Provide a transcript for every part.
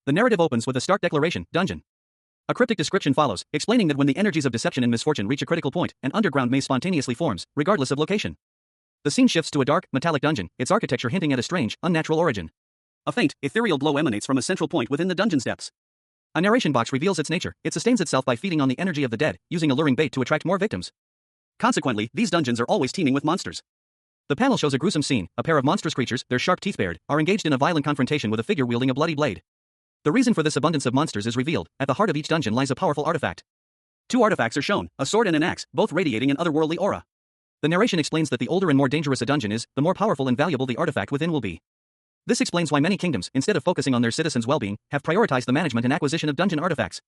The narrative opens with a stark declaration, dungeon. A cryptic description follows, explaining that when the energies of deception and misfortune reach a critical point, an underground maze spontaneously forms, regardless of location. The scene shifts to a dark, metallic dungeon, its architecture hinting at a strange, unnatural origin. A faint, ethereal glow emanates from a central point within the dungeon's depths. A narration box reveals its nature. It sustains itself by feeding on the energy of the dead, using alluring bait to attract more victims. Consequently, these dungeons are always teeming with monsters. The panel shows a gruesome scene. A pair of monstrous creatures, their sharp teeth bared, are engaged in a violent confrontation with a figure wielding a bloody blade. The reason for this abundance of monsters is revealed. At the heart of each dungeon lies a powerful artifact. Two artifacts are shown, a sword and an axe, both radiating an otherworldly aura. The narration explains that the older and more dangerous a dungeon is, the more powerful and valuable the artifact within will be. This explains why many kingdoms, instead of focusing on their citizens' well-being, have prioritized the management and acquisition of dungeon artifacts.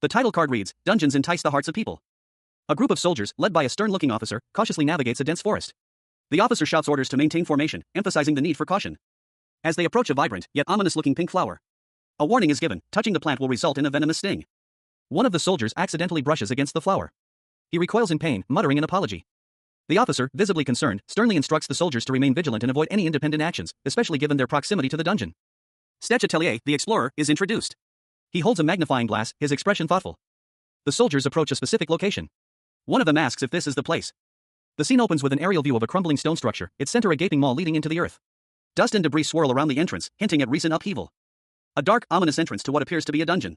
The title card reads, Dungeons entice the hearts of people. A group of soldiers, led by a stern-looking officer, cautiously navigates a dense forest. The officer shouts orders to maintain formation, emphasizing the need for caution. As they approach a vibrant, yet ominous-looking pink flower, a warning is given, touching the plant will result in a venomous sting. One of the soldiers accidentally brushes against the flower. He recoils in pain, muttering an apology. The officer, visibly concerned, sternly instructs the soldiers to remain vigilant and avoid any independent actions, especially given their proximity to the dungeon. Stetch Atelier, the explorer, is introduced. He holds a magnifying glass, his expression thoughtful. The soldiers approach a specific location. One of them asks if this is the place. The scene opens with an aerial view of a crumbling stone structure, its center a gaping maw leading into the earth. Dust and debris swirl around the entrance, hinting at recent upheaval. A dark, ominous entrance to what appears to be a dungeon.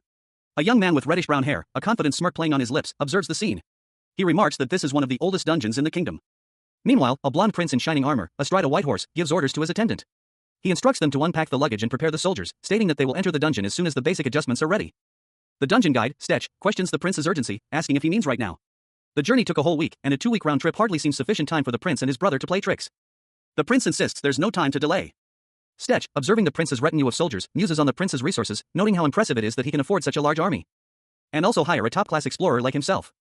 A young man with reddish-brown hair, a confident smirk playing on his lips, observes the scene. He remarks that this is one of the oldest dungeons in the kingdom. Meanwhile, a blonde prince in shining armor, astride a white horse, gives orders to his attendant. He instructs them to unpack the luggage and prepare the soldiers, stating that they will enter the dungeon as soon as the basic adjustments are ready. The dungeon guide, Stetch, questions the prince's urgency, asking if he means right now. The journey took a whole week, and a 2-week round trip hardly seems sufficient time for the prince and his brother to play tricks. The prince insists there's no time to delay. Stetch, observing the prince's retinue of soldiers, muses on the prince's resources, noting how impressive it is that he can afford such a large army. And also hire a top-class explorer like himself.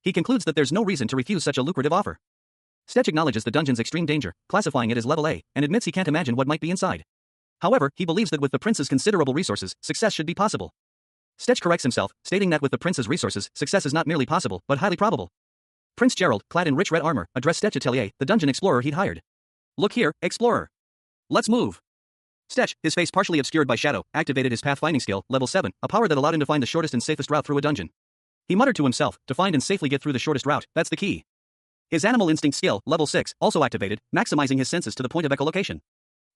He concludes that there's no reason to refuse such a lucrative offer. Stetch acknowledges the dungeon's extreme danger, classifying it as level A, and admits he can't imagine what might be inside. However, he believes that with the prince's considerable resources, success should be possible. Stetch corrects himself, stating that with the prince's resources, success is not merely possible, but highly probable. Prince Gerald, clad in rich red armor, addressed Stetch Atelier, the dungeon explorer he'd hired. Look here, explorer. Let's move. Stetch, his face partially obscured by shadow, activated his pathfinding skill, level 7, a power that allowed him to find the shortest and safest route through a dungeon. He muttered to himself, to find and safely get through the shortest route, that's the key. His animal instinct skill, level 6, also activated, maximizing his senses to the point of echolocation.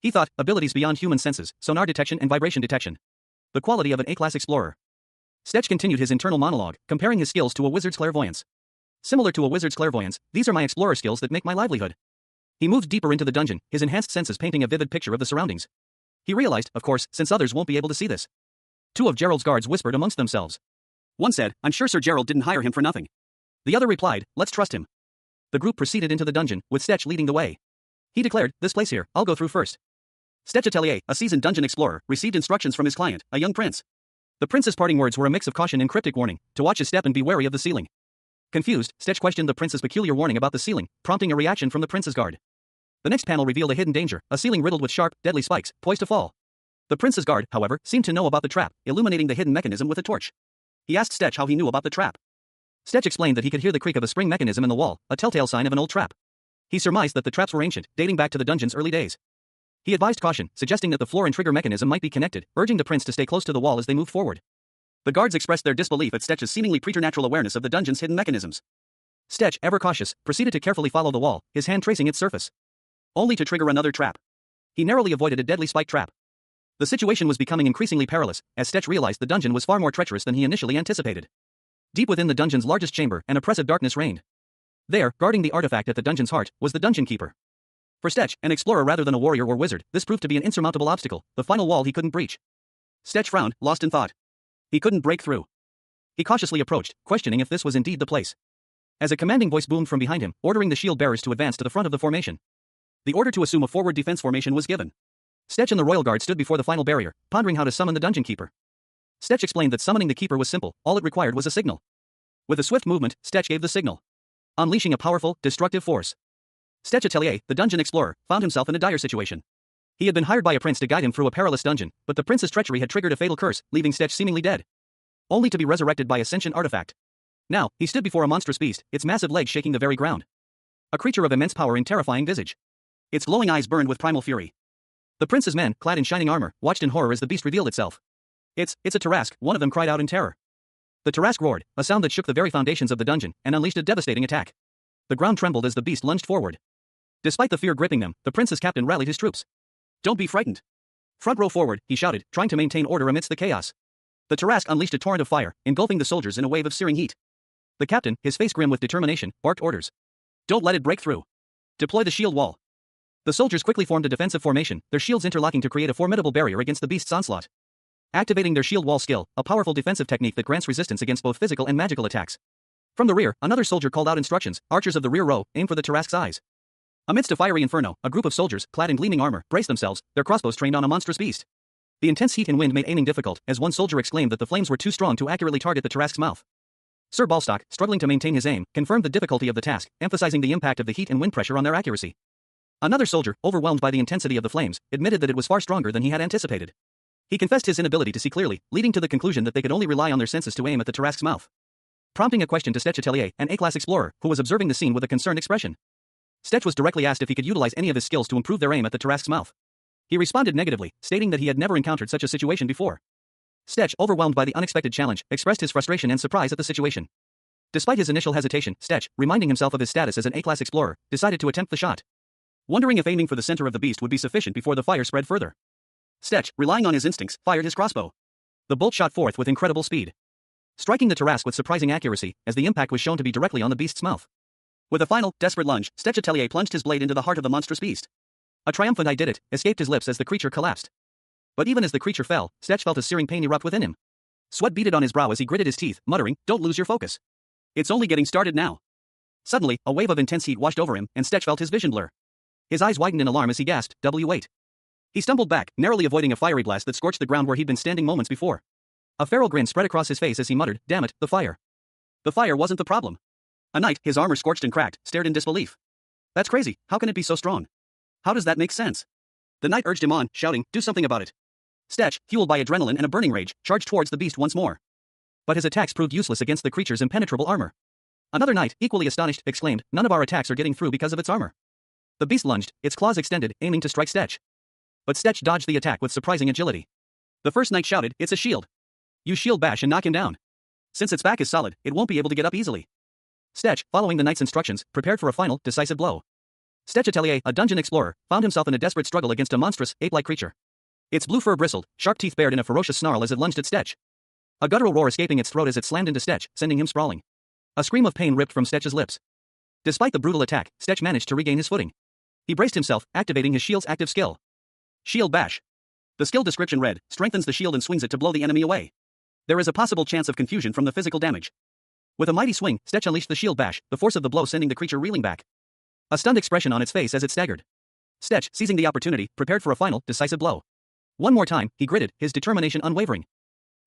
He thought, abilities beyond human senses, sonar detection and vibration detection. The quality of an A-class explorer. Stetch continued his internal monologue, comparing his skills to a wizard's clairvoyance. Similar to a wizard's clairvoyance, these are my explorer skills that make my livelihood. He moved deeper into the dungeon, his enhanced senses painting a vivid picture of the surroundings. He realized, of course, since others won't be able to see this. Two of Gerald's guards whispered amongst themselves. One said, I'm sure Sir Gerald didn't hire him for nothing. The other replied, let's trust him. The group proceeded into the dungeon, with Stetch leading the way. He declared, this place here, I'll go through first. Stetch Atelier, a seasoned dungeon explorer, received instructions from his client, a young prince. The prince's parting words were a mix of caution and cryptic warning, to watch his step and be wary of the ceiling. Confused, Stetch questioned the prince's peculiar warning about the ceiling, prompting a reaction from the prince's guard. The next panel revealed a hidden danger, a ceiling riddled with sharp, deadly spikes, poised to fall. The prince's guard, however, seemed to know about the trap, illuminating the hidden mechanism with a torch. He asked Stetch how he knew about the trap. Stetch explained that he could hear the creak of a spring mechanism in the wall, a telltale sign of an old trap. He surmised that the traps were ancient, dating back to the dungeon's early days. He advised caution, suggesting that the floor and trigger mechanism might be connected, urging the prince to stay close to the wall as they moved forward. The guards expressed their disbelief at Stetch's seemingly preternatural awareness of the dungeon's hidden mechanisms. Stetch, ever cautious, proceeded to carefully follow the wall, his hand tracing its surface. Only to trigger another trap. He narrowly avoided a deadly spike trap. The situation was becoming increasingly perilous, as Stetch realized the dungeon was far more treacherous than he initially anticipated. Deep within the dungeon's largest chamber, an oppressive darkness reigned. There, guarding the artifact at the dungeon's heart, was the dungeon keeper. For Stetch, an explorer rather than a warrior or wizard, this proved to be an insurmountable obstacle, the final wall he couldn't breach. Stetch frowned, lost in thought. He couldn't break through. He cautiously approached, questioning if this was indeed the place. As a commanding voice boomed from behind him, ordering the shield bearers to advance to the front of the formation. The order to assume a forward defense formation was given. Stetch and the royal guard stood before the final barrier, pondering how to summon the dungeon keeper. Stetch explained that summoning the keeper was simple, all it required was a signal. With a swift movement, Stetch gave the signal, unleashing a powerful, destructive force. Stetch Atelier, the dungeon explorer, found himself in a dire situation. He had been hired by a prince to guide him through a perilous dungeon, but the prince's treachery had triggered a fatal curse, leaving Stetch seemingly dead. Only to be resurrected by a sentient artifact. Now, he stood before a monstrous beast, its massive legs shaking the very ground. A creature of immense power and terrifying visage. Its glowing eyes burned with primal fury. The prince's men, clad in shining armor, watched in horror as the beast revealed itself. It's a Tarask, one of them cried out in terror. The Tarask roared, a sound that shook the very foundations of the dungeon, and unleashed a devastating attack. The ground trembled as the beast lunged forward. Despite the fear gripping them, the prince's captain rallied his troops. Don't be frightened. Front row forward, he shouted, trying to maintain order amidst the chaos. The Tarask unleashed a torrent of fire, engulfing the soldiers in a wave of searing heat. The captain, his face grim with determination, barked orders. Don't let it break through. Deploy the shield wall. The soldiers quickly formed a defensive formation, their shields interlocking to create a formidable barrier against the beast's onslaught. Activating their shield wall skill, a powerful defensive technique that grants resistance against both physical and magical attacks. From the rear, another soldier called out instructions. Archers of the rear row, aim for the Tarask's eyes. Amidst a fiery inferno, a group of soldiers, clad in gleaming armor, braced themselves, their crossbows trained on a monstrous beast. The intense heat and wind made aiming difficult, as one soldier exclaimed that the flames were too strong to accurately target the Tarask's mouth. Sir Ballstock, struggling to maintain his aim, confirmed the difficulty of the task, emphasizing the impact of the heat and wind pressure on their accuracy. Another soldier, overwhelmed by the intensity of the flames, admitted that it was far stronger than he had anticipated. He confessed his inability to see clearly, leading to the conclusion that they could only rely on their senses to aim at the Tarask's mouth. Prompting a question to Stetch Atelier, an A-class explorer, who was observing the scene with a concerned expression. Stetch was directly asked if he could utilize any of his skills to improve their aim at the Tarask's mouth. He responded negatively, stating that he had never encountered such a situation before. Stetch, overwhelmed by the unexpected challenge, expressed his frustration and surprise at the situation. Despite his initial hesitation, Stetch, reminding himself of his status as an A-class explorer, decided to attempt the shot. Wondering if aiming for the center of the beast would be sufficient before the fire spread further. Stetch, relying on his instincts, fired his crossbow. The bolt shot forth with incredible speed, striking the Tarask with surprising accuracy, as the impact was shown to be directly on the beast's mouth. With a final, desperate lunge, Stetch Atelier plunged his blade into the heart of the monstrous beast. A triumphant "I did it" escaped his lips as the creature collapsed. But even as the creature fell, Stetch felt a searing pain erupt within him. Sweat beaded on his brow as he gritted his teeth, muttering, "Don't lose your focus. It's only getting started now." Suddenly, a wave of intense heat washed over him, and Stetch felt his vision blur. His eyes widened in alarm as he gasped, "Wait." He stumbled back, narrowly avoiding a fiery blast that scorched the ground where he'd been standing moments before. A feral grin spread across his face as he muttered, "Damn it, the fire." The fire wasn't the problem. A knight, his armor scorched and cracked, stared in disbelief. "That's crazy, how can it be so strong? How does that make sense?" The knight urged him on, shouting, "Do something about it." Stetch, fueled by adrenaline and a burning rage, charged towards the beast once more. But his attacks proved useless against the creature's impenetrable armor. Another knight, equally astonished, exclaimed, "None of our attacks are getting through because of its armor." The beast lunged, its claws extended, aiming to strike Stetch. But Stetch dodged the attack with surprising agility. The first knight shouted, "It's a shield. Use shield bash and knock him down. Since its back is solid, it won't be able to get up easily." Stetch, following the knight's instructions, prepared for a final, decisive blow. Stetch Atelier, a dungeon explorer, found himself in a desperate struggle against a monstrous, ape-like creature. Its blue fur bristled, sharp teeth bared in a ferocious snarl as it lunged at Stetch. A guttural roar escaping its throat as it slammed into Stetch, sending him sprawling. A scream of pain ripped from Stetch's lips. Despite the brutal attack, Stetch managed to regain his footing. He braced himself, activating his shield's active skill. Shield bash. The skill description read, strengthens the shield and swings it to blow the enemy away. There is a possible chance of confusion from the physical damage. With a mighty swing, Stetch unleashed the shield bash, the force of the blow sending the creature reeling back. A stunned expression on its face as it staggered. Stetch, seizing the opportunity, prepared for a final, decisive blow. One more time, he gritted, his determination unwavering.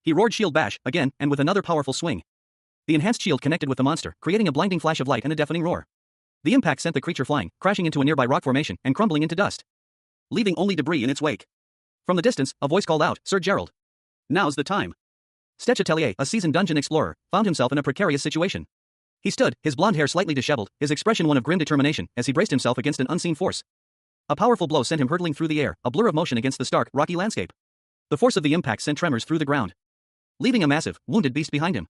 He roared shield bash, again, and with another powerful swing. The enhanced shield connected with the monster, creating a blinding flash of light and a deafening roar. The impact sent the creature flying, crashing into a nearby rock formation, and crumbling into dust, leaving only debris in its wake. From the distance, a voice called out, "Sir Gerald. Now's the time." Stetch Atelier, a seasoned dungeon explorer, found himself in a precarious situation. He stood, his blonde hair slightly disheveled, his expression one of grim determination, as he braced himself against an unseen force. A powerful blow sent him hurtling through the air, a blur of motion against the stark, rocky landscape. The force of the impact sent tremors through the ground, leaving a massive, wounded beast behind him.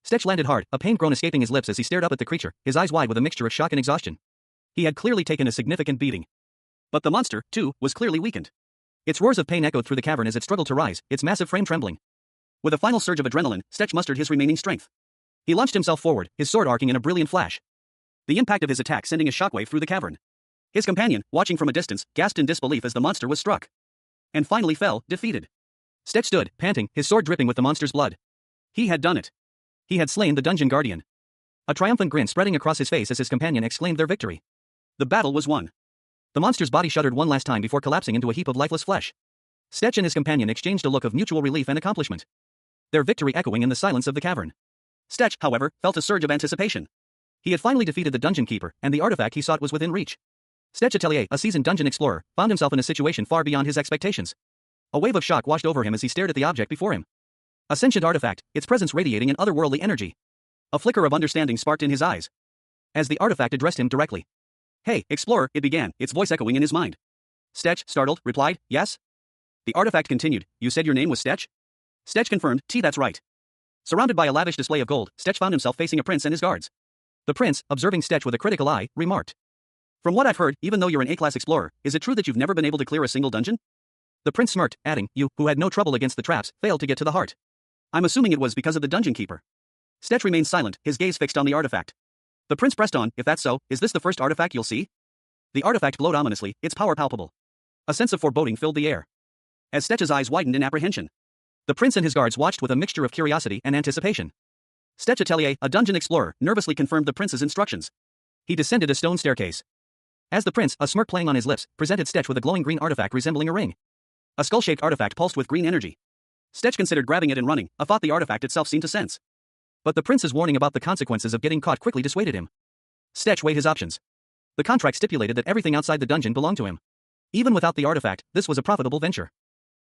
Stetch landed hard, a pained groan escaping his lips as he stared up at the creature, his eyes wide with a mixture of shock and exhaustion. He had clearly taken a significant beating. But the monster, too, was clearly weakened. Its roars of pain echoed through the cavern as it struggled to rise, its massive frame trembling. With a final surge of adrenaline, Stetch mustered his remaining strength. He launched himself forward, his sword arcing in a brilliant flash. The impact of his attack sending a shockwave through the cavern. His companion, watching from a distance, gasped in disbelief as the monster was struck. And finally fell, defeated. Stetch stood, panting, his sword dripping with the monster's blood. He had done it. He had slain the dungeon guardian. A triumphant grin spreading across his face as his companion exclaimed their victory. The battle was won. The monster's body shuddered one last time before collapsing into a heap of lifeless flesh. Stetch and his companion exchanged a look of mutual relief and accomplishment, their victory echoing in the silence of the cavern. Stetch, however, felt a surge of anticipation. He had finally defeated the dungeon keeper, and the artifact he sought was within reach. Stetch Atelier, a seasoned dungeon explorer, found himself in a situation far beyond his expectations. A wave of shock washed over him as he stared at the object before him. A sentient artifact, its presence radiating an otherworldly energy. A flicker of understanding sparked in his eyes as the artifact addressed him directly. "Hey, explorer," it began, its voice echoing in his mind. Stetch, startled, replied, "Yes?" The artifact continued, "You said your name was Stetch?" Stetch confirmed, that's right. Surrounded by a lavish display of gold, Stetch found himself facing a prince and his guards. The prince, observing Stetch with a critical eye, remarked. From what I've heard, even though you're an A-class explorer, is it true that you've never been able to clear a single dungeon? The prince smirked, adding, you, who had no trouble against the traps, failed to get to the heart. I'm assuming it was because of the dungeon keeper. Stetch remained silent, his gaze fixed on the artifact. The prince pressed on, if that's so, is this the first artifact you'll see? The artifact glowed ominously, its power palpable. A sense of foreboding filled the air. As Stetch's eyes widened in apprehension, the prince and his guards watched with a mixture of curiosity and anticipation. Stetch Atelier, a dungeon explorer, nervously confirmed the prince's instructions. He descended a stone staircase. As the prince, a smirk playing on his lips, presented Stetch with a glowing green artifact resembling a ring. A skull-shaped artifact pulsed with green energy. Stetch considered grabbing it and running, a thought the artifact itself seemed to sense. But the prince's warning about the consequences of getting caught quickly dissuaded him. Stetch weighed his options. The contract stipulated that everything outside the dungeon belonged to him. Even without the artifact, this was a profitable venture.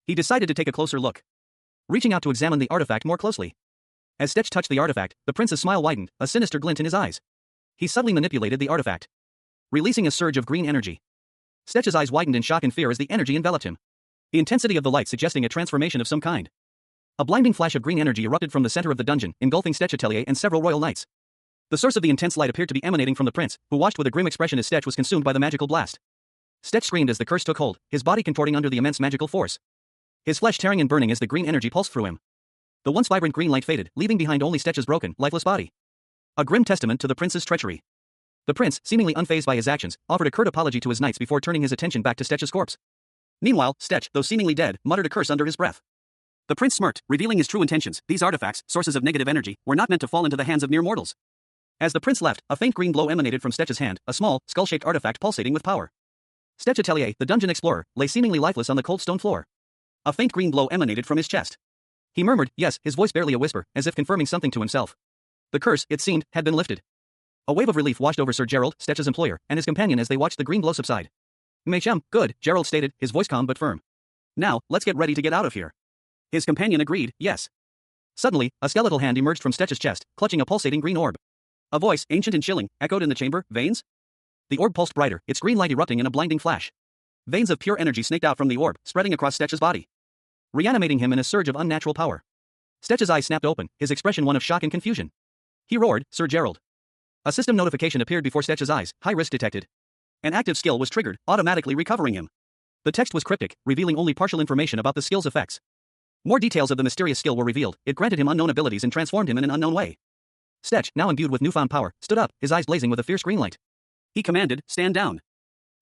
He decided to take a closer look. Reaching out to examine the artifact more closely. As Stetch touched the artifact, the prince's smile widened, a sinister glint in his eyes. He subtly manipulated the artifact, releasing a surge of green energy. Stetch's eyes widened in shock and fear as the energy enveloped him. The intensity of the light suggesting a transformation of some kind. A blinding flash of green energy erupted from the center of the dungeon, engulfing Stetch Atelier and several royal knights. The source of the intense light appeared to be emanating from the prince, who watched with a grim expression as Stetch was consumed by the magical blast. Stetch screamed as the curse took hold, his body contorting under the immense magical force. His flesh tearing and burning as the green energy pulsed through him. The once vibrant green light faded, leaving behind only Stetch's broken, lifeless body. A grim testament to the prince's treachery. The prince, seemingly unfazed by his actions, offered a curt apology to his knights before turning his attention back to Stetch's corpse. Meanwhile, Stetch, though seemingly dead, muttered a curse under his breath. The prince smirked, revealing his true intentions. These artifacts, sources of negative energy, were not meant to fall into the hands of mere mortals. As the prince left, a faint green glow emanated from Stetch's hand, a small, skull-shaped artifact pulsating with power. Stetch Atelier, the dungeon explorer, lay seemingly lifeless on the cold stone floor. A faint green glow emanated from his chest. He murmured, yes, his voice barely a whisper, as if confirming something to himself. The curse, it seemed, had been lifted. A wave of relief washed over Sir Gerald, Stetch's employer, and his companion as they watched the green glow subside. Machem, good, Gerald stated, his voice calm but firm. Now, let's get ready to get out of here. His companion agreed, yes. Suddenly, a skeletal hand emerged from Stetch's chest, clutching a pulsating green orb. A voice, ancient and chilling, echoed in the chamber, veins? The orb pulsed brighter, its green light erupting in a blinding flash. Veins of pure energy snaked out from the orb, spreading across Stetch's body, reanimating him in a surge of unnatural power. Stetch's eyes snapped open, his expression one of shock and confusion. He roared, Sir Gerald. A system notification appeared before Stetch's eyes, high risk detected. An active skill was triggered, automatically recovering him. The text was cryptic, revealing only partial information about the skill's effects. More details of the mysterious skill were revealed. It granted him unknown abilities and transformed him in an unknown way. Stetch, now imbued with newfound power, stood up, his eyes blazing with a fierce green light. He commanded, stand down.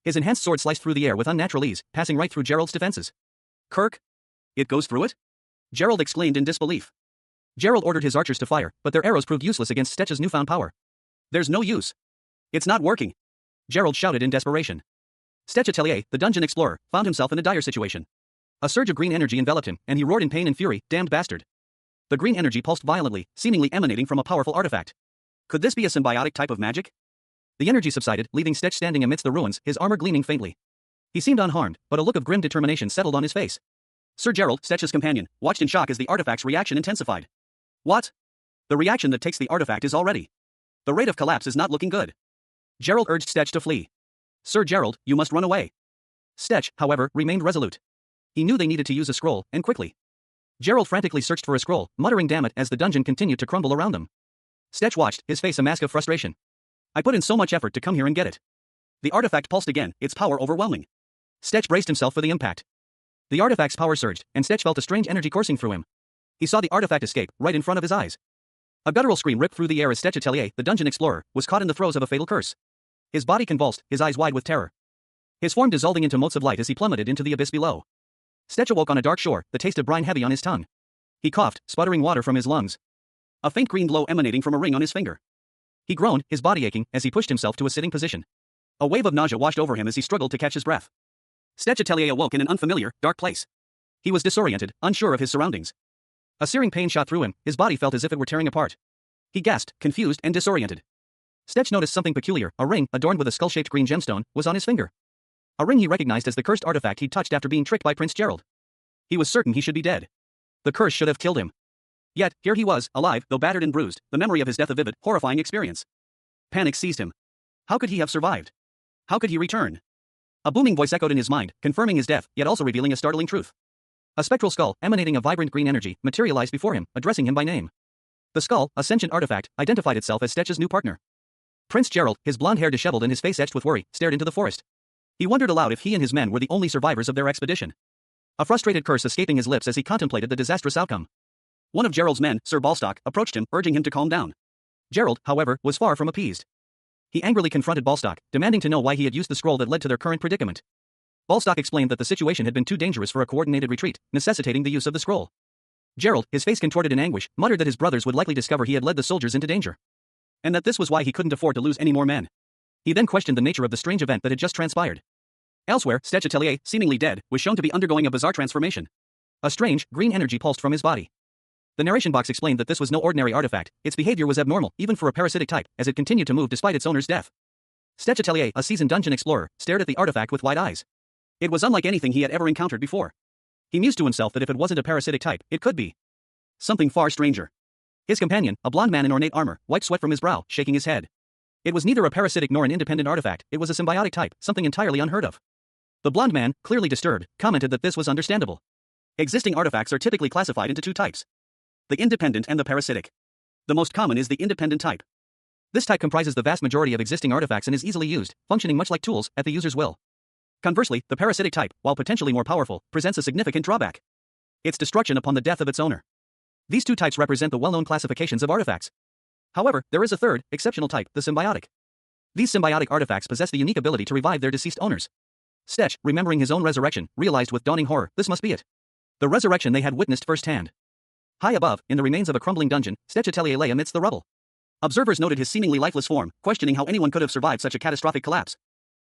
His enhanced sword sliced through the air with unnatural ease, passing right through Gerald's defenses. Kirk? It goes through it? Gerald exclaimed in disbelief. Gerald ordered his archers to fire, but their arrows proved useless against Stetch's newfound power. There's no use. It's not working. Gerald shouted in desperation. Stetch Atelier, the dungeon explorer, found himself in a dire situation. A surge of green energy enveloped him, and he roared in pain and fury, damned bastard. The green energy pulsed violently, seemingly emanating from a powerful artifact. Could this be a symbiotic type of magic? The energy subsided, leaving Stetch standing amidst the ruins, his armor gleaming faintly. He seemed unharmed, but a look of grim determination settled on his face. Sir Gerald, Stetch's companion, watched in shock as the artifact's reaction intensified. What? The reaction that takes the artifact is already. The rate of collapse is not looking good. Gerald urged Stetch to flee. Sir Gerald, you must run away. Stetch, however, remained resolute. He knew they needed to use a scroll, and quickly. Gerald frantically searched for a scroll, muttering damn it as the dungeon continued to crumble around them. Stetch watched, his face a mask of frustration. I put in so much effort to come here and get it. The artifact pulsed again, its power overwhelming. Stetch braced himself for the impact. The artifact's power surged, and Stetch felt a strange energy coursing through him. He saw the artifact escape, right in front of his eyes. A guttural scream ripped through the air as Stetch Atelier, the dungeon explorer, was caught in the throes of a fatal curse. His body convulsed, his eyes wide with terror. His form dissolving into motes of light as he plummeted into the abyss below. Stetch awoke on a dark shore, the taste of brine heavy on his tongue. He coughed, sputtering water from his lungs. A faint green glow emanating from a ring on his finger. He groaned, his body aching, as he pushed himself to a sitting position. A wave of nausea washed over him as he struggled to catch his breath. Stetch Atelier awoke in an unfamiliar, dark place. He was disoriented, unsure of his surroundings. A searing pain shot through him, his body felt as if it were tearing apart. He gasped, confused and disoriented. Stetch noticed something peculiar. A ring, adorned with a skull-shaped green gemstone, was on his finger. A ring he recognized as the cursed artifact he'd touched after being tricked by Prince Gerald. He was certain he should be dead. The curse should have killed him. Yet, here he was, alive, though battered and bruised, the memory of his death a vivid, horrifying experience. Panic seized him. How could he have survived? How could he return? A booming voice echoed in his mind, confirming his death, yet also revealing a startling truth. A spectral skull, emanating a vibrant green energy, materialized before him, addressing him by name. The skull, a sentient artifact, identified itself as Stetch's new partner. Prince Gerald, his blonde hair disheveled and his face etched with worry, stared into the forest. He wondered aloud if he and his men were the only survivors of their expedition. A frustrated curse escaping his lips as he contemplated the disastrous outcome. One of Gerald's men, Sir Balstock, approached him, urging him to calm down. Gerald, however, was far from appeased. He angrily confronted Balstock, demanding to know why he had used the scroll that led to their current predicament. Balstock explained that the situation had been too dangerous for a coordinated retreat, necessitating the use of the scroll. Gerald, his face contorted in anguish, muttered that his brothers would likely discover he had led the soldiers into danger, and that this was why he couldn't afford to lose any more men. He then questioned the nature of the strange event that had just transpired. Elsewhere, Stetch Atelier, seemingly dead, was shown to be undergoing a bizarre transformation. A strange, green energy pulsed from his body. The narration box explained that this was no ordinary artifact, its behavior was abnormal, even for a parasitic type, as it continued to move despite its owner's death. Stetch Atelier, a seasoned dungeon explorer, stared at the artifact with wide eyes. It was unlike anything he had ever encountered before. He mused to himself that if it wasn't a parasitic type, it could be something far stranger. His companion, a blond man in ornate armor, wiped sweat from his brow, shaking his head. It was neither a parasitic nor an independent artifact, it was a symbiotic type, something entirely unheard of. The blond man, clearly disturbed, commented that this was understandable. Existing artifacts are typically classified into two types: the independent and the parasitic. The most common is the independent type. This type comprises the vast majority of existing artifacts and is easily used, functioning much like tools, at the user's will. Conversely, the parasitic type, while potentially more powerful, presents a significant drawback: its destruction upon the death of its owner. These two types represent the well-known classifications of artifacts. However, there is a third, exceptional type, the symbiotic. These symbiotic artifacts possess the unique ability to revive their deceased owners. Stetch, remembering his own resurrection, realized with dawning horror, this must be it. The resurrection they had witnessed firsthand. High above, in the remains of a crumbling dungeon, Stetch Atelier lay amidst the rubble. Observers noted his seemingly lifeless form, questioning how anyone could have survived such a catastrophic collapse.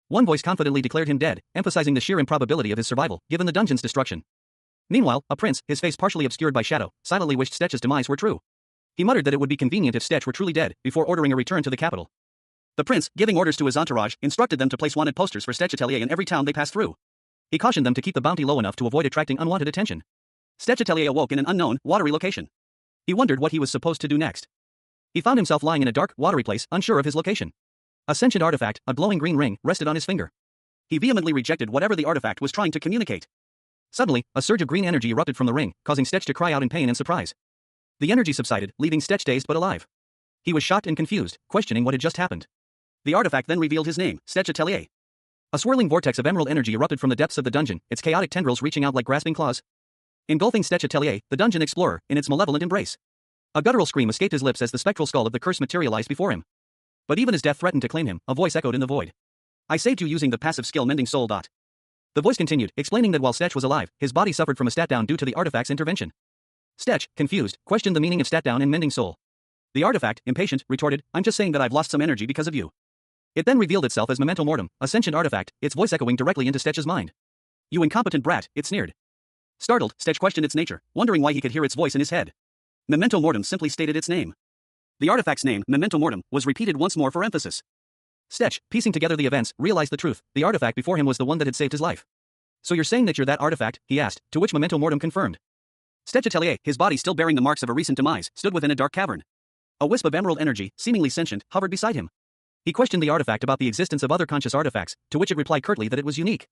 One voice confidently declared him dead, emphasizing the sheer improbability of his survival, given the dungeon's destruction. Meanwhile, a prince, his face partially obscured by shadow, silently wished Stetch's demise were true. He muttered that it would be convenient if Stetch were truly dead, before ordering a return to the capital. The prince, giving orders to his entourage, instructed them to place wanted posters for Stetch Atelier in every town they passed through. He cautioned them to keep the bounty low enough to avoid attracting unwanted attention. Stetch Atelier awoke in an unknown, watery location. He wondered what he was supposed to do next. He found himself lying in a dark, watery place, unsure of his location. A sentient artifact, a glowing green ring, rested on his finger. He vehemently rejected whatever the artifact was trying to communicate. Suddenly, a surge of green energy erupted from the ring, causing Stetch to cry out in pain and surprise. The energy subsided, leaving Stetch dazed but alive. He was shocked and confused, questioning what had just happened. The artifact then revealed his name, Stetch Atelier. A swirling vortex of emerald energy erupted from the depths of the dungeon, its chaotic tendrils reaching out like grasping claws, engulfing Stetch Atelier, the dungeon explorer, in its malevolent embrace. A guttural scream escaped his lips as the spectral skull of the curse materialized before him. But even as death threatened to claim him, a voice echoed in the void. I saved you using the passive skill Mending Soul. The voice continued, explaining that while Stetch was alive, his body suffered from a stat down due to the artifact's intervention. Stetch, confused, questioned the meaning of stat down and Mending Soul. The artifact, impatient, retorted, I'm just saying that I've lost some energy because of you. It then revealed itself as Memento Mortem, a sentient artifact, its voice echoing directly into Stetch's mind. You incompetent brat, it sneered. Startled, Stetch questioned its nature, wondering why he could hear its voice in his head. Memento Mortem simply stated its name. The artifact's name, Memento Mortem, was repeated once more for emphasis. Stetch, piecing together the events, realized the truth. The artifact before him was the one that had saved his life. So you're saying that you're that artifact? He asked, to which Memento Mortem confirmed. Stetch Atelier, his body still bearing the marks of a recent demise, stood within a dark cavern. A wisp of emerald energy, seemingly sentient, hovered beside him. He questioned the artifact about the existence of other conscious artifacts, to which it replied curtly that it was unique.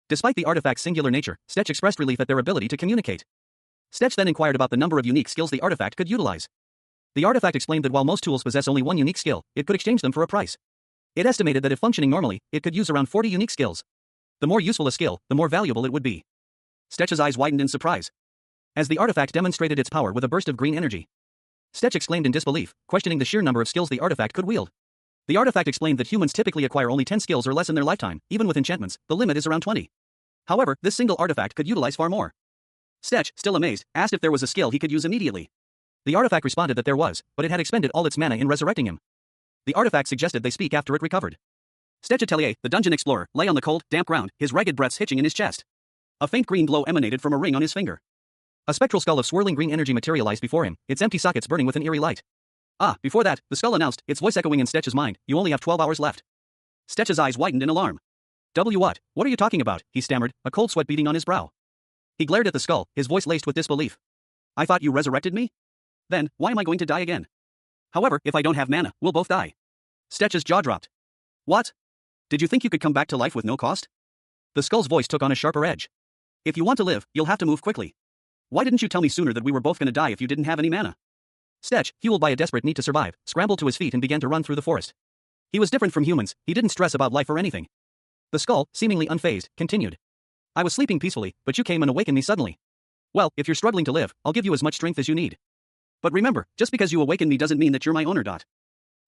Despite the artifact's singular nature, Stetch expressed relief at their ability to communicate. Stetch then inquired about the number of unique skills the artifact could utilize. The artifact explained that while most tools possess only one unique skill, it could exchange them for a price. It estimated that if functioning normally, it could use around 40 unique skills. The more useful a skill, the more valuable it would be. Stetch's eyes widened in surprise as the artifact demonstrated its power with a burst of green energy. Stetch exclaimed in disbelief, questioning the sheer number of skills the artifact could wield. The artifact explained that humans typically acquire only 10 skills or less in their lifetime, even with enchantments, the limit is around 20. However, this single artifact could utilize far more. Stetch, still amazed, asked if there was a skill he could use immediately. The artifact responded that there was, but it had expended all its mana in resurrecting him. The artifact suggested they speak after it recovered. Stetch Atelier, the dungeon explorer, lay on the cold, damp ground, his ragged breaths hitching in his chest. A faint green glow emanated from a ring on his finger. A spectral skull of swirling green energy materialized before him, its empty sockets burning with an eerie light. Before that, the skull announced, its voice echoing in Stetch's mind, you only have 12 hours left. Stetch's eyes widened in alarm. What? What are you talking about? He stammered, a cold sweat beading on his brow. He glared at the skull, his voice laced with disbelief. I thought you resurrected me? Then, why am I going to die again? However, if I don't have mana, we'll both die. Stetch's jaw dropped. What? Did you think you could come back to life with no cost? The skull's voice took on a sharper edge. If you want to live, you'll have to move quickly. Why didn't you tell me sooner that we were both gonna die if you didn't have any mana? Stetch, fueled by a desperate need to survive, scrambled to his feet and began to run through the forest. He was different from humans, he didn't stress about life or anything. The skull, seemingly unfazed, continued. I was sleeping peacefully, but you came and awakened me suddenly. Well, if you're struggling to live, I'll give you as much strength as you need. But remember, just because you awakened me doesn't mean that you're my owner.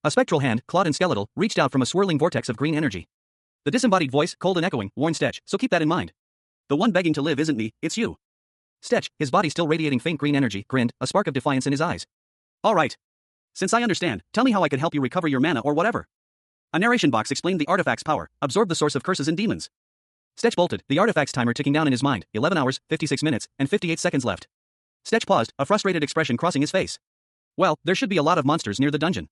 A spectral hand, clawed and skeletal, reached out from a swirling vortex of green energy. The disembodied voice, cold and echoing, warned Stetch, so keep that in mind. The one begging to live isn't me, it's you. Stetch, his body still radiating faint green energy, grinned, a spark of defiance in his eyes. All right. Since I understand, tell me how I can help you recover your mana or whatever. A narration box explained the artifact's power, absorbed the source of curses and demons. Stetch bolted, the artifact's timer ticking down in his mind, 11 hours, 56 minutes, and 58 seconds left. Stetch paused, a frustrated expression crossing his face. Well, there should be a lot of monsters near the dungeon.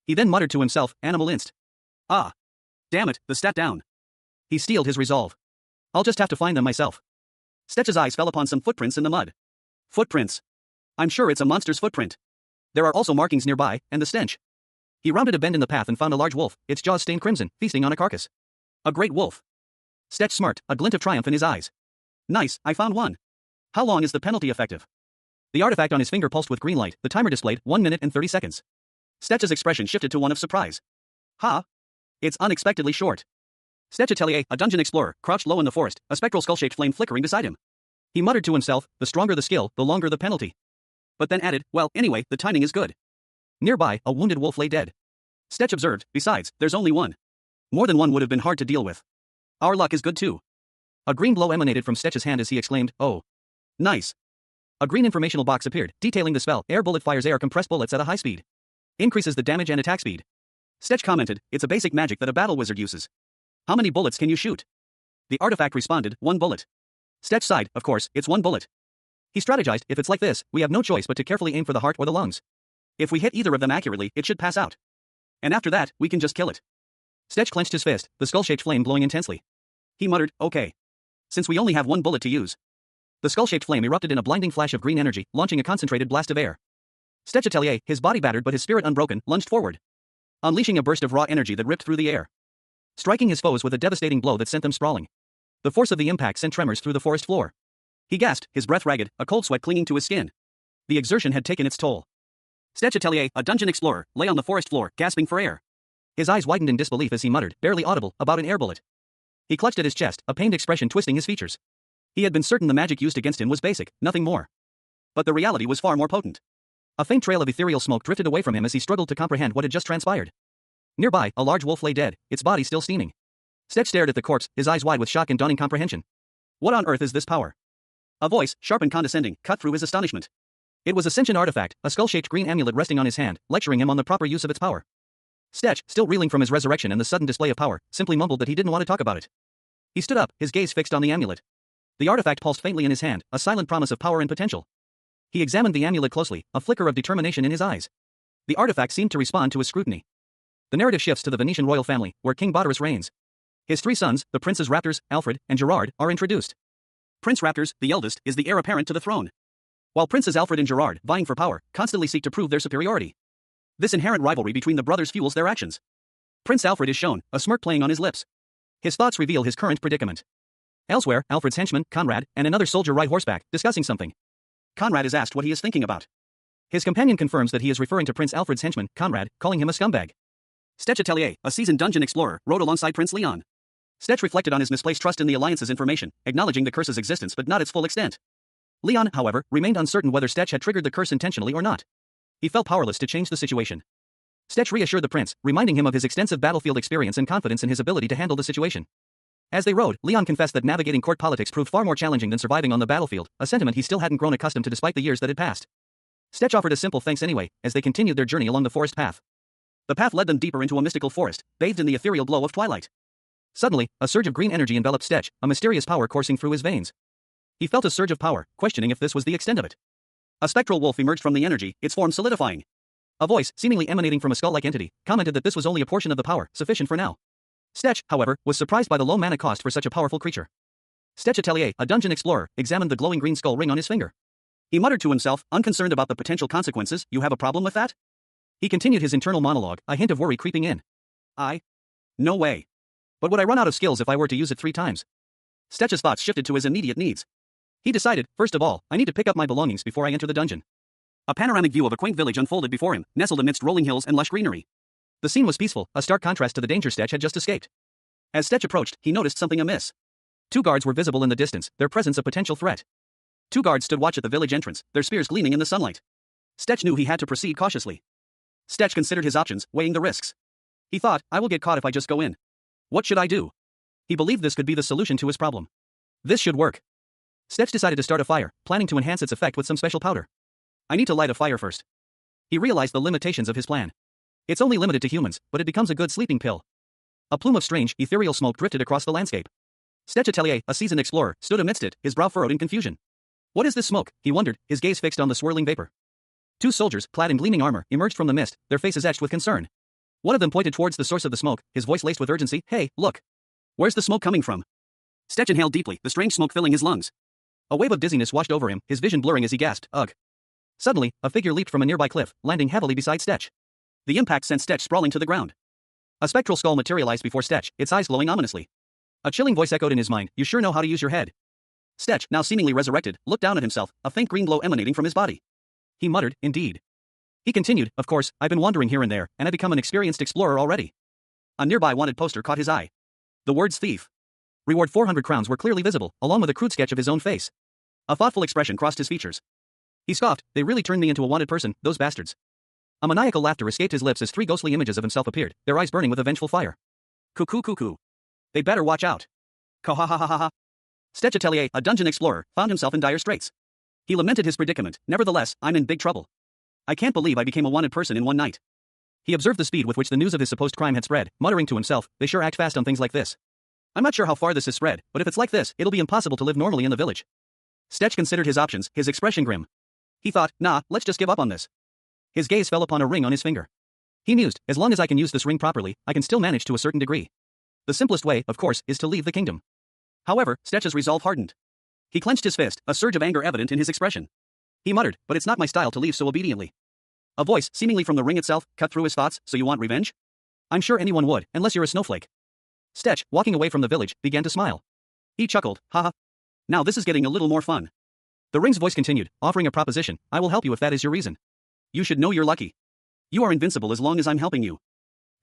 He then muttered to himself, animal inst. Ah. Damn it, the stat down. He steeled his resolve. I'll just have to find them myself. Stetch's eyes fell upon some footprints in the mud. Footprints. I'm sure it's a monster's footprint. There are also markings nearby, and the stench. He rounded a bend in the path and found a large wolf, its jaws stained crimson, feasting on a carcass. A great wolf. Stetch smirked, a glint of triumph in his eyes. Nice, I found one. How long is the penalty effective? The artifact on his finger pulsed with green light, the timer displayed 1 minute and 30 seconds. Stetch's expression shifted to one of surprise. Ha! It's unexpectedly short. Stetch Atelier, a dungeon explorer, crouched low in the forest, a spectral skull-shaped flame flickering beside him. He muttered to himself, the stronger the skill, the longer the penalty. But then added, well, anyway, the timing is good. Nearby, a wounded wolf lay dead. Stetch observed, besides, there's only one. More than one would have been hard to deal with. Our luck is good too. A green glow emanated from Stetch's hand as he exclaimed, oh. Nice. A green informational box appeared, detailing the spell, air bullet fires air compressed bullets at a high speed. Increases the damage and attack speed. Stetch commented, it's a basic magic that a battle wizard uses. How many bullets can you shoot? The artifact responded, 1 bullet. Stetch sighed, of course, it's 1 bullet. He strategized, if it's like this, we have no choice but to carefully aim for the heart or the lungs. If we hit either of them accurately, it should pass out. And after that, we can just kill it. Stetch clenched his fist, the skull-shaped flame glowing intensely. He muttered, okay. Since we only have 1 bullet to use. The skull-shaped flame erupted in a blinding flash of green energy, launching a concentrated blast of air. Stetch Atelier, his body battered but his spirit unbroken, lunged forward. Unleashing a burst of raw energy that ripped through the air. Striking his foes with a devastating blow that sent them sprawling. The force of the impact sent tremors through the forest floor. He gasped, his breath ragged, a cold sweat clinging to his skin. The exertion had taken its toll. Stetch Atelier, a dungeon explorer, lay on the forest floor, gasping for air. His eyes widened in disbelief as he muttered, barely audible, about an air bullet. He clutched at his chest, a pained expression twisting his features. He had been certain the magic used against him was basic, nothing more. But the reality was far more potent. A faint trail of ethereal smoke drifted away from him as he struggled to comprehend what had just transpired. Nearby, a large wolf lay dead, its body still steaming. Stetch stared at the corpse, his eyes wide with shock and dawning comprehension. What on earth is this power? A voice, sharp and condescending, cut through his astonishment. It was a sentient artifact, a skull-shaped green amulet resting on his hand, lecturing him on the proper use of its power. Stetch, still reeling from his resurrection and the sudden display of power, simply mumbled that he didn't want to talk about it. He stood up, his gaze fixed on the amulet. The artifact pulsed faintly in his hand, a silent promise of power and potential. He examined the amulet closely, a flicker of determination in his eyes. The artifact seemed to respond to his scrutiny. The narrative shifts to the Venetian royal family, where King Botarus reigns. His 3 sons, the princes Raptors, Alfred, and Gerard, are introduced. Prince Raptors, the eldest, is the heir apparent to the throne. While Princes Alfred and Gerard, vying for power, constantly seek to prove their superiority. This inherent rivalry between the brothers fuels their actions. Prince Alfred is shown, a smirk playing on his lips. His thoughts reveal his current predicament. Elsewhere, Alfred's henchman, Conrad, and another soldier ride horseback, discussing something. Conrad is asked what he is thinking about. His companion confirms that he is referring to Prince Alfred's henchman, Conrad, calling him a scumbag. Stetch Atelier, a seasoned dungeon explorer, rode alongside Prince Leon. Stetch reflected on his misplaced trust in the Alliance's information, acknowledging the curse's existence but not its full extent. Leon, however, remained uncertain whether Stetch had triggered the curse intentionally or not. He felt powerless to change the situation. Stetch reassured the prince, reminding him of his extensive battlefield experience and confidence in his ability to handle the situation. As they rode, Leon confessed that navigating court politics proved far more challenging than surviving on the battlefield, a sentiment he still hadn't grown accustomed to despite the years that had passed. Stetch offered a simple thanks anyway, as they continued their journey along the forest path. The path led them deeper into a mystical forest, bathed in the ethereal glow of twilight. Suddenly, a surge of green energy enveloped Stetch, a mysterious power coursing through his veins. He felt a surge of power, questioning if this was the extent of it. A spectral wolf emerged from the energy, its form solidifying. A voice, seemingly emanating from a skull-like entity, commented that this was only a portion of the power, sufficient for now. Stetch, however, was surprised by the low mana cost for such a powerful creature. Stetch Atelier, a dungeon explorer, examined the glowing green skull ring on his finger. He muttered to himself, unconcerned about the potential consequences, you have a problem with that? He continued his internal monologue, a hint of worry creeping in. No way. But would I run out of skills if I were to use it 3 times? Stetch's thoughts shifted to his immediate needs. He decided, first of all, I need to pick up my belongings before I enter the dungeon. A panoramic view of a quaint village unfolded before him, nestled amidst rolling hills and lush greenery. The scene was peaceful, a stark contrast to the danger Stetch had just escaped. As Stetch approached, he noticed something amiss. 2 guards were visible in the distance, their presence a potential threat. 2 guards stood watch at the village entrance, their spears gleaming in the sunlight. Stetch knew he had to proceed cautiously. Stetch considered his options, weighing the risks. He thought, I will get caught if I just go in. What should I do? He believed this could be the solution to his problem. This should work. Stetch decided to start a fire, planning to enhance its effect with some special powder. I need to light a fire first. He realized the limitations of his plan. It's only limited to humans, but it becomes a good sleeping pill. A plume of strange, ethereal smoke drifted across the landscape. Stetch Atelier, a seasoned explorer, stood amidst it, his brow furrowed in confusion. What is this smoke? He wondered, his gaze fixed on the swirling vapor. 2 soldiers, clad in gleaming armor, emerged from the mist, their faces etched with concern. One of them pointed towards the source of the smoke, his voice laced with urgency. Hey, look. Where's the smoke coming from? Stetch inhaled deeply, the strange smoke filling his lungs. A wave of dizziness washed over him, his vision blurring as he gasped, ugh. Suddenly, a figure leaped from a nearby cliff, landing heavily beside Stetch. The impact sent Stetch sprawling to the ground. A spectral skull materialized before Stetch, its eyes glowing ominously. A chilling voice echoed in his mind, you sure know how to use your head. Stetch, now seemingly resurrected, looked down at himself, a faint green glow emanating from his body. He muttered, indeed. He continued, of course, I've been wandering here and there, and I've become an experienced explorer already. A nearby wanted poster caught his eye. The words thief. Reward 400 crowns were clearly visible, along with a crude sketch of his own face. A thoughtful expression crossed his features. He scoffed, they really turned me into a wanted person, those bastards. A maniacal laughter escaped his lips as 3 ghostly images of himself appeared, their eyes burning with a vengeful fire. Cuckoo cuckoo. They better watch out. Ka-ha-ha-ha-ha. Stetch Atelier, a dungeon explorer, found himself in dire straits. He lamented his predicament, nevertheless, I'm in big trouble. I can't believe I became a wanted person in one night. He observed the speed with which the news of his supposed crime had spread, muttering to himself, they sure act fast on things like this. I'm not sure how far this has spread, but if it's like this, it'll be impossible to live normally in the village. Stetch considered his options, his expression grim. He thought, nah, let's just give up on this. His gaze fell upon a ring on his finger. He mused, as long as I can use this ring properly, I can still manage to a certain degree. The simplest way, of course, is to leave the kingdom. However, Stetch's resolve hardened. He clenched his fist, a surge of anger evident in his expression. He muttered, but it's not my style to leave so obediently. A voice, seemingly from the ring itself, cut through his thoughts, so you want revenge? I'm sure anyone would, unless you're a snowflake. Stetch, walking away from the village, began to smile. He chuckled, haha. Now this is getting a little more fun. The ring's voice continued, offering a proposition, I will help you if that is your reason. You should know you're lucky. You are invincible as long as I'm helping you.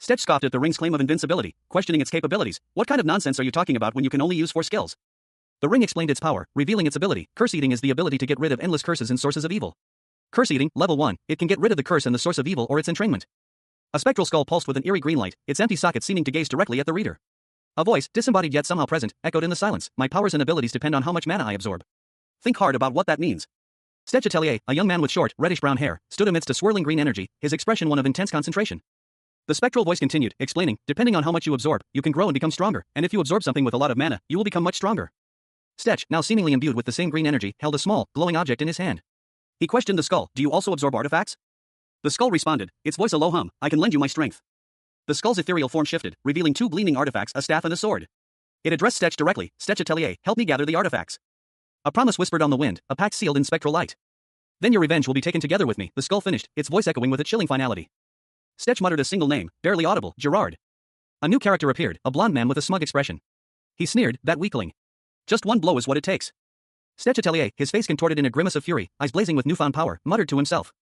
Stetch scoffed at the ring's claim of invincibility, questioning its capabilities. What kind of nonsense are you talking about when you can only use 4 skills? The ring explained its power, revealing its ability. Curse eating is the ability to get rid of endless curses and sources of evil. Curse eating, level 1, it can get rid of the curse and the source of evil or its entrainment. A spectral skull pulsed with an eerie green light, its empty socket seeming to gaze directly at the reader. A voice, disembodied yet somehow present, echoed in the silence. My powers and abilities depend on how much mana I absorb. Think hard about what that means. Stetch Atelier, a young man with short, reddish-brown hair, stood amidst a swirling green energy, his expression one of intense concentration. The spectral voice continued, explaining, depending on how much you absorb, you can grow and become stronger, and if you absorb something with a lot of mana, you will become much stronger. Stetch, now seemingly imbued with the same green energy, held a small, glowing object in his hand. He questioned the skull, do you also absorb artifacts? The skull responded, its voice a low hum, I can lend you my strength. The skull's ethereal form shifted, revealing 2 gleaming artifacts, a staff and a sword. It addressed Stetch directly, Stetch Atelier, help me gather the artifacts. A promise whispered on the wind, a pact sealed in spectral light. Then your revenge will be taken together with me, the skull finished, its voice echoing with a chilling finality. Stetch muttered a single name, barely audible, Gerard. A new character appeared, a blonde man with a smug expression. He sneered, that weakling. Just one blow is what it takes. Stetch Atelier, his face contorted in a grimace of fury, eyes blazing with newfound power, muttered to himself.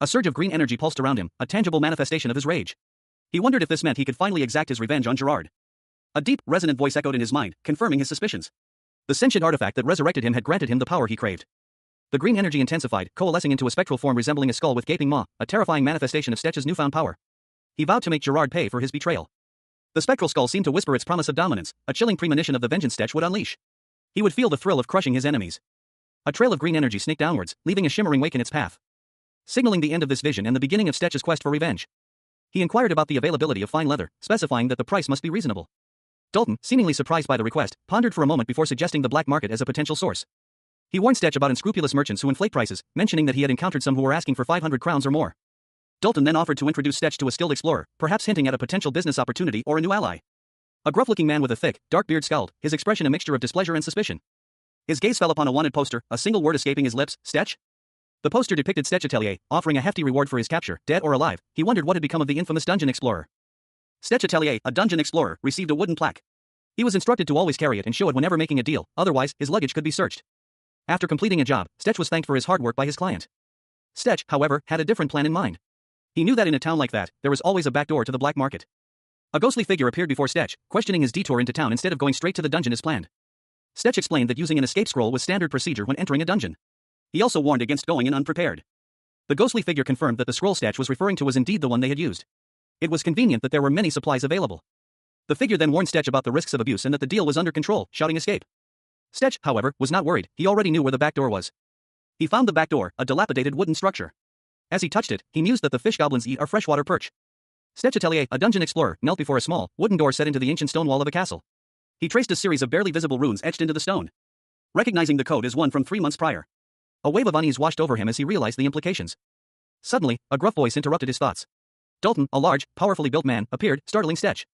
A surge of green energy pulsed around him, a tangible manifestation of his rage. He wondered if this meant he could finally exact his revenge on Gerard. A deep, resonant voice echoed in his mind, confirming his suspicions. The sentient artifact that resurrected him had granted him the power he craved. The green energy intensified, coalescing into a spectral form resembling a skull with gaping maw, a terrifying manifestation of Stetch's newfound power. He vowed to make Gerard pay for his betrayal. The spectral skull seemed to whisper its promise of dominance, a chilling premonition of the vengeance Stetch would unleash. He would feel the thrill of crushing his enemies. A trail of green energy snaked downwards, leaving a shimmering wake in its path, signaling the end of this vision and the beginning of Stetch's quest for revenge. He inquired about the availability of fine leather, specifying that the price must be reasonable. Dalton, seemingly surprised by the request, pondered for a moment before suggesting the black market as a potential source. He warned Stetch about unscrupulous merchants who inflate prices, mentioning that he had encountered some who were asking for 500 crowns or more. Dalton then offered to introduce Stetch to a skilled explorer, perhaps hinting at a potential business opportunity or a new ally. A gruff-looking man with a thick, dark beard scowled, his expression a mixture of displeasure and suspicion. His gaze fell upon a wanted poster, a single word escaping his lips, Stetch? The poster depicted Stetch Atelier, offering a hefty reward for his capture, dead or alive. He wondered what had become of the infamous dungeon explorer. Stetch Atelier, a dungeon explorer, received a wooden plaque. He was instructed to always carry it and show it whenever making a deal, otherwise, his luggage could be searched. After completing a job, Stetch was thanked for his hard work by his client. Stetch, however, had a different plan in mind. He knew that in a town like that, there was always a back door to the black market. A ghostly figure appeared before Stetch, questioning his detour into town instead of going straight to the dungeon as planned. Stetch explained that using an escape scroll was standard procedure when entering a dungeon. He also warned against going in unprepared. The ghostly figure confirmed that the scroll Stetch was referring to was indeed the one they had used. It was convenient that there were many supplies available. The figure then warned Stetch about the risks of abuse and that the deal was under control, shouting escape. Stetch, however, was not worried. He already knew where the back door was. He found the back door, a dilapidated wooden structure. As he touched it, he mused that the fish goblins eat our freshwater perch. Stetch Atelier, a dungeon explorer, knelt before a small, wooden door set into the ancient stone wall of a castle. He traced a series of barely visible runes etched into the stone. Recognizing the code as one from 3 months prior. A wave of unease washed over him as he realized the implications. Suddenly, a gruff voice interrupted his thoughts. Dalton, a large, powerfully built man, appeared, startling Stetch.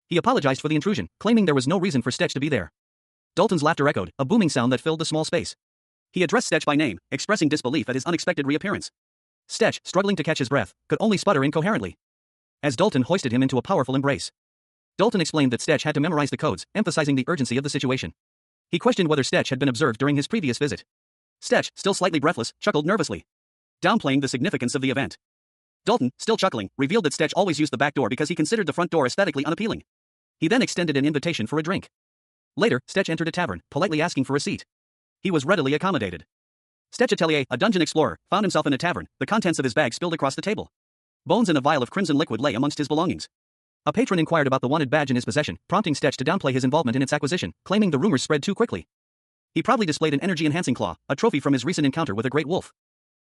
He apologized for the intrusion, claiming there was no reason for Stetch to be there. Dalton's laughter echoed, a booming sound that filled the small space. He addressed Stetch by name, expressing disbelief at his unexpected reappearance. Stetch, struggling to catch his breath, could only sputter incoherently. As Dalton hoisted him into a powerful embrace. Dalton explained that Stetch had to memorize the codes, emphasizing the urgency of the situation. He questioned whether Stetch had been observed during his previous visit. Stetch, still slightly breathless, chuckled nervously, downplaying the significance of the event. Dalton, still chuckling, revealed that Stetch always used the back door because he considered the front door aesthetically unappealing. He then extended an invitation for a drink. Later, Stetch entered a tavern, politely asking for a seat. He was readily accommodated. Stetch Atelier, a dungeon explorer, found himself in a tavern, the contents of his bag spilled across the table. Bones and a vial of crimson liquid lay amongst his belongings. A patron inquired about the wanted badge in his possession, prompting Stetch to downplay his involvement in its acquisition, claiming the rumors spread too quickly. He proudly displayed an energy-enhancing claw, a trophy from his recent encounter with a great wolf.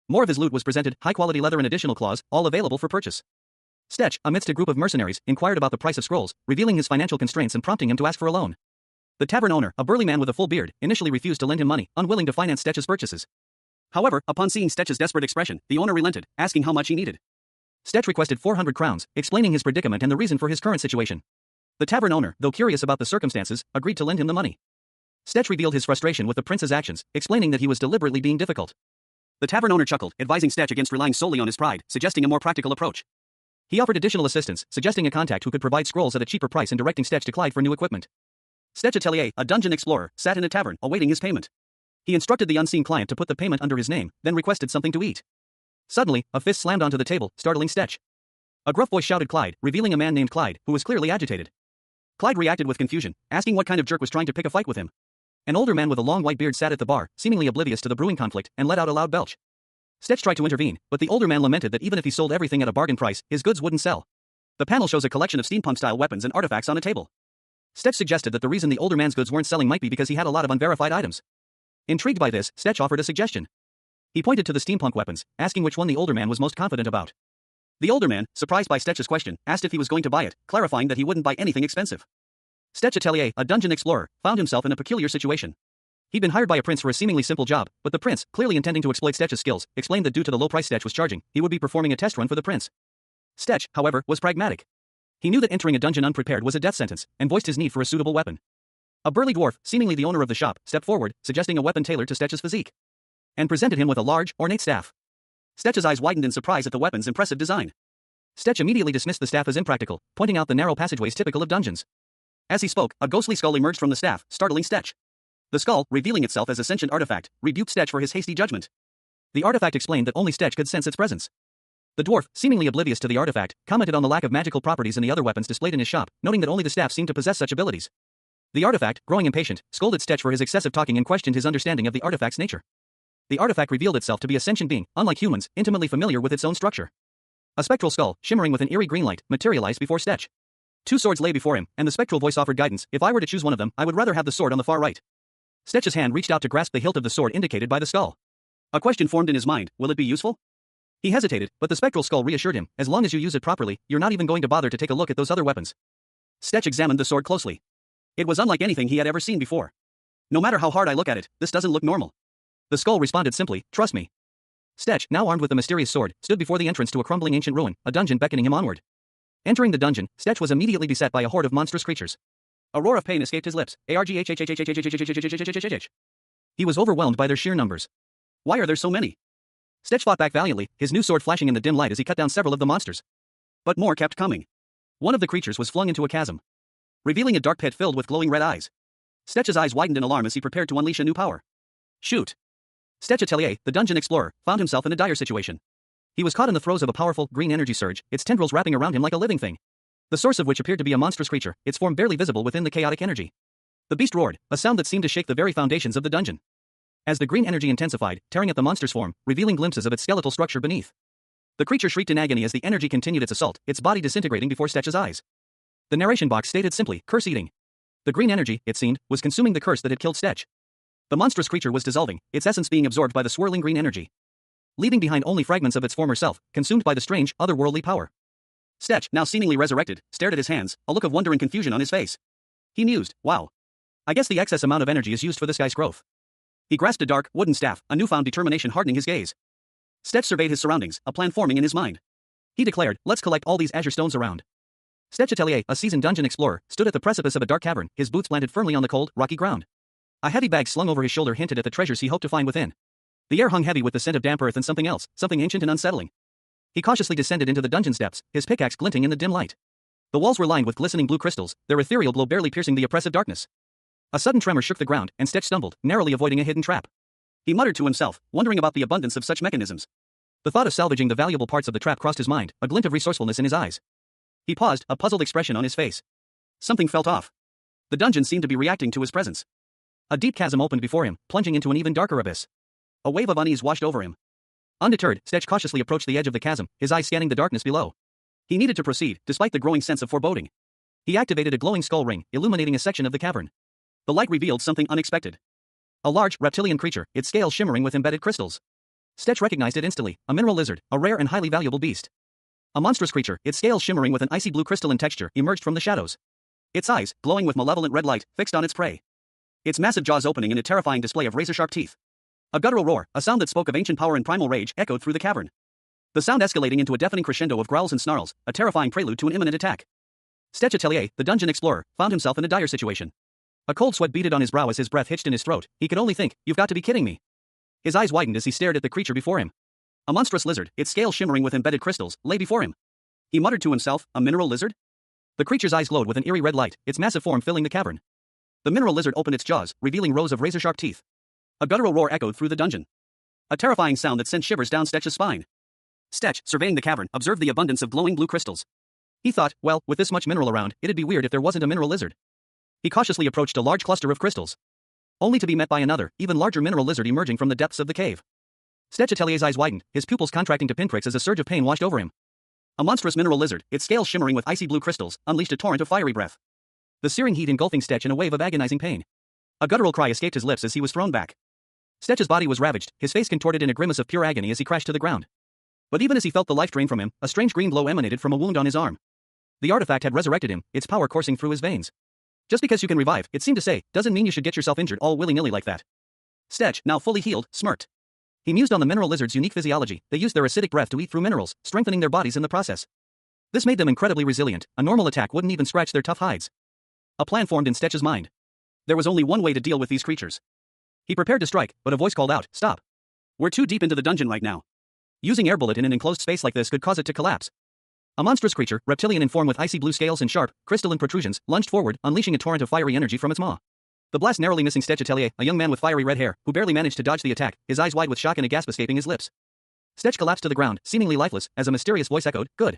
More of his loot was presented, high-quality leather and additional claws, all available for purchase. Stetch, amidst a group of mercenaries, inquired about the price of scrolls, revealing his financial constraints and prompting him to ask for a loan. The tavern owner, a burly man with a full beard, initially refused to lend him money, unwilling to finance Stetch's purchases. However, upon seeing Stetch's desperate expression, the owner relented, asking how much he needed. Stetch requested 400 crowns, explaining his predicament and the reason for his current situation. The tavern owner, though curious about the circumstances, agreed to lend him the money. Stetch revealed his frustration with the prince's actions, explaining that he was deliberately being difficult. The tavern owner chuckled, advising Stetch against relying solely on his pride, suggesting a more practical approach. He offered additional assistance, suggesting a contact who could provide scrolls at a cheaper price and directing Stetch to Clyde for new equipment. Stetch Atelier, a dungeon explorer, sat in a tavern, awaiting his payment. He instructed the unseen client to put the payment under his name, then requested something to eat. Suddenly, a fist slammed onto the table, startling Stetch. A gruff voice shouted Clyde, revealing a man named Clyde, who was clearly agitated. Clyde reacted with confusion, asking what kind of jerk was trying to pick a fight with him. An older man with a long white beard sat at the bar, seemingly oblivious to the brewing conflict, and let out a loud belch. Stetch tried to intervene, but the older man lamented that even if he sold everything at a bargain price, his goods wouldn't sell. The panel shows a collection of steampunk-style weapons and artifacts on a table. Stetch suggested that the reason the older man's goods weren't selling might be because he had a lot of unverified items. Intrigued by this, Stetch offered a suggestion. He pointed to the steampunk weapons, asking which one the older man was most confident about. The older man, surprised by Stetch's question, asked if he was going to buy it, clarifying that he wouldn't buy anything expensive. Stetch Atelier, a dungeon explorer, found himself in a peculiar situation. He'd been hired by a prince for a seemingly simple job, but the prince, clearly intending to exploit Stetch's skills, explained that due to the low price Stetch was charging, he would be performing a test run for the prince. Stetch, however, was pragmatic. He knew that entering a dungeon unprepared was a death sentence, and voiced his need for a suitable weapon. A burly dwarf, seemingly the owner of the shop, stepped forward, suggesting a weapon tailored to Stetch's physique, and presented him with a large, ornate staff. Stetch's eyes widened in surprise at the weapon's impressive design. Stetch immediately dismissed the staff as impractical, pointing out the narrow passageways typical of dungeons. As he spoke, a ghostly skull emerged from the staff, startling Stetch. The skull, revealing itself as a sentient artifact, rebuked Stetch for his hasty judgment. The artifact explained that only Stetch could sense its presence. The dwarf, seemingly oblivious to the artifact, commented on the lack of magical properties in the other weapons displayed in his shop, noting that only the staff seemed to possess such abilities. The artifact, growing impatient, scolded Stetch for his excessive talking and questioned his understanding of the artifact's nature. The artifact revealed itself to be a sentient being, unlike humans, intimately familiar with its own structure. A spectral skull, shimmering with an eerie green light, materialized before Stetch. 2 swords lay before him, and the spectral voice offered guidance. If I were to choose one of them, I would rather have the sword on the far right. Stetch's hand reached out to grasp the hilt of the sword indicated by the skull. A question formed in his mind, will it be useful? He hesitated, but the spectral skull reassured him, as long as you use it properly, you're not even going to bother to take a look at those other weapons. Stetch examined the sword closely. It was unlike anything he had ever seen before. No matter how hard I look at it, this doesn't look normal. The skull responded simply, trust me. Stetch, now armed with the mysterious sword, stood before the entrance to a crumbling ancient ruin, a dungeon beckoning him onward. Entering the dungeon, Stetch was immediately beset by a horde of monstrous creatures. A roar of pain escaped his lips. He was overwhelmed by their sheer numbers. Why are there so many? Stetch fought back valiantly, his new sword flashing in the dim light as he cut down several of the monsters. But more kept coming. One of the creatures was flung into a chasm, revealing a dark pit filled with glowing red eyes. Stetch's eyes widened in alarm as he prepared to unleash a new power. Shoot! Stetch Atelier, the dungeon explorer, found himself in a dire situation. He was caught in the throes of a powerful, green energy surge, its tendrils wrapping around him like a living thing. The source of which appeared to be a monstrous creature, its form barely visible within the chaotic energy. The beast roared, a sound that seemed to shake the very foundations of the dungeon. As the green energy intensified, tearing at the monster's form, revealing glimpses of its skeletal structure beneath. The creature shrieked in agony as the energy continued its assault, its body disintegrating before Stetch's eyes. The narration box stated simply, curse eating. The green energy, it seemed, was consuming the curse that had killed Stetch. The monstrous creature was dissolving, its essence being absorbed by the swirling green energy, leaving behind only fragments of its former self, consumed by the strange, otherworldly power. Stetch, now seemingly resurrected, stared at his hands, a look of wonder and confusion on his face. He mused, wow. I guess the excess amount of energy is used for this guy's growth. He grasped a dark, wooden staff, a newfound determination hardening his gaze. Stetch surveyed his surroundings, a plan forming in his mind. He declared, let's collect all these azure stones around. Stetch Atelier, a seasoned dungeon explorer, stood at the precipice of a dark cavern, his boots planted firmly on the cold, rocky ground. A heavy bag slung over his shoulder hinted at the treasures he hoped to find within. The air hung heavy with the scent of damp earth and something else, something ancient and unsettling. He cautiously descended into the dungeon's depths, his pickaxe glinting in the dim light. The walls were lined with glistening blue crystals, their ethereal glow barely piercing the oppressive darkness. A sudden tremor shook the ground, and Stetch stumbled, narrowly avoiding a hidden trap. He muttered to himself, wondering about the abundance of such mechanisms. The thought of salvaging the valuable parts of the trap crossed his mind, a glint of resourcefulness in his eyes. He paused, a puzzled expression on his face. Something felt off. The dungeon seemed to be reacting to his presence. A deep chasm opened before him, plunging into an even darker abyss. A wave of unease washed over him. Undeterred, Stetch cautiously approached the edge of the chasm, his eyes scanning the darkness below. He needed to proceed, despite the growing sense of foreboding. He activated a glowing skull ring, illuminating a section of the cavern. The light revealed something unexpected. A large, reptilian creature, its scales shimmering with embedded crystals. Stetch recognized it instantly, a mineral lizard, a rare and highly valuable beast. A monstrous creature, its scales shimmering with an icy blue crystalline texture, emerged from the shadows. Its eyes, glowing with malevolent red light, fixed on its prey. Its massive jaws opening in a terrifying display of razor-sharp teeth. A guttural roar, a sound that spoke of ancient power and primal rage, echoed through the cavern. The sound escalating into a deafening crescendo of growls and snarls, a terrifying prelude to an imminent attack. Stetch Atelier, the dungeon explorer, found himself in a dire situation. A cold sweat beaded on his brow as his breath hitched in his throat. He could only think, you've got to be kidding me. His eyes widened as he stared at the creature before him. A monstrous lizard, its scales shimmering with embedded crystals, lay before him. He muttered to himself, a mineral lizard? The creature's eyes glowed with an eerie red light, its massive form filling the cavern. The mineral lizard opened its jaws, revealing rows of razor-sharp teeth. A guttural roar echoed through the dungeon. A terrifying sound that sent shivers down Stetch's spine. Stetch, surveying the cavern, observed the abundance of glowing blue crystals. He thought, well, with this much mineral around, it'd be weird if there wasn't a mineral lizard. He cautiously approached a large cluster of crystals, only to be met by another, even larger mineral lizard emerging from the depths of the cave. Stetch Atelier's eyes widened, his pupils contracting to pinpricks as a surge of pain washed over him. A monstrous mineral lizard, its scales shimmering with icy blue crystals, unleashed a torrent of fiery breath. The searing heat engulfing Stetch in a wave of agonizing pain. A guttural cry escaped his lips as he was thrown back. Stetch's body was ravaged, his face contorted in a grimace of pure agony as he crashed to the ground. But even as he felt the life drain from him, a strange green glow emanated from a wound on his arm. The artifact had resurrected him, its power coursing through his veins. Just because you can revive, it seemed to say, doesn't mean you should get yourself injured all willy-nilly like that. Stetch, now fully healed, smirked. He mused on the mineral lizard's unique physiology. They used their acidic breath to eat through minerals, strengthening their bodies in the process. This made them incredibly resilient. A normal attack wouldn't even scratch their tough hides. A plan formed in Stetch's mind. There was only one way to deal with these creatures. He prepared to strike, but a voice called out, "Stop. We're too deep into the dungeon right now. Using air bullet in an enclosed space like this could cause it to collapse." A monstrous creature, reptilian in form with icy blue scales and sharp, crystalline protrusions, lunged forward, unleashing a torrent of fiery energy from its maw. The blast narrowly missing Stetch Atelier, a young man with fiery red hair, who barely managed to dodge the attack, his eyes wide with shock and a gasp escaping his lips. Stetch collapsed to the ground, seemingly lifeless, as a mysterious voice echoed, "Good."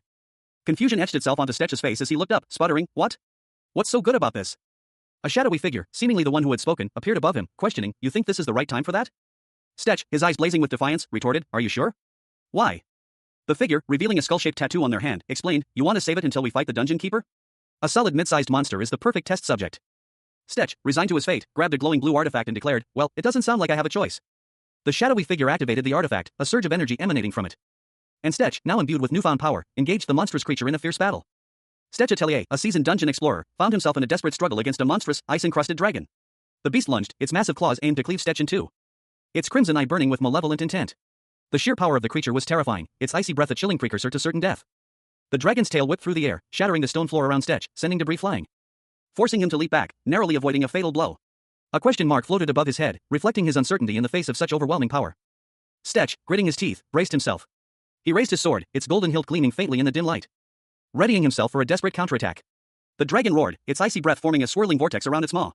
Confusion etched itself onto Stetch's face as he looked up, sputtering, "What? What's so good about this?" A shadowy figure, seemingly the one who had spoken, appeared above him, questioning, "You think this is the right time for that?" Stetch, his eyes blazing with defiance, retorted, "Are you sure?" "Why?" The figure, revealing a skull-shaped tattoo on their hand, explained, "You want to save it until we fight the dungeon keeper? A solid mid-sized monster is the perfect test subject." Stetch, resigned to his fate, grabbed a glowing blue artifact and declared, "Well, it doesn't sound like I have a choice." The shadowy figure activated the artifact, a surge of energy emanating from it. And Stetch, now imbued with newfound power, engaged the monstrous creature in a fierce battle. Stetch Atelier, a seasoned dungeon explorer, found himself in a desperate struggle against a monstrous, ice-encrusted dragon. The beast lunged, its massive claws aimed to cleave Stetch in two, its crimson eye burning with malevolent intent. The sheer power of the creature was terrifying, its icy breath a chilling precursor to certain death. The dragon's tail whipped through the air, shattering the stone floor around Stetch, sending debris flying, forcing him to leap back, narrowly avoiding a fatal blow. A question mark floated above his head, reflecting his uncertainty in the face of such overwhelming power. Stetch, gritting his teeth, braced himself. He raised his sword, its golden hilt gleaming faintly in the dim light, readying himself for a desperate counterattack. The dragon roared, its icy breath forming a swirling vortex around its maw.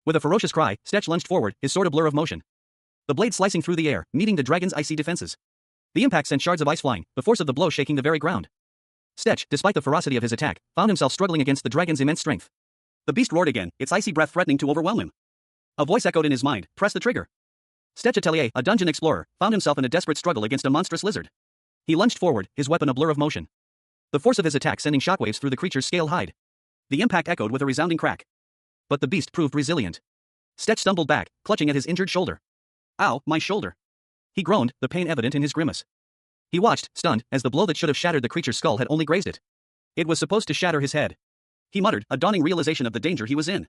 With a ferocious cry, Stetch lunged forward, his sword a blur of motion. the blade slicing through the air, meeting the dragon's icy defenses. The impact sent shards of ice flying, the force of the blow shaking the very ground. Stetch, despite the ferocity of his attack, found himself struggling against the dragon's immense strength. The beast roared again, its icy breath threatening to overwhelm him. A voice echoed in his mind, "Press the trigger." Stetch Atelier, a dungeon explorer, found himself in a desperate struggle against a monstrous lizard. He lunged forward, his weapon a blur of motion. The force of his attack sending shockwaves through the creature's scaled hide. The impact echoed with a resounding crack. But the beast proved resilient. Stetch stumbled back, clutching at his injured shoulder. "Ow, my shoulder." He groaned, the pain evident in his grimace. He watched, stunned, as the blow that should have shattered the creature's skull had only grazed it. It was supposed to shatter his head. He muttered, a dawning realization of the danger he was in.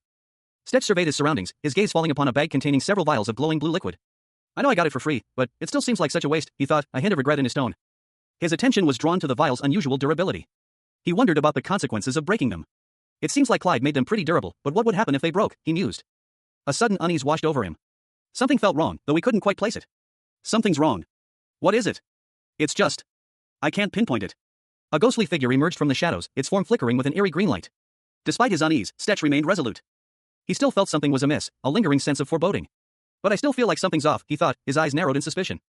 Stetch surveyed his surroundings, his gaze falling upon a bag containing several vials of glowing blue liquid. "I know I got it for free, but it still seems like such a waste," he thought, a hint of regret in his tone. His attention was drawn to the vial's unusual durability. He wondered about the consequences of breaking them. It seems like Clyde made them pretty durable, but what would happen if they broke, he mused. A sudden unease washed over him. Something felt wrong, though he couldn't quite place it. "Something's wrong. What is it?" "It's just... I can't pinpoint it." A ghostly figure emerged from the shadows, its form flickering with an eerie green light. Despite his unease, Stetch remained resolute. He still felt something was amiss, a lingering sense of foreboding. "But I still feel like something's off," he thought, his eyes narrowed in suspicion.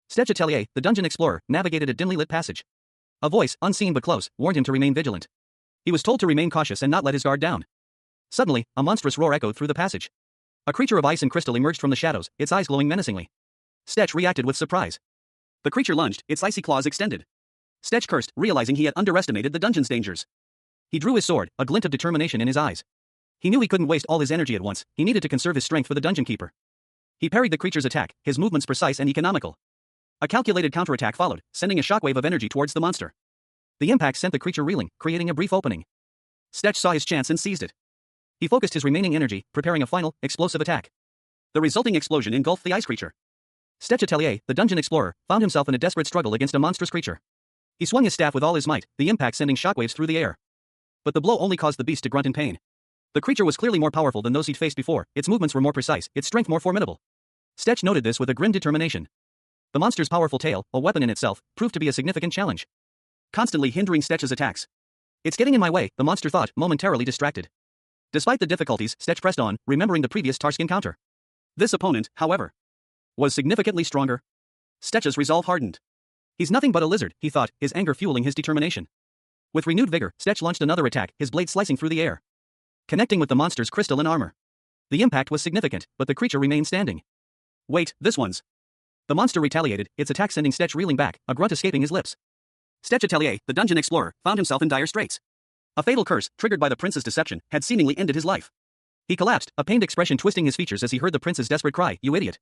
Stetch Atelier, the dungeon explorer, navigated a dimly lit passage. A voice, unseen but close, warned him to remain vigilant. He was told to remain cautious and not let his guard down. Suddenly, a monstrous roar echoed through the passage. A creature of ice and crystal emerged from the shadows, its eyes glowing menacingly. Stetch reacted with surprise. The creature lunged, its icy claws extended. Stetch cursed, realizing he had underestimated the dungeon's dangers. He drew his sword, a glint of determination in his eyes. He knew he couldn't waste all his energy at once, he needed to conserve his strength for the dungeon keeper. He parried the creature's attack, his movements precise and economical. A calculated counterattack followed, sending a shockwave of energy towards the monster. The impact sent the creature reeling, creating a brief opening. Stetch saw his chance and seized it. He focused his remaining energy, preparing a final, explosive attack. The resulting explosion engulfed the ice creature. Stetch Atelier, the dungeon explorer, found himself in a desperate struggle against a monstrous creature. He swung his staff with all his might, the impact sending shockwaves through the air. But the blow only caused the beast to grunt in pain. The creature was clearly more powerful than those he'd faced before, its movements were more precise, its strength more formidable. Stetch noted this with a grim determination. The monster's powerful tail, a weapon in itself, proved to be a significant challenge. Constantly hindering Stetch's attacks. "It's getting in my way," the monster thought, momentarily distracted. Despite the difficulties, Stetch pressed on, remembering the previous Tarsk encounter. This opponent, however, was significantly stronger. Stetch's resolve hardened. "He's nothing but a lizard," he thought, his anger fueling his determination. With renewed vigor, Stetch launched another attack, his blade slicing through the air, connecting with the monster's crystalline armor. The impact was significant, but the creature remained standing. "Wait, this one's..." The monster retaliated, its attack sending Stetch reeling back, a grunt escaping his lips. Stetch Atelier, the dungeon explorer, found himself in dire straits. A fatal curse, triggered by the prince's deception, had seemingly ended his life. He collapsed, a pained expression twisting his features as he heard the prince's desperate cry, "You idiot.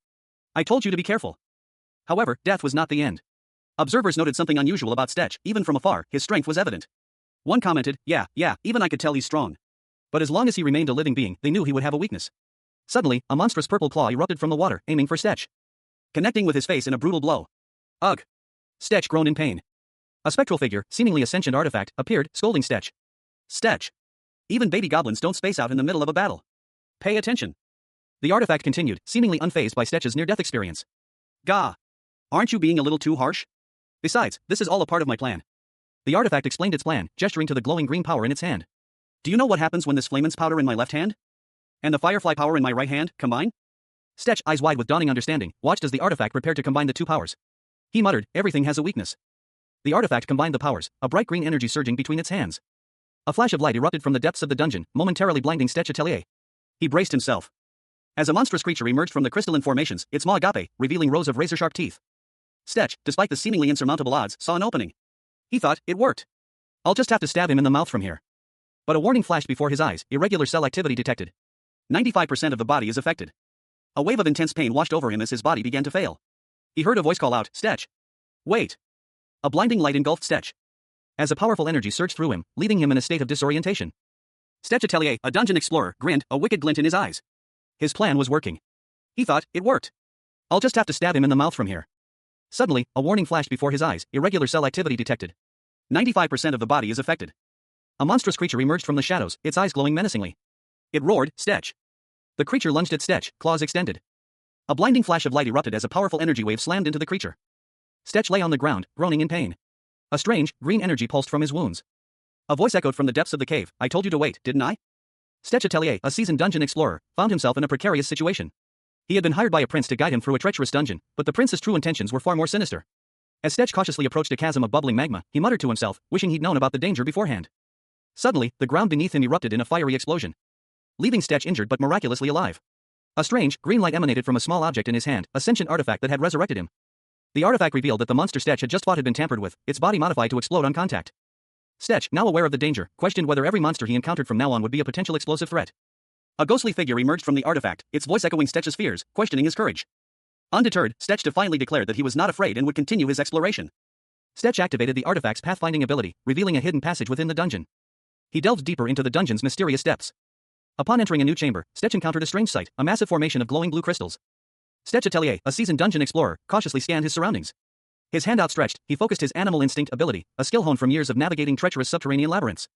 I told you to be careful." However, death was not the end. Observers noted something unusual about Stetch, even from afar, his strength was evident. One commented, yeah, even I could tell he's strong. But as long as he remained a living being, they knew he would have a weakness. Suddenly, a monstrous purple claw erupted from the water, aiming for Stetch, connecting with his face in a brutal blow. "Ugh!" Stetch groaned in pain. A spectral figure, seemingly a sentient artifact, appeared, scolding Stetch. "Stetch! Even baby goblins don't space out in the middle of a battle. Pay attention." The artifact continued, seemingly unfazed by Stetch's near-death experience. "Gah! Aren't you being a little too harsh? Besides, this is all a part of my plan." The artifact explained its plan, gesturing to the glowing green power in its hand. "Do you know what happens when this flamens powder in my left hand and the firefly power in my right hand combine?" Stetch, eyes wide with dawning understanding, watched as the artifact prepared to combine the two powers. He muttered, "Everything has a weakness." The artifact combined the powers, a bright green energy surging between its hands. A flash of light erupted from the depths of the dungeon, momentarily blinding Stetch Atelier. He braced himself. As a monstrous creature emerged from the crystalline formations, its maw agape, revealing rows of razor-sharp teeth. Stetch, despite the seemingly insurmountable odds, saw an opening. He thought, it worked. "I'll just have to stab him in the mouth from here." But a warning flashed before his eyes, irregular cell activity detected. 95% of the body is affected. A wave of intense pain washed over him as his body began to fail. He heard a voice call out, "Stetch! Wait!" A blinding light engulfed Stetch, as a powerful energy surged through him, leaving him in a state of disorientation. Stetch Atelier, a dungeon explorer, grinned, a wicked glint in his eyes. His plan was working. He thought, it worked. "I'll just have to stab him in the mouth from here." Suddenly, a warning flashed before his eyes, irregular cell activity detected. 95% of the body is affected. A monstrous creature emerged from the shadows, its eyes glowing menacingly. It roared, "Stetch!" The creature lunged at Stetch, claws extended. A blinding flash of light erupted as a powerful energy wave slammed into the creature. Stetch lay on the ground, groaning in pain. A strange, green energy pulsed from his wounds. A voice echoed from the depths of the cave, "I told you to wait, didn't I?" Stetch Atelier, a seasoned dungeon explorer, found himself in a precarious situation. He had been hired by a prince to guide him through a treacherous dungeon, but the prince's true intentions were far more sinister. As Stetch cautiously approached a chasm of bubbling magma, he muttered to himself, wishing he'd known about the danger beforehand. Suddenly, the ground beneath him erupted in a fiery explosion, leaving Stetch injured but miraculously alive. A strange, green light emanated from a small object in his hand, a sentient artifact that had resurrected him. The artifact revealed that the monster Stetch had just fought had been tampered with, its body modified to explode on contact. Stetch, now aware of the danger, questioned whether every monster he encountered from now on would be a potential explosive threat. A ghostly figure emerged from the artifact, its voice echoing Stetch's fears, questioning his courage. Undeterred, Stetch defiantly declared that he was not afraid and would continue his exploration. Stetch activated the artifact's pathfinding ability, revealing a hidden passage within the dungeon. He delved deeper into the dungeon's mysterious depths. Upon entering a new chamber, Stetch encountered a strange sight, a massive formation of glowing blue crystals. Stetch Atelier, a seasoned dungeon explorer, cautiously scanned his surroundings. His hand outstretched, he focused his animal instinct ability, a skill honed from years of navigating treacherous subterranean labyrinths.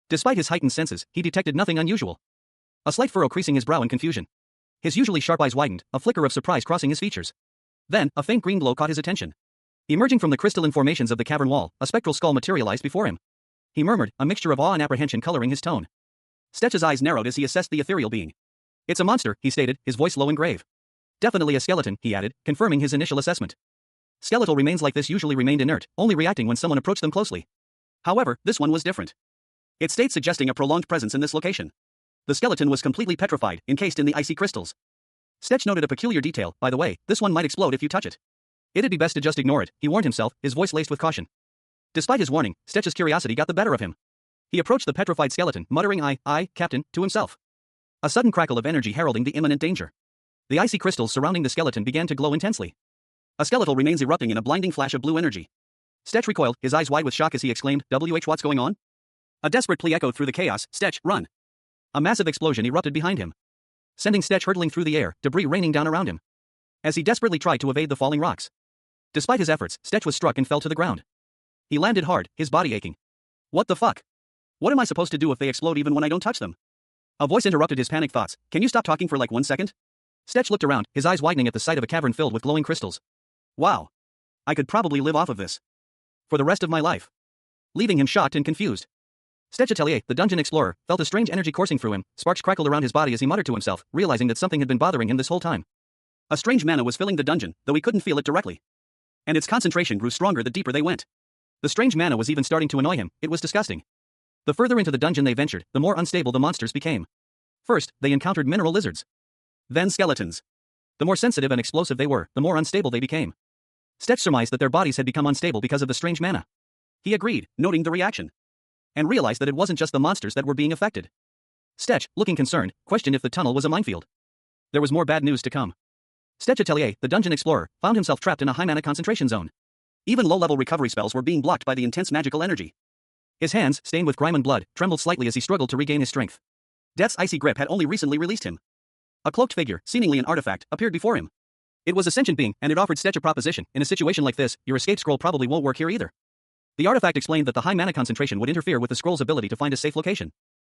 Despite his heightened senses, he detected nothing unusual. A slight furrow creasing his brow in confusion. His usually sharp eyes widened, a flicker of surprise crossing his features. Then, a faint green glow caught his attention. Emerging from the crystalline formations of the cavern wall, a spectral skull materialized before him. He murmured, a mixture of awe and apprehension coloring his tone. Stetch's eyes narrowed as he assessed the ethereal being. It's a monster, he stated, his voice low and grave. Definitely a skeleton, he added, confirming his initial assessment. Skeletal remains like this usually remained inert, only reacting when someone approached them closely. However, this one was different. Its state suggesting a prolonged presence in this location. The skeleton was completely petrified, encased in the icy crystals. Stetch noted a peculiar detail, by the way, this one might explode if you touch it. It'd be best to just ignore it, he warned himself, his voice laced with caution. Despite his warning, Stetch's curiosity got the better of him. He approached the petrified skeleton, muttering Captain, to himself. A sudden crackle of energy heralding the imminent danger. The icy crystals surrounding the skeleton began to glow intensely. A skeletal remains erupting in a blinding flash of blue energy. Stetch recoiled, his eyes wide with shock as he exclaimed, what's going on? A desperate plea echoed through the chaos, Stetch, run! A massive explosion erupted behind him, sending Stetch hurtling through the air, debris raining down around him. As he desperately tried to evade the falling rocks. Despite his efforts, Stetch was struck and fell to the ground. He landed hard, his body aching. What the fuck? What am I supposed to do if they explode even when I don't touch them? A voice interrupted his panicked thoughts. Can you stop talking for like 1 second? Stetch looked around, his eyes widening at the sight of a cavern filled with glowing crystals. Wow. I could probably live off of this for the rest of my life. Leaving him shocked and confused. Stetch Atelier, the dungeon explorer, felt a strange energy coursing through him, sparks crackled around his body as he muttered to himself, realizing that something had been bothering him this whole time. A strange mana was filling the dungeon, though he couldn't feel it directly. And its concentration grew stronger the deeper they went. The strange mana was even starting to annoy him, it was disgusting. The further into the dungeon they ventured, the more unstable the monsters became. First, they encountered mineral lizards. Then skeletons. The more sensitive and explosive they were, the more unstable they became. Stetch surmised that their bodies had become unstable because of the strange mana. He agreed, noting the reaction. And realized that it wasn't just the monsters that were being affected. Stetch, looking concerned, questioned if the tunnel was a minefield. There was more bad news to come. Stetch Atelier, the dungeon explorer, found himself trapped in a high mana concentration zone. Even low-level recovery spells were being blocked by the intense magical energy. His hands, stained with grime and blood, trembled slightly as he struggled to regain his strength. Death's icy grip had only recently released him. A cloaked figure, seemingly an artifact, appeared before him. It was a sentient being, and it offered Stetch a proposition. In a situation like this, your escape scroll probably won't work here either. The artifact explained that the high mana concentration would interfere with the scroll's ability to find a safe location.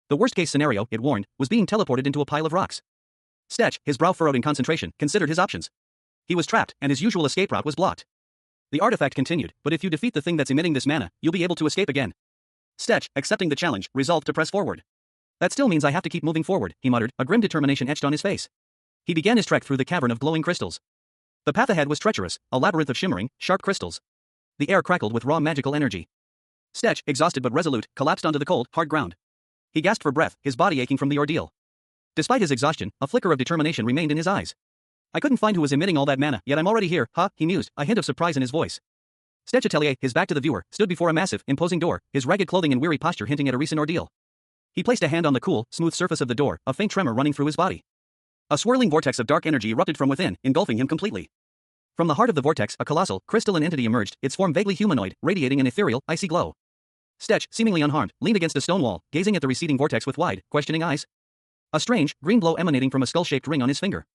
The worst-case scenario, it warned, was being teleported into a pile of rocks. Stetch, his brow furrowed in concentration, considered his options. He was trapped, and his usual escape route was blocked. The artifact continued, but if you defeat the thing that's emitting this mana, you'll be able to escape again. Stetch, accepting the challenge, resolved to press forward. That still means I have to keep moving forward, he muttered, a grim determination etched on his face. He began his trek through the cavern of glowing crystals. The path ahead was treacherous, a labyrinth of shimmering, sharp crystals. The air crackled with raw magical energy. Stetch, exhausted but resolute, collapsed onto the cold, hard ground. He gasped for breath, his body aching from the ordeal. Despite his exhaustion, a flicker of determination remained in his eyes. I couldn't find who was emitting all that mana, yet I'm already here, he mused, a hint of surprise in his voice. Stetch Atelier, his back to the viewer, stood before a massive, imposing door, his ragged clothing and weary posture hinting at a recent ordeal. He placed a hand on the cool, smooth surface of the door, a faint tremor running through his body. A swirling vortex of dark energy erupted from within, engulfing him completely. From the heart of the vortex, a colossal, crystalline entity emerged, its form vaguely humanoid, radiating an ethereal, icy glow. Stetch, seemingly unharmed, leaned against a stone wall, gazing at the receding vortex with wide, questioning eyes. A strange, green glow emanating from a skull-shaped ring on his finger.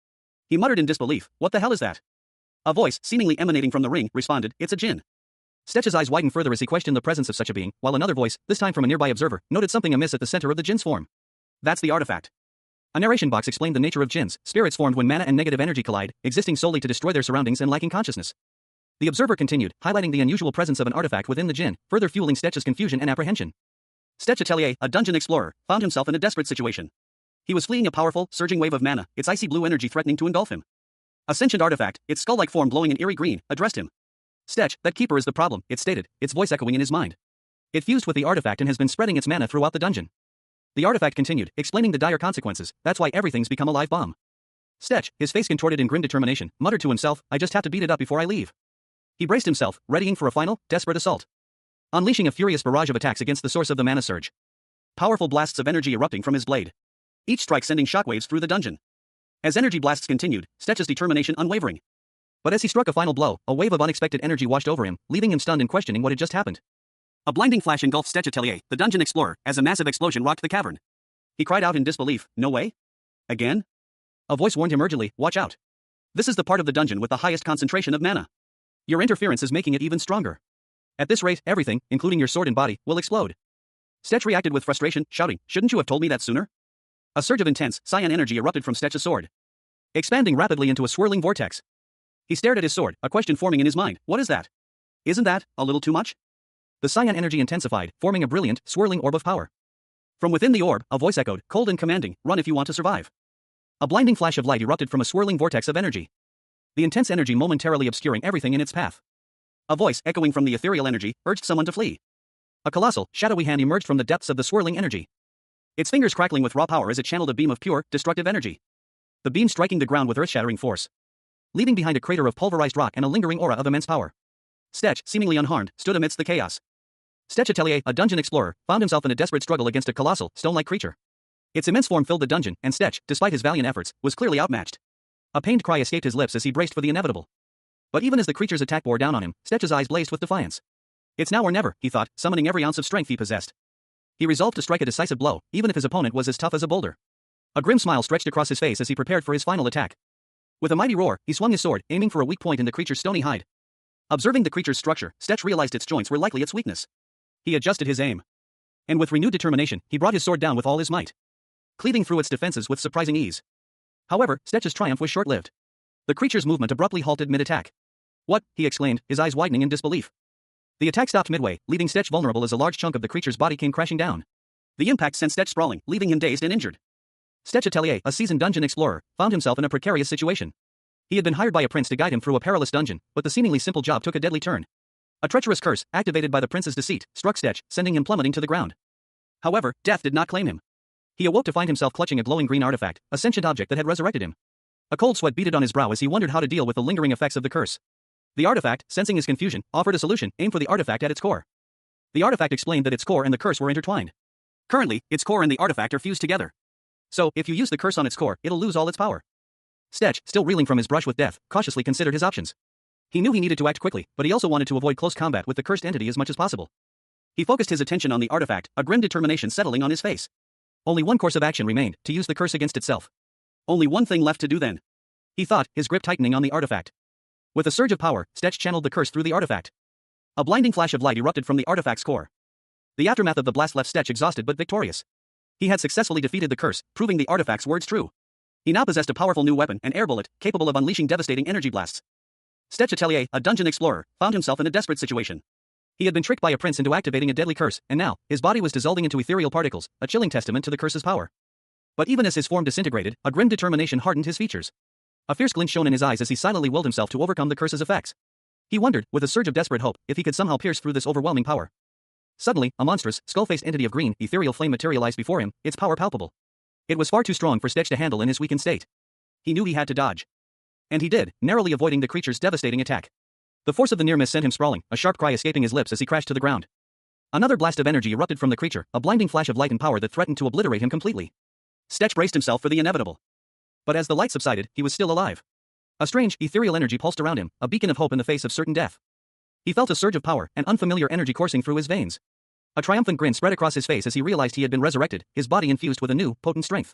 He muttered in disbelief, what the hell is that? A voice, seemingly emanating from the ring, responded, it's a djinn. Stetch's eyes widened further as he questioned the presence of such a being, while another voice, this time from a nearby observer, noted something amiss at the center of the djinn's form. That's the artifact. A narration box explained the nature of djinns, spirits formed when mana and negative energy collide, existing solely to destroy their surroundings and lacking consciousness. The observer continued, highlighting the unusual presence of an artifact within the djinn, further fueling Stetch's confusion and apprehension. Stetch Atelier, a dungeon explorer, found himself in a desperate situation. He was fleeing a powerful, surging wave of mana, its icy blue energy threatening to engulf him. A sentient artifact, its skull-like form glowing in eerie green, addressed him. Stetch, that keeper is the problem, it stated, its voice echoing in his mind. It fused with the artifact and has been spreading its mana throughout the dungeon. The artifact continued, explaining the dire consequences, that's why everything's become a live bomb. Stetch, his face contorted in grim determination, muttered to himself, I just have to beat it up before I leave. He braced himself, readying for a final, desperate assault. Unleashing a furious barrage of attacks against the source of the mana surge. Powerful blasts of energy erupting from his blade. Each strike sending shockwaves through the dungeon. As energy blasts continued, Stetch's determination unwavering. But as he struck a final blow, a wave of unexpected energy washed over him, leaving him stunned and questioning what had just happened. A blinding flash engulfed Stetch Atelier, the dungeon explorer, as a massive explosion rocked the cavern. He cried out in disbelief, no way? Again? A voice warned him urgently, watch out. This is the part of the dungeon with the highest concentration of mana. Your interference is making it even stronger. At this rate, everything, including your sword and body, will explode. Stetch reacted with frustration, shouting, shouldn't you have told me that sooner? A surge of intense, cyan energy erupted from Stetch's sword, expanding rapidly into a swirling vortex. He stared at his sword, a question forming in his mind, what is that? Isn't that a little too much? The cyan energy intensified, forming a brilliant, swirling orb of power. From within the orb, a voice echoed, cold and commanding, run if you want to survive. A blinding flash of light erupted from a swirling vortex of energy. The intense energy momentarily obscuring everything in its path. A voice, echoing from the ethereal energy, urged someone to flee. A colossal, shadowy hand emerged from the depths of the swirling energy. Its fingers crackling with raw power as it channeled a beam of pure, destructive energy. The beam striking the ground with earth-shattering force, leaving behind a crater of pulverized rock and a lingering aura of immense power. Stetch, seemingly unharmed, stood amidst the chaos. Stetch Atelier, a dungeon explorer, found himself in a desperate struggle against a colossal, stone-like creature. Its immense form filled the dungeon, and Stetch, despite his valiant efforts, was clearly outmatched. A pained cry escaped his lips as he braced for the inevitable. But even as the creature's attack bore down on him, Stetch's eyes blazed with defiance. It's now or never, he thought, summoning every ounce of strength he possessed. He resolved to strike a decisive blow, even if his opponent was as tough as a boulder. A grim smile stretched across his face as he prepared for his final attack. With a mighty roar, he swung his sword, aiming for a weak point in the creature's stony hide. Observing the creature's structure, Stetch realized its joints were likely its weakness. He adjusted his aim. And with renewed determination, he brought his sword down with all his might, cleaving through its defenses with surprising ease. However, Stetch's triumph was short-lived. The creature's movement abruptly halted mid-attack. What? He exclaimed, his eyes widening in disbelief. The attack stopped midway, leaving Stetch vulnerable as a large chunk of the creature's body came crashing down. The impact sent Stetch sprawling, leaving him dazed and injured. Stetch Atelier, a seasoned dungeon explorer, found himself in a precarious situation. He had been hired by a prince to guide him through a perilous dungeon, but the seemingly simple job took a deadly turn. A treacherous curse, activated by the prince's deceit, struck Stetch, sending him plummeting to the ground. However, death did not claim him. He awoke to find himself clutching a glowing green artifact, a sentient object that had resurrected him. A cold sweat beaded on his brow as he wondered how to deal with the lingering effects of the curse. The artifact, sensing his confusion, offered a solution, aim for the artifact at its core. The artifact explained that its core and the curse were intertwined. Currently, its core and the artifact are fused together. So, if you use the curse on its core, it'll lose all its power. Stetch, still reeling from his brush with death, cautiously considered his options. He knew he needed to act quickly, but he also wanted to avoid close combat with the cursed entity as much as possible. He focused his attention on the artifact, a grim determination settling on his face. Only one course of action remained, to use the curse against itself. Only one thing left to do then. He thought, his grip tightening on the artifact. With a surge of power, Stetch channeled the curse through the artifact. A blinding flash of light erupted from the artifact's core. The aftermath of the blast left Stetch exhausted but victorious. He had successfully defeated the curse, proving the artifact's words true. He now possessed a powerful new weapon, an air bullet, capable of unleashing devastating energy blasts. Stetch Atelier, a dungeon explorer, found himself in a desperate situation. He had been tricked by a prince into activating a deadly curse, and now, his body was dissolving into ethereal particles, a chilling testament to the curse's power. But even as his form disintegrated, a grim determination hardened his features. A fierce glint shone in his eyes as he silently willed himself to overcome the curse's effects. He wondered, with a surge of desperate hope, if he could somehow pierce through this overwhelming power. Suddenly, a monstrous, skull-faced entity of green, ethereal flame materialized before him, its power palpable. It was far too strong for Stetch to handle in his weakened state. He knew he had to dodge. And he did, narrowly avoiding the creature's devastating attack. The force of the near miss sent him sprawling, a sharp cry escaping his lips as he crashed to the ground. Another blast of energy erupted from the creature, a blinding flash of light and power that threatened to obliterate him completely. Stetch braced himself for the inevitable. But as the light subsided, he was still alive. A strange, ethereal energy pulsed around him, a beacon of hope in the face of certain death. He felt a surge of power, an unfamiliar energy coursing through his veins. A triumphant grin spread across his face as he realized he had been resurrected, his body infused with a new, potent strength.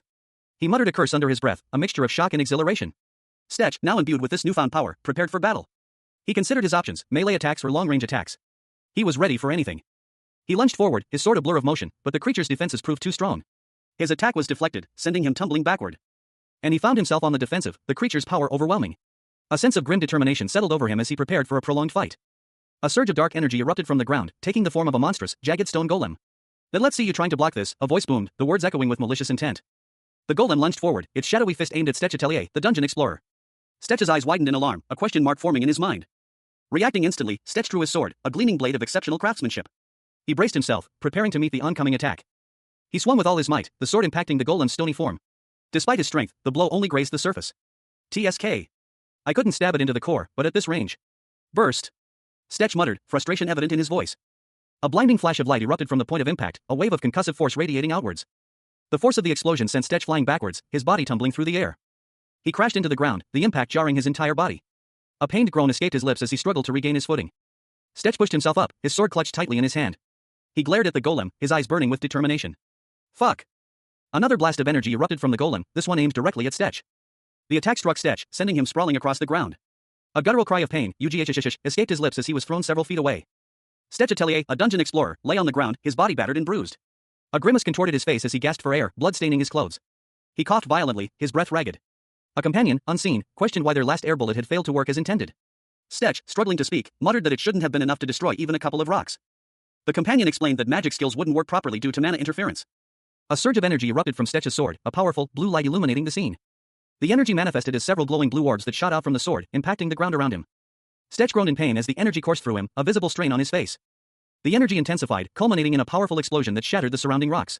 He muttered a curse under his breath, a mixture of shock and exhilaration. Stetch, now imbued with this newfound power, prepared for battle. He considered his options, melee attacks or long-range attacks. He was ready for anything. He lunged forward, his sword a blur of motion, but the creature's defenses proved too strong. His attack was deflected, sending him tumbling backward. And he found himself on the defensive, the creature's power overwhelming. A sense of grim determination settled over him as he prepared for a prolonged fight. A surge of dark energy erupted from the ground, taking the form of a monstrous, jagged stone golem. Then let's see you trying to block this, a voice boomed, the words echoing with malicious intent. The golem lunged forward, its shadowy fist aimed at Stetch Atelier, the dungeon explorer. Stetch's eyes widened in alarm, a question mark forming in his mind. Reacting instantly, Stetch drew his sword, a gleaming blade of exceptional craftsmanship. He braced himself, preparing to meet the oncoming attack. He swung with all his might, the sword impacting the golem's stony form. Despite his strength, the blow only grazed the surface. TSK. I couldn't stab it into the core, but at this range. Burst. Stetch muttered, frustration evident in his voice. A blinding flash of light erupted from the point of impact, a wave of concussive force radiating outwards. The force of the explosion sent Stetch flying backwards, his body tumbling through the air. He crashed into the ground, the impact jarring his entire body. A pained groan escaped his lips as he struggled to regain his footing. Stetch pushed himself up, his sword clutched tightly in his hand. He glared at the golem, his eyes burning with determination. Fuck! Another blast of energy erupted from the golem, this one aimed directly at Stetch. The attack struck Stetch, sending him sprawling across the ground. A guttural cry of pain, escaped his lips as he was thrown several feet away. Stetch Atelier, a dungeon explorer, lay on the ground, his body battered and bruised. A grimace contorted his face as he gasped for air, blood staining his clothes. He coughed violently, his breath ragged. A companion, unseen, questioned why their last air bullet had failed to work as intended. Stetch, struggling to speak, muttered that it shouldn't have been enough to destroy even a couple of rocks. The companion explained that magic skills wouldn't work properly due to mana interference. A surge of energy erupted from Stetch's sword, a powerful, blue light illuminating the scene. The energy manifested as several glowing blue orbs that shot out from the sword, impacting the ground around him. Stetch groaned in pain as the energy coursed through him, a visible strain on his face. The energy intensified, culminating in a powerful explosion that shattered the surrounding rocks.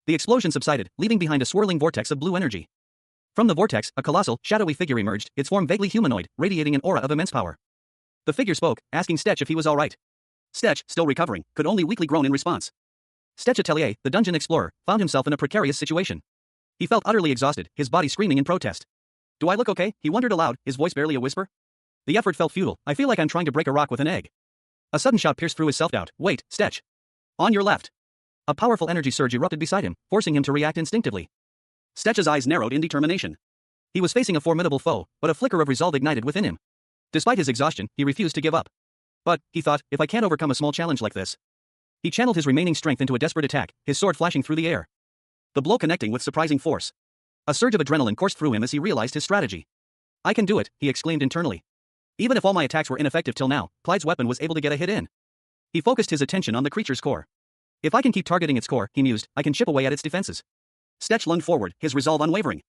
The explosion subsided, leaving behind a swirling vortex of blue energy. From the vortex, a colossal, shadowy figure emerged, its form vaguely humanoid, radiating an aura of immense power. The figure spoke, asking Stetch if he was all right. Stetch, still recovering, could only weakly groan in response. Stetch Atelier, the dungeon explorer, found himself in a precarious situation. He felt utterly exhausted, his body screaming in protest. Do I look okay? He wondered aloud, his voice barely a whisper. The effort felt futile. I feel like I'm trying to break a rock with an egg. A sudden shout pierced through his self-doubt. Wait, Stetch. On your left. A powerful energy surge erupted beside him, forcing him to react instinctively. Stetch's eyes narrowed in determination. He was facing a formidable foe, but a flicker of resolve ignited within him. Despite his exhaustion, he refused to give up. But, he thought, if I can't overcome a small challenge like this. He channeled his remaining strength into a desperate attack, his sword flashing through the air. The blow connecting with surprising force. A surge of adrenaline coursed through him as he realized his strategy. I can do it, he exclaimed internally. Even if all my attacks were ineffective till now, Clyde's weapon was able to get a hit in. He focused his attention on the creature's core. If I can keep targeting its core, he mused, I can chip away at its defenses. Stetch lunged forward, his resolve unwavering.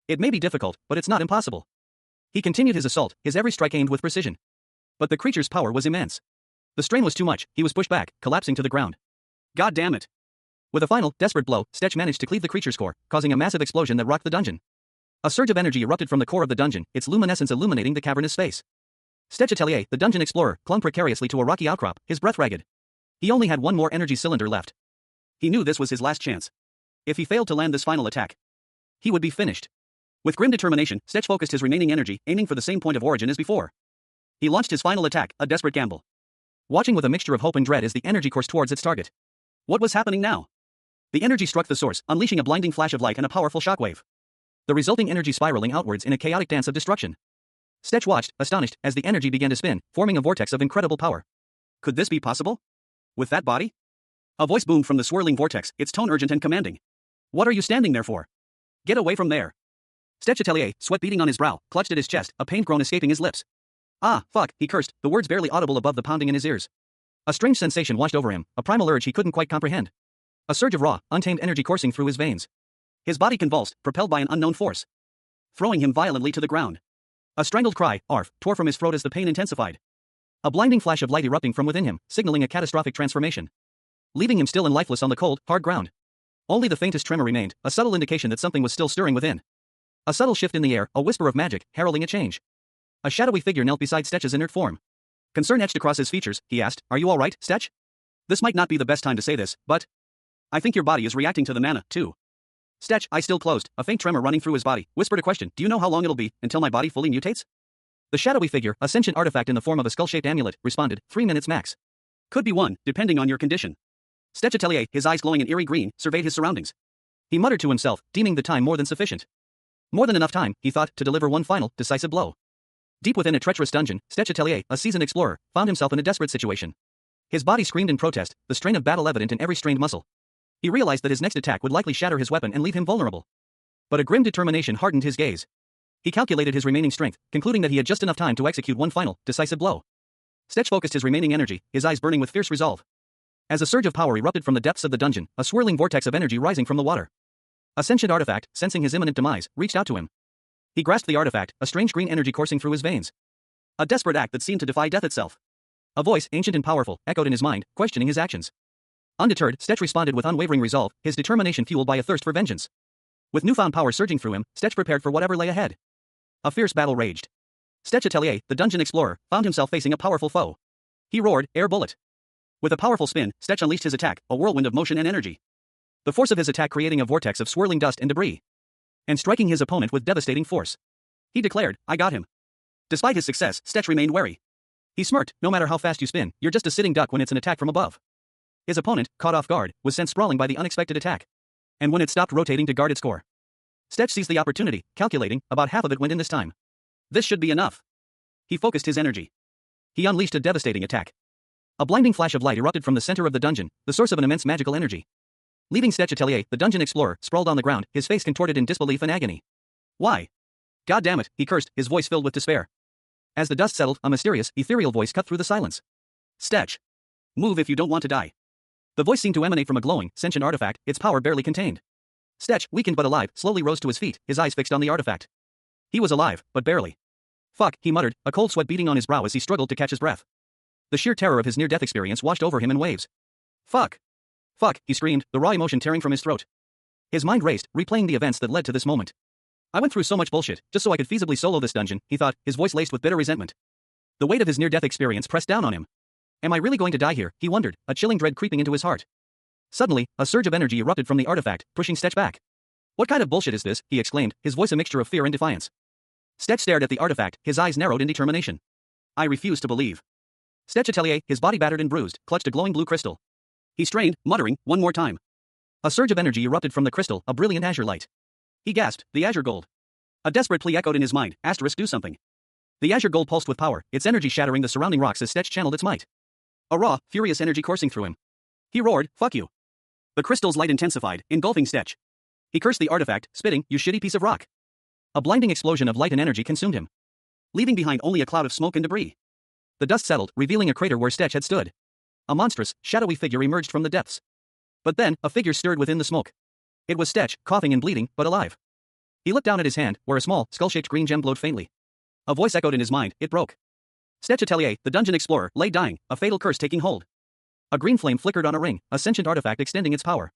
It may be difficult, but it's not impossible. He continued his assault, his every strike aimed with precision. But the creature's power was immense. The strain was too much, he was pushed back, collapsing to the ground. God damn it. With a final, desperate blow, Stetch managed to cleave the creature's core, causing a massive explosion that rocked the dungeon. A surge of energy erupted from the core of the dungeon, its luminescence illuminating the cavernous space. Stetch Atelier, the dungeon explorer, clung precariously to a rocky outcrop, his breath ragged. He only had one more energy cylinder left. He knew this was his last chance. If he failed to land this final attack, he would be finished. With grim determination, Stetch focused his remaining energy, aiming for the same point of origin as before. He launched his final attack, a desperate gamble. Watching with a mixture of hope and dread as the energy coursed towards its target. What was happening now? The energy struck the source, unleashing a blinding flash of light and a powerful shockwave. The resulting energy spiraling outwards in a chaotic dance of destruction. Stetch watched, astonished, as the energy began to spin, forming a vortex of incredible power. Could this be possible? With that body? A voice boomed from the swirling vortex, its tone urgent and commanding. What are you standing there for? Get away from there. Stetch Atelier, sweat beading on his brow, clutched at his chest, a pained groan escaping his lips. Ah, fuck, he cursed, the words barely audible above the pounding in his ears. A strange sensation washed over him, a primal urge he couldn't quite comprehend. A surge of raw, untamed energy coursing through his veins. His body convulsed, propelled by an unknown force, throwing him violently to the ground. A strangled cry, arf, tore from his throat as the pain intensified. A blinding flash of light erupting from within him, signaling a catastrophic transformation. Leaving him still and lifeless on the cold, hard ground. Only the faintest tremor remained, a subtle indication that something was still stirring within. A subtle shift in the air, a whisper of magic, heralding a change. A shadowy figure knelt beside Stetch's inert form. Concern etched across his features, he asked, Are you all right, Stetch? This might not be the best time to say this, but I think your body is reacting to the mana, too. Stetch, eyes still closed, a faint tremor running through his body, whispered a question. Do you know how long it'll be until my body fully mutates? The shadowy figure, a sentient artifact in the form of a skull-shaped amulet, responded, 3 minutes max. Could be 1, depending on your condition. Stetch Atelier, his eyes glowing an eerie green, surveyed his surroundings. He muttered to himself, deeming the time more than sufficient. More than enough time, he thought, to deliver one final, decisive blow. Deep within a treacherous dungeon, Stetch Atelier, a seasoned explorer, found himself in a desperate situation. His body screamed in protest, the strain of battle evident in every strained muscle. He realized that his next attack would likely shatter his weapon and leave him vulnerable. But a grim determination hardened his gaze. He calculated his remaining strength, concluding that he had just enough time to execute one final, decisive blow. Stetch focused his remaining energy, his eyes burning with fierce resolve. As a surge of power erupted from the depths of the dungeon, a swirling vortex of energy rising from the water. A sentient artifact, sensing his imminent demise, reached out to him. He grasped the artifact, a strange green energy coursing through his veins. A desperate act that seemed to defy death itself. A voice, ancient and powerful, echoed in his mind, questioning his actions. Undeterred, Stetch responded with unwavering resolve, his determination fueled by a thirst for vengeance. With newfound power surging through him, Stetch prepared for whatever lay ahead. A fierce battle raged. Stetch Atelier, the dungeon explorer, found himself facing a powerful foe. He roared, "Air bullet!" With a powerful spin, Stetch unleashed his attack, a whirlwind of motion and energy. The force of his attack creating a vortex of swirling dust and debris. And striking his opponent with devastating force. He declared, "I got him." Despite his success, Stetch remained wary. He smirked, "No matter how fast you spin, you're just a sitting duck when it's an attack from above." His opponent, caught off guard, was sent sprawling by the unexpected attack. And when it stopped rotating to guard its core, Stetch seized the opportunity, calculating, about half of it went in this time. This should be enough. He focused his energy. He unleashed a devastating attack. A blinding flash of light erupted from the center of the dungeon, the source of an immense magical energy. Leaving Stetch Atelier, the dungeon explorer, sprawled on the ground, his face contorted in disbelief and agony. "Why? God damn it," he cursed, his voice filled with despair. As the dust settled, a mysterious, ethereal voice cut through the silence. "Stetch. Move if you don't want to die." The voice seemed to emanate from a glowing, sentient artifact, its power barely contained. Stetch, weakened but alive, slowly rose to his feet, his eyes fixed on the artifact. He was alive, but barely. "Fuck," he muttered, a cold sweat beating on his brow as he struggled to catch his breath. The sheer terror of his near-death experience washed over him in waves. "Fuck. Fuck," he screamed, the raw emotion tearing from his throat. His mind raced, replaying the events that led to this moment. "I went through so much bullshit, just so I could feasibly solo this dungeon," he thought, his voice laced with bitter resentment. The weight of his near-death experience pressed down on him. "Am I really going to die here?" he wondered, a chilling dread creeping into his heart. Suddenly, a surge of energy erupted from the artifact, pushing Stetch back. "What kind of bullshit is this?" he exclaimed, his voice a mixture of fear and defiance. Stetch stared at the artifact, his eyes narrowed in determination. "I refuse to believe." Stetch Atelier, his body battered and bruised, clutched a glowing blue crystal. He strained, muttering, "One more time." A surge of energy erupted from the crystal, a brilliant azure light. He gasped, "The azure gold." A desperate plea echoed in his mind, asterisk do something. The azure gold pulsed with power, its energy shattering the surrounding rocks as Stetch channeled its might. A raw, furious energy coursing through him. He roared, "Fuck you." The crystal's light intensified, engulfing Stetch. He cursed the artifact, spitting, "You shitty piece of rock." A blinding explosion of light and energy consumed him, leaving behind only a cloud of smoke and debris. The dust settled, revealing a crater where Stetch had stood. A monstrous, shadowy figure emerged from the depths. But then, a figure stirred within the smoke. It was Stetch, coughing and bleeding, but alive. He looked down at his hand, where a small, skull-shaped green gem glowed faintly. A voice echoed in his mind, it broke. Stetch Atelier, the dungeon explorer, lay dying, a fatal curse taking hold. A green flame flickered on a ring, a sentient artifact extending its power.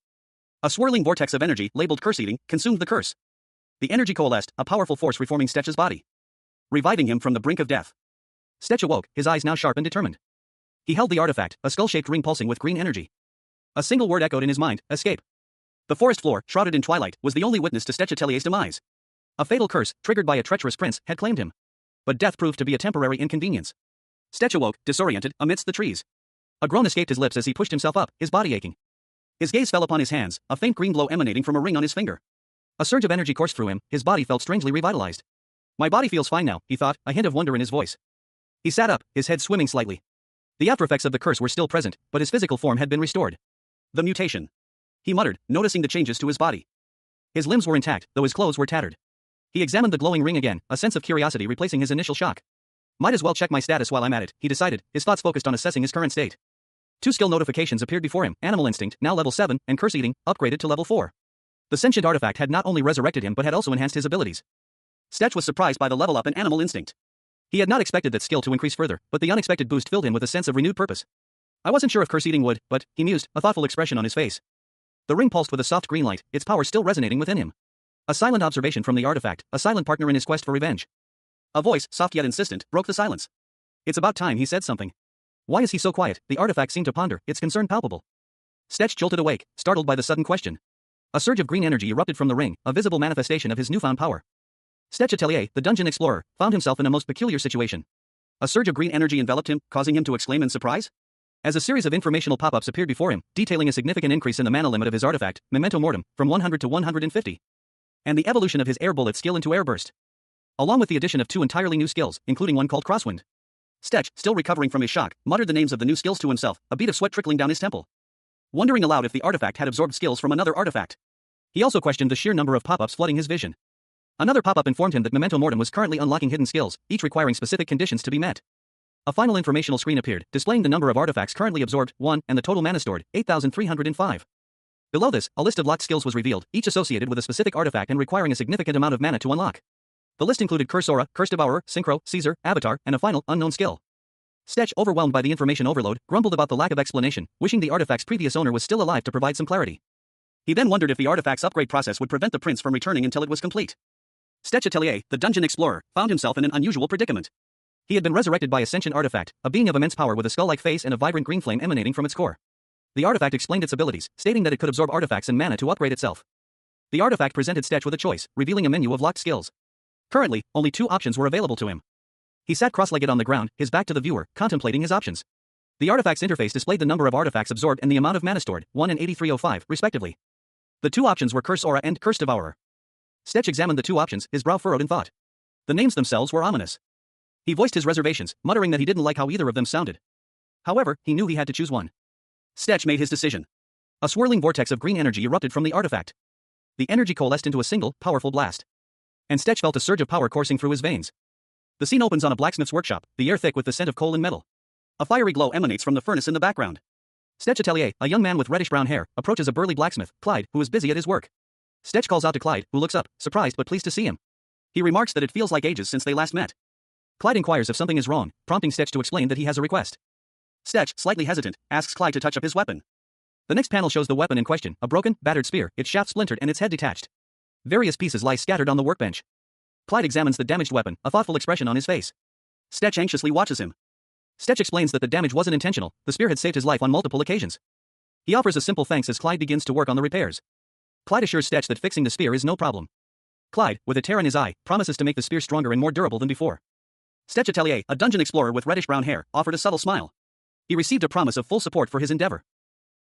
A swirling vortex of energy, labeled curse-eating, consumed the curse. The energy coalesced, a powerful force reforming Stetch's body, reviving him from the brink of death. Stetch awoke, his eyes now sharp and determined. He held the artifact, a skull-shaped ring pulsing with green energy. A single word echoed in his mind, escape. The forest floor, shrouded in twilight, was the only witness to Stetch Atelier's demise. A fatal curse, triggered by a treacherous prince, had claimed him. But death proved to be a temporary inconvenience. Stetch awoke, disoriented, amidst the trees. A groan escaped his lips as he pushed himself up, his body aching. His gaze fell upon his hands, a faint green glow emanating from a ring on his finger. A surge of energy coursed through him, his body felt strangely revitalized. "My body feels fine now," he thought, a hint of wonder in his voice. He sat up, his head swimming slightly. The aftereffects of the curse were still present, but his physical form had been restored. "The mutation," he muttered, noticing the changes to his body. His limbs were intact, though his clothes were tattered. He examined the glowing ring again, a sense of curiosity replacing his initial shock. "Might as well check my status while I'm at it," he decided, his thoughts focused on assessing his current state. 2 skill notifications appeared before him, Animal Instinct, now level 7, and Curse Eating, upgraded to level 4. The sentient artifact had not only resurrected him but had also enhanced his abilities. Stetch was surprised by the level up in Animal Instinct. He had not expected that skill to increase further, but the unexpected boost filled him with a sense of renewed purpose. "I wasn't sure if Curse Eating would, but," he mused, a thoughtful expression on his face. The ring pulsed with a soft green light, its power still resonating within him. A silent observation from the artifact, a silent partner in his quest for revenge. A voice, soft yet insistent, broke the silence. "It's about time he said something." "Why is he so quiet?" the artifact seemed to ponder, its concern palpable. Stetch jolted awake, startled by the sudden question. A surge of green energy erupted from the ring, a visible manifestation of his newfound power. Stetch Atelier, the dungeon explorer, found himself in a most peculiar situation. A surge of green energy enveloped him, causing him to exclaim in surprise. As a series of informational pop-ups appeared before him, detailing a significant increase in the mana limit of his artifact, Memento Mortem, from 100 to 150. And the evolution of his air bullet skill into Airburst. Along with the addition of 2 entirely new skills, including one called Crosswind. Stetch, still recovering from his shock, muttered the names of the new skills to himself, a bead of sweat trickling down his temple. Wondering aloud if the artifact had absorbed skills from another artifact. He also questioned the sheer number of pop-ups flooding his vision. Another pop-up informed him that Memento Mortem was currently unlocking hidden skills, each requiring specific conditions to be met. A final informational screen appeared, displaying the number of artifacts currently absorbed, 1, and the total mana stored, 8,305. Below this, a list of locked skills was revealed, each associated with a specific artifact and requiring a significant amount of mana to unlock. The list included Curse Aura, Curse Devourer, Synchro, Caesar, Avatar, and a final, unknown skill. Stetch, overwhelmed by the information overload, grumbled about the lack of explanation, wishing the artifact's previous owner was still alive to provide some clarity. He then wondered if the artifact's upgrade process would prevent the prince from returning until it was complete. Stetch Atelier, the dungeon explorer, found himself in an unusual predicament. He had been resurrected by a sentient artifact, a being of immense power with a skull-like face and a vibrant green flame emanating from its core. The artifact explained its abilities, stating that it could absorb artifacts and mana to upgrade itself. The artifact presented Stetch with a choice, revealing a menu of locked skills. Currently, only 2 options were available to him. He sat cross-legged on the ground, his back to the viewer, contemplating his options. The artifact's interface displayed the number of artifacts absorbed and the amount of mana stored, 1 and 8305, respectively. The 2 options were Curse Aura and Curse Devourer. Stetch examined the 2 options, his brow furrowed in thought. The names themselves were ominous. He voiced his reservations, muttering that he didn't like how either of them sounded. However, he knew he had to choose one. Stetch made his decision. A swirling vortex of green energy erupted from the artifact. The energy coalesced into a single, powerful blast. And Stetch felt a surge of power coursing through his veins. The scene opens on a blacksmith's workshop, the air thick with the scent of coal and metal. A fiery glow emanates from the furnace in the background. Stetch Atelier, a young man with reddish-brown hair, approaches a burly blacksmith, Clyde, who is busy at his work. Stetch calls out to Clyde, who looks up, surprised but pleased to see him. He remarks that it feels like ages since they last met. Clyde inquires if something is wrong, prompting Stetch to explain that he has a request. Stetch, slightly hesitant, asks Clyde to touch up his weapon. The next panel shows the weapon in question, a broken, battered spear, its shaft splintered and its head detached. Various pieces lie scattered on the workbench. Clyde examines the damaged weapon, a thoughtful expression on his face. Stetch anxiously watches him. Stetch explains that the damage wasn't intentional, the spear had saved his life on multiple occasions. He offers a simple thanks as Clyde begins to work on the repairs. Clyde assures Stetch that fixing the spear is no problem. Clyde, with a tear in his eye, promises to make the spear stronger and more durable than before. Stetch Atelier, a dungeon explorer with reddish-brown hair, offered a subtle smile. He received a promise of full support for his endeavor.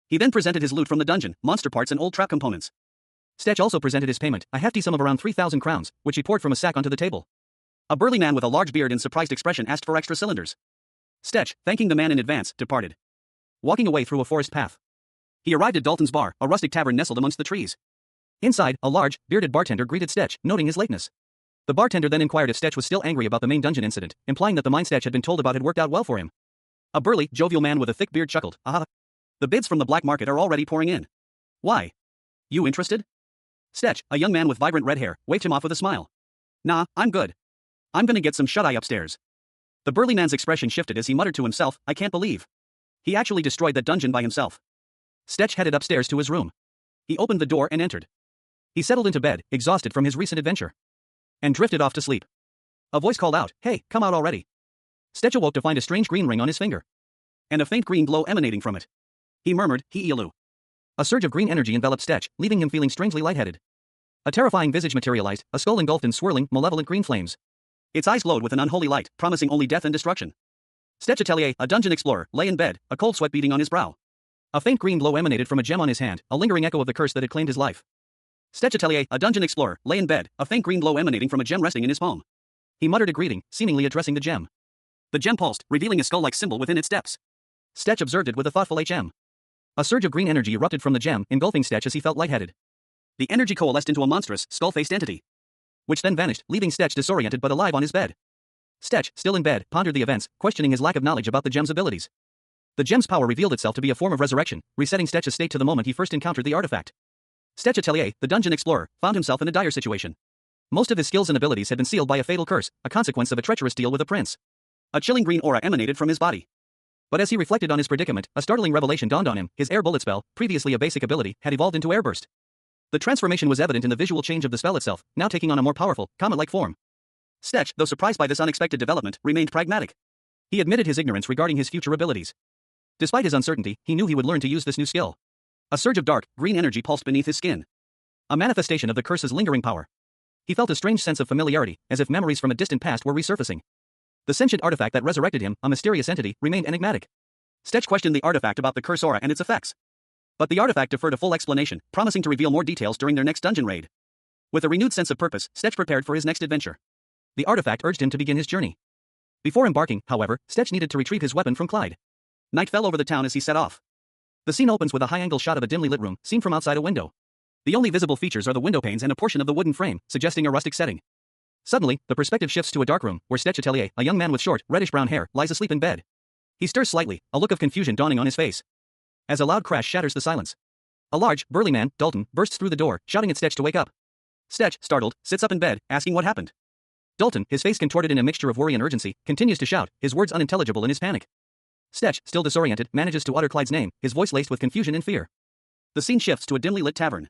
He then presented his loot from the dungeon, monster parts and old trap components. Stetch also presented his payment, a hefty sum of around 3,000 crowns, which he poured from a sack onto the table. A burly man with a large beard and surprised expression asked for extra cylinders. Stetch, thanking the man in advance, departed. Walking away through a forest path. He arrived at Dalton's Bar, a rustic tavern nestled amongst the trees. Inside, a large, bearded bartender greeted Stetch, noting his lateness. The bartender then inquired if Stetch was still angry about the main dungeon incident, implying that the mine Stetch had been told about had worked out well for him. A burly, jovial man with a thick beard chuckled, "Aha! The bids from the black market are already pouring in. Why? You interested?" Stetch, a young man with vibrant red hair, waved him off with a smile. "Nah, I'm good. I'm gonna get some shut-eye upstairs." The burly man's expression shifted as he muttered to himself, "I can't believe he actually destroyed that dungeon by himself." Stetch headed upstairs to his room. He opened the door and entered. He settled into bed, exhausted from his recent adventure. And drifted off to sleep. A voice called out, "Hey, come out already." Stetch awoke to find a strange green ring on his finger. And a faint green glow emanating from it. He murmured, "He-Ilu." A surge of green energy enveloped Stetch, leaving him feeling strangely lightheaded. A terrifying visage materialized, a skull engulfed in swirling, malevolent green flames. Its eyes glowed with an unholy light, promising only death and destruction. Stetch Atelier, a dungeon explorer, lay in bed, a cold sweat beading on his brow. A faint green glow emanated from a gem on his hand, a lingering echo of the curse that had claimed his life. Stetch Atelier, a dungeon explorer, lay in bed, a faint green glow emanating from a gem resting in his palm. He muttered a greeting, seemingly addressing the gem. The gem pulsed, revealing a skull-like symbol within its depths. Stetch observed it with a thoughtful HM. A surge of green energy erupted from the gem, engulfing Stetch as he felt lightheaded. The energy coalesced into a monstrous, skull-faced entity, which then vanished, leaving Stetch disoriented but alive on his bed. Stetch, still in bed, pondered the events, questioning his lack of knowledge about the gem's abilities. The gem's power revealed itself to be a form of resurrection, resetting Stetch's state to the moment he first encountered the artifact. Stetch Atelier, the dungeon explorer, found himself in a dire situation. Most of his skills and abilities had been sealed by a fatal curse, a consequence of a treacherous deal with a prince. A chilling green aura emanated from his body. But as he reflected on his predicament, a startling revelation dawned on him. His air bullet spell, previously a basic ability, had evolved into airburst. The transformation was evident in the visual change of the spell itself, now taking on a more powerful, comet-like form. Stetch, though surprised by this unexpected development, remained pragmatic. He admitted his ignorance regarding his future abilities. Despite his uncertainty, he knew he would learn to use this new skill. A surge of dark, green energy pulsed beneath his skin. A manifestation of the curse's lingering power. He felt a strange sense of familiarity, as if memories from a distant past were resurfacing. The sentient artifact that resurrected him, a mysterious entity, remained enigmatic. Stetch questioned the artifact about the curse aura and its effects. But the artifact deferred a full explanation, promising to reveal more details during their next dungeon raid. With a renewed sense of purpose, Stetch prepared for his next adventure. The artifact urged him to begin his journey. Before embarking, however, Stetch needed to retrieve his weapon from Clyde. Night fell over the town as he set off. The scene opens with a high-angle shot of a dimly lit room, seen from outside a window. The only visible features are the window panes and a portion of the wooden frame, suggesting a rustic setting. Suddenly, the perspective shifts to a dark room, where Stetch Atelier, a young man with short, reddish-brown hair, lies asleep in bed. He stirs slightly, a look of confusion dawning on his face. As a loud crash shatters the silence. A large, burly man, Dalton, bursts through the door, shouting at Stetch to wake up. Stetch, startled, sits up in bed, asking what happened. Dalton, his face contorted in a mixture of worry and urgency, continues to shout, his words unintelligible in his panic. Stetch, still disoriented, manages to utter Clyde's name, his voice laced with confusion and fear. The scene shifts to a dimly lit tavern.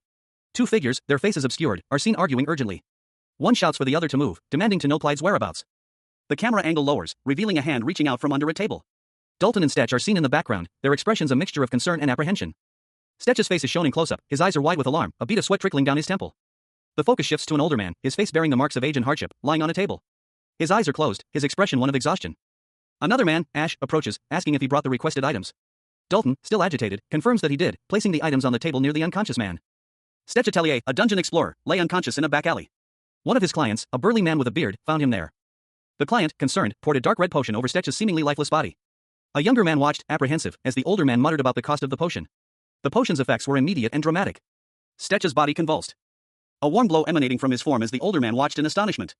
Two figures, their faces obscured, are seen arguing urgently. One shouts for the other to move, demanding to know Clyde's whereabouts. The camera angle lowers, revealing a hand reaching out from under a table. Dalton and Stetch are seen in the background, their expressions a mixture of concern and apprehension. Stetch's face is shown in close-up, his eyes are wide with alarm, a bead of sweat trickling down his temple. The focus shifts to an older man, his face bearing the marks of age and hardship, lying on a table. His eyes are closed, his expression one of exhaustion. Another man, Ash, approaches, asking if he brought the requested items. Dalton, still agitated, confirms that he did, placing the items on the table near the unconscious man. Stetch Atelier, a dungeon explorer, lay unconscious in a back alley. One of his clients, a burly man with a beard, found him there. The client, concerned, poured a dark red potion over Stetch's seemingly lifeless body. A younger man watched, apprehensive, as the older man muttered about the cost of the potion. The potion's effects were immediate and dramatic. Stetch's body convulsed. A warm glow emanating from his form as the older man watched in astonishment.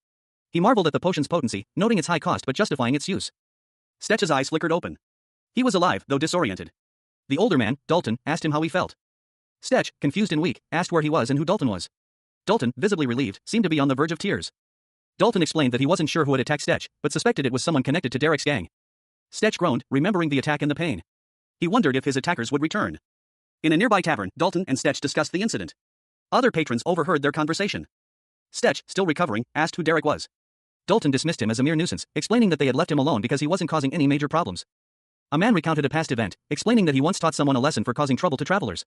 He marveled at the potion's potency, noting its high cost but justifying its use. Stetch's eyes flickered open. He was alive, though disoriented. The older man, Dalton, asked him how he felt. Stetch, confused and weak, asked where he was and who Dalton was. Dalton, visibly relieved, seemed to be on the verge of tears. Dalton explained that he wasn't sure who had attacked Stetch, but suspected it was someone connected to Derek's gang. Stetch groaned, remembering the attack and the pain. He wondered if his attackers would return. In a nearby tavern, Dalton and Stetch discussed the incident. Other patrons overheard their conversation. Stetch, still recovering, asked who Derek was. Dalton dismissed him as a mere nuisance, explaining that they had left him alone because he wasn't causing any major problems. A man recounted a past event, explaining that he once taught someone a lesson for causing trouble to travelers.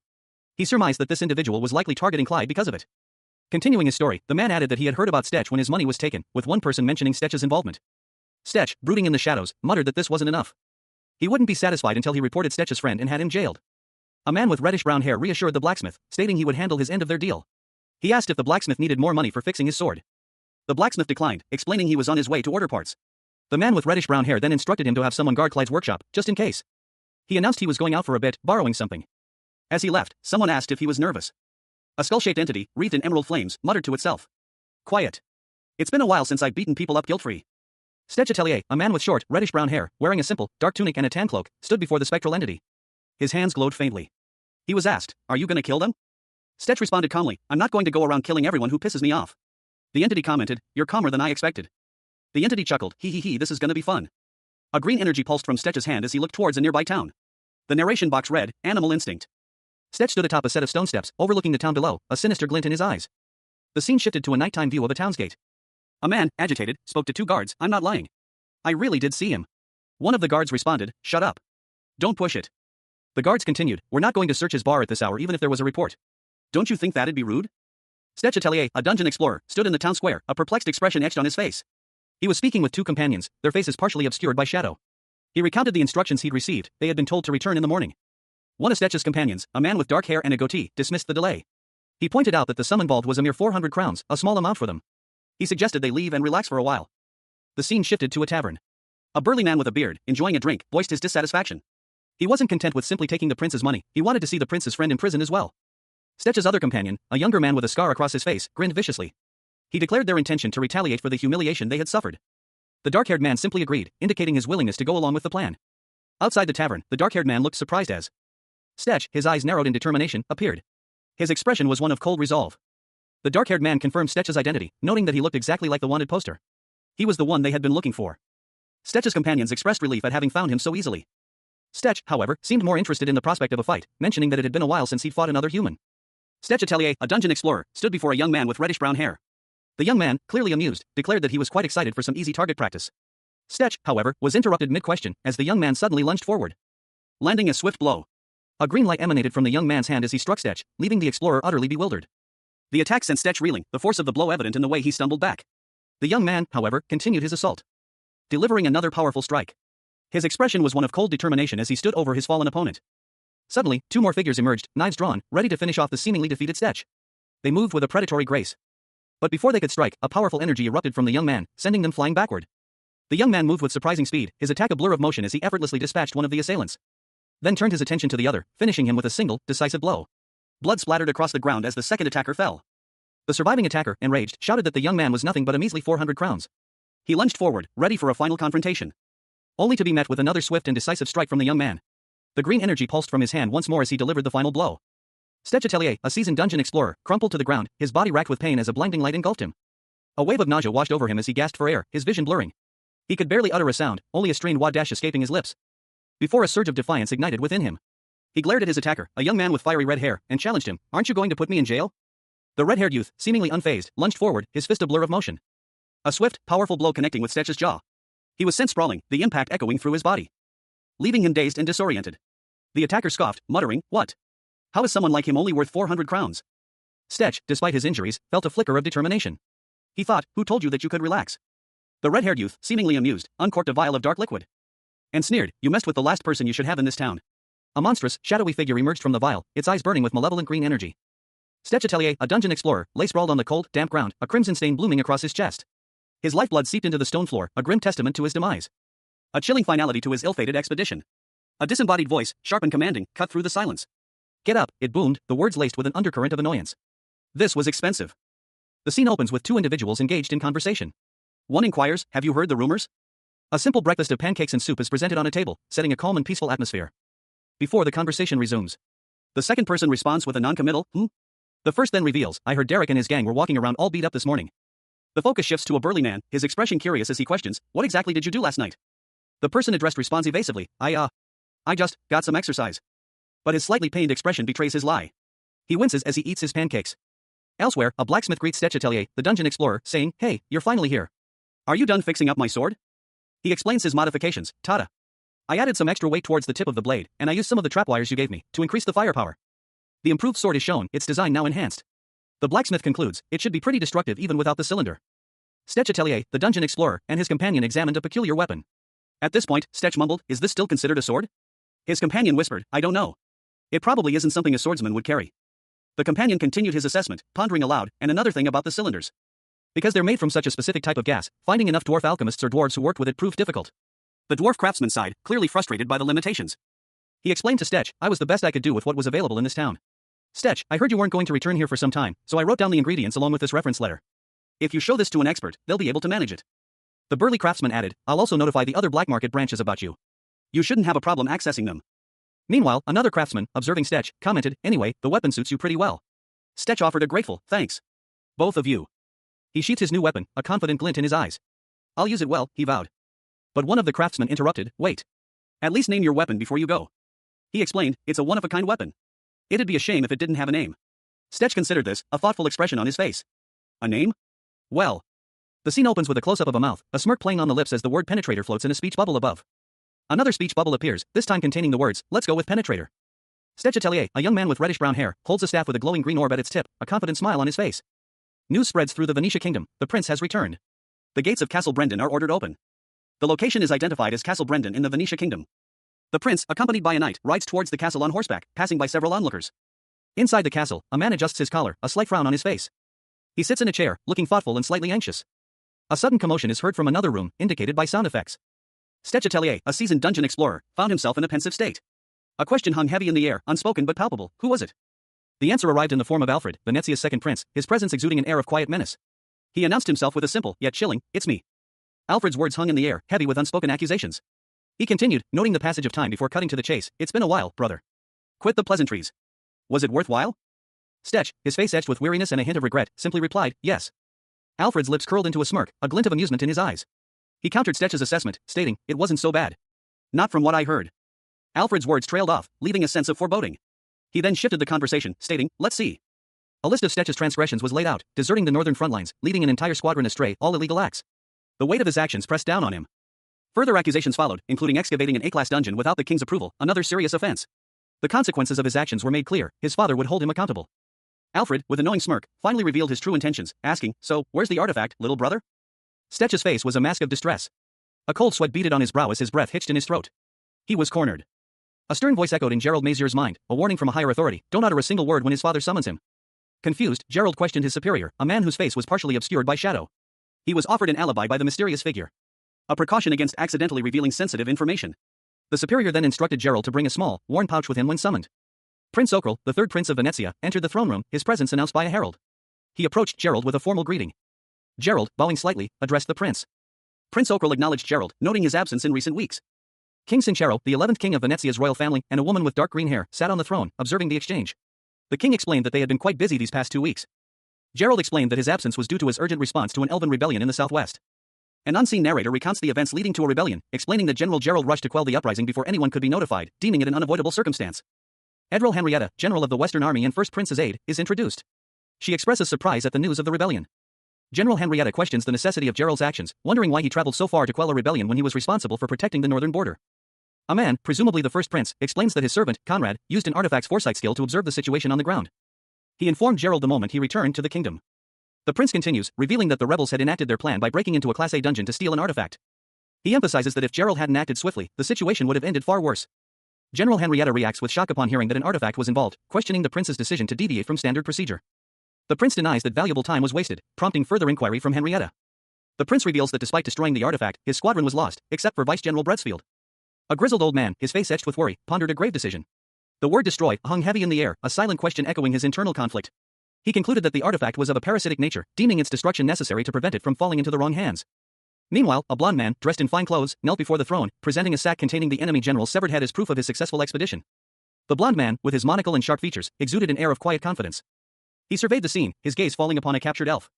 He surmised that this individual was likely targeting Clyde because of it. Continuing his story, the man added that he had heard about Stetch when his money was taken, with one person mentioning Stetch's involvement. Stetch, brooding in the shadows, muttered that this wasn't enough. He wouldn't be satisfied until he reported Stetch's friend and had him jailed. A man with reddish-brown hair reassured the blacksmith, stating he would handle his end of their deal. He asked if the blacksmith needed more money for fixing his sword. The blacksmith declined, explaining he was on his way to order parts. The man with reddish-brown hair then instructed him to have someone guard Clyde's workshop, just in case. He announced he was going out for a bit, borrowing something. As he left, someone asked if he was nervous. A skull-shaped entity, wreathed in emerald flames, muttered to itself. Quiet. It's been a while since I've beaten people up guilt-free. Stetch Atelier, a man with short, reddish-brown hair, wearing a simple, dark tunic and a tan cloak, stood before the spectral entity. His hands glowed faintly. He was asked, "Are you gonna kill them?" Stetch responded calmly, "I'm not going to go around killing everyone who pisses me off." The entity commented, "You're calmer than I expected." The entity chuckled, "He, this is gonna be fun." A green energy pulsed from Stetch's hand as he looked towards a nearby town. The narration box read, "Animal Instinct." Stetch stood atop a set of stone steps, overlooking the town below, a sinister glint in his eyes. The scene shifted to a nighttime view of a town's gate. A man, agitated, spoke to two guards, "I'm not lying. I really did see him." One of the guards responded, "Shut up. Don't push it." The guards continued, "We're not going to search his bar at this hour even if there was a report. Don't you think that'd be rude?" Stetch Atelier, a dungeon explorer, stood in the town square, a perplexed expression etched on his face. He was speaking with two companions, their faces partially obscured by shadow. He recounted the instructions he'd received, they had been told to return in the morning. One of Stetch's companions, a man with dark hair and a goatee, dismissed the delay. He pointed out that the sum involved was a mere 400 crowns, a small amount for them. He suggested they leave and relax for a while. The scene shifted to a tavern. A burly man with a beard, enjoying a drink, voiced his dissatisfaction. He wasn't content with simply taking the prince's money, he wanted to see the prince's friend in prison as well. Stetch's other companion, a younger man with a scar across his face, grinned viciously. He declared their intention to retaliate for the humiliation they had suffered. The dark-haired man simply agreed, indicating his willingness to go along with the plan. Outside the tavern, the dark-haired man looked surprised as Stetch, his eyes narrowed in determination, appeared. His expression was one of cold resolve. The dark-haired man confirmed Stetch's identity, noting that he looked exactly like the wanted poster. He was the one they had been looking for. Stetch's companions expressed relief at having found him so easily. Stetch, however, seemed more interested in the prospect of a fight, mentioning that it had been a while since he'd fought another human. Stetch Atelier, a dungeon explorer, stood before a young man with reddish-brown hair. The young man, clearly amused, declared that he was quite excited for some easy target practice. Stetch, however, was interrupted mid-question, as the young man suddenly lunged forward, landing a swift blow. A green light emanated from the young man's hand as he struck Stetch, leaving the explorer utterly bewildered. The attack sent Stetch reeling, the force of the blow evident in the way he stumbled back. The young man, however, continued his assault, delivering another powerful strike. His expression was one of cold determination as he stood over his fallen opponent. Suddenly, two more figures emerged, knives drawn, ready to finish off the seemingly defeated Stetch. They moved with a predatory grace. But before they could strike, a powerful energy erupted from the young man, sending them flying backward. The young man moved with surprising speed, his attack a blur of motion as he effortlessly dispatched one of the assailants. Then turned his attention to the other, finishing him with a single, decisive blow. Blood splattered across the ground as the second attacker fell. The surviving attacker, enraged, shouted that the young man was nothing but a measly 400 crowns. He lunged forward, ready for a final confrontation, only to be met with another swift and decisive strike from the young man. The green energy pulsed from his hand once more as he delivered the final blow. Stetch Atelier, a seasoned dungeon explorer, crumpled to the ground, his body racked with pain as a blinding light engulfed him. A wave of nausea washed over him as he gasped for air, his vision blurring. He could barely utter a sound, only a strained wad dash escaping his lips. Before a surge of defiance ignited within him, he glared at his attacker, a young man with fiery red hair, and challenged him, "Aren't you going to put me in jail?" The red-haired youth, seemingly unfazed, lunged forward, his fist a blur of motion. A swift, powerful blow connecting with Stetch's jaw. He was sent sprawling, the impact echoing through his body, leaving him dazed and disoriented. The attacker scoffed, muttering, "What? How is someone like him only worth 400 crowns?" Stetch, despite his injuries, felt a flicker of determination. He thought, "Who told you that you could relax?" The red-haired youth, seemingly amused, uncorked a vial of dark liquid and sneered, "You messed with the last person you should have in this town." A monstrous, shadowy figure emerged from the vial, its eyes burning with malevolent green energy. Stetch Atelier, a dungeon explorer, lay sprawled on the cold, damp ground, a crimson stain blooming across his chest. His lifeblood seeped into the stone floor, a grim testament to his demise. A chilling finality to his ill-fated expedition. A disembodied voice, sharp and commanding, cut through the silence. "Get up," it boomed, the words laced with an undercurrent of annoyance. This was expensive. The scene opens with two individuals engaged in conversation. One inquires, "Have you heard the rumors?" A simple breakfast of pancakes and soup is presented on a table, setting a calm and peaceful atmosphere. Before the conversation resumes, the second person responds with a non-committal, The first then reveals, "I heard Derek and his gang were walking around all beat up this morning." The focus shifts to a burly man, his expression curious as he questions, "What exactly did you do last night?" The person addressed responds evasively, I just got some exercise." But his slightly pained expression betrays his lie. He winces as he eats his pancakes. Elsewhere, a blacksmith greets Stetch Atelier, the dungeon explorer, saying, "Hey, you're finally here. Are you done fixing up my sword?" He explains his modifications, "Tada. I added some extra weight towards the tip of the blade, and I used some of the trap wires you gave me, to increase the firepower. The improved sword is shown, its design now enhanced." The blacksmith concludes, "It should be pretty destructive even without the cylinder." Stetch Atelier, the dungeon explorer, and his companion examined a peculiar weapon. At this point, Stetch mumbled, "Is this still considered a sword?" His companion whispered, "I don't know. It probably isn't something a swordsman would carry." The companion continued his assessment, pondering aloud, "And another thing about the cylinders. Because they're made from such a specific type of gas, finding enough dwarf alchemists or dwarves who worked with it proved difficult." The dwarf craftsman sighed, clearly frustrated by the limitations. He explained to Stetch, "I was the best I could do with what was available in this town. Stetch, I heard you weren't going to return here for some time, so I wrote down the ingredients along with this reference letter. If you show this to an expert, they'll be able to manage it." The burly craftsman added, "I'll also notify the other black market branches about you. You shouldn't have a problem accessing them." Meanwhile, another craftsman, observing Stetch, commented, "Anyway, the weapon suits you pretty well." Stetch offered a grateful, "Thanks. Both of you." He sheathed his new weapon, a confident glint in his eyes. "I'll use it well," he vowed. But one of the craftsmen interrupted, "Wait. At least name your weapon before you go." He explained, "It's a one-of-a-kind weapon. It'd be a shame if it didn't have a name." Stetch considered this, a thoughtful expression on his face. "A name? Well." The scene opens with a close-up of a mouth, a smirk playing on the lips as the word penetrator floats in a speech bubble above. Another speech bubble appears, this time containing the words, "Let's go with penetrator." Stetch Atelier, a young man with reddish-brown hair, holds a staff with a glowing green orb at its tip, a confident smile on his face. News spreads through the Venetia kingdom, the prince has returned. The gates of Castle Brendan are ordered open. The location is identified as Castle Brendan in the Venetia kingdom. The prince, accompanied by a knight, rides towards the castle on horseback, passing by several onlookers. Inside the castle, a man adjusts his collar, a slight frown on his face. He sits in a chair, looking thoughtful and slightly anxious. A sudden commotion is heard from another room, indicated by sound effects. Stetch Atelier, a seasoned dungeon explorer, found himself in a pensive state. A question hung heavy in the air, unspoken but palpable. Who was it? The answer arrived in the form of Alfred, Venetia's second prince, his presence exuding an air of quiet menace. He announced himself with a simple, yet chilling, "It's me." Alfred's words hung in the air, heavy with unspoken accusations. He continued, noting the passage of time before cutting to the chase, "It's been a while, brother. Quit the pleasantries. Was it worthwhile?" Stetch, his face etched with weariness and a hint of regret, simply replied, "Yes." Alfred's lips curled into a smirk, a glint of amusement in his eyes. He countered Stetch's assessment, stating, "It wasn't so bad. Not from what I heard." Alfred's words trailed off, leaving a sense of foreboding. He then shifted the conversation, stating, "Let's see." A list of Stetch's transgressions was laid out, deserting the northern front lines, leading an entire squadron astray, all illegal acts. The weight of his actions pressed down on him. Further accusations followed, including excavating an A-class dungeon without the king's approval, another serious offense. The consequences of his actions were made clear, his father would hold him accountable. Alfred, with a knowing smirk, finally revealed his true intentions, asking, "So, where's the artifact, little brother?" Stetch's face was a mask of distress. A cold sweat beaded on his brow as his breath hitched in his throat. He was cornered. A stern voice echoed in Gerald Mazier's mind, a warning from a higher authority, "Don't utter a single word when his father summons him." Confused, Gerald questioned his superior, a man whose face was partially obscured by shadow. He was offered an alibi by the mysterious figure. A precaution against accidentally revealing sensitive information. The superior then instructed Gerald to bring a small, worn pouch with him when summoned. Prince Okrel, the third prince of Venetia, entered the throne room, his presence announced by a herald. He approached Gerald with a formal greeting. Gerald, bowing slightly, addressed the prince. Prince Okrel acknowledged Gerald, noting his absence in recent weeks. King Sinchero, the 11th king of Venetia's royal family, and a woman with dark green hair, sat on the throne, observing the exchange. The king explained that they had been quite busy these past 2 weeks. Gerald explained that his absence was due to his urgent response to an elven rebellion in the southwest. An unseen narrator recounts the events leading to a rebellion, explaining that General Gerald rushed to quell the uprising before anyone could be notified, deeming it an unavoidable circumstance. Admiral Henrietta, General of the Western Army and First Prince's aide, is introduced. She expresses surprise at the news of the rebellion. General Henrietta questions the necessity of Gerald's actions, wondering why he traveled so far to quell a rebellion when he was responsible for protecting the northern border. A man, presumably the First Prince, explains that his servant, Conrad, used an artifact's foresight skill to observe the situation on the ground. He informed Gerald the moment he returned to the kingdom. The prince continues, revealing that the rebels had enacted their plan by breaking into a Class A dungeon to steal an artifact. He emphasizes that if Gerald hadn't acted swiftly, the situation would have ended far worse. General Henrietta reacts with shock upon hearing that an artifact was involved, questioning the prince's decision to deviate from standard procedure. The prince denies that valuable time was wasted, prompting further inquiry from Henrietta. The prince reveals that despite destroying the artifact, his squadron was lost, except for Vice General Bredsfield. A grizzled old man, his face etched with worry, pondered a grave decision. The word destroy hung heavy in the air, a silent question echoing his internal conflict. He concluded that the artifact was of a parasitic nature, deeming its destruction necessary to prevent it from falling into the wrong hands. Meanwhile, a blond man, dressed in fine clothes, knelt before the throne, presenting a sack containing the enemy general's severed head as proof of his successful expedition. The blond man, with his monocle and sharp features, exuded an air of quiet confidence. He surveyed the scene, his gaze falling upon a captured elf.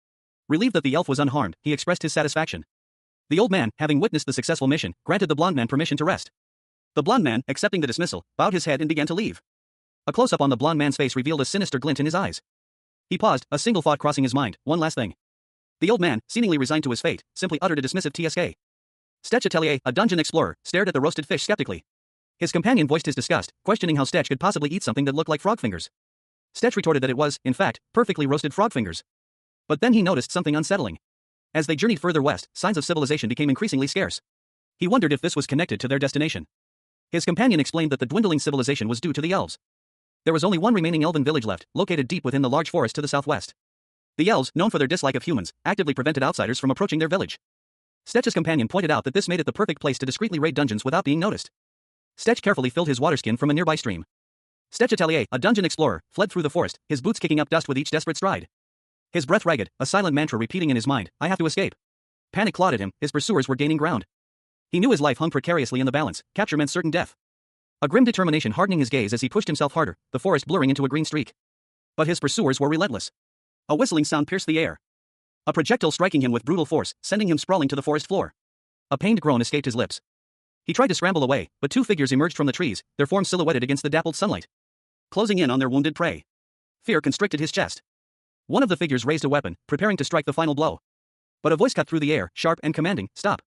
Relieved that the elf was unharmed, he expressed his satisfaction. The old man, having witnessed the successful mission, granted the blond man permission to rest. The blond man, accepting the dismissal, bowed his head and began to leave. A close-up on the blond man's face revealed a sinister glint in his eyes. He paused, a single thought crossing his mind, one last thing. The old man, seemingly resigned to his fate, simply uttered a dismissive TSK. Stetch Atelier, a dungeon explorer, stared at the roasted fish skeptically. His companion voiced his disgust, questioning how Stetch could possibly eat something that looked like frog fingers. Stetch retorted that it was, in fact, perfectly roasted frog fingers. But then he noticed something unsettling. As they journeyed further west, signs of civilization became increasingly scarce. He wondered if this was connected to their destination. His companion explained that the dwindling civilization was due to the elves. There was only one remaining elven village left, located deep within the large forest to the southwest. The elves, known for their dislike of humans, actively prevented outsiders from approaching their village. Stetch's companion pointed out that this made it the perfect place to discreetly raid dungeons without being noticed. Stetch carefully filled his waterskin from a nearby stream. Stetch Atelier, a dungeon explorer, fled through the forest, his boots kicking up dust with each desperate stride. His breath ragged, a silent mantra repeating in his mind, "I have to escape." Panic clawed at him, his pursuers were gaining ground. He knew his life hung precariously in the balance, capture meant certain death. A grim determination hardening his gaze as he pushed himself harder, the forest blurring into a green streak. But his pursuers were relentless. A whistling sound pierced the air. A projectile striking him with brutal force, sending him sprawling to the forest floor. A pained groan escaped his lips. He tried to scramble away, but two figures emerged from the trees, their forms silhouetted against the dappled sunlight, closing in on their wounded prey. Fear constricted his chest. One of the figures raised a weapon, preparing to strike the final blow. But a voice cut through the air, sharp and commanding, "Stop."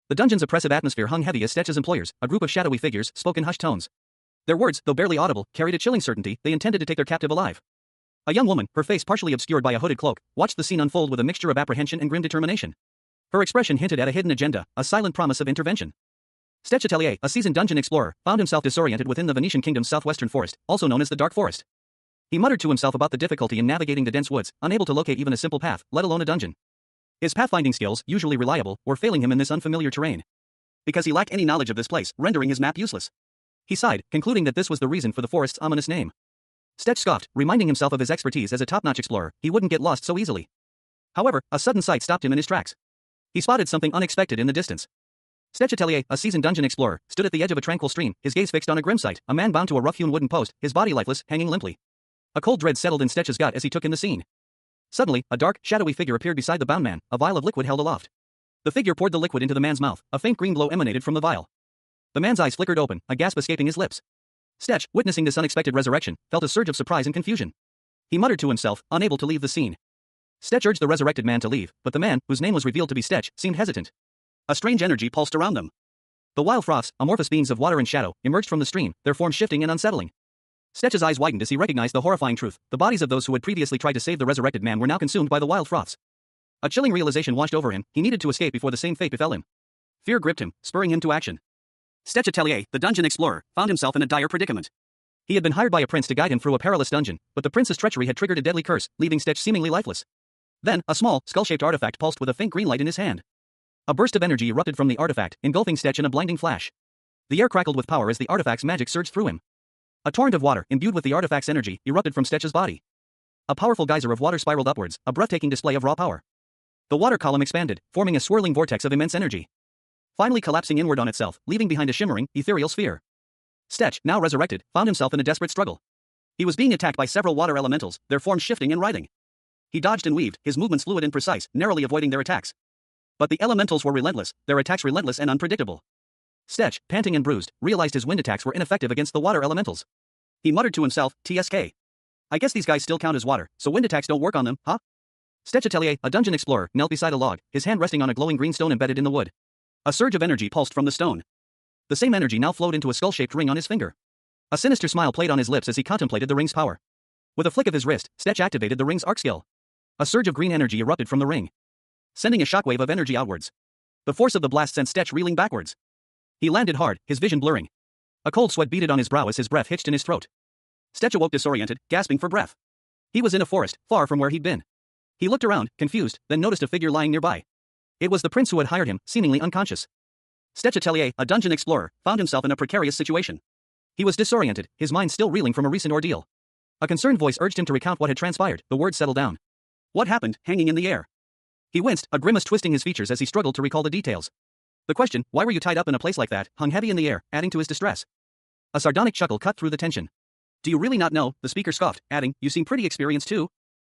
The dungeon's oppressive atmosphere hung heavy as Stetch's employers, a group of shadowy figures, spoke in hushed tones. Their words, though barely audible, carried a chilling certainty they intended to take their captive alive. A young woman, her face partially obscured by a hooded cloak, watched the scene unfold with a mixture of apprehension and grim determination. Her expression hinted at a hidden agenda, a silent promise of intervention. Stetch Atelier, a seasoned dungeon explorer, found himself disoriented within the Venetian kingdom's southwestern forest, also known as the Dark Forest. He muttered to himself about the difficulty in navigating the dense woods, unable to locate even a simple path, let alone a dungeon. His pathfinding skills, usually reliable, were failing him in this unfamiliar terrain. Because he lacked any knowledge of this place, rendering his map useless. He sighed, concluding that this was the reason for the forest's ominous name. Stetch scoffed, reminding himself of his expertise as a top-notch explorer, he wouldn't get lost so easily. However, a sudden sight stopped him in his tracks. He spotted something unexpected in the distance. Stetch Atelier, a seasoned dungeon explorer, stood at the edge of a tranquil stream, his gaze fixed on a grim sight, a man bound to a rough-hewn wooden post, his body lifeless, hanging limply. A cold dread settled in Stetch's gut as he took in the scene. Suddenly, a dark, shadowy figure appeared beside the bound man, a vial of liquid held aloft. The figure poured the liquid into the man's mouth, a faint green glow emanated from the vial. The man's eyes flickered open, a gasp escaping his lips. Stetch, witnessing this unexpected resurrection, felt a surge of surprise and confusion. He muttered to himself, unable to leave the scene. Stetch urged the resurrected man to leave, but the man, whose name was revealed to be Stetch, seemed hesitant. A strange energy pulsed around them. The wild froths, amorphous beings of water and shadow, emerged from the stream, their forms shifting and unsettling. Stetch's eyes widened as he recognized the horrifying truth. The bodies of those who had previously tried to save the resurrected man were now consumed by the wild froths. A chilling realization washed over him, he needed to escape before the same fate befell him. Fear gripped him, spurring him to action. Stetch Atelier, the dungeon explorer, found himself in a dire predicament. He had been hired by a prince to guide him through a perilous dungeon, but the prince's treachery had triggered a deadly curse, leaving Stetch seemingly lifeless. Then, a small, skull-shaped artifact pulsed with a faint green light in his hand. A burst of energy erupted from the artifact, engulfing Stetch in a blinding flash. The air crackled with power as the artifact's magic surged through him. A torrent of water, imbued with the artifact's energy, erupted from Stetch's body. A powerful geyser of water spiraled upwards, a breathtaking display of raw power. The water column expanded, forming a swirling vortex of immense energy. Finally collapsing inward on itself, leaving behind a shimmering, ethereal sphere. Stetch, now resurrected, found himself in a desperate struggle. He was being attacked by several water elementals, their forms shifting and writhing. He dodged and weaved, his movements fluid and precise, narrowly avoiding their attacks. But the elementals were relentless, their attacks relentless and unpredictable. Stetch, panting and bruised, realized his wind attacks were ineffective against the water elementals. He muttered to himself, TSK. I guess these guys still count as water, so wind attacks don't work on them, huh? Stetch Atelier, a dungeon explorer, knelt beside a log, his hand resting on a glowing green stone embedded in the wood. A surge of energy pulsed from the stone. The same energy now flowed into a skull-shaped ring on his finger. A sinister smile played on his lips as he contemplated the ring's power. With a flick of his wrist, Stetch activated the ring's arc skill. A surge of green energy erupted from the ring, sending a shockwave of energy outwards. The force of the blast sent Stetch reeling backwards. He landed hard, his vision blurring. A cold sweat beaded on his brow as his breath hitched in his throat. Stetch awoke disoriented, gasping for breath. He was in a forest, far from where he'd been. He looked around, confused, then noticed a figure lying nearby. It was the prince who had hired him, seemingly unconscious. Stetch Atelier, a dungeon explorer, found himself in a precarious situation. He was disoriented, his mind still reeling from a recent ordeal. A concerned voice urged him to recount what had transpired, the words settled down. What happened, hanging in the air? He winced, a grimace twisting his features as he struggled to recall the details. The question, why were you tied up in a place like that, hung heavy in the air, adding to his distress. A sardonic chuckle cut through the tension. Do you really not know, the speaker scoffed, adding, you seem pretty experienced too.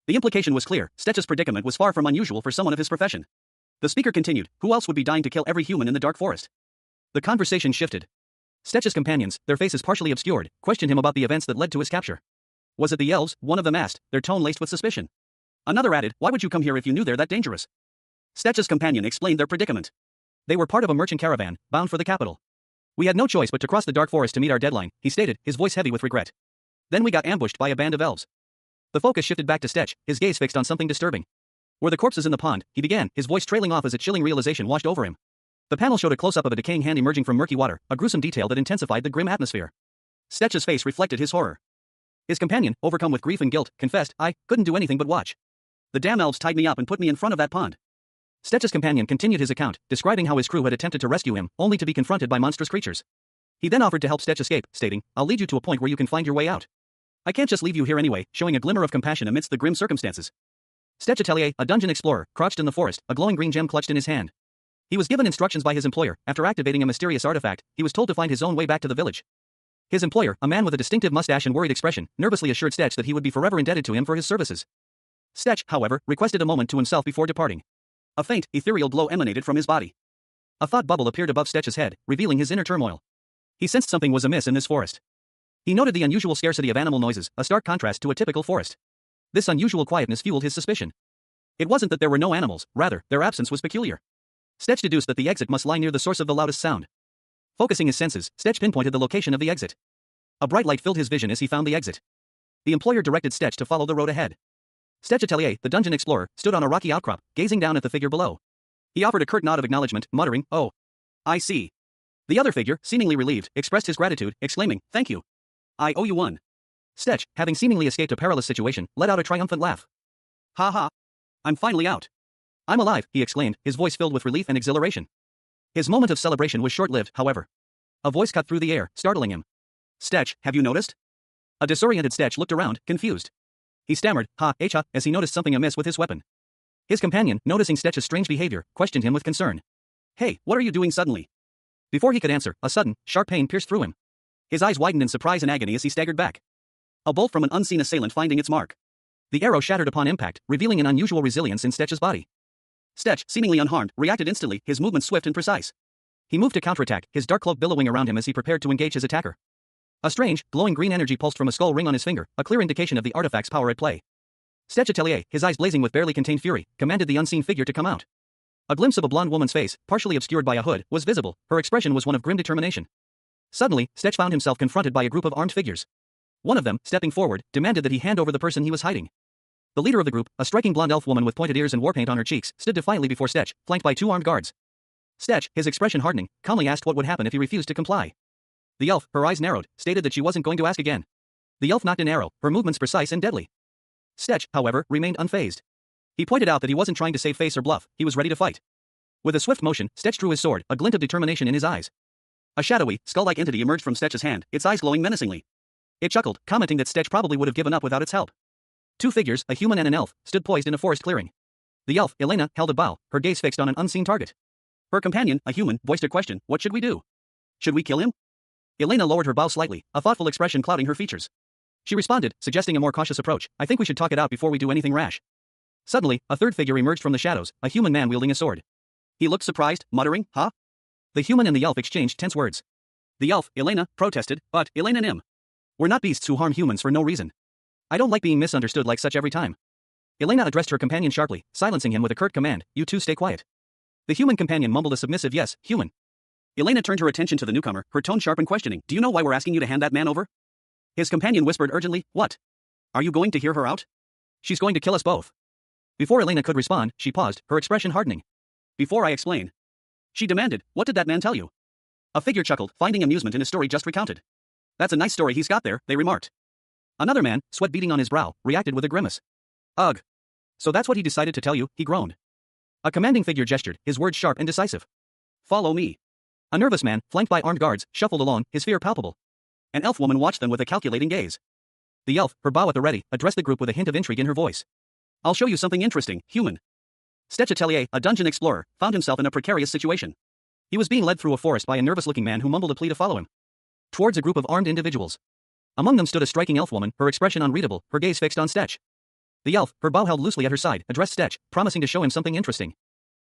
The implication was clear, Stetch's predicament was far from unusual for someone of his profession. The speaker continued, who else would be dying to kill every human in the dark forest? The conversation shifted. Stetch's companions, their faces partially obscured, questioned him about the events that led to his capture. Was it the elves? One of them asked, their tone laced with suspicion. Another added, why would you come here if you knew they're that dangerous? Stetch's companion explained their predicament. They were part of a merchant caravan, bound for the capital. We had no choice but to cross the dark forest to meet our deadline, he stated, his voice heavy with regret. Then we got ambushed by a band of elves. The focus shifted back to Stetch, his gaze fixed on something disturbing. Were the corpses in the pond? He began, his voice trailing off as a chilling realization washed over him. The panel showed a close-up of a decaying hand emerging from murky water, a gruesome detail that intensified the grim atmosphere. Stetch's face reflected his horror. His companion, overcome with grief and guilt, confessed, I couldn't do anything but watch. The damn elves tied me up and put me in front of that pond. Stetch's companion continued his account, describing how his crew had attempted to rescue him, only to be confronted by monstrous creatures. He then offered to help Stetch escape, stating, I'll lead you to a point where you can find your way out. I can't just leave you here anyway, showing a glimmer of compassion amidst the grim circumstances. Stetch Atelier, a dungeon explorer, crouched in the forest, a glowing green gem clutched in his hand. He was given instructions by his employer. After activating a mysterious artifact, he was told to find his own way back to the village. His employer, a man with a distinctive mustache and worried expression, nervously assured Stetch that he would be forever indebted to him for his services. Stetch, however, requested a moment to himself before departing. A faint, ethereal glow emanated from his body. A thought bubble appeared above Stetch's head, revealing his inner turmoil. He sensed something was amiss in this forest. He noted the unusual scarcity of animal noises, a stark contrast to a typical forest. This unusual quietness fueled his suspicion. It wasn't that there were no animals, rather, their absence was peculiar. Stetch deduced that the exit must lie near the source of the loudest sound. Focusing his senses, Stetch pinpointed the location of the exit. A bright light filled his vision as he found the exit. The employer directed Stetch to follow the road ahead. Stetch Atelier, the dungeon explorer, stood on a rocky outcrop, gazing down at the figure below. He offered a curt nod of acknowledgement, muttering, oh. I see. The other figure, seemingly relieved, expressed his gratitude, exclaiming, thank you. I owe you one. Stetch, having seemingly escaped a perilous situation, let out a triumphant laugh. Ha ha. I'm finally out. I'm alive, he exclaimed, his voice filled with relief and exhilaration. His moment of celebration was short-lived, however. A voice cut through the air, startling him. Stetch, have you noticed? A disoriented Stetch looked around, confused. He stammered, as he noticed something amiss with his weapon. His companion, noticing Stetch's strange behavior, questioned him with concern. Hey, what are you doing suddenly? Before he could answer, a sudden, sharp pain pierced through him. His eyes widened in surprise and agony as he staggered back. A bolt from an unseen assailant finding its mark. The arrow shattered upon impact, revealing an unusual resilience in Stetch's body. Stetch, seemingly unharmed, reacted instantly, his movements swift and precise. He moved to counterattack, his dark cloak billowing around him as he prepared to engage his attacker. A strange, glowing green energy pulsed from a skull ring on his finger, a clear indication of the artifact's power at play. Stetch Atelier, his eyes blazing with barely contained fury, commanded the unseen figure to come out. A glimpse of a blonde woman's face, partially obscured by a hood, was visible. Her expression was one of grim determination. Suddenly, Stetch found himself confronted by a group of armed figures. One of them, stepping forward, demanded that he hand over the person he was hiding. The leader of the group, a striking blonde elf woman with pointed ears and war paint on her cheeks, stood defiantly before Stetch, flanked by two armed guards. Stetch, his expression hardening, calmly asked what would happen if he refused to comply. The elf, her eyes narrowed, stated that she wasn't going to ask again. The elf knocked an arrow, her movements precise and deadly. Stetch, however, remained unfazed. He pointed out that he wasn't trying to save face or bluff, he was ready to fight. With a swift motion, Stetch drew his sword, a glint of determination in his eyes. A shadowy, skull-like entity emerged from Stetch's hand, its eyes glowing menacingly. It chuckled, commenting that Stetch probably would have given up without its help. Two figures, a human and an elf, stood poised in a forest clearing. The elf, Elena, held a bow, her gaze fixed on an unseen target. Her companion, a human, voiced a question, what should we do? Should we kill him? Elena lowered her bow slightly, a thoughtful expression clouding her features. She responded, suggesting a more cautious approach, I think we should talk it out before we do anything rash. Suddenly, a third figure emerged from the shadows, a human man wielding a sword. He looked surprised, muttering, "Huh?" The human and the elf exchanged tense words. The elf, Elena, protested, "But, Elena Nim. We're not beasts who harm humans for no reason. I don't like being misunderstood like such every time." Elena addressed her companion sharply, silencing him with a curt command, "You two stay quiet." The human companion mumbled a submissive yes, human. Elena turned her attention to the newcomer, her tone sharp and questioning, "Do you know why we're asking you to hand that man over?" His companion whispered urgently, "What? Are you going to hear her out? She's going to kill us both." Before Elena could respond, she paused, her expression hardening. "Before I explain," she demanded, "what did that man tell you?" A figure chuckled, finding amusement in a story just recounted. "That's a nice story he's got there," they remarked. Another man, sweat beading on his brow, reacted with a grimace. "Ugh. So that's what he decided to tell you," he groaned. A commanding figure gestured, his words sharp and decisive. "Follow me." A nervous man, flanked by armed guards, shuffled along, his fear palpable. An elf woman watched them with a calculating gaze. The elf, her bow at the ready, addressed the group with a hint of intrigue in her voice. "I'll show you something interesting, human." Stech Atelier, a dungeon explorer, found himself in a precarious situation. He was being led through a forest by a nervous-looking man who mumbled a plea to follow him. Towards a group of armed individuals. Among them stood a striking elf woman, her expression unreadable, her gaze fixed on Stech. The elf, her bow held loosely at her side, addressed Stech, promising to show him something interesting.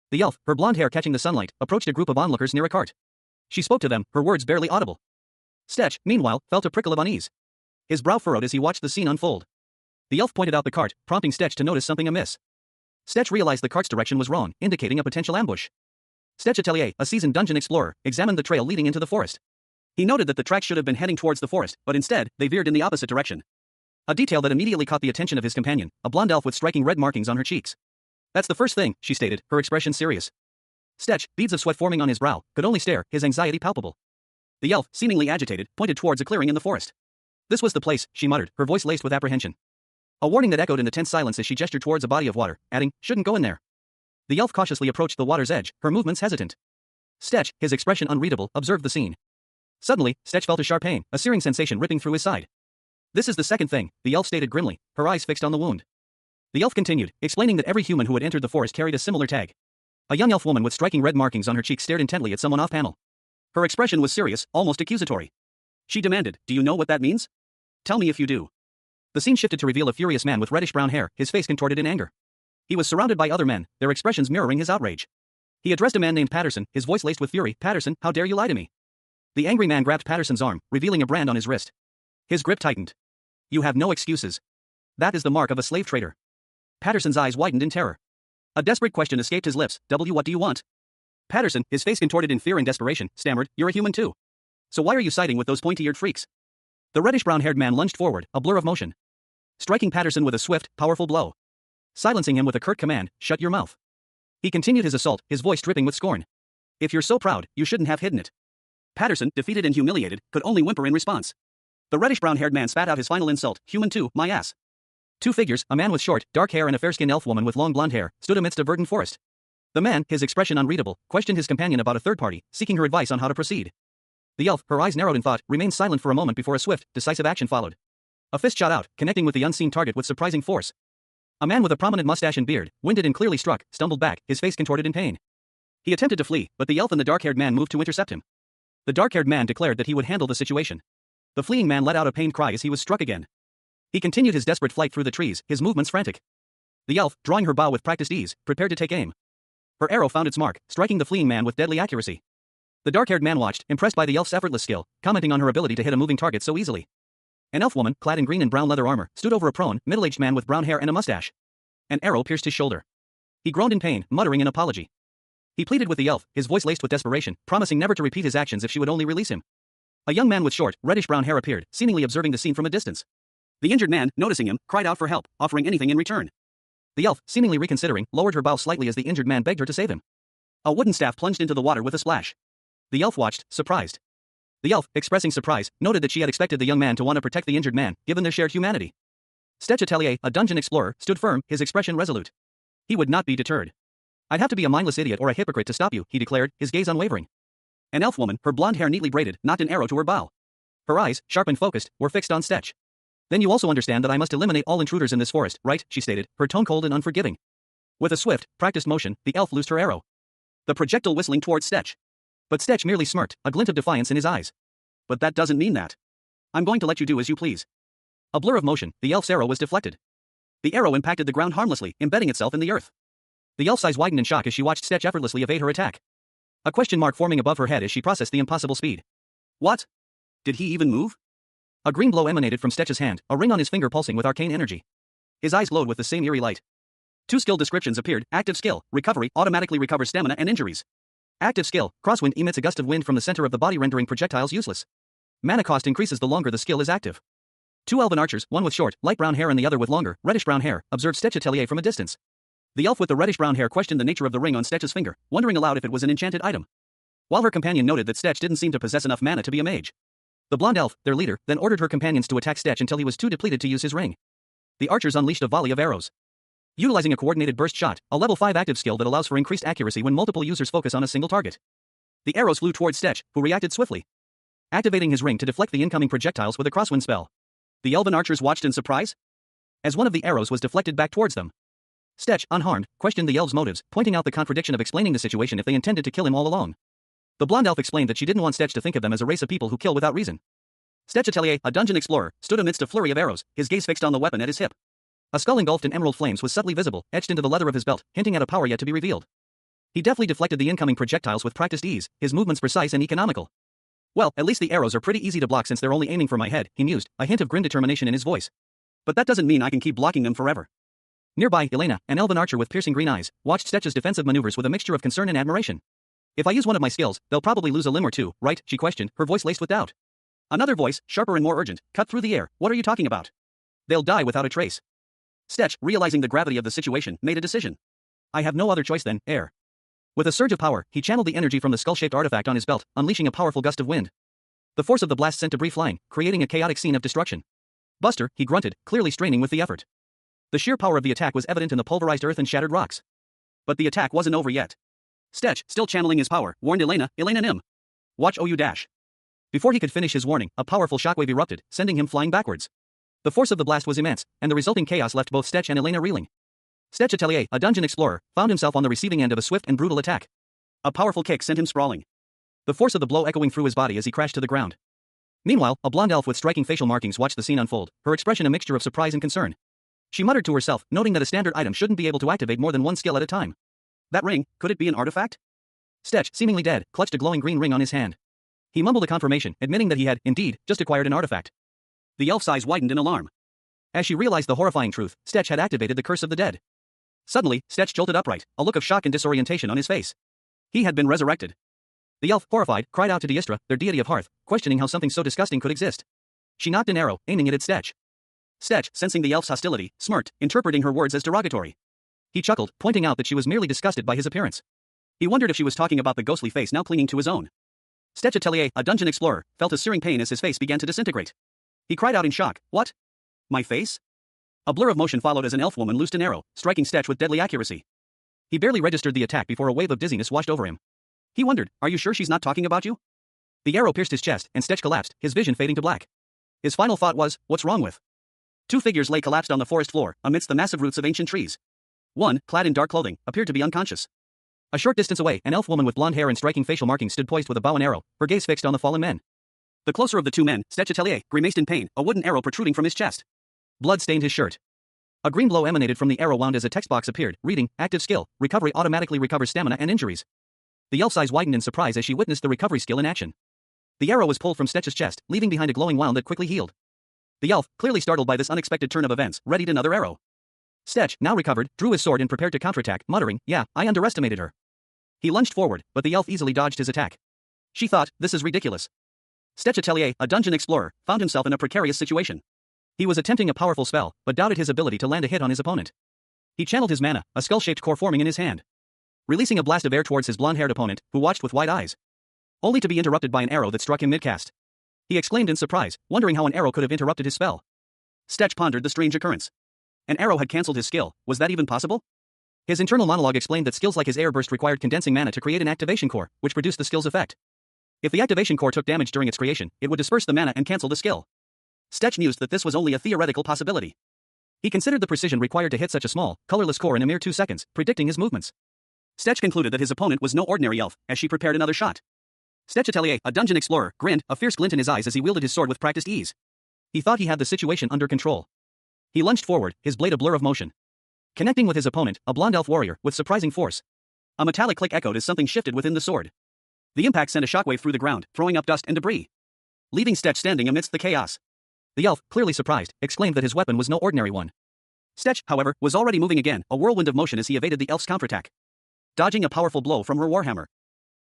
The elf, her blonde hair catching the sunlight, approached a group of onlookers near a cart. She spoke to them, her words barely audible. Stech, meanwhile, felt a prickle of unease. His brow furrowed as he watched the scene unfold. The elf pointed out the cart, prompting Stech to notice something amiss. Stech realized the cart's direction was wrong, indicating a potential ambush. Stech Atelier, a seasoned dungeon explorer, examined the trail leading into the forest. He noted that the tracks should have been heading towards the forest, but instead, they veered in the opposite direction. A detail that immediately caught the attention of his companion, a blonde elf with striking red markings on her cheeks. "That's the first thing," she stated, her expression serious. Stech, beads of sweat forming on his brow, could only stare, his anxiety palpable. The elf, seemingly agitated, pointed towards a clearing in the forest. "This was the place," she muttered, her voice laced with apprehension. A warning that echoed in the tense silence as she gestured towards a body of water, adding, "Shouldn't go in there." The elf cautiously approached the water's edge, her movements hesitant. Stech, his expression unreadable, observed the scene. Suddenly, Stech felt a sharp pain, a searing sensation ripping through his side. "This is the second thing," the elf stated grimly, her eyes fixed on the wound. The elf continued, explaining that every human who had entered the forest carried a similar tag. A young elf woman with striking red markings on her cheeks stared intently at someone off-panel. Her expression was serious, almost accusatory. She demanded, "Do you know what that means? Tell me if you do." The scene shifted to reveal a furious man with reddish-brown hair, his face contorted in anger. He was surrounded by other men, their expressions mirroring his outrage. He addressed a man named Patterson, his voice laced with fury, "Patterson, how dare you lie to me?" The angry man grabbed Patterson's arm, revealing a brand on his wrist. His grip tightened. "You have no excuses. That is the mark of a slave trader." Patterson's eyes widened in terror. A desperate question escaped his lips, "What do you want?" Patterson, his face contorted in fear and desperation, stammered, "You're a human too. So why are you siding with those pointy-eared freaks?" The reddish-brown-haired man lunged forward, a blur of motion, striking Patterson with a swift, powerful blow. Silencing him with a curt command, "Shut your mouth." He continued his assault, his voice dripping with scorn. "If you're so proud, you shouldn't have hidden it." Patterson, defeated and humiliated, could only whimper in response. The reddish-brown-haired man spat out his final insult, "Human too, my ass." Two figures, a man with short, dark hair and a fair-skinned elf woman with long blonde hair, stood amidst a verdant forest. The man, his expression unreadable, questioned his companion about a third party, seeking her advice on how to proceed. The elf, her eyes narrowed in thought, remained silent for a moment before a swift, decisive action followed. A fist shot out, connecting with the unseen target with surprising force. A man with a prominent mustache and beard, winded and clearly struck, stumbled back, his face contorted in pain. He attempted to flee, but the elf and the dark-haired man moved to intercept him. The dark-haired man declared that he would handle the situation. The fleeing man let out a pained cry as he was struck again. He continued his desperate flight through the trees, his movements frantic. The elf, drawing her bow with practiced ease, prepared to take aim. Her arrow found its mark, striking the fleeing man with deadly accuracy. The dark-haired man watched, impressed by the elf's effortless skill, commenting on her ability to hit a moving target so easily. An elf woman, clad in green and brown leather armor, stood over a prone, middle-aged man with brown hair and a mustache. An arrow pierced his shoulder. He groaned in pain, muttering an apology. He pleaded with the elf, his voice laced with desperation, promising never to repeat his actions if she would only release him. A young man with short, reddish-brown hair appeared, seemingly observing the scene from a distance. The injured man, noticing him, cried out for help, offering anything in return. The elf, seemingly reconsidering, lowered her bow slightly as the injured man begged her to save him. A wooden staff plunged into the water with a splash. The elf watched, surprised. The elf, expressing surprise, noted that she had expected the young man to want to protect the injured man, given their shared humanity. Stech Atelier, a dungeon explorer, stood firm, his expression resolute. He would not be deterred. "I'd have to be a mindless idiot or a hypocrite to stop you," he declared, his gaze unwavering. An elf woman, her blonde hair neatly braided, knocked an arrow to her bow. Her eyes, sharp and focused, were fixed on Stech. "Then you also understand that I must eliminate all intruders in this forest, right?" she stated, her tone cold and unforgiving. With a swift, practiced motion, the elf loosed her arrow. The projectile whistling towards Stech. But Stech merely smirked, a glint of defiance in his eyes. "But that doesn't mean that. I'm going to let you do as you please." A blur of motion, the elf's arrow was deflected. The arrow impacted the ground harmlessly, embedding itself in the earth. The elf's eyes widened in shock as she watched Stetch effortlessly evade her attack. A question mark forming above her head as she processed the impossible speed. What? Did he even move? A green glow emanated from Stetch's hand, a ring on his finger pulsing with arcane energy. His eyes glowed with the same eerie light. Two skill descriptions appeared: active skill, recovery, automatically recovers stamina and injuries. Active skill, crosswind emits a gust of wind from the center of the body rendering projectiles useless. Mana cost increases the longer the skill is active. Two elven archers, one with short, light brown hair and the other with longer, reddish-brown hair, observed Stetch Atelier from a distance. The elf with the reddish-brown hair questioned the nature of the ring on Stetch's finger, wondering aloud if it was an enchanted item. While her companion noted that Stetch didn't seem to possess enough mana to be a mage. The blonde elf, their leader, then ordered her companions to attack Stetch until he was too depleted to use his ring. The archers unleashed a volley of arrows. Utilizing a coordinated burst shot, a level 5 active skill that allows for increased accuracy when multiple users focus on a single target. The arrows flew towards Stetch, who reacted swiftly, activating his ring to deflect the incoming projectiles with a crosswind spell. The elven archers watched in surprise as one of the arrows was deflected back towards them. Stetch, unharmed, questioned the elves' motives, pointing out the contradiction of explaining the situation if they intended to kill him all along. The blonde elf explained that she didn't want Stetch to think of them as a race of people who kill without reason. Stetch Atelier, a dungeon explorer, stood amidst a flurry of arrows, his gaze fixed on the weapon at his hip. A skull engulfed in emerald flames was subtly visible, etched into the leather of his belt, hinting at a power yet to be revealed. He deftly deflected the incoming projectiles with practiced ease, his movements precise and economical. Well, at least the arrows are pretty easy to block since they're only aiming for my head, he mused, a hint of grim determination in his voice. But that doesn't mean I can keep blocking them forever. Nearby, Elena, an elven archer with piercing green eyes, watched Stetch's defensive maneuvers with a mixture of concern and admiration. If I use one of my skills, they'll probably lose a limb or two, right? She questioned, her voice laced with doubt. Another voice, sharper and more urgent, cut through the air. What are you talking about? They'll die without a trace. Stetch, realizing the gravity of the situation, made a decision. I have no other choice then, air. With a surge of power, he channeled the energy from the skull-shaped artifact on his belt, unleashing a powerful gust of wind. The force of the blast sent debris flying, creating a chaotic scene of destruction. Buster, he grunted, clearly straining with the effort. The sheer power of the attack was evident in the pulverized earth and shattered rocks. But the attack wasn't over yet. Stetch, still channeling his power, warned Elena Nim. Watch OU dash. Before he could finish his warning, a powerful shockwave erupted, sending him flying backwards. The force of the blast was immense, and the resulting chaos left both Stetch and Elena reeling. Stetch Atelier, a dungeon explorer, found himself on the receiving end of a swift and brutal attack. A powerful kick sent him sprawling, the force of the blow echoing through his body as he crashed to the ground. Meanwhile, a blonde elf with striking facial markings watched the scene unfold, her expression a mixture of surprise and concern. She muttered to herself, noting that a standard item shouldn't be able to activate more than one skill at a time. That ring, could it be an artifact? Stetch, seemingly dead, clutched a glowing green ring on his hand. He mumbled a confirmation, admitting that he had, indeed, just acquired an artifact. The elf's eyes widened in alarm. As she realized the horrifying truth, Stetch had activated the curse of the dead. Suddenly, Stetch jolted upright, a look of shock and disorientation on his face. He had been resurrected. The elf, horrified, cried out to Diestra, their deity of hearth, questioning how something so disgusting could exist. She knocked an arrow, aiming it at Stetch. Stetch, sensing the elf's hostility, smirked, interpreting her words as derogatory. He chuckled, pointing out that she was merely disgusted by his appearance. He wondered if she was talking about the ghostly face now clinging to his own. Stetch Atelier, a dungeon explorer, felt a searing pain as his face began to disintegrate. He cried out in shock, "What? My face?" A blur of motion followed as an elf woman loosed an arrow, striking Stetch with deadly accuracy. He barely registered the attack before a wave of dizziness washed over him. He wondered, "Are you sure she's not talking about you?" The arrow pierced his chest, and Stetch collapsed, his vision fading to black. His final thought was, "What's wrong with?" Two figures lay collapsed on the forest floor, amidst the massive roots of ancient trees. One, clad in dark clothing, appeared to be unconscious. A short distance away, an elf woman with blonde hair and striking facial markings stood poised with a bow and arrow, her gaze fixed on the fallen men. The closer of the two men, Stetch Atelier, grimaced in pain, a wooden arrow protruding from his chest. Blood stained his shirt. A green glow emanated from the arrow wound as a text box appeared, reading, "Active skill, recovery automatically recovers stamina and injuries." The elf's eyes widened in surprise as she witnessed the recovery skill in action. The arrow was pulled from Stetch's chest, leaving behind a glowing wound that quickly healed. The elf, clearly startled by this unexpected turn of events, readied another arrow. Stetch, now recovered, drew his sword and prepared to counterattack, muttering, "Yeah, I underestimated her." He lunged forward, but the elf easily dodged his attack. She thought, "This is ridiculous." Stetch Atelier, a dungeon explorer, found himself in a precarious situation. He was attempting a powerful spell, but doubted his ability to land a hit on his opponent. He channeled his mana, a skull-shaped core forming in his hand, releasing a blast of air towards his blonde-haired opponent, who watched with wide eyes, only to be interrupted by an arrow that struck him mid-cast. He exclaimed in surprise, wondering how an arrow could have interrupted his spell. Stetch pondered the strange occurrence. An arrow had cancelled his skill, was that even possible? His internal monologue explained that skills like his air burst required condensing mana to create an activation core, which produced the skill's effect. If the activation core took damage during its creation, it would disperse the mana and cancel the skill. Stetch mused that this was only a theoretical possibility. He considered the precision required to hit such a small, colorless core in a mere 2 seconds, predicting his movements. Stetch concluded that his opponent was no ordinary elf, as she prepared another shot. Stetch Atelier, a dungeon explorer, grinned, a fierce glint in his eyes as he wielded his sword with practiced ease. He thought he had the situation under control. He lunged forward, his blade a blur of motion. Connecting with his opponent, a blonde elf warrior, with surprising force. A metallic click echoed as something shifted within the sword. The impact sent a shockwave through the ground, throwing up dust and debris, leaving Stetch standing amidst the chaos. The elf, clearly surprised, exclaimed that his weapon was no ordinary one. Stetch, however, was already moving again, a whirlwind of motion as he evaded the elf's counterattack, dodging a powerful blow from her warhammer.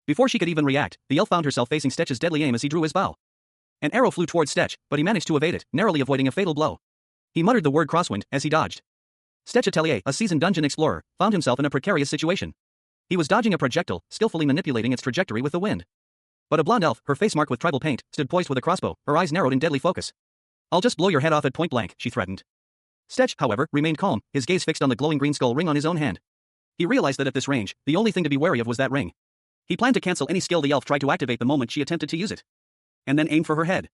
Before she could even react, the elf found herself facing Stetch's deadly aim as he drew his bow. An arrow flew towards Stetch, but he managed to evade it, narrowly avoiding a fatal blow. He muttered the word crosswind as he dodged. Stetch Atelier, a seasoned dungeon explorer, found himself in a precarious situation. He was dodging a projectile, skillfully manipulating its trajectory with the wind. But a blonde elf, her face marked with tribal paint, stood poised with a crossbow, her eyes narrowed in deadly focus. "I'll just blow your head off at point blank," she threatened. Stetch, however, remained calm, his gaze fixed on the glowing green skull ring on his own hand. He realized that at this range, the only thing to be wary of was that ring. He planned to cancel any skill the elf tried to activate the moment she attempted to use it. And then aim for her head.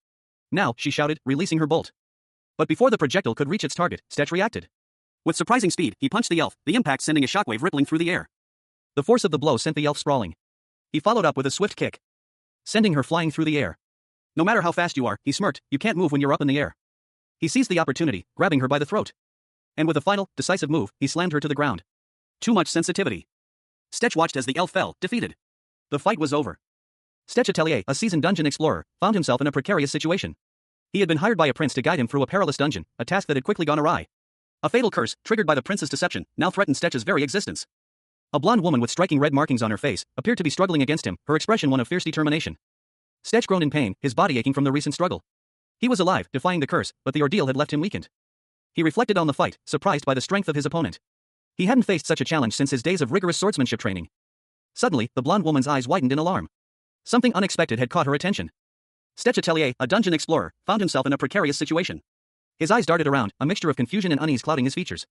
"Now," she shouted, releasing her bolt. But before the projectile could reach its target, Stetch reacted. With surprising speed, he punched the elf, the impact sending a shockwave rippling through the air. The force of the blow sent the elf sprawling. He followed up with a swift kick, sending her flying through the air. "No matter how fast you are," he smirked, "you can't move when you're up in the air." He seized the opportunity, grabbing her by the throat. And with a final, decisive move, he slammed her to the ground. Too much sensitivity. Stetch watched as the elf fell, defeated. The fight was over. Stetch Atelier, a seasoned dungeon explorer, found himself in a precarious situation. He had been hired by a prince to guide him through a perilous dungeon, a task that had quickly gone awry. A fatal curse, triggered by the prince's deception, now threatened Stetch's very existence. A blonde woman with striking red markings on her face appeared to be struggling against him, her expression one of fierce determination. Stetch groaned in pain, his body aching from the recent struggle. He was alive, defying the curse, but the ordeal had left him weakened. He reflected on the fight, surprised by the strength of his opponent. He hadn't faced such a challenge since his days of rigorous swordsmanship training. Suddenly, the blonde woman's eyes widened in alarm. Something unexpected had caught her attention. Stetch Atelier, a dungeon explorer, found himself in a precarious situation. His eyes darted around, a mixture of confusion and unease clouding his features.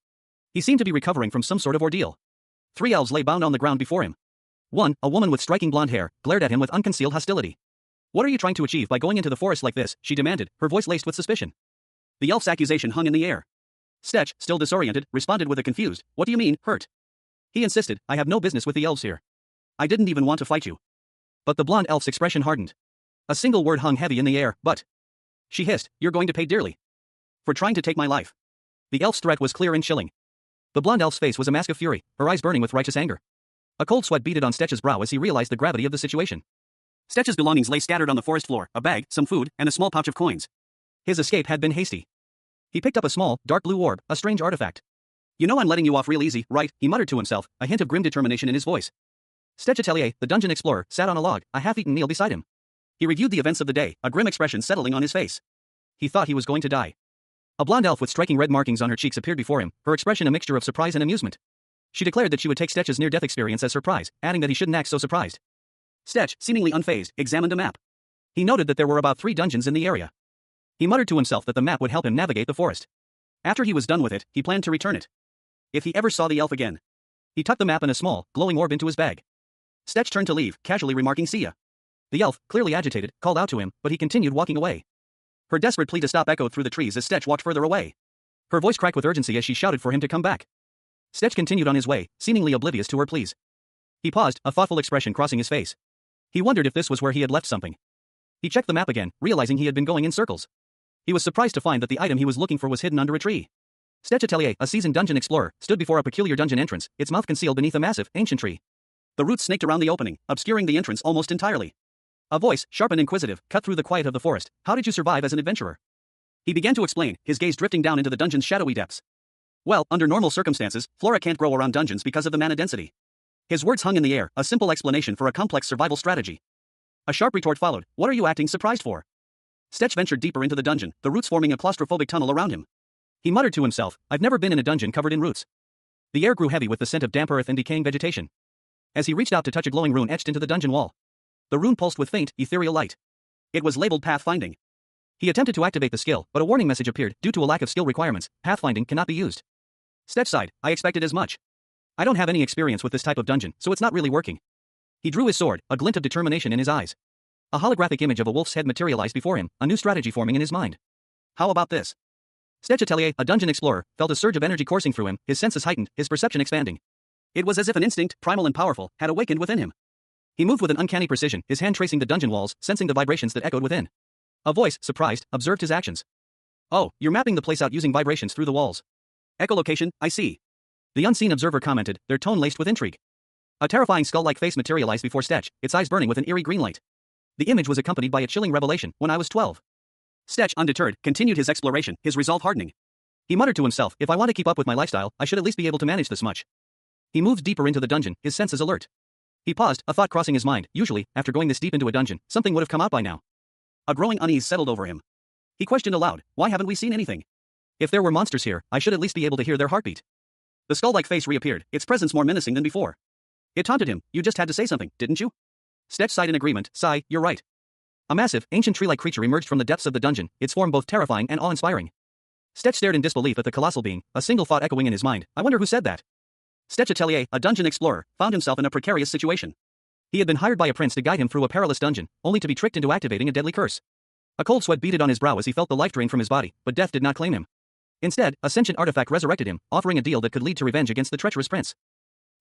He seemed to be recovering from some sort of ordeal. 3 elves lay bound on the ground before him. One, a woman with striking blonde hair, glared at him with unconcealed hostility. "What are you trying to achieve by going into the forest like this?" she demanded, her voice laced with suspicion. The elf's accusation hung in the air. Stetch, still disoriented, responded with a confused, "What do you mean, hurt?" He insisted, "I have no business with the elves here. I didn't even want to fight you." But the blonde elf's expression hardened. A single word hung heavy in the air, "But." She hissed, "You're going to pay dearly for trying to take my life." The elf's threat was clear and chilling. The blonde elf's face was a mask of fury, her eyes burning with righteous anger. A cold sweat beaded on Stetch's brow as he realized the gravity of the situation. Stetch's belongings lay scattered on the forest floor, a bag, some food, and a small pouch of coins. His escape had been hasty. He picked up a small, dark blue orb, a strange artifact. "You know I'm letting you off real easy, right?" he muttered to himself, a hint of grim determination in his voice. Stetch Atelier, the dungeon explorer, sat on a log, a half-eaten meal beside him. He reviewed the events of the day, a grim expression settling on his face. He thought he was going to die. A blonde elf with striking red markings on her cheeks appeared before him, her expression a mixture of surprise and amusement. She declared that she would take Stetch's near-death experience as surprise, adding that he shouldn't act so surprised. Stetch, seemingly unfazed, examined a map. He noted that there were about 3 dungeons in the area. He muttered to himself that the map would help him navigate the forest. After he was done with it, he planned to return it. If he ever saw the elf again. He tucked the map and a small, glowing orb into his bag. Stetch turned to leave, casually remarking, "See ya." The elf, clearly agitated, called out to him, but he continued walking away. Her desperate plea to stop echoed through the trees as Stetch walked further away. Her voice cracked with urgency as she shouted for him to come back. Stetch continued on his way, seemingly oblivious to her pleas. He paused, a thoughtful expression crossing his face. He wondered if this was where he had left something. He checked the map again, realizing he had been going in circles. He was surprised to find that the item he was looking for was hidden under a tree. Stetch Atelier, a seasoned dungeon explorer, stood before a peculiar dungeon entrance, its mouth concealed beneath a massive, ancient tree. The roots snaked around the opening, obscuring the entrance almost entirely. A voice, sharp and inquisitive, cut through the quiet of the forest. "How did you survive as an adventurer?" He began to explain, his gaze drifting down into the dungeon's shadowy depths. "Well, under normal circumstances, flora can't grow around dungeons because of the mana density." His words hung in the air, a simple explanation for a complex survival strategy. A sharp retort followed, "What are you acting surprised for?" Stetch ventured deeper into the dungeon, the roots forming a claustrophobic tunnel around him. He muttered to himself, "I've never been in a dungeon covered in roots." The air grew heavy with the scent of damp earth and decaying vegetation. As he reached out to touch a glowing rune etched into the dungeon wall. The rune pulsed with faint, ethereal light. It was labeled Pathfinding. He attempted to activate the skill, but a warning message appeared, "Due to a lack of skill requirements, pathfinding cannot be used." Stetch sighed, "I expected as much. I don't have any experience with this type of dungeon, so it's not really working." He drew his sword, a glint of determination in his eyes. A holographic image of a wolf's head materialized before him, a new strategy forming in his mind. "How about this?" Stetch Atelier, a dungeon explorer, felt a surge of energy coursing through him, his senses heightened, his perception expanding. It was as if an instinct, primal and powerful, had awakened within him. He moved with an uncanny precision, his hand tracing the dungeon walls, sensing the vibrations that echoed within. A voice, surprised, observed his actions. Oh, you're mapping the place out using vibrations through the walls. Echolocation, I see. The unseen observer commented, their tone laced with intrigue. A terrifying skull-like face materialized before Stetch, its eyes burning with an eerie green light. The image was accompanied by a chilling revelation. When I was 12. Stetch, undeterred, continued his exploration, his resolve hardening. He muttered to himself, if I want to keep up with my lifestyle, I should at least be able to manage this much. He moved deeper into the dungeon, his senses alert. He paused, a thought crossing his mind. Usually, after going this deep into a dungeon, something would have come out by now. A growing unease settled over him. He questioned aloud, why haven't we seen anything? If there were monsters here, I should at least be able to hear their heartbeat. The skull-like face reappeared, its presence more menacing than before. It taunted him, you just had to say something, didn't you? Stetch sighed in agreement, sigh, you're right. A massive, ancient tree-like creature emerged from the depths of the dungeon, its form both terrifying and awe-inspiring. Stetch stared in disbelief at the colossal being, a single thought echoing in his mind, I wonder who said that. Stetch Atelier, a dungeon explorer, found himself in a precarious situation. He had been hired by a prince to guide him through a perilous dungeon, only to be tricked into activating a deadly curse. A cold sweat beaded on his brow as he felt the life drain from his body, but death did not claim him. Instead, a sentient artifact resurrected him, offering a deal that could lead to revenge against the treacherous prince.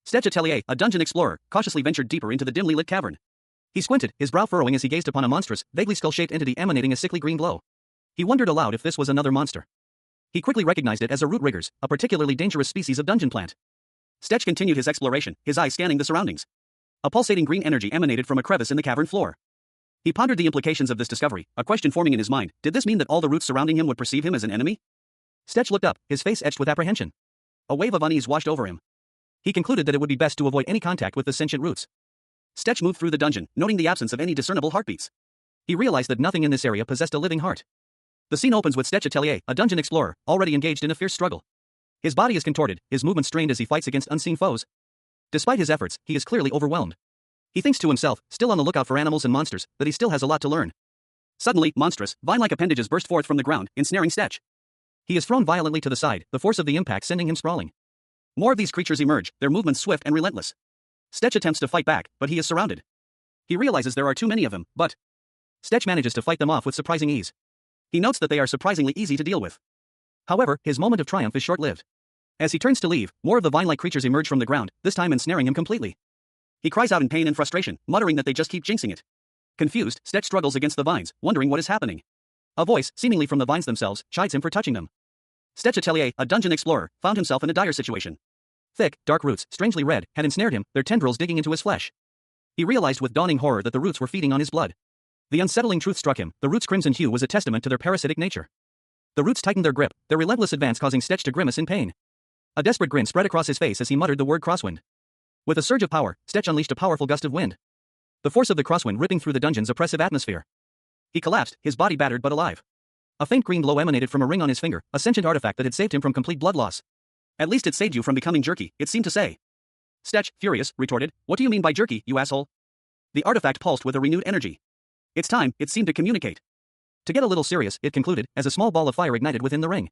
Stetch Atelier, a dungeon explorer, cautiously ventured deeper into the dimly lit cavern. He squinted, his brow furrowing as he gazed upon a monstrous, vaguely skull-shaped entity emanating a sickly green glow. He wondered aloud if this was another monster. He quickly recognized it as a root riggers, a particularly dangerous species of dungeon plant. Stetch continued his exploration, his eyes scanning the surroundings. A pulsating green energy emanated from a crevice in the cavern floor. He pondered the implications of this discovery, a question forming in his mind. Did this mean that all the roots surrounding him would perceive him as an enemy? Stetch looked up, his face etched with apprehension. A wave of unease washed over him. He concluded that it would be best to avoid any contact with the sentient roots. Stetch moved through the dungeon, noting the absence of any discernible heartbeats. He realized that nothing in this area possessed a living heart. The scene opens with Stetch Atelier, a dungeon explorer, already engaged in a fierce struggle. His body is contorted, his movements strained as he fights against unseen foes. Despite his efforts, he is clearly overwhelmed. He thinks to himself, still on the lookout for animals and monsters, that he still has a lot to learn. Suddenly, monstrous, vine-like appendages burst forth from the ground, ensnaring Stetch. He is thrown violently to the side, the force of the impact sending him sprawling. More of these creatures emerge, their movements swift and relentless. Stetch attempts to fight back, but he is surrounded. He realizes there are too many of them, but Stetch manages to fight them off with surprising ease. He notes that they are surprisingly easy to deal with. However, his moment of triumph is short-lived. As he turns to leave, more of the vine-like creatures emerge from the ground, this time ensnaring him completely. He cries out in pain and frustration, muttering that they just keep jinxing it. Confused, Stetch struggles against the vines, wondering what is happening. A voice, seemingly from the vines themselves, chides him for touching them. Stetch Atelier, a dungeon explorer, found himself in a dire situation. Thick, dark roots, strangely red, had ensnared him, their tendrils digging into his flesh. He realized with dawning horror that the roots were feeding on his blood. The unsettling truth struck him, the roots' crimson hue was a testament to their parasitic nature. The roots tightened their grip, their relentless advance causing Stetch to grimace in pain. A desperate grin spread across his face as he muttered the word crosswind. With a surge of power, Stetch unleashed a powerful gust of wind. The force of the crosswind ripping through the dungeon's oppressive atmosphere. He collapsed, his body battered but alive. A faint green glow emanated from a ring on his finger, a sentient artifact that had saved him from complete blood loss. At least it saved you from becoming jerky, it seemed to say. Stetch, furious, retorted, what do you mean by jerky, you asshole? The artifact pulsed with a renewed energy. It's time, it seemed to communicate. To get a little serious, it concluded, as a small ball of fire ignited within the ring.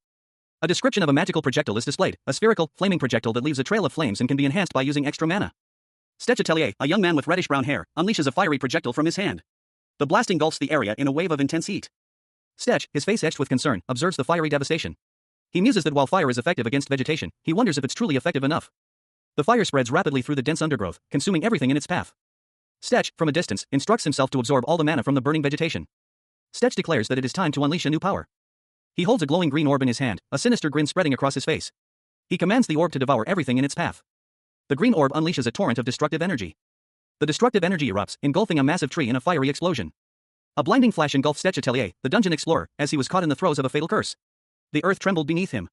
A description of a magical projectile is displayed, a spherical, flaming projectile that leaves a trail of flames and can be enhanced by using extra mana. Stetch Atelier, a young man with reddish-brown hair, unleashes a fiery projectile from his hand. The blast engulfs the area in a wave of intense heat. Stetch, his face etched with concern, observes the fiery devastation. He muses that while fire is effective against vegetation, he wonders if it's truly effective enough. The fire spreads rapidly through the dense undergrowth, consuming everything in its path. Stetch, from a distance, instructs himself to absorb all the mana from the burning vegetation. Stetch declares that it is time to unleash a new power. He holds a glowing green orb in his hand, a sinister grin spreading across his face. He commands the orb to devour everything in its path. The green orb unleashes a torrent of destructive energy. The destructive energy erupts, engulfing a massive tree in a fiery explosion. A blinding flash engulfed Stetch Atelier, the dungeon explorer, as he was caught in the throes of a fatal curse. The earth trembled beneath him.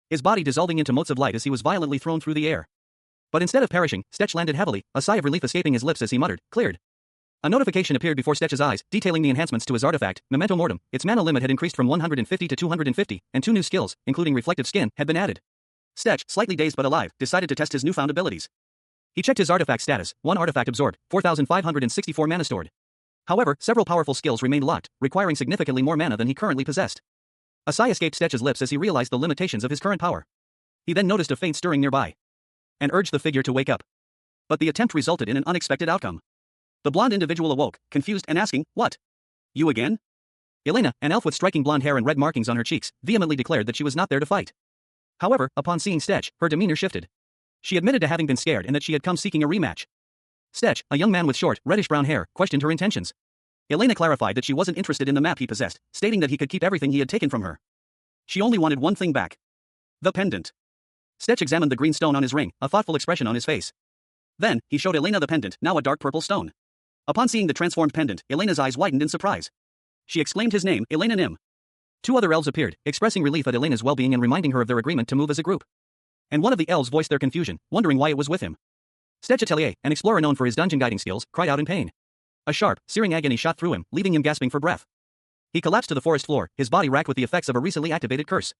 His body dissolving into motes of light as he was violently thrown through the air. But instead of perishing, Stetch landed heavily, a sigh of relief escaping his lips as he muttered, cleared. A notification appeared before Stetch's eyes, detailing the enhancements to his artifact, Memento Mortem. Its mana limit had increased from 150 to 250, and 2 new skills, including reflective skin, had been added. Stetch, slightly dazed but alive, decided to test his newfound abilities. He checked his artifact status, 1 artifact absorbed, 4,564 mana stored. However, several powerful skills remained locked, requiring significantly more mana than he currently possessed. A sigh escaped Stetch's lips as he realized the limitations of his current power. He then noticed a faint stirring nearby, and urged the figure to wake up. But the attempt resulted in an unexpected outcome. The blonde individual awoke, confused and asking, "What? You again?" Elena, an elf with striking blonde hair and red markings on her cheeks, vehemently declared that she was not there to fight. However, upon seeing Stetch, her demeanor shifted. She admitted to having been scared and that she had come seeking a rematch. Stetch, a young man with short, reddish-brown hair, questioned her intentions. Elena clarified that she wasn't interested in the map he possessed, stating that he could keep everything he had taken from her. She only wanted one thing back. The pendant. Stech examined the green stone on his ring, a thoughtful expression on his face. Then, he showed Elena the pendant, now a dark purple stone. Upon seeing the transformed pendant, Elena's eyes widened in surprise. She exclaimed his name, Elena Nim. Two other elves appeared, expressing relief at Elena's well-being and reminding her of their agreement to move as a group. And one of the elves voiced their confusion, wondering why it was with him. Stech Atelier, an explorer known for his dungeon guiding skills, cried out in pain. A sharp, searing agony shot through him, leaving him gasping for breath. He collapsed to the forest floor, his body racked with the effects of a recently activated curse.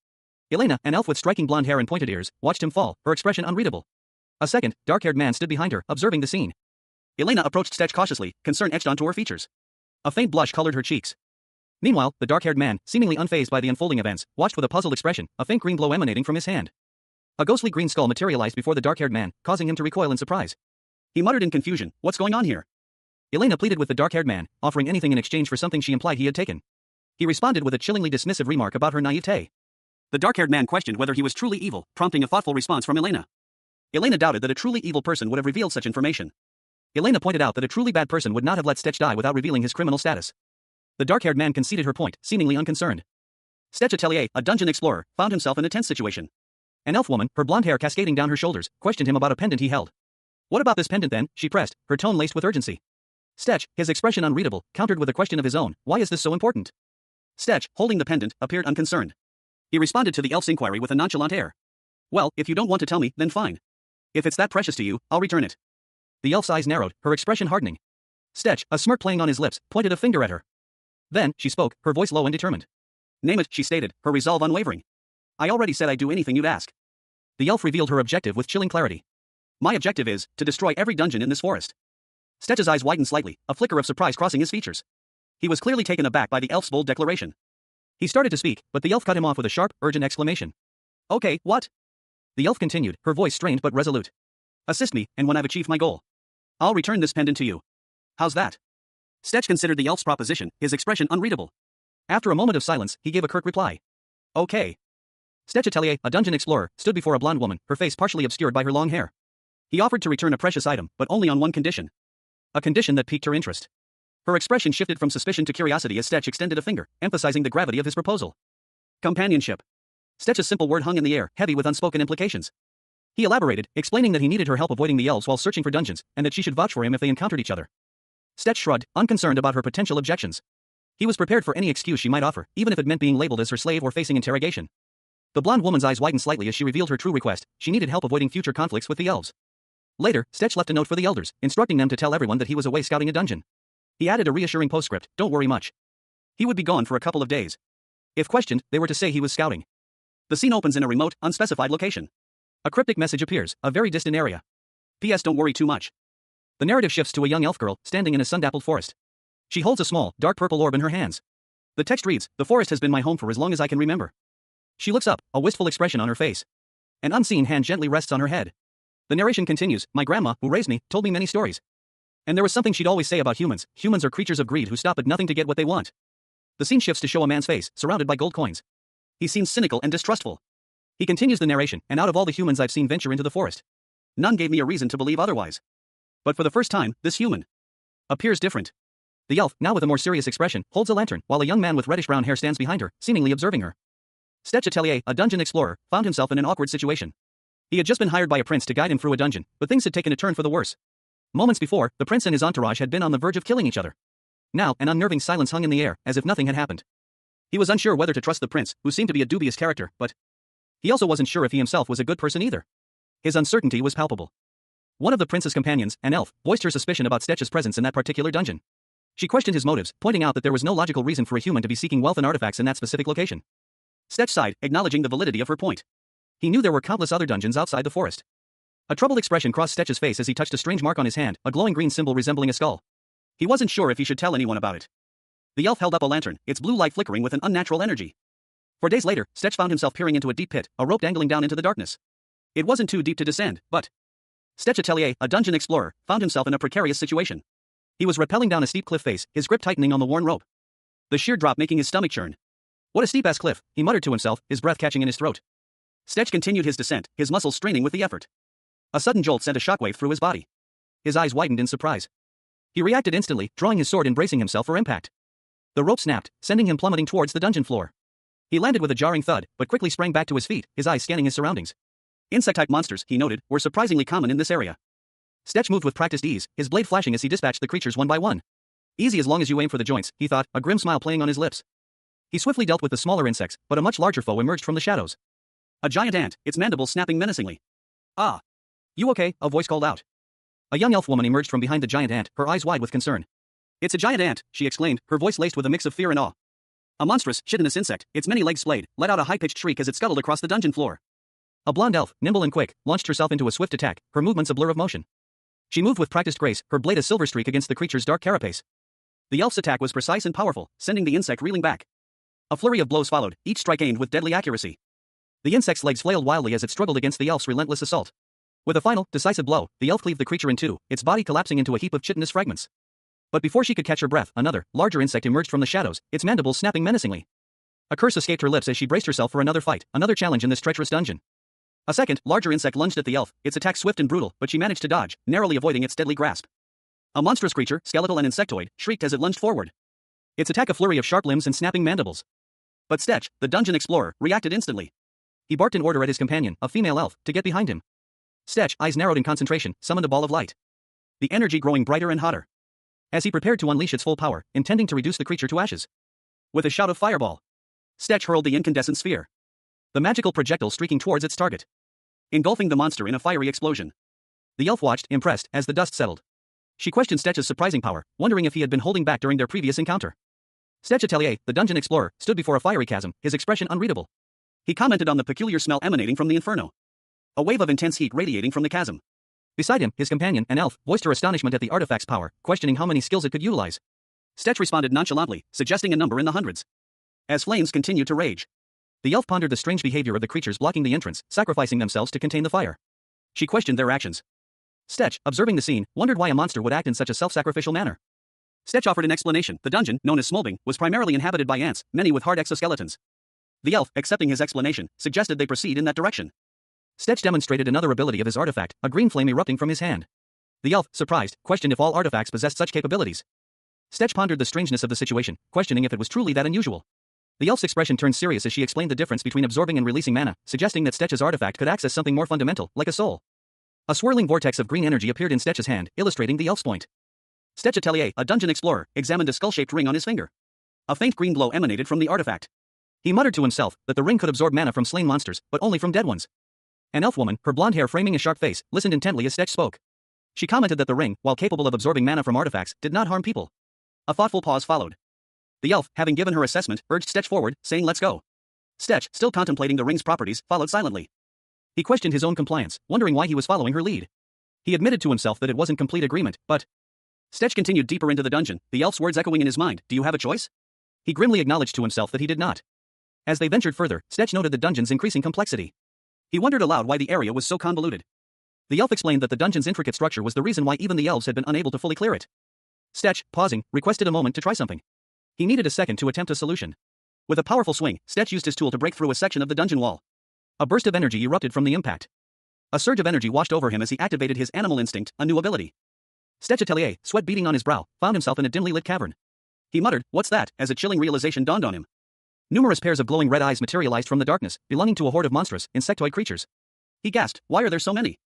Elena, an elf with striking blonde hair and pointed ears, watched him fall, her expression unreadable. A second, dark-haired man stood behind her, observing the scene. Elena approached Stech cautiously, concern etched onto her features. A faint blush colored her cheeks. Meanwhile, the dark-haired man, seemingly unfazed by the unfolding events, watched with a puzzled expression, a faint green glow emanating from his hand. A ghostly green skull materialized before the dark-haired man, causing him to recoil in surprise. He muttered in confusion, "What's going on here?" Elena pleaded with the dark-haired man, offering anything in exchange for something she implied he had taken. He responded with a chillingly dismissive remark about her naivete. The dark-haired man questioned whether he was truly evil, prompting a thoughtful response from Elena. Elena doubted that a truly evil person would have revealed such information. Elena pointed out that a truly bad person would not have let Stech die without revealing his criminal status. The dark-haired man conceded her point, seemingly unconcerned. Stech Atelier, a dungeon explorer, found himself in a tense situation. An elf woman, her blonde hair cascading down her shoulders, questioned him about a pendant he held. "What about this pendant then?" she pressed, her tone laced with urgency. Stech, his expression unreadable, countered with a question of his own, "Why is this so important?" Stech, holding the pendant, appeared unconcerned. He responded to the elf's inquiry with a nonchalant air. "Well, if you don't want to tell me, then fine. If it's that precious to you, I'll return it." The elf's eyes narrowed, her expression hardening. Stech, a smirk playing on his lips, pointed a finger at her. Then, she spoke, her voice low and determined. "Name it," she stated, her resolve unwavering. "I already said I'd do anything you'd ask." The elf revealed her objective with chilling clarity. "My objective is to destroy every dungeon in this forest." Stech's eyes widened slightly, a flicker of surprise crossing his features. He was clearly taken aback by the elf's bold declaration. He started to speak, but the elf cut him off with a sharp, urgent exclamation. "Okay, what?" The elf continued, her voice strained but resolute. "Assist me, and when I've achieved my goal, I'll return this pendant to you. How's that?" Stech considered the elf's proposition, his expression unreadable. After a moment of silence, he gave a curt reply. "Okay." Stech Atelier, a dungeon explorer, stood before a blonde woman, her face partially obscured by her long hair. He offered to return a precious item, but only on one condition. A condition that piqued her interest. Her expression shifted from suspicion to curiosity as Stech extended a finger, emphasizing the gravity of his proposal. Companionship. Stech's simple word hung in the air, heavy with unspoken implications. He elaborated, explaining that he needed her help avoiding the elves while searching for dungeons, and that she should vouch for him if they encountered each other. Stech shrugged, unconcerned about her potential objections. He was prepared for any excuse she might offer, even if it meant being labeled as her slave or facing interrogation. The blonde woman's eyes widened slightly as she revealed her true request. She needed help avoiding future conflicts with the elves. Later, Stech left a note for the elders, instructing them to tell everyone that he was away scouting a dungeon. He added a reassuring postscript, "Don't worry much. He would be gone for a couple of days." If questioned, they were to say he was scouting. The scene opens in a remote, unspecified location. A cryptic message appears, a very distant area. "P.S. Don't worry too much." The narrative shifts to a young elf girl, standing in a sun-dappled forest. She holds a small, dark purple orb in her hands. The text reads, "The forest has been my home for as long as I can remember." She looks up, a wistful expression on her face. An unseen hand gently rests on her head. The narration continues, "My grandma, who raised me, told me many stories. And there was something she'd always say about humans. Humans are creatures of greed who stop at nothing to get what they want." The scene shifts to show a man's face, surrounded by gold coins. He seems cynical and distrustful. He continues the narration, "And out of all the humans I've seen venture into the forest, none gave me a reason to believe otherwise. But for the first time, this human appears different." The elf, now with a more serious expression, holds a lantern, while a young man with reddish-brown hair stands behind her, seemingly observing her. Stech Atelier, a dungeon explorer, found himself in an awkward situation. He had just been hired by a prince to guide him through a dungeon, but things had taken a turn for the worse. Moments before, the prince and his entourage had been on the verge of killing each other. Now, an unnerving silence hung in the air, as if nothing had happened. He was unsure whether to trust the prince, who seemed to be a dubious character, but he also wasn't sure if he himself was a good person either. His uncertainty was palpable. One of the prince's companions, an elf, voiced her suspicion about Stech's presence in that particular dungeon. She questioned his motives, pointing out that there was no logical reason for a human to be seeking wealth and artifacts in that specific location. Stech sighed, acknowledging the validity of her point. He knew there were countless other dungeons outside the forest. A troubled expression crossed Stech's face as he touched a strange mark on his hand, a glowing green symbol resembling a skull. He wasn't sure if he should tell anyone about it. The elf held up a lantern, its blue light flickering with an unnatural energy. For days later, Stech found himself peering into a deep pit, a rope dangling down into the darkness. It wasn't too deep to descend, but Stech Atelier, a dungeon explorer, found himself in a precarious situation. He was rappelling down a steep cliff face, his grip tightening on the worn rope. The sheer drop making his stomach churn. "What a steep-ass cliff," he muttered to himself, his breath catching in his throat. Stech continued his descent, his muscles straining with the effort. A sudden jolt sent a shockwave through his body. His eyes widened in surprise. He reacted instantly, drawing his sword and bracing himself for impact. The rope snapped, sending him plummeting towards the dungeon floor. He landed with a jarring thud, but quickly sprang back to his feet, his eyes scanning his surroundings. Insect-type monsters, he noted, were surprisingly common in this area. Stetch moved with practiced ease, his blade flashing as he dispatched the creatures one by one. Easy as long as you aim for the joints, he thought, a grim smile playing on his lips. He swiftly dealt with the smaller insects, but a much larger foe emerged from the shadows. A giant ant, its mandibles snapping menacingly. Ah! You okay? A voice called out. A young elf woman emerged from behind the giant ant, her eyes wide with concern. It's a giant ant, she exclaimed, her voice laced with a mix of fear and awe. A monstrous, chitinous insect, its many legs splayed, let out a high-pitched shriek as it scuttled across the dungeon floor. A blonde elf, nimble and quick, launched herself into a swift attack, her movements a blur of motion. She moved with practiced grace, her blade a silver streak against the creature's dark carapace. The elf's attack was precise and powerful, sending the insect reeling back. A flurry of blows followed, each strike aimed with deadly accuracy. The insect's legs flailed wildly as it struggled against the elf's relentless assault. With a final, decisive blow, the elf cleaved the creature in two, its body collapsing into a heap of chitinous fragments. But before she could catch her breath, another, larger insect emerged from the shadows, its mandibles snapping menacingly. A curse escaped her lips as she braced herself for another fight, another challenge in this treacherous dungeon. A second, larger insect lunged at the elf, its attack swift and brutal, but she managed to dodge, narrowly avoiding its deadly grasp. A monstrous creature, skeletal and insectoid, shrieked as it lunged forward. Its attack a flurry of sharp limbs and snapping mandibles. But Stetch, the dungeon explorer, reacted instantly. He barked in order at his companion, a female elf, to get behind him. Stetch, eyes narrowed in concentration, summoned a ball of light. The energy growing brighter and hotter. As he prepared to unleash its full power, intending to reduce the creature to ashes. With a shout of fireball, Stetch hurled the incandescent sphere. The magical projectile streaking towards its target, engulfing the monster in a fiery explosion. The elf watched, impressed, as the dust settled. She questioned Stetch's surprising power, wondering if he had been holding back during their previous encounter. Stetch Atelier, the dungeon explorer, stood before a fiery chasm, his expression unreadable. He commented on the peculiar smell emanating from the inferno. A wave of intense heat radiating from the chasm. Beside him, his companion, an elf, voiced her astonishment at the artifact's power, questioning how many skills it could utilize. Stetch responded nonchalantly, suggesting a number in the hundreds. As flames continued to rage, the elf pondered the strange behavior of the creatures blocking the entrance, sacrificing themselves to contain the fire. She questioned their actions. Stetch, observing the scene, wondered why a monster would act in such a self-sacrificial manner. Stetch offered an explanation. The dungeon, known as Smolbing, was primarily inhabited by ants, many with hard exoskeletons. The elf, accepting his explanation, suggested they proceed in that direction. Stetch demonstrated another ability of his artifact, a green flame erupting from his hand. The elf, surprised, questioned if all artifacts possessed such capabilities. Stetch pondered the strangeness of the situation, questioning if it was truly that unusual. The elf's expression turned serious as she explained the difference between absorbing and releasing mana, suggesting that Stetch's artifact could access something more fundamental, like a soul. A swirling vortex of green energy appeared in Stetch's hand, illustrating the elf's point. Stetch Atelier, a dungeon explorer, examined a skull-shaped ring on his finger. A faint green glow emanated from the artifact. He muttered to himself that the ring could absorb mana from slain monsters, but only from dead ones. An elf woman, her blonde hair framing a sharp face, listened intently as Stetch spoke. She commented that the ring, while capable of absorbing mana from artifacts, did not harm people. A thoughtful pause followed. The elf, having given her assessment, urged Stetch forward, saying let's go. Stetch, still contemplating the ring's properties, followed silently. He questioned his own compliance, wondering why he was following her lead. He admitted to himself that it wasn't complete agreement, but... Stetch continued deeper into the dungeon, the elf's words echoing in his mind, do you have a choice? He grimly acknowledged to himself that he did not. As they ventured further, Stetch noted the dungeon's increasing complexity. He wondered aloud why the area was so convoluted. The elf explained that the dungeon's intricate structure was the reason why even the elves had been unable to fully clear it. Stetch, pausing, requested a moment to try something. He needed a second to attempt a solution. With a powerful swing, Stetch used his tool to break through a section of the dungeon wall. A burst of energy erupted from the impact. A surge of energy washed over him as he activated his animal instinct, a new ability. Stetch Atelier, sweat beading on his brow, found himself in a dimly lit cavern. He muttered, what's that, as a chilling realization dawned on him. Numerous pairs of glowing red eyes materialized from the darkness, belonging to a horde of monstrous, insectoid creatures. He gasped, why are there so many?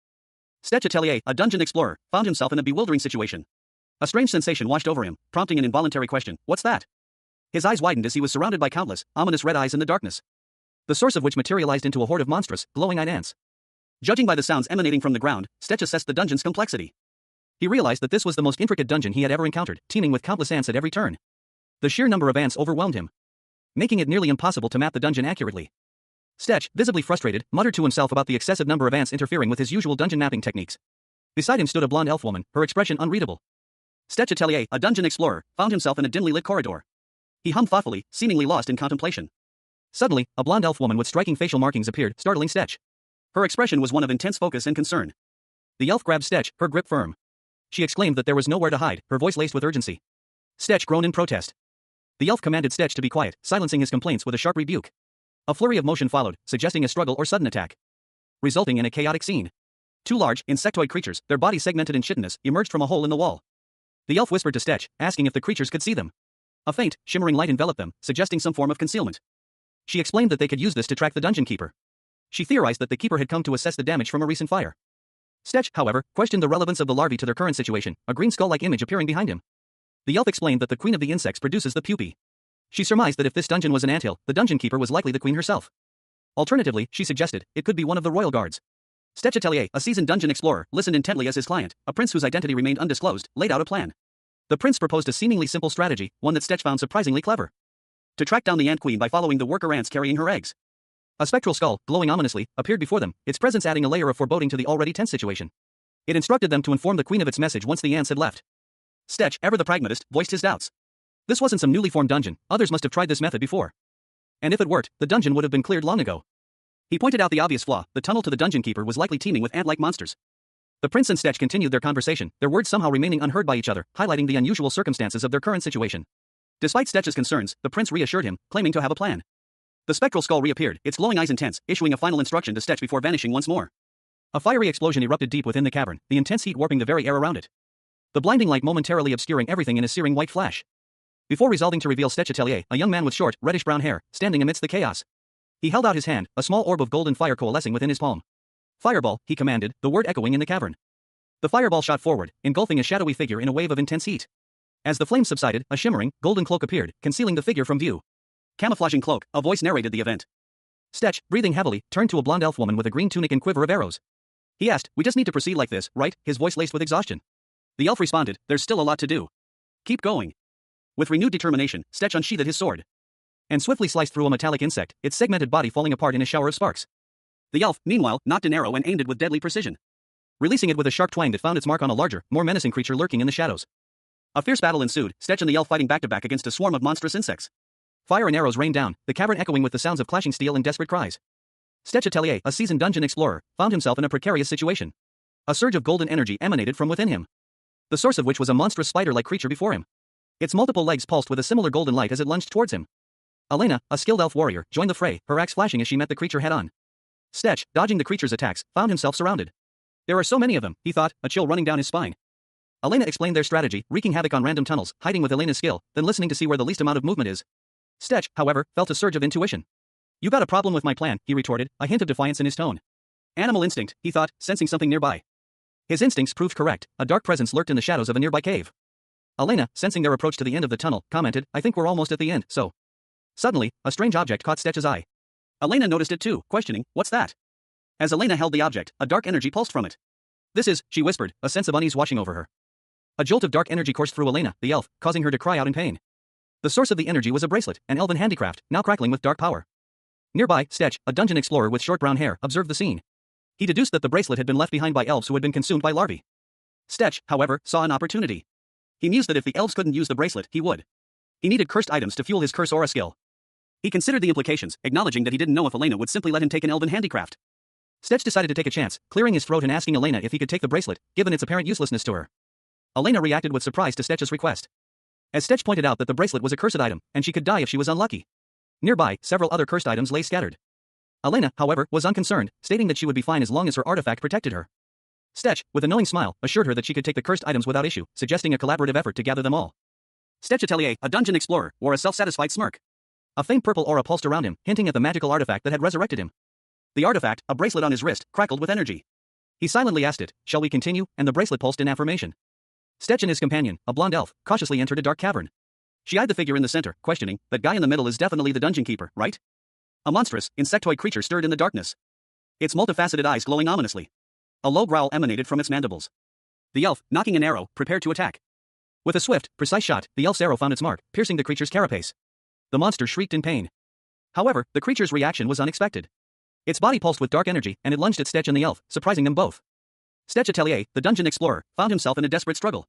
Stetch Atelier, a dungeon explorer, found himself in a bewildering situation. A strange sensation washed over him, prompting an involuntary question, what's that? His eyes widened as he was surrounded by countless, ominous red eyes in the darkness. The source of which materialized into a horde of monstrous, glowing-eyed ants. Judging by the sounds emanating from the ground, Stetch assessed the dungeon's complexity. He realized that this was the most intricate dungeon he had ever encountered, teeming with countless ants at every turn. The sheer number of ants overwhelmed him, making it nearly impossible to map the dungeon accurately. Stetch, visibly frustrated, muttered to himself about the excessive number of ants interfering with his usual dungeon mapping techniques. Beside him stood a blonde elf woman, her expression unreadable. Stetch Atelier, a dungeon explorer, found himself in a dimly lit corridor. He hummed thoughtfully, seemingly lost in contemplation. Suddenly, a blonde elf woman with striking facial markings appeared, startling Stetch. Her expression was one of intense focus and concern. The elf grabbed Stetch, her grip firm. She exclaimed that there was nowhere to hide, her voice laced with urgency. Stetch groaned in protest. The elf commanded Stetch to be quiet, silencing his complaints with a sharp rebuke. A flurry of motion followed, suggesting a struggle or sudden attack, resulting in a chaotic scene. Two large, insectoid creatures, their bodies segmented in chitinous, emerged from a hole in the wall. The elf whispered to Stetch, asking if the creatures could see them. A faint, shimmering light enveloped them, suggesting some form of concealment. She explained that they could use this to track the dungeon keeper. She theorized that the keeper had come to assess the damage from a recent fire. Stetch, however, questioned the relevance of the larvae to their current situation, a green skull-like image appearing behind him. The elf explained that the queen of the insects produces the pupae. She surmised that if this dungeon was an anthill, the dungeon keeper was likely the queen herself. Alternatively, she suggested, it could be one of the royal guards. Stetch Atelier, a seasoned dungeon explorer, listened intently as his client, a prince whose identity remained undisclosed, laid out a plan. The prince proposed a seemingly simple strategy, one that Stetch found surprisingly clever. To track down the ant queen by following the worker ants carrying her eggs. A spectral skull, glowing ominously, appeared before them, its presence adding a layer of foreboding to the already tense situation. It instructed them to inform the queen of its message once the ants had left. Stetch, ever the pragmatist, voiced his doubts. This wasn't some newly formed dungeon, others must have tried this method before. And if it worked, the dungeon would have been cleared long ago. He pointed out the obvious flaw, the tunnel to the dungeon keeper was likely teeming with ant-like monsters. The prince and Stetch continued their conversation, their words somehow remaining unheard by each other, highlighting the unusual circumstances of their current situation. Despite Stetch's concerns, the prince reassured him, claiming to have a plan. The spectral skull reappeared, its glowing eyes intense, issuing a final instruction to Stetch before vanishing once more. A fiery explosion erupted deep within the cavern, the intense heat warping the very air around it. The blinding light momentarily obscuring everything in a searing white flash. Before resolving to reveal Stetch Atelier, a young man with short, reddish-brown hair, standing amidst the chaos. He held out his hand, a small orb of golden fire coalescing within his palm. Fireball, he commanded, the word echoing in the cavern. The fireball shot forward, engulfing a shadowy figure in a wave of intense heat. As the flames subsided, a shimmering, golden cloak appeared, concealing the figure from view. Camouflaging cloak, a voice narrated the event. Stetch, breathing heavily, turned to a blonde elf woman with a green tunic and quiver of arrows. He asked, we just need to proceed like this, right? His voice laced with exhaustion. The elf responded, there's still a lot to do. Keep going. With renewed determination, Stetch unsheathed his sword. And swiftly sliced through a metallic insect, its segmented body falling apart in a shower of sparks. The elf, meanwhile, nocked an arrow and aimed it with deadly precision. Releasing it with a sharp twang that found its mark on a larger, more menacing creature lurking in the shadows. A fierce battle ensued, Stetch and the elf fighting back-to-back against a swarm of monstrous insects. Fire and arrows rained down, the cavern echoing with the sounds of clashing steel and desperate cries. Stetch Atelier, a seasoned dungeon explorer, found himself in a precarious situation. A surge of golden energy emanated from within him. The source of which was a monstrous spider-like creature before him. Its multiple legs pulsed with a similar golden light as it lunged towards him. Elena, a skilled elf warrior, joined the fray, her axe flashing as she met the creature head-on. Stetch, dodging the creature's attacks, found himself surrounded. There are so many of them, he thought, a chill running down his spine. Elena explained their strategy, wreaking havoc on random tunnels, hiding with Elena's skill, then listening to see where the least amount of movement is. Stetch, however, felt a surge of intuition. You got a problem with my plan, he retorted, a hint of defiance in his tone. Animal instinct, he thought, sensing something nearby. His instincts proved correct, a dark presence lurked in the shadows of a nearby cave. Elena, sensing their approach to the end of the tunnel, commented, I think we're almost at the end, so. Suddenly, a strange object caught Stetch's eye. Elena noticed it too, questioning, what's that? As Elena held the object, a dark energy pulsed from it. This is, she whispered, a sense of unease washing over her. A jolt of dark energy coursed through Elena, the elf, causing her to cry out in pain. The source of the energy was a bracelet, an elven handicraft, now crackling with dark power. Nearby, Stetch, a dungeon explorer with short brown hair, observed the scene. He deduced that the bracelet had been left behind by elves who had been consumed by larvae. Stetch, however, saw an opportunity. He mused that if the elves couldn't use the bracelet, he would. He needed cursed items to fuel his curse aura skill. He considered the implications, acknowledging that he didn't know if Elena would simply let him take an elven handicraft. Stetch decided to take a chance, clearing his throat and asking Elena if he could take the bracelet, given its apparent uselessness to her. Elena reacted with surprise to Stetch's request. As Stetch pointed out that the bracelet was a cursed item, and she could die if she was unlucky. Nearby, several other cursed items lay scattered. Elena, however, was unconcerned, stating that she would be fine as long as her artifact protected her. Stetch, with a knowing smile, assured her that she could take the cursed items without issue, suggesting a collaborative effort to gather them all. Stetch Atelier, a dungeon explorer, wore a self-satisfied smirk. A faint purple aura pulsed around him, hinting at the magical artifact that had resurrected him. The artifact, a bracelet on his wrist, crackled with energy. He silently asked it, shall we continue, and the bracelet pulsed in affirmation. Stetch and his companion, a blonde elf, cautiously entered a dark cavern. She eyed the figure in the center, questioning, that guy in the middle is definitely the dungeon keeper, right? A monstrous, insectoid creature stirred in the darkness. Its multifaceted eyes glowing ominously. A low growl emanated from its mandibles. The elf, nocking an arrow, prepared to attack. With a swift, precise shot, the elf's arrow found its mark, piercing the creature's carapace. The monster shrieked in pain. However, the creature's reaction was unexpected. Its body pulsed with dark energy, and it lunged at Stetch and the elf, surprising them both. Stetch Atelier, the dungeon explorer, found himself in a desperate struggle.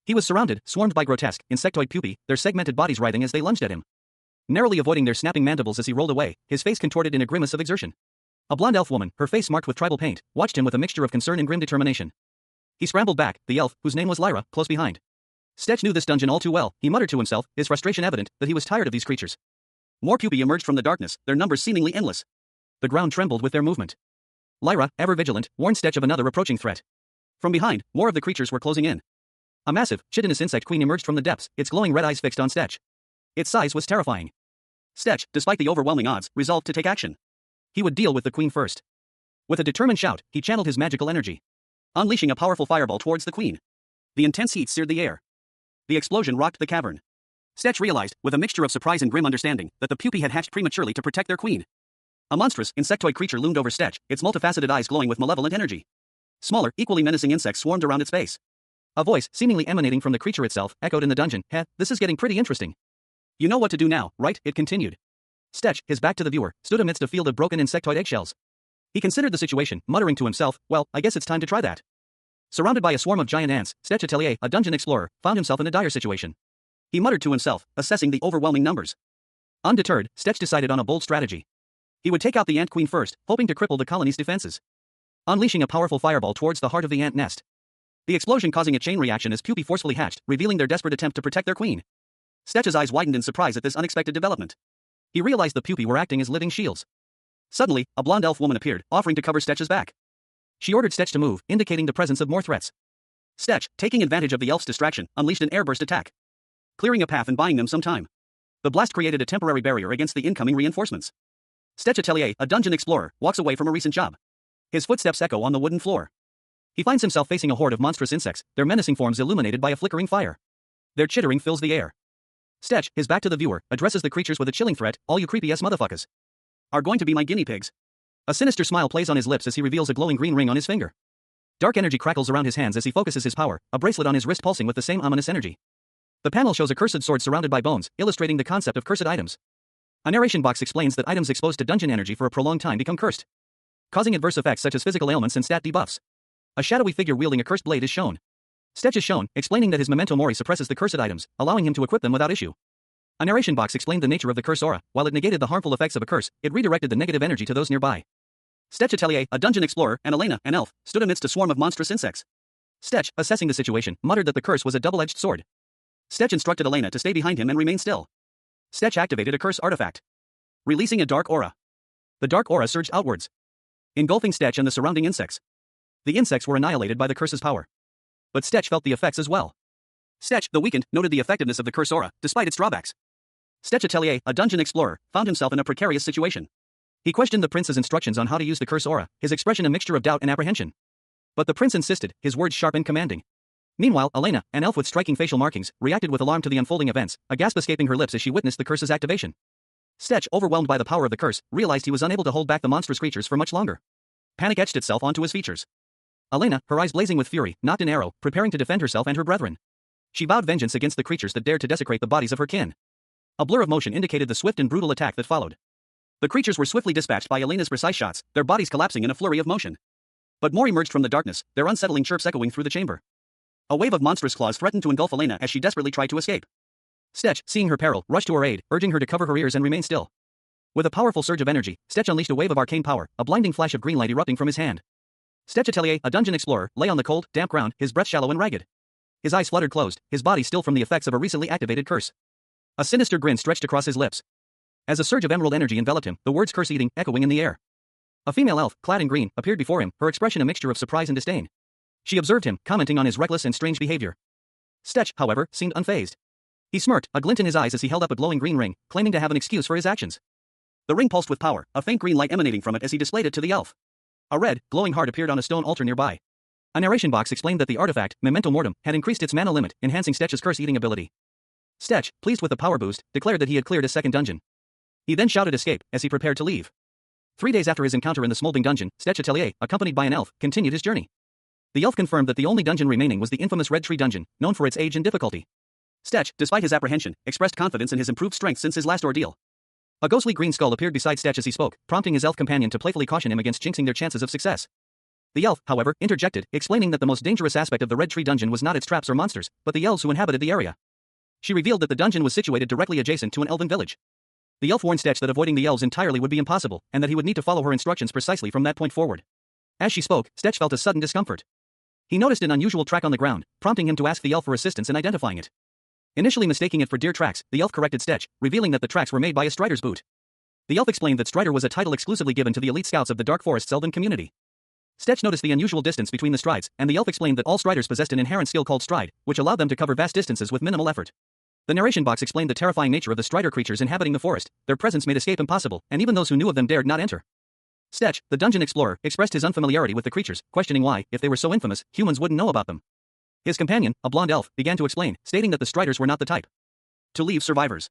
He was surrounded, swarmed by grotesque, insectoid pupae, their segmented bodies writhing as they lunged at him. Narrowly avoiding their snapping mandibles as he rolled away, his face contorted in a grimace of exertion. A blonde elf woman, her face marked with tribal paint, watched him with a mixture of concern and grim determination. He scrambled back, the elf, whose name was Lyra, close behind. Stetch knew this dungeon all too well, he muttered to himself, his frustration evident, that he was tired of these creatures. More pupae emerged from the darkness, their numbers seemingly endless. The ground trembled with their movement. Lyra, ever vigilant, warned Stetch of another approaching threat. From behind, more of the creatures were closing in. A massive, chitinous insect queen emerged from the depths, its glowing red eyes fixed on Stetch. Its size was terrifying. Stetch, despite the overwhelming odds, resolved to take action. He would deal with the queen first. With a determined shout, he channeled his magical energy, unleashing a powerful fireball towards the queen. The intense heat seared the air. The explosion rocked the cavern. Stetch realized, with a mixture of surprise and grim understanding, that the pupae had hatched prematurely to protect their queen. A monstrous, insectoid creature loomed over Stetch, its multifaceted eyes glowing with malevolent energy. Smaller, equally menacing insects swarmed around its base. A voice, seemingly emanating from the creature itself, echoed in the dungeon. This is getting pretty interesting. You know what to do now, right? It continued. Stetch, his back to the viewer, stood amidst a field of broken insectoid eggshells. He considered the situation, muttering to himself, well, I guess it's time to try that. Surrounded by a swarm of giant ants, Stetch Atelier, a dungeon explorer, found himself in a dire situation. He muttered to himself, assessing the overwhelming numbers. Undeterred, Stetch decided on a bold strategy. He would take out the ant queen first, hoping to cripple the colony's defenses. Unleashing a powerful fireball towards the heart of the ant nest. The explosion causing a chain reaction as pupae forcefully hatched, revealing their desperate attempt to protect their queen. Stetch's eyes widened in surprise at this unexpected development. He realized the pupae were acting as living shields. Suddenly, a blonde elf woman appeared, offering to cover Stetch's back. She ordered Stetch to move, indicating the presence of more threats. Stetch, taking advantage of the elf's distraction, unleashed an airburst attack, clearing a path and buying them some time. The blast created a temporary barrier against the incoming reinforcements. Stetch Atelier, a dungeon explorer, walks away from a recent job. His footsteps echo on the wooden floor. He finds himself facing a horde of monstrous insects, their menacing forms illuminated by a flickering fire. Their chittering fills the air. Stetch, his back to the viewer, addresses the creatures with a chilling threat, all you creepy-ass motherfuckers are going to be my guinea pigs. A sinister smile plays on his lips as he reveals a glowing green ring on his finger. Dark energy crackles around his hands as he focuses his power, a bracelet on his wrist pulsing with the same ominous energy. The panel shows a cursed sword surrounded by bones, illustrating the concept of cursed items. A narration box explains that items exposed to dungeon energy for a prolonged time become cursed, causing adverse effects such as physical ailments and stat debuffs. A shadowy figure wielding a cursed blade is shown. Stetch is shown, explaining that his memento mori suppresses the cursed items, allowing him to equip them without issue. A narration box explained the nature of the curse aura. While it negated the harmful effects of a curse, it redirected the negative energy to those nearby. Stetch Atelier, a dungeon explorer, and Elena, an elf, stood amidst a swarm of monstrous insects. Stetch, assessing the situation, muttered that the curse was a double-edged sword. Stetch instructed Elena to stay behind him and remain still. Stetch activated a curse artifact, releasing a dark aura. The dark aura surged outwards, engulfing Stetch and the surrounding insects. The insects were annihilated by the curse's power. But Stetch felt the effects as well. Stetch, the weakened, noted the effectiveness of the curse aura, despite its drawbacks. Stetch Atelier, a dungeon explorer, found himself in a precarious situation. He questioned the prince's instructions on how to use the curse aura, his expression a mixture of doubt and apprehension. But the prince insisted, his words sharp and commanding. Meanwhile, Elena, an elf with striking facial markings, reacted with alarm to the unfolding events, a gasp escaping her lips as she witnessed the curse's activation. Stetch, overwhelmed by the power of the curse, realized he was unable to hold back the monstrous creatures for much longer. Panic etched itself onto his features. Elena, her eyes blazing with fury, nocked an arrow, preparing to defend herself and her brethren. She vowed vengeance against the creatures that dared to desecrate the bodies of her kin. A blur of motion indicated the swift and brutal attack that followed. The creatures were swiftly dispatched by Elena's precise shots, their bodies collapsing in a flurry of motion. But more emerged from the darkness, their unsettling chirps echoing through the chamber. A wave of monstrous claws threatened to engulf Elena as she desperately tried to escape. Stetch, seeing her peril, rushed to her aid, urging her to cover her ears and remain still. With a powerful surge of energy, Stetch unleashed a wave of arcane power, a blinding flash of green light erupting from his hand. Stetch Atelier, a dungeon explorer, lay on the cold, damp ground, his breath shallow and ragged. His eyes fluttered closed, his body still from the effects of a recently activated curse. A sinister grin stretched across his lips. As a surge of emerald energy enveloped him, the words curse-eating, echoing in the air. A female elf, clad in green, appeared before him, her expression a mixture of surprise and disdain. She observed him, commenting on his reckless and strange behavior. Stetch, however, seemed unfazed. He smirked, a glint in his eyes as he held up a glowing green ring, claiming to have an excuse for his actions. The ring pulsed with power, a faint green light emanating from it as he displayed it to the elf. A red, glowing heart appeared on a stone altar nearby. A narration box explained that the artifact, Memento Mortem, had increased its mana limit, enhancing Stetch's curse-eating ability. Stetch, pleased with the power boost, declared that he had cleared his second dungeon. He then shouted escape, as he prepared to leave. 3 days after his encounter in the smoldering dungeon, Stetch Atelier, accompanied by an elf, continued his journey. The elf confirmed that the only dungeon remaining was the infamous Red Tree Dungeon, known for its age and difficulty. Stetch, despite his apprehension, expressed confidence in his improved strength since his last ordeal. A ghostly green skull appeared beside Stetch as he spoke, prompting his elf companion to playfully caution him against jinxing their chances of success. The elf, however, interjected, explaining that the most dangerous aspect of the Red Tree Dungeon was not its traps or monsters, but the elves who inhabited the area. She revealed that the dungeon was situated directly adjacent to an elven village. The elf warned Stetch that avoiding the elves entirely would be impossible, and that he would need to follow her instructions precisely from that point forward. As she spoke, Stetch felt a sudden discomfort. He noticed an unusual track on the ground, prompting him to ask the elf for assistance in identifying it. Initially mistaking it for deer tracks, the elf corrected Stetch, revealing that the tracks were made by a strider's boot. The elf explained that strider was a title exclusively given to the elite scouts of the Dark Forest's elven community. Stetch noticed the unusual distance between the strides, and the elf explained that all striders possessed an inherent skill called stride, which allowed them to cover vast distances with minimal effort. The narration box explained the terrifying nature of the strider creatures inhabiting the forest. Their presence made escape impossible, and even those who knew of them dared not enter. Stetch, the dungeon explorer, expressed his unfamiliarity with the creatures, questioning why, if they were so infamous, humans wouldn't know about them. His companion, a blonde elf, began to explain, stating that the striders were not the type to leave survivors.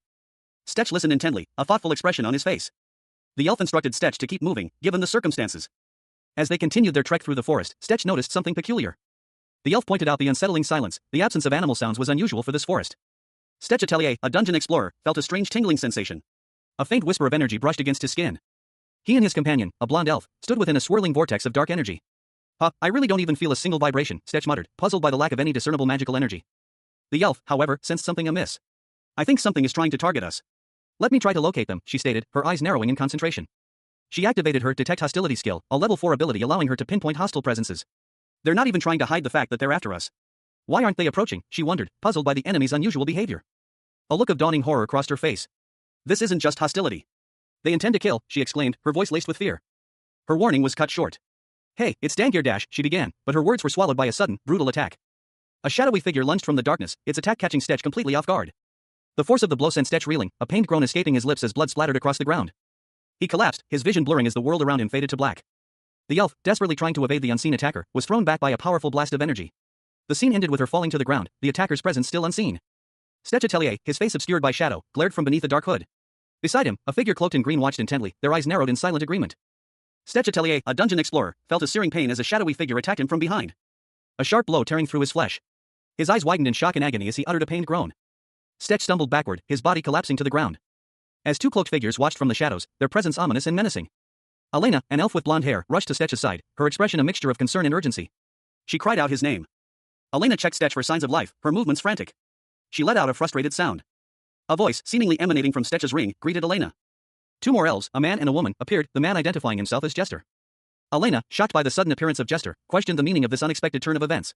Stetch listened intently, a thoughtful expression on his face. The elf instructed Stetch to keep moving, given the circumstances. As they continued their trek through the forest, Stetch noticed something peculiar. The elf pointed out the unsettling silence. The absence of animal sounds was unusual for this forest. Stetch Atelier, a dungeon explorer, felt a strange tingling sensation. A faint whisper of energy brushed against his skin. He and his companion, a blonde elf, stood within a swirling vortex of dark energy. I really don't even feel a single vibration, Stetch muttered, puzzled by the lack of any discernible magical energy. The elf, however, sensed something amiss. I think something is trying to target us. Let me try to locate them, she stated, her eyes narrowing in concentration. She activated her Detect Hostility skill, a level 4 ability allowing her to pinpoint hostile presences. They're not even trying to hide the fact that they're after us. Why aren't they approaching, she wondered, puzzled by the enemy's unusual behavior. A look of dawning horror crossed her face. This isn't just hostility. They intend to kill, she exclaimed, her voice laced with fear. Her warning was cut short. Hey, it's Dangir Dash, she began, but her words were swallowed by a sudden, brutal attack. A shadowy figure lunged from the darkness, its attack catching Stetch completely off guard. The force of the blow sent Stetch reeling, a pained groan escaping his lips as blood splattered across the ground. He collapsed, his vision blurring as the world around him faded to black. The elf, desperately trying to evade the unseen attacker, was thrown back by a powerful blast of energy. The scene ended with her falling to the ground, the attacker's presence still unseen. Stetch Atelier, his face obscured by shadow, glared from beneath a dark hood. Beside him, a figure cloaked in green watched intently, their eyes narrowed in silent agreement. Stetch Atelier, a dungeon explorer, felt a searing pain as a shadowy figure attacked him from behind. A sharp blow tearing through his flesh. His eyes widened in shock and agony as he uttered a pained groan. Stetch stumbled backward, his body collapsing to the ground. As two cloaked figures watched from the shadows, their presence ominous and menacing. Elena, an elf with blonde hair, rushed to Stetch's side, her expression a mixture of concern and urgency. She cried out his name. Elena checked Stetch for signs of life, her movements frantic. She let out a frustrated sound. A voice, seemingly emanating from Stetch's ring, greeted Elena. Two more elves, a man and a woman, appeared, the man identifying himself as Jester. Elena, shocked by the sudden appearance of Jester, questioned the meaning of this unexpected turn of events.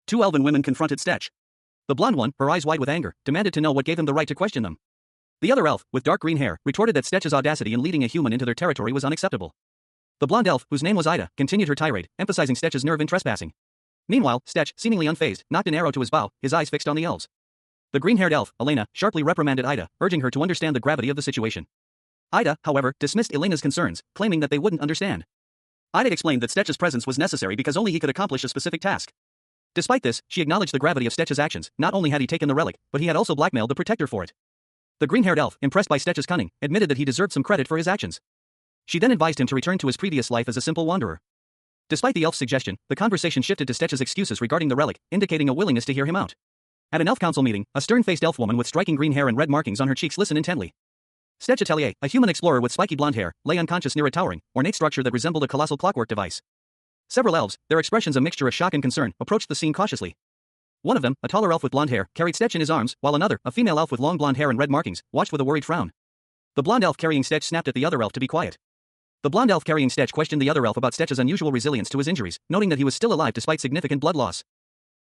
Two elven women confronted Stetch. The blonde one, her eyes wide with anger, demanded to know what gave him the right to question them. The other elf, with dark green hair, retorted that Stetch's audacity in leading a human into their territory was unacceptable. The blonde elf, whose name was Ida, continued her tirade, emphasizing Stetch's nerve in trespassing. Meanwhile, Stetch, seemingly unfazed, knocked an arrow to his bow, his eyes fixed on the elves. The green-haired elf, Elena, sharply reprimanded Ida, urging her to understand the gravity of the situation. Ida, however, dismissed Elena's concerns, claiming that they wouldn't understand. Ida explained that Stetch's presence was necessary because only he could accomplish a specific task. Despite this, she acknowledged the gravity of Stetch's actions. Not only had he taken the relic, but he had also blackmailed the protector for it. The green-haired elf, impressed by Stetch's cunning, admitted that he deserved some credit for his actions. She then advised him to return to his previous life as a simple wanderer. Despite the elf's suggestion, the conversation shifted to Stetch's excuses regarding the relic, indicating a willingness to hear him out. At an elf council meeting, a stern-faced elf woman with striking green hair and red markings on her cheeks listened intently. Stetch Atelier, a human explorer with spiky blonde hair, lay unconscious near a towering, ornate structure that resembled a colossal clockwork device. Several elves, their expressions a mixture of shock and concern, approached the scene cautiously. One of them, a taller elf with blonde hair, carried Stetch in his arms, while another, a female elf with long blonde hair and red markings, watched with a worried frown. The blonde elf carrying Stetch snapped at the other elf to be quiet. The blonde elf carrying Stetch questioned the other elf about Stetch's unusual resilience to his injuries, noting that he was still alive despite significant blood loss.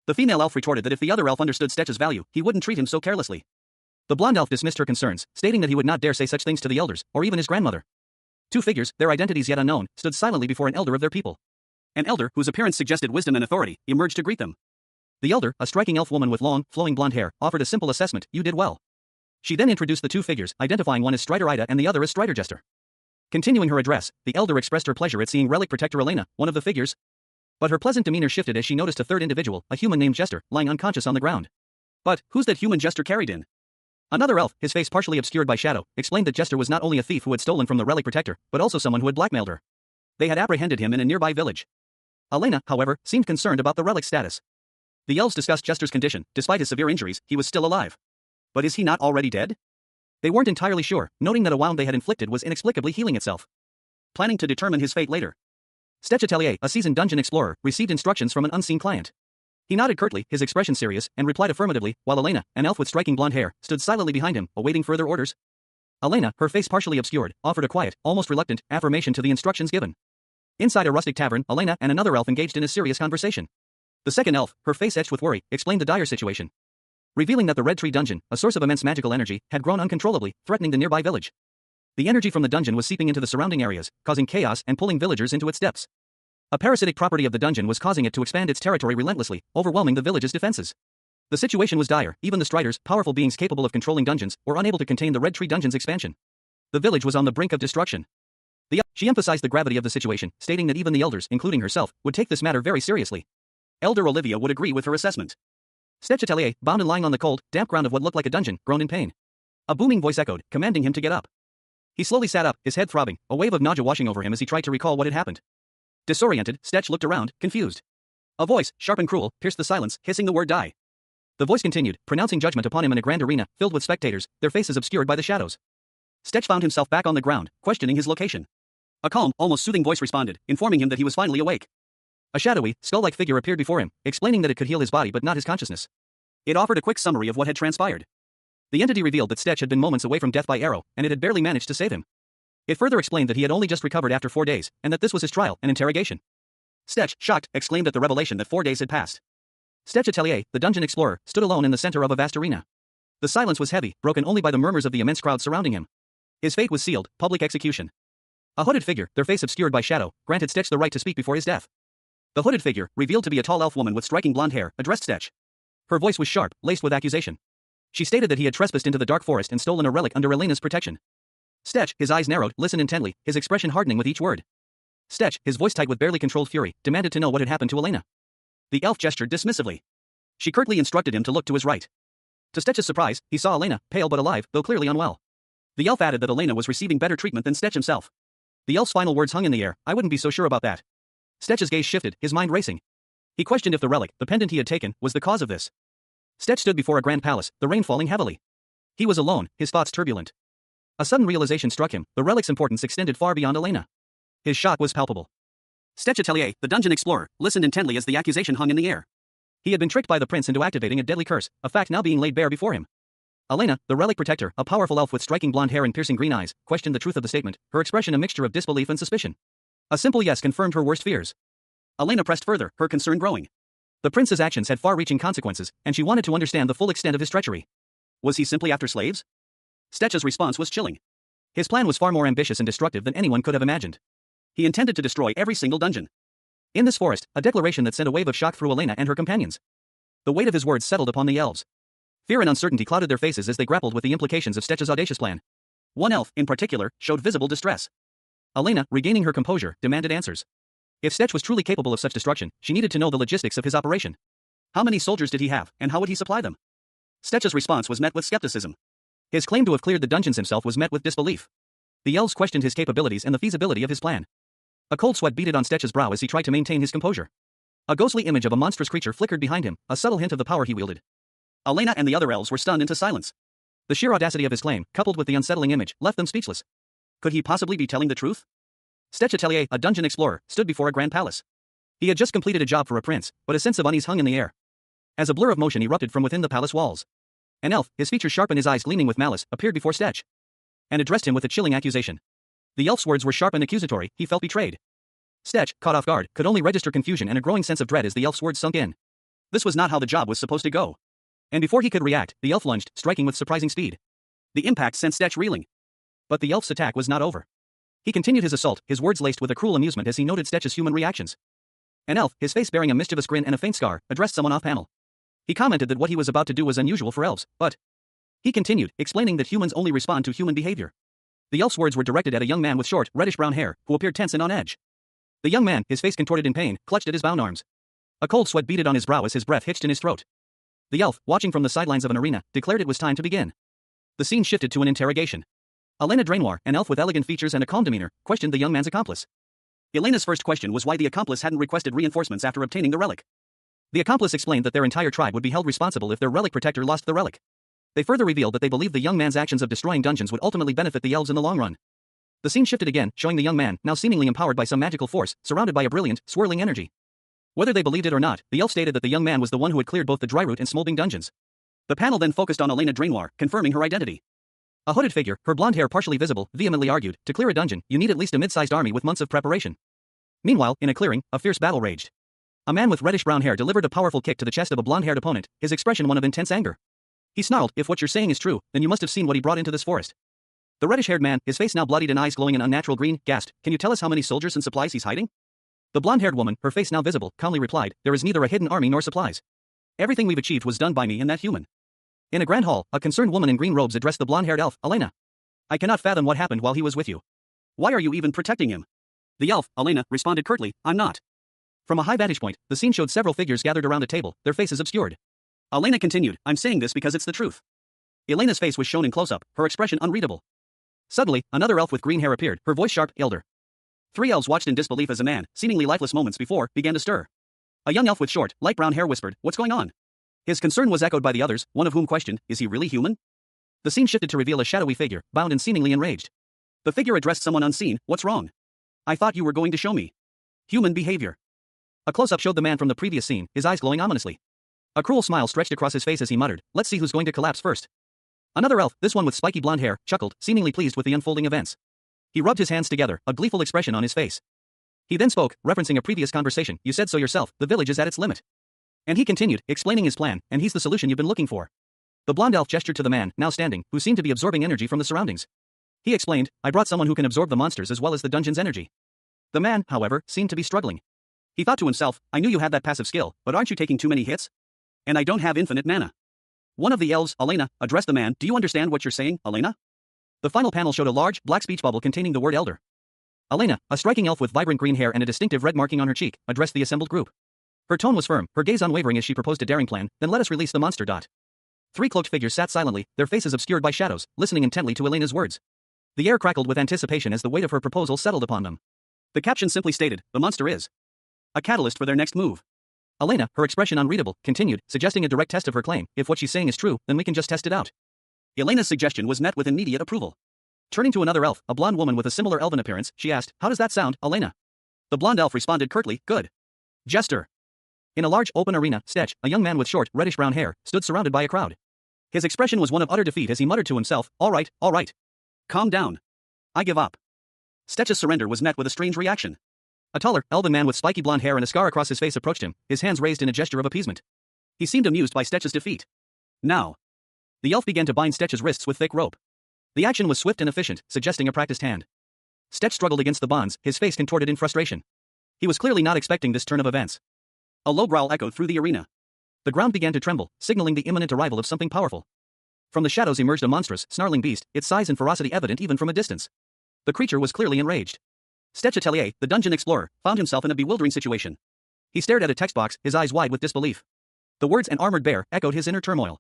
The female elf retorted that if the other elf understood Stetch's value, he wouldn't treat him so carelessly. The blonde elf dismissed her concerns, stating that he would not dare say such things to the elders, or even his grandmother. Two figures, their identities yet unknown, stood silently before an elder of their people. An elder, whose appearance suggested wisdom and authority, emerged to greet them. The elder, a striking elf woman with long, flowing blonde hair, offered a simple assessment: you did well. She then introduced the two figures, identifying one as Strider Ida and the other as Strider Jester. Continuing her address, the elder expressed her pleasure at seeing Relic Protector Elena, one of the figures. But her pleasant demeanor shifted as she noticed a third individual, a human named Jester, lying unconscious on the ground. But, who's that human Jester carried in? Another elf, his face partially obscured by shadow, explained that Jester was not only a thief who had stolen from the Relic Protector, but also someone who had blackmailed her. They had apprehended him in a nearby village. Elena, however, seemed concerned about the relic's status. The elves discussed Jester's condition. Despite his severe injuries, he was still alive. But is he not already dead? They weren't entirely sure, noting that a wound they had inflicted was inexplicably healing itself. Planning to determine his fate later. Stetch Atelier, a seasoned dungeon explorer, received instructions from an unseen client. He nodded curtly, his expression serious, and replied affirmatively, while Elena, an elf with striking blonde hair, stood silently behind him, awaiting further orders. Elena, her face partially obscured, offered a quiet, almost reluctant, affirmation to the instructions given. Inside a rustic tavern, Elena and another elf engaged in a serious conversation. The second elf, her face etched with worry, explained the dire situation. Revealing that the Red Tree Dungeon, a source of immense magical energy, had grown uncontrollably, threatening the nearby village. The energy from the dungeon was seeping into the surrounding areas, causing chaos and pulling villagers into its depths. A parasitic property of the dungeon was causing it to expand its territory relentlessly, overwhelming the village's defenses. The situation was dire, even the Striders, powerful beings capable of controlling dungeons, were unable to contain the Red Tree Dungeon's expansion. The village was on the brink of destruction. She emphasized the gravity of the situation, stating that even the elders, including herself, would take this matter very seriously. Elder Olivia would agree with her assessment. Stetch Atelier, bound and lying on the cold, damp ground of what looked like a dungeon, groaned in pain. A booming voice echoed, commanding him to get up. He slowly sat up, his head throbbing, a wave of nausea washing over him as he tried to recall what had happened. Disoriented, Stetch looked around, confused. A voice, sharp and cruel, pierced the silence, hissing the word die. The voice continued, pronouncing judgment upon him in a grand arena, filled with spectators, their faces obscured by the shadows. Stetch found himself back on the ground, questioning his location. A calm, almost soothing voice responded, informing him that he was finally awake. A shadowy, skull-like figure appeared before him, explaining that it could heal his body but not his consciousness. It offered a quick summary of what had transpired. The entity revealed that Stetch had been moments away from death by arrow, and it had barely managed to save him. It further explained that he had only just recovered after 4 days, and that this was his trial and interrogation. Stetch, shocked, exclaimed at the revelation that 4 days had passed. Stetch Atelier, the dungeon explorer, stood alone in the center of a vast arena. The silence was heavy, broken only by the murmurs of the immense crowd surrounding him. His fate was sealed, public execution. A hooded figure, their face obscured by shadow, granted Stetch the right to speak before his death. The hooded figure, revealed to be a tall elf woman with striking blonde hair, addressed Stetch. Her voice was sharp, laced with accusation. She stated that he had trespassed into the dark forest and stolen a relic under Elena's protection. Stetch, his eyes narrowed, listened intently, his expression hardening with each word. Stetch, his voice tight with barely controlled fury, demanded to know what had happened to Elena. The elf gestured dismissively. She curtly instructed him to look to his right. To Stetch's surprise, he saw Elena, pale but alive, though clearly unwell. The elf added that Elena was receiving better treatment than Stetch himself. The elf's final words hung in the air, I wouldn't be so sure about that. Stetch's gaze shifted, his mind racing. He questioned if the relic, the pendant he had taken, was the cause of this. Stetch stood before a grand palace, the rain falling heavily. He was alone, his thoughts turbulent. A sudden realization struck him, the relic's importance extended far beyond Elena. His shock was palpable. Stetch Atelier, the dungeon explorer, listened intently as the accusation hung in the air. He had been tricked by the prince into activating a deadly curse, a fact now being laid bare before him. Elena, the relic protector, a powerful elf with striking blonde hair and piercing green eyes, questioned the truth of the statement, her expression a mixture of disbelief and suspicion. A simple yes confirmed her worst fears. Elena pressed further, her concern growing. The prince's actions had far-reaching consequences, and she wanted to understand the full extent of his treachery. Was he simply after slaves? Stetch's response was chilling. His plan was far more ambitious and destructive than anyone could have imagined. He intended to destroy every single dungeon. In this forest, a declaration that sent a wave of shock through Elena and her companions. The weight of his words settled upon the elves. Fear and uncertainty clouded their faces as they grappled with the implications of Stetch's audacious plan. One elf, in particular, showed visible distress. Elena, regaining her composure, demanded answers. If Stetch was truly capable of such destruction, she needed to know the logistics of his operation. How many soldiers did he have, and how would he supply them? Stetch's response was met with skepticism. His claim to have cleared the dungeons himself was met with disbelief. The elves questioned his capabilities and the feasibility of his plan. A cold sweat beaded on Stetch's brow as he tried to maintain his composure. A ghostly image of a monstrous creature flickered behind him, a subtle hint of the power he wielded. Elena and the other elves were stunned into silence. The sheer audacity of his claim, coupled with the unsettling image, left them speechless. Could he possibly be telling the truth? Stetch Atelier, a dungeon explorer, stood before a grand palace. He had just completed a job for a prince, but a sense of unease hung in the air. As a blur of motion erupted from within the palace walls. An elf, his features sharp and his eyes gleaming with malice, appeared before Stetch. And addressed him with a chilling accusation. The elf's words were sharp and accusatory, he felt betrayed. Stetch, caught off guard, could only register confusion and a growing sense of dread as the elf's words sunk in. This was not how the job was supposed to go. And before he could react, the elf lunged, striking with surprising speed. The impact sent Stetch reeling. But the elf's attack was not over. He continued his assault, his words laced with a cruel amusement as he noted Stetch's human reactions. An elf, his face bearing a mischievous grin and a faint scar, addressed someone off-panel. He commented that what he was about to do was unusual for elves, but... He continued, explaining that humans only respond to human behavior. The elf's words were directed at a young man with short, reddish-brown hair, who appeared tense and on edge. The young man, his face contorted in pain, clutched at his bound arms. A cold sweat beaded on his brow as his breath hitched in his throat. The elf, watching from the sidelines of an arena, declared it was time to begin. The scene shifted to an interrogation. Elena Drainoir, an elf with elegant features and a calm demeanor, questioned the young man's accomplice. Elena's first question was why the accomplice hadn't requested reinforcements after obtaining the relic. The accomplice explained that their entire tribe would be held responsible if their relic protector lost the relic. They further revealed that they believed the young man's actions of destroying dungeons would ultimately benefit the elves in the long run. The scene shifted again, showing the young man, now seemingly empowered by some magical force, surrounded by a brilliant, swirling energy. Whether they believed it or not, the elf stated that the young man was the one who had cleared both the Dryroot and Smolding dungeons. The panel then focused on Elena Drainoir, confirming her identity. A hooded figure, her blonde hair partially visible, vehemently argued, to clear a dungeon, you need at least a mid-sized army with months of preparation. Meanwhile, in a clearing, a fierce battle raged. A man with reddish-brown hair delivered a powerful kick to the chest of a blonde-haired opponent, his expression one of intense anger. He snarled, if what you're saying is true, then you must have seen what he brought into this forest. The reddish-haired man, his face now bloodied and eyes glowing an unnatural green, gasped, can you tell us how many soldiers and supplies he's hiding? The blonde-haired woman, her face now visible, calmly replied, there is neither a hidden army nor supplies. Everything we've achieved was done by me and that human. In a grand hall, a concerned woman in green robes addressed the blonde-haired elf, Elena. I cannot fathom what happened while he was with you. Why are you even protecting him? The elf, Elena, responded curtly, I'm not. From a high vantage point, the scene showed several figures gathered around a table, their faces obscured. Elena continued, I'm saying this because it's the truth. Elena's face was shown in close-up, her expression unreadable. Suddenly, another elf with green hair appeared, her voice sharp, elder. 3 elves watched in disbelief as a man, seemingly lifeless moments before, began to stir. A young elf with short, light brown hair whispered, what's going on? His concern was echoed by the others, one of whom questioned, is he really human? The scene shifted to reveal a shadowy figure, bound and seemingly enraged. The figure addressed someone unseen, what's wrong? I thought you were going to show me human behavior. A close-up showed the man from the previous scene, his eyes glowing ominously. A cruel smile stretched across his face as he muttered, let's see who's going to collapse first. Another elf, this one with spiky blonde hair, chuckled, seemingly pleased with the unfolding events. He rubbed his hands together, a gleeful expression on his face. He then spoke, referencing a previous conversation, you said so yourself, the village is at its limit. And he continued, explaining his plan, and he's the solution you've been looking for. The blonde elf gestured to the man, now standing, who seemed to be absorbing energy from the surroundings. He explained, I brought someone who can absorb the monsters as well as the dungeon's energy. The man, however, seemed to be struggling. He thought to himself, I knew you had that passive skill, but aren't you taking too many hits? And I don't have infinite mana. One of the elves, Elena, addressed the man, do you understand what you're saying, Elena? The final panel showed a large, black speech bubble containing the word elder. Elena, a striking elf with vibrant green hair and a distinctive red marking on her cheek, addressed the assembled group. Her tone was firm, her gaze unwavering as she proposed a daring plan, then let us release the monster. 3 cloaked figures sat silently, their faces obscured by shadows, listening intently to Elena's words. The air crackled with anticipation as the weight of her proposal settled upon them. The caption simply stated, the monster is a catalyst for their next move. Elena, her expression unreadable, continued, suggesting a direct test of her claim, if what she's saying is true, then we can just test it out. Elena's suggestion was met with immediate approval. Turning to another elf, a blonde woman with a similar elven appearance, she asked, how does that sound, Elena? The blonde elf responded curtly, good. Jester. In a large, open arena, Stetch, a young man with short, reddish-brown hair, stood surrounded by a crowd. His expression was one of utter defeat as he muttered to himself, all right. Calm down. I give up. Stetch's surrender was met with a strange reaction. A taller, elven man with spiky blonde hair and a scar across his face approached him, his hands raised in a gesture of appeasement. He seemed amused by Stetch's defeat. Now. The elf began to bind Stetch's wrists with thick rope. The action was swift and efficient, suggesting a practiced hand. Stetch struggled against the bonds, his face contorted in frustration. He was clearly not expecting this turn of events. A low growl echoed through the arena. The ground began to tremble, signaling the imminent arrival of something powerful. From the shadows emerged a monstrous, snarling beast, its size and ferocity evident even from a distance. The creature was clearly enraged. Stetch Atelier, the dungeon explorer, found himself in a bewildering situation. He stared at a text box, his eyes wide with disbelief. The words an armored bear echoed his inner turmoil.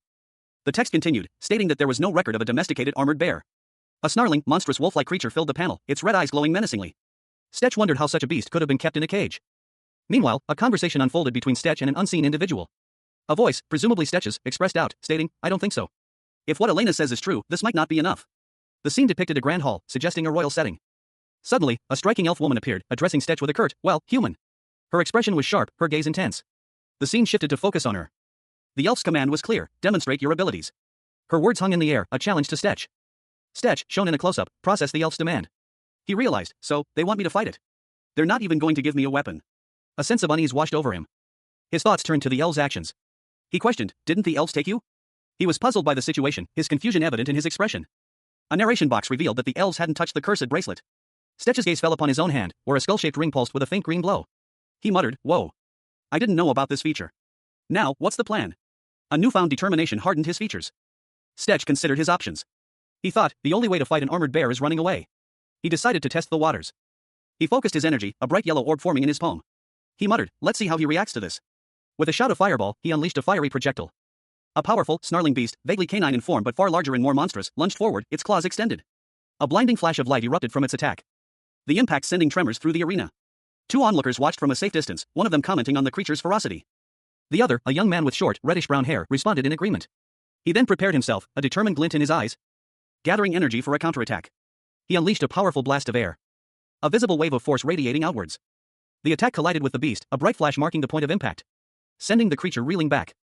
The text continued, stating that there was no record of a domesticated armored bear. A snarling, monstrous wolf-like creature filled the panel, its red eyes glowing menacingly. Stetch wondered how such a beast could have been kept in a cage. Meanwhile, a conversation unfolded between Stetch and an unseen individual. A voice, presumably Stetch's, expressed doubt, stating, I don't think so. If what Elena says is true, this might not be enough. The scene depicted a grand hall, suggesting a royal setting. Suddenly, a striking elf woman appeared, addressing Stetch with a curt, well, human. Her expression was sharp, her gaze intense. The scene shifted to focus on her. The elf's command was clear, demonstrate your abilities. Her words hung in the air, a challenge to Stetch. Stetch, shown in a close-up, processed the elf's demand. He realized, so, they want me to fight it. They're not even going to give me a weapon. A sense of unease washed over him. His thoughts turned to the elves' actions. He questioned, didn't the elves take you? He was puzzled by the situation, his confusion evident in his expression. A narration box revealed that the elves hadn't touched the cursed bracelet. Stetch's gaze fell upon his own hand, where a skull-shaped ring pulsed with a faint green glow. He muttered, whoa. I didn't know about this feature. Now, what's the plan? A newfound determination hardened his features. Stetch considered his options. He thought, the only way to fight an armored bear is running away. He decided to test the waters. He focused his energy, a bright yellow orb forming in his palm. He muttered, let's see how he reacts to this. With a shout of fireball, he unleashed a fiery projectile. A powerful, snarling beast, vaguely canine in form but far larger and more monstrous, lunged forward, its claws extended. A blinding flash of light erupted from its attack. The impact sending tremors through the arena. 2 onlookers watched from a safe distance, one of them commenting on the creature's ferocity. The other, a young man with short, reddish-brown hair, responded in agreement. He then prepared himself, a determined glint in his eyes, gathering energy for a counterattack. He unleashed a powerful blast of air. A visible wave of force radiating outwards. The attack collided with the beast, a bright flash marking the point of impact, sending the creature reeling back.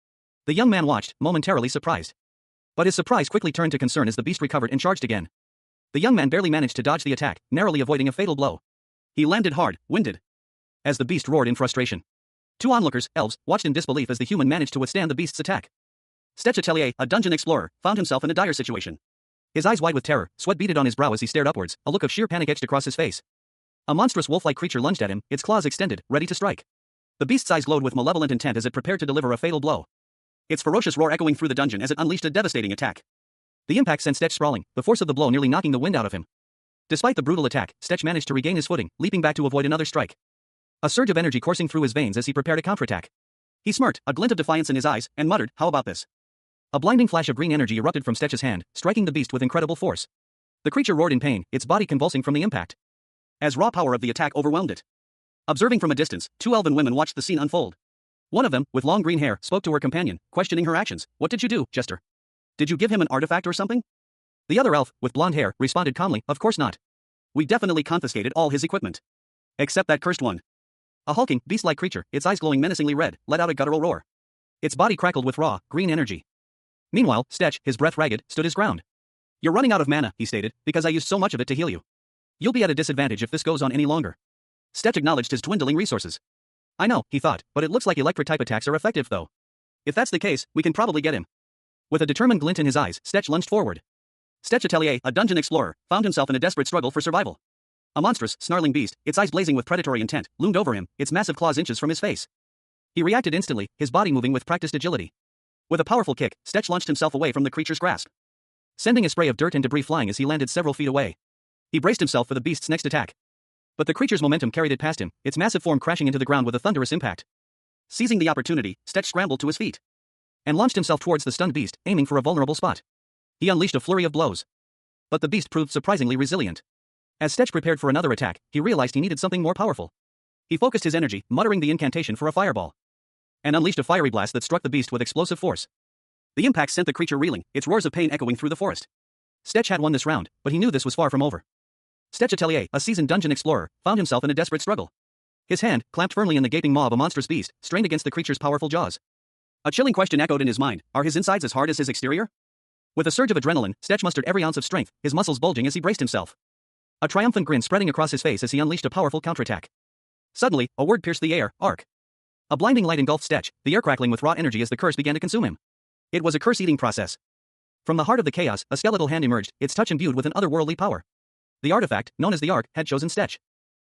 The young man watched, momentarily surprised. But his surprise quickly turned to concern as the beast recovered and charged again. The young man barely managed to dodge the attack, narrowly avoiding a fatal blow. He landed hard, winded, as the beast roared in frustration. 2 onlookers, elves, watched in disbelief as the human managed to withstand the beast's attack. Stetch Atelier, a dungeon explorer, found himself in a dire situation. His eyes wide with terror, sweat beaded on his brow as he stared upwards, a look of sheer panic etched across his face. A monstrous wolf-like creature lunged at him, its claws extended, ready to strike. The beast's eyes glowed with malevolent intent as it prepared to deliver a fatal blow. its ferocious roar echoing through the dungeon as it unleashed a devastating attack. The impact sent Stetch sprawling, the force of the blow nearly knocking the wind out of him. Despite the brutal attack, Stetch managed to regain his footing, leaping back to avoid another strike. A surge of energy coursing through his veins as he prepared a counterattack. He smirked, a glint of defiance in his eyes, and muttered, "How about this?" A blinding flash of green energy erupted from Stetch's hand, striking the beast with incredible force. The creature roared in pain, its body convulsing from the impact. As raw power of the attack overwhelmed it. Observing from a distance, two elven women watched the scene unfold. One of them, with long green hair, spoke to her companion, questioning her actions. "What did you do, Jester? Did you give him an artifact or something?" The other elf, with blonde hair, responded calmly, "Of course not. We definitely confiscated all his equipment. Except that cursed one." A hulking, beast-like creature, its eyes glowing menacingly red, let out a guttural roar. Its body crackled with raw, green energy. Meanwhile, Stetch, his breath ragged, stood his ground. "You're running out of mana," he stated, "because I used so much of it to heal you. You'll be at a disadvantage if this goes on any longer." Stetch acknowledged his dwindling resources. "I know," he thought, "but it looks like electric-type attacks are effective though. If that's the case, we can probably get him." With a determined glint in his eyes, Stetch lunged forward. Stetch Atelier, a dungeon explorer, found himself in a desperate struggle for survival. A monstrous, snarling beast, its eyes blazing with predatory intent, loomed over him, its massive claws inches from his face. He reacted instantly, his body moving with practiced agility. With a powerful kick, Stetch launched himself away from the creature's grasp, sending a spray of dirt and debris flying as he landed several feet away. He braced himself for the beast's next attack. But the creature's momentum carried it past him, its massive form crashing into the ground with a thunderous impact. Seizing the opportunity, Stetch scrambled to his feet and launched himself towards the stunned beast, aiming for a vulnerable spot. He unleashed a flurry of blows. But the beast proved surprisingly resilient. As Stetch prepared for another attack, he realized he needed something more powerful. He focused his energy, muttering the incantation for a fireball, and unleashed a fiery blast that struck the beast with explosive force. The impact sent the creature reeling, its roars of pain echoing through the forest. Stetch had won this round, but he knew this was far from over. Stetch Atelier, a seasoned dungeon explorer, found himself in a desperate struggle. His hand, clamped firmly in the gaping maw of a monstrous beast, strained against the creature's powerful jaws. A chilling question echoed in his mind: are his insides as hard as his exterior? With a surge of adrenaline, Stetch mustered every ounce of strength, his muscles bulging as he braced himself. A triumphant grin spreading across his face as he unleashed a powerful counterattack. Suddenly, a word pierced the air: arc. A blinding light engulfed Stetch, the air crackling with raw energy as the curse began to consume him. It was a curse-eating process. From the heart of the chaos, a skeletal hand emerged, its touch imbued with an otherworldly power. The artifact, known as the Arc, had chosen Stetch.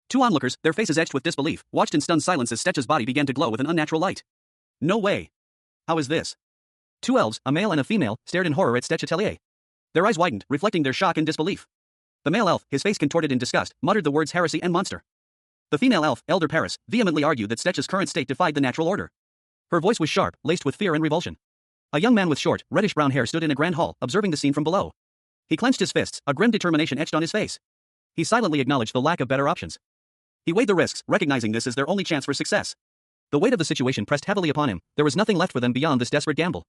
Two onlookers, their faces etched with disbelief, watched in stunned silence as Stetch's body began to glow with an unnatural light. No way. How is this? Two elves, a male and a female, stared in horror at Stetch Atelier. Their eyes widened, reflecting their shock and disbelief. The male elf, his face contorted in disgust, muttered the words heresy and monster. The female elf, Elder Paris, vehemently argued that Stetch's current state defied the natural order. Her voice was sharp, laced with fear and revulsion. A young man with short, reddish-brown hair stood in a grand hall, observing the scene from below. He clenched his fists, a grim determination etched on his face. He silently acknowledged the lack of better options. He weighed the risks, recognizing this as their only chance for success. The weight of the situation pressed heavily upon him, there was nothing left for them beyond this desperate gamble.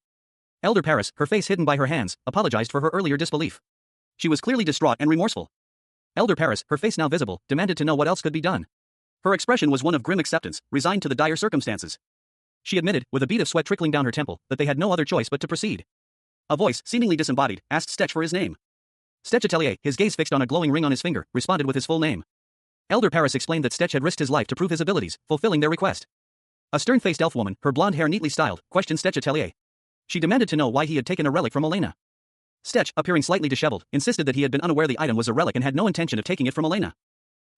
Elder Paris, her face hidden by her hands, apologized for her earlier disbelief. She was clearly distraught and remorseful. Elder Paris, her face now visible, demanded to know what else could be done. Her expression was one of grim acceptance, resigned to the dire circumstances. She admitted, with a bead of sweat trickling down her temple, that they had no other choice but to proceed. A voice, seemingly disembodied, asked Stetch for his name. Stetch Atelier, his gaze fixed on a glowing ring on his finger, responded with his full name. Elder Paris explained that Stetch had risked his life to prove his abilities, fulfilling their request. A stern-faced elf woman, her blonde hair neatly styled, questioned Stetch Atelier. She demanded to know why he had taken a relic from Elena. Stetch, appearing slightly disheveled, insisted that he had been unaware the item was a relic and had no intention of taking it from Elena.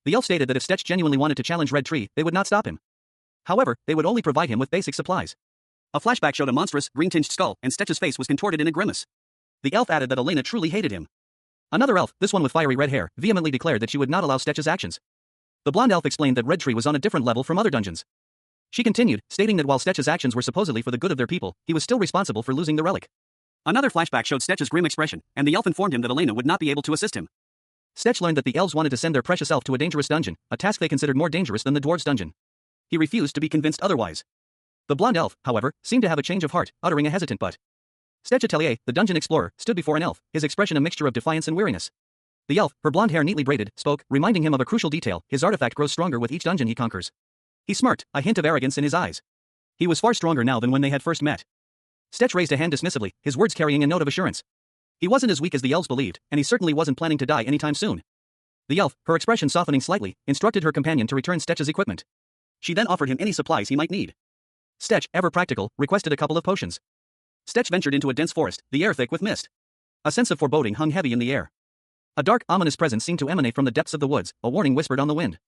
The elf stated that if Stetch genuinely wanted to challenge Red Tree, they would not stop him. However, they would only provide him with basic supplies. A flashback showed a monstrous, green-tinged skull, and Stetch's face was contorted in a grimace. The elf added that Elena truly hated him. Another elf, this one with fiery red hair, vehemently declared that she would not allow Stetch's actions. The blonde elf explained that Red Tree was on a different level from other dungeons. She continued, stating that while Stetch's actions were supposedly for the good of their people, he was still responsible for losing the relic. Another flashback showed Stetch's grim expression, and the elf informed him that Elena would not be able to assist him. Stetch learned that the elves wanted to send their precious elf to a dangerous dungeon, a task they considered more dangerous than the dwarves' dungeon. He refused to be convinced otherwise. The blonde elf, however, seemed to have a change of heart, uttering a hesitant but. Stetch Atelier, the dungeon explorer, stood before an elf, his expression a mixture of defiance and weariness. The elf, her blonde hair neatly braided, spoke, reminding him of a crucial detail: his artifact grows stronger with each dungeon he conquers. He smirked, a hint of arrogance in his eyes. He was far stronger now than when they had first met. Stetch raised a hand dismissively, his words carrying a note of assurance. He wasn't as weak as the elves believed, and he certainly wasn't planning to die anytime soon. The elf, her expression softening slightly, instructed her companion to return Stetch's equipment. She then offered him any supplies he might need. Stetch, ever practical, requested a couple of potions. Stetch ventured into a dense forest, the air thick with mist. A sense of foreboding hung heavy in the air. A dark, ominous presence seemed to emanate from the depths of the woods, a warning whispered on the wind.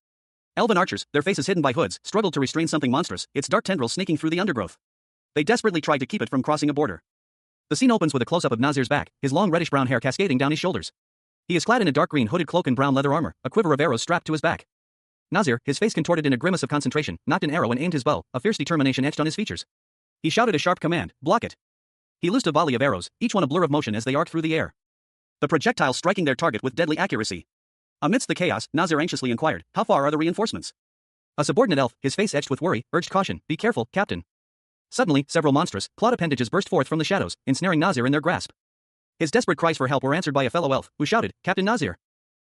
Elven archers, their faces hidden by hoods, struggled to restrain something monstrous, its dark tendrils snaking through the undergrowth. They desperately tried to keep it from crossing a border. The scene opens with a close-up of Nazir's back, his long reddish-brown hair cascading down his shoulders. He is clad in a dark green hooded cloak and brown leather armor, a quiver of arrows strapped to his back. Nazir, his face contorted in a grimace of concentration, knocked an arrow and aimed his bow, a fierce determination etched on his features. He shouted a sharp command, "Block it!" He loosed a volley of arrows, each one a blur of motion as they arced through the air. The projectiles striking their target with deadly accuracy. Amidst the chaos, Nazir anxiously inquired, "How far are the reinforcements?" A subordinate elf, his face etched with worry, urged caution, "Be careful, Captain." Suddenly, several monstrous, clawed appendages burst forth from the shadows, ensnaring Nazir in their grasp. His desperate cries for help were answered by a fellow elf, who shouted, "Captain Nazir!"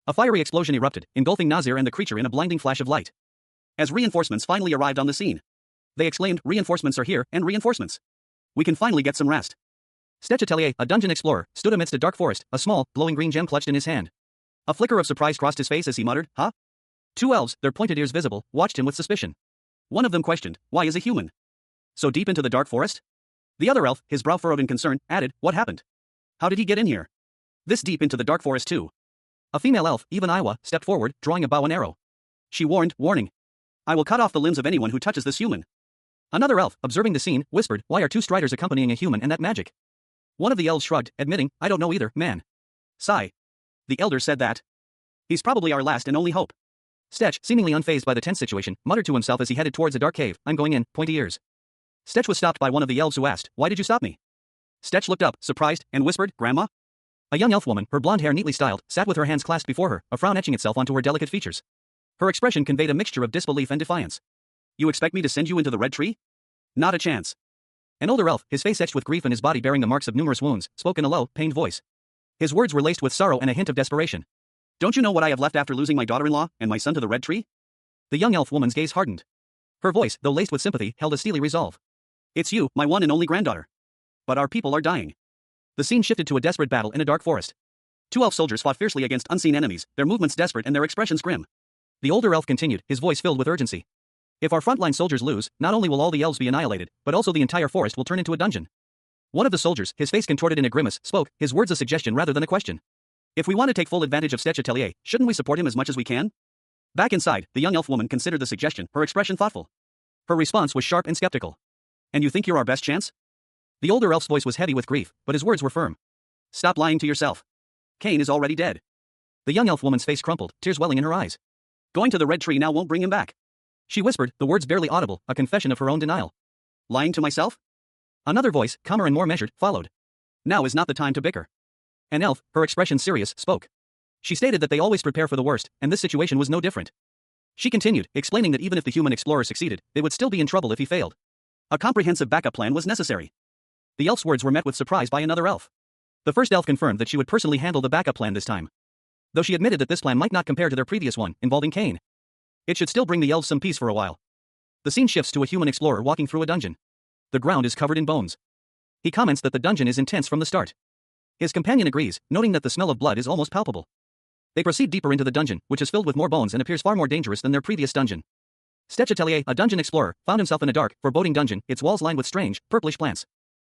A fiery explosion erupted, engulfing Nazir and the creature in a blinding flash of light. As reinforcements finally arrived on the scene, they exclaimed, "Reinforcements are here, and reinforcements! We can finally get some rest." Stechatellier, a dungeon explorer, stood amidst a dark forest, a small, glowing green gem clutched in his hand. A flicker of surprise crossed his face as he muttered, "Huh?" Two elves, their pointed ears visible, watched him with suspicion. One of them questioned, "Why is a human so deep into the dark forest?" The other elf, his brow furrowed in concern, added, "What happened? How did he get in here? This deep into the dark forest too?" A female elf, even Iwa, stepped forward, drawing a bow and arrow. She warned, "Warning! I will cut off the limbs of anyone who touches this human." Another elf, observing the scene, whispered, "Why are two striders accompanying a human and that magic?" One of the elves shrugged, admitting, "I don't know either, man." Sigh. The elder said that he's probably our last and only hope. Stech, seemingly unfazed by the tense situation, muttered to himself as he headed towards a dark cave, "I'm going in, pointy ears." Stech was stopped by one of the elves who asked, "Why did you stop me?" Stech looked up, surprised, and whispered, "Grandma?" A young elf woman, her blonde hair neatly styled, sat with her hands clasped before her, a frown etching itself onto her delicate features. Her expression conveyed a mixture of disbelief and defiance. "You expect me to send you into the red tree? Not a chance." An older elf, his face etched with grief and his body bearing the marks of numerous wounds, spoke in a low, pained voice. His words were laced with sorrow and a hint of desperation. "Don't you know what I have left after losing my daughter-in-law and my son to the red tree?" The young elf woman's gaze hardened. Her voice, though laced with sympathy, held a steely resolve. "It's you, my one and only granddaughter. But our people are dying." The scene shifted to a desperate battle in a dark forest. Two elf soldiers fought fiercely against unseen enemies, their movements desperate and their expressions grim. The older elf continued, his voice filled with urgency. "If our frontline soldiers lose, not only will all the elves be annihilated, but also the entire forest will turn into a dungeon." One of the soldiers, his face contorted in a grimace, spoke, his words a suggestion rather than a question. "If we want to take full advantage of Stechatellier, shouldn't we support him as much as we can?" Back inside, the young elf woman considered the suggestion, her expression thoughtful. Her response was sharp and skeptical. "And you think you're our best chance?" The older elf's voice was heavy with grief, but his words were firm. "Stop lying to yourself. Cain is already dead." The young elf woman's face crumpled, tears welling in her eyes. "Going to the red tree now won't bring him back." She whispered, the words barely audible, a confession of her own denial. "Lying to myself?" Another voice, calmer and more measured, followed. "Now is not the time to bicker." An elf, her expression serious, spoke. She stated that they always prepare for the worst, and this situation was no different. She continued, explaining that even if the human explorer succeeded, they would still be in trouble if he failed. A comprehensive backup plan was necessary. The elf's words were met with surprise by another elf. The first elf confirmed that she would personally handle the backup plan this time, though she admitted that this plan might not compare to their previous one, involving Cain. It should still bring the elves some peace for a while. The scene shifts to a human explorer walking through a dungeon. The ground is covered in bones. He comments that the dungeon is intense from the start. His companion agrees, noting that the smell of blood is almost palpable. They proceed deeper into the dungeon, which is filled with more bones and appears far more dangerous than their previous dungeon. Stechatellier, a dungeon explorer, found himself in a dark, foreboding dungeon, its walls lined with strange, purplish plants.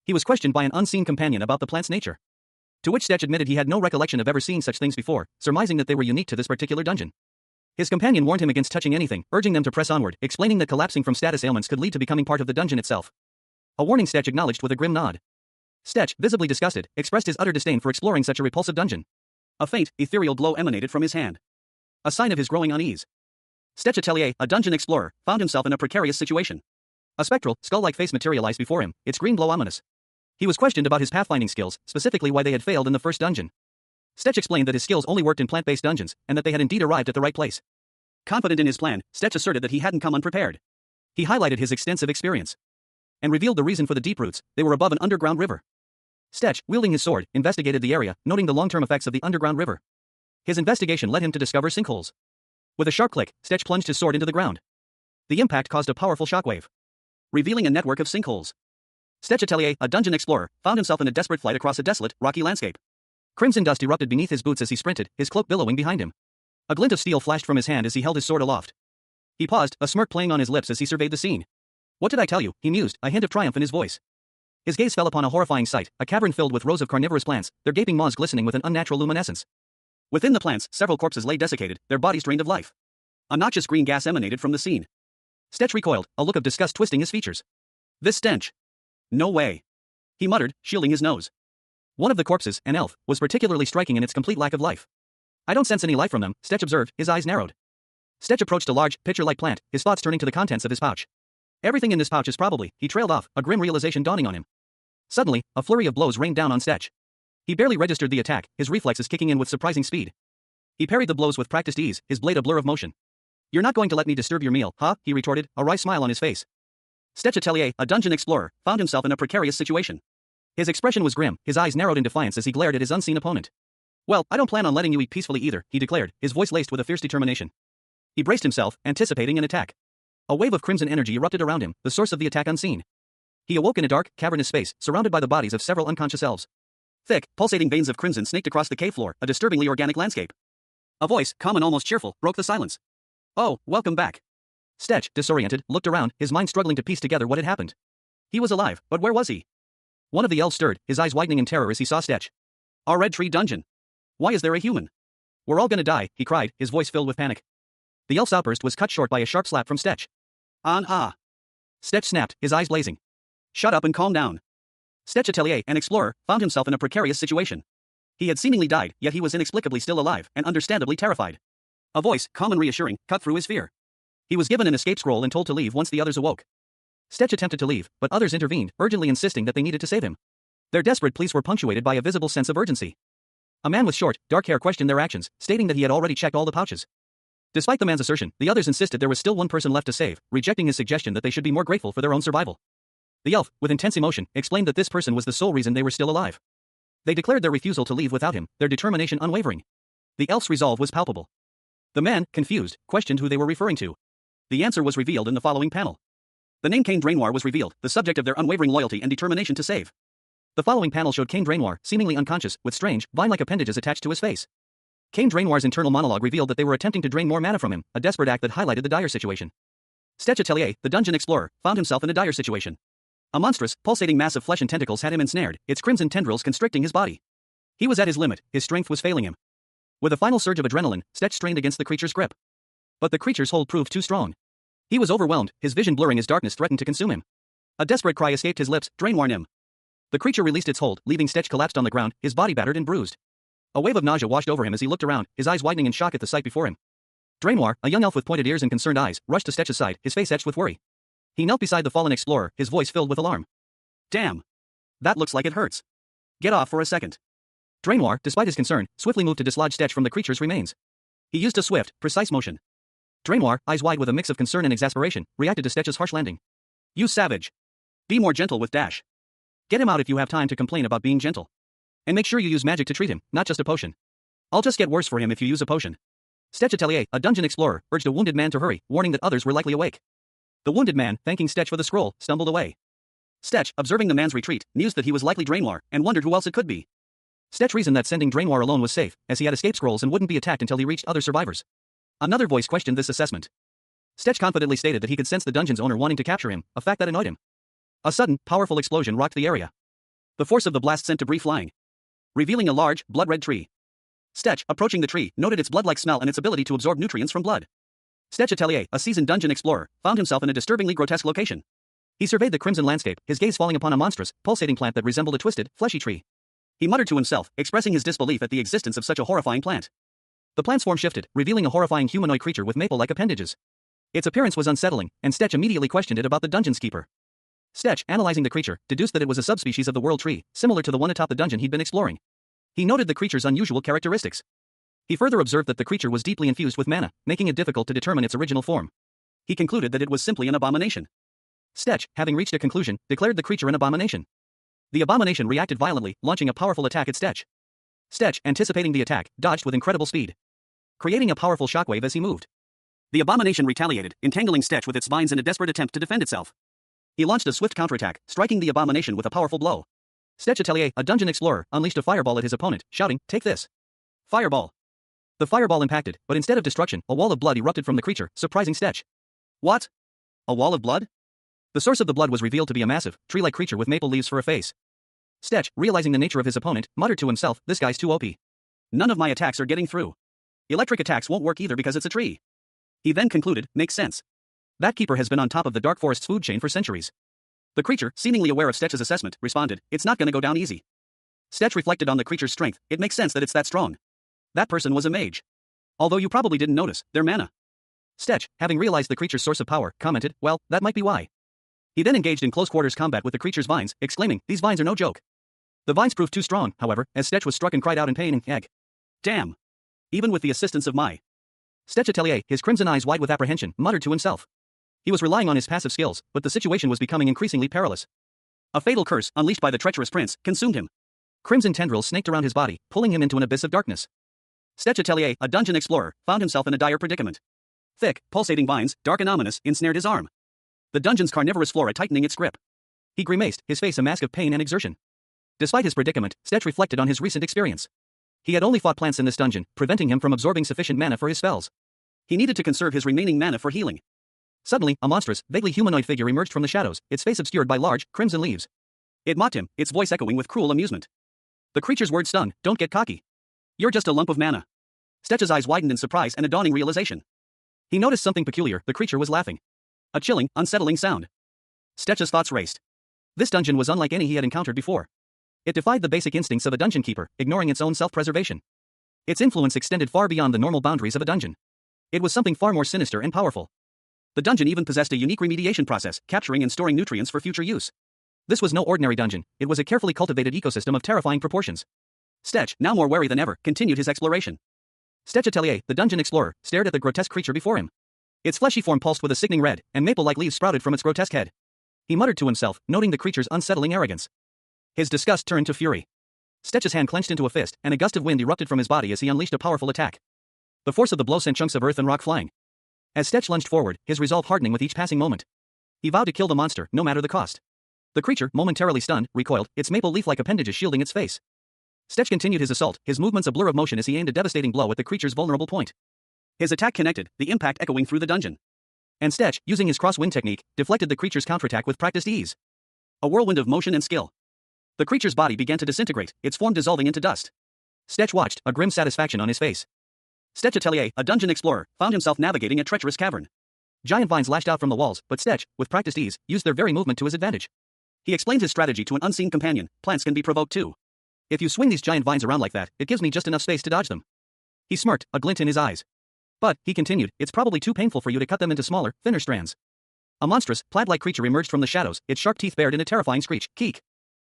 He was questioned by an unseen companion about the plant's nature, to which Stech admitted he had no recollection of ever seeing such things before, surmising that they were unique to this particular dungeon. His companion warned him against touching anything, urging them to press onward, explaining that collapsing from status ailments could lead to becoming part of the dungeon itself. A warning Stech acknowledged with a grim nod. Stech, visibly disgusted, expressed his utter disdain for exploring such a repulsive dungeon. A faint, ethereal glow emanated from his hand, a sign of his growing unease. Stechatellier, a dungeon explorer, found himself in a precarious situation. A spectral, skull-like face materialized before him, its green glow ominous. He was questioned about his pathfinding skills, specifically why they had failed in the first dungeon. Stech explained that his skills only worked in plant-based dungeons, and that they had indeed arrived at the right place. Confident in his plan, Stech asserted that he hadn't come unprepared. He highlighted his extensive experience and revealed the reason for the deep roots. They were above an underground river. Stech, wielding his sword, investigated the area, noting the long-term effects of the underground river. His investigation led him to discover sinkholes. With a sharp click, Stech plunged his sword into the ground. The impact caused a powerful shockwave, revealing a network of sinkholes. Stechatellier, a dungeon explorer, found himself in a desperate flight across a desolate, rocky landscape. Crimson dust erupted beneath his boots as he sprinted, his cloak billowing behind him. A glint of steel flashed from his hand as he held his sword aloft. He paused, a smirk playing on his lips as he surveyed the scene. "What did I tell you?" he mused, a hint of triumph in his voice. His gaze fell upon a horrifying sight, a cavern filled with rows of carnivorous plants, their gaping maws glistening with an unnatural luminescence. Within the plants, several corpses lay desiccated, their bodies drained of life. A noxious green gas emanated from the scene. Stech recoiled, a look of disgust twisting his features. This stench. No way. He muttered, shielding his nose. One of the corpses, an elf, was particularly striking in its complete lack of life. I don't sense any life from them, Stetch observed, his eyes narrowed. Stetch approached a large, pitcher-like plant, his thoughts turning to the contents of his pouch. Everything in this pouch is probably, he trailed off, a grim realization dawning on him. Suddenly, a flurry of blows rained down on Stetch. He barely registered the attack, his reflexes kicking in with surprising speed. He parried the blows with practiced ease, his blade a blur of motion. You're not going to let me disturb your meal, huh? He retorted, a wry smile on his face. Stetch Atelier, a dungeon explorer, found himself in a precarious situation. His expression was grim, his eyes narrowed in defiance as he glared at his unseen opponent. Well, I don't plan on letting you eat peacefully either, he declared, his voice laced with a fierce determination. He braced himself, anticipating an attack. A wave of crimson energy erupted around him, the source of the attack unseen. He awoke in a dark, cavernous space, surrounded by the bodies of several unconscious elves. Thick, pulsating veins of crimson snaked across the cave floor, a disturbingly organic landscape. A voice, calm and almost cheerful, broke the silence. Oh, welcome back. Stetch, disoriented, looked around, his mind struggling to piece together what had happened. He was alive, but where was he? One of the elves stirred, his eyes widening in terror as he saw Stetch. Our red tree dungeon. Why is there a human? We're all gonna die, he cried, his voice filled with panic. The elf's outburst was cut short by a sharp slap from Stetch. Stetch snapped, his eyes blazing. Shut up and calm down. Stetch Atelier, an explorer, found himself in a precarious situation. He had seemingly died, yet he was inexplicably still alive, and understandably terrified. A voice, calm and reassuring, cut through his fear. He was given an escape scroll and told to leave once the others awoke. Stetch attempted to leave, but others intervened, urgently insisting that they needed to save him. Their desperate pleas were punctuated by a visible sense of urgency. A man with short, dark hair questioned their actions, stating that he had already checked all the pouches. Despite the man's assertion, the others insisted there was still one person left to save, rejecting his suggestion that they should be more grateful for their own survival. The elf, with intense emotion, explained that this person was the sole reason they were still alive. They declared their refusal to leave without him, their determination unwavering. The elf's resolve was palpable. The man, confused, questioned who they were referring to. The answer was revealed in the following panel. The name Cain Drainoir was revealed, the subject of their unwavering loyalty and determination to save. The following panel showed Cain Drainoir, seemingly unconscious, with strange, vine-like appendages attached to his face. Cain Drainoir's internal monologue revealed that they were attempting to drain more mana from him, a desperate act that highlighted the dire situation. Stetch Atelier, the dungeon explorer, found himself in a dire situation. A monstrous, pulsating mass of flesh and tentacles had him ensnared, its crimson tendrils constricting his body. He was at his limit, his strength was failing him. With a final surge of adrenaline, Stetch strained against the creature's grip. But the creature's hold proved too strong. He was overwhelmed, his vision blurring as darkness threatened to consume him. A desperate cry escaped his lips, Drainoir Nim. The creature released its hold, leaving Stetch collapsed on the ground, his body battered and bruised. A wave of nausea washed over him as he looked around, his eyes widening in shock at the sight before him. Drainoir, a young elf with pointed ears and concerned eyes, rushed to Stetch's side, his face etched with worry. He knelt beside the fallen explorer, his voice filled with alarm. Damn. That looks like it hurts. Get off for a second. Drainoir, despite his concern, swiftly moved to dislodge Stetch from the creature's remains. He used a swift, precise motion. Drainoir, eyes wide with a mix of concern and exasperation, reacted to Stetch's harsh landing. You savage. Be more gentle with Dash. Get him out if you have time to complain about being gentle. And make sure you use magic to treat him, not just a potion. I'll just get worse for him if you use a potion. Stetch Atelier, a dungeon explorer, urged a wounded man to hurry, warning that others were likely awake. The wounded man, thanking Stetch for the scroll, stumbled away. Stetch, observing the man's retreat, mused that he was likely Drainoir, and wondered who else it could be. Stetch reasoned that sending Drainoir alone was safe, as he had escape scrolls and wouldn't be attacked until he reached other survivors. Another voice questioned this assessment. Stetch confidently stated that he could sense the dungeon's owner wanting to capture him, a fact that annoyed him. A sudden, powerful explosion rocked the area. The force of the blast sent debris flying, revealing a large, blood-red tree. Stetch, approaching the tree, noted its blood-like smell and its ability to absorb nutrients from blood. Stetch Atelier, a seasoned dungeon explorer, found himself in a disturbingly grotesque location. He surveyed the crimson landscape, his gaze falling upon a monstrous, pulsating plant that resembled a twisted, fleshy tree. He muttered to himself, expressing his disbelief at the existence of such a horrifying plant. The plant's form shifted, revealing a horrifying humanoid creature with maple-like appendages. Its appearance was unsettling, and Stetch immediately questioned it about the dungeon's keeper. Stetch, analyzing the creature, deduced that it was a subspecies of the world tree, similar to the one atop the dungeon he'd been exploring. He noted the creature's unusual characteristics. He further observed that the creature was deeply infused with mana, making it difficult to determine its original form. He concluded that it was simply an abomination. Stetch, having reached a conclusion, declared the creature an abomination. The abomination reacted violently, launching a powerful attack at Stetch. Stetch, anticipating the attack, dodged with incredible speed, creating a powerful shockwave as he moved. The abomination retaliated, entangling Stetch with its vines in a desperate attempt to defend itself. He launched a swift counterattack, striking the abomination with a powerful blow. Stetch Atelier, a dungeon explorer, unleashed a fireball at his opponent, shouting, "Take this!" Fireball. The fireball impacted, but instead of destruction, a wall of blood erupted from the creature, surprising Stetch. What? A wall of blood? The source of the blood was revealed to be a massive, tree-like creature with maple leaves for a face. Stetch, realizing the nature of his opponent, muttered to himself, "This guy's too OP. None of my attacks are getting through. Electric attacks won't work either because it's a tree." He then concluded, "Makes sense. That keeper has been on top of the Dark Forest's food chain for centuries. The creature, seemingly aware of Stetch's assessment, responded, "It's not gonna go down easy." Stetch reflected on the creature's strength. It makes sense that it's that strong. That person was a mage. Although you probably didn't notice, their mana. Stetch, having realized the creature's source of power, commented, "Well, that might be why." He then engaged in close-quarters combat with the creature's vines, exclaiming, "These vines are no joke." The vines proved too strong, however, as Stetch was struck and cried out in pain and egg. Damn. Even with the assistance of my Stetch Atelier, his crimson eyes wide with apprehension, muttered to himself. He was relying on his passive skills, but the situation was becoming increasingly perilous. A fatal curse, unleashed by the treacherous prince, consumed him. Crimson tendrils snaked around his body, pulling him into an abyss of darkness. Stetch Atelier, a dungeon explorer, found himself in a dire predicament. Thick, pulsating vines, dark and ominous, ensnared his arm. The dungeon's carnivorous flora tightening its grip. He grimaced, his face a mask of pain and exertion. Despite his predicament, Stetch reflected on his recent experience. He had only fought plants in this dungeon, preventing him from absorbing sufficient mana for his spells. He needed to conserve his remaining mana for healing. Suddenly, a monstrous, vaguely humanoid figure emerged from the shadows, its face obscured by large, crimson leaves. It mocked him, its voice echoing with cruel amusement. The creature's words stung, "Don't get cocky. You're just a lump of mana." Stetch's eyes widened in surprise and a dawning realization. He noticed something peculiar, the creature was laughing. A chilling, unsettling sound. Stetch's thoughts raced. This dungeon was unlike any he had encountered before. It defied the basic instincts of a dungeon keeper, ignoring its own self-preservation. Its influence extended far beyond the normal boundaries of a dungeon. It was something far more sinister and powerful. The dungeon even possessed a unique remediation process, capturing and storing nutrients for future use. This was no ordinary dungeon, it was a carefully cultivated ecosystem of terrifying proportions. Stetch, now more wary than ever, continued his exploration. Stetch Atelier, the dungeon explorer, stared at the grotesque creature before him. Its fleshy form pulsed with a sickening red, and maple-like leaves sprouted from its grotesque head. He muttered to himself, noting the creature's unsettling arrogance. His disgust turned to fury. Stetch's hand clenched into a fist, and a gust of wind erupted from his body as he unleashed a powerful attack. The force of the blow sent chunks of earth and rock flying. As Stetch lunged forward, his resolve hardening with each passing moment. He vowed to kill the monster, no matter the cost. The creature, momentarily stunned, recoiled, its maple leaf-like appendages shielding its face. Stetch continued his assault, his movements a blur of motion as he aimed a devastating blow at the creature's vulnerable point. His attack connected, the impact echoing through the dungeon. And Stetch, using his cross-wind technique, deflected the creature's counterattack with practiced ease. A whirlwind of motion and skill. The creature's body began to disintegrate, its form dissolving into dust. Stetch watched, a grim satisfaction on his face. Stetch Atelier, a dungeon explorer, found himself navigating a treacherous cavern. Giant vines lashed out from the walls, but Stetch, with practiced ease, used their very movement to his advantage. He explained his strategy to an unseen companion. Plants can be provoked too. If you swing these giant vines around like that, it gives me just enough space to dodge them. He smirked, a glint in his eyes. But, he continued, it's probably too painful for you to cut them into smaller, thinner strands. A monstrous, plaid-like creature emerged from the shadows, its sharp teeth bared in a terrifying screech. Keek.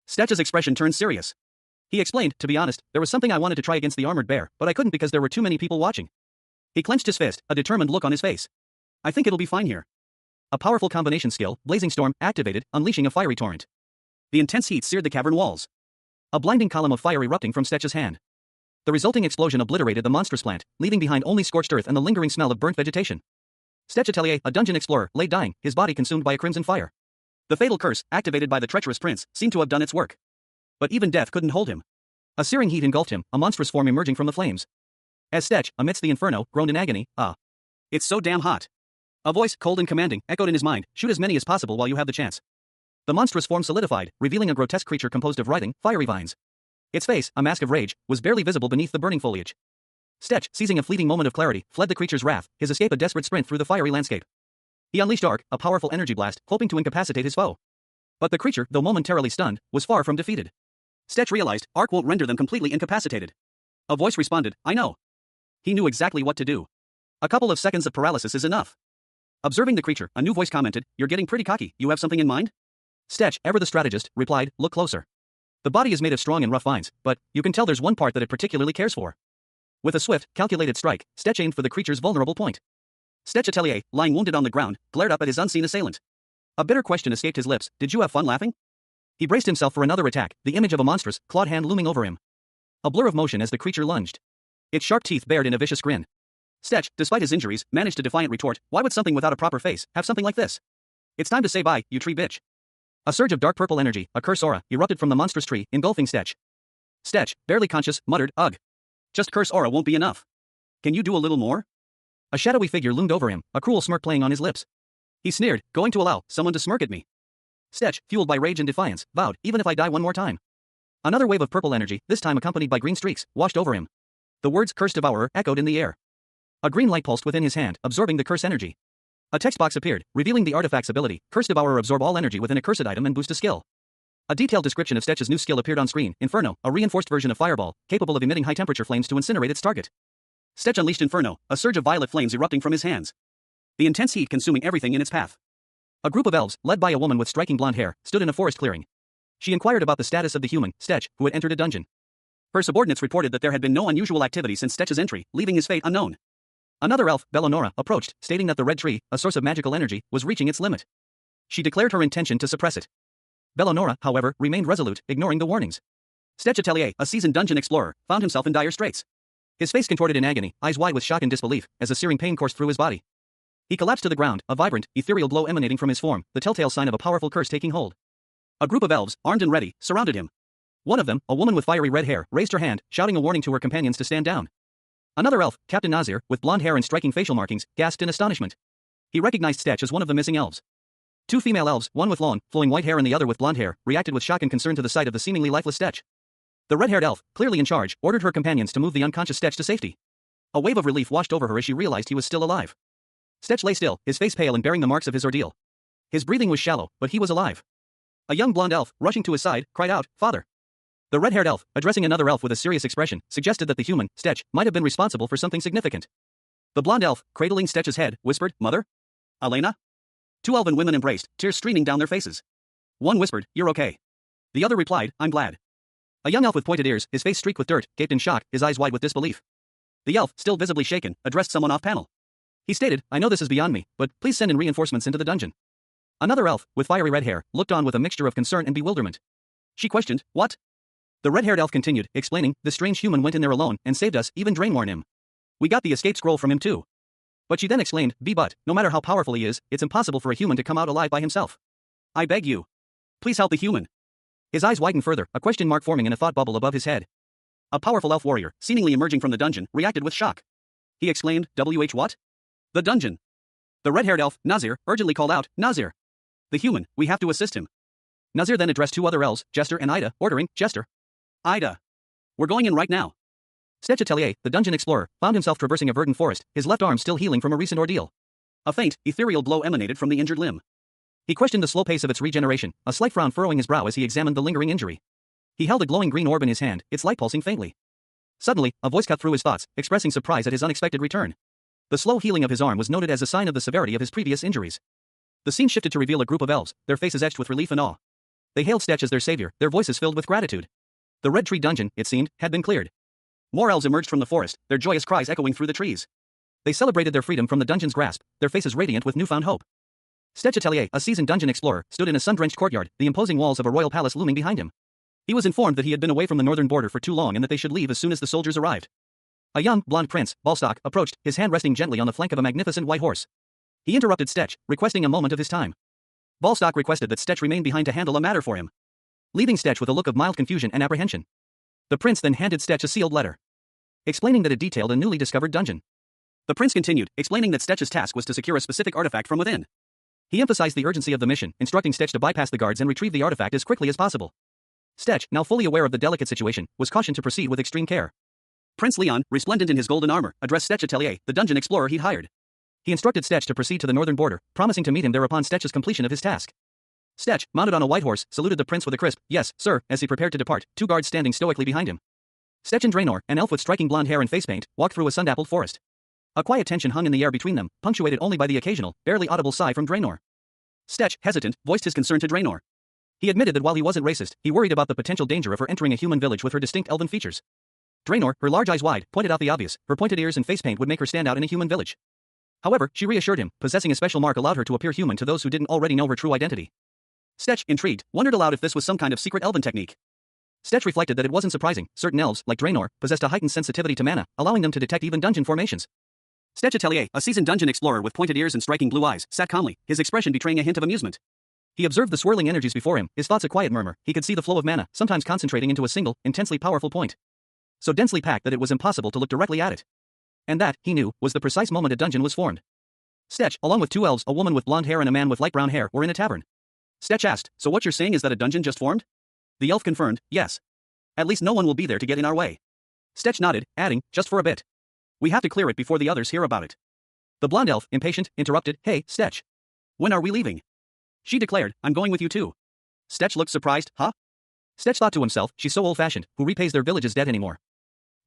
Stetch's expression turned serious. He explained, to be honest, there was something I wanted to try against the armored bear, but I couldn't because there were too many people watching. He clenched his fist, a determined look on his face. I think it'll be fine here. A powerful combination skill, Blazing Storm, activated, unleashing a fiery torrent. The intense heat seared the cavern walls. A blinding column of fire erupting from Stetch's hand. The resulting explosion obliterated the monstrous plant, leaving behind only scorched earth and the lingering smell of burnt vegetation. Stetch Atelier, a dungeon explorer, lay dying, his body consumed by a crimson fire. The fatal curse, activated by the treacherous prince, seemed to have done its work. But even death couldn't hold him. A searing heat engulfed him, a monstrous form emerging from the flames. As Stetch, amidst the inferno, groaned in agony, it's so damn hot. A voice, cold and commanding, echoed in his mind, shoot as many as possible while you have the chance. The monstrous form solidified, revealing a grotesque creature composed of writhing, fiery vines. Its face, a mask of rage, was barely visible beneath the burning foliage. Stetch, seizing a fleeting moment of clarity, fled the creature's wrath, his escape a desperate sprint through the fiery landscape. He unleashed Arc, a powerful energy blast, hoping to incapacitate his foe. But the creature, though momentarily stunned, was far from defeated. Stetch realized, Arc won't render them completely incapacitated. A voice responded, I know. He knew exactly what to do. A couple of seconds of paralysis is enough. Observing the creature, a new voice commented, you're getting pretty cocky, you have something in mind? Stetch, ever the strategist, replied, look closer. The body is made of strong and rough vines, but you can tell there's one part that it particularly cares for. With a swift, calculated strike, Stetch aimed for the creature's vulnerable point. Stetch Atelier, lying wounded on the ground, glared up at his unseen assailant. A bitter question escaped his lips, did you have fun laughing? He braced himself for another attack, the image of a monstrous, clawed hand looming over him. A blur of motion as the creature lunged. Its sharp teeth bared in a vicious grin. Stetch, despite his injuries, managed a defiant retort, why would something without a proper face have something like this? It's time to say bye, you tree bitch. A surge of dark purple energy, a curse aura, erupted from the monstrous tree, engulfing Stetch. Stetch, barely conscious, muttered, ugh. Just curse aura won't be enough. Can you do a little more? A shadowy figure loomed over him, a cruel smirk playing on his lips. He sneered, going to allow someone to smirk at me. Stetch, fueled by rage and defiance, vowed, even if I die one more time. Another wave of purple energy, this time accompanied by green streaks, washed over him. The words curse devourer echoed in the air. A green light pulsed within his hand, absorbing the curse energy. A text box appeared, revealing the artifact's ability, Curse Devourer absorb all energy within a cursed item and boost a skill. A detailed description of Stetch's new skill appeared on screen, Inferno, a reinforced version of Fireball, capable of emitting high-temperature flames to incinerate its target. Stetch unleashed Inferno, a surge of violet flames erupting from his hands. The intense heat consuming everything in its path. A group of elves, led by a woman with striking blonde hair, stood in a forest clearing. She inquired about the status of the human, Stetch, who had entered a dungeon. Her subordinates reported that there had been no unusual activity since Stetch's entry, leaving his fate unknown. Another elf, Belonora, approached, stating that the red tree, a source of magical energy, was reaching its limit. She declared her intention to suppress it. Belonora, however, remained resolute, ignoring the warnings. Stetch Atelier, a seasoned dungeon explorer, found himself in dire straits. His face contorted in agony, eyes wide with shock and disbelief, as a searing pain coursed through his body. He collapsed to the ground, a vibrant, ethereal glow emanating from his form, the telltale sign of a powerful curse taking hold. A group of elves, armed and ready, surrounded him. One of them, a woman with fiery red hair, raised her hand, shouting a warning to her companions to stand down. Another elf, Captain Nazir, with blonde hair and striking facial markings, gasped in astonishment. He recognized Stetch as one of the missing elves. Two female elves, one with long, flowing white hair and the other with blonde hair, reacted with shock and concern to the sight of the seemingly lifeless Stetch. The red-haired elf, clearly in charge, ordered her companions to move the unconscious Stetch to safety. A wave of relief washed over her as she realized he was still alive. Stetch lay still, his face pale and bearing the marks of his ordeal. His breathing was shallow, but he was alive. A young blonde elf, rushing to his side, cried out, "Father!" The red-haired elf, addressing another elf with a serious expression, suggested that the human, Stetch, might have been responsible for something significant. The blonde elf, cradling Stetch's head, whispered, "Mother? Elena?" Two elven women embraced, tears streaming down their faces. One whispered, "You're okay." The other replied, "I'm glad." A young elf with pointed ears, his face streaked with dirt, gaped in shock, his eyes wide with disbelief. The elf, still visibly shaken, addressed someone off-panel. He stated, "I know this is beyond me, but please send in reinforcements into the dungeon." Another elf, with fiery red hair, looked on with a mixture of concern and bewilderment. She questioned, "What?" The red-haired elf continued, explaining, "The strange human went in there alone and saved us, even Draenor and him. We got the escape scroll from him too." But she then explained, "But, no matter how powerful he is, it's impossible for a human to come out alive by himself. I beg you. Please help the human." His eyes widened further, a question mark forming in a thought bubble above his head. A powerful elf warrior, seemingly emerging from the dungeon, reacted with shock. He exclaimed, what? The dungeon." The red-haired elf, Nazir, urgently called out, "Nazir! The human, we have to assist him." Nazir then addressed two other elves, Jester and Ida, ordering, "Jester. Ida. We're going in right now." Stetch Atelier, the dungeon explorer, found himself traversing a verdant forest, his left arm still healing from a recent ordeal. A faint, ethereal glow emanated from the injured limb. He questioned the slow pace of its regeneration, a slight frown furrowing his brow as he examined the lingering injury. He held a glowing green orb in his hand, its light pulsing faintly. Suddenly, a voice cut through his thoughts, expressing surprise at his unexpected return. The slow healing of his arm was noted as a sign of the severity of his previous injuries. The scene shifted to reveal a group of elves, their faces etched with relief and awe. They hailed Stetch as their savior, their voices filled with gratitude. The Red Tree dungeon, it seemed, had been cleared. More elves emerged from the forest, their joyous cries echoing through the trees. They celebrated their freedom from the dungeon's grasp, their faces radiant with newfound hope. Stetch Atelier, a seasoned dungeon explorer, stood in a sun-drenched courtyard, the imposing walls of a royal palace looming behind him. He was informed that he had been away from the northern border for too long and that they should leave as soon as the soldiers arrived. A young, blonde prince, Balstock, approached, his hand resting gently on the flank of a magnificent white horse. He interrupted Stetch, requesting a moment of his time. Balstock requested that Stetch remain behind to handle a matter for him, leaving Stetch with a look of mild confusion and apprehension. The prince then handed Stetch a sealed letter, explaining that it detailed a newly discovered dungeon. The prince continued, explaining that Stetch's task was to secure a specific artifact from within. He emphasized the urgency of the mission, instructing Stetch to bypass the guards and retrieve the artifact as quickly as possible. Stetch, now fully aware of the delicate situation, was cautioned to proceed with extreme care. Prince Leon, resplendent in his golden armor, addressed Stetch Atelier, the dungeon explorer he'd hired. He instructed Stetch to proceed to the northern border, promising to meet him there upon Stetch's completion of his task. Stetch, mounted on a white horse, saluted the prince with a crisp, "Yes, sir," as he prepared to depart, two guards standing stoically behind him. Stetch and Draenor, an elf with striking blonde hair and face paint, walked through a sun-dappled forest. A quiet tension hung in the air between them, punctuated only by the occasional, barely audible sigh from Draenor. Stetch, hesitant, voiced his concern to Draenor. He admitted that while he wasn't racist, he worried about the potential danger of her entering a human village with her distinct elven features. Draenor, her large eyes wide, pointed out the obvious, her pointed ears and face paint would make her stand out in a human village. However, she reassured him, possessing a special mark allowed her to appear human to those who didn't already know her true identity. Stetch, intrigued, wondered aloud if this was some kind of secret elven technique. Stetch reflected that it wasn't surprising, certain elves, like Draenor, possessed a heightened sensitivity to mana, allowing them to detect even dungeon formations. Stetch Atelier, a seasoned dungeon explorer with pointed ears and striking blue eyes, sat calmly, his expression betraying a hint of amusement. He observed the swirling energies before him, his thoughts a quiet murmur. He could see the flow of mana, sometimes concentrating into a single, intensely powerful point. So densely packed that it was impossible to look directly at it. And that, he knew, was the precise moment a dungeon was formed. Stetch, along with two elves, a woman with blonde hair and a man with light brown hair, were in a tavern. Stetch asked, "So what you're saying is that a dungeon just formed?" The elf confirmed, "Yes. At least no one will be there to get in our way." Stetch nodded, adding, "Just for a bit. We have to clear it before the others hear about it." The blonde elf, impatient, interrupted, "Hey, Stetch. When are we leaving?" She declared, "I'm going with you too." Stetch looked surprised, "Huh?" Stetch thought to himself, she's so old-fashioned, who repays their village's debt anymore?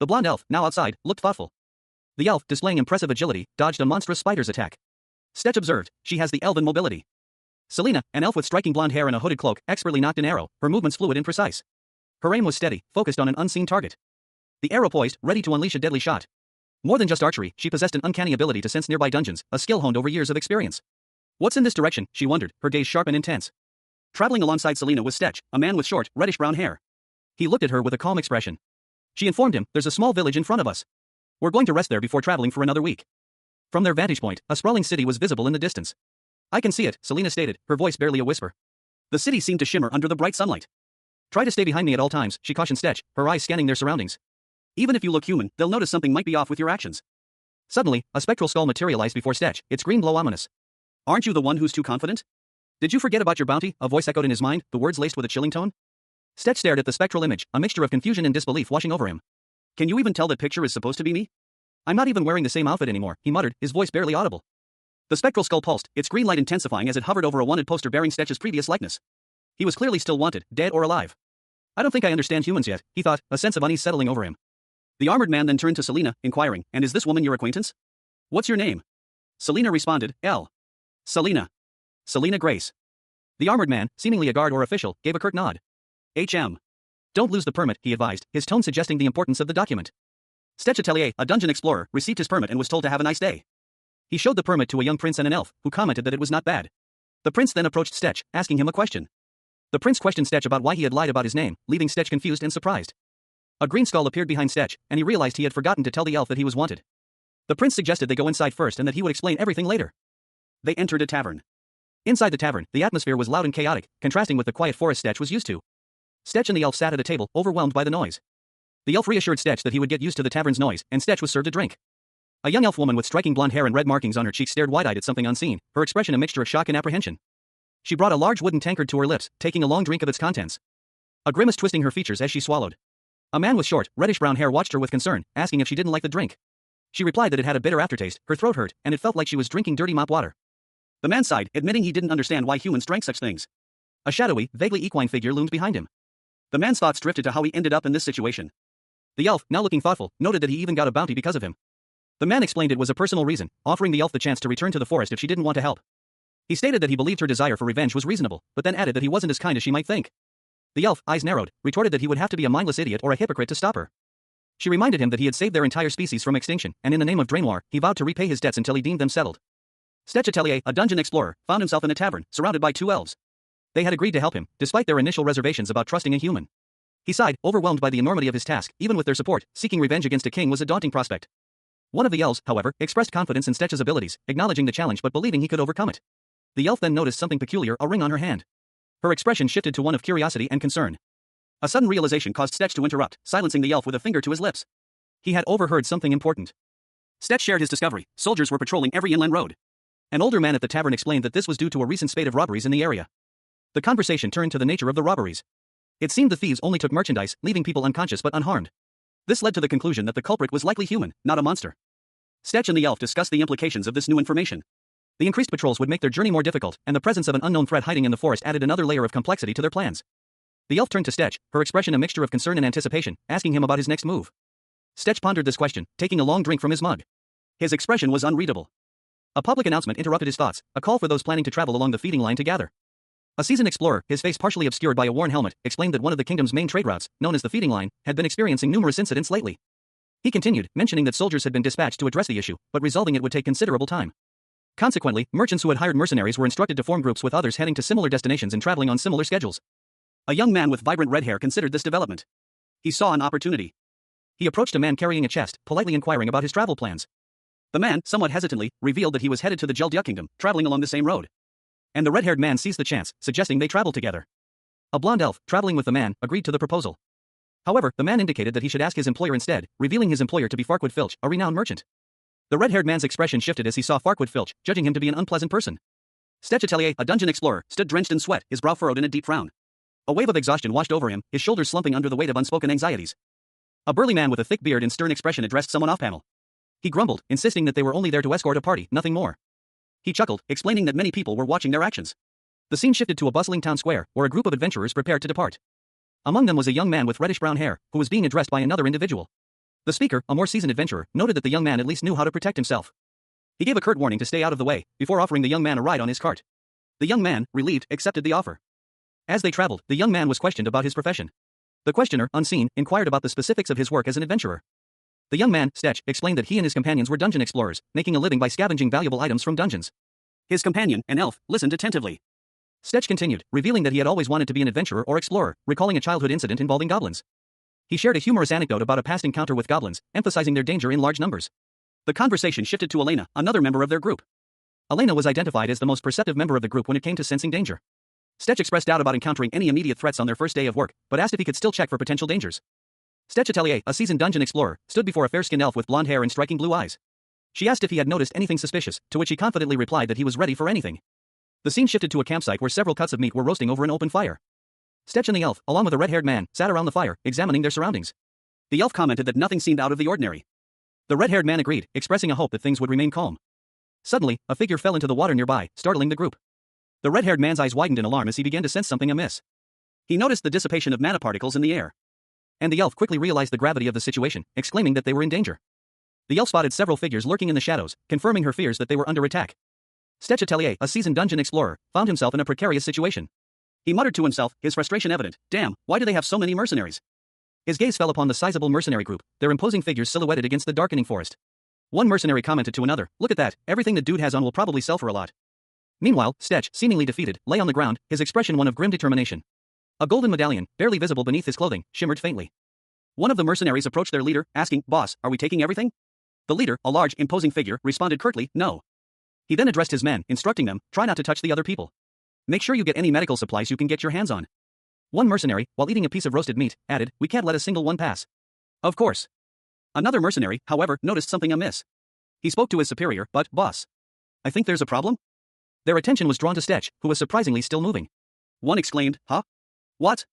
The blonde elf, now outside, looked thoughtful. The elf, displaying impressive agility, dodged a monstrous spider's attack. Stetch observed, she has the elven mobility. Selena, an elf with striking blonde hair and a hooded cloak, expertly nocked an arrow, her movements fluid and precise. Her aim was steady, focused on an unseen target. The arrow poised, ready to unleash a deadly shot. More than just archery, she possessed an uncanny ability to sense nearby dungeons, a skill honed over years of experience. What's in this direction, she wondered, her gaze sharp and intense. Traveling alongside Selena was Stetch, a man with short, reddish-brown hair. He looked at her with a calm expression. She informed him, "There's a small village in front of us. We're going to rest there before traveling for another week." From their vantage point, a sprawling city was visible in the distance. "I can see it," Selena stated, her voice barely a whisper. The city seemed to shimmer under the bright sunlight. "Try to stay behind me at all times," she cautioned Stetch, her eyes scanning their surroundings. "Even if you look human, they'll notice something might be off with your actions." Suddenly, a spectral skull materialized before Stetch, its green glow ominous. "Aren't you the one who's too confident? Did you forget about your bounty?" a voice echoed in his mind, the words laced with a chilling tone. Stetch stared at the spectral image, a mixture of confusion and disbelief washing over him. "Can you even tell that picture is supposed to be me? I'm not even wearing the same outfit anymore," he muttered, his voice barely audible. The spectral skull pulsed, its green light intensifying as it hovered over a wanted poster bearing Stetch's previous likeness. He was clearly still wanted, dead or alive. "I don't think I understand humans yet," he thought, a sense of unease settling over him. The armored man then turned to Selena, inquiring, "And is this woman your acquaintance? What's your name?" Selena responded, Selena. Selena Grace." The armored man, seemingly a guard or official, gave a curt nod. "HM. Don't lose the permit," he advised, his tone suggesting the importance of the document. Stetch Atelier, a dungeon explorer, received his permit and was told to have a nice day. He showed the permit to a young prince and an elf, who commented that it was not bad. The prince then approached Stetch, asking him a question. The prince questioned Stetch about why he had lied about his name, leaving Stetch confused and surprised. A green skull appeared behind Stetch, and he realized he had forgotten to tell the elf that he was wanted. The prince suggested they go inside first and that he would explain everything later. They entered a tavern. Inside the tavern, the atmosphere was loud and chaotic, contrasting with the quiet forest Stetch was used to. Stetch and the elf sat at a table, overwhelmed by the noise. The elf reassured Stetch that he would get used to the tavern's noise, and Stetch was served a drink. A young elf woman with striking blonde hair and red markings on her cheeks stared wide-eyed at something unseen, her expression a mixture of shock and apprehension. She brought a large wooden tankard to her lips, taking a long drink of its contents. A grimace twisting her features as she swallowed. A man with short, reddish-brown hair watched her with concern, asking if she didn't like the drink. She replied that it had a bitter aftertaste, her throat hurt, and it felt like she was drinking dirty mop water. The man sighed, admitting he didn't understand why humans drank such things. A shadowy, vaguely equine figure loomed behind him. The man's thoughts drifted to how he ended up in this situation. The elf, now looking thoughtful, noted that he even got a bounty because of him. The man explained it was a personal reason, offering the elf the chance to return to the forest if she didn't want to help. He stated that he believed her desire for revenge was reasonable, but then added that he wasn't as kind as she might think. The elf, eyes narrowed, retorted that he would have to be a mindless idiot or a hypocrite to stop her. She reminded him that he had saved their entire species from extinction, and in the name of Drainoir, he vowed to repay his debts until he deemed them settled. Stetch Atelier, a dungeon explorer, found himself in a tavern, surrounded by two elves. They had agreed to help him, despite their initial reservations about trusting a human. He sighed, overwhelmed by the enormity of his task. Even with their support, seeking revenge against a king was a daunting prospect. One of the elves, however, expressed confidence in Stetch's abilities, acknowledging the challenge but believing he could overcome it. The elf then noticed something peculiar, a ring on her hand. Her expression shifted to one of curiosity and concern. A sudden realization caused Stetch to interrupt, silencing the elf with a finger to his lips. He had overheard something important. Stetch shared his discovery. Soldiers were patrolling every inland road. An older man at the tavern explained that this was due to a recent spate of robberies in the area. The conversation turned to the nature of the robberies. It seemed the thieves only took merchandise, leaving people unconscious but unharmed. This led to the conclusion that the culprit was likely human, not a monster. Stetch and the elf discussed the implications of this new information. The increased patrols would make their journey more difficult, and the presence of an unknown threat hiding in the forest added another layer of complexity to their plans. The elf turned to Stetch, her expression a mixture of concern and anticipation, asking him about his next move. Stetch pondered this question, taking a long drink from his mug. His expression was unreadable. A public announcement interrupted his thoughts, a call for those planning to travel along the feeding line to gather. A seasoned explorer, his face partially obscured by a worn helmet, explained that one of the kingdom's main trade routes, known as the feeding line, had been experiencing numerous incidents lately. He continued, mentioning that soldiers had been dispatched to address the issue, but resolving it would take considerable time. Consequently, merchants who had hired mercenaries were instructed to form groups with others heading to similar destinations and traveling on similar schedules. A young man with vibrant red hair considered this development. He saw an opportunity. He approached a man carrying a chest, politely inquiring about his travel plans. The man, somewhat hesitantly, revealed that he was headed to the Geldia Kingdom, traveling along the same road. And the red-haired man seized the chance, suggesting they travel together. A blonde elf, traveling with the man, agreed to the proposal. However, the man indicated that he should ask his employer instead, revealing his employer to be Farquaad Filch, a renowned merchant. The red-haired man's expression shifted as he saw Farquaad Filch, judging him to be an unpleasant person. Stetch Atelier, a dungeon explorer, stood drenched in sweat, his brow furrowed in a deep frown. A wave of exhaustion washed over him, his shoulders slumping under the weight of unspoken anxieties. A burly man with a thick beard and stern expression addressed someone off-panel. He grumbled, insisting that they were only there to escort a party, nothing more. He chuckled, explaining that many people were watching their actions. The scene shifted to a bustling town square, where a group of adventurers prepared to depart. Among them was a young man with reddish-brown hair, who was being addressed by another individual. The speaker, a more seasoned adventurer, noted that the young man at least knew how to protect himself. He gave a curt warning to stay out of the way, before offering the young man a ride on his cart. The young man, relieved, accepted the offer. As they traveled, the young man was questioned about his profession. The questioner, unseen, inquired about the specifics of his work as an adventurer. The young man, Stetch, explained that he and his companions were dungeon explorers, making a living by scavenging valuable items from dungeons. His companion, an elf, listened attentively. Stetch continued, revealing that he had always wanted to be an adventurer or explorer, recalling a childhood incident involving goblins. He shared a humorous anecdote about a past encounter with goblins, emphasizing their danger in large numbers. The conversation shifted to Elena, another member of their group. Elena was identified as the most perceptive member of the group when it came to sensing danger. Stetch expressed doubt about encountering any immediate threats on their first day of work, but asked if he could still check for potential dangers. Stetch Atelier, a seasoned dungeon explorer, stood before a fair-skinned elf with blonde hair and striking blue eyes. She asked if he had noticed anything suspicious, to which he confidently replied that he was ready for anything. The scene shifted to a campsite where several cuts of meat were roasting over an open fire. Stetch and the elf, along with a red-haired man, sat around the fire, examining their surroundings. The elf commented that nothing seemed out of the ordinary. The red-haired man agreed, expressing a hope that things would remain calm. Suddenly, a figure fell into the water nearby, startling the group. The red-haired man's eyes widened in alarm as he began to sense something amiss. He noticed the dissipation of mana particles in the air. And the elf quickly realized the gravity of the situation, exclaiming that they were in danger. The elf spotted several figures lurking in the shadows, confirming her fears that they were under attack. Stetch Atelier, a seasoned dungeon explorer, found himself in a precarious situation. He muttered to himself, his frustration evident, "Damn, why do they have so many mercenaries?" His gaze fell upon the sizable mercenary group, their imposing figures silhouetted against the darkening forest. One mercenary commented to another, "Look at that, everything the dude has on will probably sell for a lot." Meanwhile, Stetch, seemingly defeated, lay on the ground, his expression one of grim determination. A golden medallion, barely visible beneath his clothing, shimmered faintly. One of the mercenaries approached their leader, asking, "Boss, are we taking everything?" The leader, a large, imposing figure, responded curtly, "No." He then addressed his men, instructing them, "Try not to touch the other people. Make sure you get any medical supplies you can get your hands on." One mercenary, while eating a piece of roasted meat, added, "We can't let a single one pass." Of course. Another mercenary, however, noticed something amiss. He spoke to his superior, "But, boss, I think there's a problem?" Their attention was drawn to Stetch, who was surprisingly still moving. One exclaimed, "Huh? What?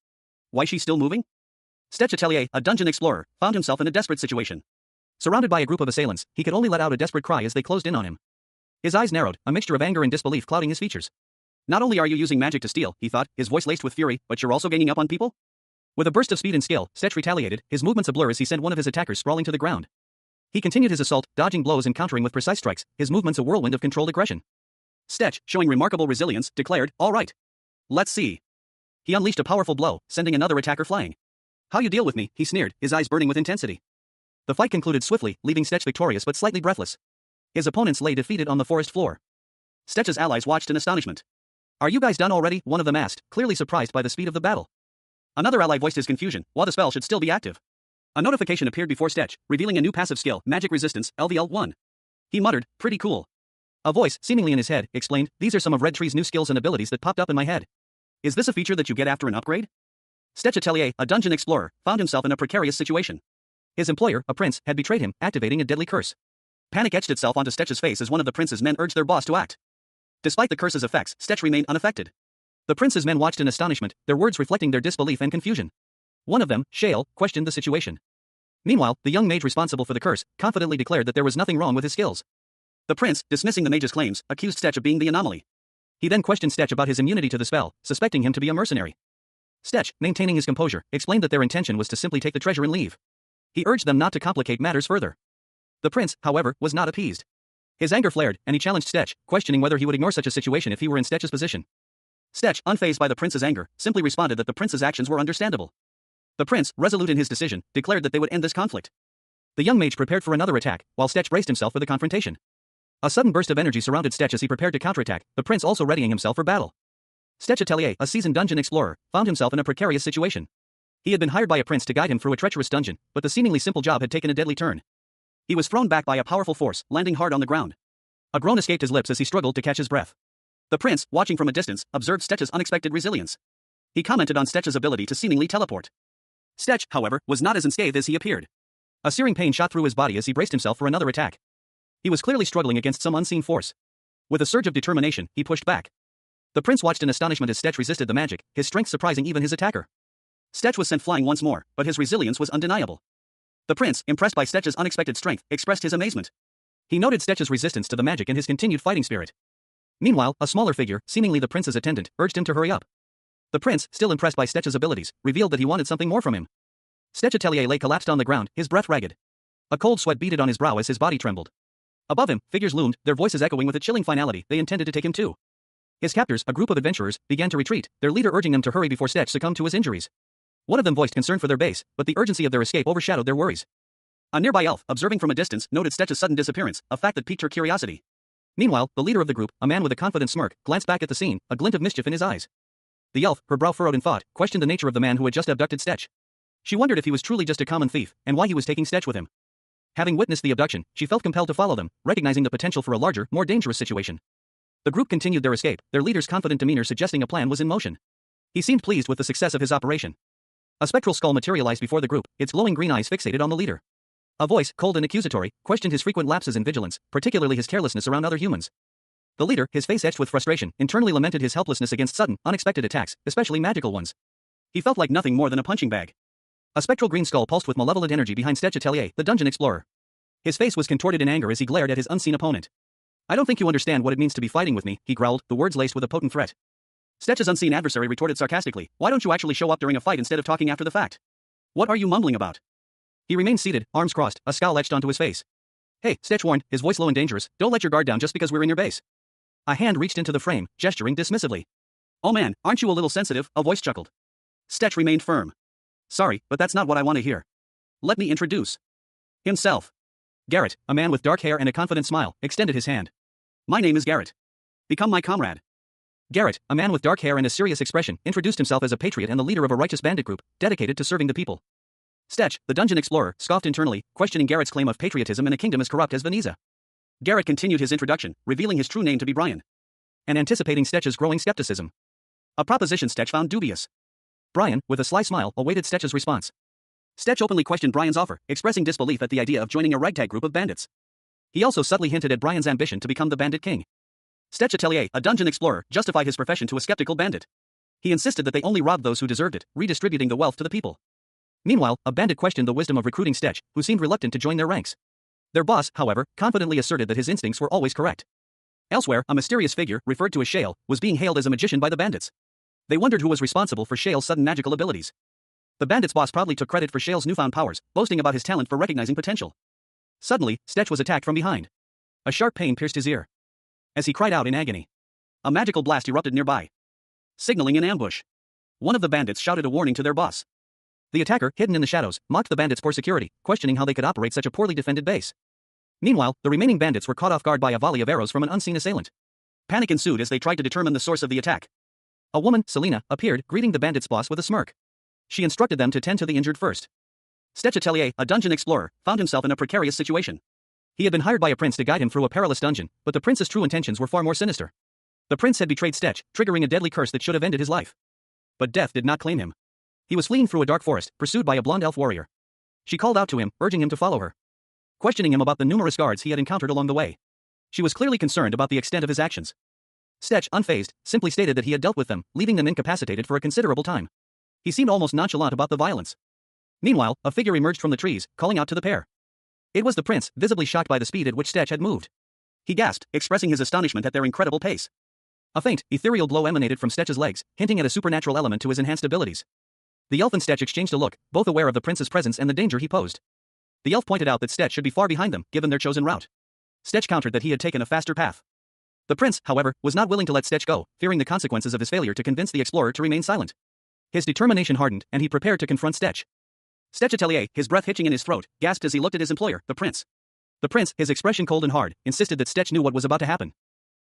Why she's still moving?" Stetch Atelier, a dungeon explorer, found himself in a desperate situation. Surrounded by a group of assailants, he could only let out a desperate cry as they closed in on him. His eyes narrowed, a mixture of anger and disbelief clouding his features. "Not only are you using magic to steal," he thought, his voice laced with fury, "but you're also ganging up on people?" With a burst of speed and skill, Stetch retaliated, his movements a blur as he sent one of his attackers sprawling to the ground. He continued his assault, dodging blows and countering with precise strikes, his movements a whirlwind of controlled aggression. Stetch, showing remarkable resilience, declared, "All right. Let's see." He unleashed a powerful blow, sending another attacker flying. "How you deal with me?" he sneered, his eyes burning with intensity. The fight concluded swiftly, leaving Stetch victorious but slightly breathless. His opponents lay defeated on the forest floor. Stetch's allies watched in astonishment. "Are you guys done already?" one of them asked, clearly surprised by the speed of the battle. Another ally voiced his confusion, while the spell should still be active. A notification appeared before Stetch, revealing a new passive skill, Magic Resistance, LVL1. He muttered, "Pretty cool." A voice, seemingly in his head, explained, "These are some of Red Tree's new skills and abilities that popped up in my head. Is this a feature that you get after an upgrade?" Stetch Atelier, a dungeon explorer, found himself in a precarious situation. His employer, a prince, had betrayed him, activating a deadly curse. Panic etched itself onto Stetch's face as one of the prince's men urged their boss to act. Despite the curse's effects, Stetch remained unaffected. The prince's men watched in astonishment, their words reflecting their disbelief and confusion. One of them, Shale, questioned the situation. Meanwhile, the young mage responsible for the curse confidently declared that there was nothing wrong with his skills. The prince, dismissing the mage's claims, accused Stetch of being the anomaly. He then questioned Stetch about his immunity to the spell, suspecting him to be a mercenary. Stetch, maintaining his composure, explained that their intention was to simply take the treasure and leave. He urged them not to complicate matters further. The prince, however, was not appeased. His anger flared, and he challenged Stetch, questioning whether he would ignore such a situation if he were in Stetch's position. Stetch, unfazed by the prince's anger, simply responded that the prince's actions were understandable. The prince, resolute in his decision, declared that they would end this conflict. The young mage prepared for another attack, while Stetch braced himself for the confrontation. A sudden burst of energy surrounded Stetch as he prepared to counterattack, the prince also readying himself for battle. Stetch Atelier, a seasoned dungeon explorer, found himself in a precarious situation. He had been hired by a prince to guide him through a treacherous dungeon, but the seemingly simple job had taken a deadly turn. He was thrown back by a powerful force, landing hard on the ground. A groan escaped his lips as he struggled to catch his breath. The prince, watching from a distance, observed Stetch's unexpected resilience. He commented on Stetch's ability to seemingly teleport. Stetch, however, was not as unscathed as he appeared. A searing pain shot through his body as he braced himself for another attack. He was clearly struggling against some unseen force. With a surge of determination, he pushed back. The prince watched in astonishment as Stetch resisted the magic, his strength surprising even his attacker. Stetch was sent flying once more, but his resilience was undeniable. The prince, impressed by Stetch's unexpected strength, expressed his amazement. He noted Stetch's resistance to the magic and his continued fighting spirit. Meanwhile, a smaller figure, seemingly the prince's attendant, urged him to hurry up. The prince, still impressed by Stetch's abilities, revealed that he wanted something more from him. Stetch Atelier lay collapsed on the ground, his breath ragged. A cold sweat beaded on his brow as his body trembled. Above him, figures loomed, their voices echoing with a chilling finality. They intended to take him too. His captors, a group of adventurers, began to retreat, their leader urging them to hurry before Stetch succumbed to his injuries. One of them voiced concern for their base, but the urgency of their escape overshadowed their worries. A nearby elf, observing from a distance, noted Stetch's sudden disappearance, a fact that piqued her curiosity. Meanwhile, the leader of the group, a man with a confident smirk, glanced back at the scene, a glint of mischief in his eyes. The elf, her brow furrowed in thought, questioned the nature of the man who had just abducted Stetch. She wondered if he was truly just a common thief, and why he was taking Stetch with him. Having witnessed the abduction, she felt compelled to follow them, recognizing the potential for a larger, more dangerous situation. The group continued their escape, their leader's confident demeanor suggesting a plan was in motion. He seemed pleased with the success of his operation. A spectral skull materialized before the group, its glowing green eyes fixated on the leader. A voice, cold and accusatory, questioned his frequent lapses in vigilance, particularly his carelessness around other humans. The leader, his face etched with frustration, internally lamented his helplessness against sudden, unexpected attacks, especially magical ones. He felt like nothing more than a punching bag. A spectral green skull pulsed with malevolent energy behind Stetch Atelier, the dungeon explorer. His face was contorted in anger as he glared at his unseen opponent. I don't think you understand what it means to be fighting with me, he growled, the words laced with a potent threat. Stetch's unseen adversary retorted sarcastically, why don't you actually show up during a fight instead of talking after the fact? What are you mumbling about? He remained seated, arms crossed, a scowl etched onto his face. Hey, Stetch warned, his voice low and dangerous, don't let your guard down just because we're in your base. A hand reached into the frame, gesturing dismissively. Oh man, aren't you a little sensitive, a voice chuckled. Stetch remained firm. Sorry, but that's not what I want to hear. Let me introduce himself. Garrett, a man with dark hair and a confident smile, extended his hand. My name is Garrett. Become my comrade. Garrett, a man with dark hair and a serious expression, introduced himself as a patriot and the leader of a righteous bandit group, dedicated to serving the people. Stetch, the dungeon explorer, scoffed internally, questioning Garrett's claim of patriotism in a kingdom as corrupt as Veneza. Garrett continued his introduction, revealing his true name to be Brian. And anticipating Stetch's growing skepticism. A proposition Stetch found dubious. Brian, with a sly smile, awaited Stetch's response. Stetch openly questioned Brian's offer, expressing disbelief at the idea of joining a ragtag group of bandits. He also subtly hinted at Brian's ambition to become the bandit king. Stetch Atelier, a dungeon explorer, justified his profession to a skeptical bandit. He insisted that they only robbed those who deserved it, redistributing the wealth to the people. Meanwhile, a bandit questioned the wisdom of recruiting Stetch, who seemed reluctant to join their ranks. Their boss, however, confidently asserted that his instincts were always correct. Elsewhere, a mysterious figure, referred to as Shale, was being hailed as a magician by the bandits. They wondered who was responsible for Shale's sudden magical abilities. The bandits' boss proudly took credit for Shale's newfound powers, boasting about his talent for recognizing potential. Suddenly, Stetch was attacked from behind. A sharp pain pierced his ear. As he cried out in agony. A magical blast erupted nearby. Signaling an ambush. One of the bandits shouted a warning to their boss. The attacker, hidden in the shadows, mocked the bandits for security, questioning how they could operate such a poorly defended base. Meanwhile, the remaining bandits were caught off guard by a volley of arrows from an unseen assailant. Panic ensued as they tried to determine the source of the attack. A woman, Selena, appeared, greeting the bandits' boss with a smirk. She instructed them to tend to the injured first. Stetch Atelier, a dungeon explorer, found himself in a precarious situation. He had been hired by a prince to guide him through a perilous dungeon, but the prince's true intentions were far more sinister. The prince had betrayed Stetch, triggering a deadly curse that should have ended his life. But death did not claim him. He was fleeing through a dark forest, pursued by a blonde elf warrior. She called out to him, urging him to follow her. Questioning him about the numerous guards he had encountered along the way. She was clearly concerned about the extent of his actions. Stetch, unfazed, simply stated that he had dealt with them, leaving them incapacitated for a considerable time. He seemed almost nonchalant about the violence. Meanwhile, a figure emerged from the trees, calling out to the pair. It was the prince, visibly shocked by the speed at which Stetch had moved. He gasped, expressing his astonishment at their incredible pace. A faint, ethereal glow emanated from Stetch's legs, hinting at a supernatural element to his enhanced abilities. The elf and Stetch exchanged a look, both aware of the prince's presence and the danger he posed. The elf pointed out that Stetch should be far behind them, given their chosen route. Stetch countered that he had taken a faster path. The prince, however, was not willing to let Stetch go, fearing the consequences of his failure to convince the explorer to remain silent. His determination hardened, and he prepared to confront Stetch. Stetch Atelier, his breath hitching in his throat, gasped as he looked at his employer, the prince. The prince, his expression cold and hard, insisted that Stetch knew what was about to happen.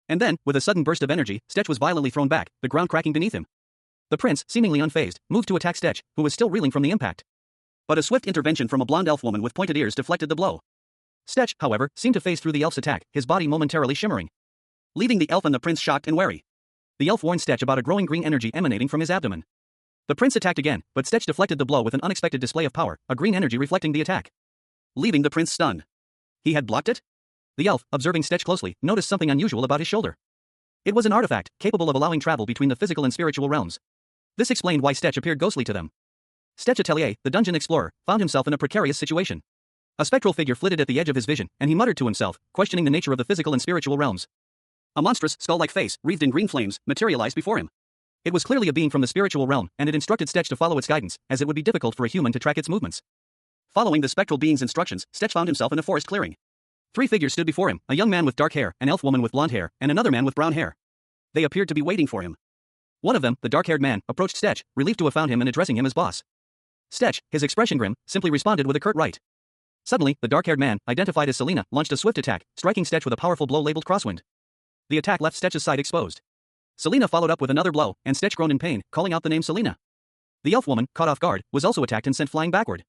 And then, with a sudden burst of energy, Stetch was violently thrown back, the ground cracking beneath him. The prince, seemingly unfazed, moved to attack Stetch, who was still reeling from the impact. But a swift intervention from a blonde elf woman with pointed ears deflected the blow. Stetch, however, seemed to phase through the elf's attack, his body momentarily shimmering, leaving the elf and the prince shocked and wary. The elf warned Stetch about a growing green energy emanating from his abdomen. The prince attacked again, but Stetch deflected the blow with an unexpected display of power, a green energy reflecting the attack, leaving the prince stunned. He had blocked it? The elf, observing Stetch closely, noticed something unusual about his shoulder. It was an artifact, capable of allowing travel between the physical and spiritual realms. This explained why Stetch appeared ghostly to them. Stetch Atelier, the dungeon explorer, found himself in a precarious situation. A spectral figure flitted at the edge of his vision, and he muttered to himself, questioning the nature of the physical and spiritual realms. A monstrous, skull-like face, wreathed in green flames, materialized before him. It was clearly a being from the spiritual realm, and it instructed Stetch to follow its guidance, as it would be difficult for a human to track its movements. Following the spectral being's instructions, Stetch found himself in a forest clearing. 3 figures stood before him, a young man with dark hair, an elf woman with blonde hair, and another man with brown hair. They appeared to be waiting for him. One of them, the dark-haired man, approached Stetch, relieved to have found him and addressing him as boss. Stetch, his expression grim, simply responded with a curt right. Suddenly, the dark-haired man, identified as Selena, launched a swift attack, striking Stetch with a powerful blow labeled Crosswind. The attack left Stetch's side exposed. Selena followed up with another blow, and Stetch groaned in pain, calling out the name Selena. The elf woman, caught off guard, was also attacked and sent flying backward.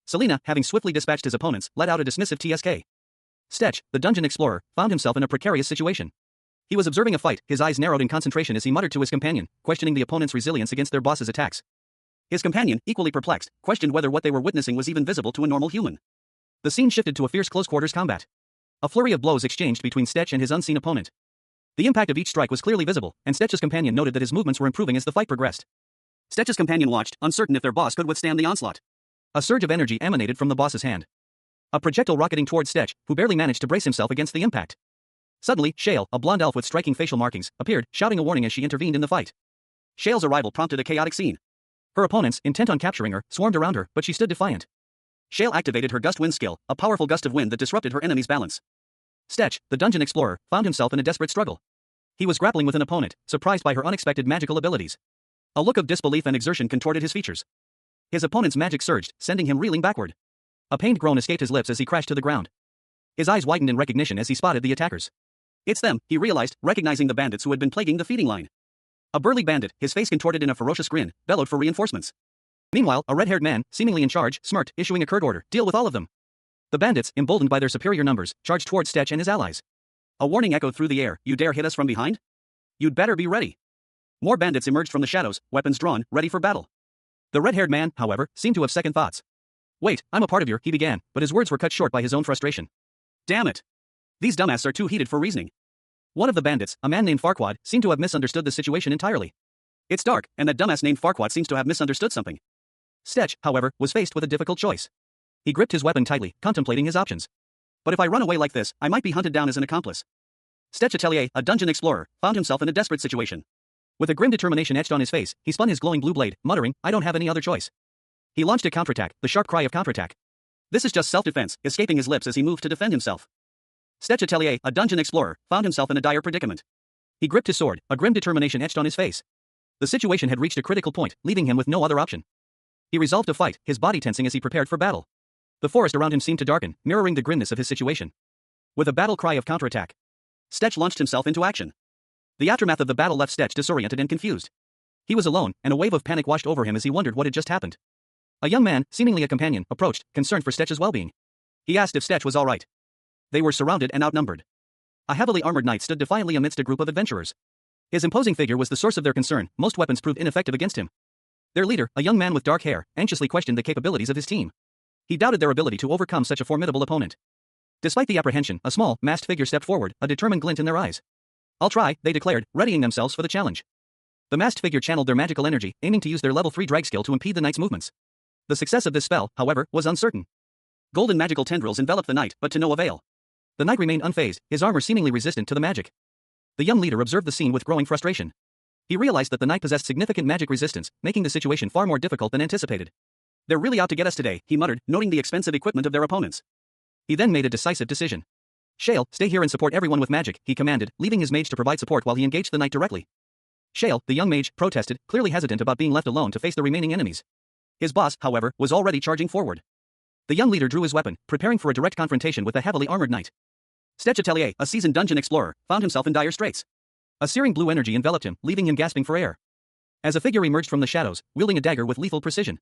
Selena, having swiftly dispatched his opponents, let out a dismissive TSK. Stetch, the dungeon explorer, found himself in a precarious situation. He was observing a fight, his eyes narrowed in concentration as he muttered to his companion, questioning the opponent's resilience against their boss's attacks. His companion, equally perplexed, questioned whether what they were witnessing was even visible to a normal human. The scene shifted to a fierce close-quarters combat. A flurry of blows exchanged between Stetch and his unseen opponent. The impact of each strike was clearly visible, and Stetch's companion noted that his movements were improving as the fight progressed. Stetch's companion watched, uncertain if their boss could withstand the onslaught. A surge of energy emanated from the boss's hand. A projectile rocketing toward Stetch, who barely managed to brace himself against the impact. Suddenly, Shale, a blonde elf with striking facial markings, appeared, shouting a warning as she intervened in the fight. Shale's arrival prompted a chaotic scene. Her opponents, intent on capturing her, swarmed around her, but she stood defiant. Shale activated her gust wind skill, a powerful gust of wind that disrupted her enemy's balance. Stetch, the dungeon explorer, found himself in a desperate struggle. He was grappling with an opponent, surprised by her unexpected magical abilities. A look of disbelief and exertion contorted his features. His opponent's magic surged, sending him reeling backward. A pained groan escaped his lips as he crashed to the ground. His eyes widened in recognition as he spotted the attackers. It's them, he realized, recognizing the bandits who had been plaguing the feeding line. A burly bandit, his face contorted in a ferocious grin, bellowed for reinforcements. Meanwhile, a red-haired man, seemingly in charge, smirked, issuing a curt order, deal with all of them. The bandits, emboldened by their superior numbers, charged toward Stetch and his allies. A warning echoed through the air, you dare hit us from behind? You'd better be ready. More bandits emerged from the shadows, weapons drawn, ready for battle. The red-haired man, however, seemed to have second thoughts. Wait, I'm a part of your, he began, but his words were cut short by his own frustration. Damn it. These dumbasses are too heated for reasoning. One of the bandits, a man named Farquaad, seemed to have misunderstood the situation entirely. It's dark, and that dumbass named Farquaad seems to have misunderstood something. Stetch, however, was faced with a difficult choice. He gripped his weapon tightly, contemplating his options. But if I run away like this, I might be hunted down as an accomplice. Stetch Atelier, a dungeon explorer, found himself in a desperate situation. With a grim determination etched on his face, he spun his glowing blue blade, muttering, I don't have any other choice. He launched a counterattack, the sharp cry of counterattack. This is just self-defense, escaping his lips as he moved to defend himself. Stetch Atelier, a dungeon explorer, found himself in a dire predicament. He gripped his sword, a grim determination etched on his face. The situation had reached a critical point, leaving him with no other option. He resolved to fight, his body tensing as he prepared for battle. The forest around him seemed to darken, mirroring the grimness of his situation. With a battle cry of counterattack, Stetch launched himself into action. The aftermath of the battle left Stetch disoriented and confused. He was alone, and a wave of panic washed over him as he wondered what had just happened. A young man, seemingly a companion, approached, concerned for Stetch's well-being. He asked if Stetch was all right. They were surrounded and outnumbered. A heavily armored knight stood defiantly amidst a group of adventurers. His imposing figure was the source of their concern, most weapons proved ineffective against him. Their leader, a young man with dark hair, anxiously questioned the capabilities of his team. He doubted their ability to overcome such a formidable opponent. Despite the apprehension, a small, masked figure stepped forward, a determined glint in their eyes. I'll try, they declared, readying themselves for the challenge. The masked figure channeled their magical energy, aiming to use their level 3 drag skill to impede the knight's movements. The success of this spell, however, was uncertain. Golden magical tendrils enveloped the knight, but to no avail. The knight remained unfazed, his armor seemingly resistant to the magic. The young leader observed the scene with growing frustration. He realized that the knight possessed significant magic resistance, making the situation far more difficult than anticipated. They're really out to get us today, he muttered, noting the expensive equipment of their opponents. He then made a decisive decision. Shale, stay here and support everyone with magic, he commanded, leaving his mage to provide support while he engaged the knight directly. Shale, the young mage, protested, clearly hesitant about being left alone to face the remaining enemies. His boss, however, was already charging forward. The young leader drew his weapon, preparing for a direct confrontation with the heavily armored knight. Stetch Atelier, a seasoned dungeon explorer, found himself in dire straits. A searing blue energy enveloped him, leaving him gasping for air. As a figure emerged from the shadows, wielding a dagger with lethal precision.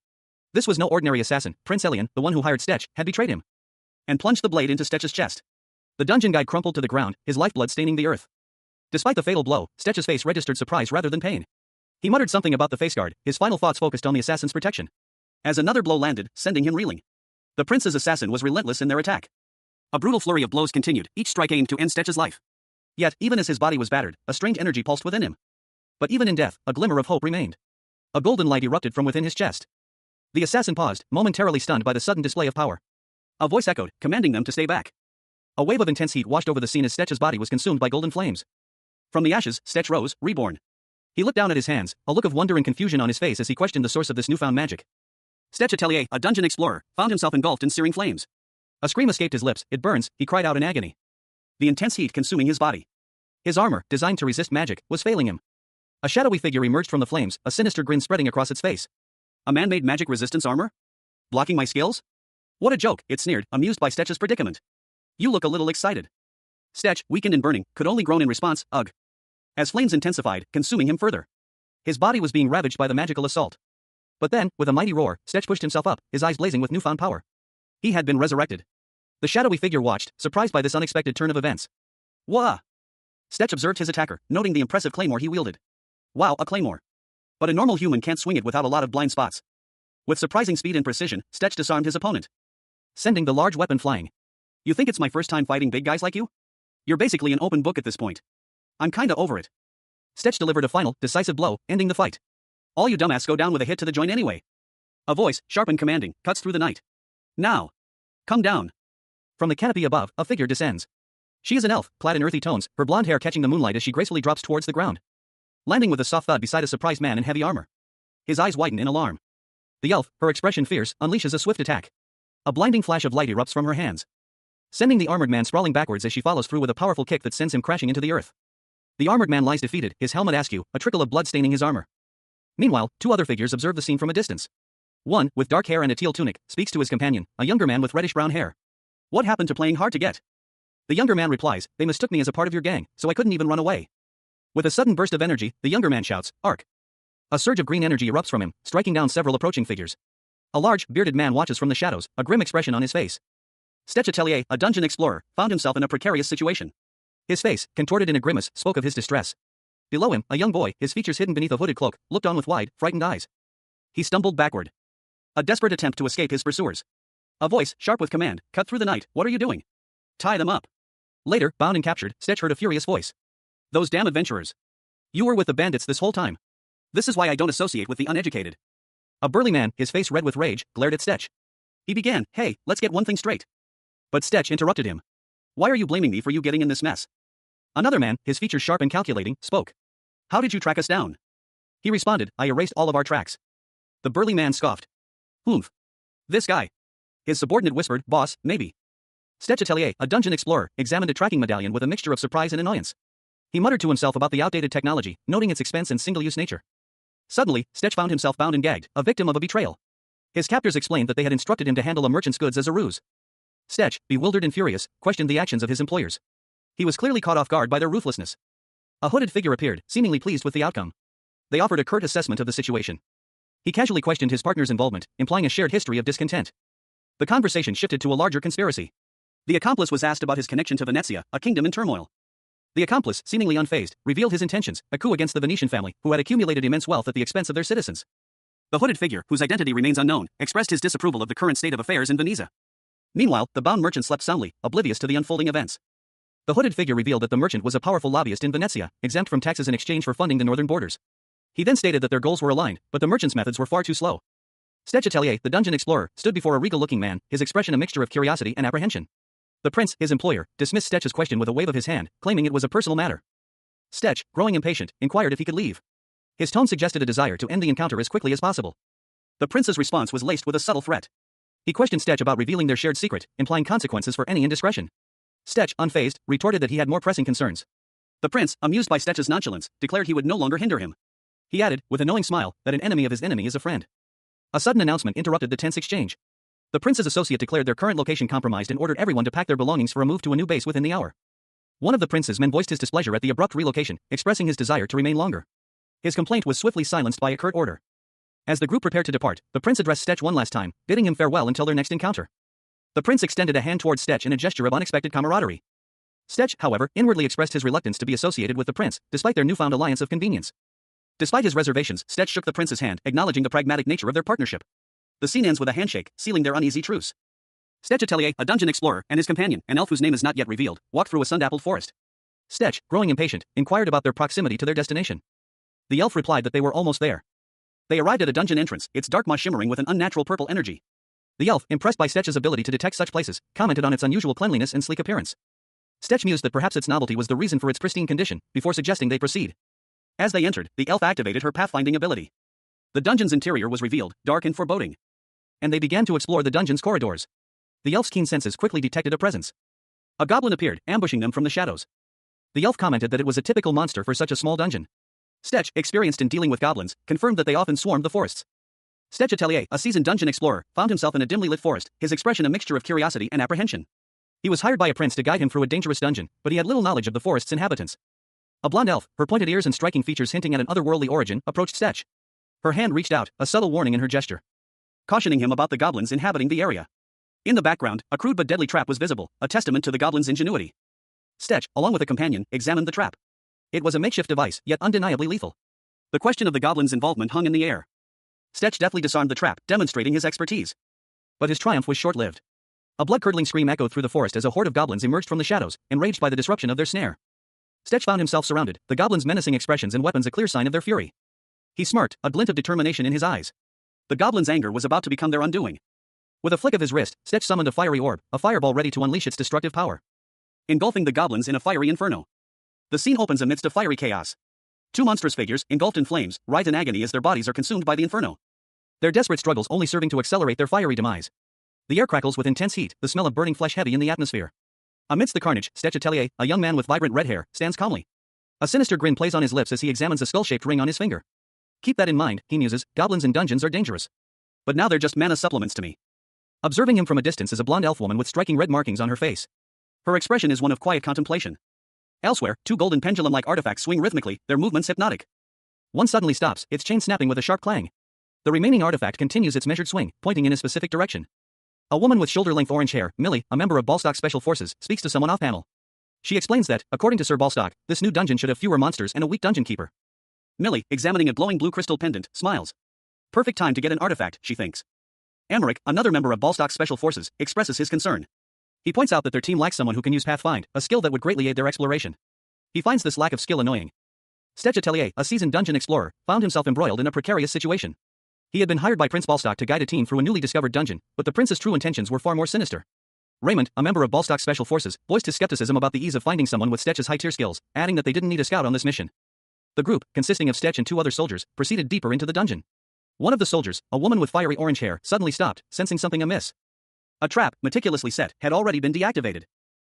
This was no ordinary assassin. Prince Elian, the one who hired Stetch, had betrayed him. And plunged the blade into Stetch's chest. The dungeon guide crumpled to the ground, his lifeblood staining the earth. Despite the fatal blow, Stetch's face registered surprise rather than pain. He muttered something about the faceguard, his final thoughts focused on the assassin's protection. As another blow landed, sending him reeling. The prince's assassin was relentless in their attack. A brutal flurry of blows continued, each strike aimed to end Stetch's life. Yet, even as his body was battered, a strange energy pulsed within him. But even in death, a glimmer of hope remained. A golden light erupted from within his chest. The assassin paused, momentarily stunned by the sudden display of power. A voice echoed, commanding them to stay back. A wave of intense heat washed over the scene as Stetch's body was consumed by golden flames. From the ashes, Stetch rose, reborn. He looked down at his hands, a look of wonder and confusion on his face as he questioned the source of this newfound magic. Stetch Atelier, a dungeon explorer, found himself engulfed in searing flames. A scream escaped his lips. It burns, he cried out in agony. The intense heat consuming his body. His armor, designed to resist magic, was failing him. A shadowy figure emerged from the flames, a sinister grin spreading across its face. A man-made magic resistance armor? Blocking my skills? What a joke, it sneered, amused by Stetch's predicament. You look a little excited. Stetch, weakened and burning, could only groan in response, ugh. As flames intensified, consuming him further. His body was being ravaged by the magical assault. But then, with a mighty roar, Stetch pushed himself up, his eyes blazing with newfound power. He had been resurrected. The shadowy figure watched, surprised by this unexpected turn of events. Wah! Stetch observed his attacker, noting the impressive claymore he wielded. Wow, a claymore. But a normal human can't swing it without a lot of blind spots. With surprising speed and precision, Stetch disarmed his opponent, sending the large weapon flying. You think it's my first time fighting big guys like you? You're basically an open book at this point. I'm kinda over it. Stetch delivered a final, decisive blow, ending the fight. All you dumbass go down with a hit to the joint anyway. A voice, sharp and commanding, cuts through the night. Now. Come down. From the canopy above, a figure descends. She is an elf, clad in earthy tones, her blonde hair catching the moonlight as she gracefully drops towards the ground, landing with a soft thud beside a surprised man in heavy armor. His eyes widen in alarm. The elf, her expression fierce, unleashes a swift attack. A blinding flash of light erupts from her hands, sending the armored man sprawling backwards as she follows through with a powerful kick that sends him crashing into the earth. The armored man lies defeated, his helmet askew, a trickle of blood staining his armor. Meanwhile, two other figures observe the scene from a distance. One, with dark hair and a teal tunic, speaks to his companion, a younger man with reddish-brown hair. What happened to playing hard to get? The younger man replies, they mistook me as a part of your gang, so I couldn't even run away. With a sudden burst of energy, the younger man shouts, Arc. A surge of green energy erupts from him, striking down several approaching figures. A large, bearded man watches from the shadows, a grim expression on his face. Stetch Atelier, a dungeon explorer, found himself in a precarious situation. His face, contorted in a grimace, spoke of his distress. Below him, a young boy, his features hidden beneath a hooded cloak, looked on with wide, frightened eyes. He stumbled backward. A desperate attempt to escape his pursuers. A voice, sharp with command, cut through the night. What are you doing? Tie them up. Later, bound and captured, Stetch heard a furious voice. Those damn adventurers. You were with the bandits this whole time. This is why I don't associate with the uneducated. A burly man, his face red with rage, glared at Stetch. He began, hey, let's get one thing straight. But Stetch interrupted him. Why are you blaming me for you getting in this mess? Another man, his features sharp and calculating, spoke. How did you track us down? He responded, I erased all of our tracks. The burly man scoffed. Oomph. This guy. His subordinate whispered, boss, maybe. Stetch Atelier, a dungeon explorer, examined a tracking medallion with a mixture of surprise and annoyance. He muttered to himself about the outdated technology, noting its expense and single-use nature. Suddenly, Stetch found himself bound and gagged, a victim of a betrayal. His captors explained that they had instructed him to handle a merchant's goods as a ruse. Stetch, bewildered and furious, questioned the actions of his employers. He was clearly caught off guard by their ruthlessness. A hooded figure appeared, seemingly pleased with the outcome. They offered a curt assessment of the situation. He casually questioned his partner's involvement, implying a shared history of discontent. The conversation shifted to a larger conspiracy. The accomplice was asked about his connection to Venezia, a kingdom in turmoil. The accomplice, seemingly unfazed, revealed his intentions, a coup against the Venetian family, who had accumulated immense wealth at the expense of their citizens. The hooded figure, whose identity remains unknown, expressed his disapproval of the current state of affairs in Venezia. Meanwhile, the bound merchant slept soundly, oblivious to the unfolding events. The hooded figure revealed that the merchant was a powerful lobbyist in Venezia, exempt from taxes in exchange for funding the northern borders. He then stated that their goals were aligned, but the merchant's methods were far too slow. Stetch Atelier, the dungeon explorer, stood before a regal-looking man, his expression a mixture of curiosity and apprehension. The prince, his employer, dismissed Stetch's question with a wave of his hand, claiming it was a personal matter. Stetch, growing impatient, inquired if he could leave. His tone suggested a desire to end the encounter as quickly as possible. The prince's response was laced with a subtle threat. He questioned Stetch about revealing their shared secret, implying consequences for any indiscretion. Stetch, unfazed, retorted that he had more pressing concerns. The prince, amused by Stetch's nonchalance, declared he would no longer hinder him. He added, with a knowing smile, that an enemy of his enemy is a friend. A sudden announcement interrupted the tense exchange. The prince's associate declared their current location compromised and ordered everyone to pack their belongings for a move to a new base within the hour. One of the prince's men voiced his displeasure at the abrupt relocation, expressing his desire to remain longer. His complaint was swiftly silenced by a curt order. As the group prepared to depart, the prince addressed Stetch one last time, bidding him farewell until their next encounter. The prince extended a hand towards Stetch in a gesture of unexpected camaraderie. Stetch, however, inwardly expressed his reluctance to be associated with the prince, despite their newfound alliance of convenience. Despite his reservations, Stetch shook the prince's hand, acknowledging the pragmatic nature of their partnership. The scene ends with a handshake, sealing their uneasy truce. Stetch Atelier, a dungeon explorer, and his companion, an elf whose name is not yet revealed, walked through a sun-dappled forest. Stetch, growing impatient, inquired about their proximity to their destination. The elf replied that they were almost there. They arrived at a dungeon entrance, its dark maw shimmering with an unnatural purple energy. The elf, impressed by Stetch's ability to detect such places, commented on its unusual cleanliness and sleek appearance. Stetch mused that perhaps its novelty was the reason for its pristine condition, before suggesting they proceed. As they entered, the elf activated her pathfinding ability. The dungeon's interior was revealed, dark and foreboding. And they began to explore the dungeon's corridors. The elf's keen senses quickly detected a presence. A goblin appeared, ambushing them from the shadows. The elf commented that it was a typical monster for such a small dungeon. Stetch, experienced in dealing with goblins, confirmed that they often swarmed the forests. Stetch Atelier, a seasoned dungeon explorer, found himself in a dimly lit forest, his expression a mixture of curiosity and apprehension. He was hired by a prince to guide him through a dangerous dungeon, but he had little knowledge of the forest's inhabitants. A blonde elf, her pointed ears and striking features hinting at an otherworldly origin, approached Stetch. Her hand reached out, a subtle warning in her gesture, cautioning him about the goblins inhabiting the area. In the background, a crude but deadly trap was visible, a testament to the goblin's ingenuity. Stetch, along with a companion, examined the trap. It was a makeshift device, yet undeniably lethal. The question of the goblin's involvement hung in the air. Stetch deftly disarmed the trap, demonstrating his expertise. But his triumph was short-lived. A blood-curdling scream echoed through the forest as a horde of goblins emerged from the shadows, enraged by the disruption of their snare. Stetch found himself surrounded, the goblins' menacing expressions and weapons a clear sign of their fury. He smirked, a glint of determination in his eyes. The goblins' anger was about to become their undoing. With a flick of his wrist, Stetch summoned a fiery orb, a fireball ready to unleash its destructive power, engulfing the goblins in a fiery inferno. The scene opens amidst a fiery chaos. Two monstrous figures, engulfed in flames, writhe in agony as their bodies are consumed by the inferno. Their desperate struggles only serving to accelerate their fiery demise. The air crackles with intense heat, the smell of burning flesh heavy in the atmosphere. Amidst the carnage, Stetch Atelier, a young man with vibrant red hair, stands calmly. A sinister grin plays on his lips as he examines a skull-shaped ring on his finger. Keep that in mind, he muses, goblins in dungeons are dangerous. But now they're just mana supplements to me. Observing him from a distance is a blonde elf woman with striking red markings on her face. Her expression is one of quiet contemplation. Elsewhere, two golden pendulum-like artifacts swing rhythmically, their movements hypnotic. One suddenly stops, its chain snapping with a sharp clang. The remaining artifact continues its measured swing, pointing in a specific direction. A woman with shoulder-length orange hair, Millie, a member of Ballstock Special Forces, speaks to someone off-panel. She explains that, according to Sir Ballstock, this new dungeon should have fewer monsters and a weak dungeon keeper. Millie, examining a glowing blue crystal pendant, smiles. Perfect time to get an artifact, she thinks. Amaric, another member of Ballstock's Special Forces, expresses his concern. He points out that their team lacks someone who can use Pathfind, a skill that would greatly aid their exploration. He finds this lack of skill annoying. Stetch Atelier, a seasoned dungeon explorer, found himself embroiled in a precarious situation. He had been hired by Prince Ballstock to guide a team through a newly discovered dungeon, but the prince's true intentions were far more sinister. Raymond, a member of Ballstock's Special Forces, voiced his skepticism about the ease of finding someone with Stetch's high-tier skills, adding that they didn't need a scout on this mission. The group, consisting of Stetch and two other soldiers, proceeded deeper into the dungeon. One of the soldiers, a woman with fiery orange hair, suddenly stopped, sensing something amiss. A trap, meticulously set, had already been deactivated.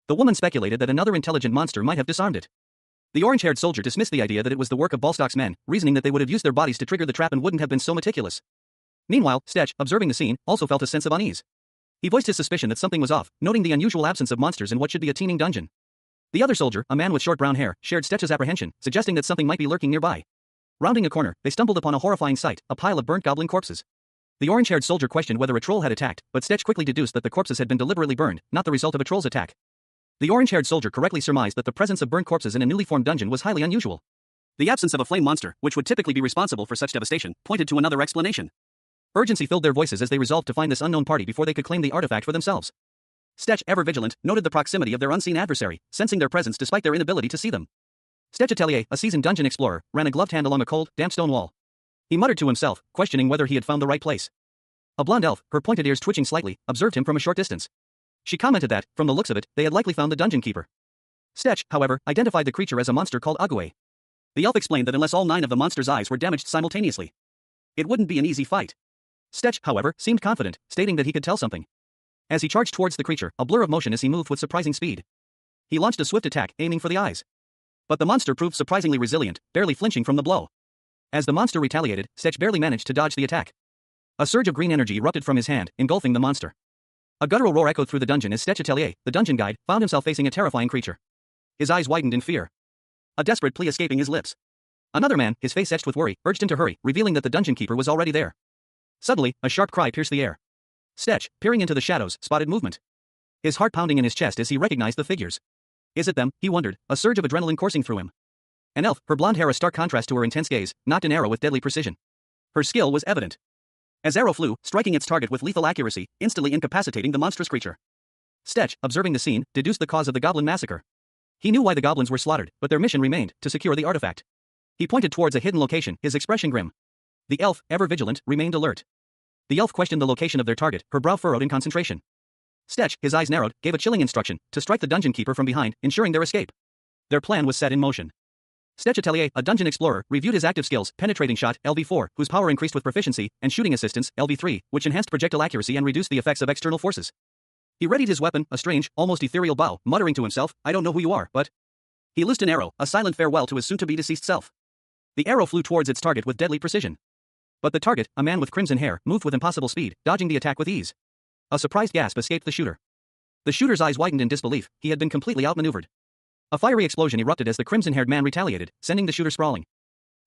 The woman speculated that another intelligent monster might have disarmed it. The orange-haired soldier dismissed the idea that it was the work of Ballstock's men, reasoning that they would have used their bodies to trigger the trap and wouldn't have been so meticulous. Meanwhile, Stetch, observing the scene, also felt a sense of unease. He voiced his suspicion that something was off, noting the unusual absence of monsters in what should be a teeming dungeon. The other soldier, a man with short brown hair, shared Stetch's apprehension, suggesting that something might be lurking nearby. Rounding a corner, they stumbled upon a horrifying sight, a pile of burnt goblin corpses. The orange-haired soldier questioned whether a troll had attacked, but Stetch quickly deduced that the corpses had been deliberately burned, not the result of a troll's attack. The orange-haired soldier correctly surmised that the presence of burnt corpses in a newly formed dungeon was highly unusual. The absence of a flame monster, which would typically be responsible for such devastation, pointed to another explanation. Urgency filled their voices as they resolved to find this unknown party before they could claim the artifact for themselves. Stetch, ever vigilant, noted the proximity of their unseen adversary, sensing their presence despite their inability to see them. Stetch Atelier, a seasoned dungeon explorer, ran a gloved hand along a cold, damp stone wall. He muttered to himself, questioning whether he had found the right place. A blonde elf, her pointed ears twitching slightly, observed him from a short distance. She commented that, from the looks of it, they had likely found the dungeon keeper. Stetch, however, identified the creature as a monster called Uguay. The elf explained that unless all 9 of the monster's eyes were damaged simultaneously, it wouldn't be an easy fight. Stetch, however, seemed confident, stating that he could tell something. As he charged towards the creature, a blur of motion as he moved with surprising speed. He launched a swift attack, aiming for the eyes. But the monster proved surprisingly resilient, barely flinching from the blow. As the monster retaliated, Stetch barely managed to dodge the attack. A surge of green energy erupted from his hand, engulfing the monster. A guttural roar echoed through the dungeon as Stetch Atelier, the dungeon guide, found himself facing a terrifying creature. His eyes widened in fear, a desperate plea escaping his lips. Another man, his face etched with worry, urged him to hurry, revealing that the dungeon keeper was already there. Suddenly, a sharp cry pierced the air. Stetch, peering into the shadows, spotted movement. His heart pounding in his chest as he recognized the figures. Is it them, he wondered, a surge of adrenaline coursing through him. An elf, her blonde hair a stark contrast to her intense gaze, knocked an arrow with deadly precision. Her skill was evident. As arrow flew, striking its target with lethal accuracy, instantly incapacitating the monstrous creature. Stetch, observing the scene, deduced the cause of the goblin massacre. He knew why the goblins were slaughtered, but their mission remained, to secure the artifact. He pointed towards a hidden location, his expression grim. The elf, ever vigilant, remained alert. The elf questioned the location of their target, her brow furrowed in concentration. Stetch, his eyes narrowed, gave a chilling instruction to strike the dungeon keeper from behind, ensuring their escape. Their plan was set in motion. Stetch Atelier, a dungeon explorer, reviewed his active skills, penetrating shot, LV4, whose power increased with proficiency, and shooting assistance, LV3, which enhanced projectile accuracy and reduced the effects of external forces. He readied his weapon, a strange, almost ethereal bow, muttering to himself, I don't know who you are, but... He loosed an arrow, a silent farewell to his soon-to-be deceased self. The arrow flew towards its target with deadly precision. But the target, a man with crimson hair, moved with impossible speed, dodging the attack with ease. A surprised gasp escaped the shooter. The shooter's eyes widened in disbelief, he had been completely outmaneuvered. A fiery explosion erupted as the crimson-haired man retaliated, sending the shooter sprawling.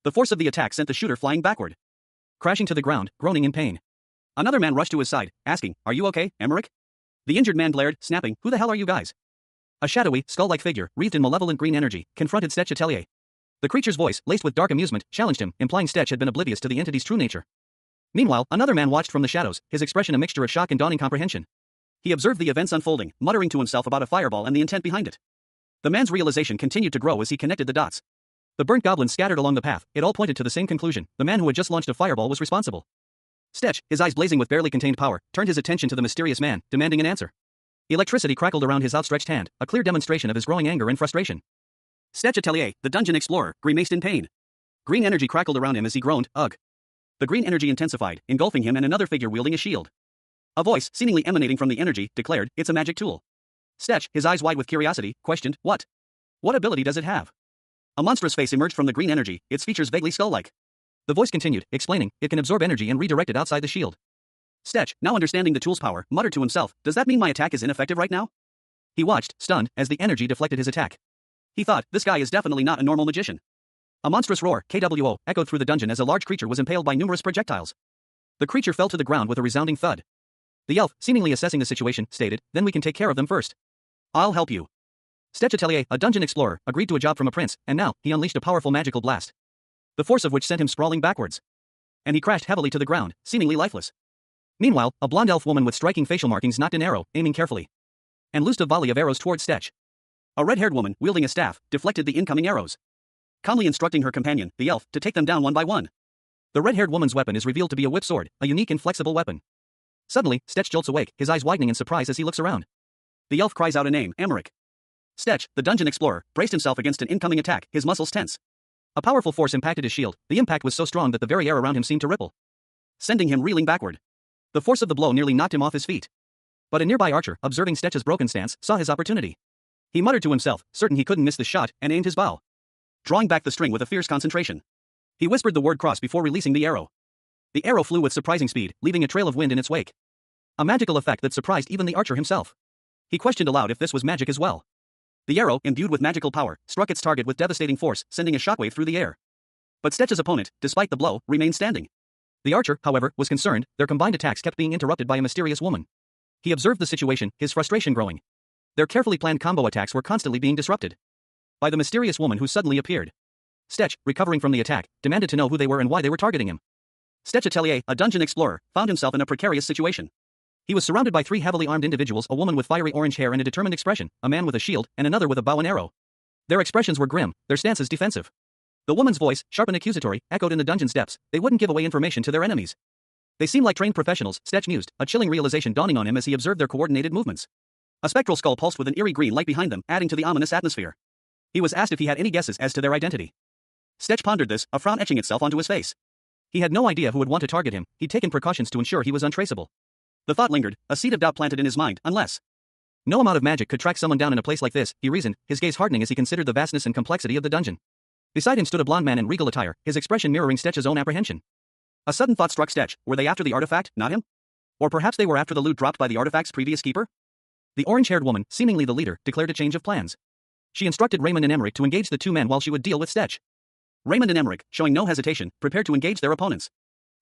The force of the attack sent the shooter flying backward, crashing to the ground, groaning in pain. Another man rushed to his side, asking, Are you okay, Emmerich? The injured man glared, snapping, Who the hell are you guys? A shadowy, skull-like figure, wreathed in malevolent green energy, confronted Stetch Atelier. The creature's voice, laced with dark amusement, challenged him, implying Stetch had been oblivious to the entity's true nature. Meanwhile, another man watched from the shadows, his expression a mixture of shock and dawning comprehension. He observed the events unfolding, muttering to himself about a fireball and the intent behind it. The man's realization continued to grow as he connected the dots. The burnt goblins scattered along the path, it all pointed to the same conclusion, the man who had just launched a fireball was responsible. Stetch, his eyes blazing with barely contained power, turned his attention to the mysterious man, demanding an answer. Electricity crackled around his outstretched hand, a clear demonstration of his growing anger and frustration. Stetch Atelier, the dungeon explorer, grimaced in pain. Green energy crackled around him as he groaned, Ugh. The green energy intensified, engulfing him and another figure wielding a shield. A voice, seemingly emanating from the energy, declared, It's a magic tool. Stetch, his eyes wide with curiosity, questioned, What? What ability does it have? A monstrous face emerged from the green energy, its features vaguely skull-like. The voice continued, explaining, It can absorb energy and redirect it outside the shield. Stetch, now understanding the tool's power, muttered to himself, Does that mean my attack is ineffective right now? He watched, stunned, as the energy deflected his attack. He thought, This guy is definitely not a normal magician. A monstrous roar, KWO, echoed through the dungeon as a large creature was impaled by numerous projectiles. The creature fell to the ground with a resounding thud. The elf, seemingly assessing the situation, stated, Then we can take care of them first. I'll help you. Stetch Atelier, a dungeon explorer, agreed to a job from a prince, and now, he unleashed a powerful magical blast. The force of which sent him sprawling backwards. And he crashed heavily to the ground, seemingly lifeless. Meanwhile, a blonde elf woman with striking facial markings knocked an arrow, aiming carefully, and loosed a volley of arrows towards Stetch. A red-haired woman, wielding a staff, deflected the incoming arrows, calmly instructing her companion, the elf, to take them down one by one. The red-haired woman's weapon is revealed to be a whip sword, a unique and flexible weapon. Suddenly, Stetch jolts awake, his eyes widening in surprise as he looks around. The elf cries out a name, Emmerich. Stetch, the dungeon explorer, braced himself against an incoming attack, his muscles tense. A powerful force impacted his shield, the impact was so strong that the very air around him seemed to ripple, sending him reeling backward. The force of the blow nearly knocked him off his feet. But a nearby archer, observing Stetch's broken stance, saw his opportunity. He muttered to himself, certain he couldn't miss the shot, and aimed his bow, drawing back the string with a fierce concentration. He whispered the word cross before releasing the arrow. The arrow flew with surprising speed, leaving a trail of wind in its wake. A magical effect that surprised even the archer himself. He questioned aloud if this was magic as well. The arrow, imbued with magical power, struck its target with devastating force, sending a shockwave through the air. But Stetch's opponent, despite the blow, remained standing. The archer, however, was concerned, their combined attacks kept being interrupted by a mysterious woman. He observed the situation, his frustration growing. Their carefully planned combo attacks were constantly being disrupted by the mysterious woman who suddenly appeared. Stetch, recovering from the attack, demanded to know who they were and why they were targeting him. Stetch Atelier, a dungeon explorer, found himself in a precarious situation. He was surrounded by three heavily armed individuals, a woman with fiery orange hair and a determined expression, a man with a shield, and another with a bow and arrow. Their expressions were grim, their stances defensive. The woman's voice, sharp and accusatory, echoed in the dungeon's depths. They wouldn't give away information to their enemies. They seemed like trained professionals, Stetch mused, a chilling realization dawning on him as he observed their coordinated movements. A spectral skull pulsed with an eerie green light behind them, adding to the ominous atmosphere. He was asked if he had any guesses as to their identity. Stetch pondered this, a frown etching itself onto his face. He had no idea who would want to target him, he'd taken precautions to ensure he was untraceable. The thought lingered, a seed of doubt planted in his mind, unless no amount of magic could track someone down in a place like this, he reasoned, his gaze hardening as he considered the vastness and complexity of the dungeon. Beside him stood a blond man in regal attire, his expression mirroring Stetch's own apprehension. A sudden thought struck Stetch, were they after the artifact, not him? Or perhaps they were after the loot dropped by the artifact's previous keeper? The orange-haired woman, seemingly the leader, declared a change of plans. She instructed Raymond and Emmerich to engage the two men while she would deal with Stetch. Raymond and Emmerich, showing no hesitation, prepared to engage their opponents.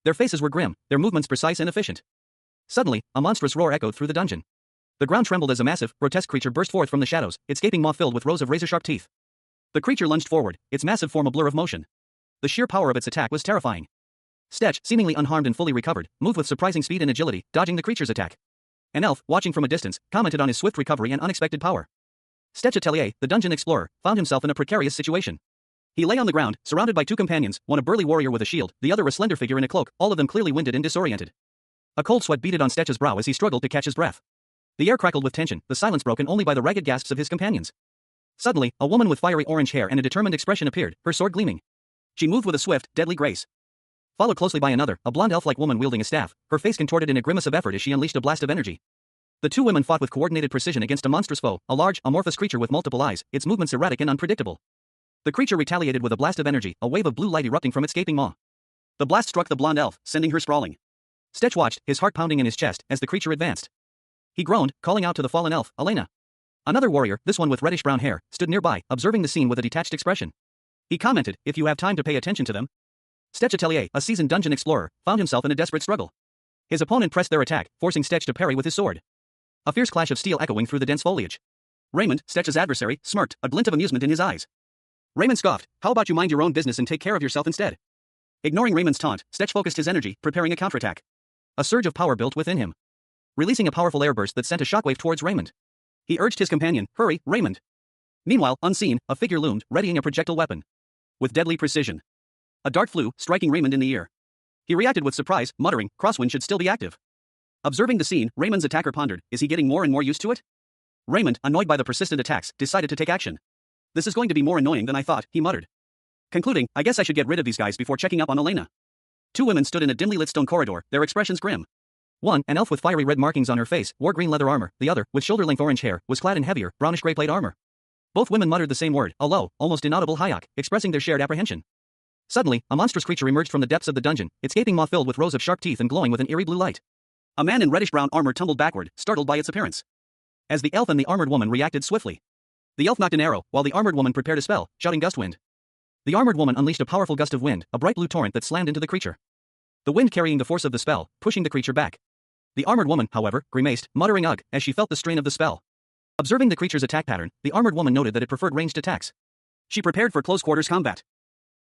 Their faces were grim, their movements precise and efficient. Suddenly, a monstrous roar echoed through the dungeon. The ground trembled as a massive, grotesque creature burst forth from the shadows, its gaping maw filled with rows of razor-sharp teeth. The creature lunged forward, its massive form a blur of motion. The sheer power of its attack was terrifying. Stetch, seemingly unharmed and fully recovered, moved with surprising speed and agility, dodging the creature's attack. An elf, watching from a distance, commented on his swift recovery and unexpected power. Stetch Atelier, the dungeon explorer, found himself in a precarious situation. He lay on the ground, surrounded by two companions, one a burly warrior with a shield, the other a slender figure in a cloak, all of them clearly winded and disoriented. A cold sweat beaded on Stetch's brow as he struggled to catch his breath. The air crackled with tension, the silence broken only by the ragged gasps of his companions. Suddenly, a woman with fiery orange hair and a determined expression appeared, her sword gleaming. She moved with a swift, deadly grace. Followed closely by another, a blonde elf-like woman wielding a staff, her face contorted in a grimace of effort as she unleashed a blast of energy. The two women fought with coordinated precision against a monstrous foe, a large, amorphous creature with multiple eyes, its movements erratic and unpredictable. The creature retaliated with a blast of energy, a wave of blue light erupting from its gaping maw. The blast struck the blonde elf, sending her sprawling. Stetch watched, his heart pounding in his chest, as the creature advanced. He groaned, calling out to the fallen elf, Elena. Another warrior, this one with reddish-brown hair, stood nearby, observing the scene with a detached expression. He commented, if you have time to pay attention to them. Stetch Atelier, a seasoned dungeon explorer, found himself in a desperate struggle. His opponent pressed their attack, forcing Stetch to parry with his sword. A fierce clash of steel echoing through the dense foliage. Raymond, Stetch's adversary, smirked, a glint of amusement in his eyes. Raymond scoffed, how about you mind your own business and take care of yourself instead? Ignoring Raymond's taunt, Stetch focused his energy, preparing a counterattack. A surge of power built within him, releasing a powerful airburst that sent a shockwave towards Raymond. He urged his companion, hurry, Raymond. Meanwhile, unseen, a figure loomed, readying a projectile weapon. With deadly precision. A dart flew, striking Raymond in the ear. He reacted with surprise, muttering, crosswind should still be active. Observing the scene, Raymond's attacker pondered, is he getting more and more used to it? Raymond, annoyed by the persistent attacks, decided to take action. This is going to be more annoying than I thought, he muttered. Concluding, I guess I should get rid of these guys before checking up on Elena. Two women stood in a dimly lit stone corridor, their expressions grim. One, an elf with fiery red markings on her face, wore green leather armor, the other, with shoulder-length orange hair, was clad in heavier, brownish-gray plate armor. Both women muttered the same word, a low, almost inaudible hayak, expressing their shared apprehension. Suddenly, a monstrous creature emerged from the depths of the dungeon, its gaping maw filled with rows of sharp teeth and glowing with an eerie blue light. A man in reddish-brown armor tumbled backward, startled by its appearance. As the elf and the armored woman reacted swiftly. The elf knocked an arrow, while the armored woman prepared a spell, shouting gust wind. The armored woman unleashed a powerful gust of wind, a bright blue torrent that slammed into the creature. The wind carrying the force of the spell, pushing the creature back. The armored woman, however, grimaced, muttering ugh, as she felt the strain of the spell. Observing the creature's attack pattern, the armored woman noted that it preferred ranged attacks. She prepared for close-quarters combat.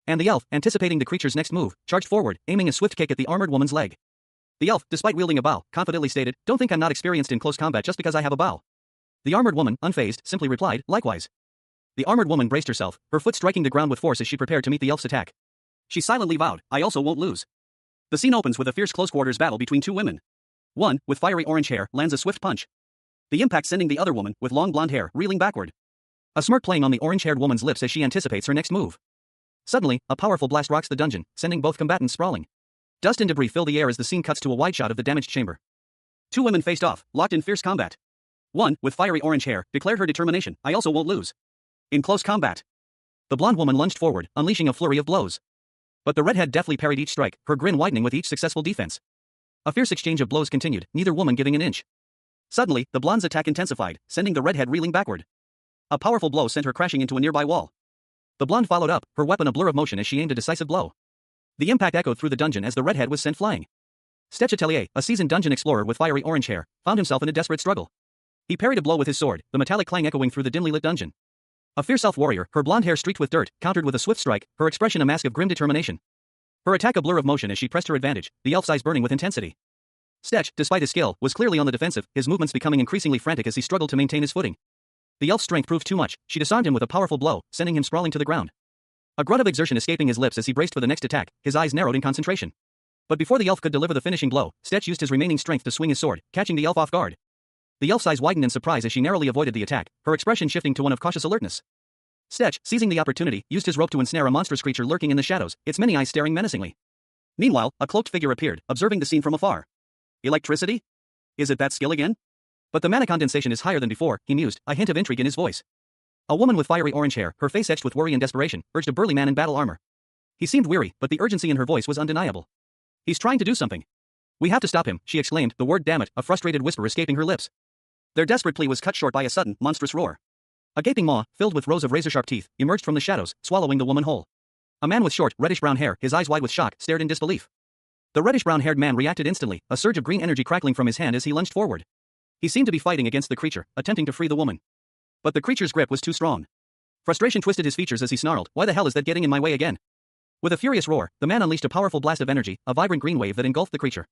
And the elf, anticipating the creature's next move, charged forward, aiming a swift kick at the armored woman's leg. The elf, despite wielding a bow, confidently stated, don't think I'm not experienced in close combat just because I have a bow. The armored woman, unfazed, simply replied, likewise. The armored woman braced herself, her foot striking the ground with force as she prepared to meet the elf's attack. She silently vowed, I also won't lose. The scene opens with a fierce close-quarters battle between two women. One, with fiery orange hair, lands a swift punch. The impact sending the other woman, with long blonde hair, reeling backward. A smirk playing on the orange-haired woman's lips as she anticipates her next move. Suddenly, a powerful blast rocks the dungeon, sending both combatants sprawling. Dust and debris fill the air as the scene cuts to a wide shot of the damaged chamber. Two women faced off, locked in fierce combat. One, with fiery orange hair, declared her determination, I also won't lose. In close combat. The blonde woman lunged forward, unleashing a flurry of blows. But the redhead deftly parried each strike, her grin widening with each successful defense. A fierce exchange of blows continued, neither woman giving an inch. Suddenly, the blonde's attack intensified, sending the redhead reeling backward. A powerful blow sent her crashing into a nearby wall. The blonde followed up, her weapon a blur of motion as she aimed a decisive blow. The impact echoed through the dungeon as the redhead was sent flying. Stetch Atelier, a seasoned dungeon explorer with fiery orange hair, found himself in a desperate struggle. He parried a blow with his sword, the metallic clang echoing through the dimly lit dungeon. A fierce elf warrior, her blonde hair streaked with dirt, countered with a swift strike, her expression a mask of grim determination. Her attack a blur of motion as she pressed her advantage, the elf's eyes burning with intensity. Stetch, despite his skill, was clearly on the defensive, his movements becoming increasingly frantic as he struggled to maintain his footing. The elf's strength proved too much, she disarmed him with a powerful blow, sending him sprawling to the ground. A grunt of exertion escaping his lips as he braced for the next attack, his eyes narrowed in concentration. But before the elf could deliver the finishing blow, Stetch used his remaining strength to swing his sword, catching the elf off guard. The elf's eyes widened in surprise as she narrowly avoided the attack, her expression shifting to one of cautious alertness. Stetch, seizing the opportunity, used his rope to ensnare a monstrous creature lurking in the shadows, its many eyes staring menacingly. Meanwhile, a cloaked figure appeared, observing the scene from afar. Electricity? Is it that skill again? But the mana condensation is higher than before, he mused, a hint of intrigue in his voice. A woman with fiery orange hair, her face etched with worry and desperation, urged a burly man in battle armor. He seemed weary, but the urgency in her voice was undeniable. He's trying to do something. We have to stop him, she exclaimed, the word damn it, a frustrated whisper escaping her lips. Their desperate plea was cut short by a sudden, monstrous roar. A gaping maw, filled with rows of razor-sharp teeth, emerged from the shadows, swallowing the woman whole. A man with short, reddish-brown hair, his eyes wide with shock, stared in disbelief. The reddish-brown-haired man reacted instantly, a surge of green energy crackling from his hand as he lunged forward. He seemed to be fighting against the creature, attempting to free the woman. But the creature's grip was too strong. Frustration twisted his features as he snarled, why the hell is that getting in my way again? With a furious roar, the man unleashed a powerful blast of energy, a vibrant green wave that engulfed the creature.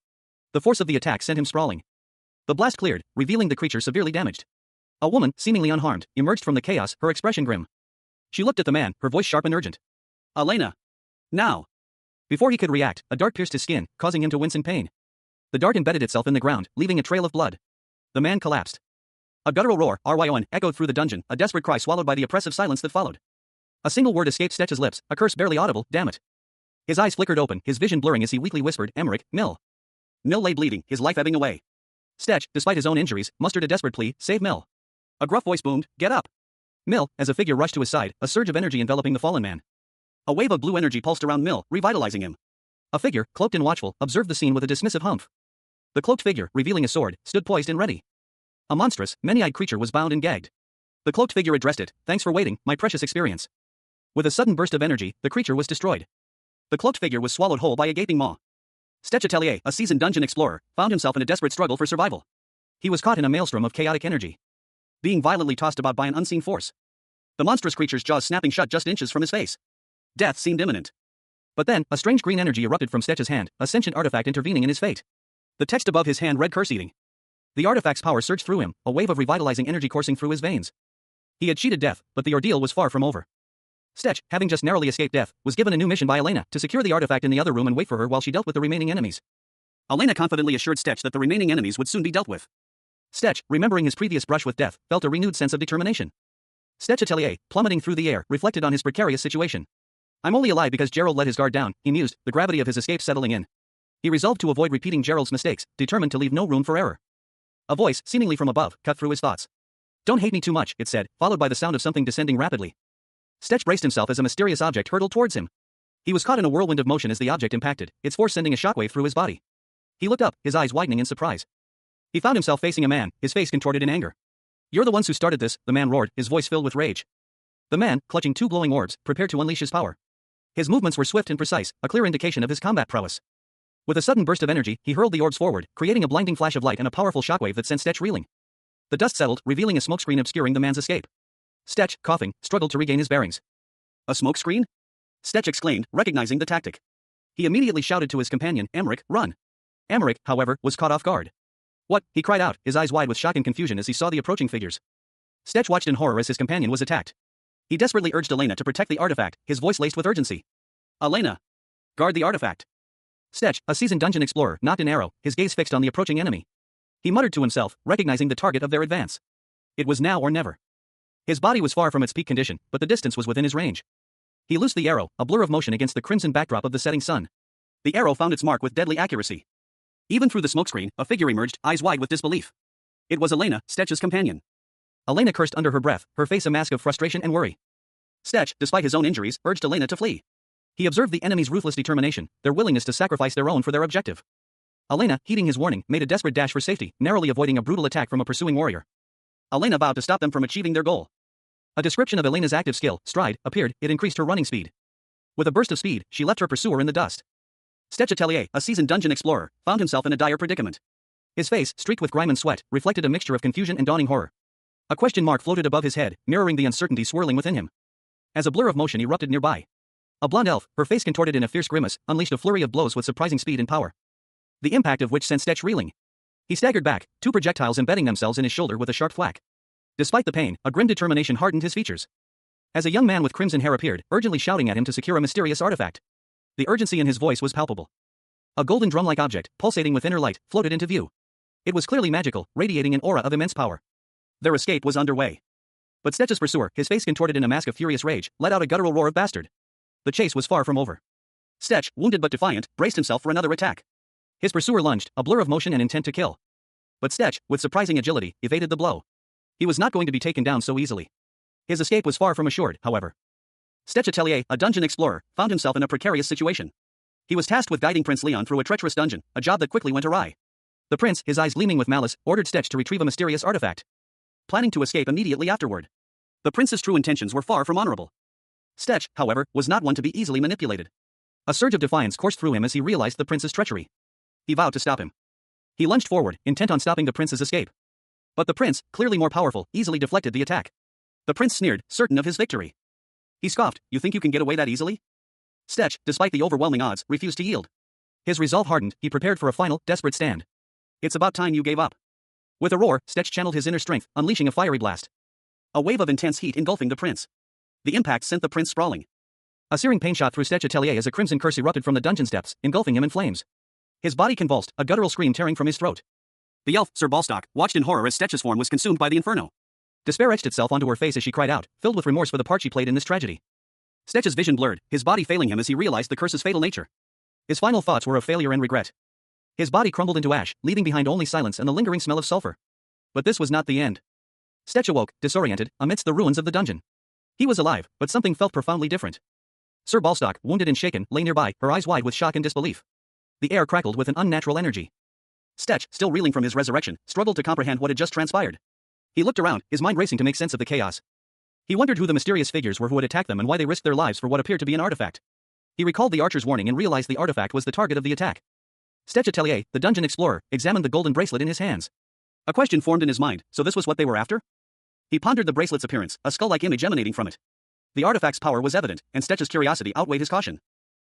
The force of the attack sent him sprawling. The blast cleared, revealing the creature severely damaged. A woman, seemingly unharmed, emerged from the chaos, her expression grim. She looked at the man, her voice sharp and urgent. Elena! Now! Before he could react, a dart pierced his skin, causing him to wince in pain. The dart embedded itself in the ground, leaving a trail of blood. The man collapsed. A guttural roar, RYON, echoed through the dungeon, a desperate cry swallowed by the oppressive silence that followed. A single word escaped Stetch's lips, a curse barely audible, damn it. His eyes flickered open, his vision blurring as he weakly whispered, Emmerich, Mill. Mill lay bleeding, his life ebbing away. Stetch, despite his own injuries, mustered a desperate plea, save Mill. A gruff voice boomed, get up. Mill, as a figure rushed to his side, a surge of energy enveloping the fallen man. A wave of blue energy pulsed around Mill, revitalizing him. A figure, cloaked and watchful, observed the scene with a dismissive humph. The cloaked figure, revealing a sword, stood poised and ready. A monstrous, many-eyed creature was bound and gagged. The cloaked figure addressed it, thanks for waiting, my precious experience. With a sudden burst of energy, the creature was destroyed. The cloaked figure was swallowed whole by a gaping maw. Stetch Atelier, a seasoned dungeon explorer, found himself in a desperate struggle for survival. He was caught in a maelstrom of chaotic energy, being violently tossed about by an unseen force. The monstrous creature's jaws snapping shut just inches from his face. Death seemed imminent. But then, a strange green energy erupted from Stetch's hand, a sentient artifact intervening in his fate. The text above his hand read curse eating. The artifact's power surged through him, a wave of revitalizing energy coursing through his veins. He had cheated death, but the ordeal was far from over. Stetch, having just narrowly escaped death, was given a new mission by Elena to secure the artifact in the other room and wait for her while she dealt with the remaining enemies. Elena confidently assured Stetch that the remaining enemies would soon be dealt with. Stetch, remembering his previous brush with death, felt a renewed sense of determination. Stetch Atelier, plummeting through the air, reflected on his precarious situation. I'm only alive because Gerald let his guard down, he mused, the gravity of his escape settling in. He resolved to avoid repeating Gerald's mistakes, determined to leave no room for error. A voice, seemingly from above, cut through his thoughts. Don't hate me too much, it said, followed by the sound of something descending rapidly. Stetch braced himself as a mysterious object hurtled towards him. He was caught in a whirlwind of motion as the object impacted, its force sending a shockwave through his body. He looked up, his eyes widening in surprise. He found himself facing a man, his face contorted in anger. You're the ones who started this, the man roared, his voice filled with rage. The man, clutching two glowing orbs, prepared to unleash his power. His movements were swift and precise, a clear indication of his combat prowess. With a sudden burst of energy, he hurled the orbs forward, creating a blinding flash of light and a powerful shockwave that sent Stetch reeling. The dust settled, revealing a smokescreen obscuring the man's escape. Stetch, coughing, struggled to regain his bearings. A smokescreen? Stetch exclaimed, recognizing the tactic. He immediately shouted to his companion, Emmerich, run. Emmerich, however, was caught off guard. What? He cried out, his eyes wide with shock and confusion as he saw the approaching figures. Stetch watched in horror as his companion was attacked. He desperately urged Elena to protect the artifact, his voice laced with urgency. Elena! Guard the artifact. Stetch, a seasoned dungeon explorer, nocked an arrow, his gaze fixed on the approaching enemy. He muttered to himself, recognizing the target of their advance. It was now or never. His body was far from its peak condition, but the distance was within his range. He loosed the arrow, a blur of motion against the crimson backdrop of the setting sun. The arrow found its mark with deadly accuracy. Even through the smokescreen, a figure emerged, eyes wide with disbelief. It was Elena, Stetch's companion. Elena cursed under her breath, her face a mask of frustration and worry. Stetch, despite his own injuries, urged Elena to flee. He observed the enemy's ruthless determination, their willingness to sacrifice their own for their objective. Elena, heeding his warning, made a desperate dash for safety, narrowly avoiding a brutal attack from a pursuing warrior. Elena vowed to stop them from achieving their goal. A description of Elena's active skill, stride, appeared, it increased her running speed. With a burst of speed, she left her pursuer in the dust. Stetch Atelier, a seasoned dungeon explorer, found himself in a dire predicament. His face, streaked with grime and sweat, reflected a mixture of confusion and dawning horror. A question mark floated above his head, mirroring the uncertainty swirling within him. As a blur of motion erupted nearby. A blonde elf, her face contorted in a fierce grimace, unleashed a flurry of blows with surprising speed and power. The impact of which sent Stetch reeling. He staggered back, two projectiles embedding themselves in his shoulder with a sharp thwack. Despite the pain, a grim determination hardened his features. As a young man with crimson hair appeared, urgently shouting at him to secure a mysterious artifact. The urgency in his voice was palpable. A golden drum-like object, pulsating with inner light, floated into view. It was clearly magical, radiating an aura of immense power. Their escape was underway. But Stetch's pursuer, his face contorted in a mask of furious rage, let out a guttural roar of bastard. The chase was far from over. Stetch, wounded but defiant, braced himself for another attack. His pursuer lunged, a blur of motion and intent to kill. But Stetch, with surprising agility, evaded the blow. He was not going to be taken down so easily. His escape was far from assured, however. Stetch Atelier, a dungeon explorer, found himself in a precarious situation. He was tasked with guiding Prince Leon through a treacherous dungeon, a job that quickly went awry. The prince, his eyes gleaming with malice, ordered Stetch to retrieve a mysterious artifact, planning to escape immediately afterward. The prince's true intentions were far from honorable. Stetch, however, was not one to be easily manipulated. A surge of defiance coursed through him as he realized the prince's treachery. He vowed to stop him. He lunged forward, intent on stopping the prince's escape. But the prince, clearly more powerful, easily deflected the attack. The prince sneered, certain of his victory. He scoffed, you think you can get away that easily? Stetch, despite the overwhelming odds, refused to yield. His resolve hardened, he prepared for a final, desperate stand. It's about time you gave up. With a roar, Stetch channeled his inner strength, unleashing a fiery blast. A wave of intense heat engulfing the prince. The impact sent the prince sprawling. A searing pain shot through Stetch's atelier as a crimson curse erupted from the dungeon's depths, engulfing him in flames. His body convulsed, a guttural scream tearing from his throat. The elf, Sir Balstock, watched in horror as Stetch's form was consumed by the inferno. Despair etched itself onto her face as she cried out, filled with remorse for the part she played in this tragedy. Stetch's vision blurred, his body failing him as he realized the curse's fatal nature. His final thoughts were of failure and regret. His body crumbled into ash, leaving behind only silence and the lingering smell of sulfur. But this was not the end. Stetch awoke, disoriented, amidst the ruins of the dungeon. He was alive, but something felt profoundly different. Sir Balstock, wounded and shaken, lay nearby, her eyes wide with shock and disbelief. The air crackled with an unnatural energy. Stetch, still reeling from his resurrection, struggled to comprehend what had just transpired. He looked around, his mind racing to make sense of the chaos. He wondered who the mysterious figures were who had attacked them and why they risked their lives for what appeared to be an artifact. He recalled the archer's warning and realized the artifact was the target of the attack. Stetch Atelier, the dungeon explorer, examined the golden bracelet in his hands. A question formed in his mind, so this was what they were after? He pondered the bracelet's appearance, a skull-like image emanating from it. The artifact's power was evident, and Stetch's curiosity outweighed his caution.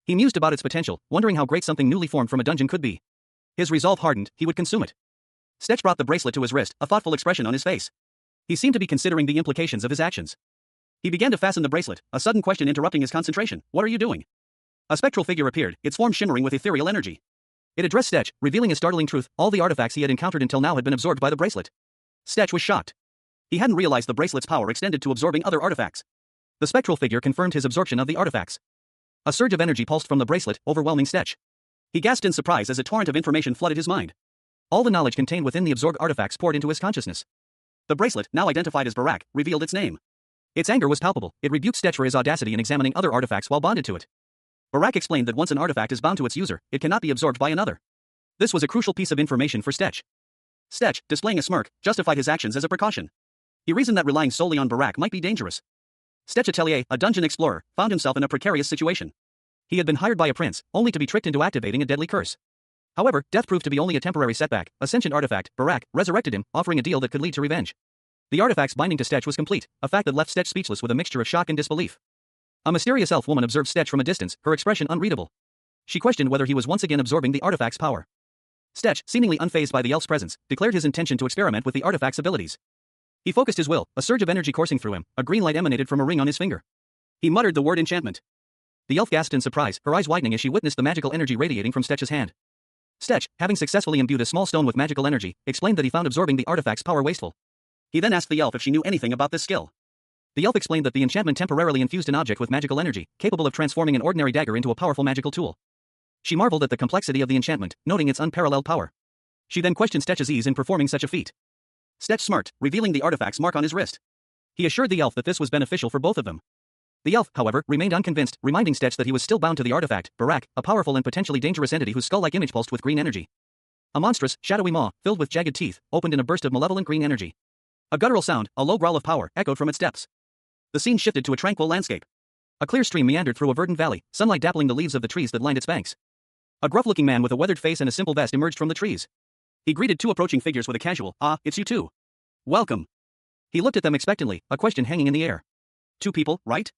He mused about its potential, wondering how great something newly formed from a dungeon could be. His resolve hardened, he would consume it. Stetch brought the bracelet to his wrist, a thoughtful expression on his face. He seemed to be considering the implications of his actions. He began to fasten the bracelet, a sudden question interrupting his concentration. What are you doing? A spectral figure appeared, its form shimmering with ethereal energy. It addressed Stetch, revealing a startling truth: all the artifacts he had encountered until now had been absorbed by the bracelet. Stetch was shocked. He hadn't realized the bracelet's power extended to absorbing other artifacts. The spectral figure confirmed his absorption of the artifacts. A surge of energy pulsed from the bracelet, overwhelming Stetch. He gasped in surprise as a torrent of information flooded his mind. All the knowledge contained within the absorbed artifacts poured into his consciousness. The bracelet, now identified as Barak, revealed its name. Its anger was palpable. It rebuked Stetch for his audacity in examining other artifacts while bonded to it. Barak explained that once an artifact is bound to its user, it cannot be absorbed by another. This was a crucial piece of information for Stetch. Stetch, displaying a smirk, justified his actions as a precaution. He reasoned that relying solely on Barak might be dangerous. Stetch Atelier, a dungeon explorer, found himself in a precarious situation. He had been hired by a prince, only to be tricked into activating a deadly curse. However, death proved to be only a temporary setback. A sentient artifact, Barak, resurrected him, offering a deal that could lead to revenge. The artifact's binding to Stetch was complete, a fact that left Stetch speechless with a mixture of shock and disbelief. A mysterious elf woman observed Stetch from a distance, her expression unreadable. She questioned whether he was once again absorbing the artifact's power. Stetch, seemingly unfazed by the elf's presence, declared his intention to experiment with the artifact's abilities. He focused his will, a surge of energy coursing through him, a green light emanated from a ring on his finger. He muttered the word enchantment. The elf gasped in surprise, her eyes widening as she witnessed the magical energy radiating from Stetch's hand. Stetch, having successfully imbued a small stone with magical energy, explained that he found absorbing the artifact's power wasteful. He then asked the elf if she knew anything about this skill. The elf explained that the enchantment temporarily infused an object with magical energy, capable of transforming an ordinary dagger into a powerful magical tool. She marveled at the complexity of the enchantment, noting its unparalleled power. She then questioned Stetch's ease in performing such a feat. Stetch smirked, revealing the artifact's mark on his wrist. He assured the elf that this was beneficial for both of them. The elf, however, remained unconvinced, reminding Stetch that he was still bound to the artifact, Barak, a powerful and potentially dangerous entity whose skull-like image pulsed with green energy. A monstrous, shadowy maw, filled with jagged teeth, opened in a burst of malevolent green energy. A guttural sound, a low growl of power, echoed from its depths. The scene shifted to a tranquil landscape. A clear stream meandered through a verdant valley, sunlight dappling the leaves of the trees that lined its banks. A gruff-looking man with a weathered face and a simple vest emerged from the trees. He greeted two approaching figures with a casual, "Ah, it's you two. Welcome." He looked at them expectantly, a question hanging in the air. "Two people, right?"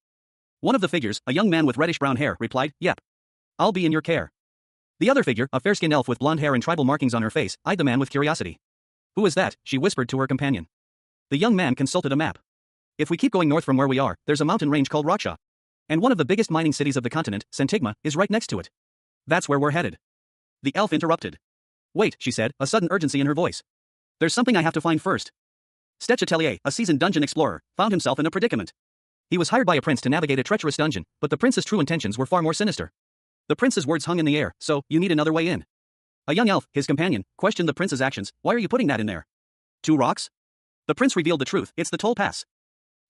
One of the figures, a young man with reddish-brown hair, replied, "Yep. I'll be in your care." The other figure, a fair-skinned elf with blonde hair and tribal markings on her face, eyed the man with curiosity. "Who is that?" she whispered to her companion. The young man consulted a map. "If we keep going north from where we are, there's a mountain range called Raksha. And one of the biggest mining cities of the continent, Santigma, is right next to it. That's where we're headed." The elf interrupted. "Wait," she said, a sudden urgency in her voice. "There's something I have to find first." Stetch Atelier, a seasoned dungeon explorer, found himself in a predicament. He was hired by a prince to navigate a treacherous dungeon, but the prince's true intentions were far more sinister. The prince's words hung in the air: "So, you need another way in." A young elf, his companion, questioned the prince's actions. "Why are you putting that in there? 2 rocks?" The prince revealed the truth: "It's the toll pass."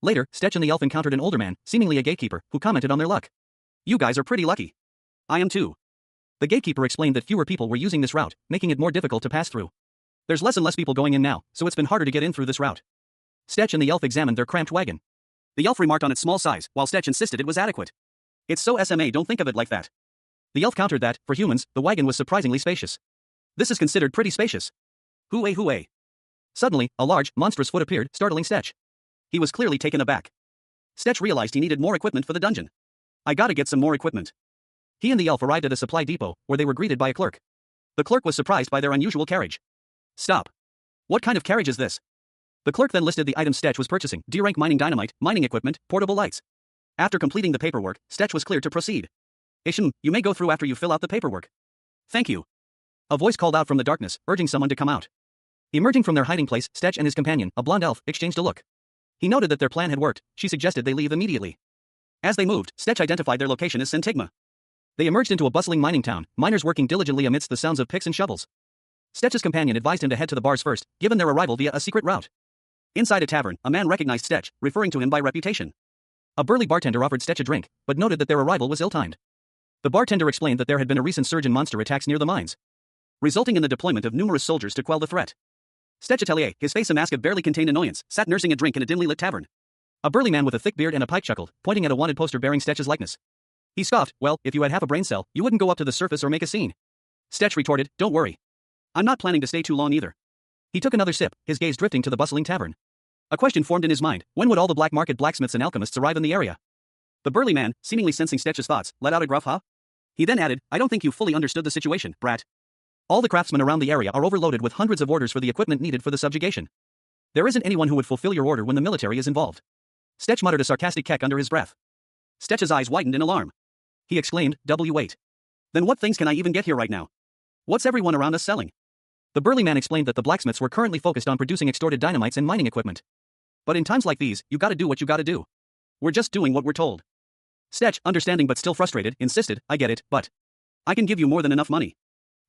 Later, Stetch and the elf encountered an older man, seemingly a gatekeeper, who commented on their luck. "You guys are pretty lucky." "I am too." The gatekeeper explained that fewer people were using this route, making it more difficult to pass through. "There's less and less people going in now, so it's been harder to get in through this route." Stetch and the elf examined their cramped wagon. The elf remarked on its small size, while Stetch insisted it was adequate. "It's so SMA, don't think of it like that." The elf countered that, for humans, the wagon was surprisingly spacious. "This is considered pretty spacious." "Hooey hooey." Suddenly, a large, monstrous foot appeared, startling Stetch. He was clearly taken aback. Stetch realized he needed more equipment for the dungeon. "I gotta get some more equipment." He and the elf arrived at a supply depot, where they were greeted by a clerk. The clerk was surprised by their unusual carriage. "Stop. What kind of carriage is this?" The clerk then listed the items Stetch was purchasing: D-rank mining dynamite, mining equipment, portable lights. After completing the paperwork, Stetch was cleared to proceed. Isham, you may go through after you fill out the paperwork. Thank you. A voice called out from the darkness, urging someone to come out. Emerging from their hiding place, Stetch and his companion, a blonde elf, exchanged a look. He noted that their plan had worked. She suggested they leave immediately. As they moved, Stetch identified their location as Sentigma. They emerged into a bustling mining town, miners working diligently amidst the sounds of picks and shovels. Stetch's companion advised him to head to the bars first, given their arrival via a secret route. Inside a tavern, a man recognized Stetch, referring to him by reputation. A burly bartender offered Stetch a drink, but noted that their arrival was ill-timed. The bartender explained that there had been a recent surge in monster attacks near the mines, resulting in the deployment of numerous soldiers to quell the threat. Stetch Atelier, his face a mask of barely contained annoyance, sat nursing a drink in a dimly lit tavern. A burly man with a thick beard and a pipe chuckled, pointing at a wanted poster bearing Stetch's likeness. He scoffed, well, if you had half a brain cell, you wouldn't go up to the surface or make a scene. Stetch retorted, don't worry. I'm not planning to stay too long either. He took another sip, his gaze drifting to the bustling tavern. A question formed in his mind, when would all the black market blacksmiths and alchemists arrive in the area? The burly man, seemingly sensing Stetch's thoughts, let out a gruff huh? He then added, I don't think you fully understood the situation, brat. All the craftsmen around the area are overloaded with hundreds of orders for the equipment needed for the subjugation. There isn't anyone who would fulfill your order when the military is involved. Stetch muttered a sarcastic keck under his breath. Stetch's eyes widened in alarm. He exclaimed, wait. Then what things can I even get here right now? What's everyone around us selling? The burly man explained that the blacksmiths were currently focused on producing extorted dynamites and mining equipment. But in times like these, you gotta do what you gotta do. We're just doing what we're told. Stetch, understanding but still frustrated, insisted, I get it, but I can give you more than enough money.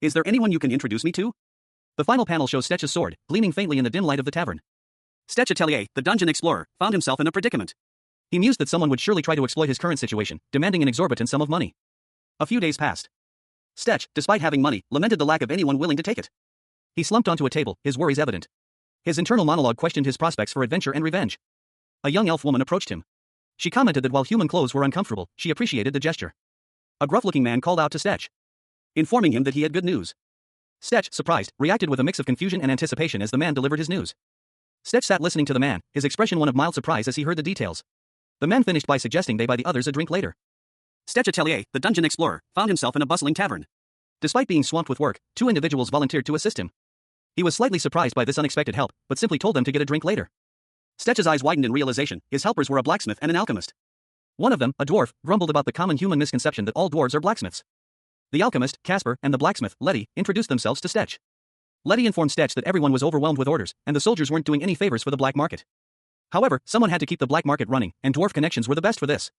Is there anyone you can introduce me to? The final panel shows Stetch's sword, gleaming faintly in the dim light of the tavern. Stetch Atelier, the dungeon explorer, found himself in a predicament. He mused that someone would surely try to exploit his current situation, demanding an exorbitant sum of money. A few days passed. Stetch, despite having money, lamented the lack of anyone willing to take it. He slumped onto a table, his worries evident. His internal monologue questioned his prospects for adventure and revenge. A young elf woman approached him. She commented that while human clothes were uncomfortable, she appreciated the gesture. A gruff-looking man called out to Stetch, informing him that he had good news. Stetch, surprised, reacted with a mix of confusion and anticipation as the man delivered his news. Stetch sat listening to the man, his expression one of mild surprise as he heard the details. The man finished by suggesting they buy the others a drink later. Stetch Atelier, the dungeon explorer, found himself in a bustling tavern. Despite being swamped with work, 2 individuals volunteered to assist him. He was slightly surprised by this unexpected help, but simply told them to get a drink later. Stetch's eyes widened in realization, his helpers were a blacksmith and an alchemist. One of them, a dwarf, grumbled about the common human misconception that all dwarves are blacksmiths. The alchemist, Casper, and the blacksmith, Letty, introduced themselves to Stetch. Letty informed Stetch that everyone was overwhelmed with orders, and the soldiers weren't doing any favors for the black market. However, someone had to keep the black market running, and dwarf connections were the best for this.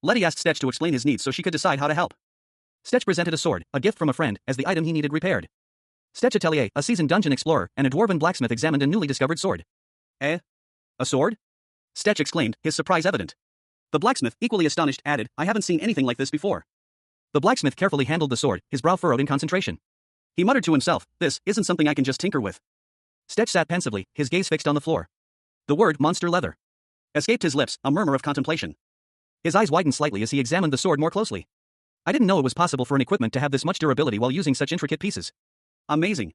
Letty asked Stetch to explain his needs so she could decide how to help. Stetch presented a sword, a gift from a friend, as the item he needed repaired. Stetch Atelier, a seasoned dungeon explorer, and a dwarven blacksmith examined a newly discovered sword. Eh? A sword? Stetch exclaimed, his surprise evident. The blacksmith, equally astonished, added, I haven't seen anything like this before. The blacksmith carefully handled the sword, his brow furrowed in concentration. He muttered to himself, this isn't something I can just tinker with. Stetch sat pensively, his gaze fixed on the floor. The word monster leather escaped his lips, a murmur of contemplation. His eyes widened slightly as he examined the sword more closely. I didn't know it was possible for an equipment to have this much durability while using such intricate pieces. Amazing.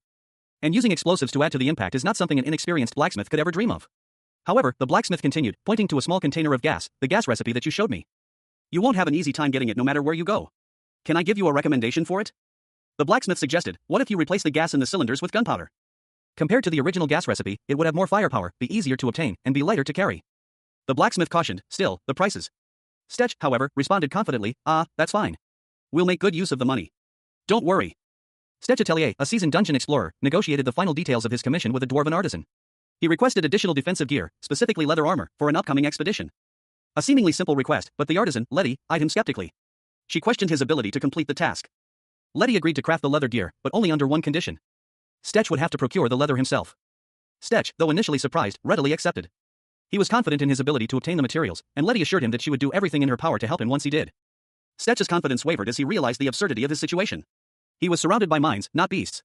And using explosives to add to the impact is not something an inexperienced blacksmith could ever dream of. However, the blacksmith continued, pointing to a small container of gas, the gas recipe that you showed me. You won't have an easy time getting it no matter where you go. Can I give you a recommendation for it? The blacksmith suggested, what if you replace the gas in the cylinders with gunpowder? Compared to the original gas recipe, it would have more firepower, be easier to obtain, and be lighter to carry. The blacksmith cautioned, still, the prices. Stetch, however, responded confidently, that's fine. We'll make good use of the money. Don't worry. Stetch Atelier, a seasoned dungeon explorer, negotiated the final details of his commission with a dwarven artisan. He requested additional defensive gear, specifically leather armor, for an upcoming expedition. A seemingly simple request, but the artisan, Letty, eyed him skeptically. She questioned his ability to complete the task. Letty agreed to craft the leather gear, but only under one condition. Stetch would have to procure the leather himself. Stetch, though initially surprised, readily accepted. He was confident in his ability to obtain the materials, and Letty assured him that she would do everything in her power to help him once he did. Stetch's confidence wavered as he realized the absurdity of his situation. He was surrounded by mines, not beasts.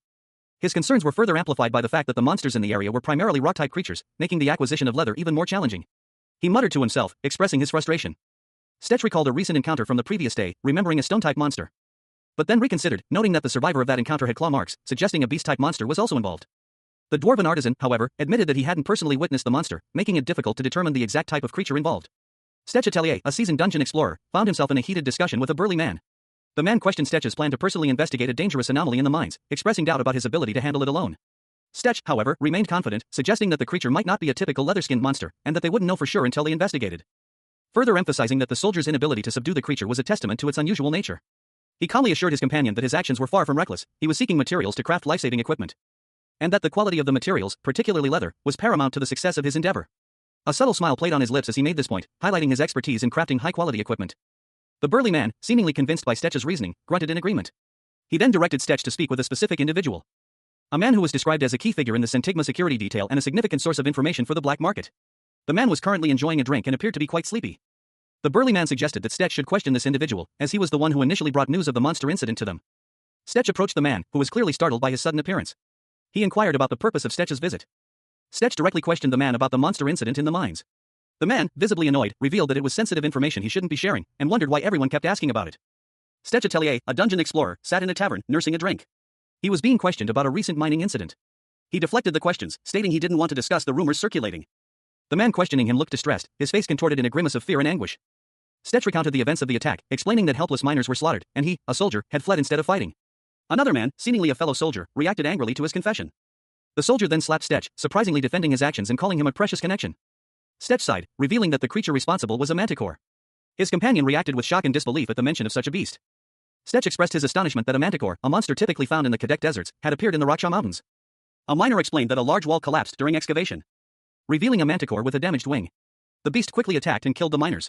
His concerns were further amplified by the fact that the monsters in the area were primarily rock-type creatures, making the acquisition of leather even more challenging. He muttered to himself, expressing his frustration. Stetch recalled a recent encounter from the previous day, remembering a stone-type monster. But then reconsidered, noting that the survivor of that encounter had claw marks, suggesting a beast-type monster was also involved. The dwarven artisan, however, admitted that he hadn't personally witnessed the monster, making it difficult to determine the exact type of creature involved. Stetch Atelier, a seasoned dungeon explorer, found himself in a heated discussion with a burly man. The man questioned Stetch's plan to personally investigate a dangerous anomaly in the mines, expressing doubt about his ability to handle it alone. Stetch, however, remained confident, suggesting that the creature might not be a typical leather-skinned monster, and that they wouldn't know for sure until they investigated. further emphasizing that the soldier's inability to subdue the creature was a testament to its unusual nature. He calmly assured his companion that his actions were far from reckless, he was seeking materials to craft life-saving equipment. And that the quality of the materials, particularly leather, was paramount to the success of his endeavor. A subtle smile played on his lips as he made this point, highlighting his expertise in crafting high-quality equipment. The burly man, seemingly convinced by Stetch's reasoning, grunted in agreement. He then directed Stetch to speak with a specific individual. A man who was described as a key figure in the Centigma security detail and a significant source of information for the black market. The man was currently enjoying a drink and appeared to be quite sleepy. The burly man suggested that Stetch should question this individual, as he was the one who initially brought news of the monster incident to them. Stetch approached the man, who was clearly startled by his sudden appearance. He inquired about the purpose of Stetch's visit. Stetch directly questioned the man about the monster incident in the mines. The man, visibly annoyed, revealed that it was sensitive information he shouldn't be sharing, and wondered why everyone kept asking about it. Stetch Atelier, a dungeon explorer, sat in a tavern, nursing a drink. He was being questioned about a recent mining incident. He deflected the questions, stating he didn't want to discuss the rumors circulating. The man questioning him looked distressed, his face contorted in a grimace of fear and anguish. Stetch recounted the events of the attack, explaining that helpless miners were slaughtered, and he, a soldier, had fled instead of fighting. Another man, seemingly a fellow soldier, reacted angrily to his confession. The soldier then slapped Stetch, surprisingly defending his actions and calling him a precious connection. Stetch sighed, revealing that the creature responsible was a manticore. His companion reacted with shock and disbelief at the mention of such a beast. Stetch expressed his astonishment that a manticore, a monster typically found in the Kadek deserts, had appeared in the Raksha Mountains. A miner explained that a large wall collapsed during excavation, revealing a manticore with a damaged wing. The beast quickly attacked and killed the miners.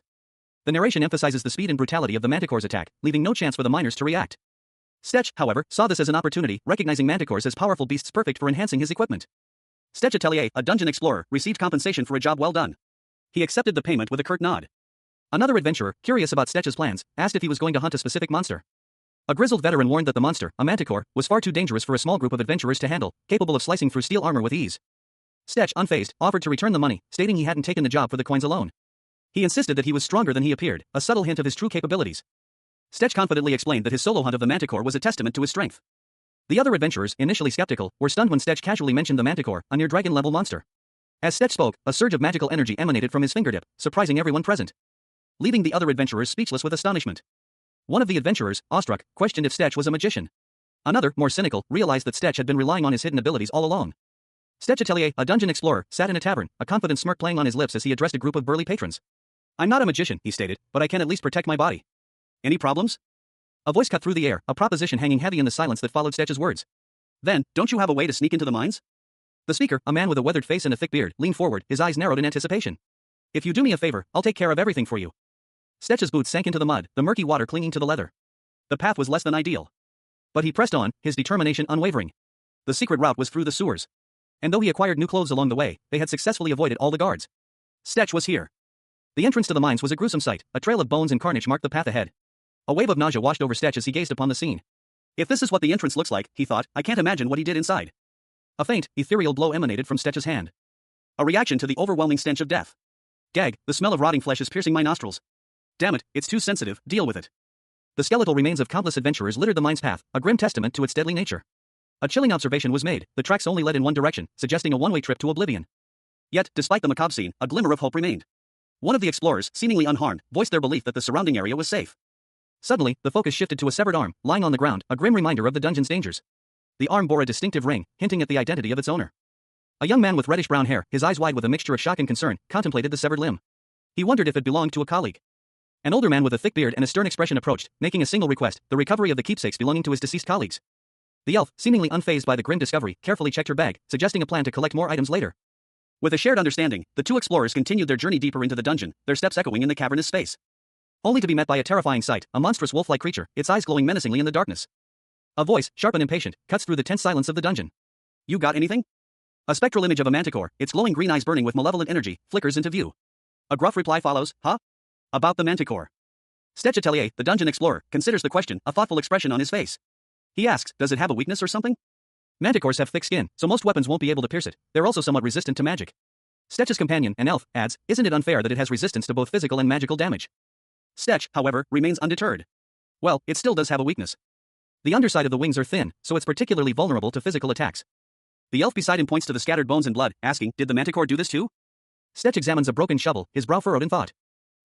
The narration emphasizes the speed and brutality of the manticore's attack, leaving no chance for the miners to react. Stetch, however, saw this as an opportunity, recognizing manticores as powerful beasts perfect for enhancing his equipment. Stetch Atelier, a dungeon explorer, received compensation for a job well done. He accepted the payment with a curt nod. Another adventurer, curious about Stetch's plans, asked if he was going to hunt a specific monster. A grizzled veteran warned that the monster, a manticore, was far too dangerous for a small group of adventurers to handle, capable of slicing through steel armor with ease. Stetch, unfazed, offered to return the money, stating he hadn't taken the job for the coins alone. He insisted that he was stronger than he appeared, a subtle hint of his true capabilities. Stetch confidently explained that his solo hunt of the manticore was a testament to his strength. The other adventurers, initially skeptical, were stunned when Stetch casually mentioned the manticore, a near-dragon-level monster. As Stetch spoke, a surge of magical energy emanated from his fingertip, surprising everyone present, leaving the other adventurers speechless with astonishment. One of the adventurers, awestruck, questioned if Stetch was a magician. Another, more cynical, realized that Stetch had been relying on his hidden abilities all along. Stetch Atelier, a dungeon explorer, sat in a tavern, a confident smirk playing on his lips as he addressed a group of burly patrons. "I'm not a magician," he stated, "but I can at least protect my body." "Any problems?" A voice cut through the air, a proposition hanging heavy in the silence that followed Stetch's words. "Then, don't you have a way to sneak into the mines?" The speaker, a man with a weathered face and a thick beard, leaned forward, his eyes narrowed in anticipation. "If you do me a favor, I'll take care of everything for you." Stetch's boots sank into the mud, the murky water clinging to the leather. The path was less than ideal. But he pressed on, his determination unwavering. The secret route was through the sewers. And though he acquired new clothes along the way, they had successfully avoided all the guards. Stetch was here. The entrance to the mines was a gruesome sight, a trail of bones and carnage marked the path ahead. A wave of nausea washed over Stetch as he gazed upon the scene. If this is what the entrance looks like, he thought, I can't imagine what he did inside. A faint, ethereal glow emanated from Stetch's hand. A reaction to the overwhelming stench of death. Gag, the smell of rotting flesh is piercing my nostrils. Damn it, it's too sensitive, deal with it. The skeletal remains of countless adventurers littered the mine's path, a grim testament to its deadly nature. A chilling observation was made, the tracks only led in one direction, suggesting a one-way trip to oblivion. Yet, despite the macabre scene, a glimmer of hope remained. One of the explorers, seemingly unharmed, voiced their belief that the surrounding area was safe. Suddenly, the focus shifted to a severed arm, lying on the ground, a grim reminder of the dungeon's dangers. The arm bore a distinctive ring, hinting at the identity of its owner. A young man with reddish-brown hair, his eyes wide with a mixture of shock and concern, contemplated the severed limb. He wondered if it belonged to a colleague. An older man with a thick beard and a stern expression approached, making a single request, the recovery of the keepsakes belonging to his deceased colleagues. The elf, seemingly unfazed by the grim discovery, carefully checked her bag, suggesting a plan to collect more items later. With a shared understanding, the two explorers continued their journey deeper into the dungeon, their steps echoing in the cavernous space. Only to be met by a terrifying sight, a monstrous wolf-like creature, its eyes glowing menacingly in the darkness. A voice, sharp and impatient, cuts through the tense silence of the dungeon. "You got anything?" A spectral image of a manticore, its glowing green eyes burning with malevolent energy, flickers into view. A gruff reply follows, "Huh? About the manticore." Stetch Atelier, the dungeon explorer, considers the question, a thoughtful expression on his face. He asks, does it have a weakness or something? Manticores have thick skin, so most weapons won't be able to pierce it. They're also somewhat resistant to magic. Stetch's companion, an elf, adds, isn't it unfair that it has resistance to both physical and magical damage? Stetch, however, remains undeterred. Well, it still does have a weakness. The underside of the wings are thin, so it's particularly vulnerable to physical attacks. The elf beside him points to the scattered bones and blood, asking, did the manticore do this too? Stetch examines a broken shovel, his brow furrowed in thought.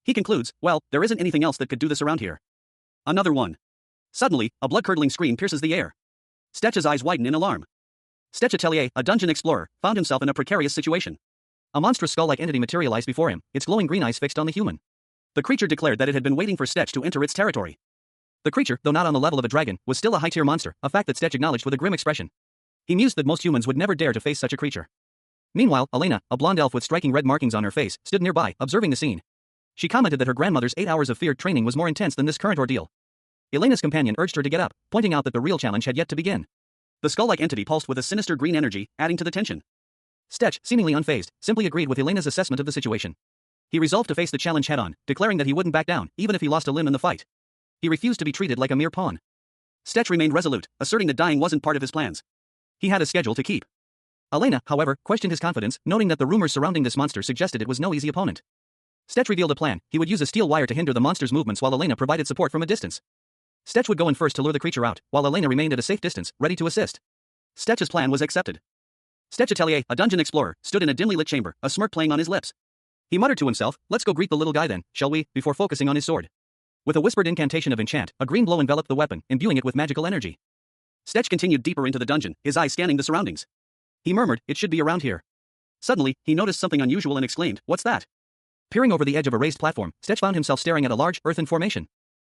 He concludes, well, there isn't anything else that could do this around here. Another one. Suddenly, a blood-curdling scream pierces the air. Stetch's eyes widen in alarm. Stetch Atelier, a dungeon explorer, found himself in a precarious situation. A monstrous skull-like entity materialized before him, its glowing green eyes fixed on the human. The creature declared that it had been waiting for Stetch to enter its territory. The creature, though not on the level of a dragon, was still a high-tier monster, a fact that Stetch acknowledged with a grim expression. He mused that most humans would never dare to face such a creature. Meanwhile, Elena, a blonde elf with striking red markings on her face, stood nearby, observing the scene. She commented that her grandmother's 8 hours of feared training was more intense than this current ordeal. Elena's companion urged her to get up, pointing out that the real challenge had yet to begin. The skull-like entity pulsed with a sinister green energy, adding to the tension. Stetch, seemingly unfazed, simply agreed with Elena's assessment of the situation. He resolved to face the challenge head-on, declaring that he wouldn't back down, even if he lost a limb in the fight. He refused to be treated like a mere pawn. Stetch remained resolute, asserting that dying wasn't part of his plans. He had a schedule to keep. Elena, however, questioned his confidence, noting that the rumors surrounding this monster suggested it was no easy opponent. Stetch revealed a plan. He would use a steel wire to hinder the monster's movements while Elena provided support from a distance. Stetch would go in first to lure the creature out, while Elena remained at a safe distance, ready to assist. Stetch's plan was accepted. Stetch Atelier, a dungeon explorer, stood in a dimly lit chamber, a smirk playing on his lips. He muttered to himself, "Let's go greet the little guy then, shall we?" before focusing on his sword. With a whispered incantation of enchant, a green glow enveloped the weapon, imbuing it with magical energy. Stetch continued deeper into the dungeon, his eyes scanning the surroundings. He murmured, "It should be around here." Suddenly, he noticed something unusual and exclaimed, "What's that?" Peering over the edge of a raised platform, Stetch found himself staring at a large, earthen formation.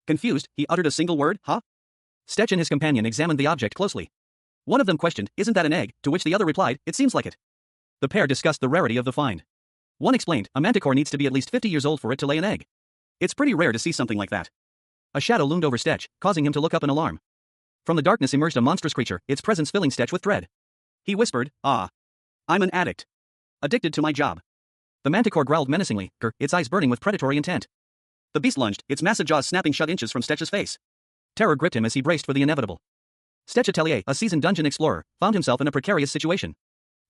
Confused, he uttered a single word, "Huh?" Stetch and his companion examined the object closely. One of them questioned, "Isn't that an egg?" to which the other replied, "It seems like it." The pair discussed the rarity of the find. One explained, "A manticore needs to be at least 50 years old for it to lay an egg. It's pretty rare to see something like that." A shadow loomed over Stetch, causing him to look up in alarm. From the darkness emerged a monstrous creature, its presence filling Stetch with dread. He whispered, "Ah. I'm an addict. Addicted to my job." The manticore growled menacingly, its eyes burning with predatory intent. The beast lunged, its massive jaws snapping shut inches from Stetch's face. Terror gripped him as he braced for the inevitable. Stetch Atelier, a seasoned dungeon explorer, found himself in a precarious situation.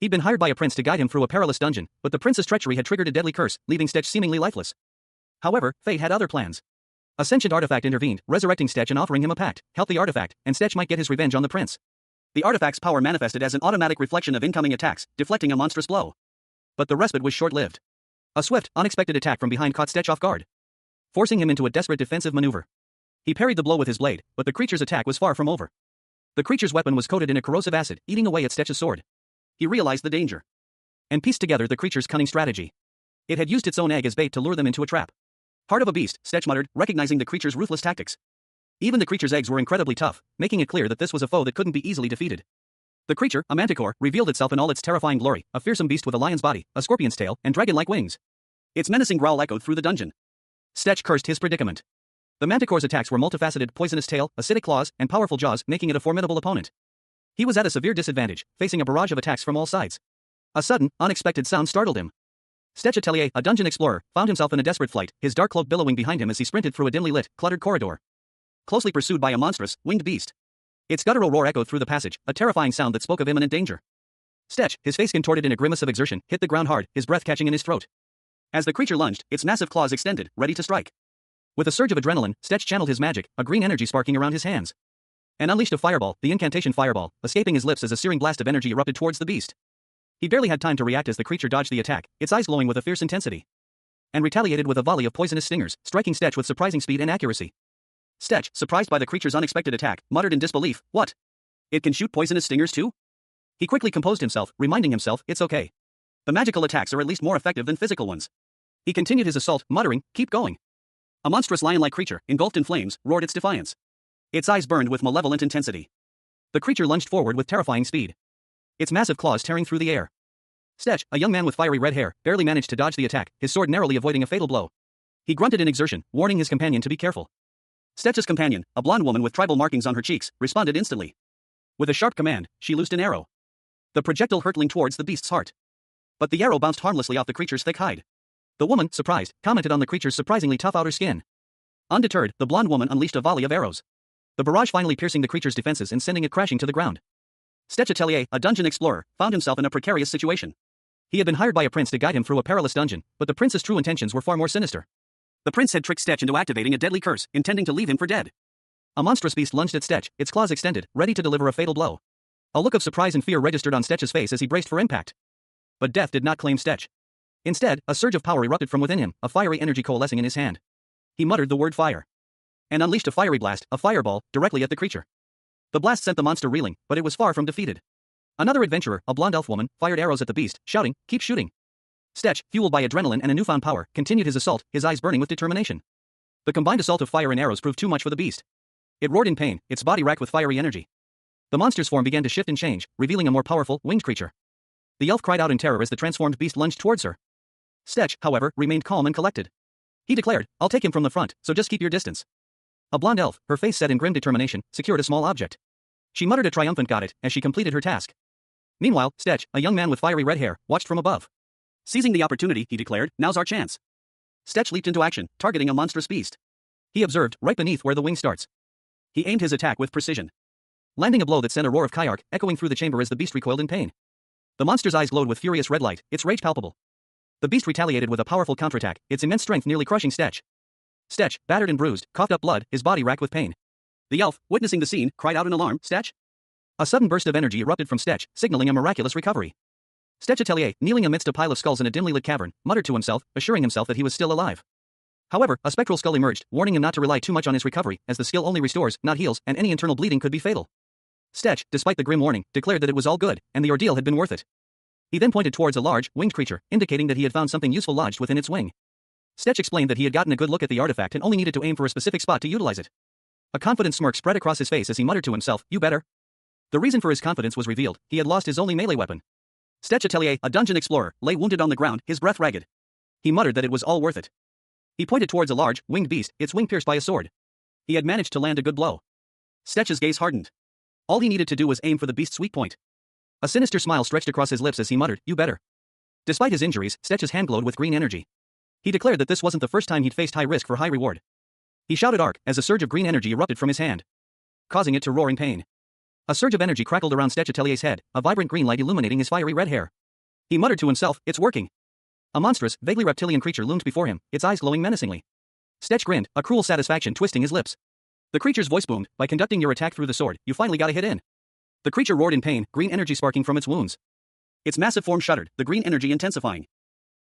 He'd been hired by a prince to guide him through a perilous dungeon, but the prince's treachery had triggered a deadly curse, leaving Stetch seemingly lifeless. However, fate had other plans. A sentient artifact intervened, resurrecting Stetch and offering him a pact. Help the artifact, and Stetch might get his revenge on the prince. The artifact's power manifested as an automatic reflection of incoming attacks, deflecting a monstrous blow. But the respite was short-lived. A swift, unexpected attack from behind caught Stetch off guard, forcing him into a desperate defensive maneuver. He parried the blow with his blade, but the creature's attack was far from over. The creature's weapon was coated in a corrosive acid, eating away at Stetch's sword. He realized the danger and pieced together the creature's cunning strategy. It had used its own egg as bait to lure them into a trap. "Heart of a beast," Stetch muttered, recognizing the creature's ruthless tactics. Even the creature's eggs were incredibly tough, making it clear that this was a foe that couldn't be easily defeated. The creature, a manticore, revealed itself in all its terrifying glory, a fearsome beast with a lion's body, a scorpion's tail, and dragon-like wings. Its menacing growl echoed through the dungeon. Stetch cursed his predicament. The manticore's attacks were multifaceted, poisonous tail, acidic claws, and powerful jaws, making it a formidable opponent. He was at a severe disadvantage, facing a barrage of attacks from all sides. A sudden, unexpected sound startled him. Stetch Atelier, a dungeon explorer, found himself in a desperate flight, his dark cloak billowing behind him as he sprinted through a dimly lit, cluttered corridor. Closely pursued by a monstrous, winged beast. Its guttural roar echoed through the passage, a terrifying sound that spoke of imminent danger. Stetch, his face contorted in a grimace of exertion, hit the ground hard, his breath catching in his throat. As the creature lunged, its massive claws extended, ready to strike. With a surge of adrenaline, Stetch channeled his magic, a green energy sparking around his hands, and unleashed a fireball, the incantation fireball, escaping his lips as a searing blast of energy erupted towards the beast. He barely had time to react as the creature dodged the attack, its eyes glowing with a fierce intensity, and retaliated with a volley of poisonous stingers, striking Stetch with surprising speed and accuracy. Stetch, surprised by the creature's unexpected attack, muttered in disbelief, "What? It can shoot poisonous stingers too?" He quickly composed himself, reminding himself, "It's okay. The magical attacks are at least more effective than physical ones." He continued his assault, muttering, "Keep going." A monstrous lion-like creature, engulfed in flames, roared its defiance. Its eyes burned with malevolent intensity. The creature lunged forward with terrifying speed, its massive claws tearing through the air. Stetch, a young man with fiery red hair, barely managed to dodge the attack, his sword narrowly avoiding a fatal blow. He grunted in exertion, warning his companion to be careful. Stetch's companion, a blonde woman with tribal markings on her cheeks, responded instantly. With a sharp command, she loosed an arrow, the projectile hurtling towards the beast's heart. But the arrow bounced harmlessly off the creature's thick hide. The woman, surprised, commented on the creature's surprisingly tough outer skin. Undeterred, the blonde woman unleashed a volley of arrows, the barrage finally piercing the creature's defenses and sending it crashing to the ground. Stetch Atelier, a dungeon explorer, found himself in a precarious situation. He had been hired by a prince to guide him through a perilous dungeon, but the prince's true intentions were far more sinister. The prince had tricked Stetch into activating a deadly curse, intending to leave him for dead. A monstrous beast lunged at Stetch, its claws extended, ready to deliver a fatal blow. A look of surprise and fear registered on Stetch's face as he braced for impact. But death did not claim Stetch. Instead, a surge of power erupted from within him, a fiery energy coalescing in his hand. He muttered the word fire, and unleashed a fiery blast, a fireball, directly at the creature. The blast sent the monster reeling, but it was far from defeated. Another adventurer, a blonde elf woman, fired arrows at the beast, shouting, "Keep shooting." Stetch, fueled by adrenaline and a newfound power, continued his assault, his eyes burning with determination. The combined assault of fire and arrows proved too much for the beast. It roared in pain, its body racked with fiery energy. The monster's form began to shift and change, revealing a more powerful, winged creature. The elf cried out in terror as the transformed beast lunged towards her. Stetch, however, remained calm and collected. He declared, "I'll take him from the front, so just keep your distance." A blonde elf, her face set in grim determination, secured a small object. She muttered a triumphant "got it" as she completed her task. Meanwhile, Stetch, a young man with fiery red hair, watched from above. Seizing the opportunity, he declared, "Now's our chance." Stetch leaped into action, targeting a monstrous beast. He observed, right beneath where the wing starts. He aimed his attack with precision, landing a blow that sent a roar of Kyark echoing through the chamber as the beast recoiled in pain. The monster's eyes glowed with furious red light, its rage palpable. The beast retaliated with a powerful counterattack, its immense strength nearly crushing Stetch. Stetch, battered and bruised, coughed up blood, his body racked with pain. The elf, witnessing the scene, cried out in alarm, "Stetch!" A sudden burst of energy erupted from Stetch, signaling a miraculous recovery. Stetch Atelier, kneeling amidst a pile of skulls in a dimly lit cavern, muttered to himself, assuring himself that he was still alive. However, a spectral skull emerged, warning him not to rely too much on his recovery, as the skill only restores, not heals, and any internal bleeding could be fatal. Stetch, despite the grim warning, declared that it was all good, and the ordeal had been worth it. He then pointed towards a large, winged creature, indicating that he had found something useful lodged within its wing. Stetch explained that he had gotten a good look at the artifact and only needed to aim for a specific spot to utilize it. A confident smirk spread across his face as he muttered to himself, "You better." The reason for his confidence was revealed, he had lost his only melee weapon. Stetch Atelier, a dungeon explorer, lay wounded on the ground, his breath ragged. He muttered that it was all worth it. He pointed towards a large, winged beast, its wing pierced by a sword. He had managed to land a good blow. Stetch's gaze hardened. All he needed to do was aim for the beast's weak point. A sinister smile stretched across his lips as he muttered, "You better." Despite his injuries, Stetch's hand glowed with green energy. He declared that this wasn't the first time he'd faced high risk for high reward. He shouted "Arc" as a surge of green energy erupted from his hand, causing it to roar in pain. A surge of energy crackled around Stetch Atelier's head, a vibrant green light illuminating his fiery red hair. He muttered to himself, "It's working." A monstrous, vaguely reptilian creature loomed before him, its eyes glowing menacingly. Stetch grinned, a cruel satisfaction twisting his lips. The creature's voice boomed, "By conducting your attack through the sword, you finally got a hit in." The creature roared in pain, green energy sparking from its wounds. Its massive form shuddered, the green energy intensifying.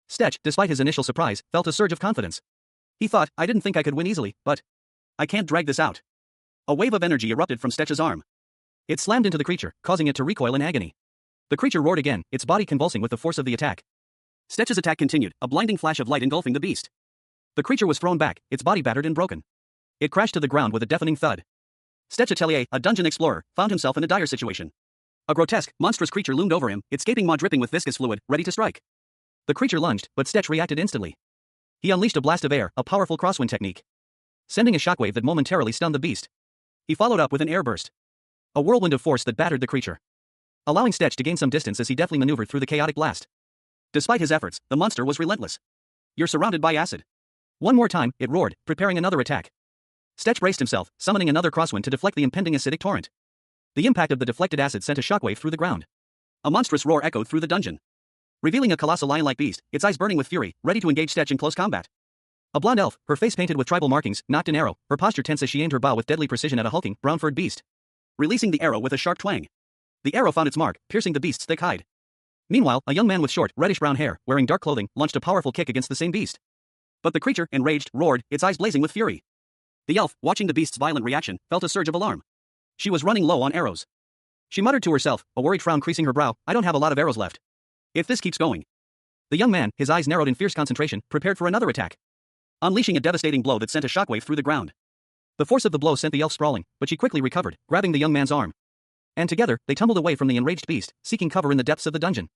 Stetch, despite his initial surprise, felt a surge of confidence. He thought, "I didn't think I could win easily, but I can't drag this out." A wave of energy erupted from Stetch's arm. It slammed into the creature, causing it to recoil in agony. The creature roared again, its body convulsing with the force of the attack. Stetch's attack continued, a blinding flash of light engulfing the beast. The creature was thrown back, its body battered and broken. It crashed to the ground with a deafening thud. Stetch Atelier, a dungeon explorer, found himself in a dire situation. A grotesque, monstrous creature loomed over him, its gaping maw dripping with viscous fluid, ready to strike. The creature lunged, but Stetch reacted instantly. He unleashed a blast of air, a powerful crosswind technique, sending a shockwave that momentarily stunned the beast. He followed up with an air burst, a whirlwind of force that battered the creature, allowing Stetch to gain some distance as he deftly maneuvered through the chaotic blast. Despite his efforts, the monster was relentless. "You're surrounded by acid." One more time, it roared, preparing another attack. Stetch braced himself, summoning another crosswind to deflect the impending acidic torrent. The impact of the deflected acid sent a shockwave through the ground. A monstrous roar echoed through the dungeon, revealing a colossal lion-like beast, its eyes burning with fury, ready to engage Stetch in close combat. A blonde elf, her face painted with tribal markings, nocked an arrow, her posture tense as she aimed her bow with deadly precision at a hulking, brown-furred beast, releasing the arrow with a sharp twang. The arrow found its mark, piercing the beast's thick hide. Meanwhile, a young man with short, reddish-brown hair, wearing dark clothing, launched a powerful kick against the same beast. But the creature, enraged, roared, its eyes blazing with fury. The elf, watching the beast's violent reaction, felt a surge of alarm. She was running low on arrows. She muttered to herself, a worried frown creasing her brow, "I don't have a lot of arrows left. If this keeps going." The young man, his eyes narrowed in fierce concentration, prepared for another attack, unleashing a devastating blow that sent a shockwave through the ground. The force of the blow sent the elf sprawling, but she quickly recovered, grabbing the young man's arm. And together, they tumbled away from the enraged beast, seeking cover in the depths of the dungeon.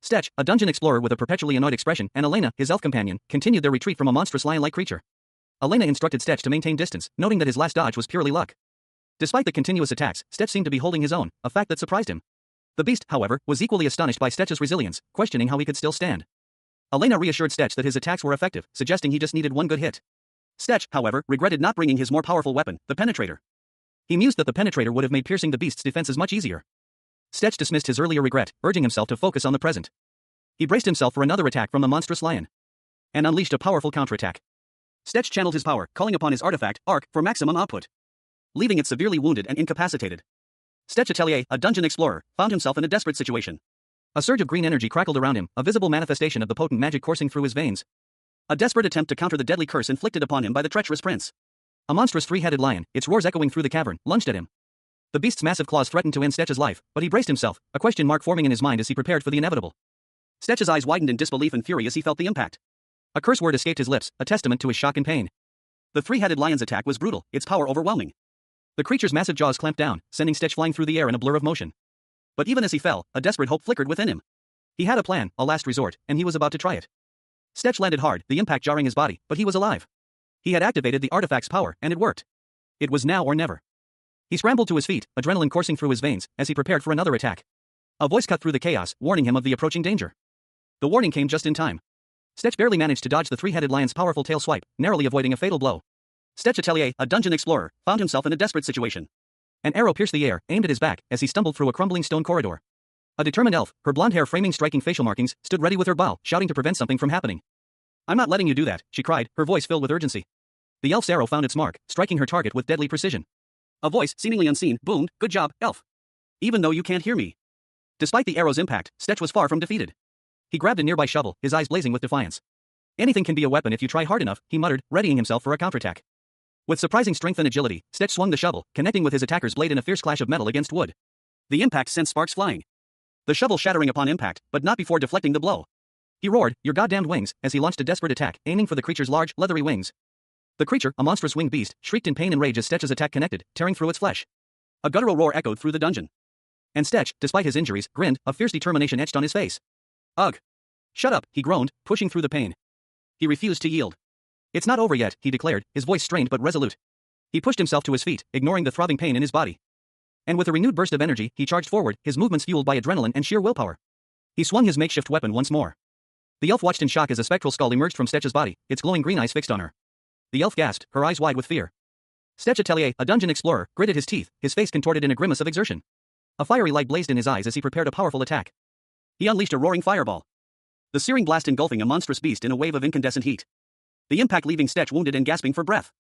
Stetch, a dungeon explorer with a perpetually annoyed expression, and Elena, his elf companion, continued their retreat from a monstrous lion-like creature. Elena instructed Stetch to maintain distance, noting that his last dodge was purely luck. Despite the continuous attacks, Stetch seemed to be holding his own, a fact that surprised him. The beast, however, was equally astonished by Stetch's resilience, questioning how he could still stand. Elena reassured Stetch that his attacks were effective, suggesting he just needed one good hit. Stetch, however, regretted not bringing his more powerful weapon, the penetrator. He mused that the penetrator would have made piercing the beast's defenses much easier. Stetch dismissed his earlier regret, urging himself to focus on the present. He braced himself for another attack from the monstrous lion, and unleashed a powerful counterattack. Stetch channeled his power, calling upon his artifact, Arc, for maximum output, leaving it severely wounded and incapacitated. Stetch Atelier, a dungeon explorer, found himself in a desperate situation. A surge of green energy crackled around him, a visible manifestation of the potent magic coursing through his veins. A desperate attempt to counter the deadly curse inflicted upon him by the treacherous prince. A monstrous three-headed lion, its roars echoing through the cavern, lunged at him. The beast's massive claws threatened to end Stetch's life, but he braced himself, a question mark forming in his mind as he prepared for the inevitable. Stetch's eyes widened in disbelief and fury as he felt the impact. A curse word escaped his lips, a testament to his shock and pain. The three-headed lion's attack was brutal, its power overwhelming. The creature's massive jaws clamped down, sending Stetch flying through the air in a blur of motion. But even as he fell, a desperate hope flickered within him. He had a plan, a last resort, and he was about to try it. Stetch landed hard, the impact jarring his body, but he was alive. He had activated the artifact's power, and it worked. It was now or never. He scrambled to his feet, adrenaline coursing through his veins, as he prepared for another attack. A voice cut through the chaos, warning him of the approaching danger. The warning came just in time. Stetch barely managed to dodge the three-headed lion's powerful tail swipe, narrowly avoiding a fatal blow. Stetch Atelier, a dungeon explorer, found himself in a desperate situation. An arrow pierced the air, aimed at his back, as he stumbled through a crumbling stone corridor. A determined elf, her blonde hair framing striking facial markings, stood ready with her bow, shouting to prevent something from happening. "I'm not letting you do that," she cried, her voice filled with urgency. The elf's arrow found its mark, striking her target with deadly precision. A voice, seemingly unseen, boomed, "Good job, elf. Even though you can't hear me." Despite the arrow's impact, Stetch was far from defeated. He grabbed a nearby shovel, his eyes blazing with defiance. "Anything can be a weapon if you try hard enough," he muttered, readying himself for a counterattack. With surprising strength and agility, Stetch swung the shovel, connecting with his attacker's blade in a fierce clash of metal against wood. The impact sent sparks flying. The shovel shattering upon impact, but not before deflecting the blow. He roared, "Your goddamned wings," as he launched a desperate attack, aiming for the creature's large, leathery wings. The creature, a monstrous winged beast, shrieked in pain and rage as Stetch's attack connected, tearing through its flesh. A guttural roar echoed through the dungeon. And Stetch, despite his injuries, grinned, a fierce determination etched on his face. "Ugh. Shut up," he groaned, pushing through the pain. He refused to yield. "It's not over yet," he declared, his voice strained but resolute. He pushed himself to his feet, ignoring the throbbing pain in his body. And with a renewed burst of energy, he charged forward, his movements fueled by adrenaline and sheer willpower. He swung his makeshift weapon once more. The elf watched in shock as a spectral skull emerged from Stetch's body, its glowing green eyes fixed on her. The elf gasped, her eyes wide with fear. Stetch Atelier, a dungeon explorer, gritted his teeth, his face contorted in a grimace of exertion. A fiery light blazed in his eyes as he prepared a powerful attack. He unleashed a roaring fireball. The searing blast engulfing a monstrous beast in a wave of incandescent heat. The impact leaving Stetch wounded and gasping for breath.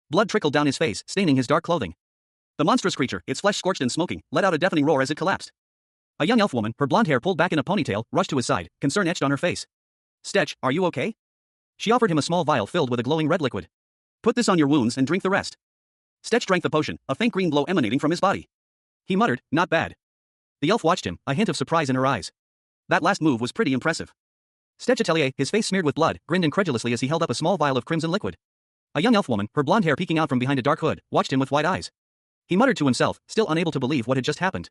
Blood trickled down his face, staining his dark clothing. The monstrous creature, its flesh scorched and smoking, let out a deafening roar as it collapsed. A young elf woman, her blonde hair pulled back in a ponytail, rushed to his side, concern etched on her face. "Stetch, are you okay?" She offered him a small vial filled with a glowing red liquid. "Put this on your wounds and drink the rest." Stetch drank the potion, a faint green glow emanating from his body. He muttered, "Not bad." The elf watched him, a hint of surprise in her eyes. That last move was pretty impressive. Stetch Atelier, his face smeared with blood, grinned incredulously as he held up a small vial of crimson liquid. A young elf woman, her blonde hair peeking out from behind a dark hood, watched him with wide eyes. He muttered to himself, still unable to believe what had just happened.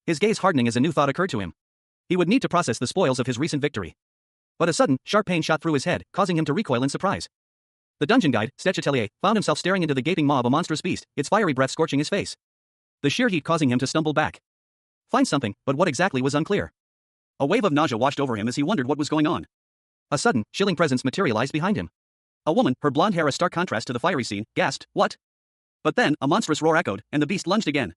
His gaze hardening as a new thought occurred to him. He would need to process the spoils of his recent victory. But a sudden, sharp pain shot through his head, causing him to recoil in surprise. The dungeon guide, Stetch Atelier, found himself staring into the gaping maw of a monstrous beast, its fiery breath scorching his face. The sheer heat causing him to stumble back. Find something, but what exactly was unclear. A wave of nausea washed over him as he wondered what was going on. A sudden, chilling presence materialized behind him. A woman, her blonde hair a stark contrast to the fiery scene, gasped, "What?" But then, a monstrous roar echoed, and the beast lunged again.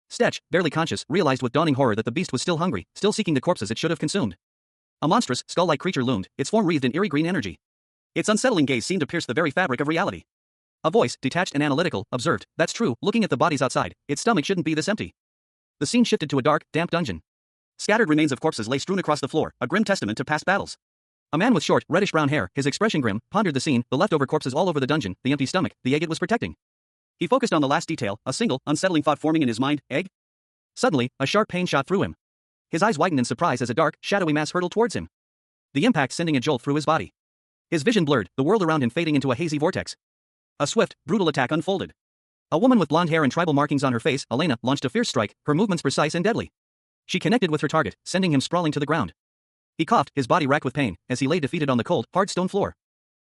Stetch, barely conscious, realized with dawning horror that the beast was still hungry, still seeking the corpses it should have consumed. A monstrous, skull-like creature loomed, its form wreathed in eerie green energy. Its unsettling gaze seemed to pierce the very fabric of reality. A voice, detached and analytical, observed, "That's true, looking at the bodies outside, its stomach shouldn't be this empty." The scene shifted to a dark, damp dungeon. Scattered remains of corpses lay strewn across the floor, a grim testament to past battles. A man with short, reddish-brown hair, his expression grim, pondered the scene, the leftover corpses all over the dungeon, the empty stomach, the egg it was protecting. He focused on the last detail, a single, unsettling thought forming in his mind, egg? Suddenly, a sharp pain shot through him. His eyes widened in surprise as a dark, shadowy mass hurtled towards him. The impact sending a jolt through his body. His vision blurred, the world around him fading into a hazy vortex. A swift, brutal attack unfolded. A woman with blonde hair and tribal markings on her face, Elena, launched a fierce strike, her movements precise and deadly. She connected with her target, sending him sprawling to the ground. He coughed, his body racked with pain, as he lay defeated on the cold, hard stone floor.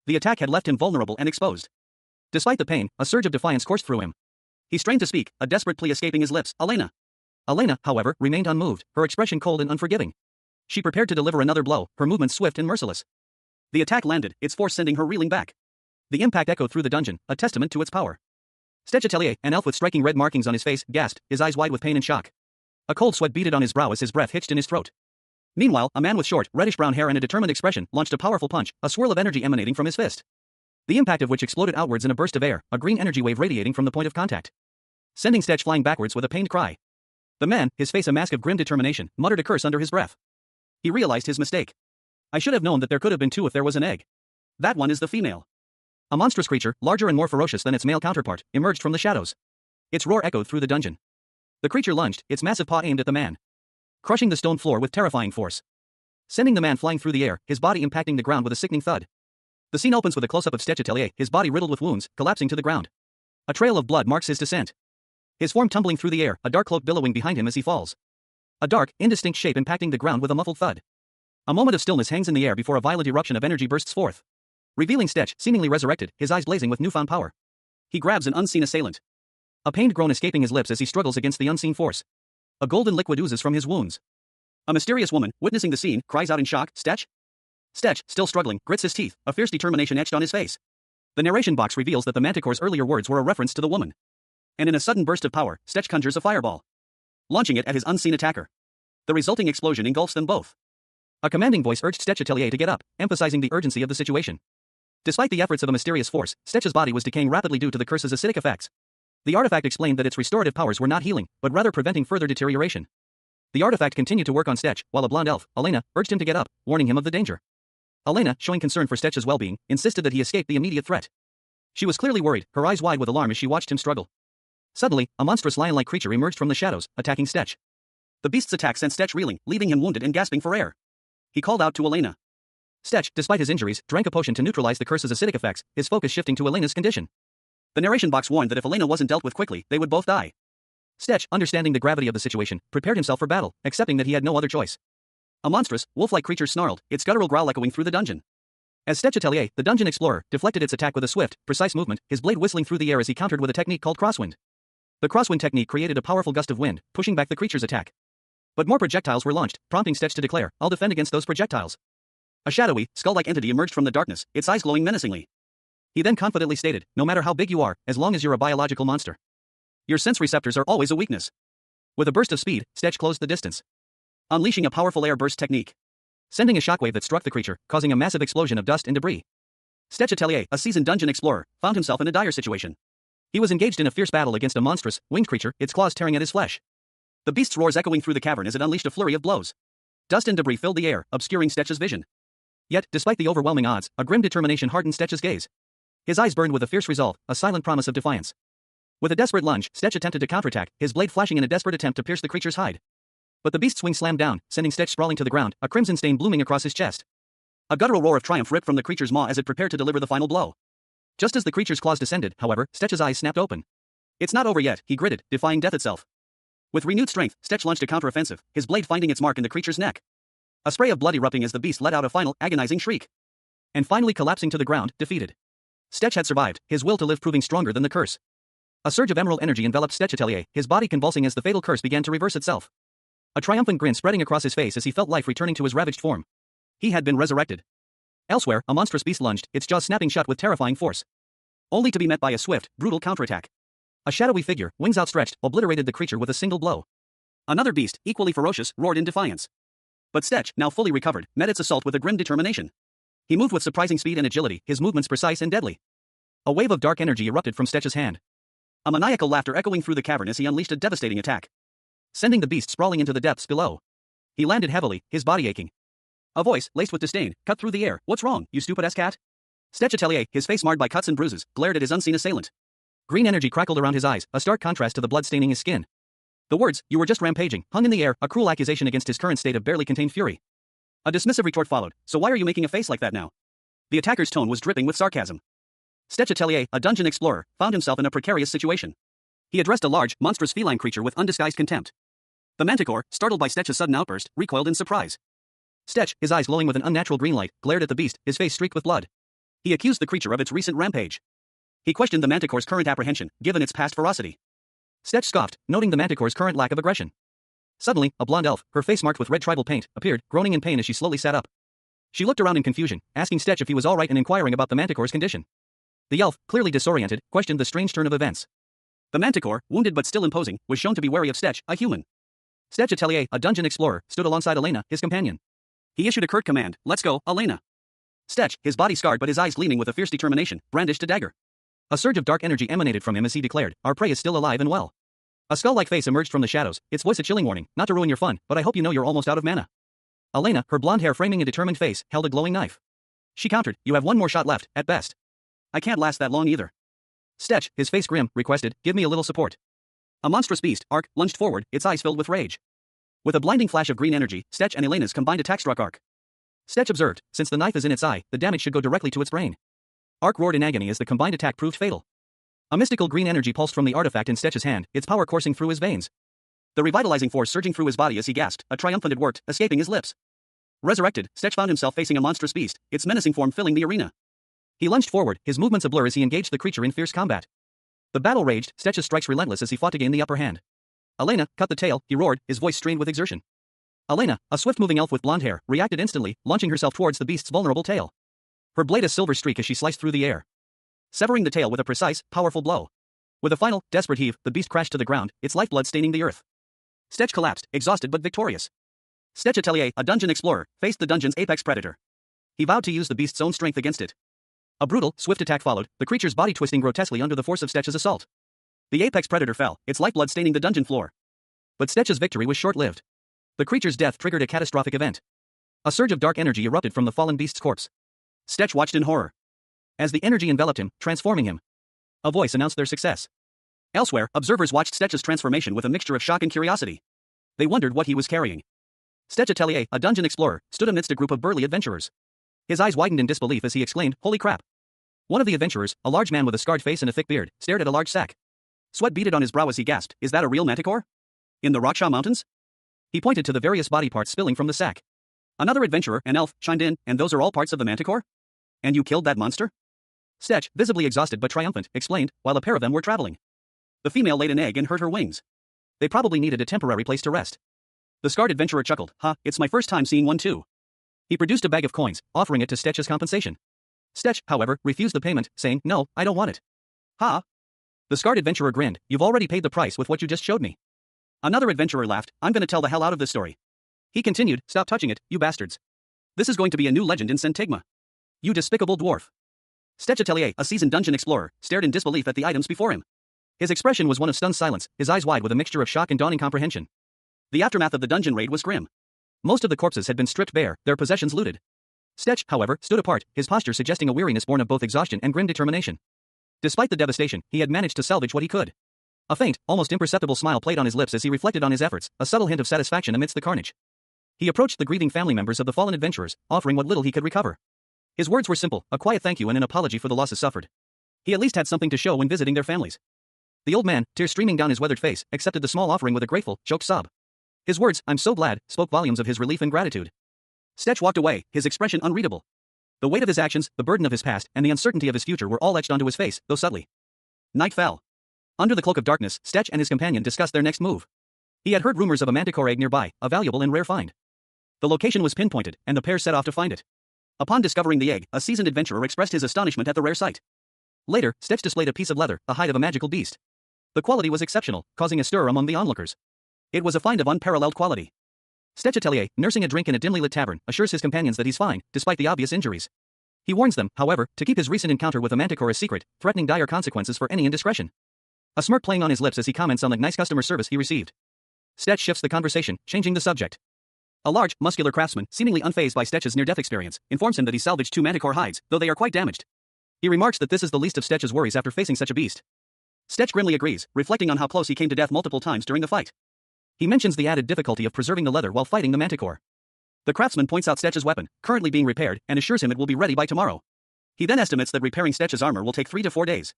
The attack had left him vulnerable and exposed. Despite the pain, a surge of defiance coursed through him. He strained to speak, a desperate plea escaping his lips, "Elena." Elena, however, remained unmoved, her expression cold and unforgiving. She prepared to deliver another blow, her movements swift and merciless. The attack landed, its force sending her reeling back. The impact echoed through the dungeon, a testament to its power. Stetch Atelier, an elf with striking red markings on his face, gasped, his eyes wide with pain and shock. A cold sweat beaded on his brow as his breath hitched in his throat. Meanwhile, a man with short, reddish-brown hair and a determined expression launched a powerful punch, a swirl of energy emanating from his fist. The impact of which exploded outwards in a burst of air, a green energy wave radiating from the point of contact, sending Stetch flying backwards with a pained cry. The man, his face a mask of grim determination, muttered a curse under his breath. He realized his mistake. "I should have known that there could have been two if there was an egg. That one is the female." A monstrous creature, larger and more ferocious than its male counterpart, emerged from the shadows. Its roar echoed through the dungeon. The creature lunged, its massive paw aimed at the man, crushing the stone floor with terrifying force. sending the man flying through the air, his body impacting the ground with a sickening thud. The scene opens with a close-up of Stech Atelier, his body riddled with wounds, collapsing to the ground. A trail of blood marks his descent. His form tumbling through the air, a dark cloak billowing behind him as he falls. A dark, indistinct shape impacting the ground with a muffled thud. A moment of stillness hangs in the air before a violent eruption of energy bursts forth, revealing Stech, seemingly resurrected, his eyes blazing with newfound power. He grabs an unseen assailant. A pained groan escaping his lips as he struggles against the unseen force. A golden liquid oozes from his wounds. A mysterious woman, witnessing the scene, cries out in shock, "Stech?" Stech, still struggling, grits his teeth, a fierce determination etched on his face. The narration box reveals that the Manticore's earlier words were a reference to the woman. And in a sudden burst of power, Stech conjures a fireball, launching it at his unseen attacker. The resulting explosion engulfs them both. A commanding voice urged Stech Atelier to get up, emphasizing the urgency of the situation. Despite the efforts of a mysterious force, Stech's body was decaying rapidly due to the curse's acidic effects. The artifact explained that its restorative powers were not healing, but rather preventing further deterioration. The artifact continued to work on Stech, while a blonde elf, Elena, urged him to get up, warning him of the danger. Elena, showing concern for Stech's well-being, insisted that he escape the immediate threat. She was clearly worried, her eyes wide with alarm as she watched him struggle. Suddenly, a monstrous lion-like creature emerged from the shadows, attacking Stech. The beast's attack sent Stech reeling, leaving him wounded and gasping for air. He called out to Elena. Stech, despite his injuries, drank a potion to neutralize the curse's acidic effects, his focus shifting to Elena's condition. The narration box warned that if Elena wasn't dealt with quickly, they would both die. Stech, understanding the gravity of the situation, prepared himself for battle, accepting that he had no other choice. A monstrous, wolf-like creature snarled, its guttural growl echoing through the dungeon. As Stech Atelier, the dungeon explorer, deflected its attack with a swift, precise movement, his blade whistling through the air as he countered with a technique called crosswind. The crosswind technique created a powerful gust of wind, pushing back the creature's attack. But more projectiles were launched, prompting Stech to declare, "I'll defend against those projectiles." A shadowy, skull-like entity emerged from the darkness, its eyes glowing menacingly. He then confidently stated, "No matter how big you are, as long as you're a biological monster, your sense receptors are always a weakness." With a burst of speed, Stech closed the distance, unleashing a powerful air burst technique, sending a shockwave that struck the creature, causing a massive explosion of dust and debris. Stech Atelier, a seasoned dungeon explorer, found himself in a dire situation. He was engaged in a fierce battle against a monstrous, winged creature, its claws tearing at his flesh. The beast's roars echoing through the cavern as it unleashed a flurry of blows. Dust and debris filled the air, obscuring Stech's vision. Yet, despite the overwhelming odds, a grim determination hardened Stech's gaze. His eyes burned with a fierce resolve, a silent promise of defiance. With a desperate lunge, Stech attempted to counterattack, his blade flashing in a desperate attempt to pierce the creature's hide. But the beast's wing slammed down, sending Stech sprawling to the ground, a crimson stain blooming across his chest. A guttural roar of triumph ripped from the creature's maw as it prepared to deliver the final blow. Just as the creature's claws descended, however, Stech's eyes snapped open. "It's not over yet," he gritted, defying death itself. With renewed strength, Stech launched a counteroffensive, his blade finding its mark in the creature's neck. A spray of blood erupting as the beast let out a final, agonizing shriek. And finally collapsing to the ground, defeated. Stech had survived, his will to live proving stronger than the curse. A surge of emerald energy enveloped Stech Atelier, his body convulsing as the fatal curse began to reverse itself. A triumphant grin spreading across his face as he felt life returning to his ravaged form. He had been resurrected. Elsewhere, a monstrous beast lunged, its jaws snapping shut with terrifying force, only to be met by a swift, brutal counterattack. A shadowy figure, wings outstretched, obliterated the creature with a single blow. Another beast, equally ferocious, roared in defiance. But Stech, now fully recovered, met its assault with a grim determination. He moved with surprising speed and agility, his movements precise and deadly. A wave of dark energy erupted from Stech's hand. A maniacal laughter echoing through the cavern as he unleashed a devastating attack, sending the beast sprawling into the depths below. He landed heavily, his body aching. A voice, laced with disdain, cut through the air. "What's wrong, you stupid-ass cat?" Stech Atelier, his face marred by cuts and bruises, glared at his unseen assailant. Green energy crackled around his eyes, a stark contrast to the blood staining his skin. The words, "You were just rampaging," hung in the air, a cruel accusation against his current state of barely contained fury. A dismissive retort followed. "So why are you making a face like that now?" The attacker's tone was dripping with sarcasm. Stech Atelier, a dungeon explorer, found himself in a precarious situation. He addressed a large, monstrous feline creature with undisguised contempt. The Manticore, startled by Stech's sudden outburst, recoiled in surprise. Stech, his eyes glowing with an unnatural green light, glared at the beast, his face streaked with blood. He accused the creature of its recent rampage. He questioned the Manticore's current apprehension, given its past ferocity. Stech scoffed, noting the Manticore's current lack of aggression. Suddenly, a blonde elf, her face marked with red tribal paint, appeared, groaning in pain as she slowly sat up. She looked around in confusion, asking Stech if he was alright and inquiring about the Manticore's condition. The elf, clearly disoriented, questioned the strange turn of events. The Manticore, wounded but still imposing, was shown to be wary of Stech, a human. Stech Atelier, a dungeon explorer, stood alongside Elena, his companion. He issued a curt command, "Let's go, Elena." Stech, his body scarred but his eyes gleaming with a fierce determination, brandished a dagger. A surge of dark energy emanated from him as he declared, "Our prey is still alive and well." A skull-like face emerged from the shadows, its voice a chilling warning, "Not to ruin your fun, but I hope you know you're almost out of mana." Elena, her blonde hair framing a determined face, held a glowing knife. She countered, "You have one more shot left, at best." "I can't last that long either." Stech, his face grim, requested, "Give me a little support." A monstrous beast, Arc, lunged forward, its eyes filled with rage. With a blinding flash of green energy, Stech and Elena's combined attack struck Arc. Stetch observed, since the knife is in its eye, the damage should go directly to its brain. Ark roared in agony as the combined attack proved fatal. A mystical green energy pulsed from the artifact in Stetch's hand, its power coursing through his veins. The revitalizing force surging through his body as he gasped, a triumphant it worked, escaping his lips. Resurrected, Stetch found himself facing a monstrous beast, its menacing form filling the arena. He lunged forward, his movements a blur as he engaged the creature in fierce combat. The battle raged, Stetch's strikes relentless as he fought to gain the upper hand. Elena, cut the tail, he roared, his voice strained with exertion. Elena, a swift-moving elf with blonde hair, reacted instantly, launching herself towards the beast's vulnerable tail. Her blade a silver streak as she sliced through the air, severing the tail with a precise, powerful blow. With a final, desperate heave, the beast crashed to the ground, its lifeblood staining the earth. Stetch collapsed, exhausted but victorious. Stetch Atelier, a dungeon explorer, faced the dungeon's apex predator. He vowed to use the beast's own strength against it. A brutal, swift attack followed, the creature's body twisting grotesquely under the force of Stetch's assault. The apex predator fell, its lifeblood staining the dungeon floor. But Stetch's victory was short-lived. The creature's death triggered a catastrophic event. A surge of dark energy erupted from the fallen beast's corpse. Stetch watched in horror as the energy enveloped him, transforming him. A voice announced their success. Elsewhere, observers watched Stetch's transformation with a mixture of shock and curiosity. They wondered what he was carrying. Stetch Atelier, a dungeon explorer, stood amidst a group of burly adventurers. His eyes widened in disbelief as he exclaimed, "Holy crap!" One of the adventurers, a large man with a scarred face and a thick beard, stared at a large sack. Sweat beaded on his brow as he gasped, "Is that a real manticore? In the Rockshaw Mountains?" He pointed to the various body parts spilling from the sack. Another adventurer, an elf, chimed in, "And those are all parts of the manticore? And you killed that monster?" Stetch, visibly exhausted but triumphant, explained, while a pair of them were traveling. The female laid an egg and hurt her wings. They probably needed a temporary place to rest. The scarred adventurer chuckled, It's my first time seeing one too." He produced a bag of coins, offering it to Stetch as compensation. Stetch, however, refused the payment, saying, "No, I don't want it." "Ha!" The scarred adventurer grinned, "You've already paid the price with what you just showed me." Another adventurer laughed, "I'm gonna tell the hell out of this story." He continued, "Stop touching it, you bastards. This is going to be a new legend in Centigma. You despicable dwarf." Stetch Atelier, a seasoned dungeon explorer, stared in disbelief at the items before him. His expression was one of stunned silence, his eyes wide with a mixture of shock and dawning comprehension. The aftermath of the dungeon raid was grim. Most of the corpses had been stripped bare, their possessions looted. Stetch, however, stood apart, his posture suggesting a weariness born of both exhaustion and grim determination. Despite the devastation, he had managed to salvage what he could. A faint, almost imperceptible smile played on his lips as he reflected on his efforts, a subtle hint of satisfaction amidst the carnage. He approached the grieving family members of the fallen adventurers, offering what little he could recover. His words were simple, a quiet thank you and an apology for the losses suffered. He at least had something to show when visiting their families. The old man, tears streaming down his weathered face, accepted the small offering with a grateful, choked sob. His words, "I'm so glad," spoke volumes of his relief and gratitude. Stetch walked away, his expression unreadable. The weight of his actions, the burden of his past, and the uncertainty of his future were all etched onto his face, though subtly. Night fell. Under the cloak of darkness, Stetch and his companion discussed their next move. He had heard rumors of a manticore egg nearby, a valuable and rare find. The location was pinpointed, and the pair set off to find it. Upon discovering the egg, a seasoned adventurer expressed his astonishment at the rare sight. Later, Stetch displayed a piece of leather, the hide of a magical beast. The quality was exceptional, causing a stir among the onlookers. It was a find of unparalleled quality. Stetch Atelier, nursing a drink in a dimly lit tavern, assures his companions that he's fine, despite the obvious injuries. He warns them, however, to keep his recent encounter with a manticore a secret, threatening dire consequences for any indiscretion. A smirk playing on his lips as he comments on the nice customer service he received. Stetch shifts the conversation, changing the subject. A large, muscular craftsman, seemingly unfazed by Stetch's near-death experience, informs him that he salvaged 2 manticore hides, though they are quite damaged. He remarks that this is the least of Stetch's worries after facing such a beast. Stetch grimly agrees, reflecting on how close he came to death multiple times during the fight. He mentions the added difficulty of preserving the leather while fighting the manticore. The craftsman points out Stetch's weapon, currently being repaired, and assures him it will be ready by tomorrow. He then estimates that repairing Stetch's armor will take 3 to 4 days.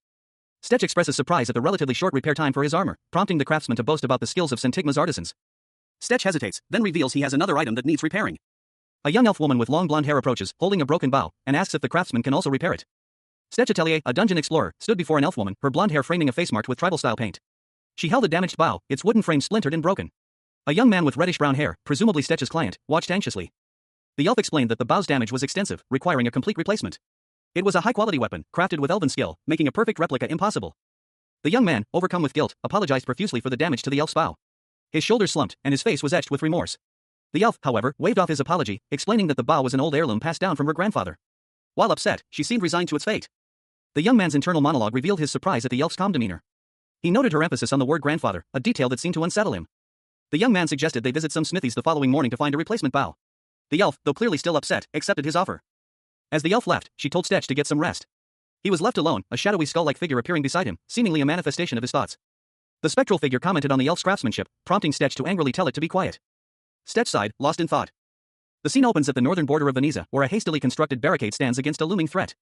Stetch expresses surprise at the relatively short repair time for his armor, prompting the craftsman to boast about the skills of Centigma's artisans. Stetch hesitates, then reveals he has another item that needs repairing. A young elf woman with long blonde hair approaches, holding a broken bow, and asks if the craftsman can also repair it. Stetch Atelier, a dungeon explorer, stood before an elf woman, her blonde hair framing a face marked with tribal-style paint. She held a damaged bow, its wooden frame splintered and broken. A young man with reddish-brown hair, presumably Stetch's client, watched anxiously. The elf explained that the bow's damage was extensive, requiring a complete replacement. It was a high-quality weapon, crafted with elven skill, making a perfect replica impossible. The young man, overcome with guilt, apologized profusely for the damage to the elf's bow. His shoulders slumped, and his face was etched with remorse. The elf, however, waved off his apology, explaining that the bow was an old heirloom passed down from her grandfather. While upset, she seemed resigned to its fate. The young man's internal monologue revealed his surprise at the elf's calm demeanor. He noted her emphasis on the word grandfather, a detail that seemed to unsettle him. The young man suggested they visit some smithies the following morning to find a replacement bow. The elf, though clearly still upset, accepted his offer. As the elf left, she told Stetch to get some rest. He was left alone, a shadowy skull-like figure appearing beside him, seemingly a manifestation of his thoughts. The spectral figure commented on the elf's craftsmanship, prompting Stetch to angrily tell it to be quiet. Stetch sighed, lost in thought. The scene opens at the northern border of Veneza, where a hastily constructed barricade stands against a looming threat.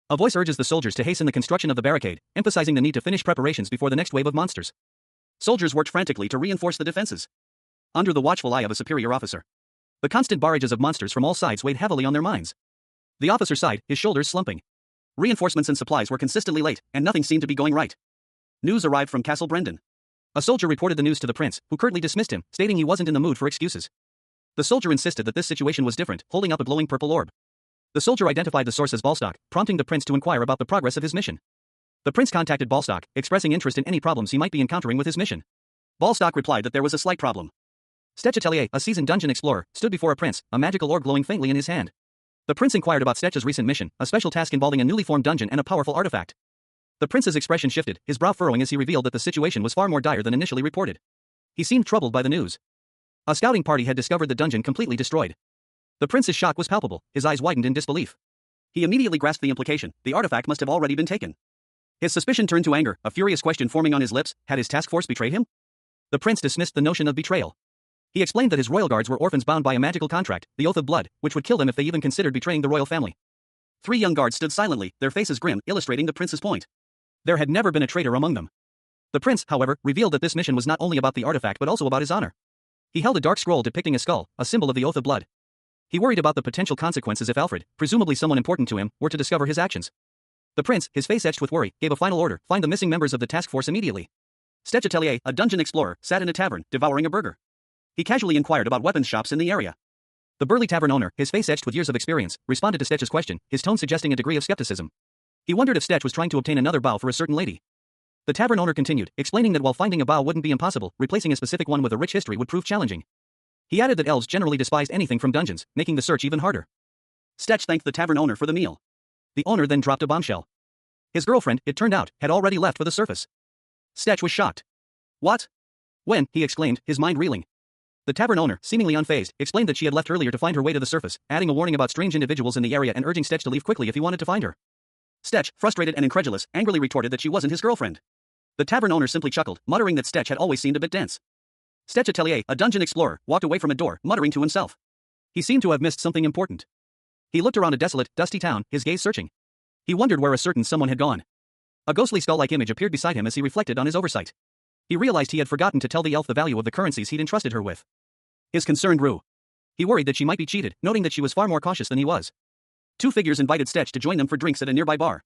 A voice urges the soldiers to hasten the construction of the barricade, emphasizing the need to finish preparations before the next wave of monsters. Soldiers worked frantically to reinforce the defenses, under the watchful eye of a superior officer. The constant barrages of monsters from all sides weighed heavily on their minds. The officer sighed, his shoulders slumping. Reinforcements and supplies were consistently late, and nothing seemed to be going right. News arrived from Castle Brendan. A soldier reported the news to the prince, who curtly dismissed him, stating he wasn't in the mood for excuses. The soldier insisted that this situation was different, holding up a glowing purple orb. The soldier identified the source as Balstock, prompting the prince to inquire about the progress of his mission. The prince contacted Balstock, expressing interest in any problems he might be encountering with his mission. Balstock replied that there was a slight problem. Stetch Atelier, a seasoned dungeon explorer, stood before a prince, a magical orb glowing faintly in his hand. The prince inquired about Stetch's recent mission, a special task involving a newly formed dungeon and a powerful artifact. The prince's expression shifted, his brow furrowing as he revealed that the situation was far more dire than initially reported. He seemed troubled by the news. A scouting party had discovered the dungeon completely destroyed. The prince's shock was palpable, his eyes widened in disbelief. He immediately grasped the implication, the artifact must have already been taken. His suspicion turned to anger, a furious question forming on his lips, had his task force betrayed him? The prince dismissed the notion of betrayal. He explained that his royal guards were orphans bound by a magical contract, the Oath of Blood, which would kill them if they even considered betraying the royal family. 3 young guards stood silently, their faces grim, illustrating the prince's point. There had never been a traitor among them. The prince, however, revealed that this mission was not only about the artifact but also about his honor. He held a dark scroll depicting a skull, a symbol of the Oath of Blood. He worried about the potential consequences if Alfred, presumably someone important to him, were to discover his actions. The prince, his face etched with worry, gave a final order, find the missing members of the task force immediately. Stetch Atelier, a dungeon explorer, sat in a tavern, devouring a burger. He casually inquired about weapons shops in the area. The burly tavern owner, his face etched with years of experience, responded to Stetch's question, his tone suggesting a degree of skepticism. He wondered if Stetch was trying to obtain another bow for a certain lady. The tavern owner continued, explaining that while finding a bow wouldn't be impossible, replacing a specific one with a rich history would prove challenging. He added that elves generally despised anything from dungeons, making the search even harder. Stetch thanked the tavern owner for the meal. The owner then dropped a bombshell. His girlfriend, it turned out, had already left for the surface. Stetch was shocked. What? When? He exclaimed, his mind reeling. The tavern owner, seemingly unfazed, explained that she had left earlier to find her way to the surface, adding a warning about strange individuals in the area and urging Stetch to leave quickly if he wanted to find her. Stetch, frustrated and incredulous, angrily retorted that she wasn't his girlfriend. The tavern owner simply chuckled, muttering that Stetch had always seemed a bit dense. Stetch Atelier, a dungeon explorer, walked away from a door, muttering to himself. He seemed to have missed something important. He looked around a desolate, dusty town, his gaze searching. He wondered where a certain someone had gone. A ghostly skull-like image appeared beside him as he reflected on his oversight. He realized he had forgotten to tell the elf the value of the currencies he'd entrusted her with. His concern grew. He worried that she might be cheated, noting that she was far more cautious than he was. 2 figures invited Stetch to join them for drinks at a nearby bar.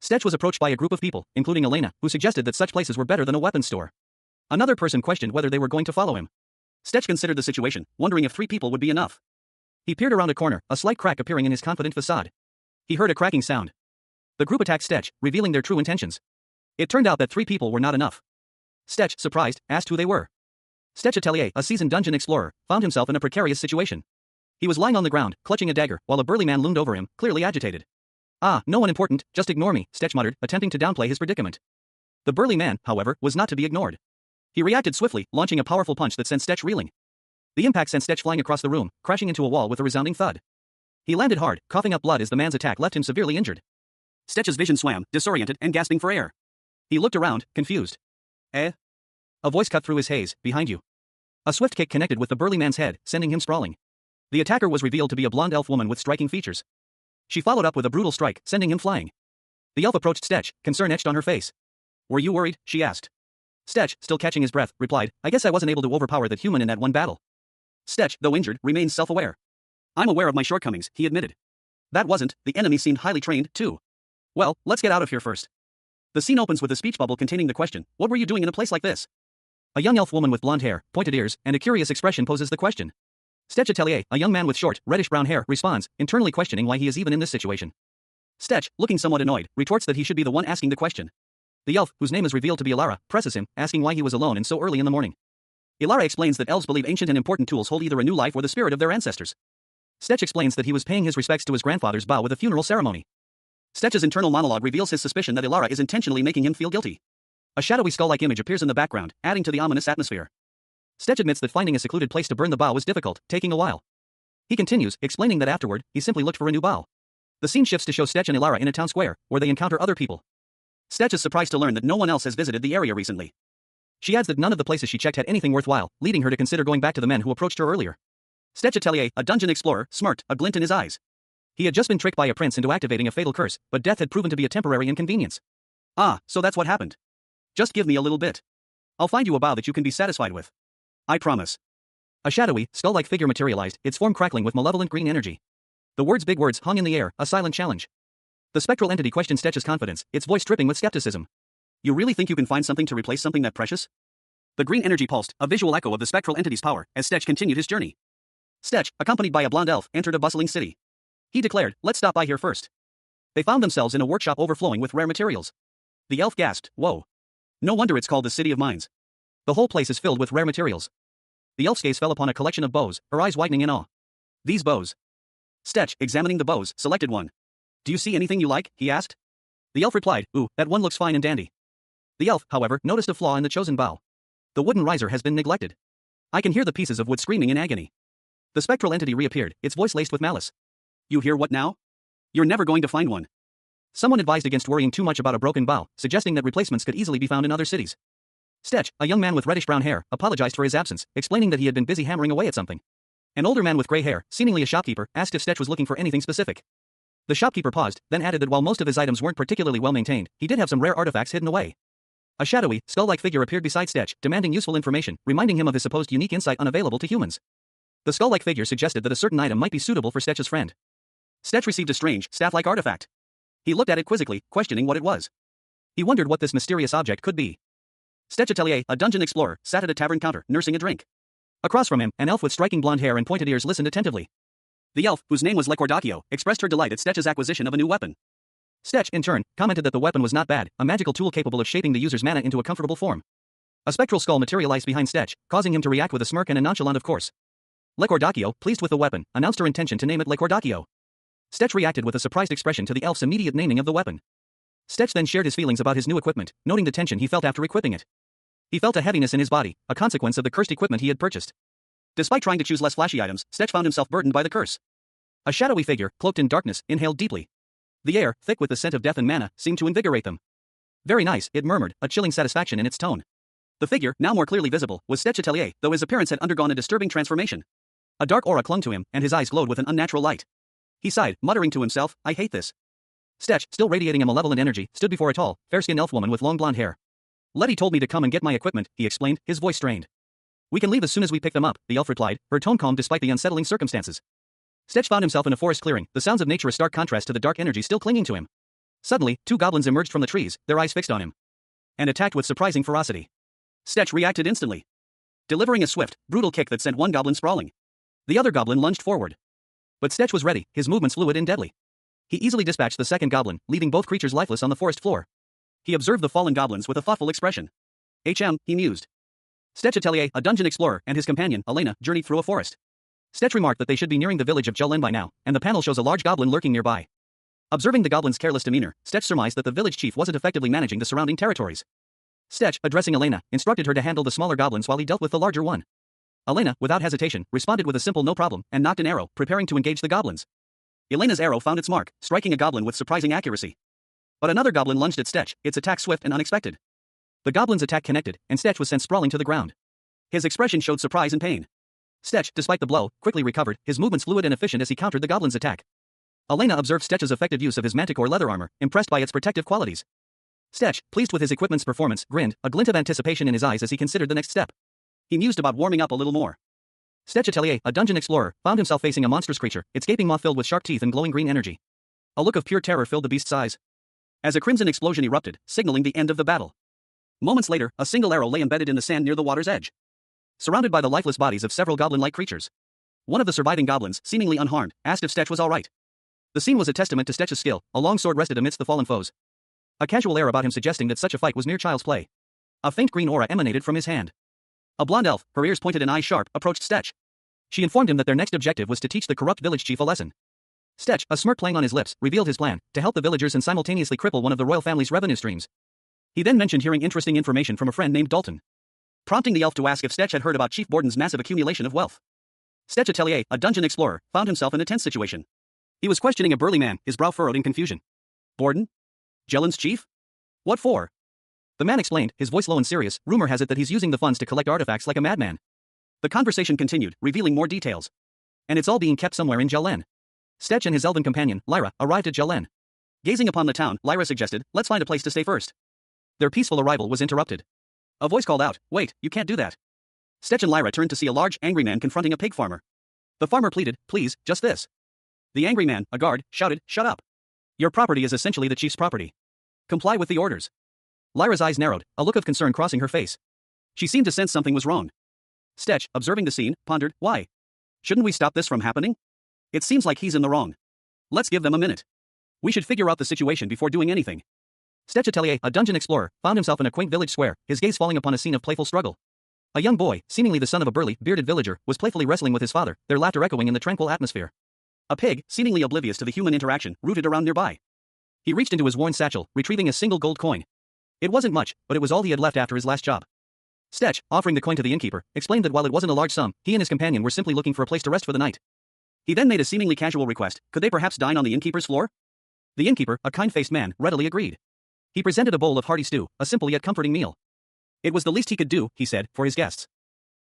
Stetch was approached by a group of people, including Elena, who suggested that such places were better than a weapons store. Another person questioned whether they were going to follow him. Stetch considered the situation, wondering if 3 people would be enough. He peered around a corner, a slight crack appearing in his confident facade. He heard a cracking sound. The group attacked Stetch, revealing their true intentions. It turned out that 3 people were not enough. Stetch, surprised, asked who they were. Stetch Atelier, a seasoned dungeon explorer, found himself in a precarious situation. He was lying on the ground, clutching a dagger, while a burly man loomed over him, clearly agitated. Ah, no one important, just ignore me, Stetch muttered, attempting to downplay his predicament. The burly man, however, was not to be ignored. He reacted swiftly, launching a powerful punch that sent Stetch reeling. The impact sent Stetch flying across the room, crashing into a wall with a resounding thud. He landed hard, coughing up blood as the man's attack left him severely injured. Stetch's vision swam, disoriented and gasping for air. He looked around, confused. Eh? A voice cut through his haze, behind you. A swift kick connected with the burly man's head, sending him sprawling. The attacker was revealed to be a blonde elf woman with striking features. She followed up with a brutal strike, sending him flying. The elf approached Stetch, concern etched on her face. Were you worried? She asked. Stetch, still catching his breath, replied, I guess I wasn't able to overpower that human in that one battle. Stetch, though injured, remained self-aware. I'm aware of my shortcomings, he admitted. That wasn't, the enemy seemed highly trained, too. Well, let's get out of here first. The scene opens with a speech bubble containing the question, what were you doing in a place like this? A young elf woman with blonde hair, pointed ears, and a curious expression poses the question. Stetch Atelier, a young man with short, reddish-brown hair, responds, internally questioning why he is even in this situation. Stetch, looking somewhat annoyed, retorts that he should be the one asking the question. The elf, whose name is revealed to be Ilara, presses him, asking why he was alone and so early in the morning. Ilara explains that elves believe ancient and important tools hold either a new life or the spirit of their ancestors. Stetch explains that he was paying his respects to his grandfather's bow with a funeral ceremony. Stetch's internal monologue reveals his suspicion that Ilara is intentionally making him feel guilty. A shadowy skull-like image appears in the background, adding to the ominous atmosphere. Stetch admits that finding a secluded place to burn the bow was difficult, taking a while. He continues, explaining that afterward, he simply looked for a new bow. The scene shifts to show Stetch and Ilara in a town square, where they encounter other people. Stetch is surprised to learn that no one else has visited the area recently. She adds that none of the places she checked had anything worthwhile, leading her to consider going back to the men who approached her earlier. Stetch Atelier, a dungeon explorer, smirked, a glint in his eyes. He had just been tricked by a prince into activating a fatal curse, but death had proven to be a temporary inconvenience. Ah, so that's what happened. Just give me a little bit. I'll find you a bow that you can be satisfied with. I promise. A shadowy, skull-like figure materialized, its form crackling with malevolent green energy. The big words hung in the air, a silent challenge. The spectral entity questioned Stetch's confidence, its voice dripping with skepticism. You really think you can find something to replace something that precious? The green energy pulsed, a visual echo of the spectral entity's power, as Stetch continued his journey. Stetch, accompanied by a blonde elf, entered a bustling city. He declared, let's stop by here first. They found themselves in a workshop overflowing with rare materials. The elf gasped, whoa. No wonder it's called the City of Mines. The whole place is filled with rare materials. The elf's gaze fell upon a collection of bows, her eyes widening in awe. These bows. Stetch, examining the bows, selected one. Do you see anything you like? He asked. The elf replied, ooh, that one looks fine and dandy. The elf, however, noticed a flaw in the chosen bow. The wooden riser has been neglected. I can hear the pieces of wood screaming in agony. The spectral entity reappeared, its voice laced with malice. You hear what now? You're never going to find one. Someone advised against worrying too much about a broken bow, suggesting that replacements could easily be found in other cities. Stetch, a young man with reddish-brown hair, apologized for his absence, explaining that he had been busy hammering away at something. An older man with gray hair, seemingly a shopkeeper, asked if Stetch was looking for anything specific. The shopkeeper paused, then added that while most of his items weren't particularly well maintained, he did have some rare artifacts hidden away. A shadowy, skull-like figure appeared beside Stetch, demanding useful information, reminding him of his supposed unique insight unavailable to humans. The skull-like figure suggested that a certain item might be suitable for Stetch's friend. Stetch received a strange, staff-like artifact. He looked at it quizzically, questioning what it was. He wondered what this mysterious object could be. Stetch Atelier, a dungeon explorer, sat at a tavern counter, nursing a drink. Across from him, an elf with striking blonde hair and pointed ears listened attentively. The elf, whose name was Lecordacchio, expressed her delight at Stetch's acquisition of a new weapon. Stetch, in turn, commented that the weapon was not bad, a magical tool capable of shaping the user's mana into a comfortable form. A spectral skull materialized behind Stetch, causing him to react with a smirk and a nonchalant of course. Lecordacchio, pleased with the weapon, announced her intention to name it Lecordacchio. Stetch reacted with a surprised expression to the elf's immediate naming of the weapon. Stetch then shared his feelings about his new equipment, noting the tension he felt after equipping it. He felt a heaviness in his body, a consequence of the cursed equipment he had purchased. Despite trying to choose less flashy items, Stetch found himself burdened by the curse. A shadowy figure, cloaked in darkness, inhaled deeply. The air, thick with the scent of death and mana, seemed to invigorate them. Very nice, it murmured, a chilling satisfaction in its tone. The figure, now more clearly visible, was Stetch Atelier, though his appearance had undergone a disturbing transformation. A dark aura clung to him, and his eyes glowed with an unnatural light. He sighed, muttering to himself, I hate this. Stetch, still radiating a malevolent energy, stood before a tall, fair-skinned elf woman with long blonde hair. Letty told me to come and get my equipment, he explained, his voice strained. We can leave as soon as we pick them up, the elf replied, her tone calm despite the unsettling circumstances. Stetch found himself in a forest clearing, the sounds of nature a stark contrast to the dark energy still clinging to him. Suddenly, two goblins emerged from the trees, their eyes fixed on him. And attacked with surprising ferocity. Stetch reacted instantly, delivering a swift, brutal kick that sent one goblin sprawling. The other goblin lunged forward. But Stetch was ready, his movements fluid and deadly. He easily dispatched the second goblin, leaving both creatures lifeless on the forest floor. He observed the fallen goblins with a thoughtful expression. He mused. Stetch Atelier, a dungeon explorer, and his companion, Elena, journeyed through a forest. Stetch remarked that they should be nearing the village of Julin by now, and the panel shows a large goblin lurking nearby. Observing the goblin's careless demeanor, Stetch surmised that the village chief wasn't effectively managing the surrounding territories. Stetch, addressing Elena, instructed her to handle the smaller goblins while he dealt with the larger one. Elena, without hesitation, responded with a simple no problem, and knocked an arrow, preparing to engage the goblins. Elena's arrow found its mark, striking a goblin with surprising accuracy. But another goblin lunged at Stetch, its attack swift and unexpected. The goblin's attack connected, and Stetch was sent sprawling to the ground. His expression showed surprise and pain. Stetch, despite the blow, quickly recovered, his movements fluid and efficient as he countered the goblin's attack. Elena observed Stetch's effective use of his manticore leather armor, impressed by its protective qualities. Stetch, pleased with his equipment's performance, grinned, a glint of anticipation in his eyes as he considered the next step. He mused about warming up a little more. Stetch Atelier, a dungeon explorer, found himself facing a monstrous creature, its gaping maw filled with sharp teeth and glowing green energy. A look of pure terror filled the beast's eyes. As a crimson explosion erupted, signaling the end of the battle. Moments later, a single arrow lay embedded in the sand near the water's edge. Surrounded by the lifeless bodies of several goblin-like creatures. One of the surviving goblins, seemingly unharmed, asked if Stetch was all right. The scene was a testament to Stetch's skill, a long sword rested amidst the fallen foes. A casual air about him suggesting that such a fight was mere child's play. A faint green aura emanated from his hand. A blonde elf, her ears pointed and eyes sharp, approached Stetch. She informed him that their next objective was to teach the corrupt village chief a lesson. Stetch, a smirk playing on his lips, revealed his plan, to help the villagers and simultaneously cripple one of the royal family's revenue streams. He then mentioned hearing interesting information from a friend named Dalton, prompting the elf to ask if Stetch had heard about Chief Borden's massive accumulation of wealth. Stetch Atelier, a dungeon explorer, found himself in a tense situation. He was questioning a burly man, his brow furrowed in confusion. Borden? Jellen's chief? What for? The man explained, his voice low and serious, rumor has it that he's using the funds to collect artifacts like a madman. The conversation continued, revealing more details. And it's all being kept somewhere in Jelen. Stetch and his elven companion, Lyra, arrived at Jelen. Gazing upon the town, Lyra suggested, let's find a place to stay first. Their peaceful arrival was interrupted. A voice called out, wait, you can't do that. Stetch and Lyra turned to see a large, angry man confronting a pig farmer. The farmer pleaded, please, just this. The angry man, a guard, shouted, shut up. Your property is essentially the chief's property. Comply with the orders. Lyra's eyes narrowed, a look of concern crossing her face. She seemed to sense something was wrong. Stetch, observing the scene, pondered, why? Shouldn't we stop this from happening? It seems like he's in the wrong. Let's give them a minute. We should figure out the situation before doing anything. Stetch Atelier, a dungeon explorer, found himself in a quaint village square, his gaze falling upon a scene of playful struggle. A young boy, seemingly the son of a burly, bearded villager, was playfully wrestling with his father, their laughter echoing in the tranquil atmosphere. A pig, seemingly oblivious to the human interaction, rooted around nearby. He reached into his worn satchel, retrieving a single gold coin. It wasn't much, but it was all he had left after his last job. Stetch, offering the coin to the innkeeper, explained that while it wasn't a large sum, he and his companion were simply looking for a place to rest for the night. He then made a seemingly casual request, could they perhaps dine on the innkeeper's floor? The innkeeper, a kind-faced man, readily agreed. He presented a bowl of hearty stew, a simple yet comforting meal. It was the least he could do, he said, for his guests.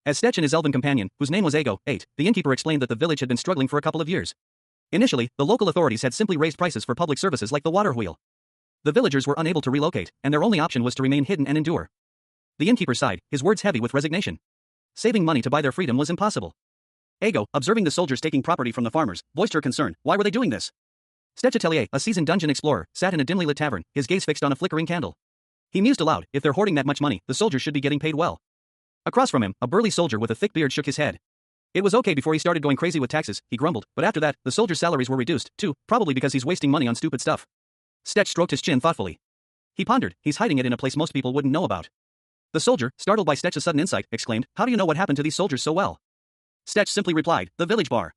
As Stetch and his elven companion, whose name was Ego, ate, the innkeeper explained that the village had been struggling for a couple of years. Initially, the local authorities had simply raised prices for public services like the water wheel. The villagers were unable to relocate, and their only option was to remain hidden and endure. The innkeeper sighed, his words heavy with resignation. Saving money to buy their freedom was impossible. Ego, observing the soldiers taking property from the farmers, voiced her concern, why were they doing this? Stetch Atelier, a seasoned dungeon explorer, sat in a dimly lit tavern, his gaze fixed on a flickering candle. He mused aloud, if they're hoarding that much money, the soldiers should be getting paid well. Across from him, a burly soldier with a thick beard shook his head. It was okay before he started going crazy with taxes, he grumbled, but after that, the soldiers' salaries were reduced, too, probably because he's wasting money on stupid stuff. Stetch stroked his chin thoughtfully. He pondered, he's hiding it in a place most people wouldn't know about. The soldier, startled by Stetch's sudden insight, exclaimed, how do you know what happened to these soldiers so well? Stetch simply replied, the village bar.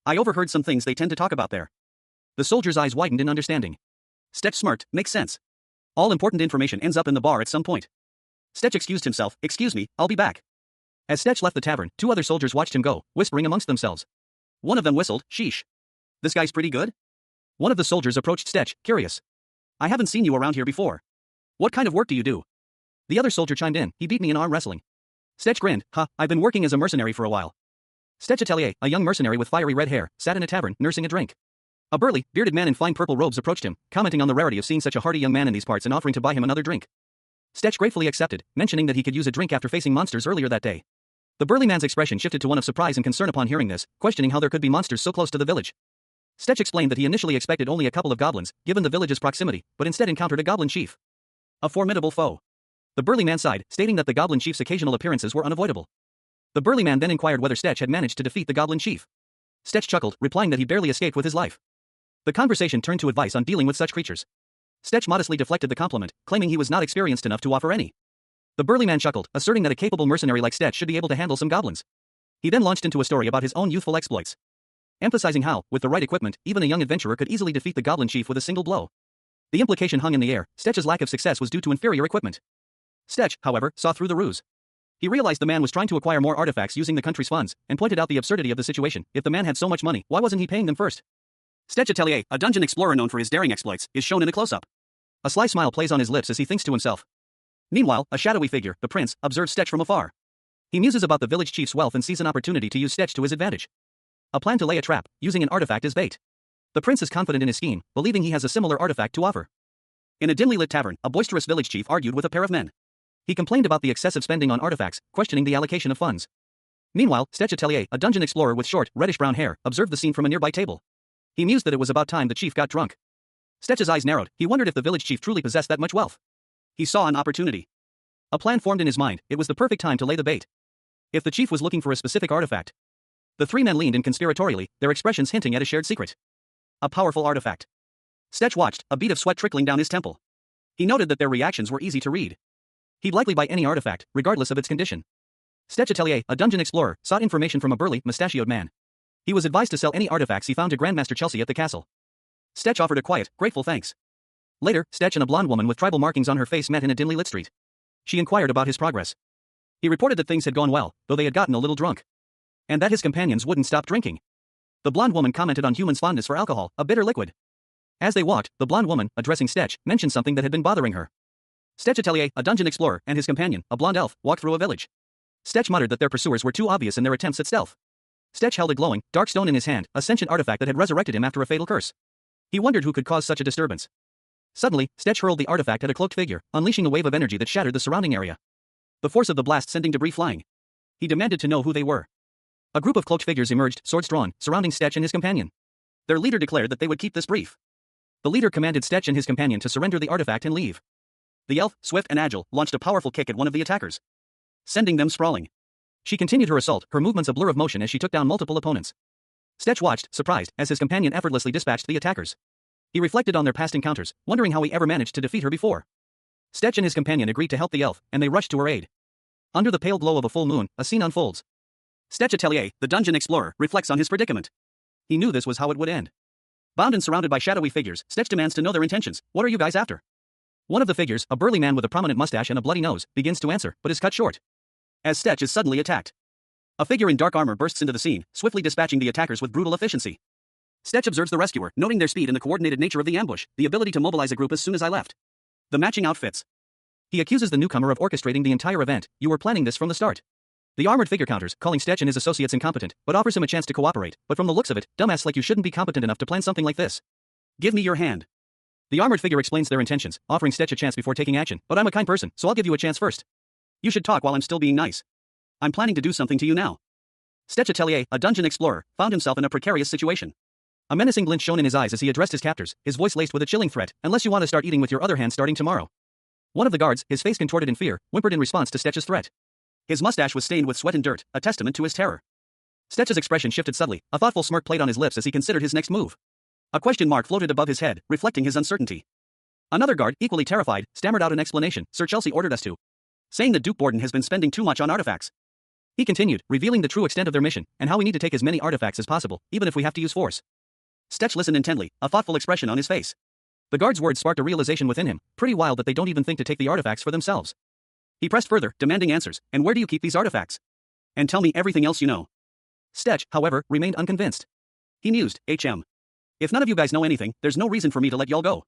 I overheard some things they tend to talk about there. The soldier's eyes widened in understanding. Stetch smirked, makes sense. All important information ends up in the bar at some point. Stetch excused himself, excuse me, I'll be back. As Stetch left the tavern, two other soldiers watched him go, whispering amongst themselves. One of them whistled, sheesh. This guy's pretty good? One of the soldiers approached Stetch, curious. I haven't seen you around here before. What kind of work do you do? The other soldier chimed in, he beat me in arm wrestling. Stetch grinned, I've been working as a mercenary for a while. Stetch Atelier, a young mercenary with fiery red hair, sat in a tavern, nursing a drink. A burly, bearded man in fine purple robes approached him, commenting on the rarity of seeing such a hardy young man in these parts and offering to buy him another drink. Stetch gratefully accepted, mentioning that he could use a drink after facing monsters earlier that day. The burly man's expression shifted to one of surprise and concern upon hearing this, questioning how there could be monsters so close to the village. Stetch explained that he initially expected only a couple of goblins, given the village's proximity, but instead encountered a goblin chief. A formidable foe. The burly man sighed, stating that the goblin chief's occasional appearances were unavoidable. The burly man then inquired whether Stetch had managed to defeat the goblin chief. Stetch chuckled, replying that he barely escaped with his life. The conversation turned to advice on dealing with such creatures. Stetch modestly deflected the compliment, claiming he was not experienced enough to offer any. The burly man chuckled, asserting that a capable mercenary like Stetch should be able to handle some goblins. He then launched into a story about his own youthful exploits, emphasizing how, with the right equipment, even a young adventurer could easily defeat the goblin chief with a single blow. The implication hung in the air, Stetch's lack of success was due to inferior equipment. Stetch, however, saw through the ruse. He realized the man was trying to acquire more artifacts using the country's funds, and pointed out the absurdity of the situation. If the man had so much money, why wasn't he paying them first? Stetch Atelier, a dungeon explorer known for his daring exploits, is shown in a close-up. A sly smile plays on his lips as he thinks to himself. Meanwhile, a shadowy figure, the prince, observes Stetch from afar. He muses about the village chief's wealth and sees an opportunity to use Stetch to his advantage. A plan to lay a trap, using an artifact as bait. The prince is confident in his scheme, believing he has a similar artifact to offer. In a dimly lit tavern, a boisterous village chief argued with a pair of men. He complained about the excessive spending on artifacts, questioning the allocation of funds. Meanwhile, Stetch Atelier, a dungeon explorer with short, reddish-brown hair, observed the scene from a nearby table. He mused that it was about time the chief got drunk. Stetch's eyes narrowed, he wondered if the village chief truly possessed that much wealth. He saw an opportunity. A plan formed in his mind, it was the perfect time to lay the bait. If the chief was looking for a specific artifact. The three men leaned in conspiratorially, their expressions hinting at a shared secret. A powerful artifact. Stetch watched, a bead of sweat trickling down his temple. He noted that their reactions were easy to read. He'd likely buy any artifact, regardless of its condition. Stetch Atelier, a dungeon explorer, sought information from a burly, mustachioed man. He was advised to sell any artifacts he found to Grandmaster Chelsea at the castle. Stetch offered a quiet, grateful thanks. Later, Stetch and a blonde woman with tribal markings on her face met in a dimly lit street. She inquired about his progress. He reported that things had gone well, though they had gotten a little drunk. And that his companions wouldn't stop drinking. The blonde woman commented on humans' fondness for alcohol, a bitter liquid. As they walked, the blonde woman, addressing Stetch, mentioned something that had been bothering her. Stetch Atelier, a dungeon explorer, and his companion, a blonde elf, walked through a village. Stetch muttered that their pursuers were too obvious in their attempts at stealth. Stetch held a glowing, dark stone in his hand, a sentient artifact that had resurrected him after a fatal curse. He wondered who could cause such a disturbance. Suddenly, Stetch hurled the artifact at a cloaked figure, unleashing a wave of energy that shattered the surrounding area. The force of the blast sending debris flying. He demanded to know who they were. A group of cloaked figures emerged, swords drawn, surrounding Stetch and his companion. Their leader declared that they would keep this brief. The leader commanded Stetch and his companion to surrender the artifact and leave. The elf, swift and agile, launched a powerful kick at one of the attackers, sending them sprawling. She continued her assault, her movements a blur of motion as she took down multiple opponents. Stetch watched, surprised, as his companion effortlessly dispatched the attackers. He reflected on their past encounters, wondering how he ever managed to defeat her before. Stetch and his companion agreed to help the elf, and they rushed to her aid. Under the pale glow of a full moon, a scene unfolds. Stetch Atelier, the dungeon explorer, reflects on his predicament. He knew this was how it would end. Bound and surrounded by shadowy figures, Stetch demands to know their intentions. What are you guys after? One of the figures, a burly man with a prominent mustache and a bloody nose, begins to answer, but is cut short. As Stetch is suddenly attacked. A figure in dark armor bursts into the scene, swiftly dispatching the attackers with brutal efficiency. Stetch observes the rescuer, noting their speed and the coordinated nature of the ambush, the ability to mobilize a group as soon as I left. The matching outfits. He accuses the newcomer of orchestrating the entire event. You were planning this from the start. The armored figure counters, calling Stetch and his associates incompetent, but offers him a chance to cooperate. But from the looks of it, dumbass like you shouldn't be competent enough to plan something like this. Give me your hand. The armored figure explains their intentions, offering Stetch a chance before taking action. But I'm a kind person, so I'll give you a chance first. You should talk while I'm still being nice. I'm planning to do something to you now. Stetch Atelier, a dungeon explorer, found himself in a precarious situation. A menacing glint shone in his eyes as he addressed his captors, his voice laced with a chilling threat, unless you want to start eating with your other hand starting tomorrow. One of the guards, his face contorted in fear, whimpered in response to Stetch's threat. His mustache was stained with sweat and dirt, a testament to his terror. Stetch's expression shifted subtly, a thoughtful smirk played on his lips as he considered his next move. A question mark floated above his head, reflecting his uncertainty. Another guard, equally terrified, stammered out an explanation. Sir Chelsea ordered us to. Saying that Duke Borden has been spending too much on artifacts. He continued, revealing the true extent of their mission, and how we need to take as many artifacts as possible, even if we have to use force. Stetch listened intently, a thoughtful expression on his face. The guard's words sparked a realization within him, pretty wild that they don't even think to take the artifacts for themselves. He pressed further, demanding answers. And where do you keep these artifacts? And tell me everything else you know. Stetch, however, remained unconvinced. He mused, If none of you guys know anything, there's no reason for me to let y'all go.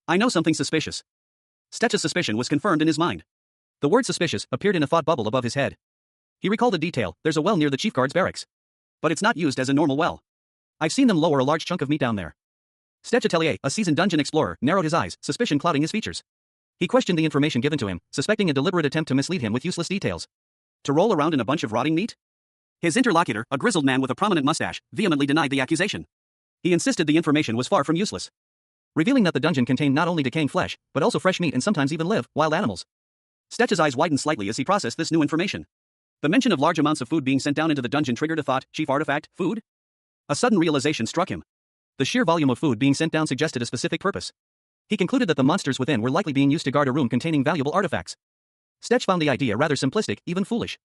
I know something suspicious. Stetch's suspicion was confirmed in his mind. The word suspicious appeared in a thought bubble above his head. He recalled a detail. There's a well near the chief guard's barracks. But it's not used as a normal well. I've seen them lower a large chunk of meat down there. Stetch Atelier, a seasoned dungeon explorer, narrowed his eyes, suspicion clouding his features. He questioned the information given to him, suspecting a deliberate attempt to mislead him with useless details. To roll around in a bunch of rotting meat? His interlocutor, a grizzled man with a prominent mustache, vehemently denied the accusation. He insisted the information was far from useless, revealing that the dungeon contained not only decaying flesh, but also fresh meat and sometimes even live, wild animals. Stetch's eyes widened slightly as he processed this new information. The mention of large amounts of food being sent down into the dungeon triggered a thought. Chief artifact, food? A sudden realization struck him. The sheer volume of food being sent down suggested a specific purpose. He concluded that the monsters within were likely being used to guard a room containing valuable artifacts. Stetch found the idea rather simplistic, even foolish.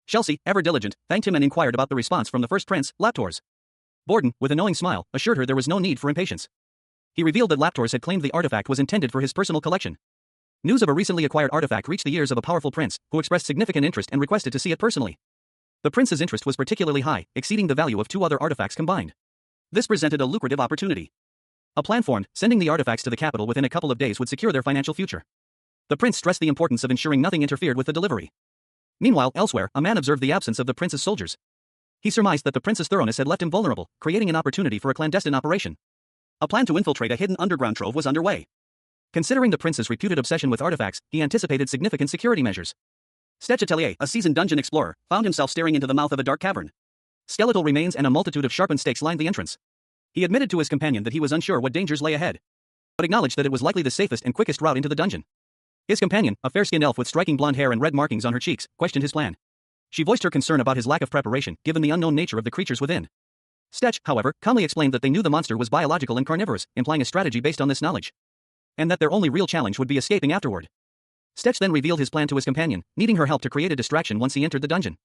Chelsea, ever diligent, thanked him and inquired about the response from the first prince, Laptors. Borden, with a knowing smile, assured her there was no need for impatience. He revealed that Laptors had claimed the artifact was intended for his personal collection. News of a recently acquired artifact reached the ears of a powerful prince, who expressed significant interest and requested to see it personally. The prince's interest was particularly high, exceeding the value of 2 other artifacts combined. This presented a lucrative opportunity. A plan formed, sending the artifacts to the capital within a couple of days would secure their financial future. The prince stressed the importance of ensuring nothing interfered with the delivery. Meanwhile, elsewhere, a man observed the absence of the prince's soldiers. He surmised that the prince's thoroughness had left him vulnerable, creating an opportunity for a clandestine operation. A plan to infiltrate a hidden underground trove was underway. Considering the prince's reputed obsession with artifacts, he anticipated significant security measures. Stetch Atelier, a seasoned dungeon explorer, found himself staring into the mouth of a dark cavern. Skeletal remains and a multitude of sharpened stakes lined the entrance. He admitted to his companion that he was unsure what dangers lay ahead, but acknowledged that it was likely the safest and quickest route into the dungeon. His companion, a fair-skinned elf with striking blonde hair and red markings on her cheeks, questioned his plan. She voiced her concern about his lack of preparation, given the unknown nature of the creatures within. Stetch, however, calmly explained that they knew the monster was biological and carnivorous, implying a strategy based on this knowledge, and that their only real challenge would be escaping afterward. Stetch then revealed his plan to his companion, needing her help to create a distraction once he entered the dungeon.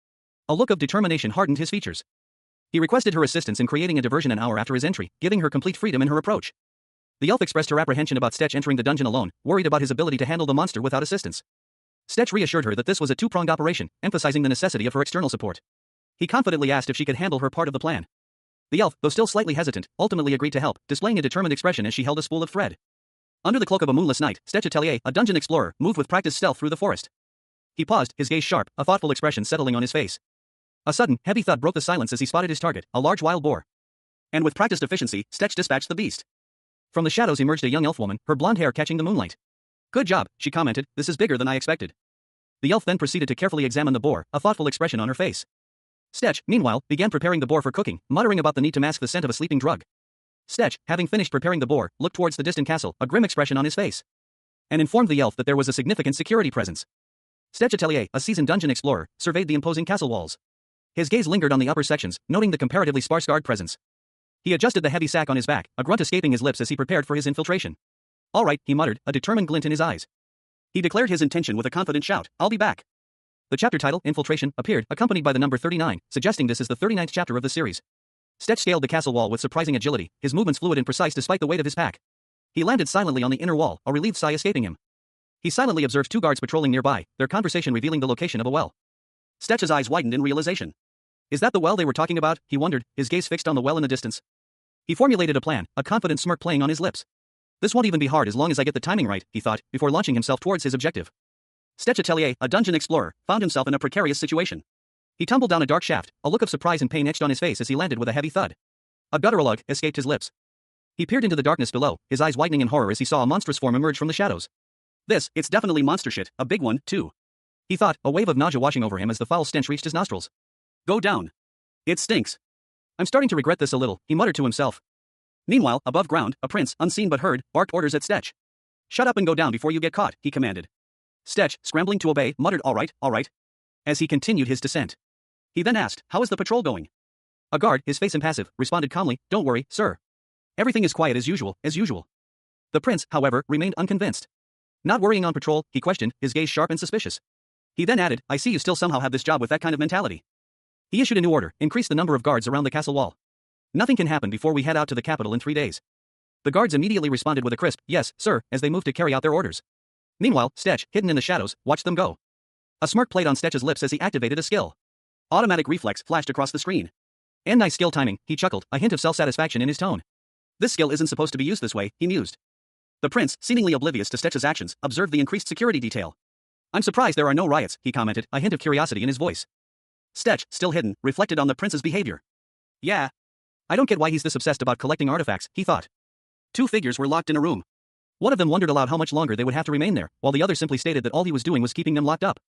A look of determination hardened his features. He requested her assistance in creating a diversion an hour after his entry, giving her complete freedom in her approach. The elf expressed her apprehension about Stetch entering the dungeon alone, worried about his ability to handle the monster without assistance. Stetch reassured her that this was a two-pronged operation, emphasizing the necessity of her external support. He confidently asked if she could handle her part of the plan. The elf, though still slightly hesitant, ultimately agreed to help, displaying a determined expression as she held a spool of thread. Under the cloak of a moonless night, Stetch Atelier, a dungeon explorer, moved with practiced stealth through the forest. He paused, his gaze sharp, a thoughtful expression settling on his face. A sudden, heavy thud broke the silence as he spotted his target, a large wild boar. And with practiced efficiency, Stetch dispatched the beast. From the shadows emerged a young elf woman, her blonde hair catching the moonlight. "Good job," she commented, "this is bigger than I expected." The elf then proceeded to carefully examine the boar, a thoughtful expression on her face. Stetch, meanwhile, began preparing the boar for cooking, muttering about the need to mask the scent of a sleeping drug. Stetch, having finished preparing the boar, looked towards the distant castle, a grim expression on his face, and informed the elf that there was a significant security presence. Stetch Atelier, a seasoned dungeon explorer, surveyed the imposing castle walls. His gaze lingered on the upper sections, noting the comparatively sparse guard presence. He adjusted the heavy sack on his back, a grunt escaping his lips as he prepared for his infiltration. "All right," he muttered, a determined glint in his eyes. He declared his intention with a confident shout, "I'll be back." The chapter title, Infiltration, appeared, accompanied by the number 39, suggesting this is the 39th chapter of the series. Stetch scaled the castle wall with surprising agility, his movements fluid and precise despite the weight of his pack. He landed silently on the inner wall, a relieved sigh escaping him. He silently observed two guards patrolling nearby, their conversation revealing the location of a well. Stetch's eyes widened in realization. Is that the well they were talking about? He wondered, his gaze fixed on the well in the distance. He formulated a plan, a confident smirk playing on his lips. This won't even be hard as long as I get the timing right, he thought, before launching himself towards his objective. Stetch Atelier, a dungeon explorer, found himself in a precarious situation. He tumbled down a dark shaft, a look of surprise and pain etched on his face as he landed with a heavy thud. A guttural ugh escaped his lips. He peered into the darkness below, his eyes widening in horror as he saw a monstrous form emerge from the shadows. It's definitely monster shit, a big one, too. He thought, a wave of nausea washing over him as the foul stench reached his nostrils. Go down. It stinks. I'm starting to regret this a little, he muttered to himself. Meanwhile, above ground, a prince, unseen but heard, barked orders at Stetch. Shut up and go down before you get caught, he commanded. Stetch, scrambling to obey, muttered all right, as he continued his descent. He then asked, how is the patrol going? A guard, his face impassive, responded calmly, don't worry, sir. Everything is quiet as usual. The prince, however, remained unconvinced. Not worrying on patrol, he questioned, his gaze sharp and suspicious. He then added, I see you still somehow have this job with that kind of mentality. He issued a new order, increased the number of guards around the castle wall. Nothing can happen before we head out to the capital in 3 days. The guards immediately responded with a crisp, yes, sir, as they moved to carry out their orders. Meanwhile, Stetch, hidden in the shadows, watched them go. A smirk played on Stetch's lips as he activated a skill. Automatic reflex flashed across the screen. And nice skill timing, he chuckled, a hint of self-satisfaction in his tone. This skill isn't supposed to be used this way, he mused. The prince, seemingly oblivious to Stetch's actions, observed the increased security detail. I'm surprised there are no riots, he commented, a hint of curiosity in his voice. Stetch, still hidden, reflected on the prince's behavior. Yeah. I don't get why he's this obsessed about collecting artifacts, he thought. Two figures were locked in a room. One of them wondered aloud how much longer they would have to remain there, while the other simply stated that all he was doing was keeping them locked up.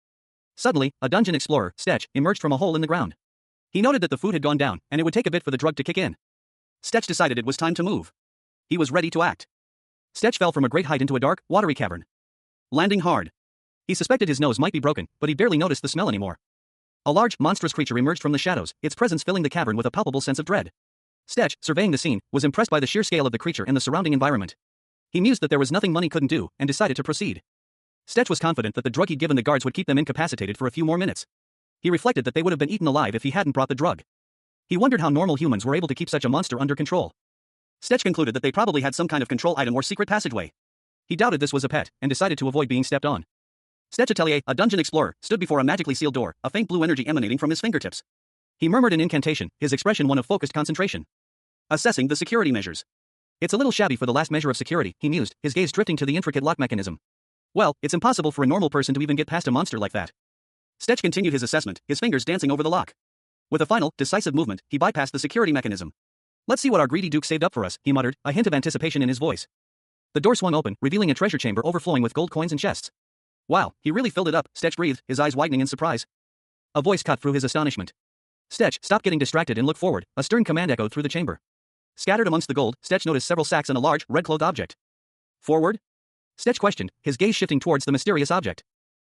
Suddenly, a dungeon explorer, Stetch, emerged from a hole in the ground. He noted that the food had gone down, and it would take a bit for the drug to kick in. Stetch decided it was time to move. He was ready to act. Stetch fell from a great height into a dark, watery cavern. Landing hard. He suspected his nose might be broken, but he barely noticed the smell anymore. A large, monstrous creature emerged from the shadows, its presence filling the cavern with a palpable sense of dread. Stetch, surveying the scene, was impressed by the sheer scale of the creature and the surrounding environment. He mused that there was nothing money couldn't do, and decided to proceed. Stetch was confident that the drug he'd given the guards would keep them incapacitated for a few more minutes. He reflected that they would have been eaten alive if he hadn't brought the drug. He wondered how normal humans were able to keep such a monster under control. Stetch concluded that they probably had some kind of control item or secret passageway. He doubted this was a pet, and decided to avoid being stepped on. Stetch Atelier, a dungeon explorer, stood before a magically sealed door, a faint blue energy emanating from his fingertips. He murmured an incantation, his expression one of focused concentration. Assessing the security measures. It's a little shabby for the last measure of security, he mused, his gaze drifting to the intricate lock mechanism. Well, it's impossible for a normal person to even get past a monster like that. Stetch continued his assessment, his fingers dancing over the lock. With a final, decisive movement, he bypassed the security mechanism. Let's see what our greedy duke saved up for us, he muttered, a hint of anticipation in his voice. The door swung open, revealing a treasure chamber overflowing with gold coins and chests. Wow, he really filled it up, Stetch breathed, his eyes widening in surprise. A voice cut through his astonishment. Stetch, stop getting distracted and look forward, a stern command echoed through the chamber. Scattered amongst the gold, Stetch noticed several sacks and a large, red-clothed object. Forward? Stetch questioned, his gaze shifting towards the mysterious object.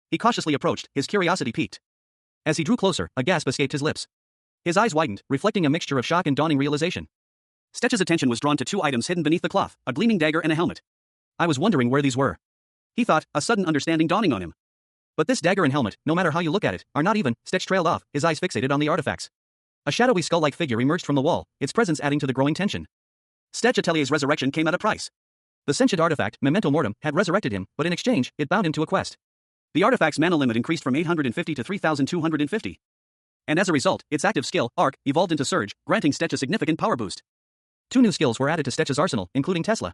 He cautiously approached, his curiosity piqued. As he drew closer, a gasp escaped his lips. His eyes widened, reflecting a mixture of shock and dawning realization. Stetch's attention was drawn to two items hidden beneath the cloth, a gleaming dagger and a helmet. I was wondering where these were. He thought, a sudden understanding dawning on him. But this dagger and helmet, no matter how you look at it, are not even. Stetch trailed off, his eyes fixated on the artifacts. A shadowy skull-like figure emerged from the wall, its presence adding to the growing tension. Stetch Atelier's resurrection came at a price. The sentient artifact, Memento Mortem, had resurrected him, but in exchange, it bound him to a quest. The artifact's mana limit increased from 850 to 3,250. And as a result, its active skill, Arc, evolved into Surge, granting Stetch a significant power boost. 2 new skills were added to Stetch's arsenal, including Tesla.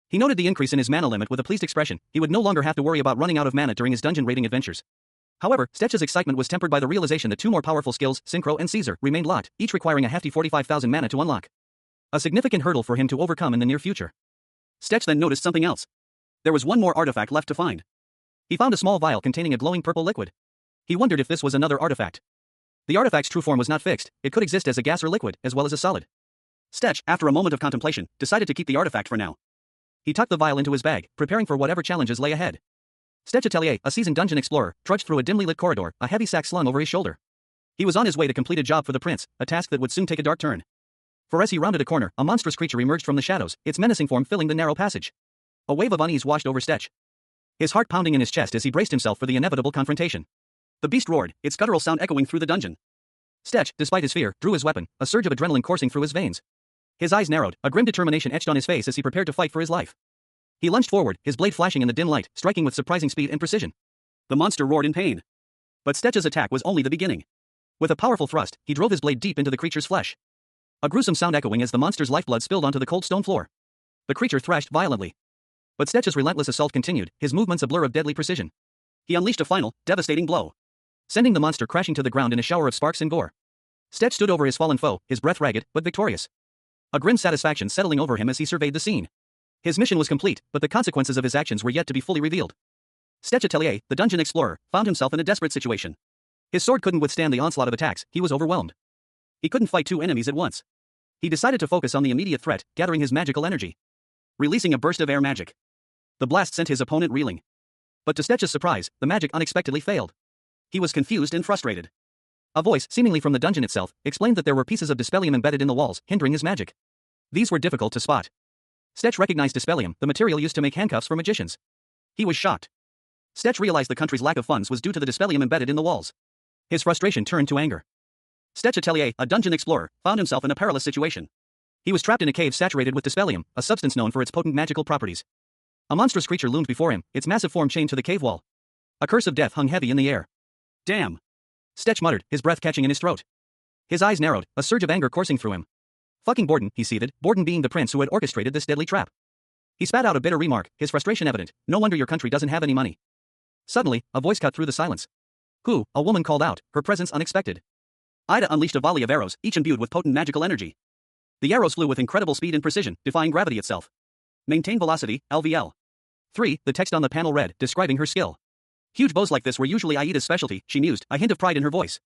He noted the increase in his mana limit with a pleased expression. He would no longer have to worry about running out of mana during his dungeon raiding adventures. However, Stetch's excitement was tempered by the realization that two more powerful skills, Synchro and Caesar, remained locked, each requiring a hefty 45,000 mana to unlock. A significant hurdle for him to overcome in the near future. Stetch then noticed something else. There was one more artifact left to find. He found a small vial containing a glowing purple liquid. He wondered if this was another artifact. The artifact's true form was not fixed, it could exist as a gas or liquid, as well as a solid. Stetch, after a moment of contemplation, decided to keep the artifact for now. He tucked the vial into his bag, preparing for whatever challenges lay ahead. Stetch Atelier, a seasoned dungeon explorer, trudged through a dimly lit corridor, a heavy sack slung over his shoulder. He was on his way to complete a job for the prince, a task that would soon take a dark turn. For as he rounded a corner, a monstrous creature emerged from the shadows, its menacing form filling the narrow passage. A wave of unease washed over Stetch. His heart pounding in his chest as he braced himself for the inevitable confrontation. The beast roared, its guttural sound echoing through the dungeon. Stetch, despite his fear, drew his weapon, a surge of adrenaline coursing through his veins. His eyes narrowed, a grim determination etched on his face as he prepared to fight for his life. He lunged forward, his blade flashing in the dim light, striking with surprising speed and precision. The monster roared in pain. But Stetch's attack was only the beginning. With a powerful thrust, he drove his blade deep into the creature's flesh. A gruesome sound echoing as the monster's lifeblood spilled onto the cold stone floor. The creature thrashed violently. But Stetch's relentless assault continued, his movements a blur of deadly precision. He unleashed a final, devastating blow, sending the monster crashing to the ground in a shower of sparks and gore. Stetch stood over his fallen foe, his breath ragged, but victorious. A grim satisfaction settling over him as he surveyed the scene. His mission was complete, but the consequences of his actions were yet to be fully revealed. Stetch Atelier, the dungeon explorer, found himself in a desperate situation. His sword couldn't withstand the onslaught of attacks, he was overwhelmed. He couldn't fight two enemies at once. He decided to focus on the immediate threat, gathering his magical energy. Releasing a burst of air magic. The blast sent his opponent reeling. But to Stetch's surprise, the magic unexpectedly failed. He was confused and frustrated. A voice, seemingly from the dungeon itself, explained that there were pieces of dispellium embedded in the walls, hindering his magic. These were difficult to spot. Stetch recognized dispellium, the material used to make handcuffs for magicians. He was shocked. Stetch realized the country's lack of funds was due to the dispellium embedded in the walls. His frustration turned to anger. Stetch Atelier, a dungeon explorer, found himself in a perilous situation. He was trapped in a cave saturated with dispellium, a substance known for its potent magical properties. A monstrous creature loomed before him, its massive form chained to the cave wall. A curse of death hung heavy in the air. Damn! Stetch muttered, his breath catching in his throat. His eyes narrowed, a surge of anger coursing through him. Fucking Borden, he seethed, Borden being the prince who had orchestrated this deadly trap. He spat out a bitter remark, his frustration evident, no wonder your country doesn't have any money. Suddenly, a voice cut through the silence. Who? A woman called out, her presence unexpected. Ida unleashed a volley of arrows, each imbued with potent magical energy. The arrows flew with incredible speed and precision, defying gravity itself. Maintain velocity, LVL. 3. The text on the panel read, describing her skill. Huge bows like this were usually Aida's specialty, she mused, a hint of pride in her voice.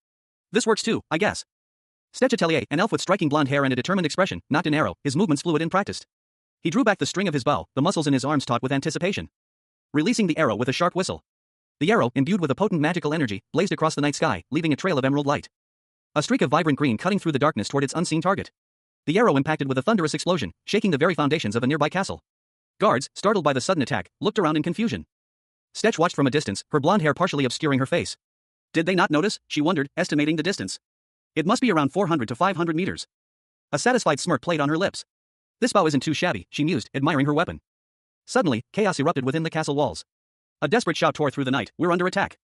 This works too, I guess. Stetch Atelier, an elf with striking blonde hair and a determined expression, nocked an arrow, his movements fluid and practiced. He drew back the string of his bow, the muscles in his arms taut with anticipation. Releasing the arrow with a sharp whistle. The arrow, imbued with a potent magical energy, blazed across the night sky, leaving a trail of emerald light. A streak of vibrant green cutting through the darkness toward its unseen target. The arrow impacted with a thunderous explosion, shaking the very foundations of a nearby castle. Guards, startled by the sudden attack, looked around in confusion. Stetch watched from a distance, her blonde hair partially obscuring her face. Did they not notice? She wondered, estimating the distance. It must be around 400 to 500 meters. A satisfied smirk played on her lips. This bow isn't too shabby, she mused, admiring her weapon. Suddenly, chaos erupted within the castle walls. A desperate shout tore through the night, we're under attack.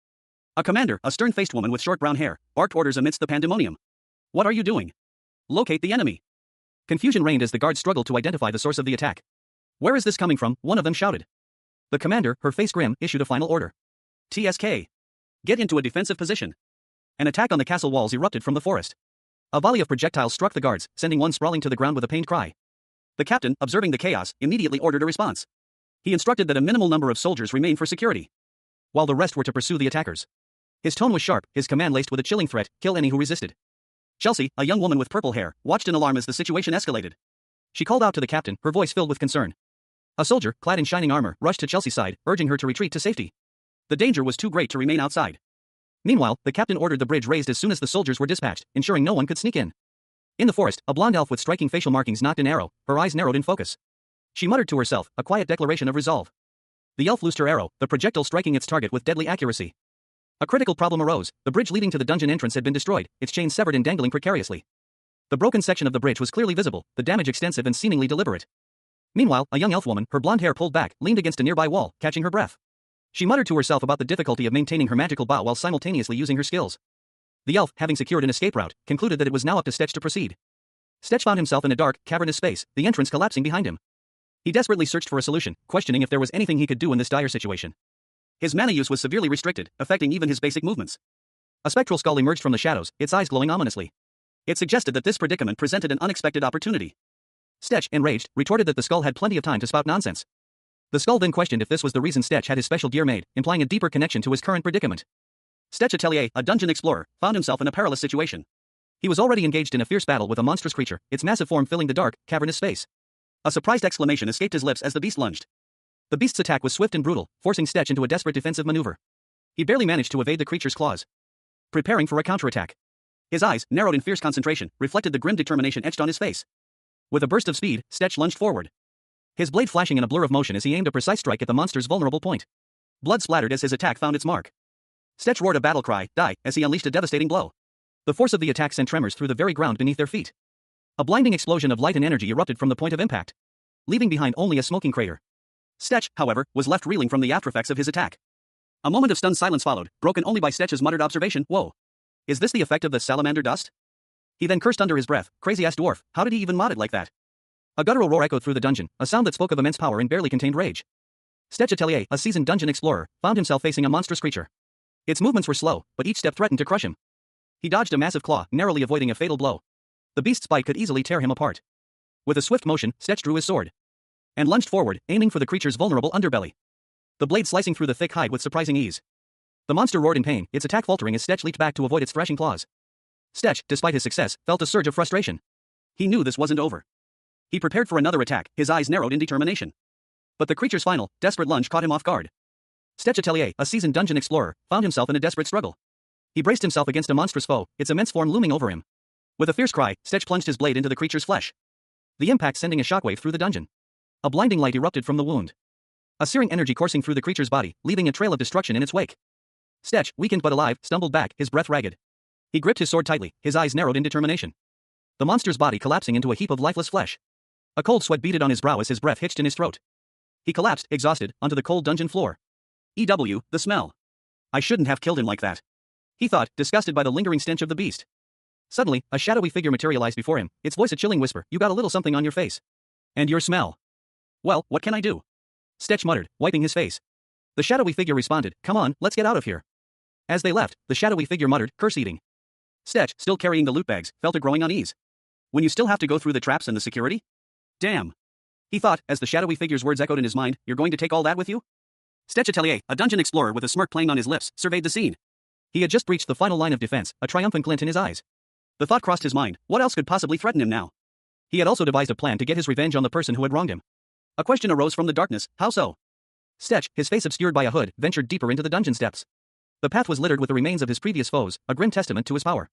A commander, a stern-faced woman with short brown hair, barked orders amidst the pandemonium. What are you doing? Locate the enemy. Confusion reigned as the guards struggled to identify the source of the attack. Where is this coming from? One of them shouted. The commander, her face grim, issued a final order. TSK. Get into a defensive position. An attack on the castle walls erupted from the forest. A volley of projectiles struck the guards, sending one sprawling to the ground with a pained cry. The captain, observing the chaos, immediately ordered a response. He instructed that a minimal number of soldiers remain for security, while the rest were to pursue the attackers. His tone was sharp, his command laced with a chilling threat, kill any who resisted. Chelsea, a young woman with purple hair, watched in alarm as the situation escalated. She called out to the captain, her voice filled with concern. A soldier, clad in shining armor, rushed to Chelsea's side, urging her to retreat to safety. The danger was too great to remain outside. Meanwhile, the captain ordered the bridge raised as soon as the soldiers were dispatched, ensuring no one could sneak in. In the forest, a blonde elf with striking facial markings knocked an arrow, her eyes narrowed in focus. She muttered to herself, a quiet declaration of resolve. The elf loosed her arrow, the projectile striking its target with deadly accuracy. A critical problem arose, the bridge leading to the dungeon entrance had been destroyed, its chains severed and dangling precariously. The broken section of the bridge was clearly visible, the damage extensive and seemingly deliberate. Meanwhile, a young elf woman, her blonde hair pulled back, leaned against a nearby wall, catching her breath. She muttered to herself about the difficulty of maintaining her magical bow while simultaneously using her skills. The elf, having secured an escape route, concluded that it was now up to Stetch to proceed. Stetch found himself in a dark, cavernous space, the entrance collapsing behind him. He desperately searched for a solution, questioning if there was anything he could do in this dire situation. His mana use was severely restricted, affecting even his basic movements. A spectral skull emerged from the shadows, its eyes glowing ominously. It suggested that this predicament presented an unexpected opportunity. Stetch, enraged, retorted that the skull had plenty of time to spout nonsense. The skull then questioned if this was the reason Stetch had his special gear made, implying a deeper connection to his current predicament. Stetch Atelier, a dungeon explorer, found himself in a perilous situation. He was already engaged in a fierce battle with a monstrous creature, its massive form filling the dark, cavernous space. A surprised exclamation escaped his lips as the beast lunged. The beast's attack was swift and brutal, forcing Stetch into a desperate defensive maneuver. He barely managed to evade the creature's claws. Preparing for a counterattack. His eyes, narrowed in fierce concentration, reflected the grim determination etched on his face. With a burst of speed, Stetch lunged forward. His blade flashing in a blur of motion as he aimed a precise strike at the monster's vulnerable point. Blood splattered as his attack found its mark. Stetch roared a battle cry, "Die," as he unleashed a devastating blow. The force of the attack sent tremors through the very ground beneath their feet. A blinding explosion of light and energy erupted from the point of impact, leaving behind only a smoking crater. Stetch, however, was left reeling from the aftereffects of his attack. A moment of stunned silence followed, broken only by Stetch's muttered observation, "Whoa. Is this the effect of the salamander dust?" He then cursed under his breath, "Crazy-ass dwarf, how did he even mod it like that?" A guttural roar echoed through the dungeon, a sound that spoke of immense power and barely contained rage. Stetch Atelier, a seasoned dungeon explorer, found himself facing a monstrous creature. Its movements were slow, but each step threatened to crush him. He dodged a massive claw, narrowly avoiding a fatal blow. The beast's bite could easily tear him apart. With a swift motion, Stetch drew his sword and lunged forward, aiming for the creature's vulnerable underbelly. The blade slicing through the thick hide with surprising ease. The monster roared in pain, its attack faltering as Stetch leaped back to avoid its thrashing claws. Stetch, despite his success, felt a surge of frustration. He knew this wasn't over. He prepared for another attack, his eyes narrowed in determination. But the creature's final, desperate lunge caught him off guard. Stetch Atelier, a seasoned dungeon explorer, found himself in a desperate struggle. He braced himself against a monstrous foe, its immense form looming over him. With a fierce cry, Stetch plunged his blade into the creature's flesh. The impact sending a shockwave through the dungeon. A blinding light erupted from the wound. A searing energy coursing through the creature's body, leaving a trail of destruction in its wake. Stetch, weakened but alive, stumbled back, his breath ragged. He gripped his sword tightly, his eyes narrowed in determination. The monster's body collapsing into a heap of lifeless flesh. A cold sweat beaded on his brow as his breath hitched in his throat. He collapsed, exhausted, onto the cold dungeon floor. The smell. I shouldn't have killed him like that, he thought, disgusted by the lingering stench of the beast. Suddenly, a shadowy figure materialized before him, its voice a chilling whisper, "You got a little something on your face. And your smell." "Well, what can I do?" Stetch muttered, wiping his face. The shadowy figure responded, "Come on, let's get out of here." As they left, the shadowy figure muttered, "Curse-eating." Stetch, still carrying the loot bags, felt a growing unease. When you still have to go through the traps and the security? Damn. He thought, as the shadowy figure's words echoed in his mind, "You're going to take all that with you?" Stetch Atelier, a dungeon explorer with a smirk playing on his lips, surveyed the scene. He had just breached the final line of defense, a triumphant glint in his eyes. The thought crossed his mind, what else could possibly threaten him now? He had also devised a plan to get his revenge on the person who had wronged him. A question arose from the darkness, how so? Stetch, his face obscured by a hood, ventured deeper into the dungeon's depths. The path was littered with the remains of his previous foes, a grim testament to his power.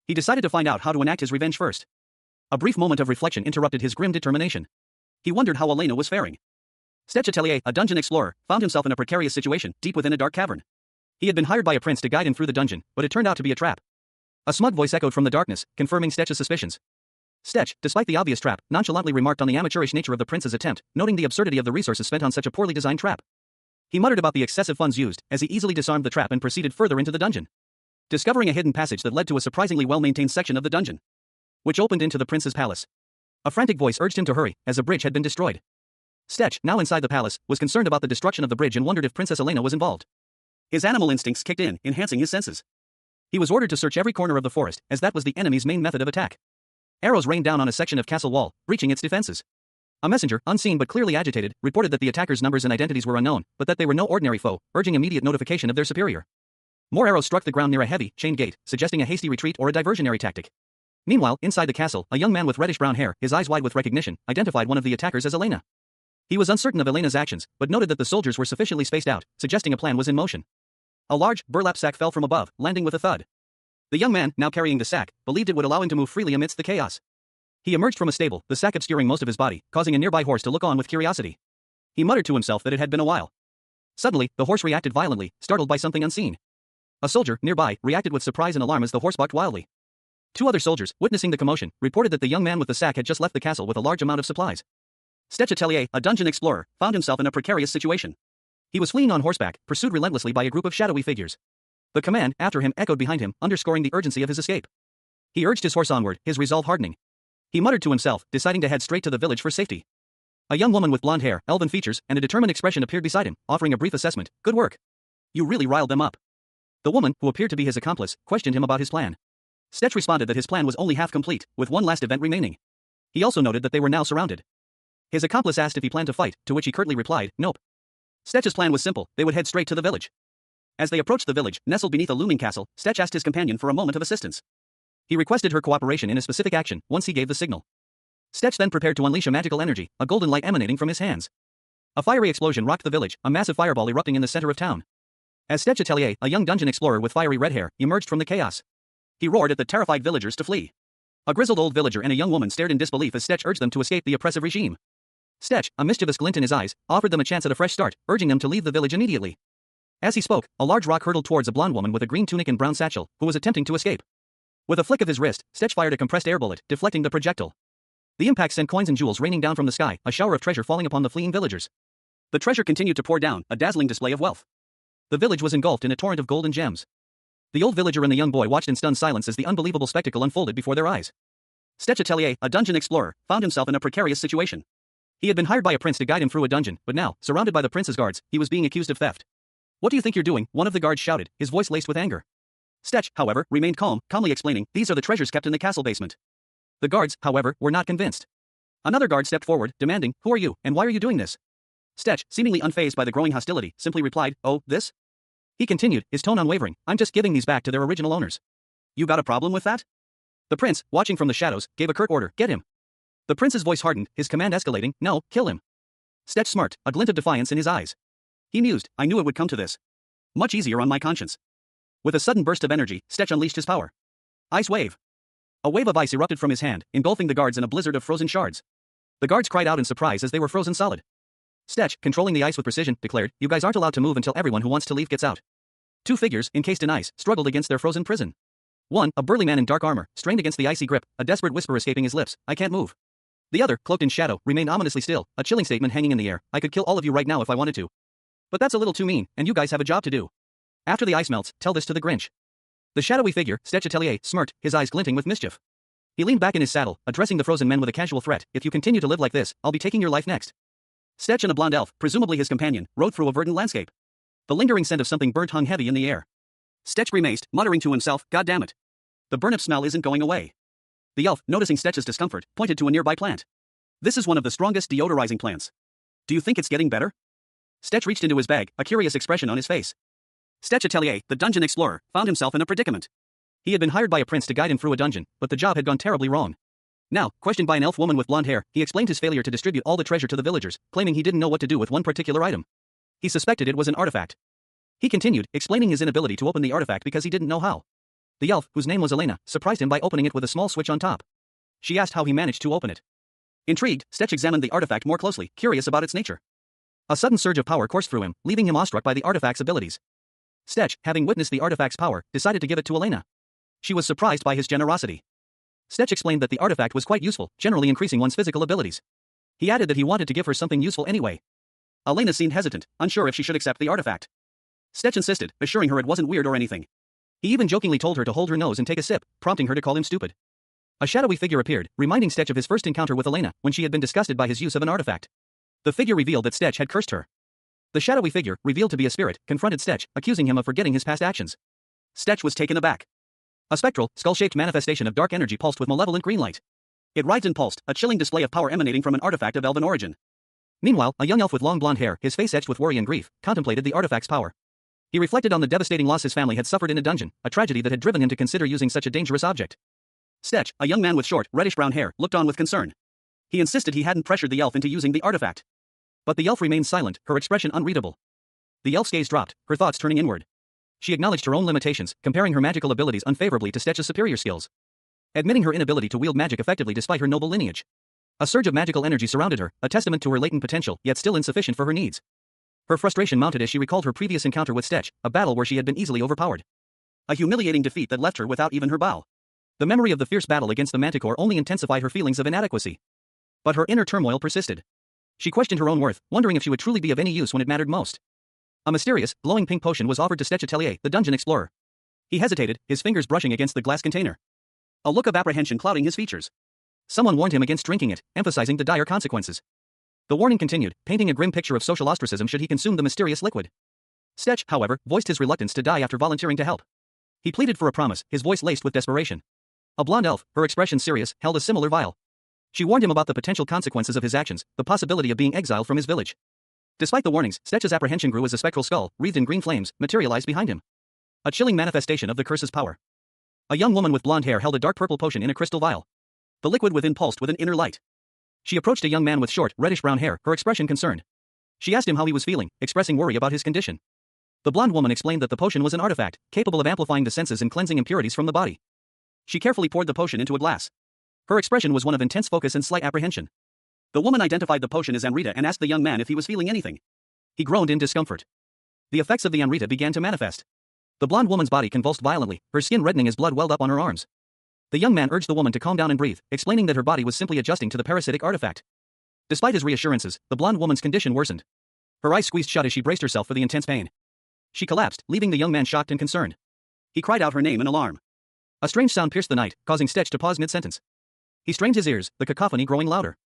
He decided to find out how to enact his revenge first. A brief moment of reflection interrupted his grim determination. He wondered how Elena was faring. Stetch Atelier, a dungeon explorer, found himself in a precarious situation, deep within a dark cavern. He had been hired by a prince to guide him through the dungeon, but it turned out to be a trap. A smug voice echoed from the darkness, confirming Stetch's suspicions. Stetch, despite the obvious trap, nonchalantly remarked on the amateurish nature of the prince's attempt, noting the absurdity of the resources spent on such a poorly designed trap. He muttered about the excessive funds used, as he easily disarmed the trap and proceeded further into the dungeon, discovering a hidden passage that led to a surprisingly well-maintained section of the dungeon, which opened into the prince's palace. A frantic voice urged him to hurry, as a bridge had been destroyed. Stetch, now inside the palace, was concerned about the destruction of the bridge and wondered if Princess Elena was involved. His animal instincts kicked in, enhancing his senses. He was ordered to search every corner of the forest, as that was the enemy's main method of attack. Arrows rained down on a section of castle wall, breaching its defenses. A messenger, unseen but clearly agitated, reported that the attackers' numbers and identities were unknown, but that they were no ordinary foe, urging immediate notification of their superior. More arrows struck the ground near a heavy, chained gate, suggesting a hasty retreat or a diversionary tactic. Meanwhile, inside the castle, a young man with reddish-brown hair, his eyes wide with recognition, identified one of the attackers as Elena. He was uncertain of Elena's actions, but noted that the soldiers were sufficiently spaced out, suggesting a plan was in motion. A large, burlap sack fell from above, landing with a thud. The young man, now carrying the sack, believed it would allow him to move freely amidst the chaos. He emerged from a stable, the sack obscuring most of his body, causing a nearby horse to look on with curiosity. He muttered to himself that it had been a while. Suddenly, the horse reacted violently, startled by something unseen. A soldier, nearby, reacted with surprise and alarm as the horse barked wildly. Two other soldiers, witnessing the commotion, reported that the young man with the sack had just left the castle with a large amount of supplies. Stetch Atelier, a dungeon explorer, found himself in a precarious situation. He was fleeing on horseback, pursued relentlessly by a group of shadowy figures. The command, after him, echoed behind him, underscoring the urgency of his escape. He urged his horse onward, his resolve hardening. He muttered to himself, deciding to head straight to the village for safety. A young woman with blonde hair, elven features, and a determined expression appeared beside him, offering a brief assessment. Good work. You really riled them up. The woman, who appeared to be his accomplice, questioned him about his plan. Stetch responded that his plan was only half complete, with one last event remaining. He also noted that they were now surrounded. His accomplice asked if he planned to fight, to which he curtly replied, nope. Stetch's plan was simple, they would head straight to the village. As they approached the village, nestled beneath a looming castle, Stetch asked his companion for a moment of assistance. He requested her cooperation in a specific action, once he gave the signal. Stetch then prepared to unleash a magical energy, a golden light emanating from his hands. A fiery explosion rocked the village, a massive fireball erupting in the center of town. As Stetch Atelier, a young dungeon explorer with fiery red hair, emerged from the chaos. He roared at the terrified villagers to flee. A grizzled old villager and a young woman stared in disbelief as Stetch urged them to escape the oppressive regime. Stetch, a mischievous glint in his eyes, offered them a chance at a fresh start, urging them to leave the village immediately. As he spoke, a large rock hurtled towards a blonde woman with a green tunic and brown satchel, who was attempting to escape. With a flick of his wrist, Stetch fired a compressed air bullet, deflecting the projectile. The impact sent coins and jewels raining down from the sky, a shower of treasure falling upon the fleeing villagers. The treasure continued to pour down, a dazzling display of wealth. The village was engulfed in a torrent of gold and gems. The old villager and the young boy watched in stunned silence as the unbelievable spectacle unfolded before their eyes. Stetch Atelier, a dungeon explorer, found himself in a precarious situation. He had been hired by a prince to guide him through a dungeon, but now, surrounded by the prince's guards, he was being accused of theft. What do you think you're doing? One of the guards shouted, his voice laced with anger. Stetch, however, remained calm, calmly explaining, these are the treasures kept in the castle basement. The guards, however, were not convinced. Another guard stepped forward, demanding, who are you, and why are you doing this? Stetch, seemingly unfazed by the growing hostility, simply replied, oh, this? He continued, his tone unwavering, I'm just giving these back to their original owners. You got a problem with that? The prince, watching from the shadows, gave a curt order, get him. The prince's voice hardened, his command escalating, no, kill him. Stetch smirked, a glint of defiance in his eyes. He mused, I knew it would come to this. Much easier on my conscience. With a sudden burst of energy, Stetch unleashed his power. Ice wave. A wave of ice erupted from his hand, engulfing the guards in a blizzard of frozen shards. The guards cried out in surprise as they were frozen solid. Stetch, controlling the ice with precision, declared, you guys aren't allowed to move until everyone who wants to leave gets out. Two figures, encased in ice, struggled against their frozen prison. One, a burly man in dark armor, strained against the icy grip, a desperate whisper escaping his lips, I can't move. The other, cloaked in shadow, remained ominously still, a chilling statement hanging in the air, I could kill all of you right now if I wanted to. But that's a little too mean, and you guys have a job to do. After the ice melts, tell this to the Grinch. The shadowy figure, Stetch Atelier, smirked, his eyes glinting with mischief. He leaned back in his saddle, addressing the frozen men with a casual threat, if you continue to live like this, I'll be taking your life next. Stetch and a blonde elf, presumably his companion, rode through a verdant landscape. The lingering scent of something burnt hung heavy in the air. Stetch grimaced, muttering to himself, God damn it. The burnup smell isn't going away. The elf, noticing Stetch's discomfort, pointed to a nearby plant. This is one of the strongest deodorizing plants. Do you think it's getting better? Stetch reached into his bag, a curious expression on his face. Stetch Atelier, the dungeon explorer, found himself in a predicament. He had been hired by a prince to guide him through a dungeon, but the job had gone terribly wrong. Now, questioned by an elf woman with blonde hair, he explained his failure to distribute all the treasure to the villagers, claiming he didn't know what to do with one particular item. He suspected it was an artifact. He continued, explaining his inability to open the artifact because he didn't know how. The elf, whose name was Elena, surprised him by opening it with a small switch on top. She asked how he managed to open it. Intrigued, Stetch examined the artifact more closely, curious about its nature. A sudden surge of power coursed through him, leaving him awestruck by the artifact's abilities. Stetch, having witnessed the artifact's power, decided to give it to Elena. She was surprised by his generosity. Stetch explained that the artifact was quite useful, generally increasing one's physical abilities. He added that he wanted to give her something useful anyway. Elena seemed hesitant, unsure if she should accept the artifact. Stetch insisted, assuring her it wasn't weird or anything. He even jokingly told her to hold her nose and take a sip, prompting her to call him stupid. A shadowy figure appeared, reminding Stetch of his first encounter with Elena, when she had been disgusted by his use of an artifact. The figure revealed that Stetch had cursed her. The shadowy figure, revealed to be a spirit, confronted Stetch, accusing him of forgetting his past actions. Stetch was taken aback. A spectral, skull-shaped manifestation of dark energy pulsed with malevolent green light. It writhed and pulsed, a chilling display of power emanating from an artifact of elven origin. Meanwhile, a young elf with long blonde hair, his face etched with worry and grief, contemplated the artifact's power. He reflected on the devastating loss his family had suffered in a dungeon, a tragedy that had driven him to consider using such a dangerous object. Stetch, a young man with short, reddish-brown hair, looked on with concern. He insisted he hadn't pressured the elf into using the artifact. But the elf remained silent, her expression unreadable. The elf's gaze dropped, her thoughts turning inward. She acknowledged her own limitations, comparing her magical abilities unfavorably to Stetch's superior skills. Admitting her inability to wield magic effectively despite her noble lineage. A surge of magical energy surrounded her, a testament to her latent potential, yet still insufficient for her needs. Her frustration mounted as she recalled her previous encounter with Stetch, a battle where she had been easily overpowered. A humiliating defeat that left her without even her bow. The memory of the fierce battle against the Manticore only intensified her feelings of inadequacy. But her inner turmoil persisted. She questioned her own worth, wondering if she would truly be of any use when it mattered most. A mysterious, glowing pink potion was offered to Stetch Atelier, the dungeon explorer. He hesitated, his fingers brushing against the glass container. A look of apprehension clouding his features. Someone warned him against drinking it, emphasizing the dire consequences. The warning continued, painting a grim picture of social ostracism should he consume the mysterious liquid. Stetch, however, voiced his reluctance to die after volunteering to help. He pleaded for a promise, his voice laced with desperation. A blonde elf, her expression serious, held a similar vial. She warned him about the potential consequences of his actions, the possibility of being exiled from his village. Despite the warnings, Stetch's apprehension grew as a spectral skull, wreathed in green flames, materialized behind him. A chilling manifestation of the curse's power. A young woman with blonde hair held a dark purple potion in a crystal vial. The liquid within pulsed with an inner light. She approached a young man with short, reddish-brown hair, her expression concerned. She asked him how he was feeling, expressing worry about his condition. The blonde woman explained that the potion was an artifact, capable of amplifying the senses and cleansing impurities from the body. She carefully poured the potion into a glass. Her expression was one of intense focus and slight apprehension. The woman identified the potion as Amrita and asked the young man if he was feeling anything. He groaned in discomfort. The effects of the Amrita began to manifest. The blonde woman's body convulsed violently, her skin reddening as blood welled up on her arms. The young man urged the woman to calm down and breathe, explaining that her body was simply adjusting to the parasitic artifact. Despite his reassurances, the blonde woman's condition worsened. Her eyes squeezed shut as she braced herself for the intense pain. She collapsed, leaving the young man shocked and concerned. He cried out her name in alarm. A strange sound pierced the night, causing Stetch to pause mid-sentence. He strained his ears, the cacophony growing louder.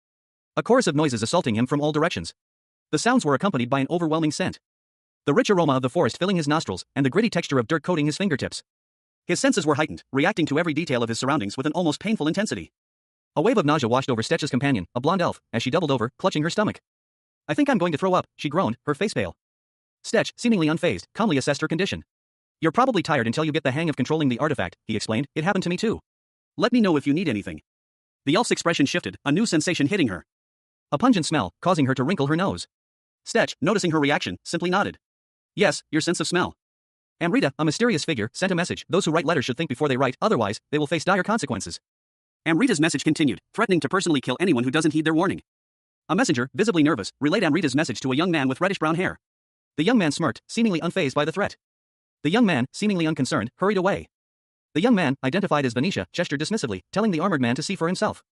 A chorus of noises assaulting him from all directions. The sounds were accompanied by an overwhelming scent. The rich aroma of the forest filling his nostrils, and the gritty texture of dirt coating his fingertips. His senses were heightened, reacting to every detail of his surroundings with an almost painful intensity. A wave of nausea washed over Stetch's companion, a blonde elf, as she doubled over, clutching her stomach. "I think I'm going to throw up," she groaned, her face pale. Stetch, seemingly unfazed, calmly assessed her condition. "You're probably tired until you get the hang of controlling the artifact," he explained. "It happened to me too. Let me know if you need anything." The elf's expression shifted, a new sensation hitting her. A pungent smell, causing her to wrinkle her nose. Stetch, noticing her reaction, simply nodded. "Yes, your sense of smell." Amrita, a mysterious figure, sent a message. "Those who write letters should think before they write, otherwise, they will face dire consequences." Amrita's message continued, threatening to personally kill anyone who doesn't heed their warning. A messenger, visibly nervous, relayed Amrita's message to a young man with reddish-brown hair. The young man smirked, seemingly unfazed by the threat. The young man, seemingly unconcerned, hurried away. The young man, identified as Venetia, gestured dismissively, telling the armored man to see for himself.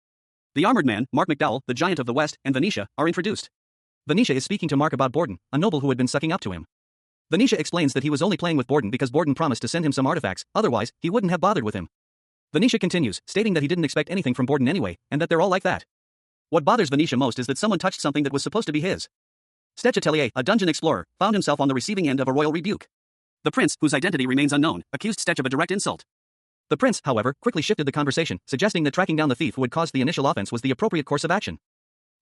The armored man, Mark McDowell, the giant of the West, and Venetia, are introduced. Venetia is speaking to Mark about Borden, a noble who had been sucking up to him. Venetia explains that he was only playing with Borden because Borden promised to send him some artifacts, otherwise, he wouldn't have bothered with him. Venetia continues, stating that he didn't expect anything from Borden anyway, and that they're all like that. What bothers Venetia most is that someone touched something that was supposed to be his. Stetch Atelier, a dungeon explorer, found himself on the receiving end of a royal rebuke. The prince, whose identity remains unknown, accused Stetch of a direct insult. The prince, however, quickly shifted the conversation, suggesting that tracking down the thief who had caused the initial offense was the appropriate course of action.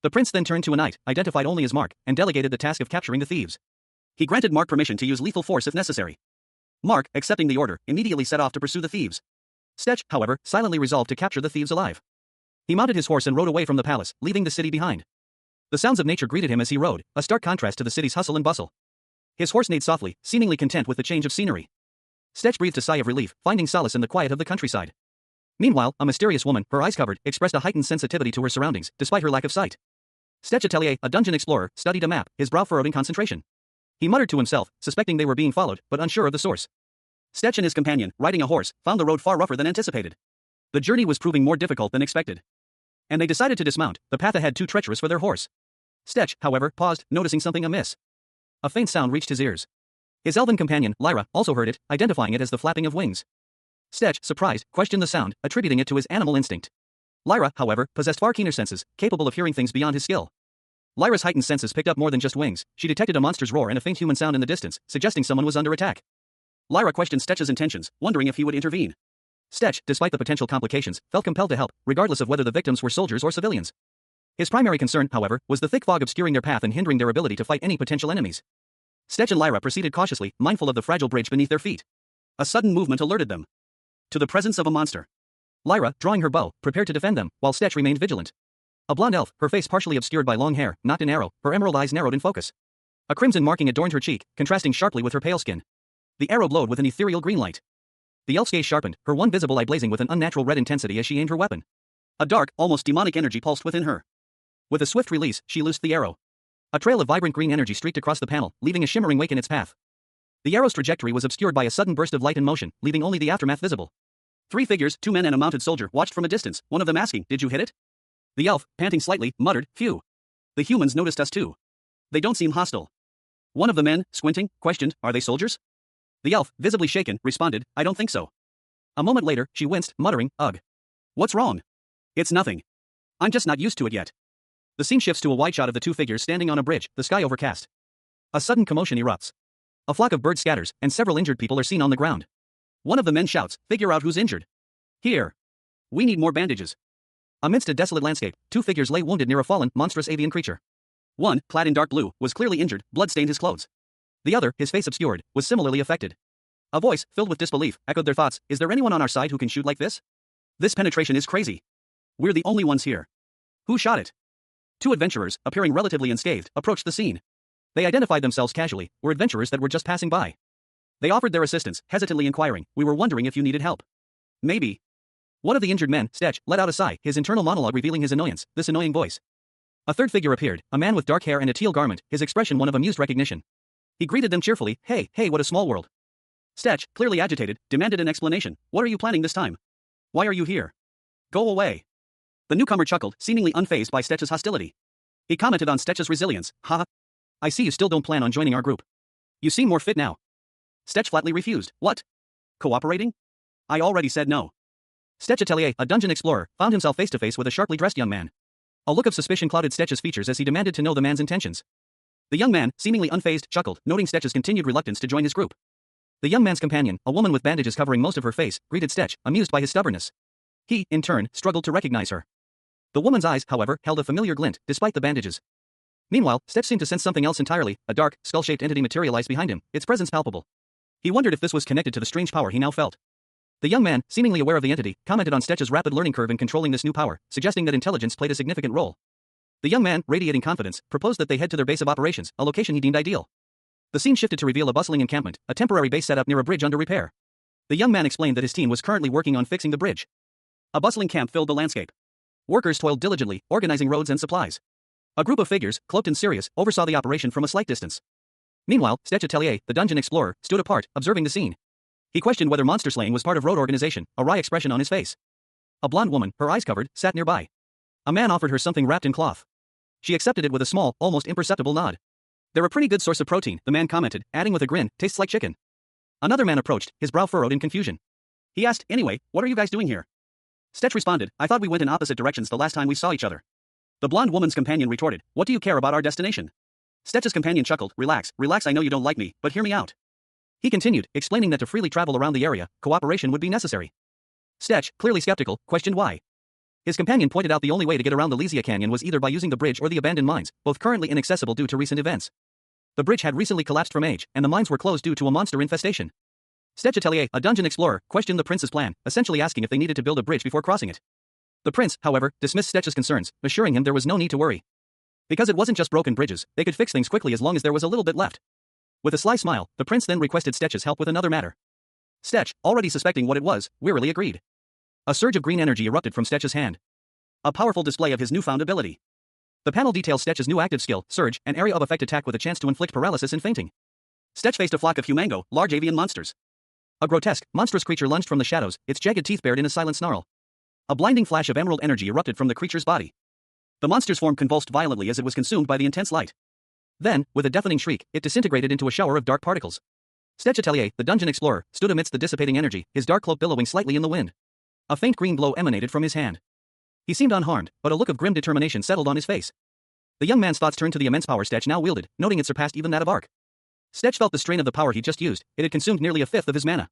The prince then turned to a knight, identified only as Mark, and delegated the task of capturing the thieves. He granted Mark permission to use lethal force if necessary. Mark, accepting the order, immediately set off to pursue the thieves. Stetch, however, silently resolved to capture the thieves alive. He mounted his horse and rode away from the palace, leaving the city behind. The sounds of nature greeted him as he rode, a stark contrast to the city's hustle and bustle. His horse neighed softly, seemingly content with the change of scenery. Stetch breathed a sigh of relief, finding solace in the quiet of the countryside. Meanwhile, a mysterious woman, her eyes covered, expressed a heightened sensitivity to her surroundings, despite her lack of sight. Stetch Atelier, a dungeon explorer, studied a map, his brow furrowed in concentration. He muttered to himself, suspecting they were being followed, but unsure of the source. Stetch and his companion, riding a horse, found the road far rougher than anticipated. The journey was proving more difficult than expected. And they decided to dismount, the path ahead too treacherous for their horse. Stetch, however, paused, noticing something amiss. A faint sound reached his ears. His elven companion, Lyra, also heard it, identifying it as the flapping of wings. Stetch, surprised, questioned the sound, attributing it to his animal instinct. Lyra, however, possessed far keener senses, capable of hearing things beyond his skill. Lyra's heightened senses picked up more than just wings. She detected a monster's roar and a faint human sound in the distance, suggesting someone was under attack. Lyra questioned Stetch's intentions, wondering if he would intervene. Stetch, despite the potential complications, felt compelled to help, regardless of whether the victims were soldiers or civilians. His primary concern, however, was the thick fog obscuring their path and hindering their ability to fight any potential enemies. Stetch and Lyra proceeded cautiously, mindful of the fragile bridge beneath their feet. A sudden movement alerted them to the presence of a monster. Lyra, drawing her bow, prepared to defend them, while Stetch remained vigilant. A blonde elf, her face partially obscured by long hair, nocked an arrow, her emerald eyes narrowed in focus. A crimson marking adorned her cheek, contrasting sharply with her pale skin. The arrow glowed with an ethereal green light. The elf's gaze sharpened, her one visible eye blazing with an unnatural red intensity as she aimed her weapon. A dark, almost demonic energy pulsed within her. With a swift release, she loosed the arrow. A trail of vibrant green energy streaked across the panel, leaving a shimmering wake in its path. The arrow's trajectory was obscured by a sudden burst of light and motion, leaving only the aftermath visible. 3 figures, 2 men and a mounted soldier, watched from a distance, one of them asking, "Did you hit it?" The elf, panting slightly, muttered, "Phew. The humans noticed us too. They don't seem hostile." One of the men, squinting, questioned, "Are they soldiers?" The elf, visibly shaken, responded, "I don't think so." A moment later, she winced, muttering, "Ugh. What's wrong?" "It's nothing. I'm just not used to it yet." The scene shifts to a wide shot of the 2 figures standing on a bridge, the sky overcast. A sudden commotion erupts. A flock of birds scatters, and several injured people are seen on the ground. One of the men shouts, "Figure out who's injured." "Here. We need more bandages." Amidst a desolate landscape, two figures lay wounded near a fallen, monstrous avian creature. One, clad in dark blue, was clearly injured, blood stained his clothes. The other, his face obscured, was similarly affected. A voice, filled with disbelief, echoed their thoughts. "Is there anyone on our side who can shoot like this? This penetration is crazy. We're the only ones here. Who shot it?" Two adventurers, appearing relatively unscathed, approached the scene. They identified themselves casually, were adventurers that were just passing by. They offered their assistance, hesitantly inquiring, "We were wondering if you needed help." "Maybe." One of the injured men, Stetch, let out a sigh, his internal monologue revealing his annoyance, this annoying voice. A third figure appeared, a man with dark hair and a teal garment, his expression one of amused recognition. He greeted them cheerfully, "Hey, what a small world." Stetch, clearly agitated, demanded an explanation. "What are you planning this time? Why are you here? Go away." The newcomer chuckled, seemingly unfazed by Stetch's hostility. He commented on Stetch's resilience. "Haha. I see you still don't plan on joining our group. You seem more fit now." Stetch flatly refused. "What? Cooperating? I already said no." Stetch Atelier, a dungeon explorer, found himself face to face with a sharply dressed young man. A look of suspicion clouded Stetch's features as he demanded to know the man's intentions. The young man, seemingly unfazed, chuckled, noting Stetch's continued reluctance to join his group. The young man's companion, a woman with bandages covering most of her face, greeted Stetch, amused by his stubbornness. He, in turn, struggled to recognize her. The woman's eyes, however, held a familiar glint, despite the bandages. Meanwhile, Stetch seemed to sense something else entirely. A dark, skull-shaped entity materialized behind him, its presence palpable. He wondered if this was connected to the strange power he now felt. The young man, seemingly aware of the entity, commented on Stetch's rapid learning curve in controlling this new power, suggesting that intelligence played a significant role. The young man, radiating confidence, proposed that they head to their base of operations, a location he deemed ideal. The scene shifted to reveal a bustling encampment, a temporary base set up near a bridge under repair. The young man explained that his team was currently working on fixing the bridge. A bustling camp filled the landscape. Workers toiled diligently, organizing roads and supplies. A group of figures, cloaked and serious, oversaw the operation from a slight distance. Meanwhile, Stetch Atelier, the dungeon explorer, stood apart, observing the scene. He questioned whether monster slaying was part of road organization, a wry expression on his face. A blonde woman, her eyes covered, sat nearby. A man offered her something wrapped in cloth. She accepted it with a small, almost imperceptible nod. "They're a pretty good source of protein," the man commented, adding with a grin, "Tastes like chicken." Another man approached, his brow furrowed in confusion. He asked, "Anyway, what are you guys doing here?" Stetch responded, "I thought we went in opposite directions the last time we saw each other." The blonde woman's companion retorted, "What do you care about our destination?" Stetch's companion chuckled, Relax, I know you don't like me, but hear me out." He continued, explaining that to freely travel around the area, cooperation would be necessary. Stetch, clearly skeptical, questioned why. His companion pointed out the only way to get around the Lysia Canyon was either by using the bridge or the abandoned mines, both currently inaccessible due to recent events. The bridge had recently collapsed from age, and the mines were closed due to a monster infestation. Stetch Atelier, a dungeon explorer, questioned the prince's plan, essentially asking if they needed to build a bridge before crossing it. The prince, however, dismissed Stetch's concerns, assuring him there was no need to worry. Because it wasn't just broken bridges, they could fix things quickly as long as there was a little bit left. With a sly smile, the prince then requested Stetch's help with another matter. Stetch, already suspecting what it was, wearily agreed. A surge of green energy erupted from Stetch's hand. A powerful display of his newfound ability. The panel details Stetch's new active skill, Surge, an area of effect attack with a chance to inflict paralysis and fainting. Stetch faced a flock of humango, large avian monsters. A grotesque, monstrous creature lunged from the shadows, its jagged teeth bared in a silent snarl. A blinding flash of emerald energy erupted from the creature's body. The monster's form convulsed violently as it was consumed by the intense light. Then, with a deafening shriek, it disintegrated into a shower of dark particles. Stetch Atelier, the dungeon explorer, stood amidst the dissipating energy, his dark cloak billowing slightly in the wind. A faint green glow emanated from his hand. He seemed unharmed, but a look of grim determination settled on his face. The young man's thoughts turned to the immense power Stetch now wielded, noting it surpassed even that of Ark. Stetch felt the strain of the power he'd just used, it had consumed nearly a fifth of his mana.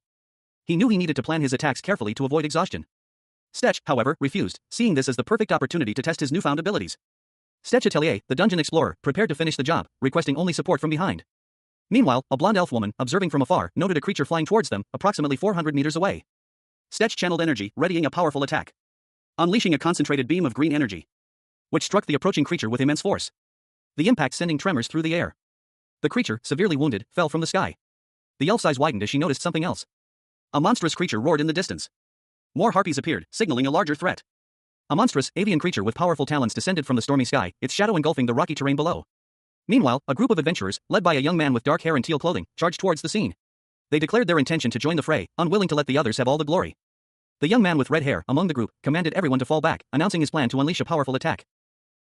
He knew he needed to plan his attacks carefully to avoid exhaustion. Stetch, however, refused, seeing this as the perfect opportunity to test his newfound abilities. Stetch Atelier, the dungeon explorer, prepared to finish the job, requesting only support from behind. Meanwhile, a blonde elf woman, observing from afar, noted a creature flying towards them, approximately 400 meters away. Stetch channeled energy, readying a powerful attack. Unleashing a concentrated beam of green energy, which struck the approaching creature with immense force. The impact sending tremors through the air. The creature, severely wounded, fell from the sky. The elf's eyes widened as she noticed something else. A monstrous creature roared in the distance. More harpies appeared, signaling a larger threat. A monstrous, avian creature with powerful talons descended from the stormy sky, its shadow engulfing the rocky terrain below. Meanwhile, a group of adventurers, led by a young man with dark hair and teal clothing, charged towards the scene. They declared their intention to join the fray, unwilling to let the others have all the glory. The young man with red hair, among the group, commanded everyone to fall back, announcing his plan to unleash a powerful attack.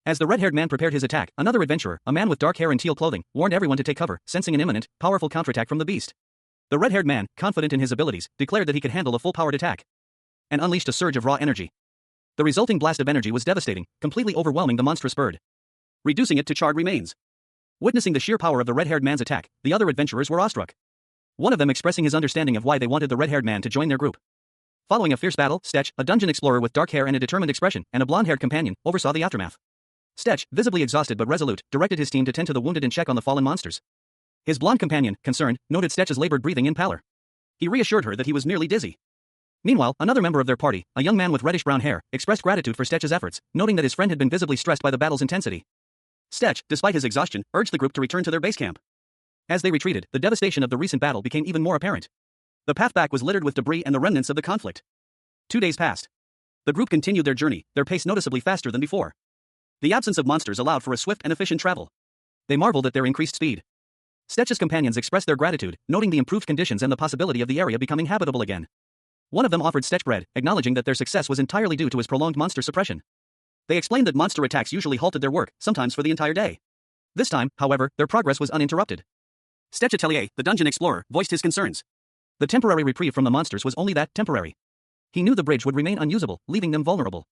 As the red-haired man prepared his attack, another adventurer, a man with dark hair and teal clothing, warned everyone to take cover, sensing an imminent, powerful counterattack from the beast. The red-haired man, confident in his abilities, declared that he could handle a full-powered attack, and unleashed a surge of raw energy. The resulting blast of energy was devastating, completely overwhelming the monstrous bird, reducing it to charred remains. Witnessing the sheer power of the red-haired man's attack, the other adventurers were awestruck. one of them expressing his understanding of why they wanted the red-haired man to join their group. Following a fierce battle, Stetch, a dungeon explorer with dark hair and a determined expression, and a blonde-haired companion, oversaw the aftermath. Stetch, visibly exhausted but resolute, directed his team to tend to the wounded and check on the fallen monsters. His blonde companion, concerned, noted Stetch's labored breathing and pallor. He reassured her that he was merely dizzy. Meanwhile, another member of their party, a young man with reddish-brown hair, expressed gratitude for Stetch's efforts, noting that his friend had been visibly stressed by the battle's intensity. Stetch, despite his exhaustion, urged the group to return to their base camp. As they retreated, the devastation of the recent battle became even more apparent. The path back was littered with debris and the remnants of the conflict. 2 days passed. The group continued their journey, their pace noticeably faster than before. The absence of monsters allowed for a swift and efficient travel. They marveled at their increased speed. Stetch's companions expressed their gratitude, noting the improved conditions and the possibility of the area becoming habitable again. One of them offered Stetch bread, acknowledging that their success was entirely due to his prolonged monster suppression. They explained that monster attacks usually halted their work, sometimes for the entire day. This time, however, their progress was uninterrupted. Stetch Atelier, the dungeon explorer, voiced his concerns. The temporary reprieve from the monsters was only that, temporary. He knew the bridge would remain unusable, leaving them vulnerable.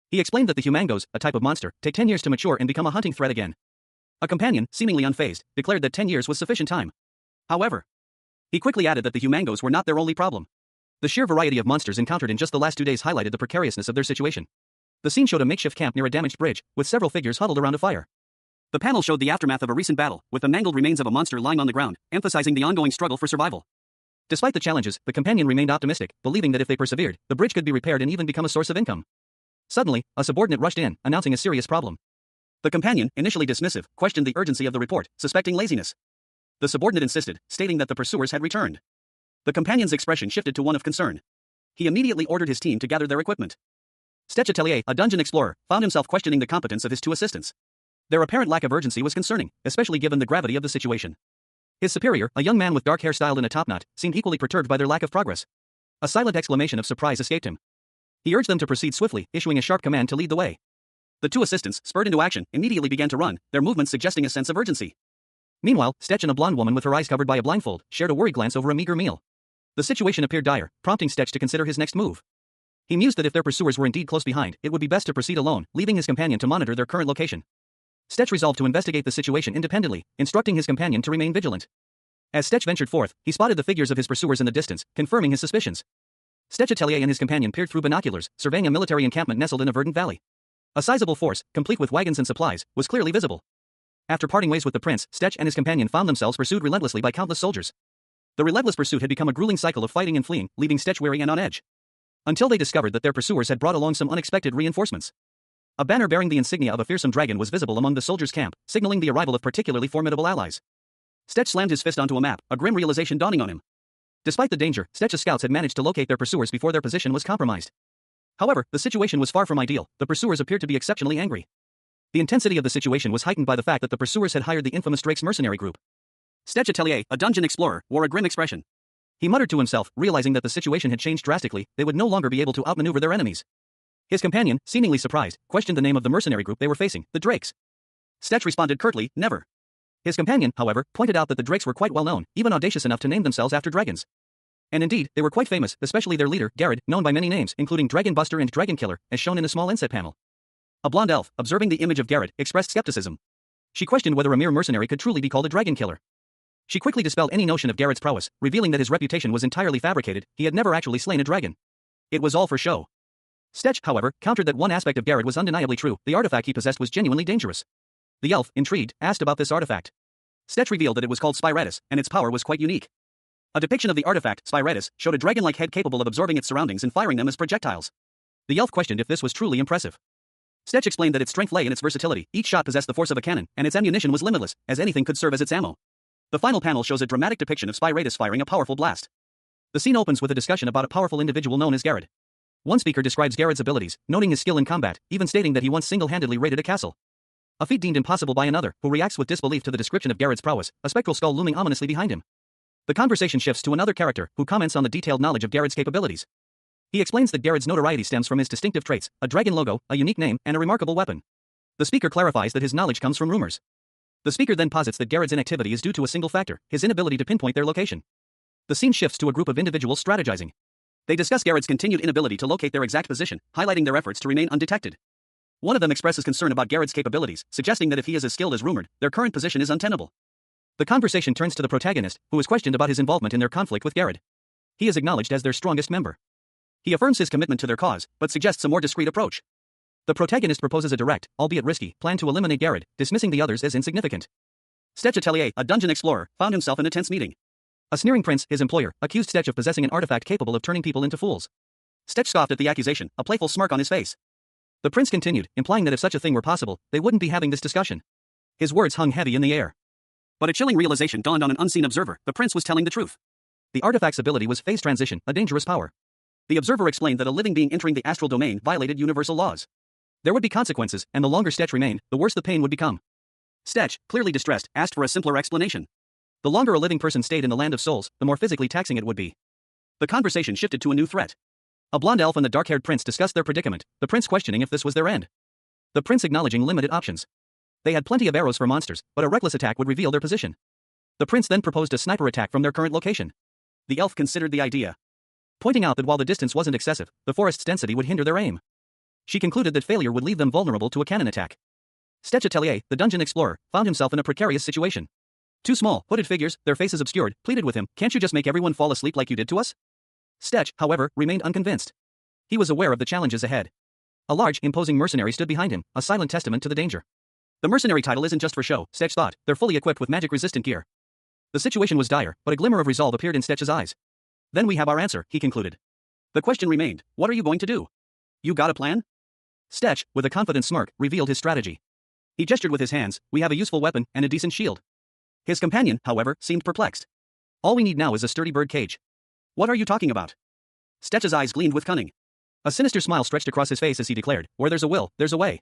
He explained that the humangos, a type of monster, take 10 years to mature and become a hunting threat again. A companion, seemingly unfazed, declared that 10 years was sufficient time. However, he quickly added that the humangos were not their only problem. The sheer variety of monsters encountered in just the last 2 days highlighted the precariousness of their situation. The scene showed a makeshift camp near a damaged bridge, with several figures huddled around a fire. The panel showed the aftermath of a recent battle, with the mangled remains of a monster lying on the ground, emphasizing the ongoing struggle for survival. Despite the challenges, the companion remained optimistic, believing that if they persevered, the bridge could be repaired and even become a source of income. Suddenly, a subordinate rushed in, announcing a serious problem. The companion, initially dismissive, questioned the urgency of the report, suspecting laziness. The subordinate insisted, stating that the pursuers had returned. The companion's expression shifted to one of concern. He immediately ordered his team to gather their equipment. Stetch Atelier, a dungeon explorer, found himself questioning the competence of his 2 assistants. Their apparent lack of urgency was concerning, especially given the gravity of the situation. His superior, a young man with dark hair styled in a topknot, seemed equally perturbed by their lack of progress. A silent exclamation of surprise escaped him. He urged them to proceed swiftly, issuing a sharp command to lead the way. The 2 assistants, spurred into action, immediately began to run, their movements suggesting a sense of urgency. Meanwhile, Stetch and a blonde woman with her eyes covered by a blindfold shared a worried glance over a meager meal. The situation appeared dire, prompting Stetch to consider his next move. He mused that if their pursuers were indeed close behind, it would be best to proceed alone, leaving his companion to monitor their current location. Stetch resolved to investigate the situation independently, instructing his companion to remain vigilant. As Stetch ventured forth, he spotted the figures of his pursuers in the distance, confirming his suspicions. Stetch Atelier and his companion peered through binoculars, surveying a military encampment nestled in a verdant valley. A sizable force, complete with wagons and supplies, was clearly visible. After parting ways with the prince, Stetch and his companion found themselves pursued relentlessly by countless soldiers. The relentless pursuit had become a grueling cycle of fighting and fleeing, leaving Stetch weary and on edge. Until they discovered that their pursuers had brought along some unexpected reinforcements. A banner bearing the insignia of a fearsome dragon was visible among the soldiers' camp, signaling the arrival of particularly formidable allies. Stetch slammed his fist onto a map, a grim realization dawning on him. Despite the danger, Stetch's scouts had managed to locate their pursuers before their position was compromised. However, the situation was far from ideal. The pursuers appeared to be exceptionally angry. The intensity of the situation was heightened by the fact that the pursuers had hired the infamous Drake's mercenary group. Stetch Atelier, a dungeon explorer, wore a grim expression. He muttered to himself, realizing that the situation had changed drastically. They would no longer be able to outmaneuver their enemies. His companion, seemingly surprised, questioned the name of the mercenary group they were facing, the Drakes. Stetch responded curtly, never. His companion, however, pointed out that the Drakes were quite well known, even audacious enough to name themselves after dragons. And indeed, they were quite famous, especially their leader, Garrett, known by many names, including Dragon Buster and Dragon Killer, as shown in a small inset panel. A blonde elf, observing the image of Garrett, expressed skepticism. She questioned whether a mere mercenary could truly be called a Dragon Killer. She quickly dispelled any notion of Garrett's prowess, revealing that his reputation was entirely fabricated. He had never actually slain a dragon. It was all for show. Stetch, however, countered that one aspect of Garrett was undeniably true: the artifact he possessed was genuinely dangerous. The elf, intrigued, asked about this artifact. Stetch revealed that it was called Spyratus, and its power was quite unique. A depiction of the artifact, Spyratus, showed a dragon-like head capable of absorbing its surroundings and firing them as projectiles. The elf questioned if this was truly impressive. Stetch explained that its strength lay in its versatility. Each shot possessed the force of a cannon, and its ammunition was limitless, as anything could serve as its ammo. The final panel shows a dramatic depiction of Spyratus firing a powerful blast. The scene opens with a discussion about a powerful individual known as Garrett. One speaker describes Garrett's abilities, noting his skill in combat, even stating that he once single-handedly raided a castle. A feat deemed impossible by another, who reacts with disbelief to the description of Garrett's prowess, a spectral skull looming ominously behind him. The conversation shifts to another character, who comments on the detailed knowledge of Garrett's capabilities. He explains that Garrett's notoriety stems from his distinctive traits, a dragon logo, a unique name, and a remarkable weapon. The speaker clarifies that his knowledge comes from rumors. The speaker then posits that Garrett's inactivity is due to a single factor: his inability to pinpoint their location. The scene shifts to a group of individuals strategizing. They discuss Garrett's continued inability to locate their exact position, highlighting their efforts to remain undetected. One of them expresses concern about Garrett's capabilities, suggesting that if he is as skilled as rumored, their current position is untenable. The conversation turns to the protagonist, who is questioned about his involvement in their conflict with Garrett. He is acknowledged as their strongest member. He affirms his commitment to their cause, but suggests a more discreet approach. The protagonist proposes a direct, albeit risky, plan to eliminate Garrett, dismissing the others as insignificant. Stetch Atelier, a dungeon explorer, found himself in a tense meeting. A sneering prince, his employer, accused Stetch of possessing an artifact capable of turning people into fools. Stetch scoffed at the accusation, a playful smirk on his face. The prince continued, implying that if such a thing were possible, they wouldn't be having this discussion. His words hung heavy in the air. But a chilling realization dawned on an unseen observer: the prince was telling the truth. The artifact's ability was phase transition, a dangerous power. The observer explained that a living being entering the astral domain violated universal laws. There would be consequences, and the longer Stetch remained, the worse the pain would become. Stetch, clearly distressed, asked for a simpler explanation. The longer a living person stayed in the land of souls, the more physically taxing it would be. The conversation shifted to a new threat. A blonde elf and the dark-haired prince discussed their predicament, the prince questioning if this was their end. The prince acknowledging limited options. They had plenty of arrows for monsters, but a reckless attack would reveal their position. The prince then proposed a sniper attack from their current location. The elf considered the idea, pointing out that while the distance wasn't excessive, the forest's density would hinder their aim. She concluded that failure would leave them vulnerable to a cannon attack. Stetch Atelier, the dungeon explorer, found himself in a precarious situation. Two small, hooded figures, their faces obscured, pleaded with him, "Can't you just make everyone fall asleep like you did to us?" Stetch, however, remained unconvinced. He was aware of the challenges ahead. A large, imposing mercenary stood behind him, a silent testament to the danger. The mercenary title isn't just for show, Stetch thought, they're fully equipped with magic-resistant gear. The situation was dire, but a glimmer of resolve appeared in Stetch's eyes. Then we have our answer, he concluded. The question remained, what are you going to do? You got a plan? Stetch, with a confident smirk, revealed his strategy. He gestured with his hands, we have a useful weapon, and a decent shield. His companion, however, seemed perplexed. All we need now is a sturdy bird cage. What are you talking about? Stetch's eyes gleamed with cunning. A sinister smile stretched across his face as he declared, where there's a will, there's a way.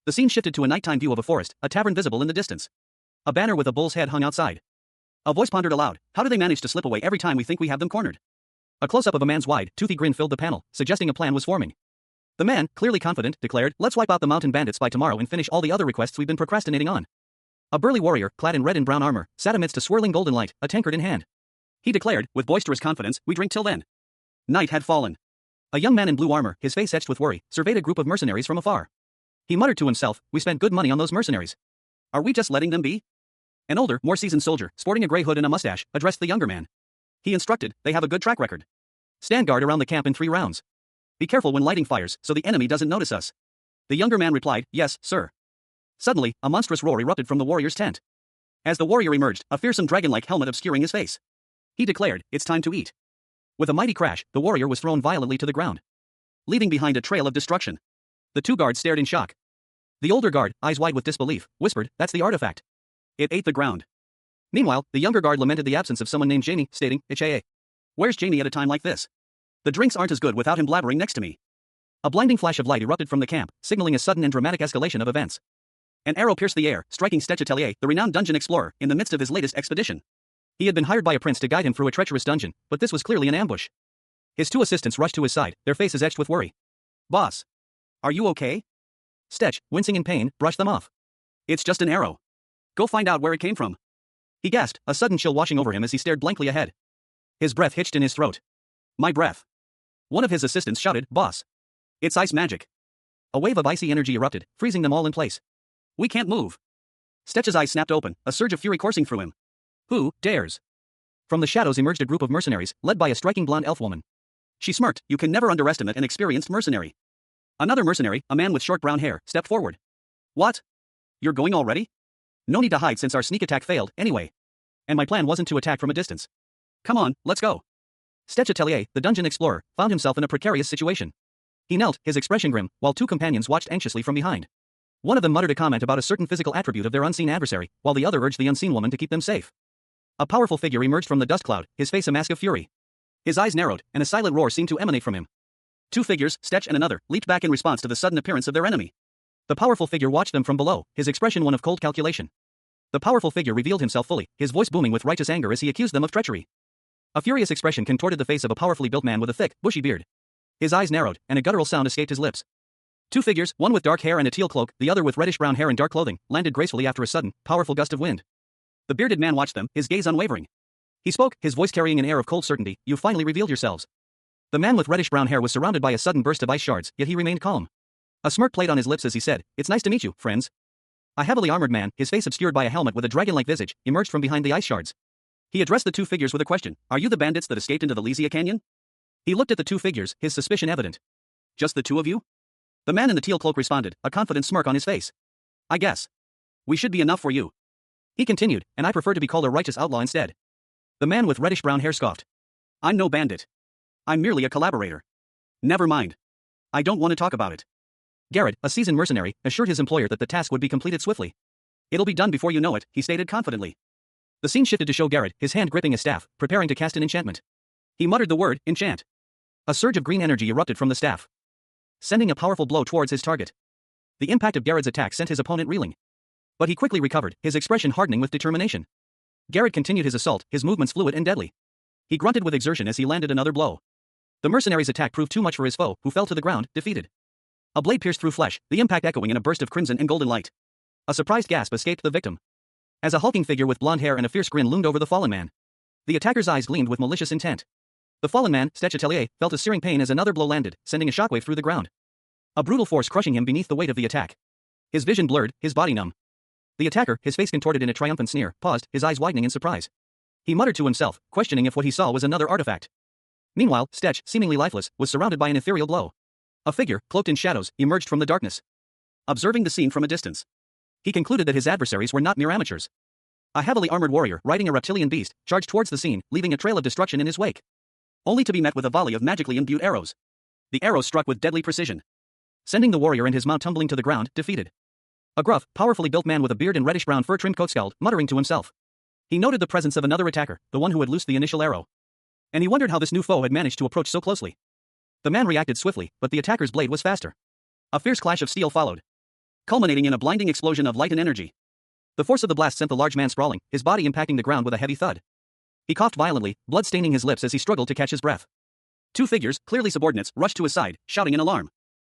The scene shifted to a nighttime view of a forest, a tavern visible in the distance. A banner with a bull's head hung outside. A voice pondered aloud, how do they manage to slip away every time we think we have them cornered? A close-up of a man's wide, toothy grin filled the panel, suggesting a plan was forming. The man, clearly confident, declared, let's wipe out the mountain bandits by tomorrow and finish all the other requests we've been procrastinating on. A burly warrior, clad in red and brown armor, sat amidst a swirling golden light, a tankard in hand. He declared, with boisterous confidence, we drink till then. Night had fallen. A young man in blue armor, his face etched with worry, surveyed a group of mercenaries from afar. He muttered to himself, we spent good money on those mercenaries. Are we just letting them be? An older, more seasoned soldier, sporting a gray hood and a mustache, addressed the younger man. He instructed, they have a good track record. Stand guard around the camp in 3 rounds. Be careful when lighting fires, so the enemy doesn't notice us. The younger man replied, yes, sir. Suddenly, a monstrous roar erupted from the warrior's tent. As the warrior emerged, a fearsome dragon-like helmet obscuring his face. He declared, it's time to eat. With a mighty crash, the warrior was thrown violently to the ground, leaving behind a trail of destruction. The 2 guards stared in shock. The older guard, eyes wide with disbelief, whispered, that's the artifact. It ate the ground. Meanwhile, the younger guard lamented the absence of someone named Jamie, stating, HAA. Where's Jamie at a time like this? The drinks aren't as good without him blabbering next to me. A blinding flash of light erupted from the camp, signaling a sudden and dramatic escalation of events. An arrow pierced the air, striking Stetch Atelier, the renowned dungeon explorer, in the midst of his latest expedition. He had been hired by a prince to guide him through a treacherous dungeon, but this was clearly an ambush. His 2 assistants rushed to his side, their faces etched with worry. Boss. Are you okay? Stetch, wincing in pain, brushed them off. It's just an arrow. Go find out where it came from. He gasped, a sudden chill washing over him as he stared blankly ahead. His breath hitched in his throat. My breath. One of his assistants shouted, boss. It's ice magic. A wave of icy energy erupted, freezing them all in place. We can't move. Stetch's eyes snapped open, a surge of fury coursing through him. Who dares? From the shadows emerged a group of mercenaries, led by a striking blonde elf woman. She smirked, you can never underestimate an experienced mercenary. Another mercenary, a man with short brown hair, stepped forward. What? You're going already? No need to hide since our sneak attack failed, anyway. And my plan wasn't to attack from a distance. Come on, let's go. Stetch Atelier, the dungeon explorer, found himself in a precarious situation. He knelt, his expression grim, while 2 companions watched anxiously from behind. One of them muttered a comment about a certain physical attribute of their unseen adversary, while the other urged the unseen woman to keep them safe. A powerful figure emerged from the dust cloud, his face a mask of fury. His eyes narrowed, and a silent roar seemed to emanate from him. 2 figures, Stetch and another, leaped back in response to the sudden appearance of their enemy. The powerful figure watched them from below, his expression one of cold calculation. The powerful figure revealed himself fully, his voice booming with righteous anger as he accused them of treachery. A furious expression contorted the face of a powerfully built man with a thick, bushy beard. His eyes narrowed, and a guttural sound escaped his lips. 2 figures, one with dark hair and a teal cloak, the other with reddish-brown hair and dark clothing, landed gracefully after a sudden, powerful gust of wind. The bearded man watched them, his gaze unwavering. He spoke, his voice carrying an air of cold certainty, you finally revealed yourselves. The man with reddish-brown hair was surrounded by a sudden burst of ice shards, yet he remained calm. A smirk played on his lips as he said, it's nice to meet you, friends. A heavily armored man, his face obscured by a helmet with a dragon-like visage, emerged from behind the ice shards. He addressed the two figures with a question. Are you the bandits that escaped into the Lysia Canyon? He looked at the two figures, his suspicion evident. Just the two of you? The man in the teal cloak responded, a confident smirk on his face. I guess. We should be enough for you. He continued, and I prefer to be called a righteous outlaw instead. The man with reddish-brown hair scoffed. I'm no bandit. I'm merely a collaborator. Never mind. I don't want to talk about it. Garrett, a seasoned mercenary, assured his employer that the task would be completed swiftly. It'll be done before you know it, he stated confidently. The scene shifted to show Garrett, his hand gripping a staff, preparing to cast an enchantment. He muttered the word, enchant. A surge of green energy erupted from the staff, sending a powerful blow towards his target. The impact of Garrett's attack sent his opponent reeling. But he quickly recovered, his expression hardening with determination. Garrett continued his assault, his movements fluid and deadly. He grunted with exertion as he landed another blow. The mercenary's attack proved too much for his foe, who fell to the ground, defeated. A blade pierced through flesh, the impact echoing in a burst of crimson and golden light. A surprised gasp escaped the victim, as a hulking figure with blonde hair and a fierce grin loomed over the fallen man. The attacker's eyes gleamed with malicious intent. The fallen man, Stetch Atelier, felt a searing pain as another blow landed, sending a shockwave through the ground. A brutal force crushing him beneath the weight of the attack. His vision blurred, his body numb. The attacker, his face contorted in a triumphant sneer, paused, his eyes widening in surprise. He muttered to himself, questioning if what he saw was another artifact. Meanwhile, Stetch, seemingly lifeless, was surrounded by an ethereal glow. A figure, cloaked in shadows, emerged from the darkness. Observing the scene from a distance, he concluded that his adversaries were not mere amateurs. A heavily armored warrior, riding a reptilian beast, charged towards the scene, leaving a trail of destruction in his wake, only to be met with a volley of magically imbued arrows. The arrows struck with deadly precision, sending the warrior and his mount tumbling to the ground, defeated. A gruff, powerfully built man with a beard and reddish-brown fur-trimmed coat scowled, muttering to himself. He noted the presence of another attacker, the one who had loosed the initial arrow, and he wondered how this new foe had managed to approach so closely. The man reacted swiftly, but the attacker's blade was faster. A fierce clash of steel followed, culminating in a blinding explosion of light and energy. The force of the blast sent the large man sprawling, his body impacting the ground with a heavy thud. He coughed violently, blood staining his lips as he struggled to catch his breath. Two figures, clearly subordinates, rushed to his side, shouting in alarm.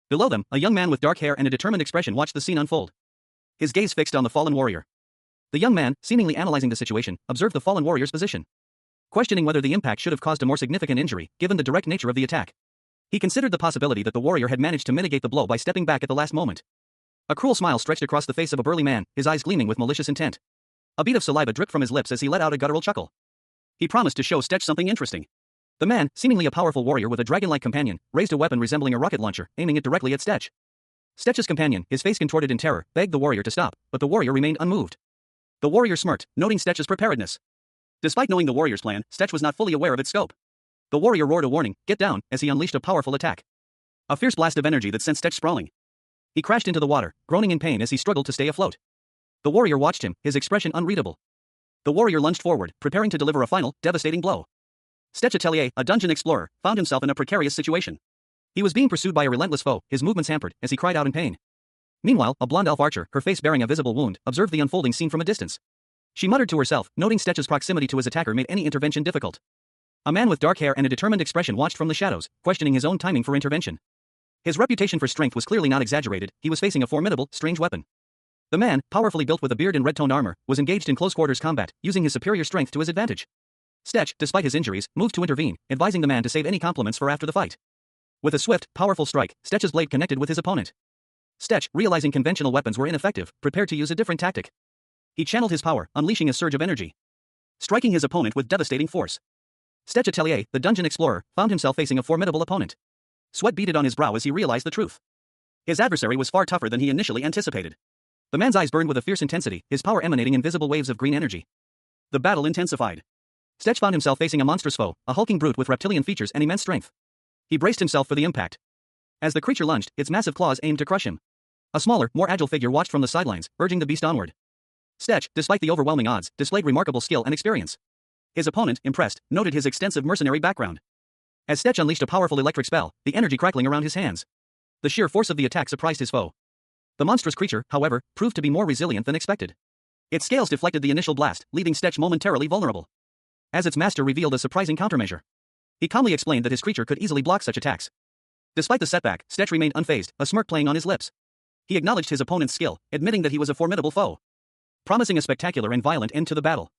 Below them, a young man with dark hair and a determined expression watched the scene unfold, his gaze fixed on the fallen warrior. The young man, seemingly analyzing the situation, observed the fallen warrior's position, questioning whether the impact should have caused a more significant injury, given the direct nature of the attack. He considered the possibility that the warrior had managed to mitigate the blow by stepping back at the last moment. A cruel smile stretched across the face of a burly man, his eyes gleaming with malicious intent. A bead of saliva dripped from his lips as he let out a guttural chuckle. He promised to show Stetch something interesting. The man, seemingly a powerful warrior with a dragon-like companion, raised a weapon resembling a rocket launcher, aiming it directly at Stetch. Stetch's companion, his face contorted in terror, begged the warrior to stop, but the warrior remained unmoved. The warrior smirked, noting Stetch's preparedness. Despite knowing the warrior's plan, Stetch was not fully aware of its scope. The warrior roared a warning, "Get down," as he unleashed a powerful attack. A fierce blast of energy that sent Stetch sprawling. He crashed into the water, groaning in pain as he struggled to stay afloat. The warrior watched him, his expression unreadable. The warrior lunged forward, preparing to deliver a final, devastating blow. Stetch Atelier, a dungeon explorer, found himself in a precarious situation. He was being pursued by a relentless foe, his movements hampered, as he cried out in pain. Meanwhile, a blonde elf archer, her face bearing a visible wound, observed the unfolding scene from a distance. She muttered to herself, noting Stetch's proximity to his attacker made any intervention difficult. A man with dark hair and a determined expression watched from the shadows, questioning his own timing for intervention. His reputation for strength was clearly not exaggerated, he was facing a formidable, strange weapon. The man, powerfully built with a beard and red-toned armor, was engaged in close-quarters combat, using his superior strength to his advantage. Stetch, despite his injuries, moved to intervene, advising the man to save any compliments for after the fight. With a swift, powerful strike, Stetch's blade connected with his opponent. Stetch, realizing conventional weapons were ineffective, prepared to use a different tactic. He channeled his power, unleashing a surge of energy, striking his opponent with devastating force. Stetch Atelier, the dungeon explorer, found himself facing a formidable opponent. Sweat beaded on his brow as he realized the truth. His adversary was far tougher than he initially anticipated. The man's eyes burned with a fierce intensity, his power emanating in visible waves of green energy. The battle intensified. Stetch found himself facing a monstrous foe, a hulking brute with reptilian features and immense strength. He braced himself for the impact. As the creature lunged, its massive claws aimed to crush him. A smaller, more agile figure watched from the sidelines, urging the beast onward. Stetch, despite the overwhelming odds, displayed remarkable skill and experience. His opponent, impressed, noted his extensive mercenary background. As Stetch unleashed a powerful electric spell, the energy crackling around his hands. The sheer force of the attack surprised his foe. The monstrous creature, however, proved to be more resilient than expected. Its scales deflected the initial blast, leaving Stetch momentarily vulnerable. As its master revealed a surprising countermeasure. He calmly explained that his creature could easily block such attacks. Despite the setback, Stetch remained unfazed, a smirk playing on his lips. He acknowledged his opponent's skill, admitting that he was a formidable foe, promising a spectacular and violent end to the battle.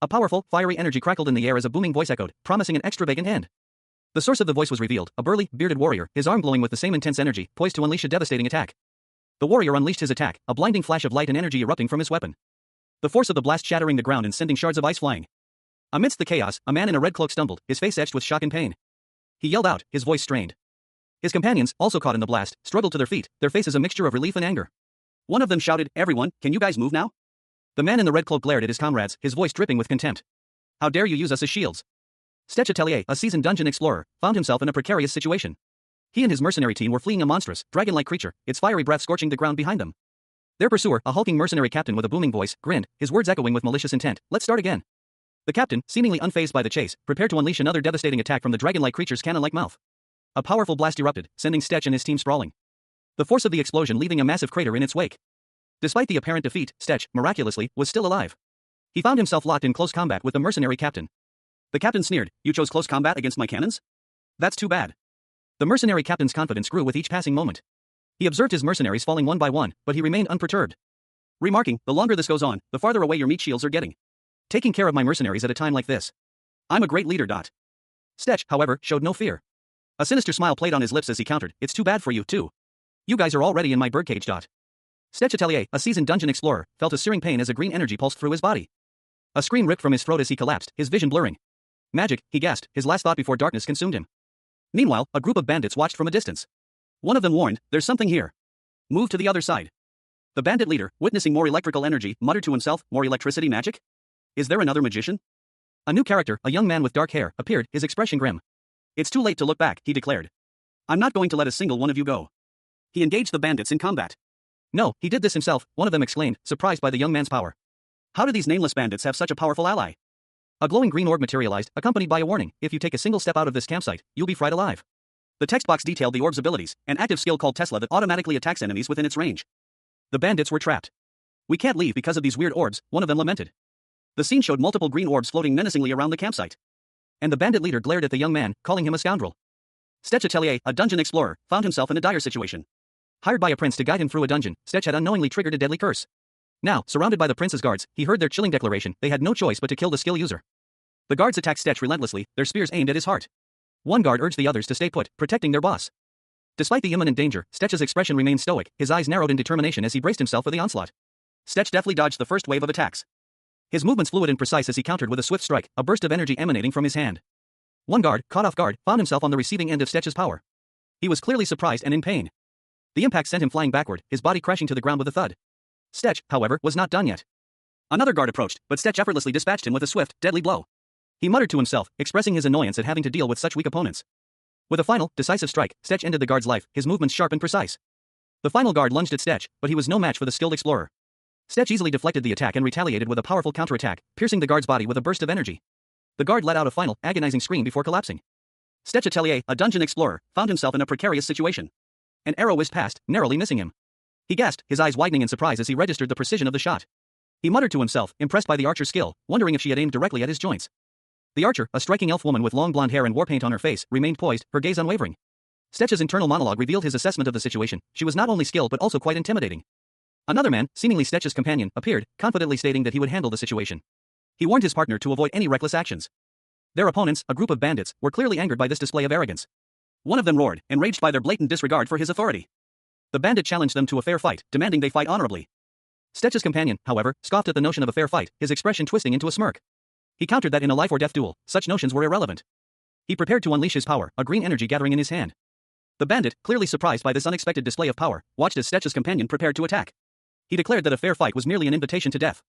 A powerful, fiery energy crackled in the air as a booming voice echoed, promising an extravagant end. The source of the voice was revealed, a burly, bearded warrior, his arm glowing with the same intense energy, poised to unleash a devastating attack. The warrior unleashed his attack, a blinding flash of light and energy erupting from his weapon. The force of the blast shattering the ground and sending shards of ice flying. Amidst the chaos, a man in a red cloak stumbled, his face etched with shock and pain. He yelled out, his voice strained. His companions, also caught in the blast, struggled to their feet, their faces a mixture of relief and anger. One of them shouted, "Everyone, can you guys move now?" The man in the red cloak glared at his comrades, his voice dripping with contempt. "How dare you use us as shields?" Stechatellier, a seasoned dungeon explorer, found himself in a precarious situation. He and his mercenary team were fleeing a monstrous, dragon-like creature, its fiery breath scorching the ground behind them. Their pursuer, a hulking mercenary captain with a booming voice, grinned, his words echoing with malicious intent. "Let's start again." The captain, seemingly unfazed by the chase, prepared to unleash another devastating attack from the dragon-like creature's cannon-like mouth. A powerful blast erupted, sending Stech and his team sprawling. The force of the explosion leaving a massive crater in its wake. Despite the apparent defeat, Stech, miraculously, was still alive. He found himself locked in close combat with the mercenary captain. The captain sneered, "You chose close combat against my cannons? That's too bad." The mercenary captain's confidence grew with each passing moment. He observed his mercenaries falling one by one, but he remained unperturbed. Remarking, "The longer this goes on, the farther away your meat shields are getting. Taking care of my mercenaries at a time like this. I'm a great leader. Stech, however, showed no fear. A sinister smile played on his lips as he countered, "It's too bad for you, too. You guys are already in my birdcage. Stechatellier, a seasoned dungeon explorer, felt a searing pain as a green energy pulsed through his body. A scream ripped from his throat as he collapsed, his vision blurring. Magic, he gasped, his last thought before darkness consumed him. Meanwhile, a group of bandits watched from a distance. One of them warned, "There's something here. Move to the other side." The bandit leader, witnessing more electrical energy, muttered to himself, "More electricity magic? Is there another magician?" A new character, a young man with dark hair, appeared, his expression grim. "It's too late to look back," he declared. "I'm not going to let a single one of you go." He engaged the bandits in combat. "No, he did this himself," one of them exclaimed, surprised by the young man's power. "How do these nameless bandits have such a powerful ally?" A glowing green orb materialized, accompanied by a warning, "If you take a single step out of this campsite, you'll be fried alive." The text box detailed the orb's abilities, an active skill called Tesla that automatically attacks enemies within its range. The bandits were trapped. "We can't leave because of these weird orbs," one of them lamented. The scene showed multiple green orbs floating menacingly around the campsite. And the bandit leader glared at the young man, calling him a scoundrel. Stechatellier, a dungeon explorer, found himself in a dire situation. Hired by a prince to guide him through a dungeon, Stech had unknowingly triggered a deadly curse. Now, surrounded by the prince's guards, he heard their chilling declaration, they had no choice but to kill the skill user. The guards attacked Stech relentlessly, their spears aimed at his heart. One guard urged the others to stay put, protecting their boss. Despite the imminent danger, Stech's expression remained stoic, his eyes narrowed in determination as he braced himself for the onslaught. Stech deftly dodged the first wave of attacks. His movements fluid and precise as he countered with a swift strike, a burst of energy emanating from his hand. One guard, caught off guard, found himself on the receiving end of Stech's power. He was clearly surprised and in pain. The impact sent him flying backward, his body crashing to the ground with a thud. Stech, however, was not done yet. Another guard approached, but Stech effortlessly dispatched him with a swift, deadly blow. He muttered to himself, expressing his annoyance at having to deal with such weak opponents. With a final, decisive strike, Stech ended the guard's life, his movements sharp and precise. The final guard lunged at Stech, but he was no match for the skilled explorer. Stech easily deflected the attack and retaliated with a powerful counterattack, piercing the guard's body with a burst of energy. The guard let out a final, agonizing scream before collapsing. Stechatellier, a dungeon explorer, found himself in a precarious situation. An arrow whizzed past, narrowly missing him. He gasped, his eyes widening in surprise as he registered the precision of the shot. He muttered to himself, impressed by the archer's skill, wondering if she had aimed directly at his joints. The archer, a striking elf woman with long blonde hair and war paint on her face, remained poised, her gaze unwavering. Stech's internal monologue revealed his assessment of the situation. She was not only skilled but also quite intimidating. Another man, seemingly Stech's companion, appeared, confidently stating that he would handle the situation. He warned his partner to avoid any reckless actions. Their opponents, a group of bandits, were clearly angered by this display of arrogance. One of them roared, enraged by their blatant disregard for his authority. The bandit challenged them to a fair fight, demanding they fight honorably. Stech's companion, however, scoffed at the notion of a fair fight, his expression twisting into a smirk. He countered that in a life-or-death duel, such notions were irrelevant. He prepared to unleash his power, a green energy gathering in his hand. The bandit, clearly surprised by this unexpected display of power, watched as Stech's companion prepared to attack. He declared that a fair fight was merely an invitation to death.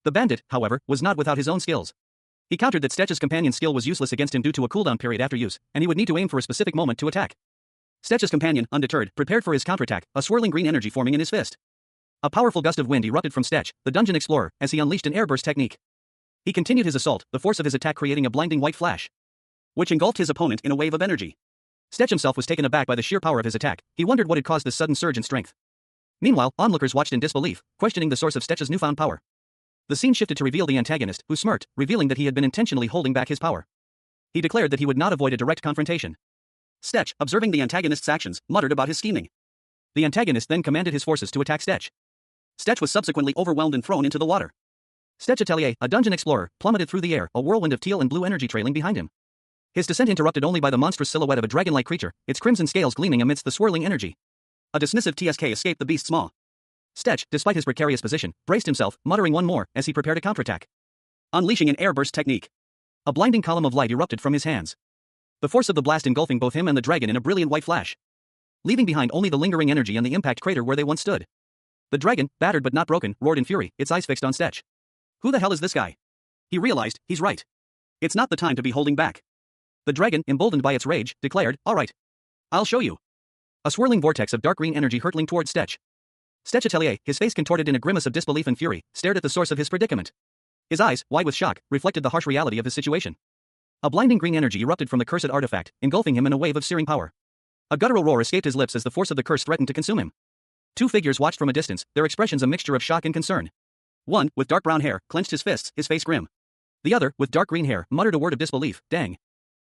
The bandit, however, was not without his own skills. He countered that Stech's companion's skill was useless against him due to a cooldown period after use, and he would need to aim for a specific moment to attack. Stech's companion, undeterred, prepared for his counterattack, a swirling green energy forming in his fist. A powerful gust of wind erupted from Stech, the dungeon explorer, as he unleashed an airburst technique. He continued his assault, the force of his attack creating a blinding white flash, which engulfed his opponent in a wave of energy. Stech himself was taken aback by the sheer power of his attack. He wondered what had caused this sudden surge in strength. Meanwhile, onlookers watched in disbelief, questioning the source of Stech's newfound power. The scene shifted to reveal the antagonist, who smirked, revealing that he had been intentionally holding back his power. He declared that he would not avoid a direct confrontation. Stech, observing the antagonist's actions, muttered about his scheming. The antagonist then commanded his forces to attack Stech. Stech was subsequently overwhelmed and thrown into the water. Stechatellier, a dungeon explorer, plummeted through the air, a whirlwind of teal and blue energy trailing behind him. His descent interrupted only by the monstrous silhouette of a dragon-like creature, its crimson scales gleaming amidst the swirling energy. A dismissive TSK escaped the beast's maw. Stetch, despite his precarious position, braced himself, muttering one more as he prepared a counterattack. Unleashing an airburst technique. A blinding column of light erupted from his hands. The force of the blast engulfing both him and the dragon in a brilliant white flash, leaving behind only the lingering energy and the impact crater where they once stood. The dragon, battered but not broken, roared in fury, its eyes fixed on Stetch. Who the hell is this guy? He realized, he's right. It's not the time to be holding back. The dragon, emboldened by its rage, declared, all right. I'll show you. A swirling vortex of dark green energy hurtling towards Stetch. Stetch Atelier, his face contorted in a grimace of disbelief and fury, stared at the source of his predicament. His eyes, wide with shock, reflected the harsh reality of his situation. A blinding green energy erupted from the cursed artifact, engulfing him in a wave of searing power. A guttural roar escaped his lips as the force of the curse threatened to consume him. Two figures watched from a distance, their expressions a mixture of shock and concern. One, with dark brown hair, clenched his fists, his face grim. The other, with dark green hair, muttered a word of disbelief, dang.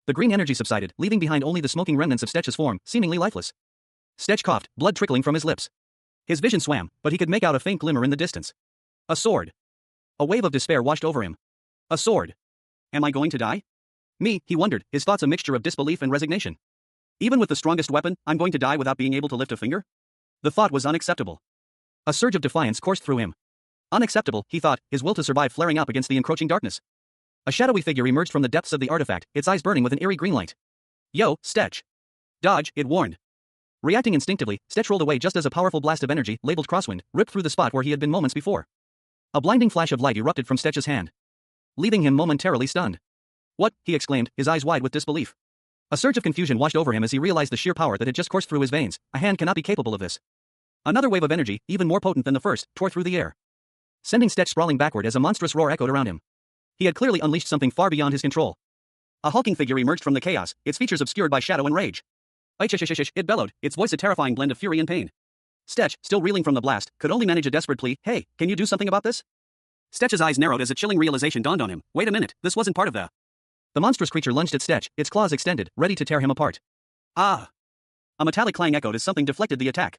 The green energy subsided, leaving behind only the smoking remnants of Stetch's form, seemingly lifeless. Stetch coughed, blood trickling from his lips. His vision swam, but he could make out a faint glimmer in the distance. A sword. A wave of despair washed over him. A sword. Am I going to die? Me, he wondered, his thoughts a mixture of disbelief and resignation. Even with the strongest weapon, I'm going to die without being able to lift a finger? The thought was unacceptable. A surge of defiance coursed through him. Unacceptable, he thought, his will to survive flaring up against the encroaching darkness. A shadowy figure emerged from the depths of the artifact, its eyes burning with an eerie green light. Yo, Stetch. Dodge, it warned. Reacting instinctively, Stetch rolled away just as a powerful blast of energy, labeled Crosswind, ripped through the spot where he had been moments before. A blinding flash of light erupted from Stetch's hand, leaving him momentarily stunned. What? He exclaimed, his eyes wide with disbelief. A surge of confusion washed over him as he realized the sheer power that had just coursed through his veins. A hand cannot be capable of this. Another wave of energy, even more potent than the first, tore through the air, sending Stetch sprawling backward as a monstrous roar echoed around him. He had clearly unleashed something far beyond his control. A hulking figure emerged from the chaos, its features obscured by shadow and rage. It bellowed, its voice a terrifying blend of fury and pain. Stetch, still reeling from the blast, could only manage a desperate plea, hey, can you do something about this? Stetch's eyes narrowed as a chilling realization dawned on him. Wait a minute, this wasn't part of the... The monstrous creature lunged at Stetch, its claws extended, ready to tear him apart. Ah! A metallic clang echoed as something deflected the attack.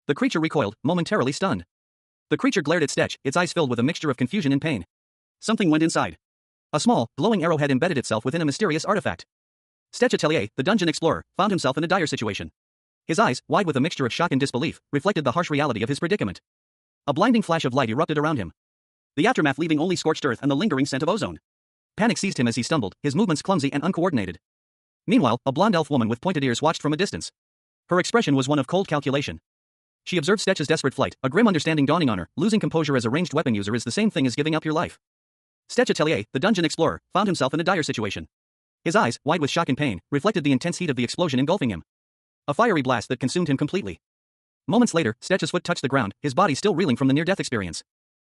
The creature recoiled, momentarily stunned. The creature glared at Stetch, its eyes filled with a mixture of confusion and pain. Something went inside. A small, glowing arrowhead embedded itself within a mysterious artifact. Stetch Atelier, the dungeon explorer, found himself in a dire situation. His eyes, wide with a mixture of shock and disbelief, reflected the harsh reality of his predicament. A blinding flash of light erupted around him, the aftermath leaving only scorched earth and the lingering scent of ozone. Panic seized him as he stumbled, his movements clumsy and uncoordinated. Meanwhile, a blonde elf woman with pointed ears watched from a distance. Her expression was one of cold calculation. She observed Stetch's desperate flight, a grim understanding dawning on her. Losing composure as a ranged weapon user is the same thing as giving up your life. Stetch Atelier, the dungeon explorer, found himself in a dire situation. His eyes, wide with shock and pain, reflected the intense heat of the explosion engulfing him. A fiery blast that consumed him completely. Moments later, Stetch's foot touched the ground, his body still reeling from the near-death experience.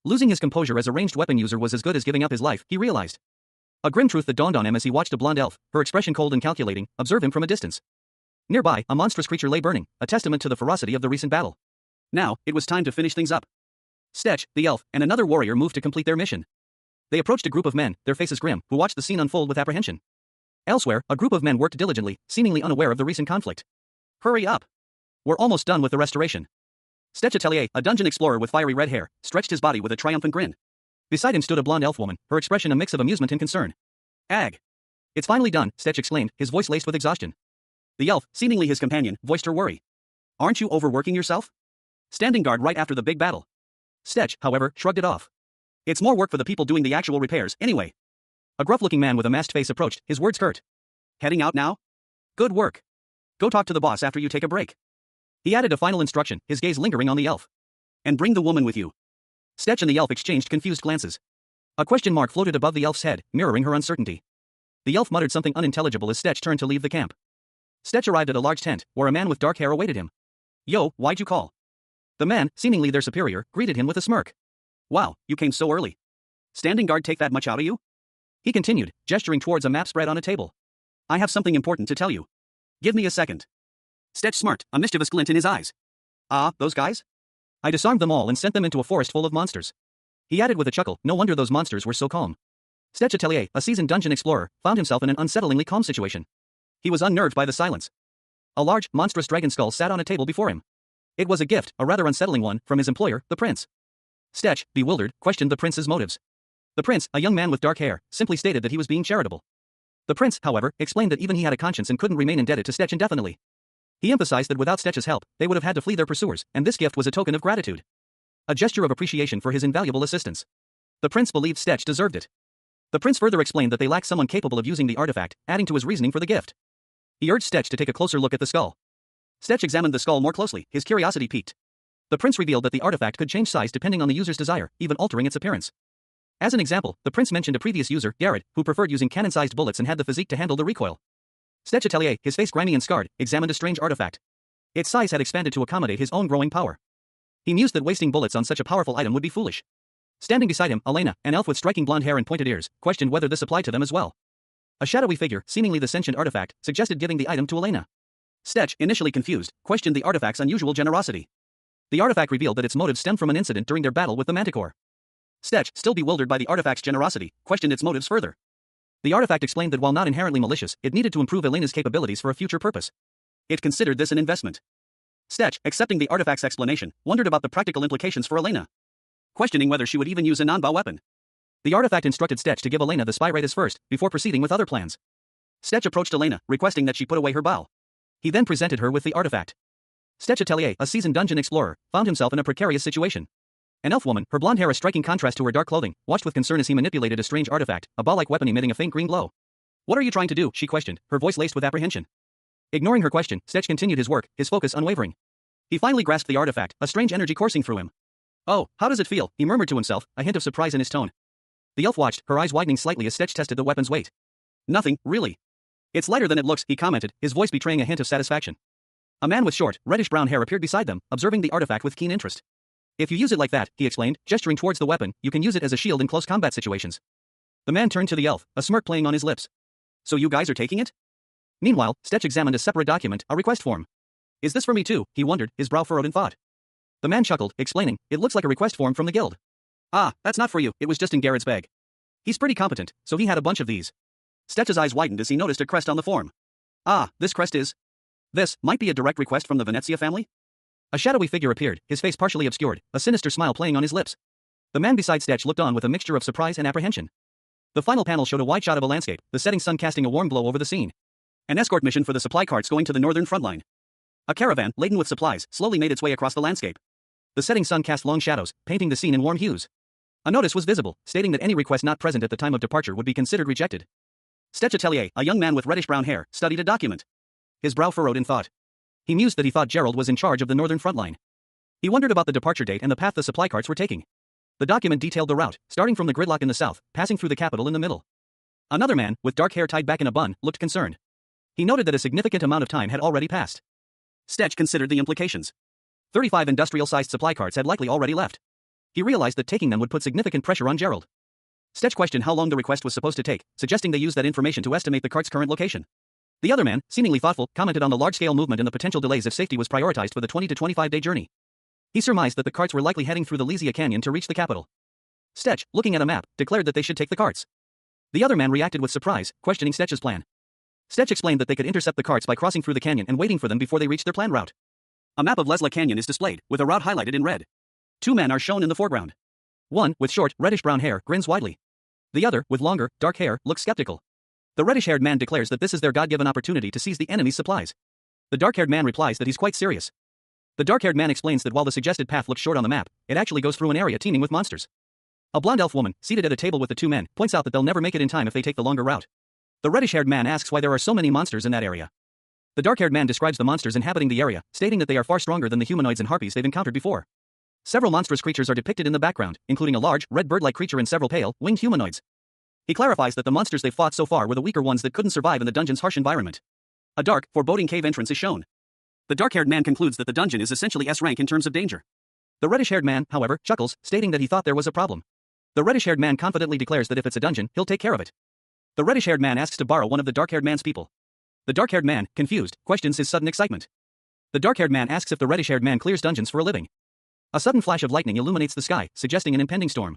Losing his composure as a ranged weapon user was as good as giving up his life, he realized. A grim truth that dawned on him as he watched a blonde elf, her expression cold and calculating, observe him from a distance. Nearby, a monstrous creature lay burning, a testament to the ferocity of the recent battle. Now, it was time to finish things up. Stetch, the elf, and another warrior moved to complete their mission. They approached a group of men, their faces grim, who watched the scene unfold with apprehension. Elsewhere, a group of men worked diligently, seemingly unaware of the recent conflict. Hurry up! We're almost done with the restoration. Stetch Atelier, a dungeon explorer with fiery red hair, stretched his body with a triumphant grin. Beside him stood a blonde elf woman, her expression a mix of amusement and concern. Ag! It's finally done, Stetch exclaimed, his voice laced with exhaustion. The elf, seemingly his companion, voiced her worry. Aren't you overworking yourself? Standing guard right after the big battle. Stetch, however, shrugged it off. It's more work for the people doing the actual repairs, anyway. A gruff-looking man with a masked face approached, his words curt. Heading out now? Good work. Go talk to the boss after you take a break. He added a final instruction, his gaze lingering on the elf. And bring the woman with you. Stetch and the elf exchanged confused glances. A question mark floated above the elf's head, mirroring her uncertainty. The elf muttered something unintelligible as Stetch turned to leave the camp. Stetch arrived at a large tent, where a man with dark hair awaited him. Yo, why'd you call? The man, seemingly their superior, greeted him with a smirk. Wow, you came so early. Standing guard take that much out of you? He continued, gesturing towards a map spread on a table. I have something important to tell you. Give me a second. Stetch smirked, a mischievous glint in his eyes. Ah, those guys? I disarmed them all and sent them into a forest full of monsters. He added with a chuckle, no wonder those monsters were so calm. Stetch Atelier, a seasoned dungeon explorer, found himself in an unsettlingly calm situation. He was unnerved by the silence. A large, monstrous dragon skull sat on a table before him. It was a gift, a rather unsettling one, from his employer, the prince. Stetch, bewildered, questioned the prince's motives. The prince, a young man with dark hair, simply stated that he was being charitable. The prince, however, explained that even he had a conscience and couldn't remain indebted to Stetch indefinitely. He emphasized that without Stetch's help, they would have had to flee their pursuers, and this gift was a token of gratitude. A gesture of appreciation for his invaluable assistance. The prince believed Stetch deserved it. The prince further explained that they lacked someone capable of using the artifact, adding to his reasoning for the gift. He urged Stetch to take a closer look at the skull. Stetch examined the skull more closely, his curiosity piqued. The prince revealed that the artifact could change size depending on the user's desire, even altering its appearance. As an example, the prince mentioned a previous user, Garrett, who preferred using cannon-sized bullets and had the physique to handle the recoil. Stetch Atelier, his face grimy and scarred, examined a strange artifact. Its size had expanded to accommodate his own growing power. He mused that wasting bullets on such a powerful item would be foolish. Standing beside him, Elena, an elf with striking blonde hair and pointed ears, questioned whether this applied to them as well. A shadowy figure, seemingly the sentient artifact, suggested giving the item to Elena. Stetch, initially confused, questioned the artifact's unusual generosity. The artifact revealed that its motive stemmed from an incident during their battle with the Manticore. Stetch, still bewildered by the artifact's generosity, questioned its motives further. The artifact explained that while not inherently malicious, it needed to improve Elena's capabilities for a future purpose. It considered this an investment. Stetch, accepting the artifact's explanation, wondered about the practical implications for Elena, questioning whether she would even use a non-bow weapon. The artifact instructed Stetch to give Elena the spy ratus first, before proceeding with other plans. Stetch approached Elena, requesting that she put away her bow. He then presented her with the artifact. Stetch Atelier, a seasoned dungeon explorer, found himself in a precarious situation. An elf woman, her blonde hair a striking contrast to her dark clothing, watched with concern as he manipulated a strange artifact, a ball-like weapon emitting a faint green glow. "What are you trying to do?" she questioned, her voice laced with apprehension. Ignoring her question, Stetch continued his work, his focus unwavering. He finally grasped the artifact, a strange energy coursing through him. "Oh, how does it feel?" he murmured to himself, a hint of surprise in his tone. The elf watched, her eyes widening slightly as Stetch tested the weapon's weight. "Nothing, really. It's lighter than it looks," he commented, his voice betraying a hint of satisfaction. A man with short, reddish-brown hair appeared beside them, observing the artifact with keen interest. "If you use it like that," he explained, gesturing towards the weapon, "you can use it as a shield in close combat situations." The man turned to the elf, a smirk playing on his lips. "So you guys are taking it?" Meanwhile, Stetch examined a separate document, a request form. "Is this for me too?" he wondered, his brow furrowed in thought. The man chuckled, explaining, "It looks like a request form from the guild." "Ah, that's not for you, it was just in Garrett's bag. He's pretty competent, so he had a bunch of these." Stetch's eyes widened as he noticed a crest on the form. "Ah, this crest is... This might be a direct request from the Venezia family?" A shadowy figure appeared, his face partially obscured, a sinister smile playing on his lips. The man beside Stetch looked on with a mixture of surprise and apprehension. The final panel showed a wide shot of a landscape, the setting sun casting a warm glow over the scene. An escort mission for the supply carts going to the northern front line. A caravan, laden with supplies, slowly made its way across the landscape. The setting sun cast long shadows, painting the scene in warm hues. A notice was visible, stating that any request not present at the time of departure would be considered rejected. Stetch Atelier, a young man with reddish-brown hair, studied a document. His brow furrowed in thought. He mused that he thought Gerald was in charge of the northern front line. He wondered about the departure date and the path the supply carts were taking. The document detailed the route, starting from the gridlock in the south, passing through the capital in the middle. Another man, with dark hair tied back in a bun, looked concerned. He noted that a significant amount of time had already passed. Stetch considered the implications. 35 industrial-sized supply carts had likely already left. He realized that taking them would put significant pressure on Gerald. Stetch questioned how long the request was supposed to take, suggesting they use that information to estimate the cart's current location. The other man, seemingly thoughtful, commented on the large-scale movement and the potential delays if safety was prioritized for the 20 to 25-day journey. He surmised that the carts were likely heading through the Lysia Canyon to reach the capital. Stetch, looking at a map, declared that they should take the carts. The other man reacted with surprise, questioning Stetch's plan. Stetch explained that they could intercept the carts by crossing through the canyon and waiting for them before they reached their planned route. A map of Lesla Canyon is displayed, with a route highlighted in red. Two men are shown in the foreground. One, with short, reddish-brown hair, grins widely. The other, with longer, dark hair, looks skeptical. The reddish-haired man declares that this is their God-given opportunity to seize the enemy's supplies. The dark-haired man replies that he's quite serious. The dark-haired man explains that while the suggested path looks short on the map, it actually goes through an area teeming with monsters. A blonde elf woman, seated at a table with the two men, points out that they'll never make it in time if they take the longer route. The reddish-haired man asks why there are so many monsters in that area. The dark-haired man describes the monsters inhabiting the area, stating that they are far stronger than the humanoids and harpies they've encountered before. Several monstrous creatures are depicted in the background, including a large, red bird-like creature and several pale, winged humanoids. He clarifies that the monsters they've fought so far were the weaker ones that couldn't survive in the dungeon's harsh environment. A dark, foreboding cave entrance is shown. The dark-haired man concludes that the dungeon is essentially S-rank in terms of danger. The reddish-haired man, however, chuckles, stating that he thought there was a problem. The reddish-haired man confidently declares that if it's a dungeon, he'll take care of it. The reddish-haired man asks to borrow one of the dark-haired man's people. The dark-haired man, confused, questions his sudden excitement. The dark-haired man asks if the reddish-haired man clears dungeons for a living. A sudden flash of lightning illuminates the sky, suggesting an impending storm.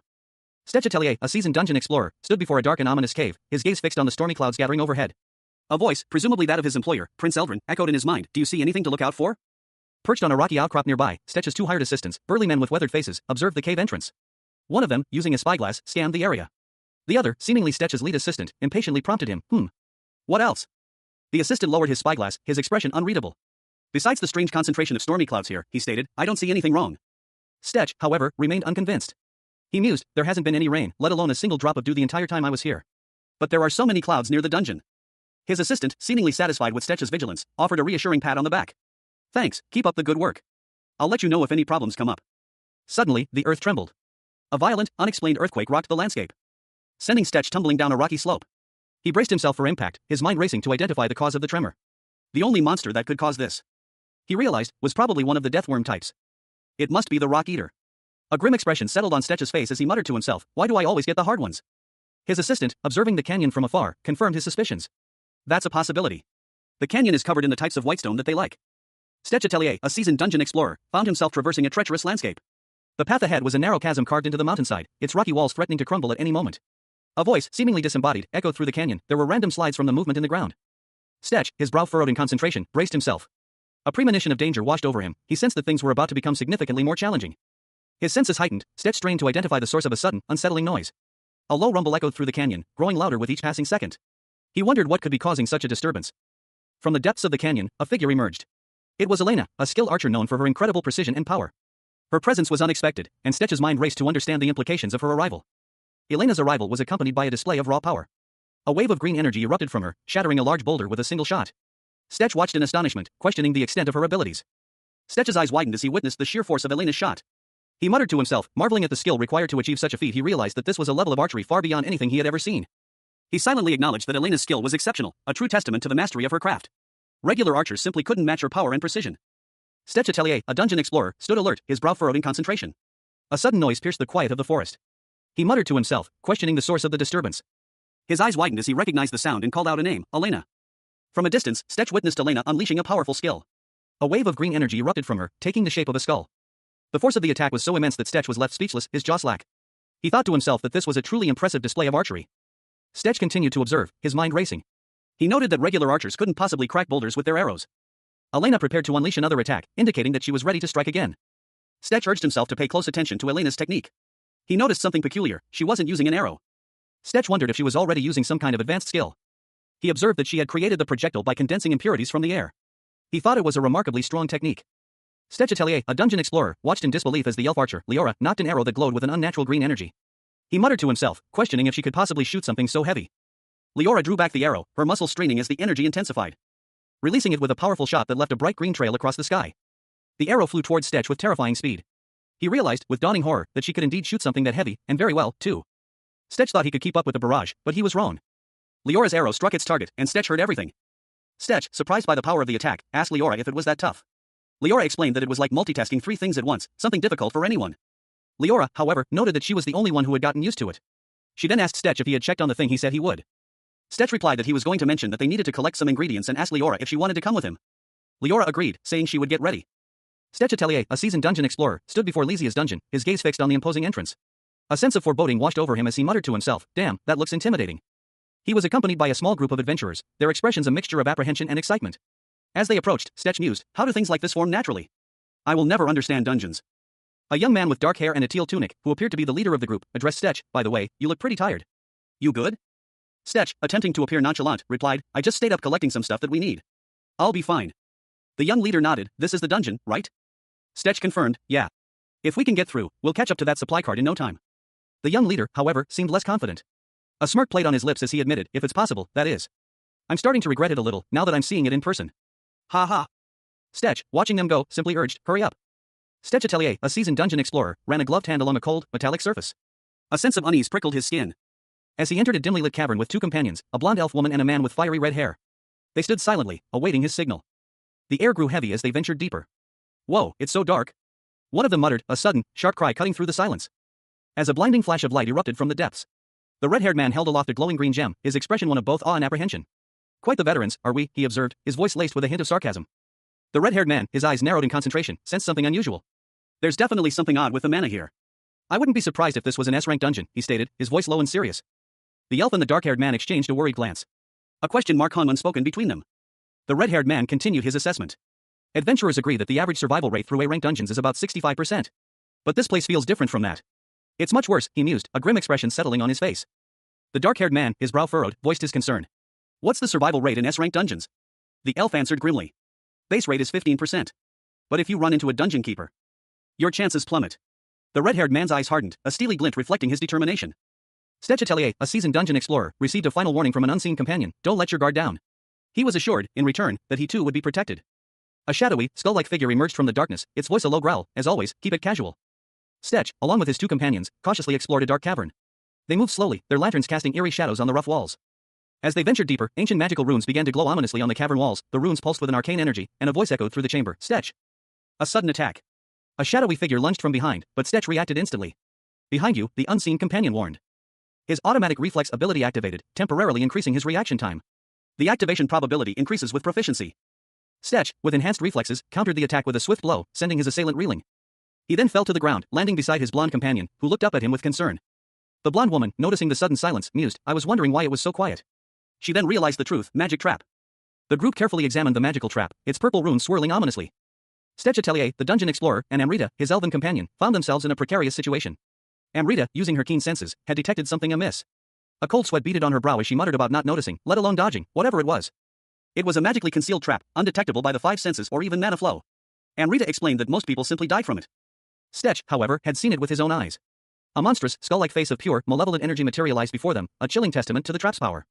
Stetch Atelier, a seasoned dungeon explorer, stood before a dark and ominous cave, his gaze fixed on the stormy clouds gathering overhead. A voice, presumably that of his employer, Prince Eldrin, echoed in his mind, "Do you see anything to look out for?" Perched on a rocky outcrop nearby, Stetch's two hired assistants, burly men with weathered faces, observed the cave entrance. One of them, using a spyglass, scanned the area. The other, seemingly Stetch's lead assistant, impatiently prompted him, What else?" The assistant lowered his spyglass, his expression unreadable. Besides the strange concentration of stormy clouds here, he stated, I don't see anything wrong. Stetch, however, remained unconvinced. He mused, there hasn't been any rain, let alone a single drop of dew the entire time I was here. But there are so many clouds near the dungeon. His assistant, seemingly satisfied with Stetch's vigilance, offered a reassuring pat on the back. Thanks, keep up the good work. I'll let you know if any problems come up. Suddenly, the earth trembled. A violent, unexplained earthquake rocked the landscape, sending Stetch tumbling down a rocky slope. He braced himself for impact, his mind racing to identify the cause of the tremor. The only monster that could cause this, he realized, was probably one of the deathworm types. It must be the rock eater. A grim expression settled on Stetch's face as he muttered to himself, why do I always get the hard ones? His assistant, observing the canyon from afar, confirmed his suspicions. That's a possibility. The canyon is covered in the types of whitestone that they like. Stetch Atelier, a seasoned dungeon explorer, found himself traversing a treacherous landscape. The path ahead was a narrow chasm carved into the mountainside, its rocky walls threatening to crumble at any moment. A voice, seemingly disembodied, echoed through the canyon. There were random slides from the movement in the ground. Stetch, his brow furrowed in concentration, braced himself. A premonition of danger washed over him. He sensed that things were about to become significantly more challenging. His senses heightened, Stetch strained to identify the source of a sudden, unsettling noise. A low rumble echoed through the canyon, growing louder with each passing second. He wondered what could be causing such a disturbance. From the depths of the canyon, a figure emerged. It was Elena, a skilled archer known for her incredible precision and power. Her presence was unexpected, and Stetch's mind raced to understand the implications of her arrival. Elena's arrival was accompanied by a display of raw power. A wave of green energy erupted from her, shattering a large boulder with a single shot. Stetch watched in astonishment, questioning the extent of her abilities. Stetch's eyes widened as he witnessed the sheer force of Elena's shot. He muttered to himself, marveling at the skill required to achieve such a feat. He realized that this was a level of archery far beyond anything he had ever seen. He silently acknowledged that Elena's skill was exceptional, a true testament to the mastery of her craft. Regular archers simply couldn't match her power and precision. Stetch Atelier, a dungeon explorer, stood alert, his brow furrowed in concentration. A sudden noise pierced the quiet of the forest. He muttered to himself, questioning the source of the disturbance. His eyes widened as he recognized the sound and called out a name, Elena. From a distance, Stetch witnessed Elena unleashing a powerful skill. A wave of green energy erupted from her, taking the shape of a skull. The force of the attack was so immense that Stetch was left speechless, his jaw slack. He thought to himself that this was a truly impressive display of archery. Stetch continued to observe, his mind racing. He noted that regular archers couldn't possibly crack boulders with their arrows. Elena prepared to unleash another attack, indicating that she was ready to strike again. Stetch urged himself to pay close attention to Elena's technique. He noticed something peculiar, she wasn't using an arrow. Stetch wondered if she was already using some kind of advanced skill. He observed that she had created the projectile by condensing impurities from the air. He thought it was a remarkably strong technique. Stetch Atelier, a dungeon explorer, watched in disbelief as the elf archer, Leora, knocked an arrow that glowed with an unnatural green energy. He muttered to himself, questioning if she could possibly shoot something so heavy. Leora drew back the arrow, her muscles straining as the energy intensified, releasing it with a powerful shot that left a bright green trail across the sky. The arrow flew towards Stetch with terrifying speed. He realized, with dawning horror, that she could indeed shoot something that heavy, and very well, too. Stetch thought he could keep up with the barrage, but he was wrong. Leora's arrow struck its target, and Stetch heard everything. Stetch, surprised by the power of the attack, asked Leora if it was that tough. Leora explained that it was like multitasking 3 things at once, something difficult for anyone. Leora, however, noted that she was the only one who had gotten used to it. She then asked Stetch if he had checked on the thing he said he would. Stetch replied that he was going to mention that they needed to collect some ingredients and asked Leora if she wanted to come with him. Leora agreed, saying she would get ready. Stetch Atelier, a seasoned dungeon explorer, stood before Lysia's dungeon, his gaze fixed on the imposing entrance. A sense of foreboding washed over him as he muttered to himself, damn, that looks intimidating. He was accompanied by a small group of adventurers, their expressions a mixture of apprehension and excitement. As they approached, Stetch mused, how do things like this form naturally? I will never understand dungeons. A young man with dark hair and a teal tunic, who appeared to be the leader of the group, addressed Stetch, by the way, you look pretty tired. You good? Stetch, attempting to appear nonchalant, replied, I just stayed up collecting some stuff that we need. I'll be fine. The young leader nodded, this is the dungeon, right? Stetch confirmed, yeah. If we can get through, we'll catch up to that supply cart in no time. The young leader, however, seemed less confident. A smirk played on his lips as he admitted, if it's possible, that is. I'm starting to regret it a little, now that I'm seeing it in person. Ha ha. Stetch, watching them go, simply urged, hurry up. Stetch Atelier, a seasoned dungeon explorer, ran a gloved hand along a cold, metallic surface. A sense of unease prickled his skin. As he entered a dimly lit cavern with 2 companions, a blonde elf woman and a man with fiery red hair. They stood silently, awaiting his signal. The air grew heavy as they ventured deeper. Whoa, it's so dark. One of them muttered, a sudden, sharp cry cutting through the silence. As a blinding flash of light erupted from the depths. The red-haired man held aloft a glowing green gem, his expression one of both awe and apprehension. Quite the veterans, are we, he observed, his voice laced with a hint of sarcasm. The red-haired man, his eyes narrowed in concentration, sensed something unusual. There's definitely something odd with the mana here. I wouldn't be surprised if this was an S-rank dungeon, he stated, his voice low and serious. The elf and the dark-haired man exchanged a worried glance. A question mark hung unspoken between them. The red-haired man continued his assessment. Adventurers agree that the average survival rate through A-rank dungeons is about 65%. But this place feels different from that. It's much worse, he mused, a grim expression settling on his face. The dark-haired man, his brow furrowed, voiced his concern. What's the survival rate in S-rank dungeons? The elf answered grimly. Base rate is 15%. But if you run into a dungeon keeper, your chances plummet. The red-haired man's eyes hardened, a steely glint reflecting his determination. Stetch Atelier, a seasoned dungeon explorer, received a final warning from an unseen companion: don't let your guard down. He was assured, in return, that he too would be protected. A shadowy, skull-like figure emerged from the darkness, its voice a low growl. As always, keep it casual. Stetch, along with his two companions, cautiously explored a dark cavern. They moved slowly, their lanterns casting eerie shadows on the rough walls. As they ventured deeper, ancient magical runes began to glow ominously on the cavern walls. The runes pulsed with an arcane energy, and a voice echoed through the chamber: Stetch. A sudden attack. A shadowy figure lunged from behind, but Stetch reacted instantly. Behind you, the unseen companion warned. His automatic reflex ability activated, temporarily increasing his reaction time. The activation probability increases with proficiency. Stetch, with enhanced reflexes, countered the attack with a swift blow, sending his assailant reeling. He then fell to the ground, landing beside his blonde companion, who looked up at him with concern. The blonde woman, noticing the sudden silence, mused, I was wondering why it was so quiet. She then realized the truth: magic trap. The group carefully examined the magical trap, its purple runes swirling ominously. Stetch Atelier, the dungeon explorer, and Amrita, his elven companion, found themselves in a precarious situation. Amrita, using her keen senses, had detected something amiss. A cold sweat beaded on her brow as she muttered about not noticing, let alone dodging, whatever it was. It was a magically concealed trap, undetectable by the five senses or even mana flow. Amrita explained that most people simply die from it. Stetch, however, had seen it with his own eyes. A monstrous, skull-like face of pure, malevolent energy materialized before them, a chilling testament to the trap's power.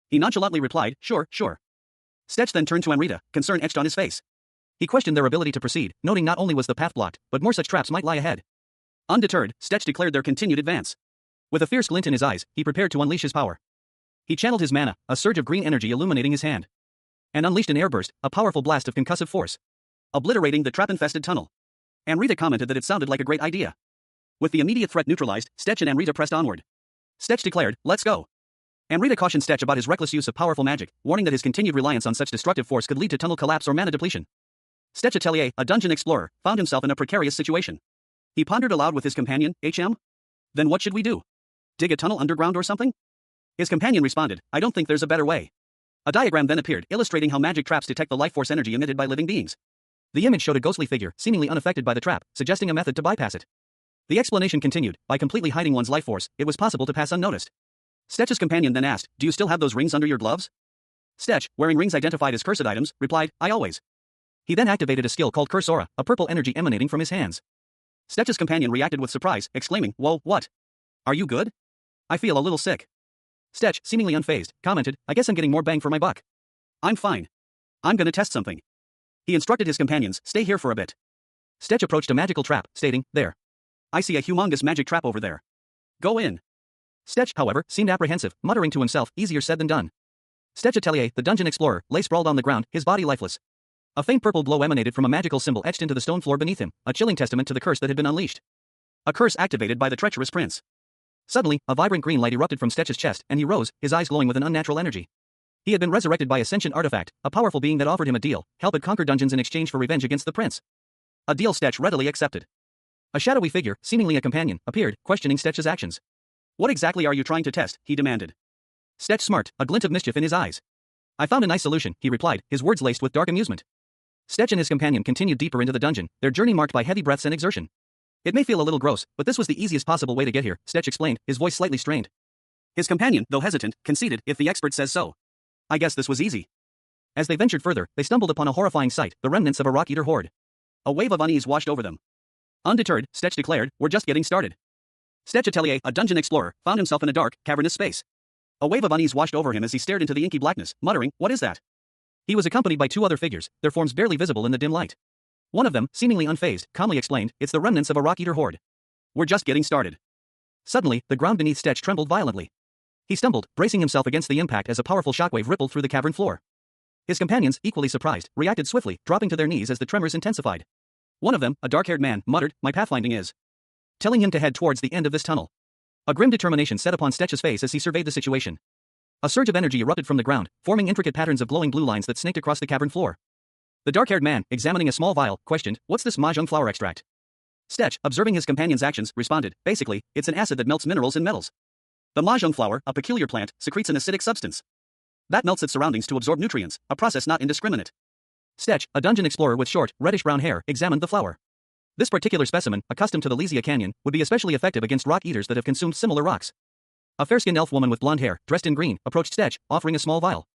He nonchalantly replied, sure. Stetch then turned to Amrita, concern etched on his face. He questioned their ability to proceed, noting not only was the path blocked, but more such traps might lie ahead. Undeterred, Stetch declared their continued advance. With a fierce glint in his eyes, he prepared to unleash his power. He channeled his mana, a surge of green energy illuminating his hand, and unleashed an airburst, a powerful blast of concussive force, obliterating the trap-infested tunnel. Amrita commented that it sounded like a great idea. With the immediate threat neutralized, Stetch and Amrita pressed onward. Stetch declared, let's go. Amrita cautioned Stetch about his reckless use of powerful magic, warning that his continued reliance on such destructive force could lead to tunnel collapse or mana depletion. Stetch Atelier, a dungeon explorer, found himself in a precarious situation. He pondered aloud with his companion, Then what should we do? Dig a tunnel underground or something? His companion responded, I don't think there's a better way. A diagram then appeared, illustrating how magic traps detect the life force energy emitted by living beings. The image showed a ghostly figure, seemingly unaffected by the trap, suggesting a method to bypass it. The explanation continued, by completely hiding one's life force, it was possible to pass unnoticed. Stetch's companion then asked, do you still have those rings under your gloves? Stetch, wearing rings identified as cursed items, replied, I always. He then activated a skill called Curse Aura, a purple energy emanating from his hands. Stetch's companion reacted with surprise, exclaiming, whoa, what? Are you good? I feel a little sick. Stetch, seemingly unfazed, commented, I guess I'm getting more bang for my buck. I'm fine. I'm gonna test something. He instructed his companions, stay here for a bit. Stetch approached a magical trap, stating, there. I see a humongous magic trap over there. Go in. Stetch, however, seemed apprehensive, muttering to himself, easier said than done. Stetch Atelier, the dungeon explorer, lay sprawled on the ground, his body lifeless. A faint purple glow emanated from a magical symbol etched into the stone floor beneath him, a chilling testament to the curse that had been unleashed. A curse activated by the treacherous prince. Suddenly, a vibrant green light erupted from Stetch's chest, and he rose, his eyes glowing with an unnatural energy. He had been resurrected by a sentient artifact, a powerful being that offered him a deal, help it conquer dungeons in exchange for revenge against the prince. A deal Stetch readily accepted. A shadowy figure, seemingly a companion, appeared, questioning Stetch's actions. What exactly are you trying to test? He demanded. Stetch smirked, a glint of mischief in his eyes. I found a nice solution, he replied, his words laced with dark amusement. Stetch and his companion continued deeper into the dungeon, their journey marked by heavy breaths and exertion. It may feel a little gross, but this was the easiest possible way to get here, Stetch explained, his voice slightly strained. His companion, though hesitant, conceded, if the expert says so. I guess this was easy. As they ventured further, they stumbled upon a horrifying sight, the remnants of a rock-eater horde. A wave of unease washed over them. Undeterred, Stetch declared, we're just getting started. Stetch Atelier, a dungeon explorer, found himself in a dark, cavernous space. A wave of unease washed over him as he stared into the inky blackness, muttering, what is that? He was accompanied by two other figures, their forms barely visible in the dim light. One of them, seemingly unfazed, calmly explained, it's the remnants of a rock-eater horde. We're just getting started. Suddenly, the ground beneath Stetch trembled violently. He stumbled, bracing himself against the impact as a powerful shockwave rippled through the cavern floor. His companions, equally surprised, reacted swiftly, dropping to their knees as the tremors intensified. One of them, a dark-haired man, muttered, my pathfinding is telling him to head towards the end of this tunnel. A grim determination set upon Stetch's face as he surveyed the situation. A surge of energy erupted from the ground, forming intricate patterns of glowing blue lines that snaked across the cavern floor. The dark-haired man, examining a small vial, questioned, what's this mahjong flower extract? Stetch, observing his companion's actions, responded, basically, it's an acid that melts minerals and metals. The mahjong flower, a peculiar plant, secretes an acidic substance that melts its surroundings to absorb nutrients, a process not indiscriminate. Stetch, a dungeon explorer with short, reddish-brown hair, examined the flower. This particular specimen, accustomed to the Lysia Canyon, would be especially effective against rock-eaters that have consumed similar rocks. A fair-skinned elf woman with blonde hair, dressed in green, approached Stetch, offering a small vial.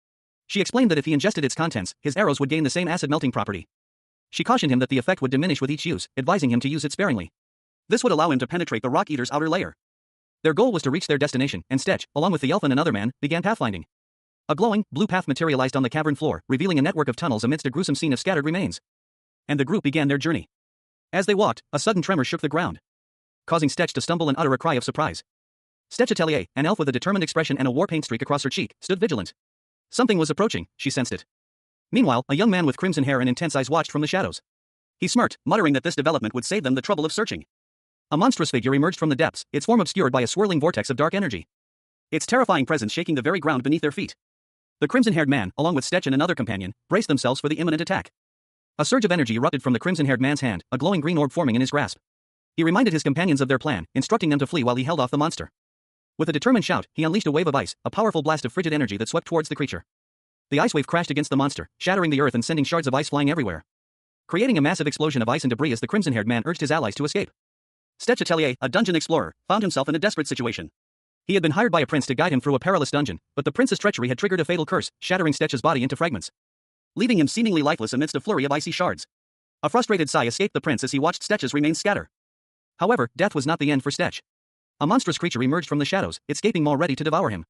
She explained that if he ingested its contents, his arrows would gain the same acid melting property. She cautioned him that the effect would diminish with each use, advising him to use it sparingly. This would allow him to penetrate the rock eater's outer layer. Their goal was to reach their destination, and Stetch, along with the elf and another man, began pathfinding. A glowing, blue path materialized on the cavern floor, revealing a network of tunnels amidst a gruesome scene of scattered remains. And the group began their journey. As they walked, a sudden tremor shook the ground, causing Stetch to stumble and utter a cry of surprise. Stetch Atelier, an elf with a determined expression and a war paint streak across her cheek, stood vigilant. Something was approaching, she sensed it. Meanwhile, a young man with crimson hair and intense eyes watched from the shadows. He smirked, muttering that this development would save them the trouble of searching. A monstrous figure emerged from the depths, its form obscured by a swirling vortex of dark energy. Its terrifying presence shaking the very ground beneath their feet. The crimson-haired man, along with Stetch and another companion, braced themselves for the imminent attack. A surge of energy erupted from the crimson-haired man's hand, a glowing green orb forming in his grasp. He reminded his companions of their plan, instructing them to flee while he held off the monster. With a determined shout, he unleashed a wave of ice, a powerful blast of frigid energy that swept towards the creature. The ice wave crashed against the monster, shattering the earth and sending shards of ice flying everywhere, creating a massive explosion of ice and debris as the crimson-haired man urged his allies to escape. Stetch Atelier, a dungeon explorer, found himself in a desperate situation. He had been hired by a prince to guide him through a perilous dungeon, but the prince's treachery had triggered a fatal curse, shattering Stetch's body into fragments, leaving him seemingly lifeless amidst a flurry of icy shards. A frustrated sigh escaped the prince as he watched Stetch's remains scatter. However, death was not the end for Stetch. A monstrous creature emerged from the shadows, its gaping maw ready to devour him.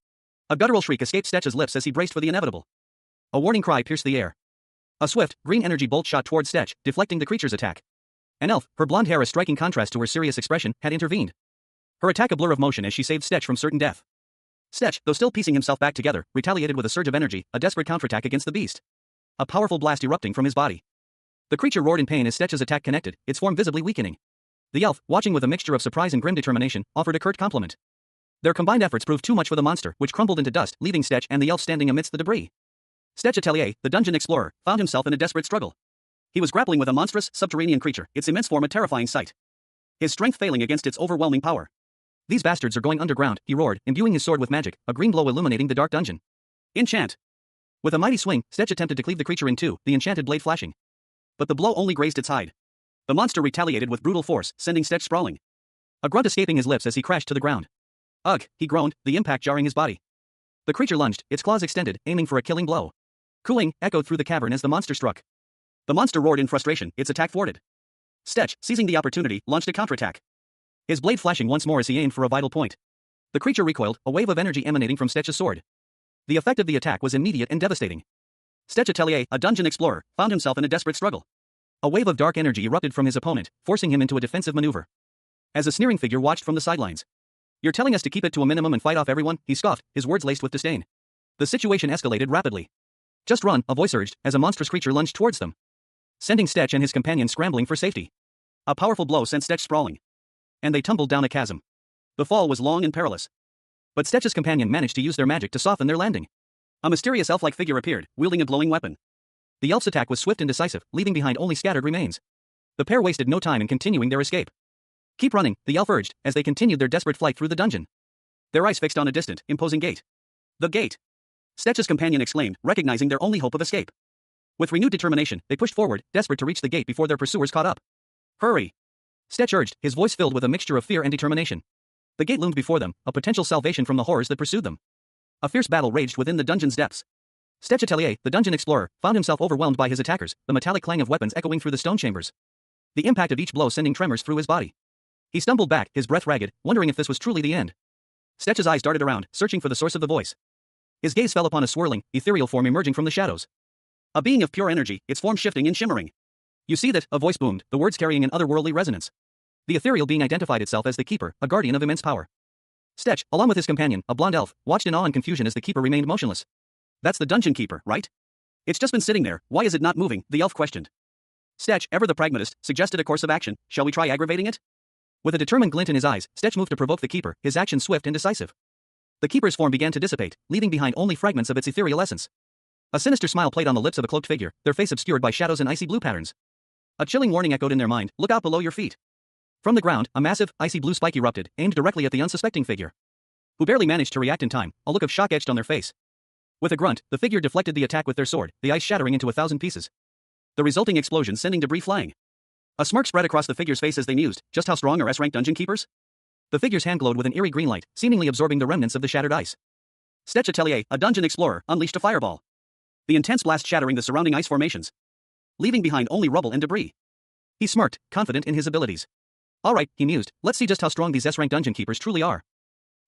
A guttural shriek escaped Stetch's lips as he braced for the inevitable. A warning cry pierced the air. A swift, green energy bolt shot towards Stetch, deflecting the creature's attack. An elf, her blonde hair a striking contrast to her serious expression, had intervened. Her attack a blur of motion as she saved Stetch from certain death. Stetch, though still piecing himself back together, retaliated with a surge of energy, a desperate counterattack against the beast. A powerful blast erupting from his body. The creature roared in pain as Stetch's attack connected, its form visibly weakening. The elf, watching with a mixture of surprise and grim determination, offered a curt compliment. Their combined efforts proved too much for the monster, which crumbled into dust, leaving Stetch and the elf standing amidst the debris. Stetch Atelier, the dungeon explorer, found himself in a desperate struggle. He was grappling with a monstrous, subterranean creature, its immense form a terrifying sight. His strength failing against its overwhelming power. These bastards are going underground, he roared, imbuing his sword with magic, a green glow illuminating the dark dungeon. Enchant! With a mighty swing, Stetch attempted to cleave the creature in two, the enchanted blade flashing. But the blow only grazed its hide. The monster retaliated with brutal force, sending Stetch sprawling. A grunt escaping his lips as he crashed to the ground. Ugh, he groaned, the impact jarring his body. The creature lunged, its claws extended, aiming for a killing blow. Cooing echoed through the cavern as the monster struck. The monster roared in frustration, its attack thwarted. Stetch, seizing the opportunity, launched a counterattack. His blade flashing once more as he aimed for a vital point. The creature recoiled, a wave of energy emanating from Stetch's sword. The effect of the attack was immediate and devastating. Stetch Atelier, a dungeon explorer, found himself in a desperate struggle. A wave of dark energy erupted from his opponent, forcing him into a defensive maneuver. As a sneering figure watched from the sidelines. You're telling us to keep it to a minimum and fight off everyone, he scoffed, his words laced with disdain. The situation escalated rapidly. Just run, a voice urged, as a monstrous creature lunged towards them, sending Stetch and his companion scrambling for safety. A powerful blow sent Stetch sprawling, and they tumbled down a chasm. The fall was long and perilous. But Stetch's companion managed to use their magic to soften their landing. A mysterious elf-like figure appeared, wielding a glowing weapon. The elf's attack was swift and decisive, leaving behind only scattered remains. The pair wasted no time in continuing their escape. Keep running, the elf urged, as they continued their desperate flight through the dungeon. Their eyes fixed on a distant, imposing gate. The gate! Stetch's companion exclaimed, recognizing their only hope of escape. With renewed determination, they pushed forward, desperate to reach the gate before their pursuers caught up. Hurry! Stetch urged, his voice filled with a mixture of fear and determination. The gate loomed before them, a potential salvation from the horrors that pursued them. A fierce battle raged within the dungeon's depths. Stetch Atelier, the dungeon explorer, found himself overwhelmed by his attackers, the metallic clang of weapons echoing through the stone chambers. The impact of each blow sending tremors through his body. He stumbled back, his breath ragged, wondering if this was truly the end. Stetch's eyes darted around, searching for the source of the voice. His gaze fell upon a swirling, ethereal form emerging from the shadows. A being of pure energy, its form shifting and shimmering. You see that, a voice boomed, the words carrying an otherworldly resonance. The ethereal being identified itself as the Keeper, a guardian of immense power. Stetch, along with his companion, a blonde elf, watched in awe and confusion as the Keeper remained motionless. That's the dungeon keeper, right? It's just been sitting there, why is it not moving? The elf questioned. Stetch, ever the pragmatist, suggested a course of action. Shall we try aggravating it? With a determined glint in his eyes, Stetch moved to provoke the Keeper, his action swift and decisive. The Keeper's form began to dissipate, leaving behind only fragments of its ethereal essence. A sinister smile played on the lips of a cloaked figure, their face obscured by shadows and icy blue patterns. A chilling warning echoed in their mind, look out below your feet. From the ground, a massive, icy blue spike erupted, aimed directly at the unsuspecting figure, who barely managed to react in time, a look of shock etched on their face. With a grunt, the figure deflected the attack with their sword, the ice shattering into 1,000 pieces. The resulting explosion sending debris flying. A smirk spread across the figure's face as they mused, just how strong are S-rank dungeon keepers? The figure's hand glowed with an eerie green light, seemingly absorbing the remnants of the shattered ice. Stetch Atelier, a dungeon explorer, unleashed a fireball. the intense blast shattering the surrounding ice formations, leaving behind only rubble and debris. He smirked, confident in his abilities. Alright, he mused, let's see just how strong these S-rank dungeon keepers truly are.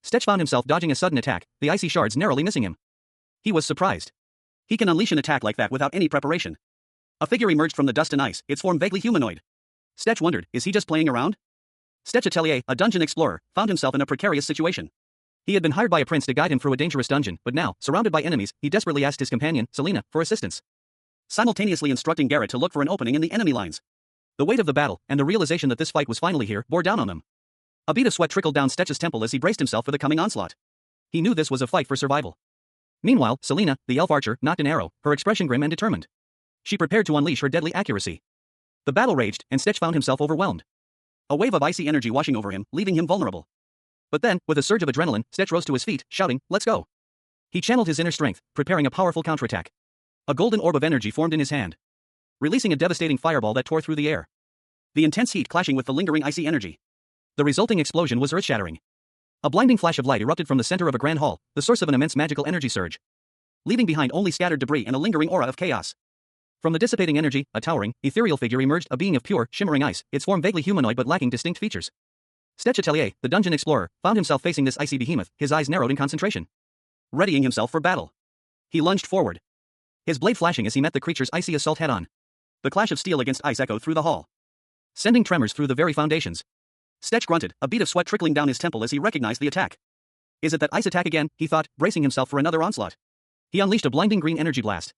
Stetch found himself dodging a sudden attack, the icy shards narrowly missing him. He was surprised. He can unleash an attack like that without any preparation. A figure emerged from the dust and ice, its form vaguely humanoid. Stetch wondered, is he just playing around? Stetch Atelier, a dungeon explorer, found himself in a precarious situation. He had been hired by a prince to guide him through a dangerous dungeon, but now, surrounded by enemies, he desperately asked his companion, Selena, for assistance, simultaneously instructing Garrett to look for an opening in the enemy lines. The weight of the battle, and the realization that this fight was finally here, bore down on them. A bead of sweat trickled down Stetch's temple as he braced himself for the coming onslaught. He knew this was a fight for survival. Meanwhile, Selena, the elf archer, nocked an arrow, her expression grim and determined. She prepared to unleash her deadly accuracy. The battle raged, and Stetch found himself overwhelmed. A wave of icy energy washing over him, leaving him vulnerable. But then, with a surge of adrenaline, Stetch rose to his feet, shouting, "Let's go!" He channeled his inner strength, preparing a powerful counterattack. A golden orb of energy formed in his hand, releasing a devastating fireball that tore through the air. The intense heat clashing with the lingering icy energy. The resulting explosion was earth-shattering. A blinding flash of light erupted from the center of a grand hall, the source of an immense magical energy surge, leaving behind only scattered debris and a lingering aura of chaos. From the dissipating energy, a towering, ethereal figure emerged, a being of pure, shimmering ice, its form vaguely humanoid but lacking distinct features. Stetch Atelier, the dungeon explorer, found himself facing this icy behemoth, his eyes narrowed in concentration. Readying himself for battle. He lunged forward, his blade flashing as he met the creature's icy assault head-on. The clash of steel against ice echoed through the hall, sending tremors through the very foundations. Stetch grunted, a bead of sweat trickling down his temple as he recognized the attack. Is it that ice attack again, he thought, bracing himself for another onslaught. He unleashed a blinding green energy blast.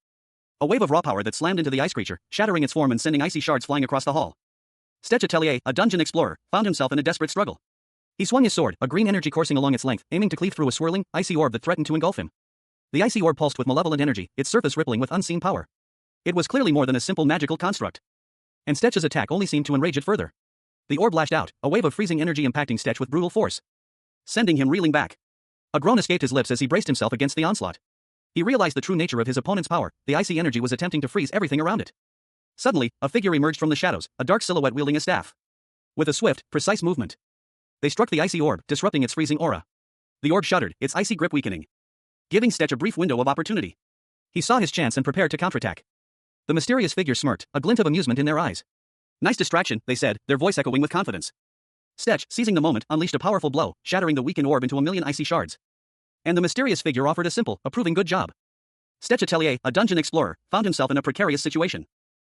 A wave of raw power that slammed into the ice creature, shattering its form and sending icy shards flying across the hall. Stetch Atelier, a dungeon explorer, found himself in a desperate struggle. He swung his sword, a green energy coursing along its length, aiming to cleave through a swirling, icy orb that threatened to engulf him. The icy orb pulsed with malevolent energy, its surface rippling with unseen power. It was clearly more than a simple magical construct. And Stetch's attack only seemed to enrage it further. The orb lashed out, a wave of freezing energy impacting Stetch with brutal force, sending him reeling back. A groan escaped his lips as he braced himself against the onslaught. He realized the true nature of his opponent's power. The icy energy was attempting to freeze everything around it. Suddenly, a figure emerged from the shadows, a dark silhouette wielding a staff. With a swift, precise movement, they struck the icy orb, disrupting its freezing aura. The orb shuddered, its icy grip weakening, giving Stetch a brief window of opportunity. He saw his chance and prepared to counterattack. The mysterious figure smirked, a glint of amusement in their eyes. "Nice distraction," they said, their voice echoing with confidence. Stetch, seizing the moment, unleashed a powerful blow, shattering the weakened orb into a million icy shards. And the mysterious figure offered a simple, approving good job. Stetch Atelier, a dungeon explorer, found himself in a precarious situation.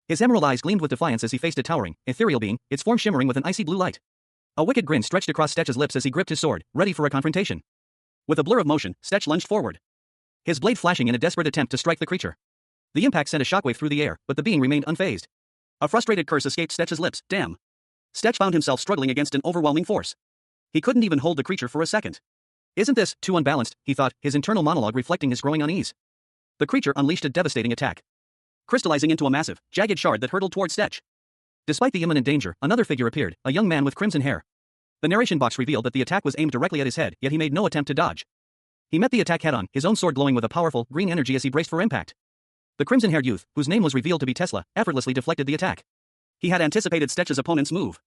His emerald eyes gleamed with defiance as he faced a towering, ethereal being, its form shimmering with an icy blue light. A wicked grin stretched across Stetch's lips as he gripped his sword, ready for a confrontation. With a blur of motion, Stetch lunged forward, his blade flashing in a desperate attempt to strike the creature. The impact sent a shockwave through the air, but the being remained unfazed. A frustrated curse escaped Stetch's lips. Damn. Stetch found himself struggling against an overwhelming force. He couldn't even hold the creature for a second. Isn't this too unbalanced, he thought, his internal monologue reflecting his growing unease. The creature unleashed a devastating attack, crystallizing into a massive, jagged shard that hurtled toward Stetch. Despite the imminent danger, another figure appeared, a young man with crimson hair. The narration box revealed that the attack was aimed directly at his head, yet he made no attempt to dodge. He met the attack head-on, his own sword glowing with a powerful, green energy as he braced for impact. The crimson-haired youth, whose name was revealed to be Tesla, effortlessly deflected the attack. He had anticipated Stetch's opponent's move.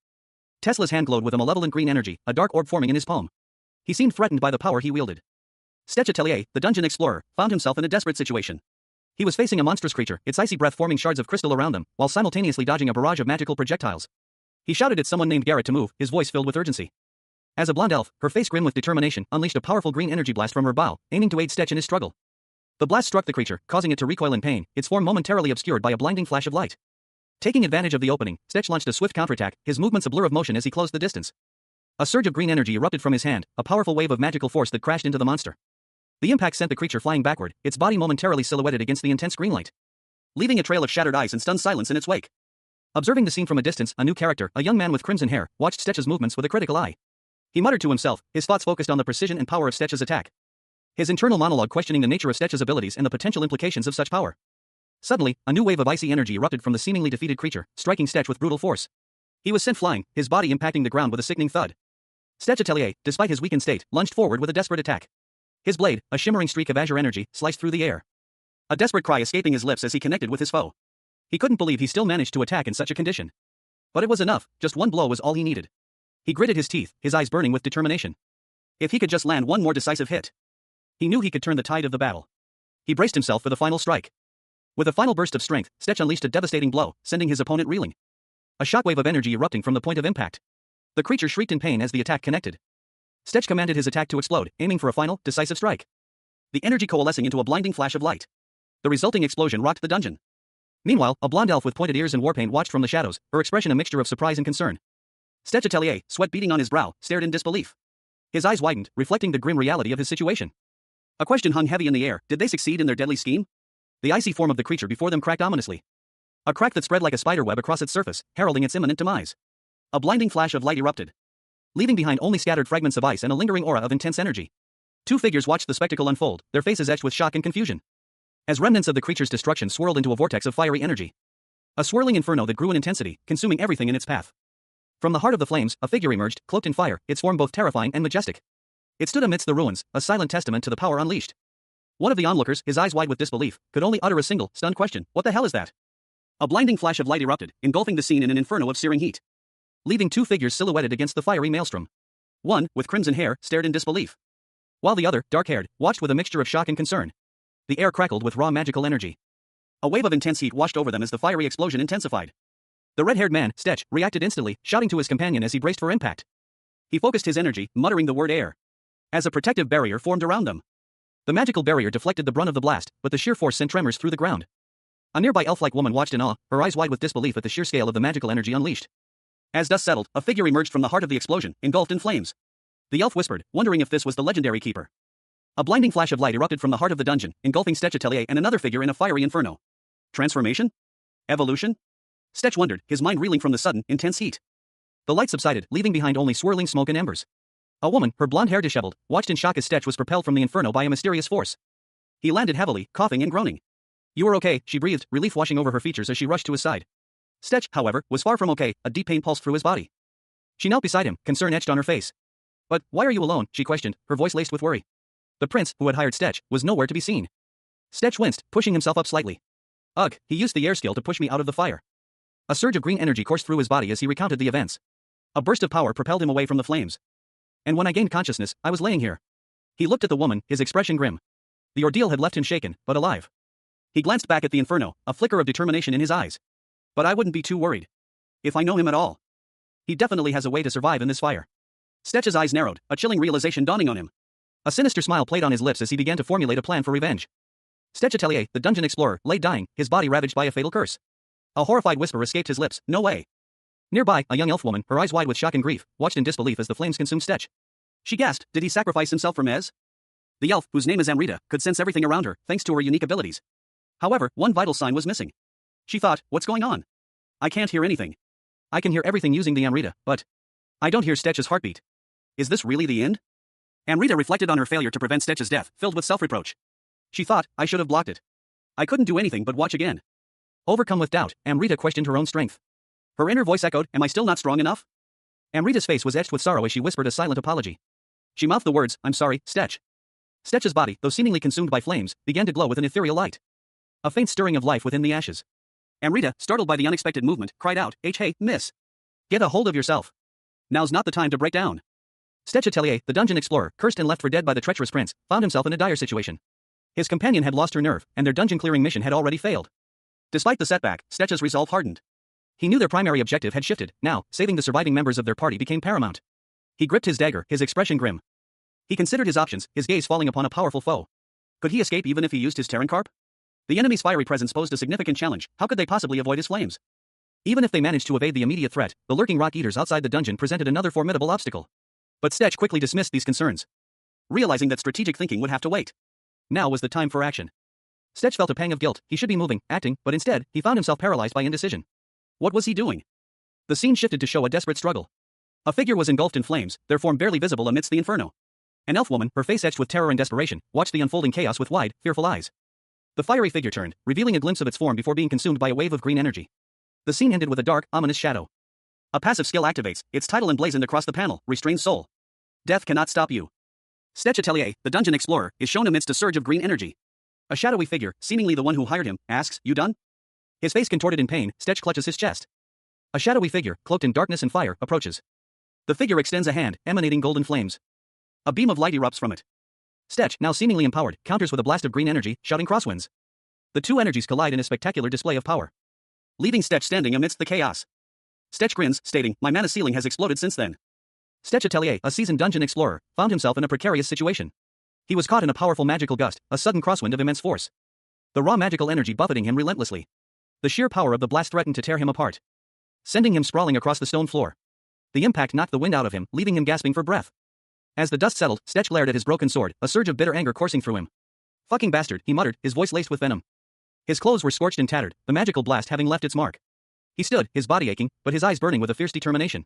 Tesla's hand glowed with a malevolent green energy, a dark orb forming in his palm. He seemed threatened by the power he wielded. Stetch Atelier, the dungeon explorer, found himself in a desperate situation. He was facing a monstrous creature, its icy breath forming shards of crystal around them, while simultaneously dodging a barrage of magical projectiles. He shouted at someone named Garrett to move, his voice filled with urgency. As a blonde elf, her face grim with determination, unleashed a powerful green energy blast from her bow, aiming to aid Stetch in his struggle. The blast struck the creature, causing it to recoil in pain, its form momentarily obscured by a blinding flash of light. Taking advantage of the opening, Stetch launched a swift counterattack, his movements a blur of motion as he closed the distance. A surge of green energy erupted from his hand, a powerful wave of magical force that crashed into the monster. The impact sent the creature flying backward, its body momentarily silhouetted against the intense green light, leaving a trail of shattered ice and stunned silence in its wake. Observing the scene from a distance, a new character, a young man with crimson hair, watched Stetch's movements with a critical eye. He muttered to himself, his thoughts focused on the precision and power of Stetch's attack. His internal monologue questioning the nature of Stetch's abilities and the potential implications of such power. Suddenly, a new wave of icy energy erupted from the seemingly defeated creature, striking Stetch with brutal force. He was sent flying, his body impacting the ground with a sickening thud. Stetch Atelier, despite his weakened state, lunged forward with a desperate attack. His blade, a shimmering streak of azure energy, sliced through the air. A desperate cry escaping his lips as he connected with his foe. He couldn't believe he still managed to attack in such a condition. But it was enough, just one blow was all he needed. He gritted his teeth, his eyes burning with determination. If he could just land one more decisive hit, he knew he could turn the tide of the battle. He braced himself for the final strike. With a final burst of strength, Stetch unleashed a devastating blow, sending his opponent reeling. A shockwave of energy erupting from the point of impact. The creature shrieked in pain as the attack connected. Stetch commanded his attack to explode, aiming for a final, decisive strike. The energy coalescing into a blinding flash of light. The resulting explosion rocked the dungeon. Meanwhile, a blonde elf with pointed ears and warpaint watched from the shadows, her expression a mixture of surprise and concern. Stetch Atelier, sweat beading on his brow, stared in disbelief. His eyes widened, reflecting the grim reality of his situation. A question hung heavy in the air: did they succeed in their deadly scheme? The icy form of the creature before them cracked ominously. A crack that spread like a spider web across its surface, heralding its imminent demise. A blinding flash of light erupted, leaving behind only scattered fragments of ice and a lingering aura of intense energy. Two figures watched the spectacle unfold, their faces etched with shock and confusion, as remnants of the creature's destruction swirled into a vortex of fiery energy. A swirling inferno that grew in intensity, consuming everything in its path. From the heart of the flames, a figure emerged, cloaked in fire, its form both terrifying and majestic. It stood amidst the ruins, a silent testament to the power unleashed. One of the onlookers, his eyes wide with disbelief, could only utter a single, stunned question: what the hell is that? A blinding flash of light erupted, engulfing the scene in an inferno of searing heat, leaving two figures silhouetted against the fiery maelstrom. One, with crimson hair, stared in disbelief, while the other, dark-haired, watched with a mixture of shock and concern. The air crackled with raw magical energy. A wave of intense heat washed over them as the fiery explosion intensified. The red-haired man, Stetch, reacted instantly, shouting to his companion as he braced for impact. He focused his energy, muttering the word air, as a protective barrier formed around them. The magical barrier deflected the brunt of the blast, but the sheer force sent tremors through the ground. A nearby elf-like woman watched in awe, her eyes wide with disbelief at the sheer scale of the magical energy unleashed. As dust settled, a figure emerged from the heart of the explosion, engulfed in flames. The elf whispered, wondering if this was the legendary keeper. A blinding flash of light erupted from the heart of the dungeon, engulfing Stetch Atelier and another figure in a fiery inferno. Transformation? Evolution? Stetch wondered, his mind reeling from the sudden, intense heat. The light subsided, leaving behind only swirling smoke and embers. A woman, her blonde hair disheveled, watched in shock as Stetch was propelled from the inferno by a mysterious force. He landed heavily, coughing and groaning. "You are okay," she breathed, relief washing over her features as she rushed to his side. Stetch, however, was far from okay, a deep pain pulsed through his body. She knelt beside him, concern etched on her face. "But why are you alone?" she questioned, her voice laced with worry. The prince, who had hired Stetch, was nowhere to be seen. Stetch winced, pushing himself up slightly. "Ugh, he used the air skill to push me out of the fire." A surge of green energy coursed through his body as he recounted the events. A burst of power propelled him away from the flames. "And when I gained consciousness, I was laying here." He looked at the woman, his expression grim. The ordeal had left him shaken, but alive. He glanced back at the inferno, a flicker of determination in his eyes. "But I wouldn't be too worried. If I know him at all. He definitely has a way to survive in this fire." Stetch's eyes narrowed, a chilling realization dawning on him. A sinister smile played on his lips as he began to formulate a plan for revenge. Stetch Atelier, the dungeon explorer, lay dying, his body ravaged by a fatal curse. A horrified whisper escaped his lips, "No way." Nearby, a young elf woman, her eyes wide with shock and grief, watched in disbelief as the flames consumed Stetch. She gasped, did he sacrifice himself for Mez? The elf, whose name is Amrita, could sense everything around her, thanks to her unique abilities. However, one vital sign was missing. She thought, what's going on? I can't hear anything. I can hear everything using the Amrita, but I don't hear Stetch's heartbeat. Is this really the end? Amrita reflected on her failure to prevent Stetch's death, filled with self-reproach. She thought, I should have blocked it. I couldn't do anything but watch again. Overcome with doubt, Amrita questioned her own strength. Her inner voice echoed, am I still not strong enough? Amrita's face was etched with sorrow as she whispered a silent apology. She mouthed the words, I'm sorry, Stetch. Stetch's body, though seemingly consumed by flames, began to glow with an ethereal light. A faint stirring of life within the ashes. Amrita, startled by the unexpected movement, cried out, hey, miss. Get a hold of yourself. Now's not the time to break down. Stetch Atelier, the dungeon explorer, cursed and left for dead by the treacherous prince, found himself in a dire situation. His companion had lost her nerve, and their dungeon-clearing mission had already failed. Despite the setback, Stetch's resolve hardened. He knew their primary objective had shifted. Now, saving the surviving members of their party became paramount. He gripped his dagger, his expression grim. He considered his options, his gaze falling upon a powerful foe. Could he escape even if he used his Terran Carp? The enemy's fiery presence posed a significant challenge. How could they possibly avoid his flames? Even if they managed to evade the immediate threat, the lurking rock eaters outside the dungeon presented another formidable obstacle. But Stetch quickly dismissed these concerns, realizing that strategic thinking would have to wait. Now was the time for action. Stetch felt a pang of guilt. He should be moving, acting, but instead, he found himself paralyzed by indecision. What was he doing? The scene shifted to show a desperate struggle. A figure was engulfed in flames, their form barely visible amidst the inferno. An elf woman, her face etched with terror and desperation, watched the unfolding chaos with wide, fearful eyes. The fiery figure turned, revealing a glimpse of its form before being consumed by a wave of green energy. The scene ended with a dark, ominous shadow. A passive skill activates, its title emblazoned across the panel, Restrained Soul. Death cannot stop you. Stetch Atelier, the dungeon explorer, is shown amidst a surge of green energy. A shadowy figure, seemingly the one who hired him, asks, you done? His face contorted in pain, Stetch clutches his chest. A shadowy figure, cloaked in darkness and fire, approaches. The figure extends a hand, emanating golden flames. A beam of light erupts from it. Stetch, now seemingly empowered, counters with a blast of green energy, shouting crosswinds. The two energies collide in a spectacular display of power, leaving Stetch standing amidst the chaos. Stetch grins, stating, "My mana ceiling has exploded since then." Stetch Atelier, a seasoned dungeon explorer, found himself in a precarious situation. He was caught in a powerful magical gust, a sudden crosswind of immense force. The raw magical energy buffeting him relentlessly. The sheer power of the blast threatened to tear him apart, sending him sprawling across the stone floor. The impact knocked the wind out of him, leaving him gasping for breath. As the dust settled, Stetch glared at his broken sword, a surge of bitter anger coursing through him. "Fucking bastard," he muttered, his voice laced with venom. His clothes were scorched and tattered, the magical blast having left its mark. He stood, his body aching, but his eyes burning with a fierce determination.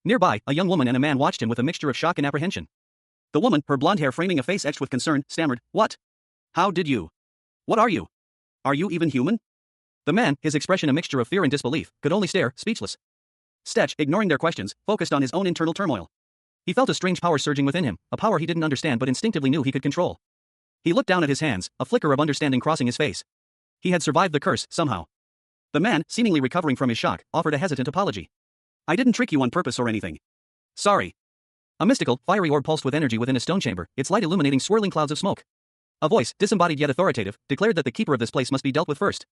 Nearby, a young woman and a man watched him with a mixture of shock and apprehension. The woman, her blonde hair framing a face etched with concern, stammered, "What? How did you? What are you? Are you even human?" The man, his expression a mixture of fear and disbelief, could only stare, speechless. Stetch, ignoring their questions, focused on his own internal turmoil. He felt a strange power surging within him, a power he didn't understand but instinctively knew he could control. He looked down at his hands, a flicker of understanding crossing his face. He had survived the curse, somehow. The man, seemingly recovering from his shock, offered a hesitant apology. "I didn't trick you on purpose or anything. Sorry." A mystical, fiery orb pulsed with energy within a stone chamber, its light illuminating swirling clouds of smoke. A voice, disembodied yet authoritative, declared that the keeper of this place must be dealt with first.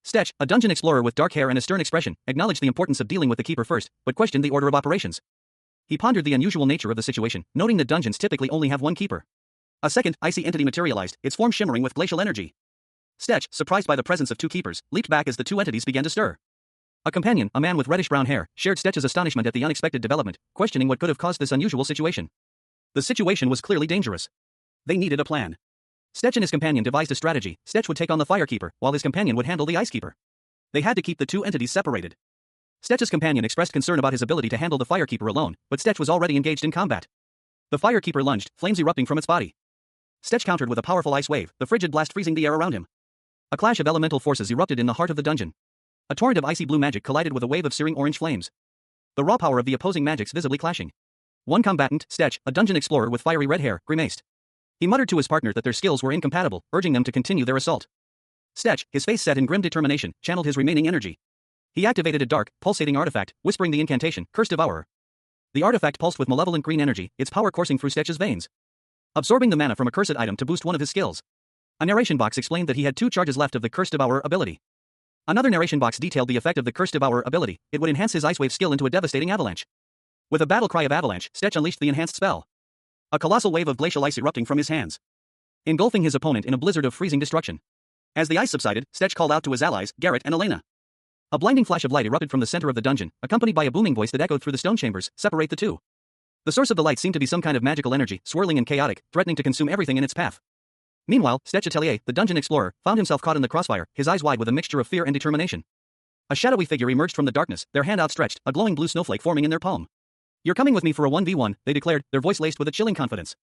Stetch, a dungeon explorer with dark hair and a stern expression, acknowledged the importance of dealing with the keeper first, but questioned the order of operations. He pondered the unusual nature of the situation, noting that dungeons typically only have one keeper. A second, icy entity materialized, its form shimmering with glacial energy. Stetch, surprised by the presence of two keepers, leaped back as the two entities began to stir. A companion, a man with reddish-brown hair, shared Stetch's astonishment at the unexpected development, questioning what could have caused this unusual situation. The situation was clearly dangerous. They needed a plan. Stetch and his companion devised a strategy. Stetch would take on the Firekeeper, while his companion would handle the Icekeeper. They had to keep the two entities separated. Stetch's companion expressed concern about his ability to handle the Firekeeper alone, but Stetch was already engaged in combat. The Firekeeper lunged, flames erupting from its body. Stetch countered with a powerful ice wave, the frigid blast freezing the air around him. A clash of elemental forces erupted in the heart of the dungeon. A torrent of icy blue magic collided with a wave of searing orange flames. The raw power of the opposing magics visibly clashing. One combatant, Stetch, a dungeon explorer with fiery red hair, grimaced. He muttered to his partner that their skills were incompatible, urging them to continue their assault. Stetch, his face set in grim determination, channeled his remaining energy. He activated a dark, pulsating artifact, whispering the incantation, Curse Devourer. The artifact pulsed with malevolent green energy, its power coursing through Stetch's veins, absorbing the mana from a cursed item to boost one of his skills. A narration box explained that he had 2 charges left of the Curse Devourer ability. Another narration box detailed the effect of the Curse Devourer ability. It would enhance his Ice Wave skill into a devastating avalanche. With a battle cry of avalanche, Stetch unleashed the enhanced spell. A colossal wave of glacial ice erupting from his hands, engulfing his opponent in a blizzard of freezing destruction. As the ice subsided, Stetch called out to his allies, Garrett and Elena. A blinding flash of light erupted from the center of the dungeon, accompanied by a booming voice that echoed through the stone chambers, separate the two. The source of the light seemed to be some kind of magical energy, swirling and chaotic, threatening to consume everything in its path. Meanwhile, Stetch Atelier, the dungeon explorer, found himself caught in the crossfire, his eyes wide with a mixture of fear and determination. A shadowy figure emerged from the darkness, their hand outstretched, a glowing blue snowflake forming in their palm. You're coming with me for a 1v1, they declared, their voice laced with a chilling confidence.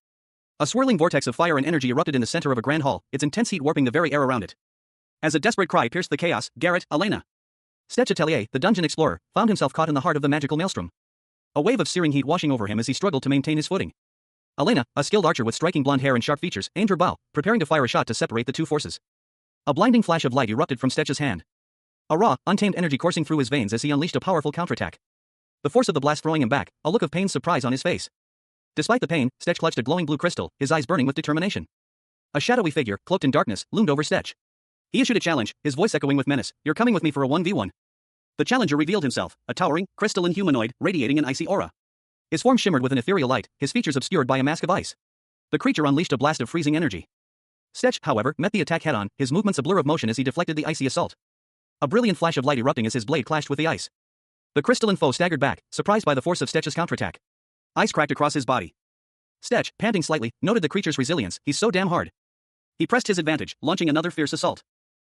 A swirling vortex of fire and energy erupted in the center of a grand hall, its intense heat warping the very air around it. As a desperate cry pierced the chaos, Garrett, Elena. Stetch Atelier, the dungeon explorer, found himself caught in the heart of the magical maelstrom. A wave of searing heat washing over him as he struggled to maintain his footing. Elena, a skilled archer with striking blonde hair and sharp features, aimed her bow, preparing to fire a shot to separate the two forces. A blinding flash of light erupted from Stetch's hand. A raw, untamed energy coursing through his veins as he unleashed a powerful counterattack. The force of the blast throwing him back, a look of pained surprise on his face. Despite the pain, Stetch clutched a glowing blue crystal, his eyes burning with determination. A shadowy figure, cloaked in darkness, loomed over Stetch. He issued a challenge, his voice echoing with menace. You're coming with me for a 1v1. The challenger revealed himself, a towering, crystalline humanoid, radiating an icy aura. His form shimmered with an ethereal light, his features obscured by a mask of ice. The creature unleashed a blast of freezing energy. Stetch, however, met the attack head-on, his movements a blur of motion as he deflected the icy assault. A brilliant flash of light erupting as his blade clashed with the ice. The crystalline foe staggered back, surprised by the force of Stetch's counterattack. Ice cracked across his body. Stetch, panting slightly, noted the creature's resilience. He's so damn hard. He pressed his advantage, launching another fierce assault.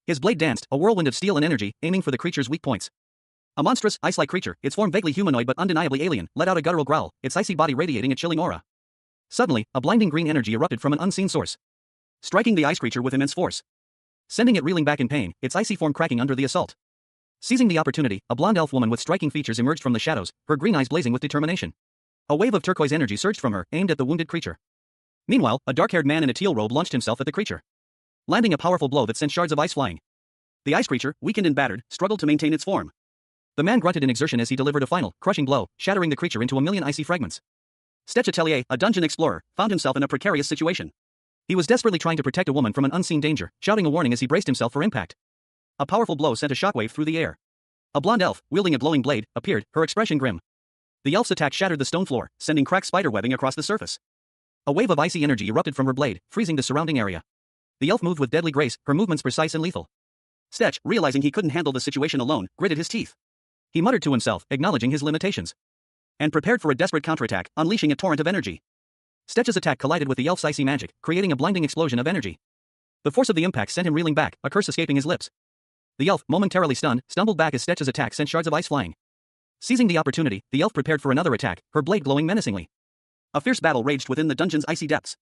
His blade danced, a whirlwind of steel and energy, aiming for the creature's weak points. A monstrous, ice-like creature, its form vaguely humanoid but undeniably alien, let out a guttural growl, its icy body radiating a chilling aura. Suddenly, a blinding green energy erupted from an unseen source, striking the ice creature with immense force, sending it reeling back in pain, its icy form cracking under the assault. Seizing the opportunity, a blonde elf woman with striking features emerged from the shadows, her green eyes blazing with determination. A wave of turquoise energy surged from her, aimed at the wounded creature. Meanwhile, a dark-haired man in a teal robe launched himself at the creature, landing a powerful blow that sent shards of ice flying. The ice creature, weakened and battered, struggled to maintain its form. The man grunted in exertion as he delivered a final, crushing blow, shattering the creature into a million icy fragments. Stetch Atelier, a dungeon explorer, found himself in a precarious situation. He was desperately trying to protect a woman from an unseen danger, shouting a warning as he braced himself for impact. A powerful blow sent a shockwave through the air. A blonde elf, wielding a glowing blade, appeared, her expression grim. The elf's attack shattered the stone floor, sending cracked spiderwebbing across the surface. A wave of icy energy erupted from her blade, freezing the surrounding area. The elf moved with deadly grace, her movements precise and lethal. Stetch, realizing he couldn't handle the situation alone, gritted his teeth. He muttered to himself, acknowledging his limitations. And prepared for a desperate counterattack, unleashing a torrent of energy. Stetch's attack collided with the elf's icy magic, creating a blinding explosion of energy. The force of the impact sent him reeling back, a curse escaping his lips. The elf, momentarily stunned, stumbled back as Stetch's attack sent shards of ice flying. Seizing the opportunity, the elf prepared for another attack, her blade glowing menacingly. A fierce battle raged within the dungeon's icy depths.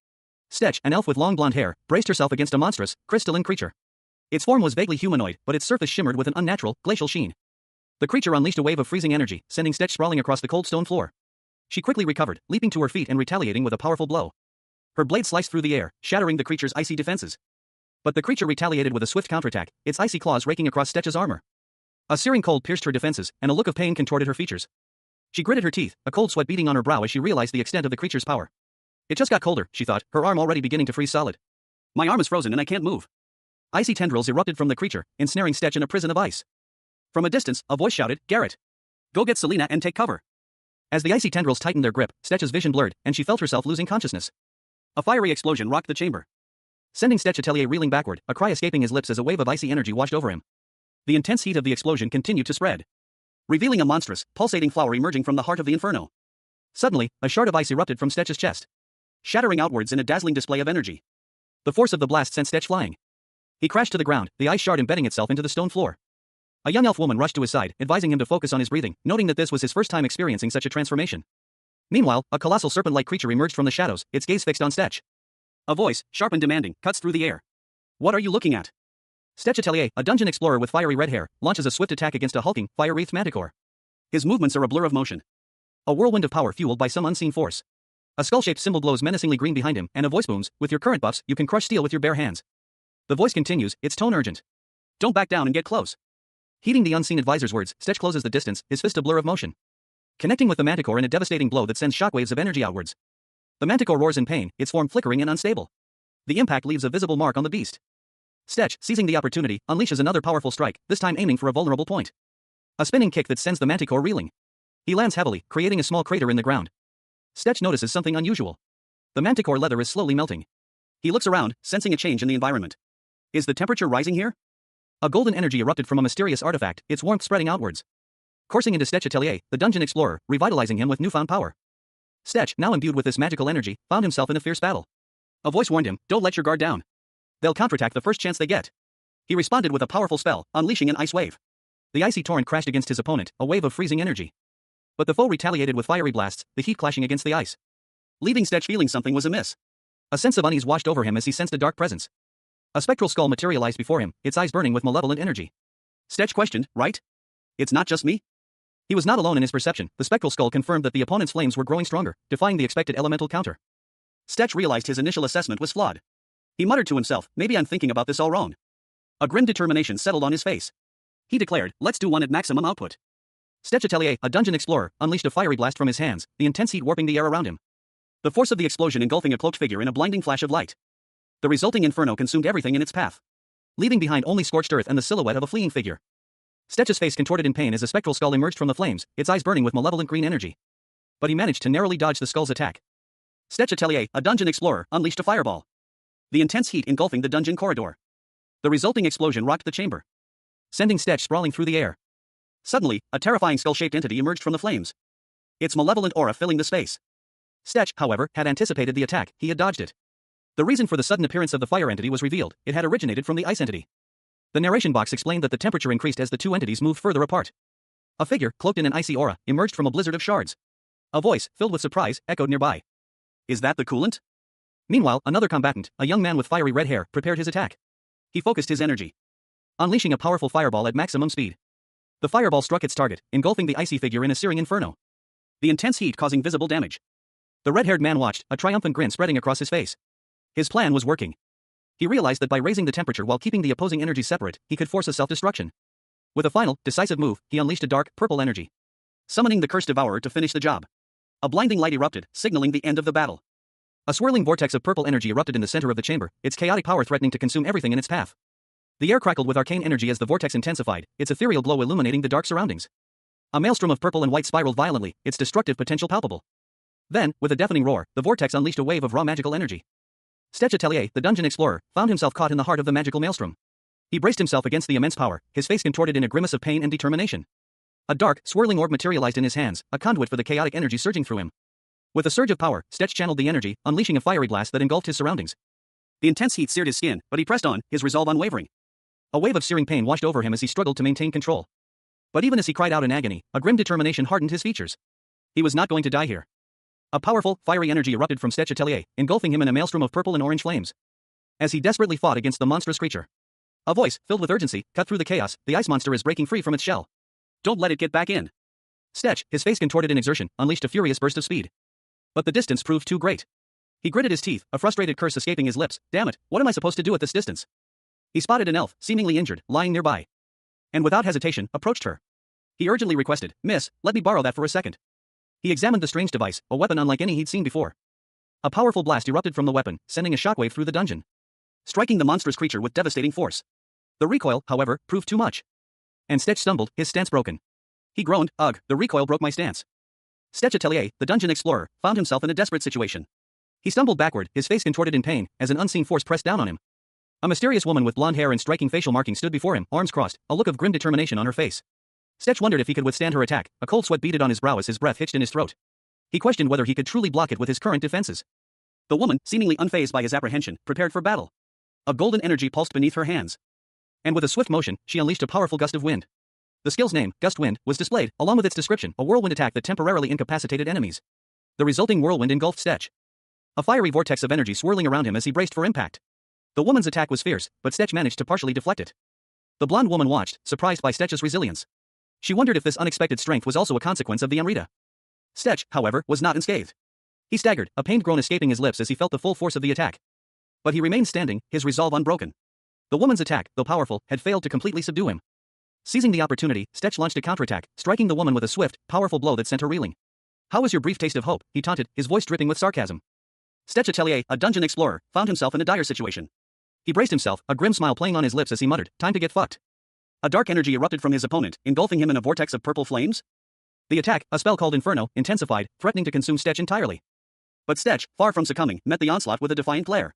Stetch, an elf with long blonde hair, braced herself against a monstrous, crystalline creature. Its form was vaguely humanoid, but its surface shimmered with an unnatural, glacial sheen. The creature unleashed a wave of freezing energy, sending Stetch sprawling across the cold stone floor. She quickly recovered, leaping to her feet and retaliating with a powerful blow. Her blade sliced through the air, shattering the creature's icy defenses. But the creature retaliated with a swift counterattack, its icy claws raking across Stetch's armor. A searing cold pierced her defenses, and a look of pain contorted her features. She gritted her teeth, a cold sweat beading on her brow as she realized the extent of the creature's power. It just got colder, she thought, her arm already beginning to freeze solid. My arm is frozen and I can't move. Icy tendrils erupted from the creature, ensnaring Stetch in a prison of ice. From a distance, a voice shouted, Garrett! Go get Selena and take cover. As the icy tendrils tightened their grip, Stetch's vision blurred, and she felt herself losing consciousness. A fiery explosion rocked the chamber, sending Stetch Atelier reeling backward, a cry escaping his lips as a wave of icy energy washed over him. The intense heat of the explosion continued to spread, revealing a monstrous, pulsating flower emerging from the heart of the inferno. Suddenly, a shard of ice erupted from Stetch's chest, shattering outwards in a dazzling display of energy. The force of the blast sent Stetch flying. He crashed to the ground, the ice shard embedding itself into the stone floor. A young elf woman rushed to his side, advising him to focus on his breathing, noting that this was his first time experiencing such a transformation. Meanwhile, a colossal serpent-like creature emerged from the shadows, its gaze fixed on Stetch. A voice, sharp and demanding, cuts through the air. What are you looking at? Stetch Atelier, a dungeon explorer with fiery red hair, launches a swift attack against a hulking, fire-wreathed manticore. His movements are a blur of motion, a whirlwind of power fueled by some unseen force. A skull-shaped symbol glows menacingly green behind him, and a voice booms, with your current buffs, you can crush steel with your bare hands. The voice continues, its tone urgent. Don't back down and get close. Heeding the unseen advisor's words, Stetch closes the distance, his fist a blur of motion, connecting with the manticore in a devastating blow that sends shockwaves of energy outwards. The manticore roars in pain, its form flickering and unstable. The impact leaves a visible mark on the beast. Stetch, seizing the opportunity, unleashes another powerful strike, this time aiming for a vulnerable point. A spinning kick that sends the manticore reeling. He lands heavily, creating a small crater in the ground. Stetch notices something unusual. The manticore leather is slowly melting. He looks around, sensing a change in the environment. Is the temperature rising here? A golden energy erupted from a mysterious artifact, its warmth spreading outwards, coursing into Stetch Atelier, the dungeon explorer, revitalizing him with newfound power. Stetch, now imbued with this magical energy, found himself in a fierce battle. A voice warned him, don't let your guard down. They'll counterattack the first chance they get. He responded with a powerful spell, unleashing an ice wave. The icy torrent crashed against his opponent, a wave of freezing energy. But the foe retaliated with fiery blasts, the heat clashing against the ice, leaving Stetch feeling something was amiss. A sense of unease washed over him as he sensed a dark presence. A spectral skull materialized before him, its eyes burning with malevolent energy. Stetch questioned, right? It's not just me? He was not alone in his perception. The spectral skull confirmed that the opponent's flames were growing stronger, defying the expected elemental counter. Stetch realized his initial assessment was flawed. He muttered to himself, maybe I'm thinking about this all wrong. A grim determination settled on his face. He declared, let's do one at maximum output. Stetch Atelier, a dungeon explorer, unleashed a fiery blast from his hands, the intense heat warping the air around him. The force of the explosion engulfing a cloaked figure in a blinding flash of light. The resulting inferno consumed everything in its path, leaving behind only scorched earth and the silhouette of a fleeing figure. Stetch's face contorted in pain as a spectral skull emerged from the flames, its eyes burning with malevolent green energy. But he managed to narrowly dodge the skull's attack. Stetch Atelier, a dungeon explorer, unleashed a fireball, the intense heat engulfing the dungeon corridor. The resulting explosion rocked the chamber, sending Stetch sprawling through the air. Suddenly, a terrifying skull-shaped entity emerged from the flames, its malevolent aura filling the space. Stetch, however, had anticipated the attack, he had dodged it. The reason for the sudden appearance of the fire entity was revealed, it had originated from the ice entity. The narration box explained that the temperature increased as the two entities moved further apart. A figure, cloaked in an icy aura, emerged from a blizzard of shards. A voice, filled with surprise, echoed nearby. Is that the coolant? Meanwhile, another combatant, a young man with fiery red hair, prepared his attack. He focused his energy, unleashing a powerful fireball at maximum speed. The fireball struck its target, engulfing the icy figure in a searing inferno, the intense heat causing visible damage. The red-haired man watched, a triumphant grin spreading across his face. His plan was working. He realized that by raising the temperature while keeping the opposing energies separate, he could force a self-destruction. With a final, decisive move, he unleashed a dark, purple energy, summoning the cursed devourer to finish the job. A blinding light erupted, signaling the end of the battle. A swirling vortex of purple energy erupted in the center of the chamber, its chaotic power threatening to consume everything in its path. The air crackled with arcane energy as the vortex intensified, its ethereal glow illuminating the dark surroundings. A maelstrom of purple and white spiraled violently, its destructive potential palpable. Then, with a deafening roar, the vortex unleashed a wave of raw magical energy. Stetch Atelier, the dungeon explorer, found himself caught in the heart of the magical maelstrom. He braced himself against the immense power, his face contorted in a grimace of pain and determination. A dark, swirling orb materialized in his hands, a conduit for the chaotic energy surging through him. With a surge of power, Stetch channeled the energy, unleashing a fiery blast that engulfed his surroundings. The intense heat seared his skin, but he pressed on, his resolve unwavering. A wave of searing pain washed over him as he struggled to maintain control. But even as he cried out in agony, a grim determination hardened his features. He was not going to die here. A powerful, fiery energy erupted from Stetch Atelier, engulfing him in a maelstrom of purple and orange flames. As he desperately fought against the monstrous creature, a voice, filled with urgency, cut through the chaos. The ice monster is breaking free from its shell. Don't let it get back in. Stetch, his face contorted in exertion, unleashed a furious burst of speed. But the distance proved too great. He gritted his teeth, a frustrated curse escaping his lips. Damn it, what am I supposed to do at this distance? He spotted an elf, seemingly injured, lying nearby. And without hesitation, approached her. He urgently requested, "Miss, let me borrow that for a second." He examined the strange device, a weapon unlike any he'd seen before. A powerful blast erupted from the weapon, sending a shockwave through the dungeon, striking the monstrous creature with devastating force. The recoil, however, proved too much. And Stetch stumbled, his stance broken. He groaned, "Ugh, the recoil broke my stance." Stetch Atelier, the dungeon explorer, found himself in a desperate situation. He stumbled backward, his face contorted in pain, as an unseen force pressed down on him. A mysterious woman with blonde hair and striking facial markings stood before him, arms crossed, a look of grim determination on her face. Stetch wondered if he could withstand her attack, a cold sweat beaded on his brow as his breath hitched in his throat. He questioned whether he could truly block it with his current defenses. The woman, seemingly unfazed by his apprehension, prepared for battle. A golden energy pulsed beneath her hands. And with a swift motion, she unleashed a powerful gust of wind. The skill's name, Gust Wind, was displayed, along with its description, a whirlwind attack that temporarily incapacitated enemies. The resulting whirlwind engulfed Stetch. A fiery vortex of energy swirling around him as he braced for impact. The woman's attack was fierce, but Stetch managed to partially deflect it. The blonde woman watched, surprised by Stetch's resilience. She wondered if this unexpected strength was also a consequence of the Amrita. Stetch, however, was not unscathed. He staggered, a pained groan escaping his lips as he felt the full force of the attack. But he remained standing, his resolve unbroken. The woman's attack, though powerful, had failed to completely subdue him. Seizing the opportunity, Stetch launched a counterattack, striking the woman with a swift, powerful blow that sent her reeling. "How was your brief taste of hope?" he taunted, his voice dripping with sarcasm. Stetch Atelier, a dungeon explorer, found himself in a dire situation. He braced himself, a grim smile playing on his lips as he muttered, "Time to get fucked." A dark energy erupted from his opponent, engulfing him in a vortex of purple flames. The attack, a spell called Inferno, intensified, threatening to consume Stetch entirely. But Stetch, far from succumbing, met the onslaught with a defiant glare.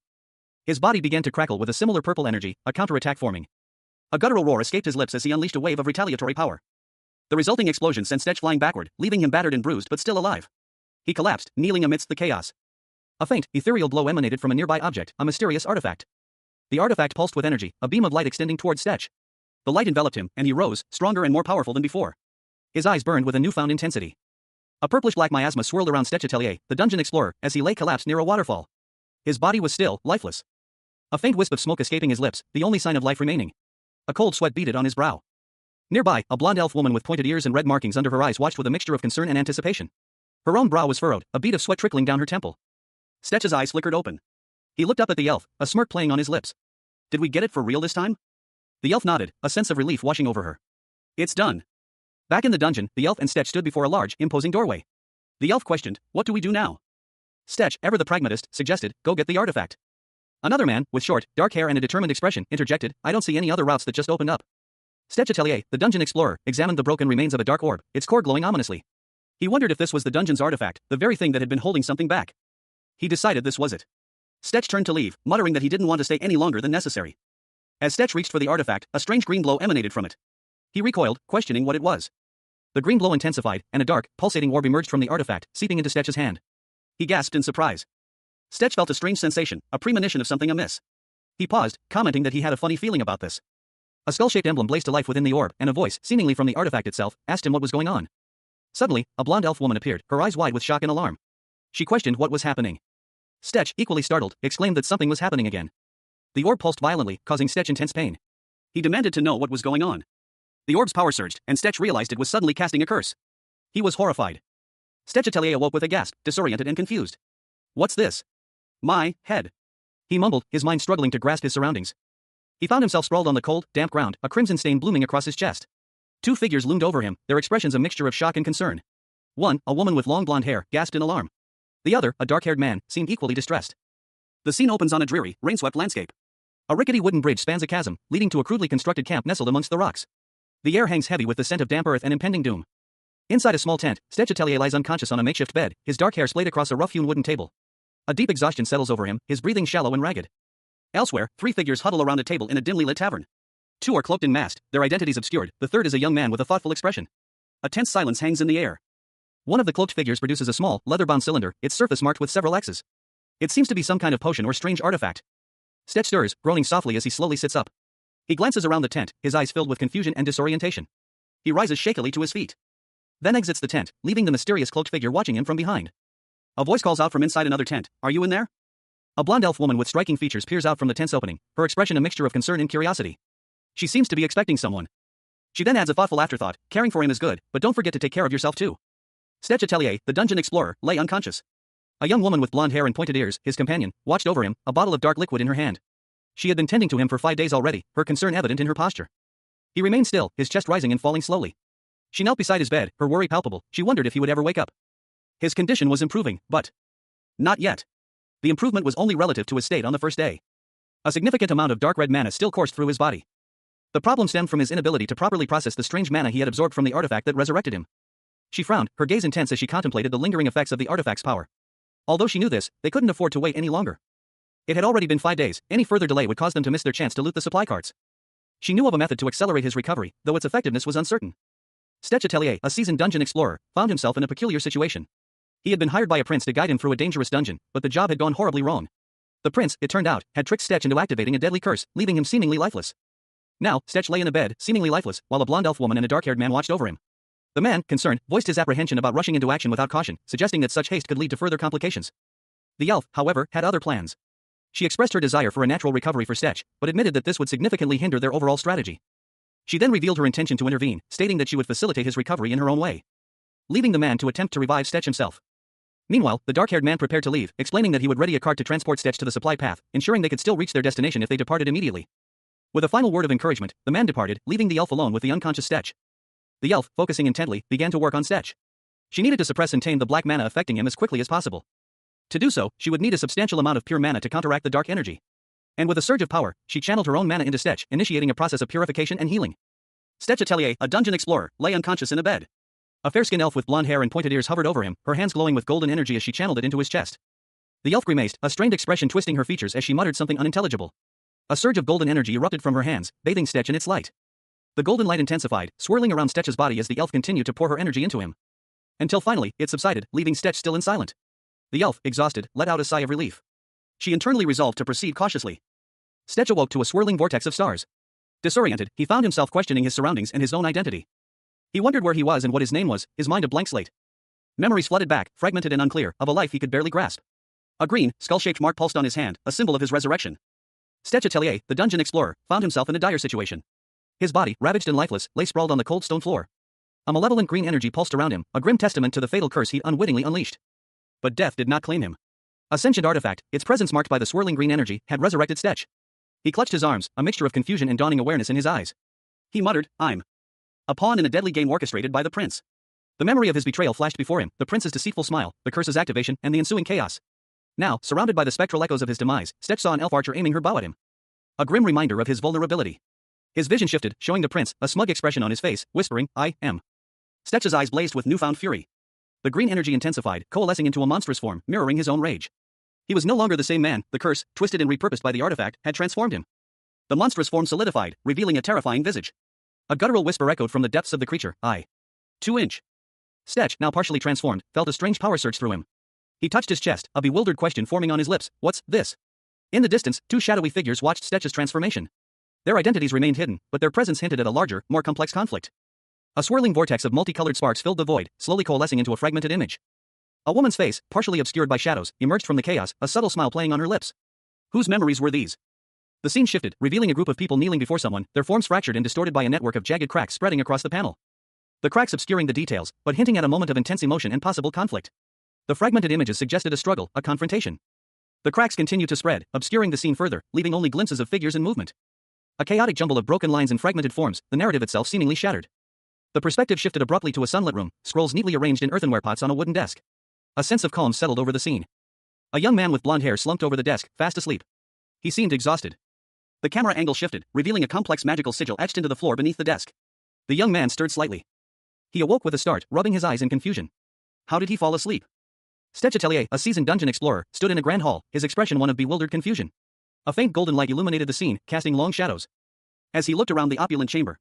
His body began to crackle with a similar purple energy, a counterattack forming. A guttural roar escaped his lips as he unleashed a wave of retaliatory power. The resulting explosion sent Stetch flying backward, leaving him battered and bruised but still alive. He collapsed, kneeling amidst the chaos. A faint, ethereal glow emanated from a nearby object, a mysterious artifact. The artifact pulsed with energy, a beam of light extending toward Stetch. The light enveloped him, and he rose, stronger and more powerful than before. His eyes burned with a newfound intensity. A purplish-black miasma swirled around Stetch Atelier, the dungeon explorer, as he lay collapsed near a waterfall. His body was still, lifeless. A faint wisp of smoke escaping his lips, the only sign of life remaining. A cold sweat beaded on his brow. Nearby, a blonde elf woman with pointed ears and red markings under her eyes watched with a mixture of concern and anticipation. Her own brow was furrowed, a bead of sweat trickling down her temple. Stetch's eyes flickered open. He looked up at the elf, a smirk playing on his lips. "Did we get it for real this time?" The elf nodded, a sense of relief washing over her. "It's done." Back in the dungeon, the elf and Stetch stood before a large, imposing doorway. The elf questioned, "What do we do now?" Stetch, ever the pragmatist, suggested, "Go get the artifact." Another man, with short, dark hair and a determined expression, interjected, "I don't see any other routes that just opened up." Stetch Atelier, the dungeon explorer, examined the broken remains of a dark orb, its core glowing ominously. He wondered if this was the dungeon's artifact, the very thing that had been holding something back. He decided this was it. Stetch turned to leave, muttering that he didn't want to stay any longer than necessary. As Stetch reached for the artifact, a strange green glow emanated from it. He recoiled, questioning what it was. The green glow intensified, and a dark, pulsating orb emerged from the artifact, seeping into Stetch's hand. He gasped in surprise. Stetch felt a strange sensation, a premonition of something amiss. He paused, commenting that he had a funny feeling about this. A skull-shaped emblem blazed to life within the orb, and a voice, seemingly from the artifact itself, asked him what was going on. Suddenly, a blonde elf woman appeared, her eyes wide with shock and alarm. She questioned what was happening. Stetch, equally startled, exclaimed that something was happening again. The orb pulsed violently, causing Stetch intense pain. He demanded to know what was going on. The orb's power surged, and Stetch realized it was suddenly casting a curse. He was horrified. Stetch Atelier awoke with a gasp, disoriented and confused. "What's this?" "My head." He mumbled, his mind struggling to grasp his surroundings. He found himself sprawled on the cold, damp ground, a crimson stain blooming across his chest. Two figures loomed over him, their expressions a mixture of shock and concern. One, a woman with long blonde hair, gasped in alarm. The other, a dark-haired man, seemed equally distressed. The scene opens on a dreary, rain-swept landscape. A rickety wooden bridge spans a chasm, leading to a crudely constructed camp nestled amongst the rocks. The air hangs heavy with the scent of damp earth and impending doom. Inside a small tent, Stech Atelier lies unconscious on a makeshift bed, his dark hair splayed across a rough-hewn wooden table. A deep exhaustion settles over him, his breathing shallow and ragged. Elsewhere, 3 figures huddle around a table in a dimly lit tavern. 2 are cloaked and masked, their identities obscured, the third is a young man with a thoughtful expression. A tense silence hangs in the air. One of the cloaked figures produces a small, leather-bound cylinder, its surface marked with several X's. It seems to be some kind of potion or strange artifact. Stech stirs, groaning softly as he slowly sits up. He glances around the tent, his eyes filled with confusion and disorientation. He rises shakily to his feet. Then exits the tent, leaving the mysterious cloaked figure watching him from behind. A voice calls out from inside another tent, "Are you in there?" A blonde elf woman with striking features peers out from the tent's opening, her expression a mixture of concern and curiosity. She seems to be expecting someone. She then adds a thoughtful afterthought, "Caring for him is good, but don't forget to take care of yourself too." Stech Atelier, the dungeon explorer, lay unconscious. A young woman with blonde hair and pointed ears, his companion, watched over him, a bottle of dark liquid in her hand. She had been tending to him for 5 days already, her concern evident in her posture. He remained still, his chest rising and falling slowly. She knelt beside his bed, her worry palpable, she wondered if he would ever wake up. His condition was improving, but not yet. The improvement was only relative to his state on the first day. A significant amount of dark red mana still coursed through his body. The problem stemmed from his inability to properly process the strange mana he had absorbed from the artifact that resurrected him. She frowned, her gaze intense as she contemplated the lingering effects of the artifact's power. Although she knew this, they couldn't afford to wait any longer. It had already been 5 days, any further delay would cause them to miss their chance to loot the supply carts. She knew of a method to accelerate his recovery, though its effectiveness was uncertain. Stech Atelier, a seasoned dungeon explorer, found himself in a peculiar situation. He had been hired by a prince to guide him through a dangerous dungeon, but the job had gone horribly wrong. The prince, it turned out, had tricked Stech into activating a deadly curse, leaving him seemingly lifeless. Now, Stech lay in a bed, seemingly lifeless, while a blonde elf woman and a dark-haired man watched over him. The man, concerned, voiced his apprehension about rushing into action without caution, suggesting that such haste could lead to further complications. The elf, however, had other plans. She expressed her desire for a natural recovery for Stech, but admitted that this would significantly hinder their overall strategy. She then revealed her intention to intervene, stating that she would facilitate his recovery in her own way, leaving the man to attempt to revive Stech himself. Meanwhile, the dark-haired man prepared to leave, explaining that he would ready a cart to transport Stech to the supply path, ensuring they could still reach their destination if they departed immediately. With a final word of encouragement, the man departed, leaving the elf alone with the unconscious Stech. The elf, focusing intently, began to work on Stech. She needed to suppress and tame the black mana affecting him as quickly as possible. To do so, she would need a substantial amount of pure mana to counteract the dark energy. And with a surge of power, she channeled her own mana into Stech, initiating a process of purification and healing. Stech Atelier, a dungeon explorer, lay unconscious in a bed. A fair-skinned elf with blonde hair and pointed ears hovered over him, her hands glowing with golden energy as she channeled it into his chest. The elf grimaced, a strained expression twisting her features as she muttered something unintelligible. A surge of golden energy erupted from her hands, bathing Stech in its light. The golden light intensified, swirling around Stech's body as the elf continued to pour her energy into him. Until finally, it subsided, leaving Stech still and silent. The elf, exhausted, let out a sigh of relief. She internally resolved to proceed cautiously. Stech awoke to a swirling vortex of stars. Disoriented, he found himself questioning his surroundings and his own identity. He wondered where he was and what his name was, his mind a blank slate. Memories flooded back, fragmented and unclear, of a life he could barely grasp. A green, skull-shaped mark pulsed on his hand, a symbol of his resurrection. Stech Atelier, the dungeon explorer, found himself in a dire situation. His body, ravaged and lifeless, lay sprawled on the cold stone floor. A malevolent green energy pulsed around him, a grim testament to the fatal curse he'd unwittingly unleashed. But death did not claim him. A sentient artifact, its presence marked by the swirling green energy, had resurrected Stech. He clutched his arms, a mixture of confusion and dawning awareness in his eyes. He muttered, "I'm a pawn in a deadly game orchestrated by the prince." The memory of his betrayal flashed before him, the prince's deceitful smile, the curse's activation, and the ensuing chaos. Now, surrounded by the spectral echoes of his demise, Stech saw an elf archer aiming her bow at him. A grim reminder of his vulnerability. His vision shifted, showing the prince, a smug expression on his face, whispering, "I am." Stech's eyes blazed with newfound fury. The green energy intensified, coalescing into a monstrous form, mirroring his own rage. He was no longer the same man, the curse, twisted and repurposed by the artifact, had transformed him. The monstrous form solidified, revealing a terrifying visage. A guttural whisper echoed from the depths of the creature, "I." 2-inch. Stech, now partially transformed, felt a strange power surge through him. He touched his chest, a bewildered question forming on his lips, "What's this?" In the distance, 2 shadowy figures watched Stech's transformation. Their identities remained hidden, but their presence hinted at a larger, more complex conflict. A swirling vortex of multicolored sparks filled the void, slowly coalescing into a fragmented image. A woman's face, partially obscured by shadows, emerged from the chaos, a subtle smile playing on her lips. Whose memories were these? The scene shifted, revealing a group of people kneeling before someone, their forms fractured and distorted by a network of jagged cracks spreading across the panel. The cracks obscuring the details, but hinting at a moment of intense emotion and possible conflict. The fragmented images suggested a struggle, a confrontation. The cracks continued to spread, obscuring the scene further, leaving only glimpses of figures and movement. A chaotic jumble of broken lines and fragmented forms, the narrative itself seemingly shattered. The perspective shifted abruptly to a sunlit room, scrolls neatly arranged in earthenware pots on a wooden desk. A sense of calm settled over the scene. A young man with blonde hair slumped over the desk, fast asleep. He seemed exhausted. The camera angle shifted, revealing a complex magical sigil etched into the floor beneath the desk. The young man stirred slightly. He awoke with a start, rubbing his eyes in confusion. How did he fall asleep? Stechatellier, a seasoned dungeon explorer, stood in a grand hall, his expression one of bewildered confusion. A faint golden light illuminated the scene, casting long shadows. As he looked around the opulent chamber,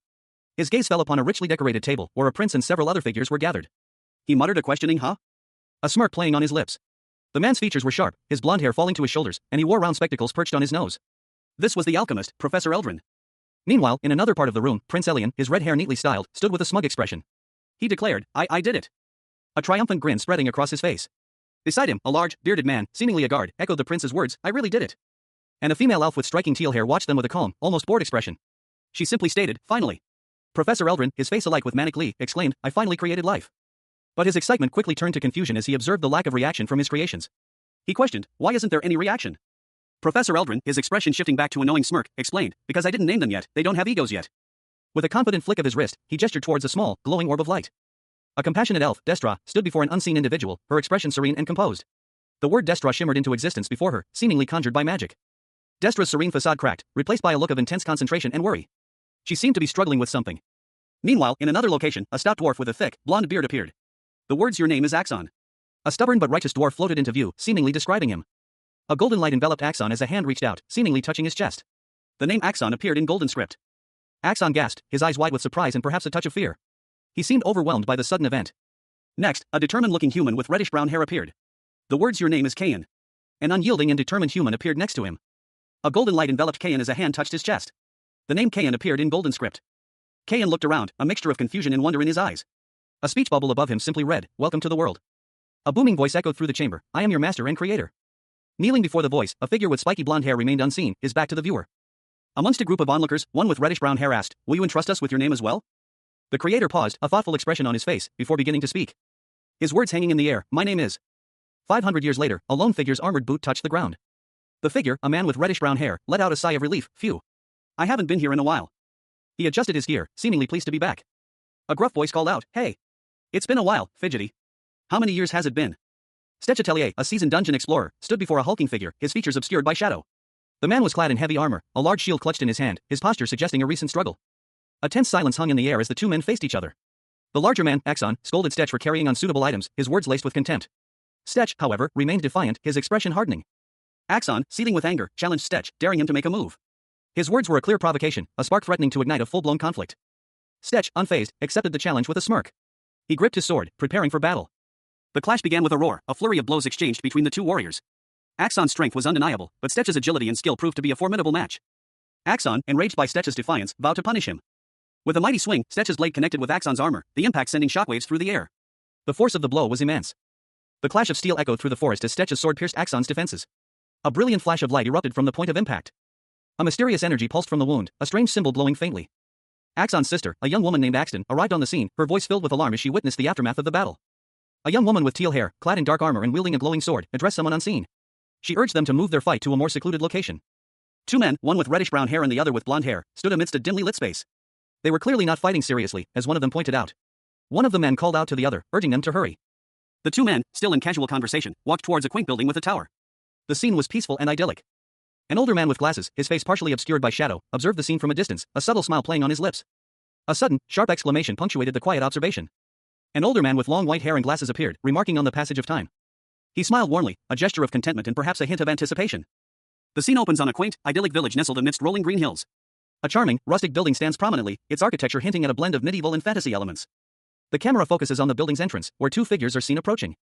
his gaze fell upon a richly decorated table, where a prince and several other figures were gathered. He muttered a questioning "huh?" A smirk playing on his lips. The man's features were sharp, his blonde hair falling to his shoulders, and he wore round spectacles perched on his nose. This was the alchemist, Professor Eldrin. Meanwhile, in another part of the room, Prince Elian, his red hair neatly styled, stood with a smug expression. He declared, I did it. A triumphant grin spreading across his face. Beside him, a large, bearded man, seemingly a guard, echoed the prince's words, I really did it. And a female elf with striking teal hair watched them with a calm, almost bored expression. She simply stated, finally. Professor Eldrin, his face alight with manic glee, exclaimed, I finally created life. But his excitement quickly turned to confusion as he observed the lack of reaction from his creations. He questioned, why isn't there any reaction? Professor Eldrin, his expression shifting back to a knowing smirk, explained, because I didn't name them yet, they don't have egos yet. With a confident flick of his wrist, he gestured towards a small, glowing orb of light. A compassionate elf, Destra, stood before an unseen individual, her expression serene and composed. The word Destra shimmered into existence before her, seemingly conjured by magic. Destra's serene facade cracked, replaced by a look of intense concentration and worry. She seemed to be struggling with something. Meanwhile, in another location, a stout dwarf with a thick, blonde beard appeared. The words your name is Axon. A stubborn but righteous dwarf floated into view, seemingly describing him. A golden light enveloped Axon as a hand reached out, seemingly touching his chest. The name Axon appeared in golden script. Axon gasped, his eyes wide with surprise and perhaps a touch of fear. He seemed overwhelmed by the sudden event. Next, a determined-looking human with reddish-brown hair appeared. The words your name is Kayan. An unyielding and determined human appeared next to him. A golden light enveloped Kayan as a hand touched his chest. The name Kayan appeared in golden script. Kayan looked around, a mixture of confusion and wonder in his eyes. A speech bubble above him simply read, Welcome to the world. A booming voice echoed through the chamber, I am your master and creator. Kneeling before the voice, a figure with spiky blonde hair remained unseen, his back to the viewer. Amongst a group of onlookers, one with reddish-brown hair asked, Will you entrust us with your name as well? The creator paused, a thoughtful expression on his face, before beginning to speak. His words hanging in the air, My name is. 500 years later, a lone figure's armored boot touched the ground. The figure, a man with reddish-brown hair, let out a sigh of relief, phew. I haven't been here in a while. He adjusted his gear, seemingly pleased to be back. A gruff voice called out, Hey. It's been a while, fidgety. How many years has it been? Stechatellier, a seasoned dungeon explorer, stood before a hulking figure, his features obscured by shadow. The man was clad in heavy armor, a large shield clutched in his hand, his posture suggesting a recent struggle. A tense silence hung in the air as the two men faced each other. The larger man, Axon, scolded Stech for carrying unsuitable items, his words laced with contempt. Stech, however, remained defiant, his expression hardening. Axon, seething with anger, challenged Stech, daring him to make a move. His words were a clear provocation, a spark threatening to ignite a full-blown conflict. Stech, unfazed, accepted the challenge with a smirk. He gripped his sword, preparing for battle. The clash began with a roar, a flurry of blows exchanged between the two warriors. Axon's strength was undeniable, but Stech's agility and skill proved to be a formidable match. Axon, enraged by Stech's defiance, vowed to punish him. With a mighty swing, Stech's blade connected with Axon's armor, the impact sending shockwaves through the air. The force of the blow was immense. The clash of steel echoed through the forest as Stech's sword pierced Axon's defenses. A brilliant flash of light erupted from the point of impact. A mysterious energy pulsed from the wound, a strange symbol glowing faintly. Axon's sister, a young woman named Axton, arrived on the scene, her voice filled with alarm as she witnessed the aftermath of the battle. A young woman with teal hair, clad in dark armor and wielding a glowing sword, addressed someone unseen. She urged them to move their fight to a more secluded location. Two men, one with reddish-brown hair and the other with blonde hair, stood amidst a dimly lit space. They were clearly not fighting seriously, as one of them pointed out. One of the men called out to the other, urging them to hurry. The two men, still in casual conversation, walked towards a quaint building with a tower. The scene was peaceful and idyllic. An older man with glasses, his face partially obscured by shadow, observed the scene from a distance, a subtle smile playing on his lips. A sudden, sharp exclamation punctuated the quiet observation. An older man with long white hair and glasses appeared, remarking on the passage of time. He smiled warmly, a gesture of contentment and perhaps a hint of anticipation. The scene opens on a quaint, idyllic village nestled amidst rolling green hills. A charming, rustic building stands prominently, its architecture hinting at a blend of medieval and fantasy elements. The camera focuses on the building's entrance, where two figures are seen approaching.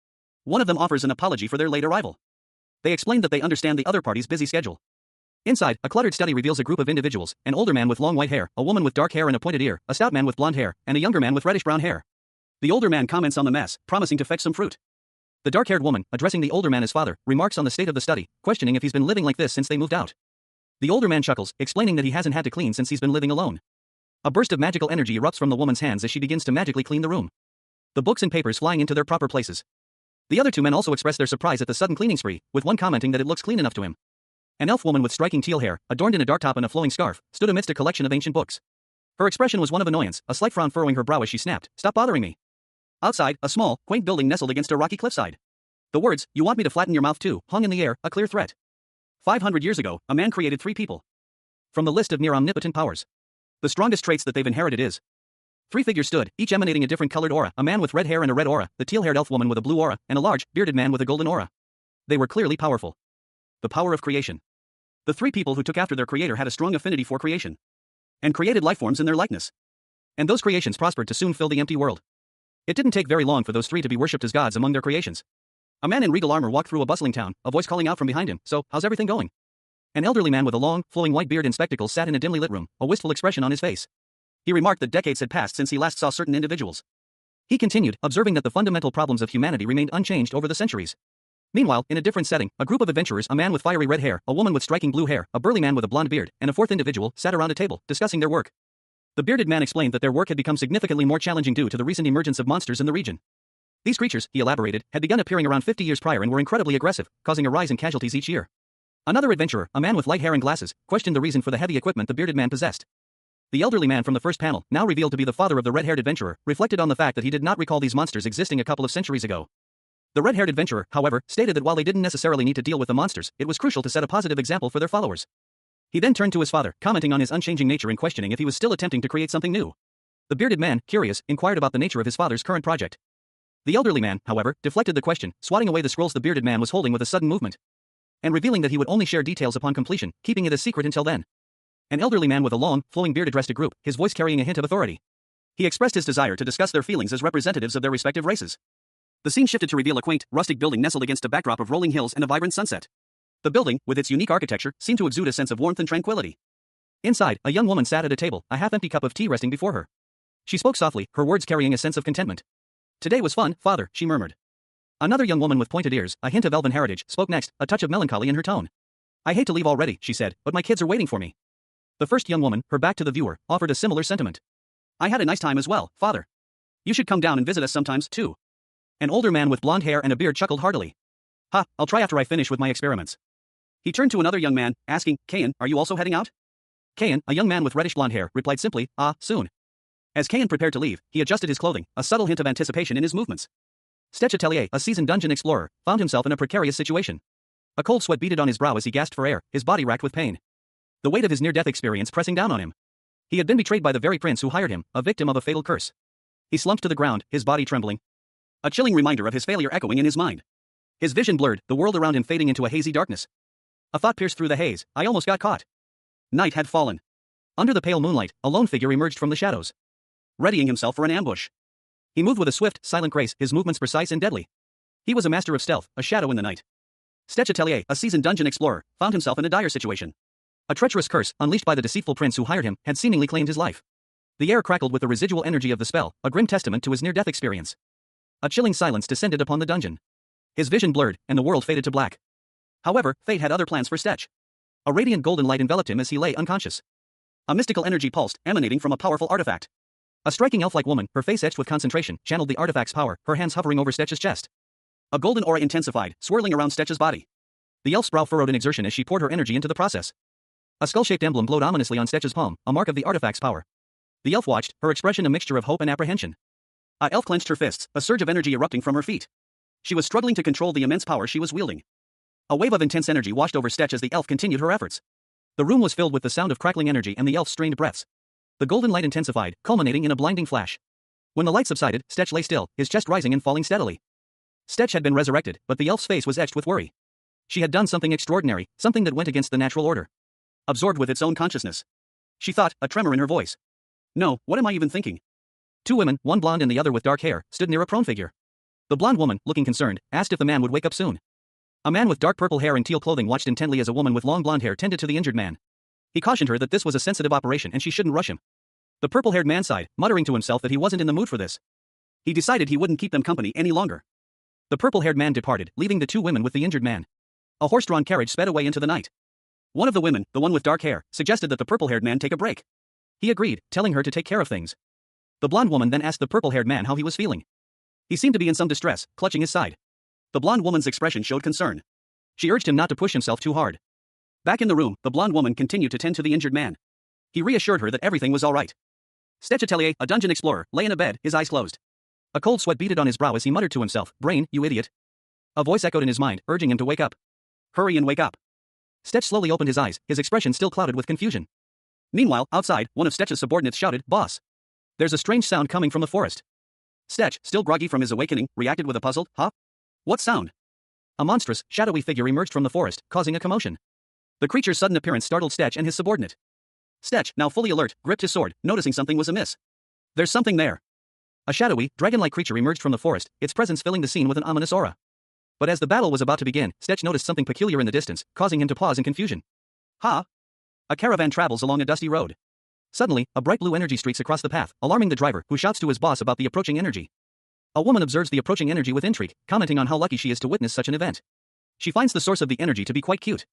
One of them offers an apology for their late arrival. They explain that they understand the other party's busy schedule. Inside, a cluttered study reveals a group of individuals, an older man with long white hair, a woman with dark hair and a pointed ear, a stout man with blonde hair, and a younger man with reddish-brown hair. The older man comments on the mess, promising to fetch some fruit. The dark-haired woman, addressing the older man as father, remarks on the state of the study, questioning if he's been living like this since they moved out. The older man chuckles, explaining that he hasn't had to clean since he's been living alone. A burst of magical energy erupts from the woman's hands as she begins to magically clean the room. The books and papers flying into their proper places. The other two men also express their surprise at the sudden cleaning spree, with one commenting that it looks clean enough to him. An elf woman with striking teal hair, adorned in a dark top and a flowing scarf, stood amidst a collection of ancient books. Her expression was one of annoyance, a slight frown furrowing her brow as she snapped, "Stop bothering me." Outside, a small, quaint building nestled against a rocky cliffside. The words, "You want me to flatten your mouth too," hung in the air, a clear threat. 500 years ago, a man created 3 people. From the list of near omnipotent powers. The strongest traits that they've inherited is. 3 figures stood, each emanating a different colored aura, a man with red hair and a red aura, the teal-haired elf woman with a blue aura, and a large, bearded man with a golden aura. They were clearly powerful. The power of creation. The 3 people who took after their creator had a strong affinity for creation. And created life forms in their likeness. And those creations prospered to soon fill the empty world. It didn't take very long for those 3 to be worshipped as gods among their creations. A man in regal armor walked through a bustling town, a voice calling out from behind him, "So, how's everything going?" An elderly man with a long, flowing white beard and spectacles sat in a dimly lit room, a wistful expression on his face. He remarked that decades had passed since he last saw certain individuals. He continued, observing that the fundamental problems of humanity remained unchanged over the centuries. Meanwhile, in a different setting, a group of adventurers, a man with fiery red hair, a woman with striking blue hair, a burly man with a blonde beard, and a 4th individual, sat around a table, discussing their work. The bearded man explained that their work had become significantly more challenging due to the recent emergence of monsters in the region. These creatures, he elaborated, had begun appearing around 50 years prior and were incredibly aggressive, causing a rise in casualties each year. Another adventurer, a man with light hair and glasses, questioned the reason for the heavy equipment the bearded man possessed. The elderly man from the first panel, now revealed to be the father of the red-haired adventurer, reflected on the fact that he did not recall these monsters existing a couple of centuries ago. The red-haired adventurer, however, stated that while they didn't necessarily need to deal with the monsters, it was crucial to set a positive example for their followers. He then turned to his father, commenting on his unchanging nature and questioning if he was still attempting to create something new. The bearded man, curious, inquired about the nature of his father's current project. The elderly man, however, deflected the question, swatting away the scrolls the bearded man was holding with a sudden movement. And revealing that he would only share details upon completion, keeping it a secret until then. An elderly man with a long, flowing beard addressed a group, his voice carrying a hint of authority. He expressed his desire to discuss their feelings as representatives of their respective races. The scene shifted to reveal a quaint, rustic building nestled against a backdrop of rolling hills and a vibrant sunset. The building, with its unique architecture, seemed to exude a sense of warmth and tranquility. Inside, a young woman sat at a table, a half-empty cup of tea resting before her. She spoke softly, her words carrying a sense of contentment. "Today was fun, father," she murmured. Another young woman with pointed ears, a hint of elven heritage, spoke next, a touch of melancholy in her tone. "I hate to leave already," she said, "but my kids are waiting for me." The first young woman, her back to the viewer, offered a similar sentiment. "I had a nice time as well, father. You should come down and visit us sometimes, too." An older man with blonde hair and a beard chuckled heartily. "Ha, I'll try after I finish with my experiments." He turned to another young man, asking, "Kayan, are you also heading out?" Kayan, a young man with reddish blonde hair, replied simply, "Ah, soon." As Kayan prepared to leave, he adjusted his clothing, a subtle hint of anticipation in his movements. Stechatellier, a seasoned dungeon explorer, found himself in a precarious situation. A cold sweat beaded on his brow as he gasped for air, his body racked with pain. The weight of his near-death experience pressing down on him. He had been betrayed by the very prince who hired him, a victim of a fatal curse. He slumped to the ground, his body trembling. A chilling reminder of his failure echoing in his mind. His vision blurred, the world around him fading into a hazy darkness. A thought pierced through the haze, "I almost got caught." Night had fallen. Under the pale moonlight, a lone figure emerged from the shadows, readying himself for an ambush. He moved with a swift, silent grace, his movements precise and deadly. He was a master of stealth, a shadow in the night. Stechatellier, a seasoned dungeon explorer, found himself in a dire situation. A treacherous curse, unleashed by the deceitful prince who hired him, had seemingly claimed his life. The air crackled with the residual energy of the spell, a grim testament to his near-death experience. A chilling silence descended upon the dungeon. His vision blurred, and the world faded to black. However, fate had other plans for Stech. A radiant golden light enveloped him as he lay unconscious. A mystical energy pulsed, emanating from a powerful artifact. A striking elf-like woman, her face etched with concentration, channeled the artifact's power, her hands hovering over Stech's chest. A golden aura intensified, swirling around Stech's body. The elf's brow furrowed in exertion as she poured her energy into the process. A skull-shaped emblem glowed ominously on Stech's palm, a mark of the artifact's power. The elf watched, her expression a mixture of hope and apprehension. A elf clenched her fists, a surge of energy erupting from her feet. She was struggling to control the immense power she was wielding. A wave of intense energy washed over Stech as the elf continued her efforts. The room was filled with the sound of crackling energy and the elf's strained breaths. The golden light intensified, culminating in a blinding flash. When the light subsided, Stech lay still, his chest rising and falling steadily. Stech had been resurrected, but the elf's face was etched with worry. She had done something extraordinary, something that went against the natural order. Absorbed with its own consciousness. She thought, a tremor in her voice. "No, what am I even thinking?" Two women, one blonde and the other with dark hair, stood near a prone figure. The blonde woman, looking concerned, asked if the man would wake up soon. A man with dark purple hair and teal clothing watched intently as a woman with long blonde hair tended to the injured man. He cautioned her that this was a sensitive operation and she shouldn't rush him. The purple-haired man sighed, muttering to himself that he wasn't in the mood for this. He decided he wouldn't keep them company any longer. The purple-haired man departed, leaving the two women with the injured man. A horse-drawn carriage sped away into the night. One of the women, the one with dark hair, suggested that the purple-haired man take a break. He agreed, telling her to take care of things. The blonde woman then asked the purple-haired man how he was feeling. He seemed to be in some distress, clutching his side. The blonde woman's expression showed concern. She urged him not to push himself too hard. Back in the room, the blonde woman continued to tend to the injured man. He reassured her that everything was all right. Stechatellier, a dungeon explorer, lay in a bed, his eyes closed. A cold sweat beaded on his brow as he muttered to himself, "Brain, you idiot." A voice echoed in his mind, urging him to wake up. Hurry and wake up. Stetch slowly opened his eyes, his expression still clouded with confusion. Meanwhile, outside, one of Stetch's subordinates shouted, "Boss! There's a strange sound coming from the forest." Stetch, still groggy from his awakening, reacted with a puzzled, "Huh? What sound?" A monstrous, shadowy figure emerged from the forest, causing a commotion. The creature's sudden appearance startled Stetch and his subordinate. Stetch, now fully alert, gripped his sword, noticing something was amiss. There's something there. A shadowy, dragon-like creature emerged from the forest, its presence filling the scene with an ominous aura. But as the battle was about to begin, Stetch noticed something peculiar in the distance, causing him to pause in confusion. Ha! A caravan travels along a dusty road. Suddenly, a bright blue energy streaks across the path, alarming the driver, who shouts to his boss about the approaching energy. A woman observes the approaching energy with intrigue, commenting on how lucky she is to witness such an event. She finds the source of the energy to be quite cute.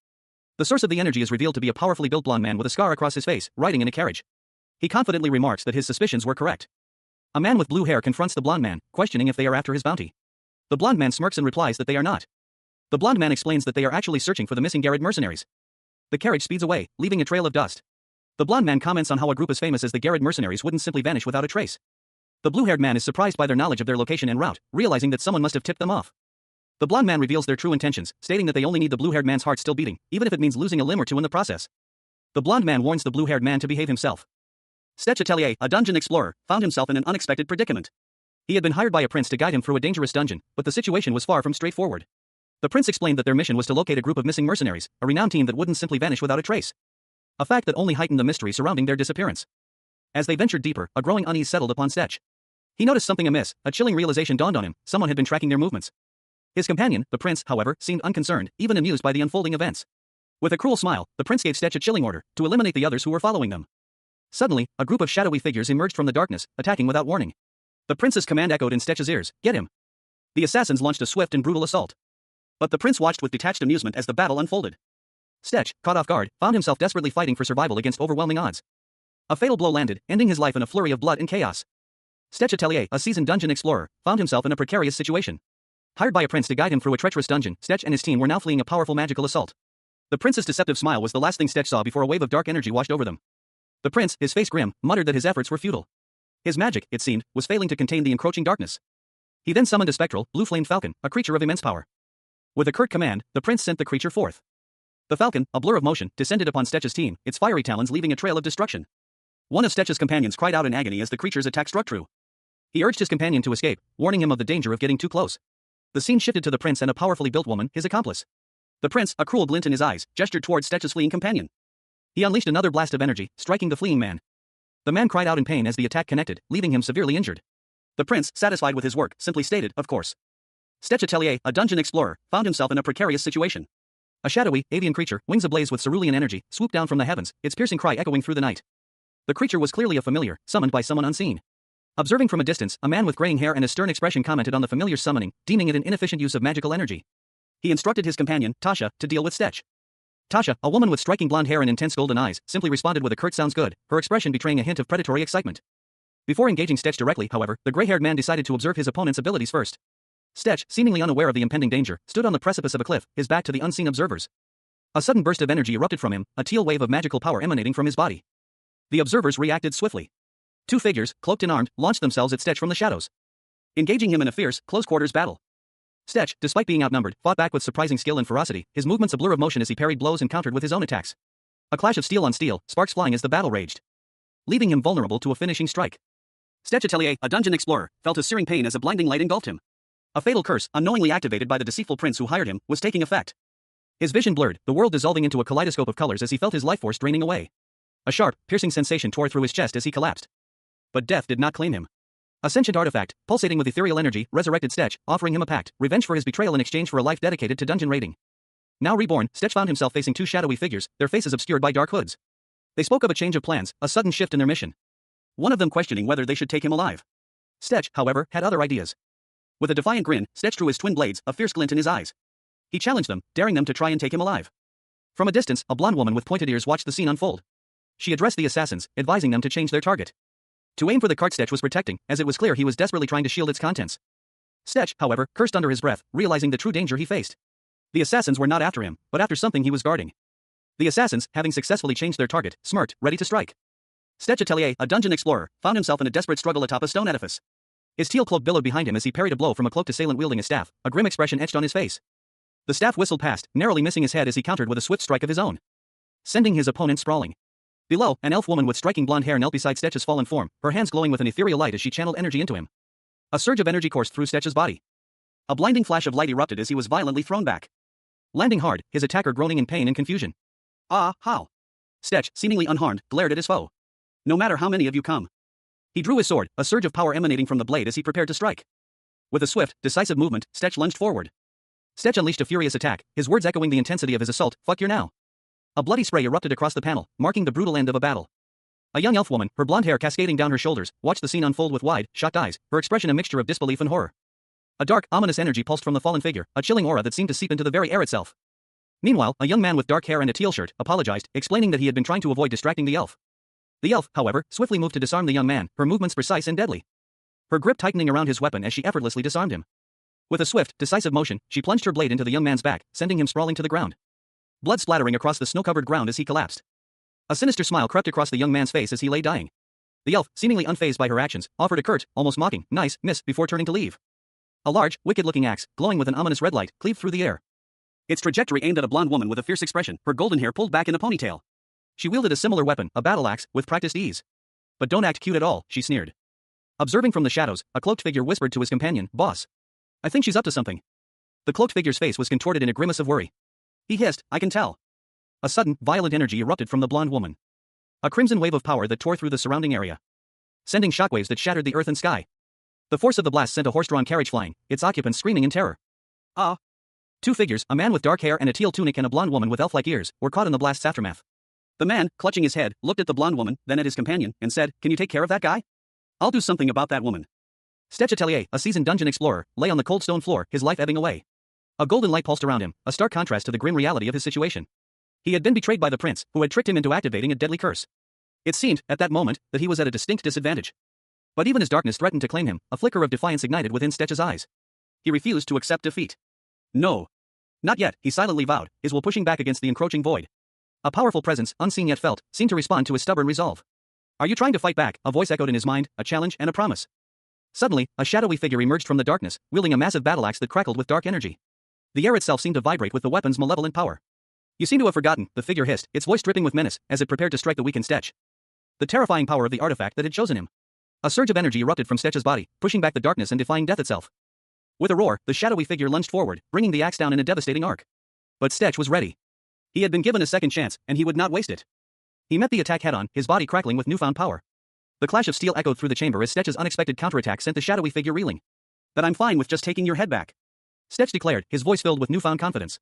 The source of the energy is revealed to be a powerfully built blonde man with a scar across his face, riding in a carriage. He confidently remarks that his suspicions were correct. A man with blue hair confronts the blonde man, questioning if they are after his bounty. The blonde man smirks and replies that they are not. The blonde man explains that they are actually searching for the missing Garrod mercenaries. The carriage speeds away, leaving a trail of dust. The blonde man comments on how a group as famous as the Garrod mercenaries wouldn't simply vanish without a trace. The blue-haired man is surprised by their knowledge of their location en route, realizing that someone must have tipped them off. The blonde man reveals their true intentions, stating that they only need the blue-haired man's heart still beating, even if it means losing a limb or two in the process. The blonde man warns the blue-haired man to behave himself. Stetch Atelier, a dungeon explorer, found himself in an unexpected predicament. He had been hired by a prince to guide him through a dangerous dungeon, but the situation was far from straightforward. The prince explained that their mission was to locate a group of missing mercenaries, a renowned team that wouldn't simply vanish without a trace. A fact that only heightened the mystery surrounding their disappearance. As they ventured deeper, a growing unease settled upon Stetch. He noticed something amiss, a chilling realization dawned on him, someone had been tracking their movements. His companion, the prince, however, seemed unconcerned, even amused by the unfolding events. With a cruel smile, the prince gave Stetch a chilling order, to eliminate the others who were following them. Suddenly, a group of shadowy figures emerged from the darkness, attacking without warning. The prince's command echoed in Stetch's ears, "Get him!" The assassins launched a swift and brutal assault. But the prince watched with detached amusement as the battle unfolded. Stetch, caught off guard, found himself desperately fighting for survival against overwhelming odds. A fatal blow landed, ending his life in a flurry of blood and chaos. Stetch Atelier, a seasoned dungeon explorer, found himself in a precarious situation. Hired by a prince to guide him through a treacherous dungeon, Stetch and his team were now fleeing a powerful magical assault. The prince's deceptive smile was the last thing Stetch saw before a wave of dark energy washed over them. The prince, his face grim, muttered that his efforts were futile. His magic, it seemed, was failing to contain the encroaching darkness. He then summoned a spectral, blue-flamed falcon, a creature of immense power. With a curt command, the prince sent the creature forth. The falcon, a blur of motion, descended upon Stetch's team, its fiery talons leaving a trail of destruction. One of Stetch's companions cried out in agony as the creature's attack struck true. He urged his companion to escape, warning him of the danger of getting too close. The scene shifted to the prince and a powerfully built woman, his accomplice. The prince, a cruel glint in his eyes, gestured towards Stetch's fleeing companion. He unleashed another blast of energy, striking the fleeing man. The man cried out in pain as the attack connected, leaving him severely injured. The prince, satisfied with his work, simply stated, "Of course." Stetch Atelier, a dungeon explorer, found himself in a precarious situation. A shadowy, avian creature, wings ablaze with cerulean energy, swooped down from the heavens, its piercing cry echoing through the night. The creature was clearly a familiar, summoned by someone unseen. Observing from a distance, a man with graying hair and a stern expression commented on the familiar's summoning, deeming it an inefficient use of magical energy. He instructed his companion, Tasha, to deal with Stetch. Tasha, a woman with striking blonde hair and intense golden eyes, simply responded with a curt "sounds good," her expression betraying a hint of predatory excitement. Before engaging Stetch directly, however, the gray-haired man decided to observe his opponent's abilities first. Stetch, seemingly unaware of the impending danger, stood on the precipice of a cliff, his back to the unseen observers. A sudden burst of energy erupted from him, a teal wave of magical power emanating from his body. The observers reacted swiftly. Two figures, cloaked and armed, launched themselves at Stetch from the shadows, engaging him in a fierce, close-quarters battle. Stetch, despite being outnumbered, fought back with surprising skill and ferocity, his movements a blur of motion as he parried blows and countered with his own attacks. A clash of steel on steel, sparks flying as the battle raged, leaving him vulnerable to a finishing strike. Stetch Atelier, a dungeon explorer, felt a searing pain as a blinding light engulfed him. A fatal curse, unknowingly activated by the deceitful prince who hired him, was taking effect. His vision blurred, the world dissolving into a kaleidoscope of colors as he felt his life force draining away. A sharp, piercing sensation tore through his chest as he collapsed. But death did not claim him. A sentient artifact, pulsating with ethereal energy, resurrected Stetch, offering him a pact, revenge for his betrayal in exchange for a life dedicated to dungeon raiding. Now reborn, Stetch found himself facing two shadowy figures, their faces obscured by dark hoods. They spoke of a change of plans, a sudden shift in their mission. One of them questioning whether they should take him alive. Stetch, however, had other ideas. With a defiant grin, Stetch drew his twin blades, a fierce glint in his eyes. He challenged them, daring them to try and take him alive. From a distance, a blonde woman with pointed ears watched the scene unfold. She addressed the assassins, advising them to change their target. To aim for the cart Stetch was protecting, as it was clear he was desperately trying to shield its contents. Stetch, however, cursed under his breath, realizing the true danger he faced. The assassins were not after him, but after something he was guarding. The assassins, having successfully changed their target, smirked, ready to strike. Stetch Atelier, a dungeon explorer, found himself in a desperate struggle atop a stone edifice. His teal cloak billowed behind him as he parried a blow from a cloaked assailant wielding a staff, a grim expression etched on his face. The staff whistled past, narrowly missing his head as he countered with a swift strike of his own, sending his opponent sprawling. Below, an elf woman with striking blonde hair knelt beside Stetch's fallen form, her hands glowing with an ethereal light as she channeled energy into him. A surge of energy coursed through Stetch's body. A blinding flash of light erupted as he was violently thrown back, landing hard, his attacker groaning in pain and confusion. Ah, how? Stetch, seemingly unharmed, glared at his foe. No matter how many of you come. He drew his sword, a surge of power emanating from the blade as he prepared to strike. With a swift, decisive movement, Stetch lunged forward. Stetch unleashed a furious attack, his words echoing the intensity of his assault. Fuck you now. A bloody spray erupted across the panel, marking the brutal end of a battle. A young elf woman, her blonde hair cascading down her shoulders, watched the scene unfold with wide, shocked eyes, her expression a mixture of disbelief and horror. A dark, ominous energy pulsed from the fallen figure, a chilling aura that seemed to seep into the very air itself. Meanwhile, a young man with dark hair and a teal shirt apologized, explaining that he had been trying to avoid distracting the elf. The elf, however, swiftly moved to disarm the young man, her movements precise and deadly, her grip tightening around his weapon as she effortlessly disarmed him. With a swift, decisive motion, she plunged her blade into the young man's back, sending him sprawling to the ground. Blood splattering across the snow-covered ground as he collapsed. A sinister smile crept across the young man's face as he lay dying. The elf, seemingly unfazed by her actions, offered a curt, almost mocking, "Nice, miss," before turning to leave. A large, wicked-looking axe, glowing with an ominous red light, cleaved through the air. Its trajectory aimed at a blonde woman with a fierce expression, her golden hair pulled back in a ponytail. She wielded a similar weapon, a battle axe, with practiced ease. "But don't act cute at all," she sneered. Observing from the shadows, a cloaked figure whispered to his companion, "Boss, I think she's up to something." The cloaked figure's face was contorted in a grimace of worry. He hissed, "I can tell." A sudden, violent energy erupted from the blonde woman. A crimson wave of power that tore through the surrounding area, sending shockwaves that shattered the earth and sky. The force of the blast sent a horse-drawn carriage flying, its occupants screaming in terror. Ah! Two figures, a man with dark hair and a teal tunic and a blonde woman with elf-like ears, were caught in the blast's aftermath. The man, clutching his head, looked at the blonde woman, then at his companion, and said, "Can you take care of that guy? I'll do something about that woman." Stetch Atelier, a seasoned dungeon explorer, lay on the cold stone floor, his life ebbing away. A golden light pulsed around him, a stark contrast to the grim reality of his situation. He had been betrayed by the prince, who had tricked him into activating a deadly curse. It seemed, at that moment, that he was at a distinct disadvantage. But even as darkness threatened to claim him, a flicker of defiance ignited within Stetch's eyes. He refused to accept defeat. "No. Not yet," he silently vowed, his will pushing back against the encroaching void. A powerful presence, unseen yet felt, seemed to respond to his stubborn resolve. "Are you trying to fight back?" a voice echoed in his mind, a challenge and a promise. Suddenly, a shadowy figure emerged from the darkness, wielding a massive battle axe that crackled with dark energy. The air itself seemed to vibrate with the weapon's malevolent power. "You seem to have forgotten," the figure hissed, its voice dripping with menace, as it prepared to strike the weakened Stetch. The terrifying power of the artifact that had chosen him. A surge of energy erupted from Stetch's body, pushing back the darkness and defying death itself. With a roar, the shadowy figure lunged forward, bringing the axe down in a devastating arc. But Stetch was ready. He had been given a second chance, and he would not waste it. He met the attack head-on, his body crackling with newfound power. The clash of steel echoed through the chamber as Stetch's unexpected counterattack sent the shadowy figure reeling. "But I'm fine with just taking your head back," Stetch declared, his voice filled with newfound confidence.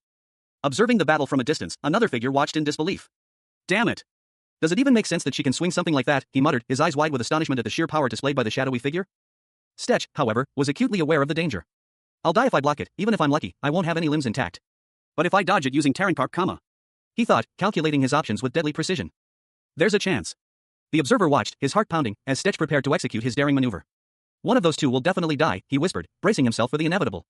Observing the battle from a distance, another figure watched in disbelief. "Damn it! Does it even make sense that she can swing something like that?" he muttered, his eyes wide with astonishment at the sheer power displayed by the shadowy figure. Stetch, however, was acutely aware of the danger. "I'll die if I block it, even if I'm lucky, I won't have any limbs intact. But if I dodge it using Terrancarp, he thought, calculating his options with deadly precision. "There's a chance." The observer watched, his heart pounding, as Stetch prepared to execute his daring maneuver. "One of those two will definitely die," he whispered, bracing himself for the inevitable.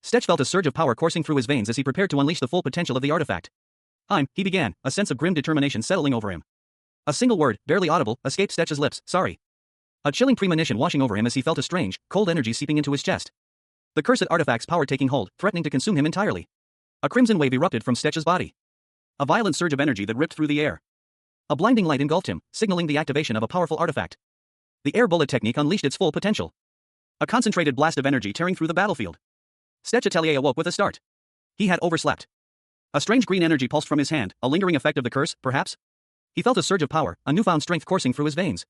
Stetch felt a surge of power coursing through his veins as he prepared to unleash the full potential of the artifact. He began, a sense of grim determination settling over him. A single word, barely audible, escaped Stetch's lips, "Sorry." A chilling premonition washing over him as he felt a strange, cold energy seeping into his chest. The cursed artifact's power taking hold, threatening to consume him entirely. A crimson wave erupted from Stetch's body. A violent surge of energy that ripped through the air. A blinding light engulfed him, signaling the activation of a powerful artifact. The air bullet technique unleashed its full potential. A concentrated blast of energy tearing through the battlefield. Stetch Atelier awoke with a start. He had overslept. A strange green energy pulsed from his hand, a lingering effect of the curse, perhaps? He felt a surge of power, a newfound strength coursing through his veins.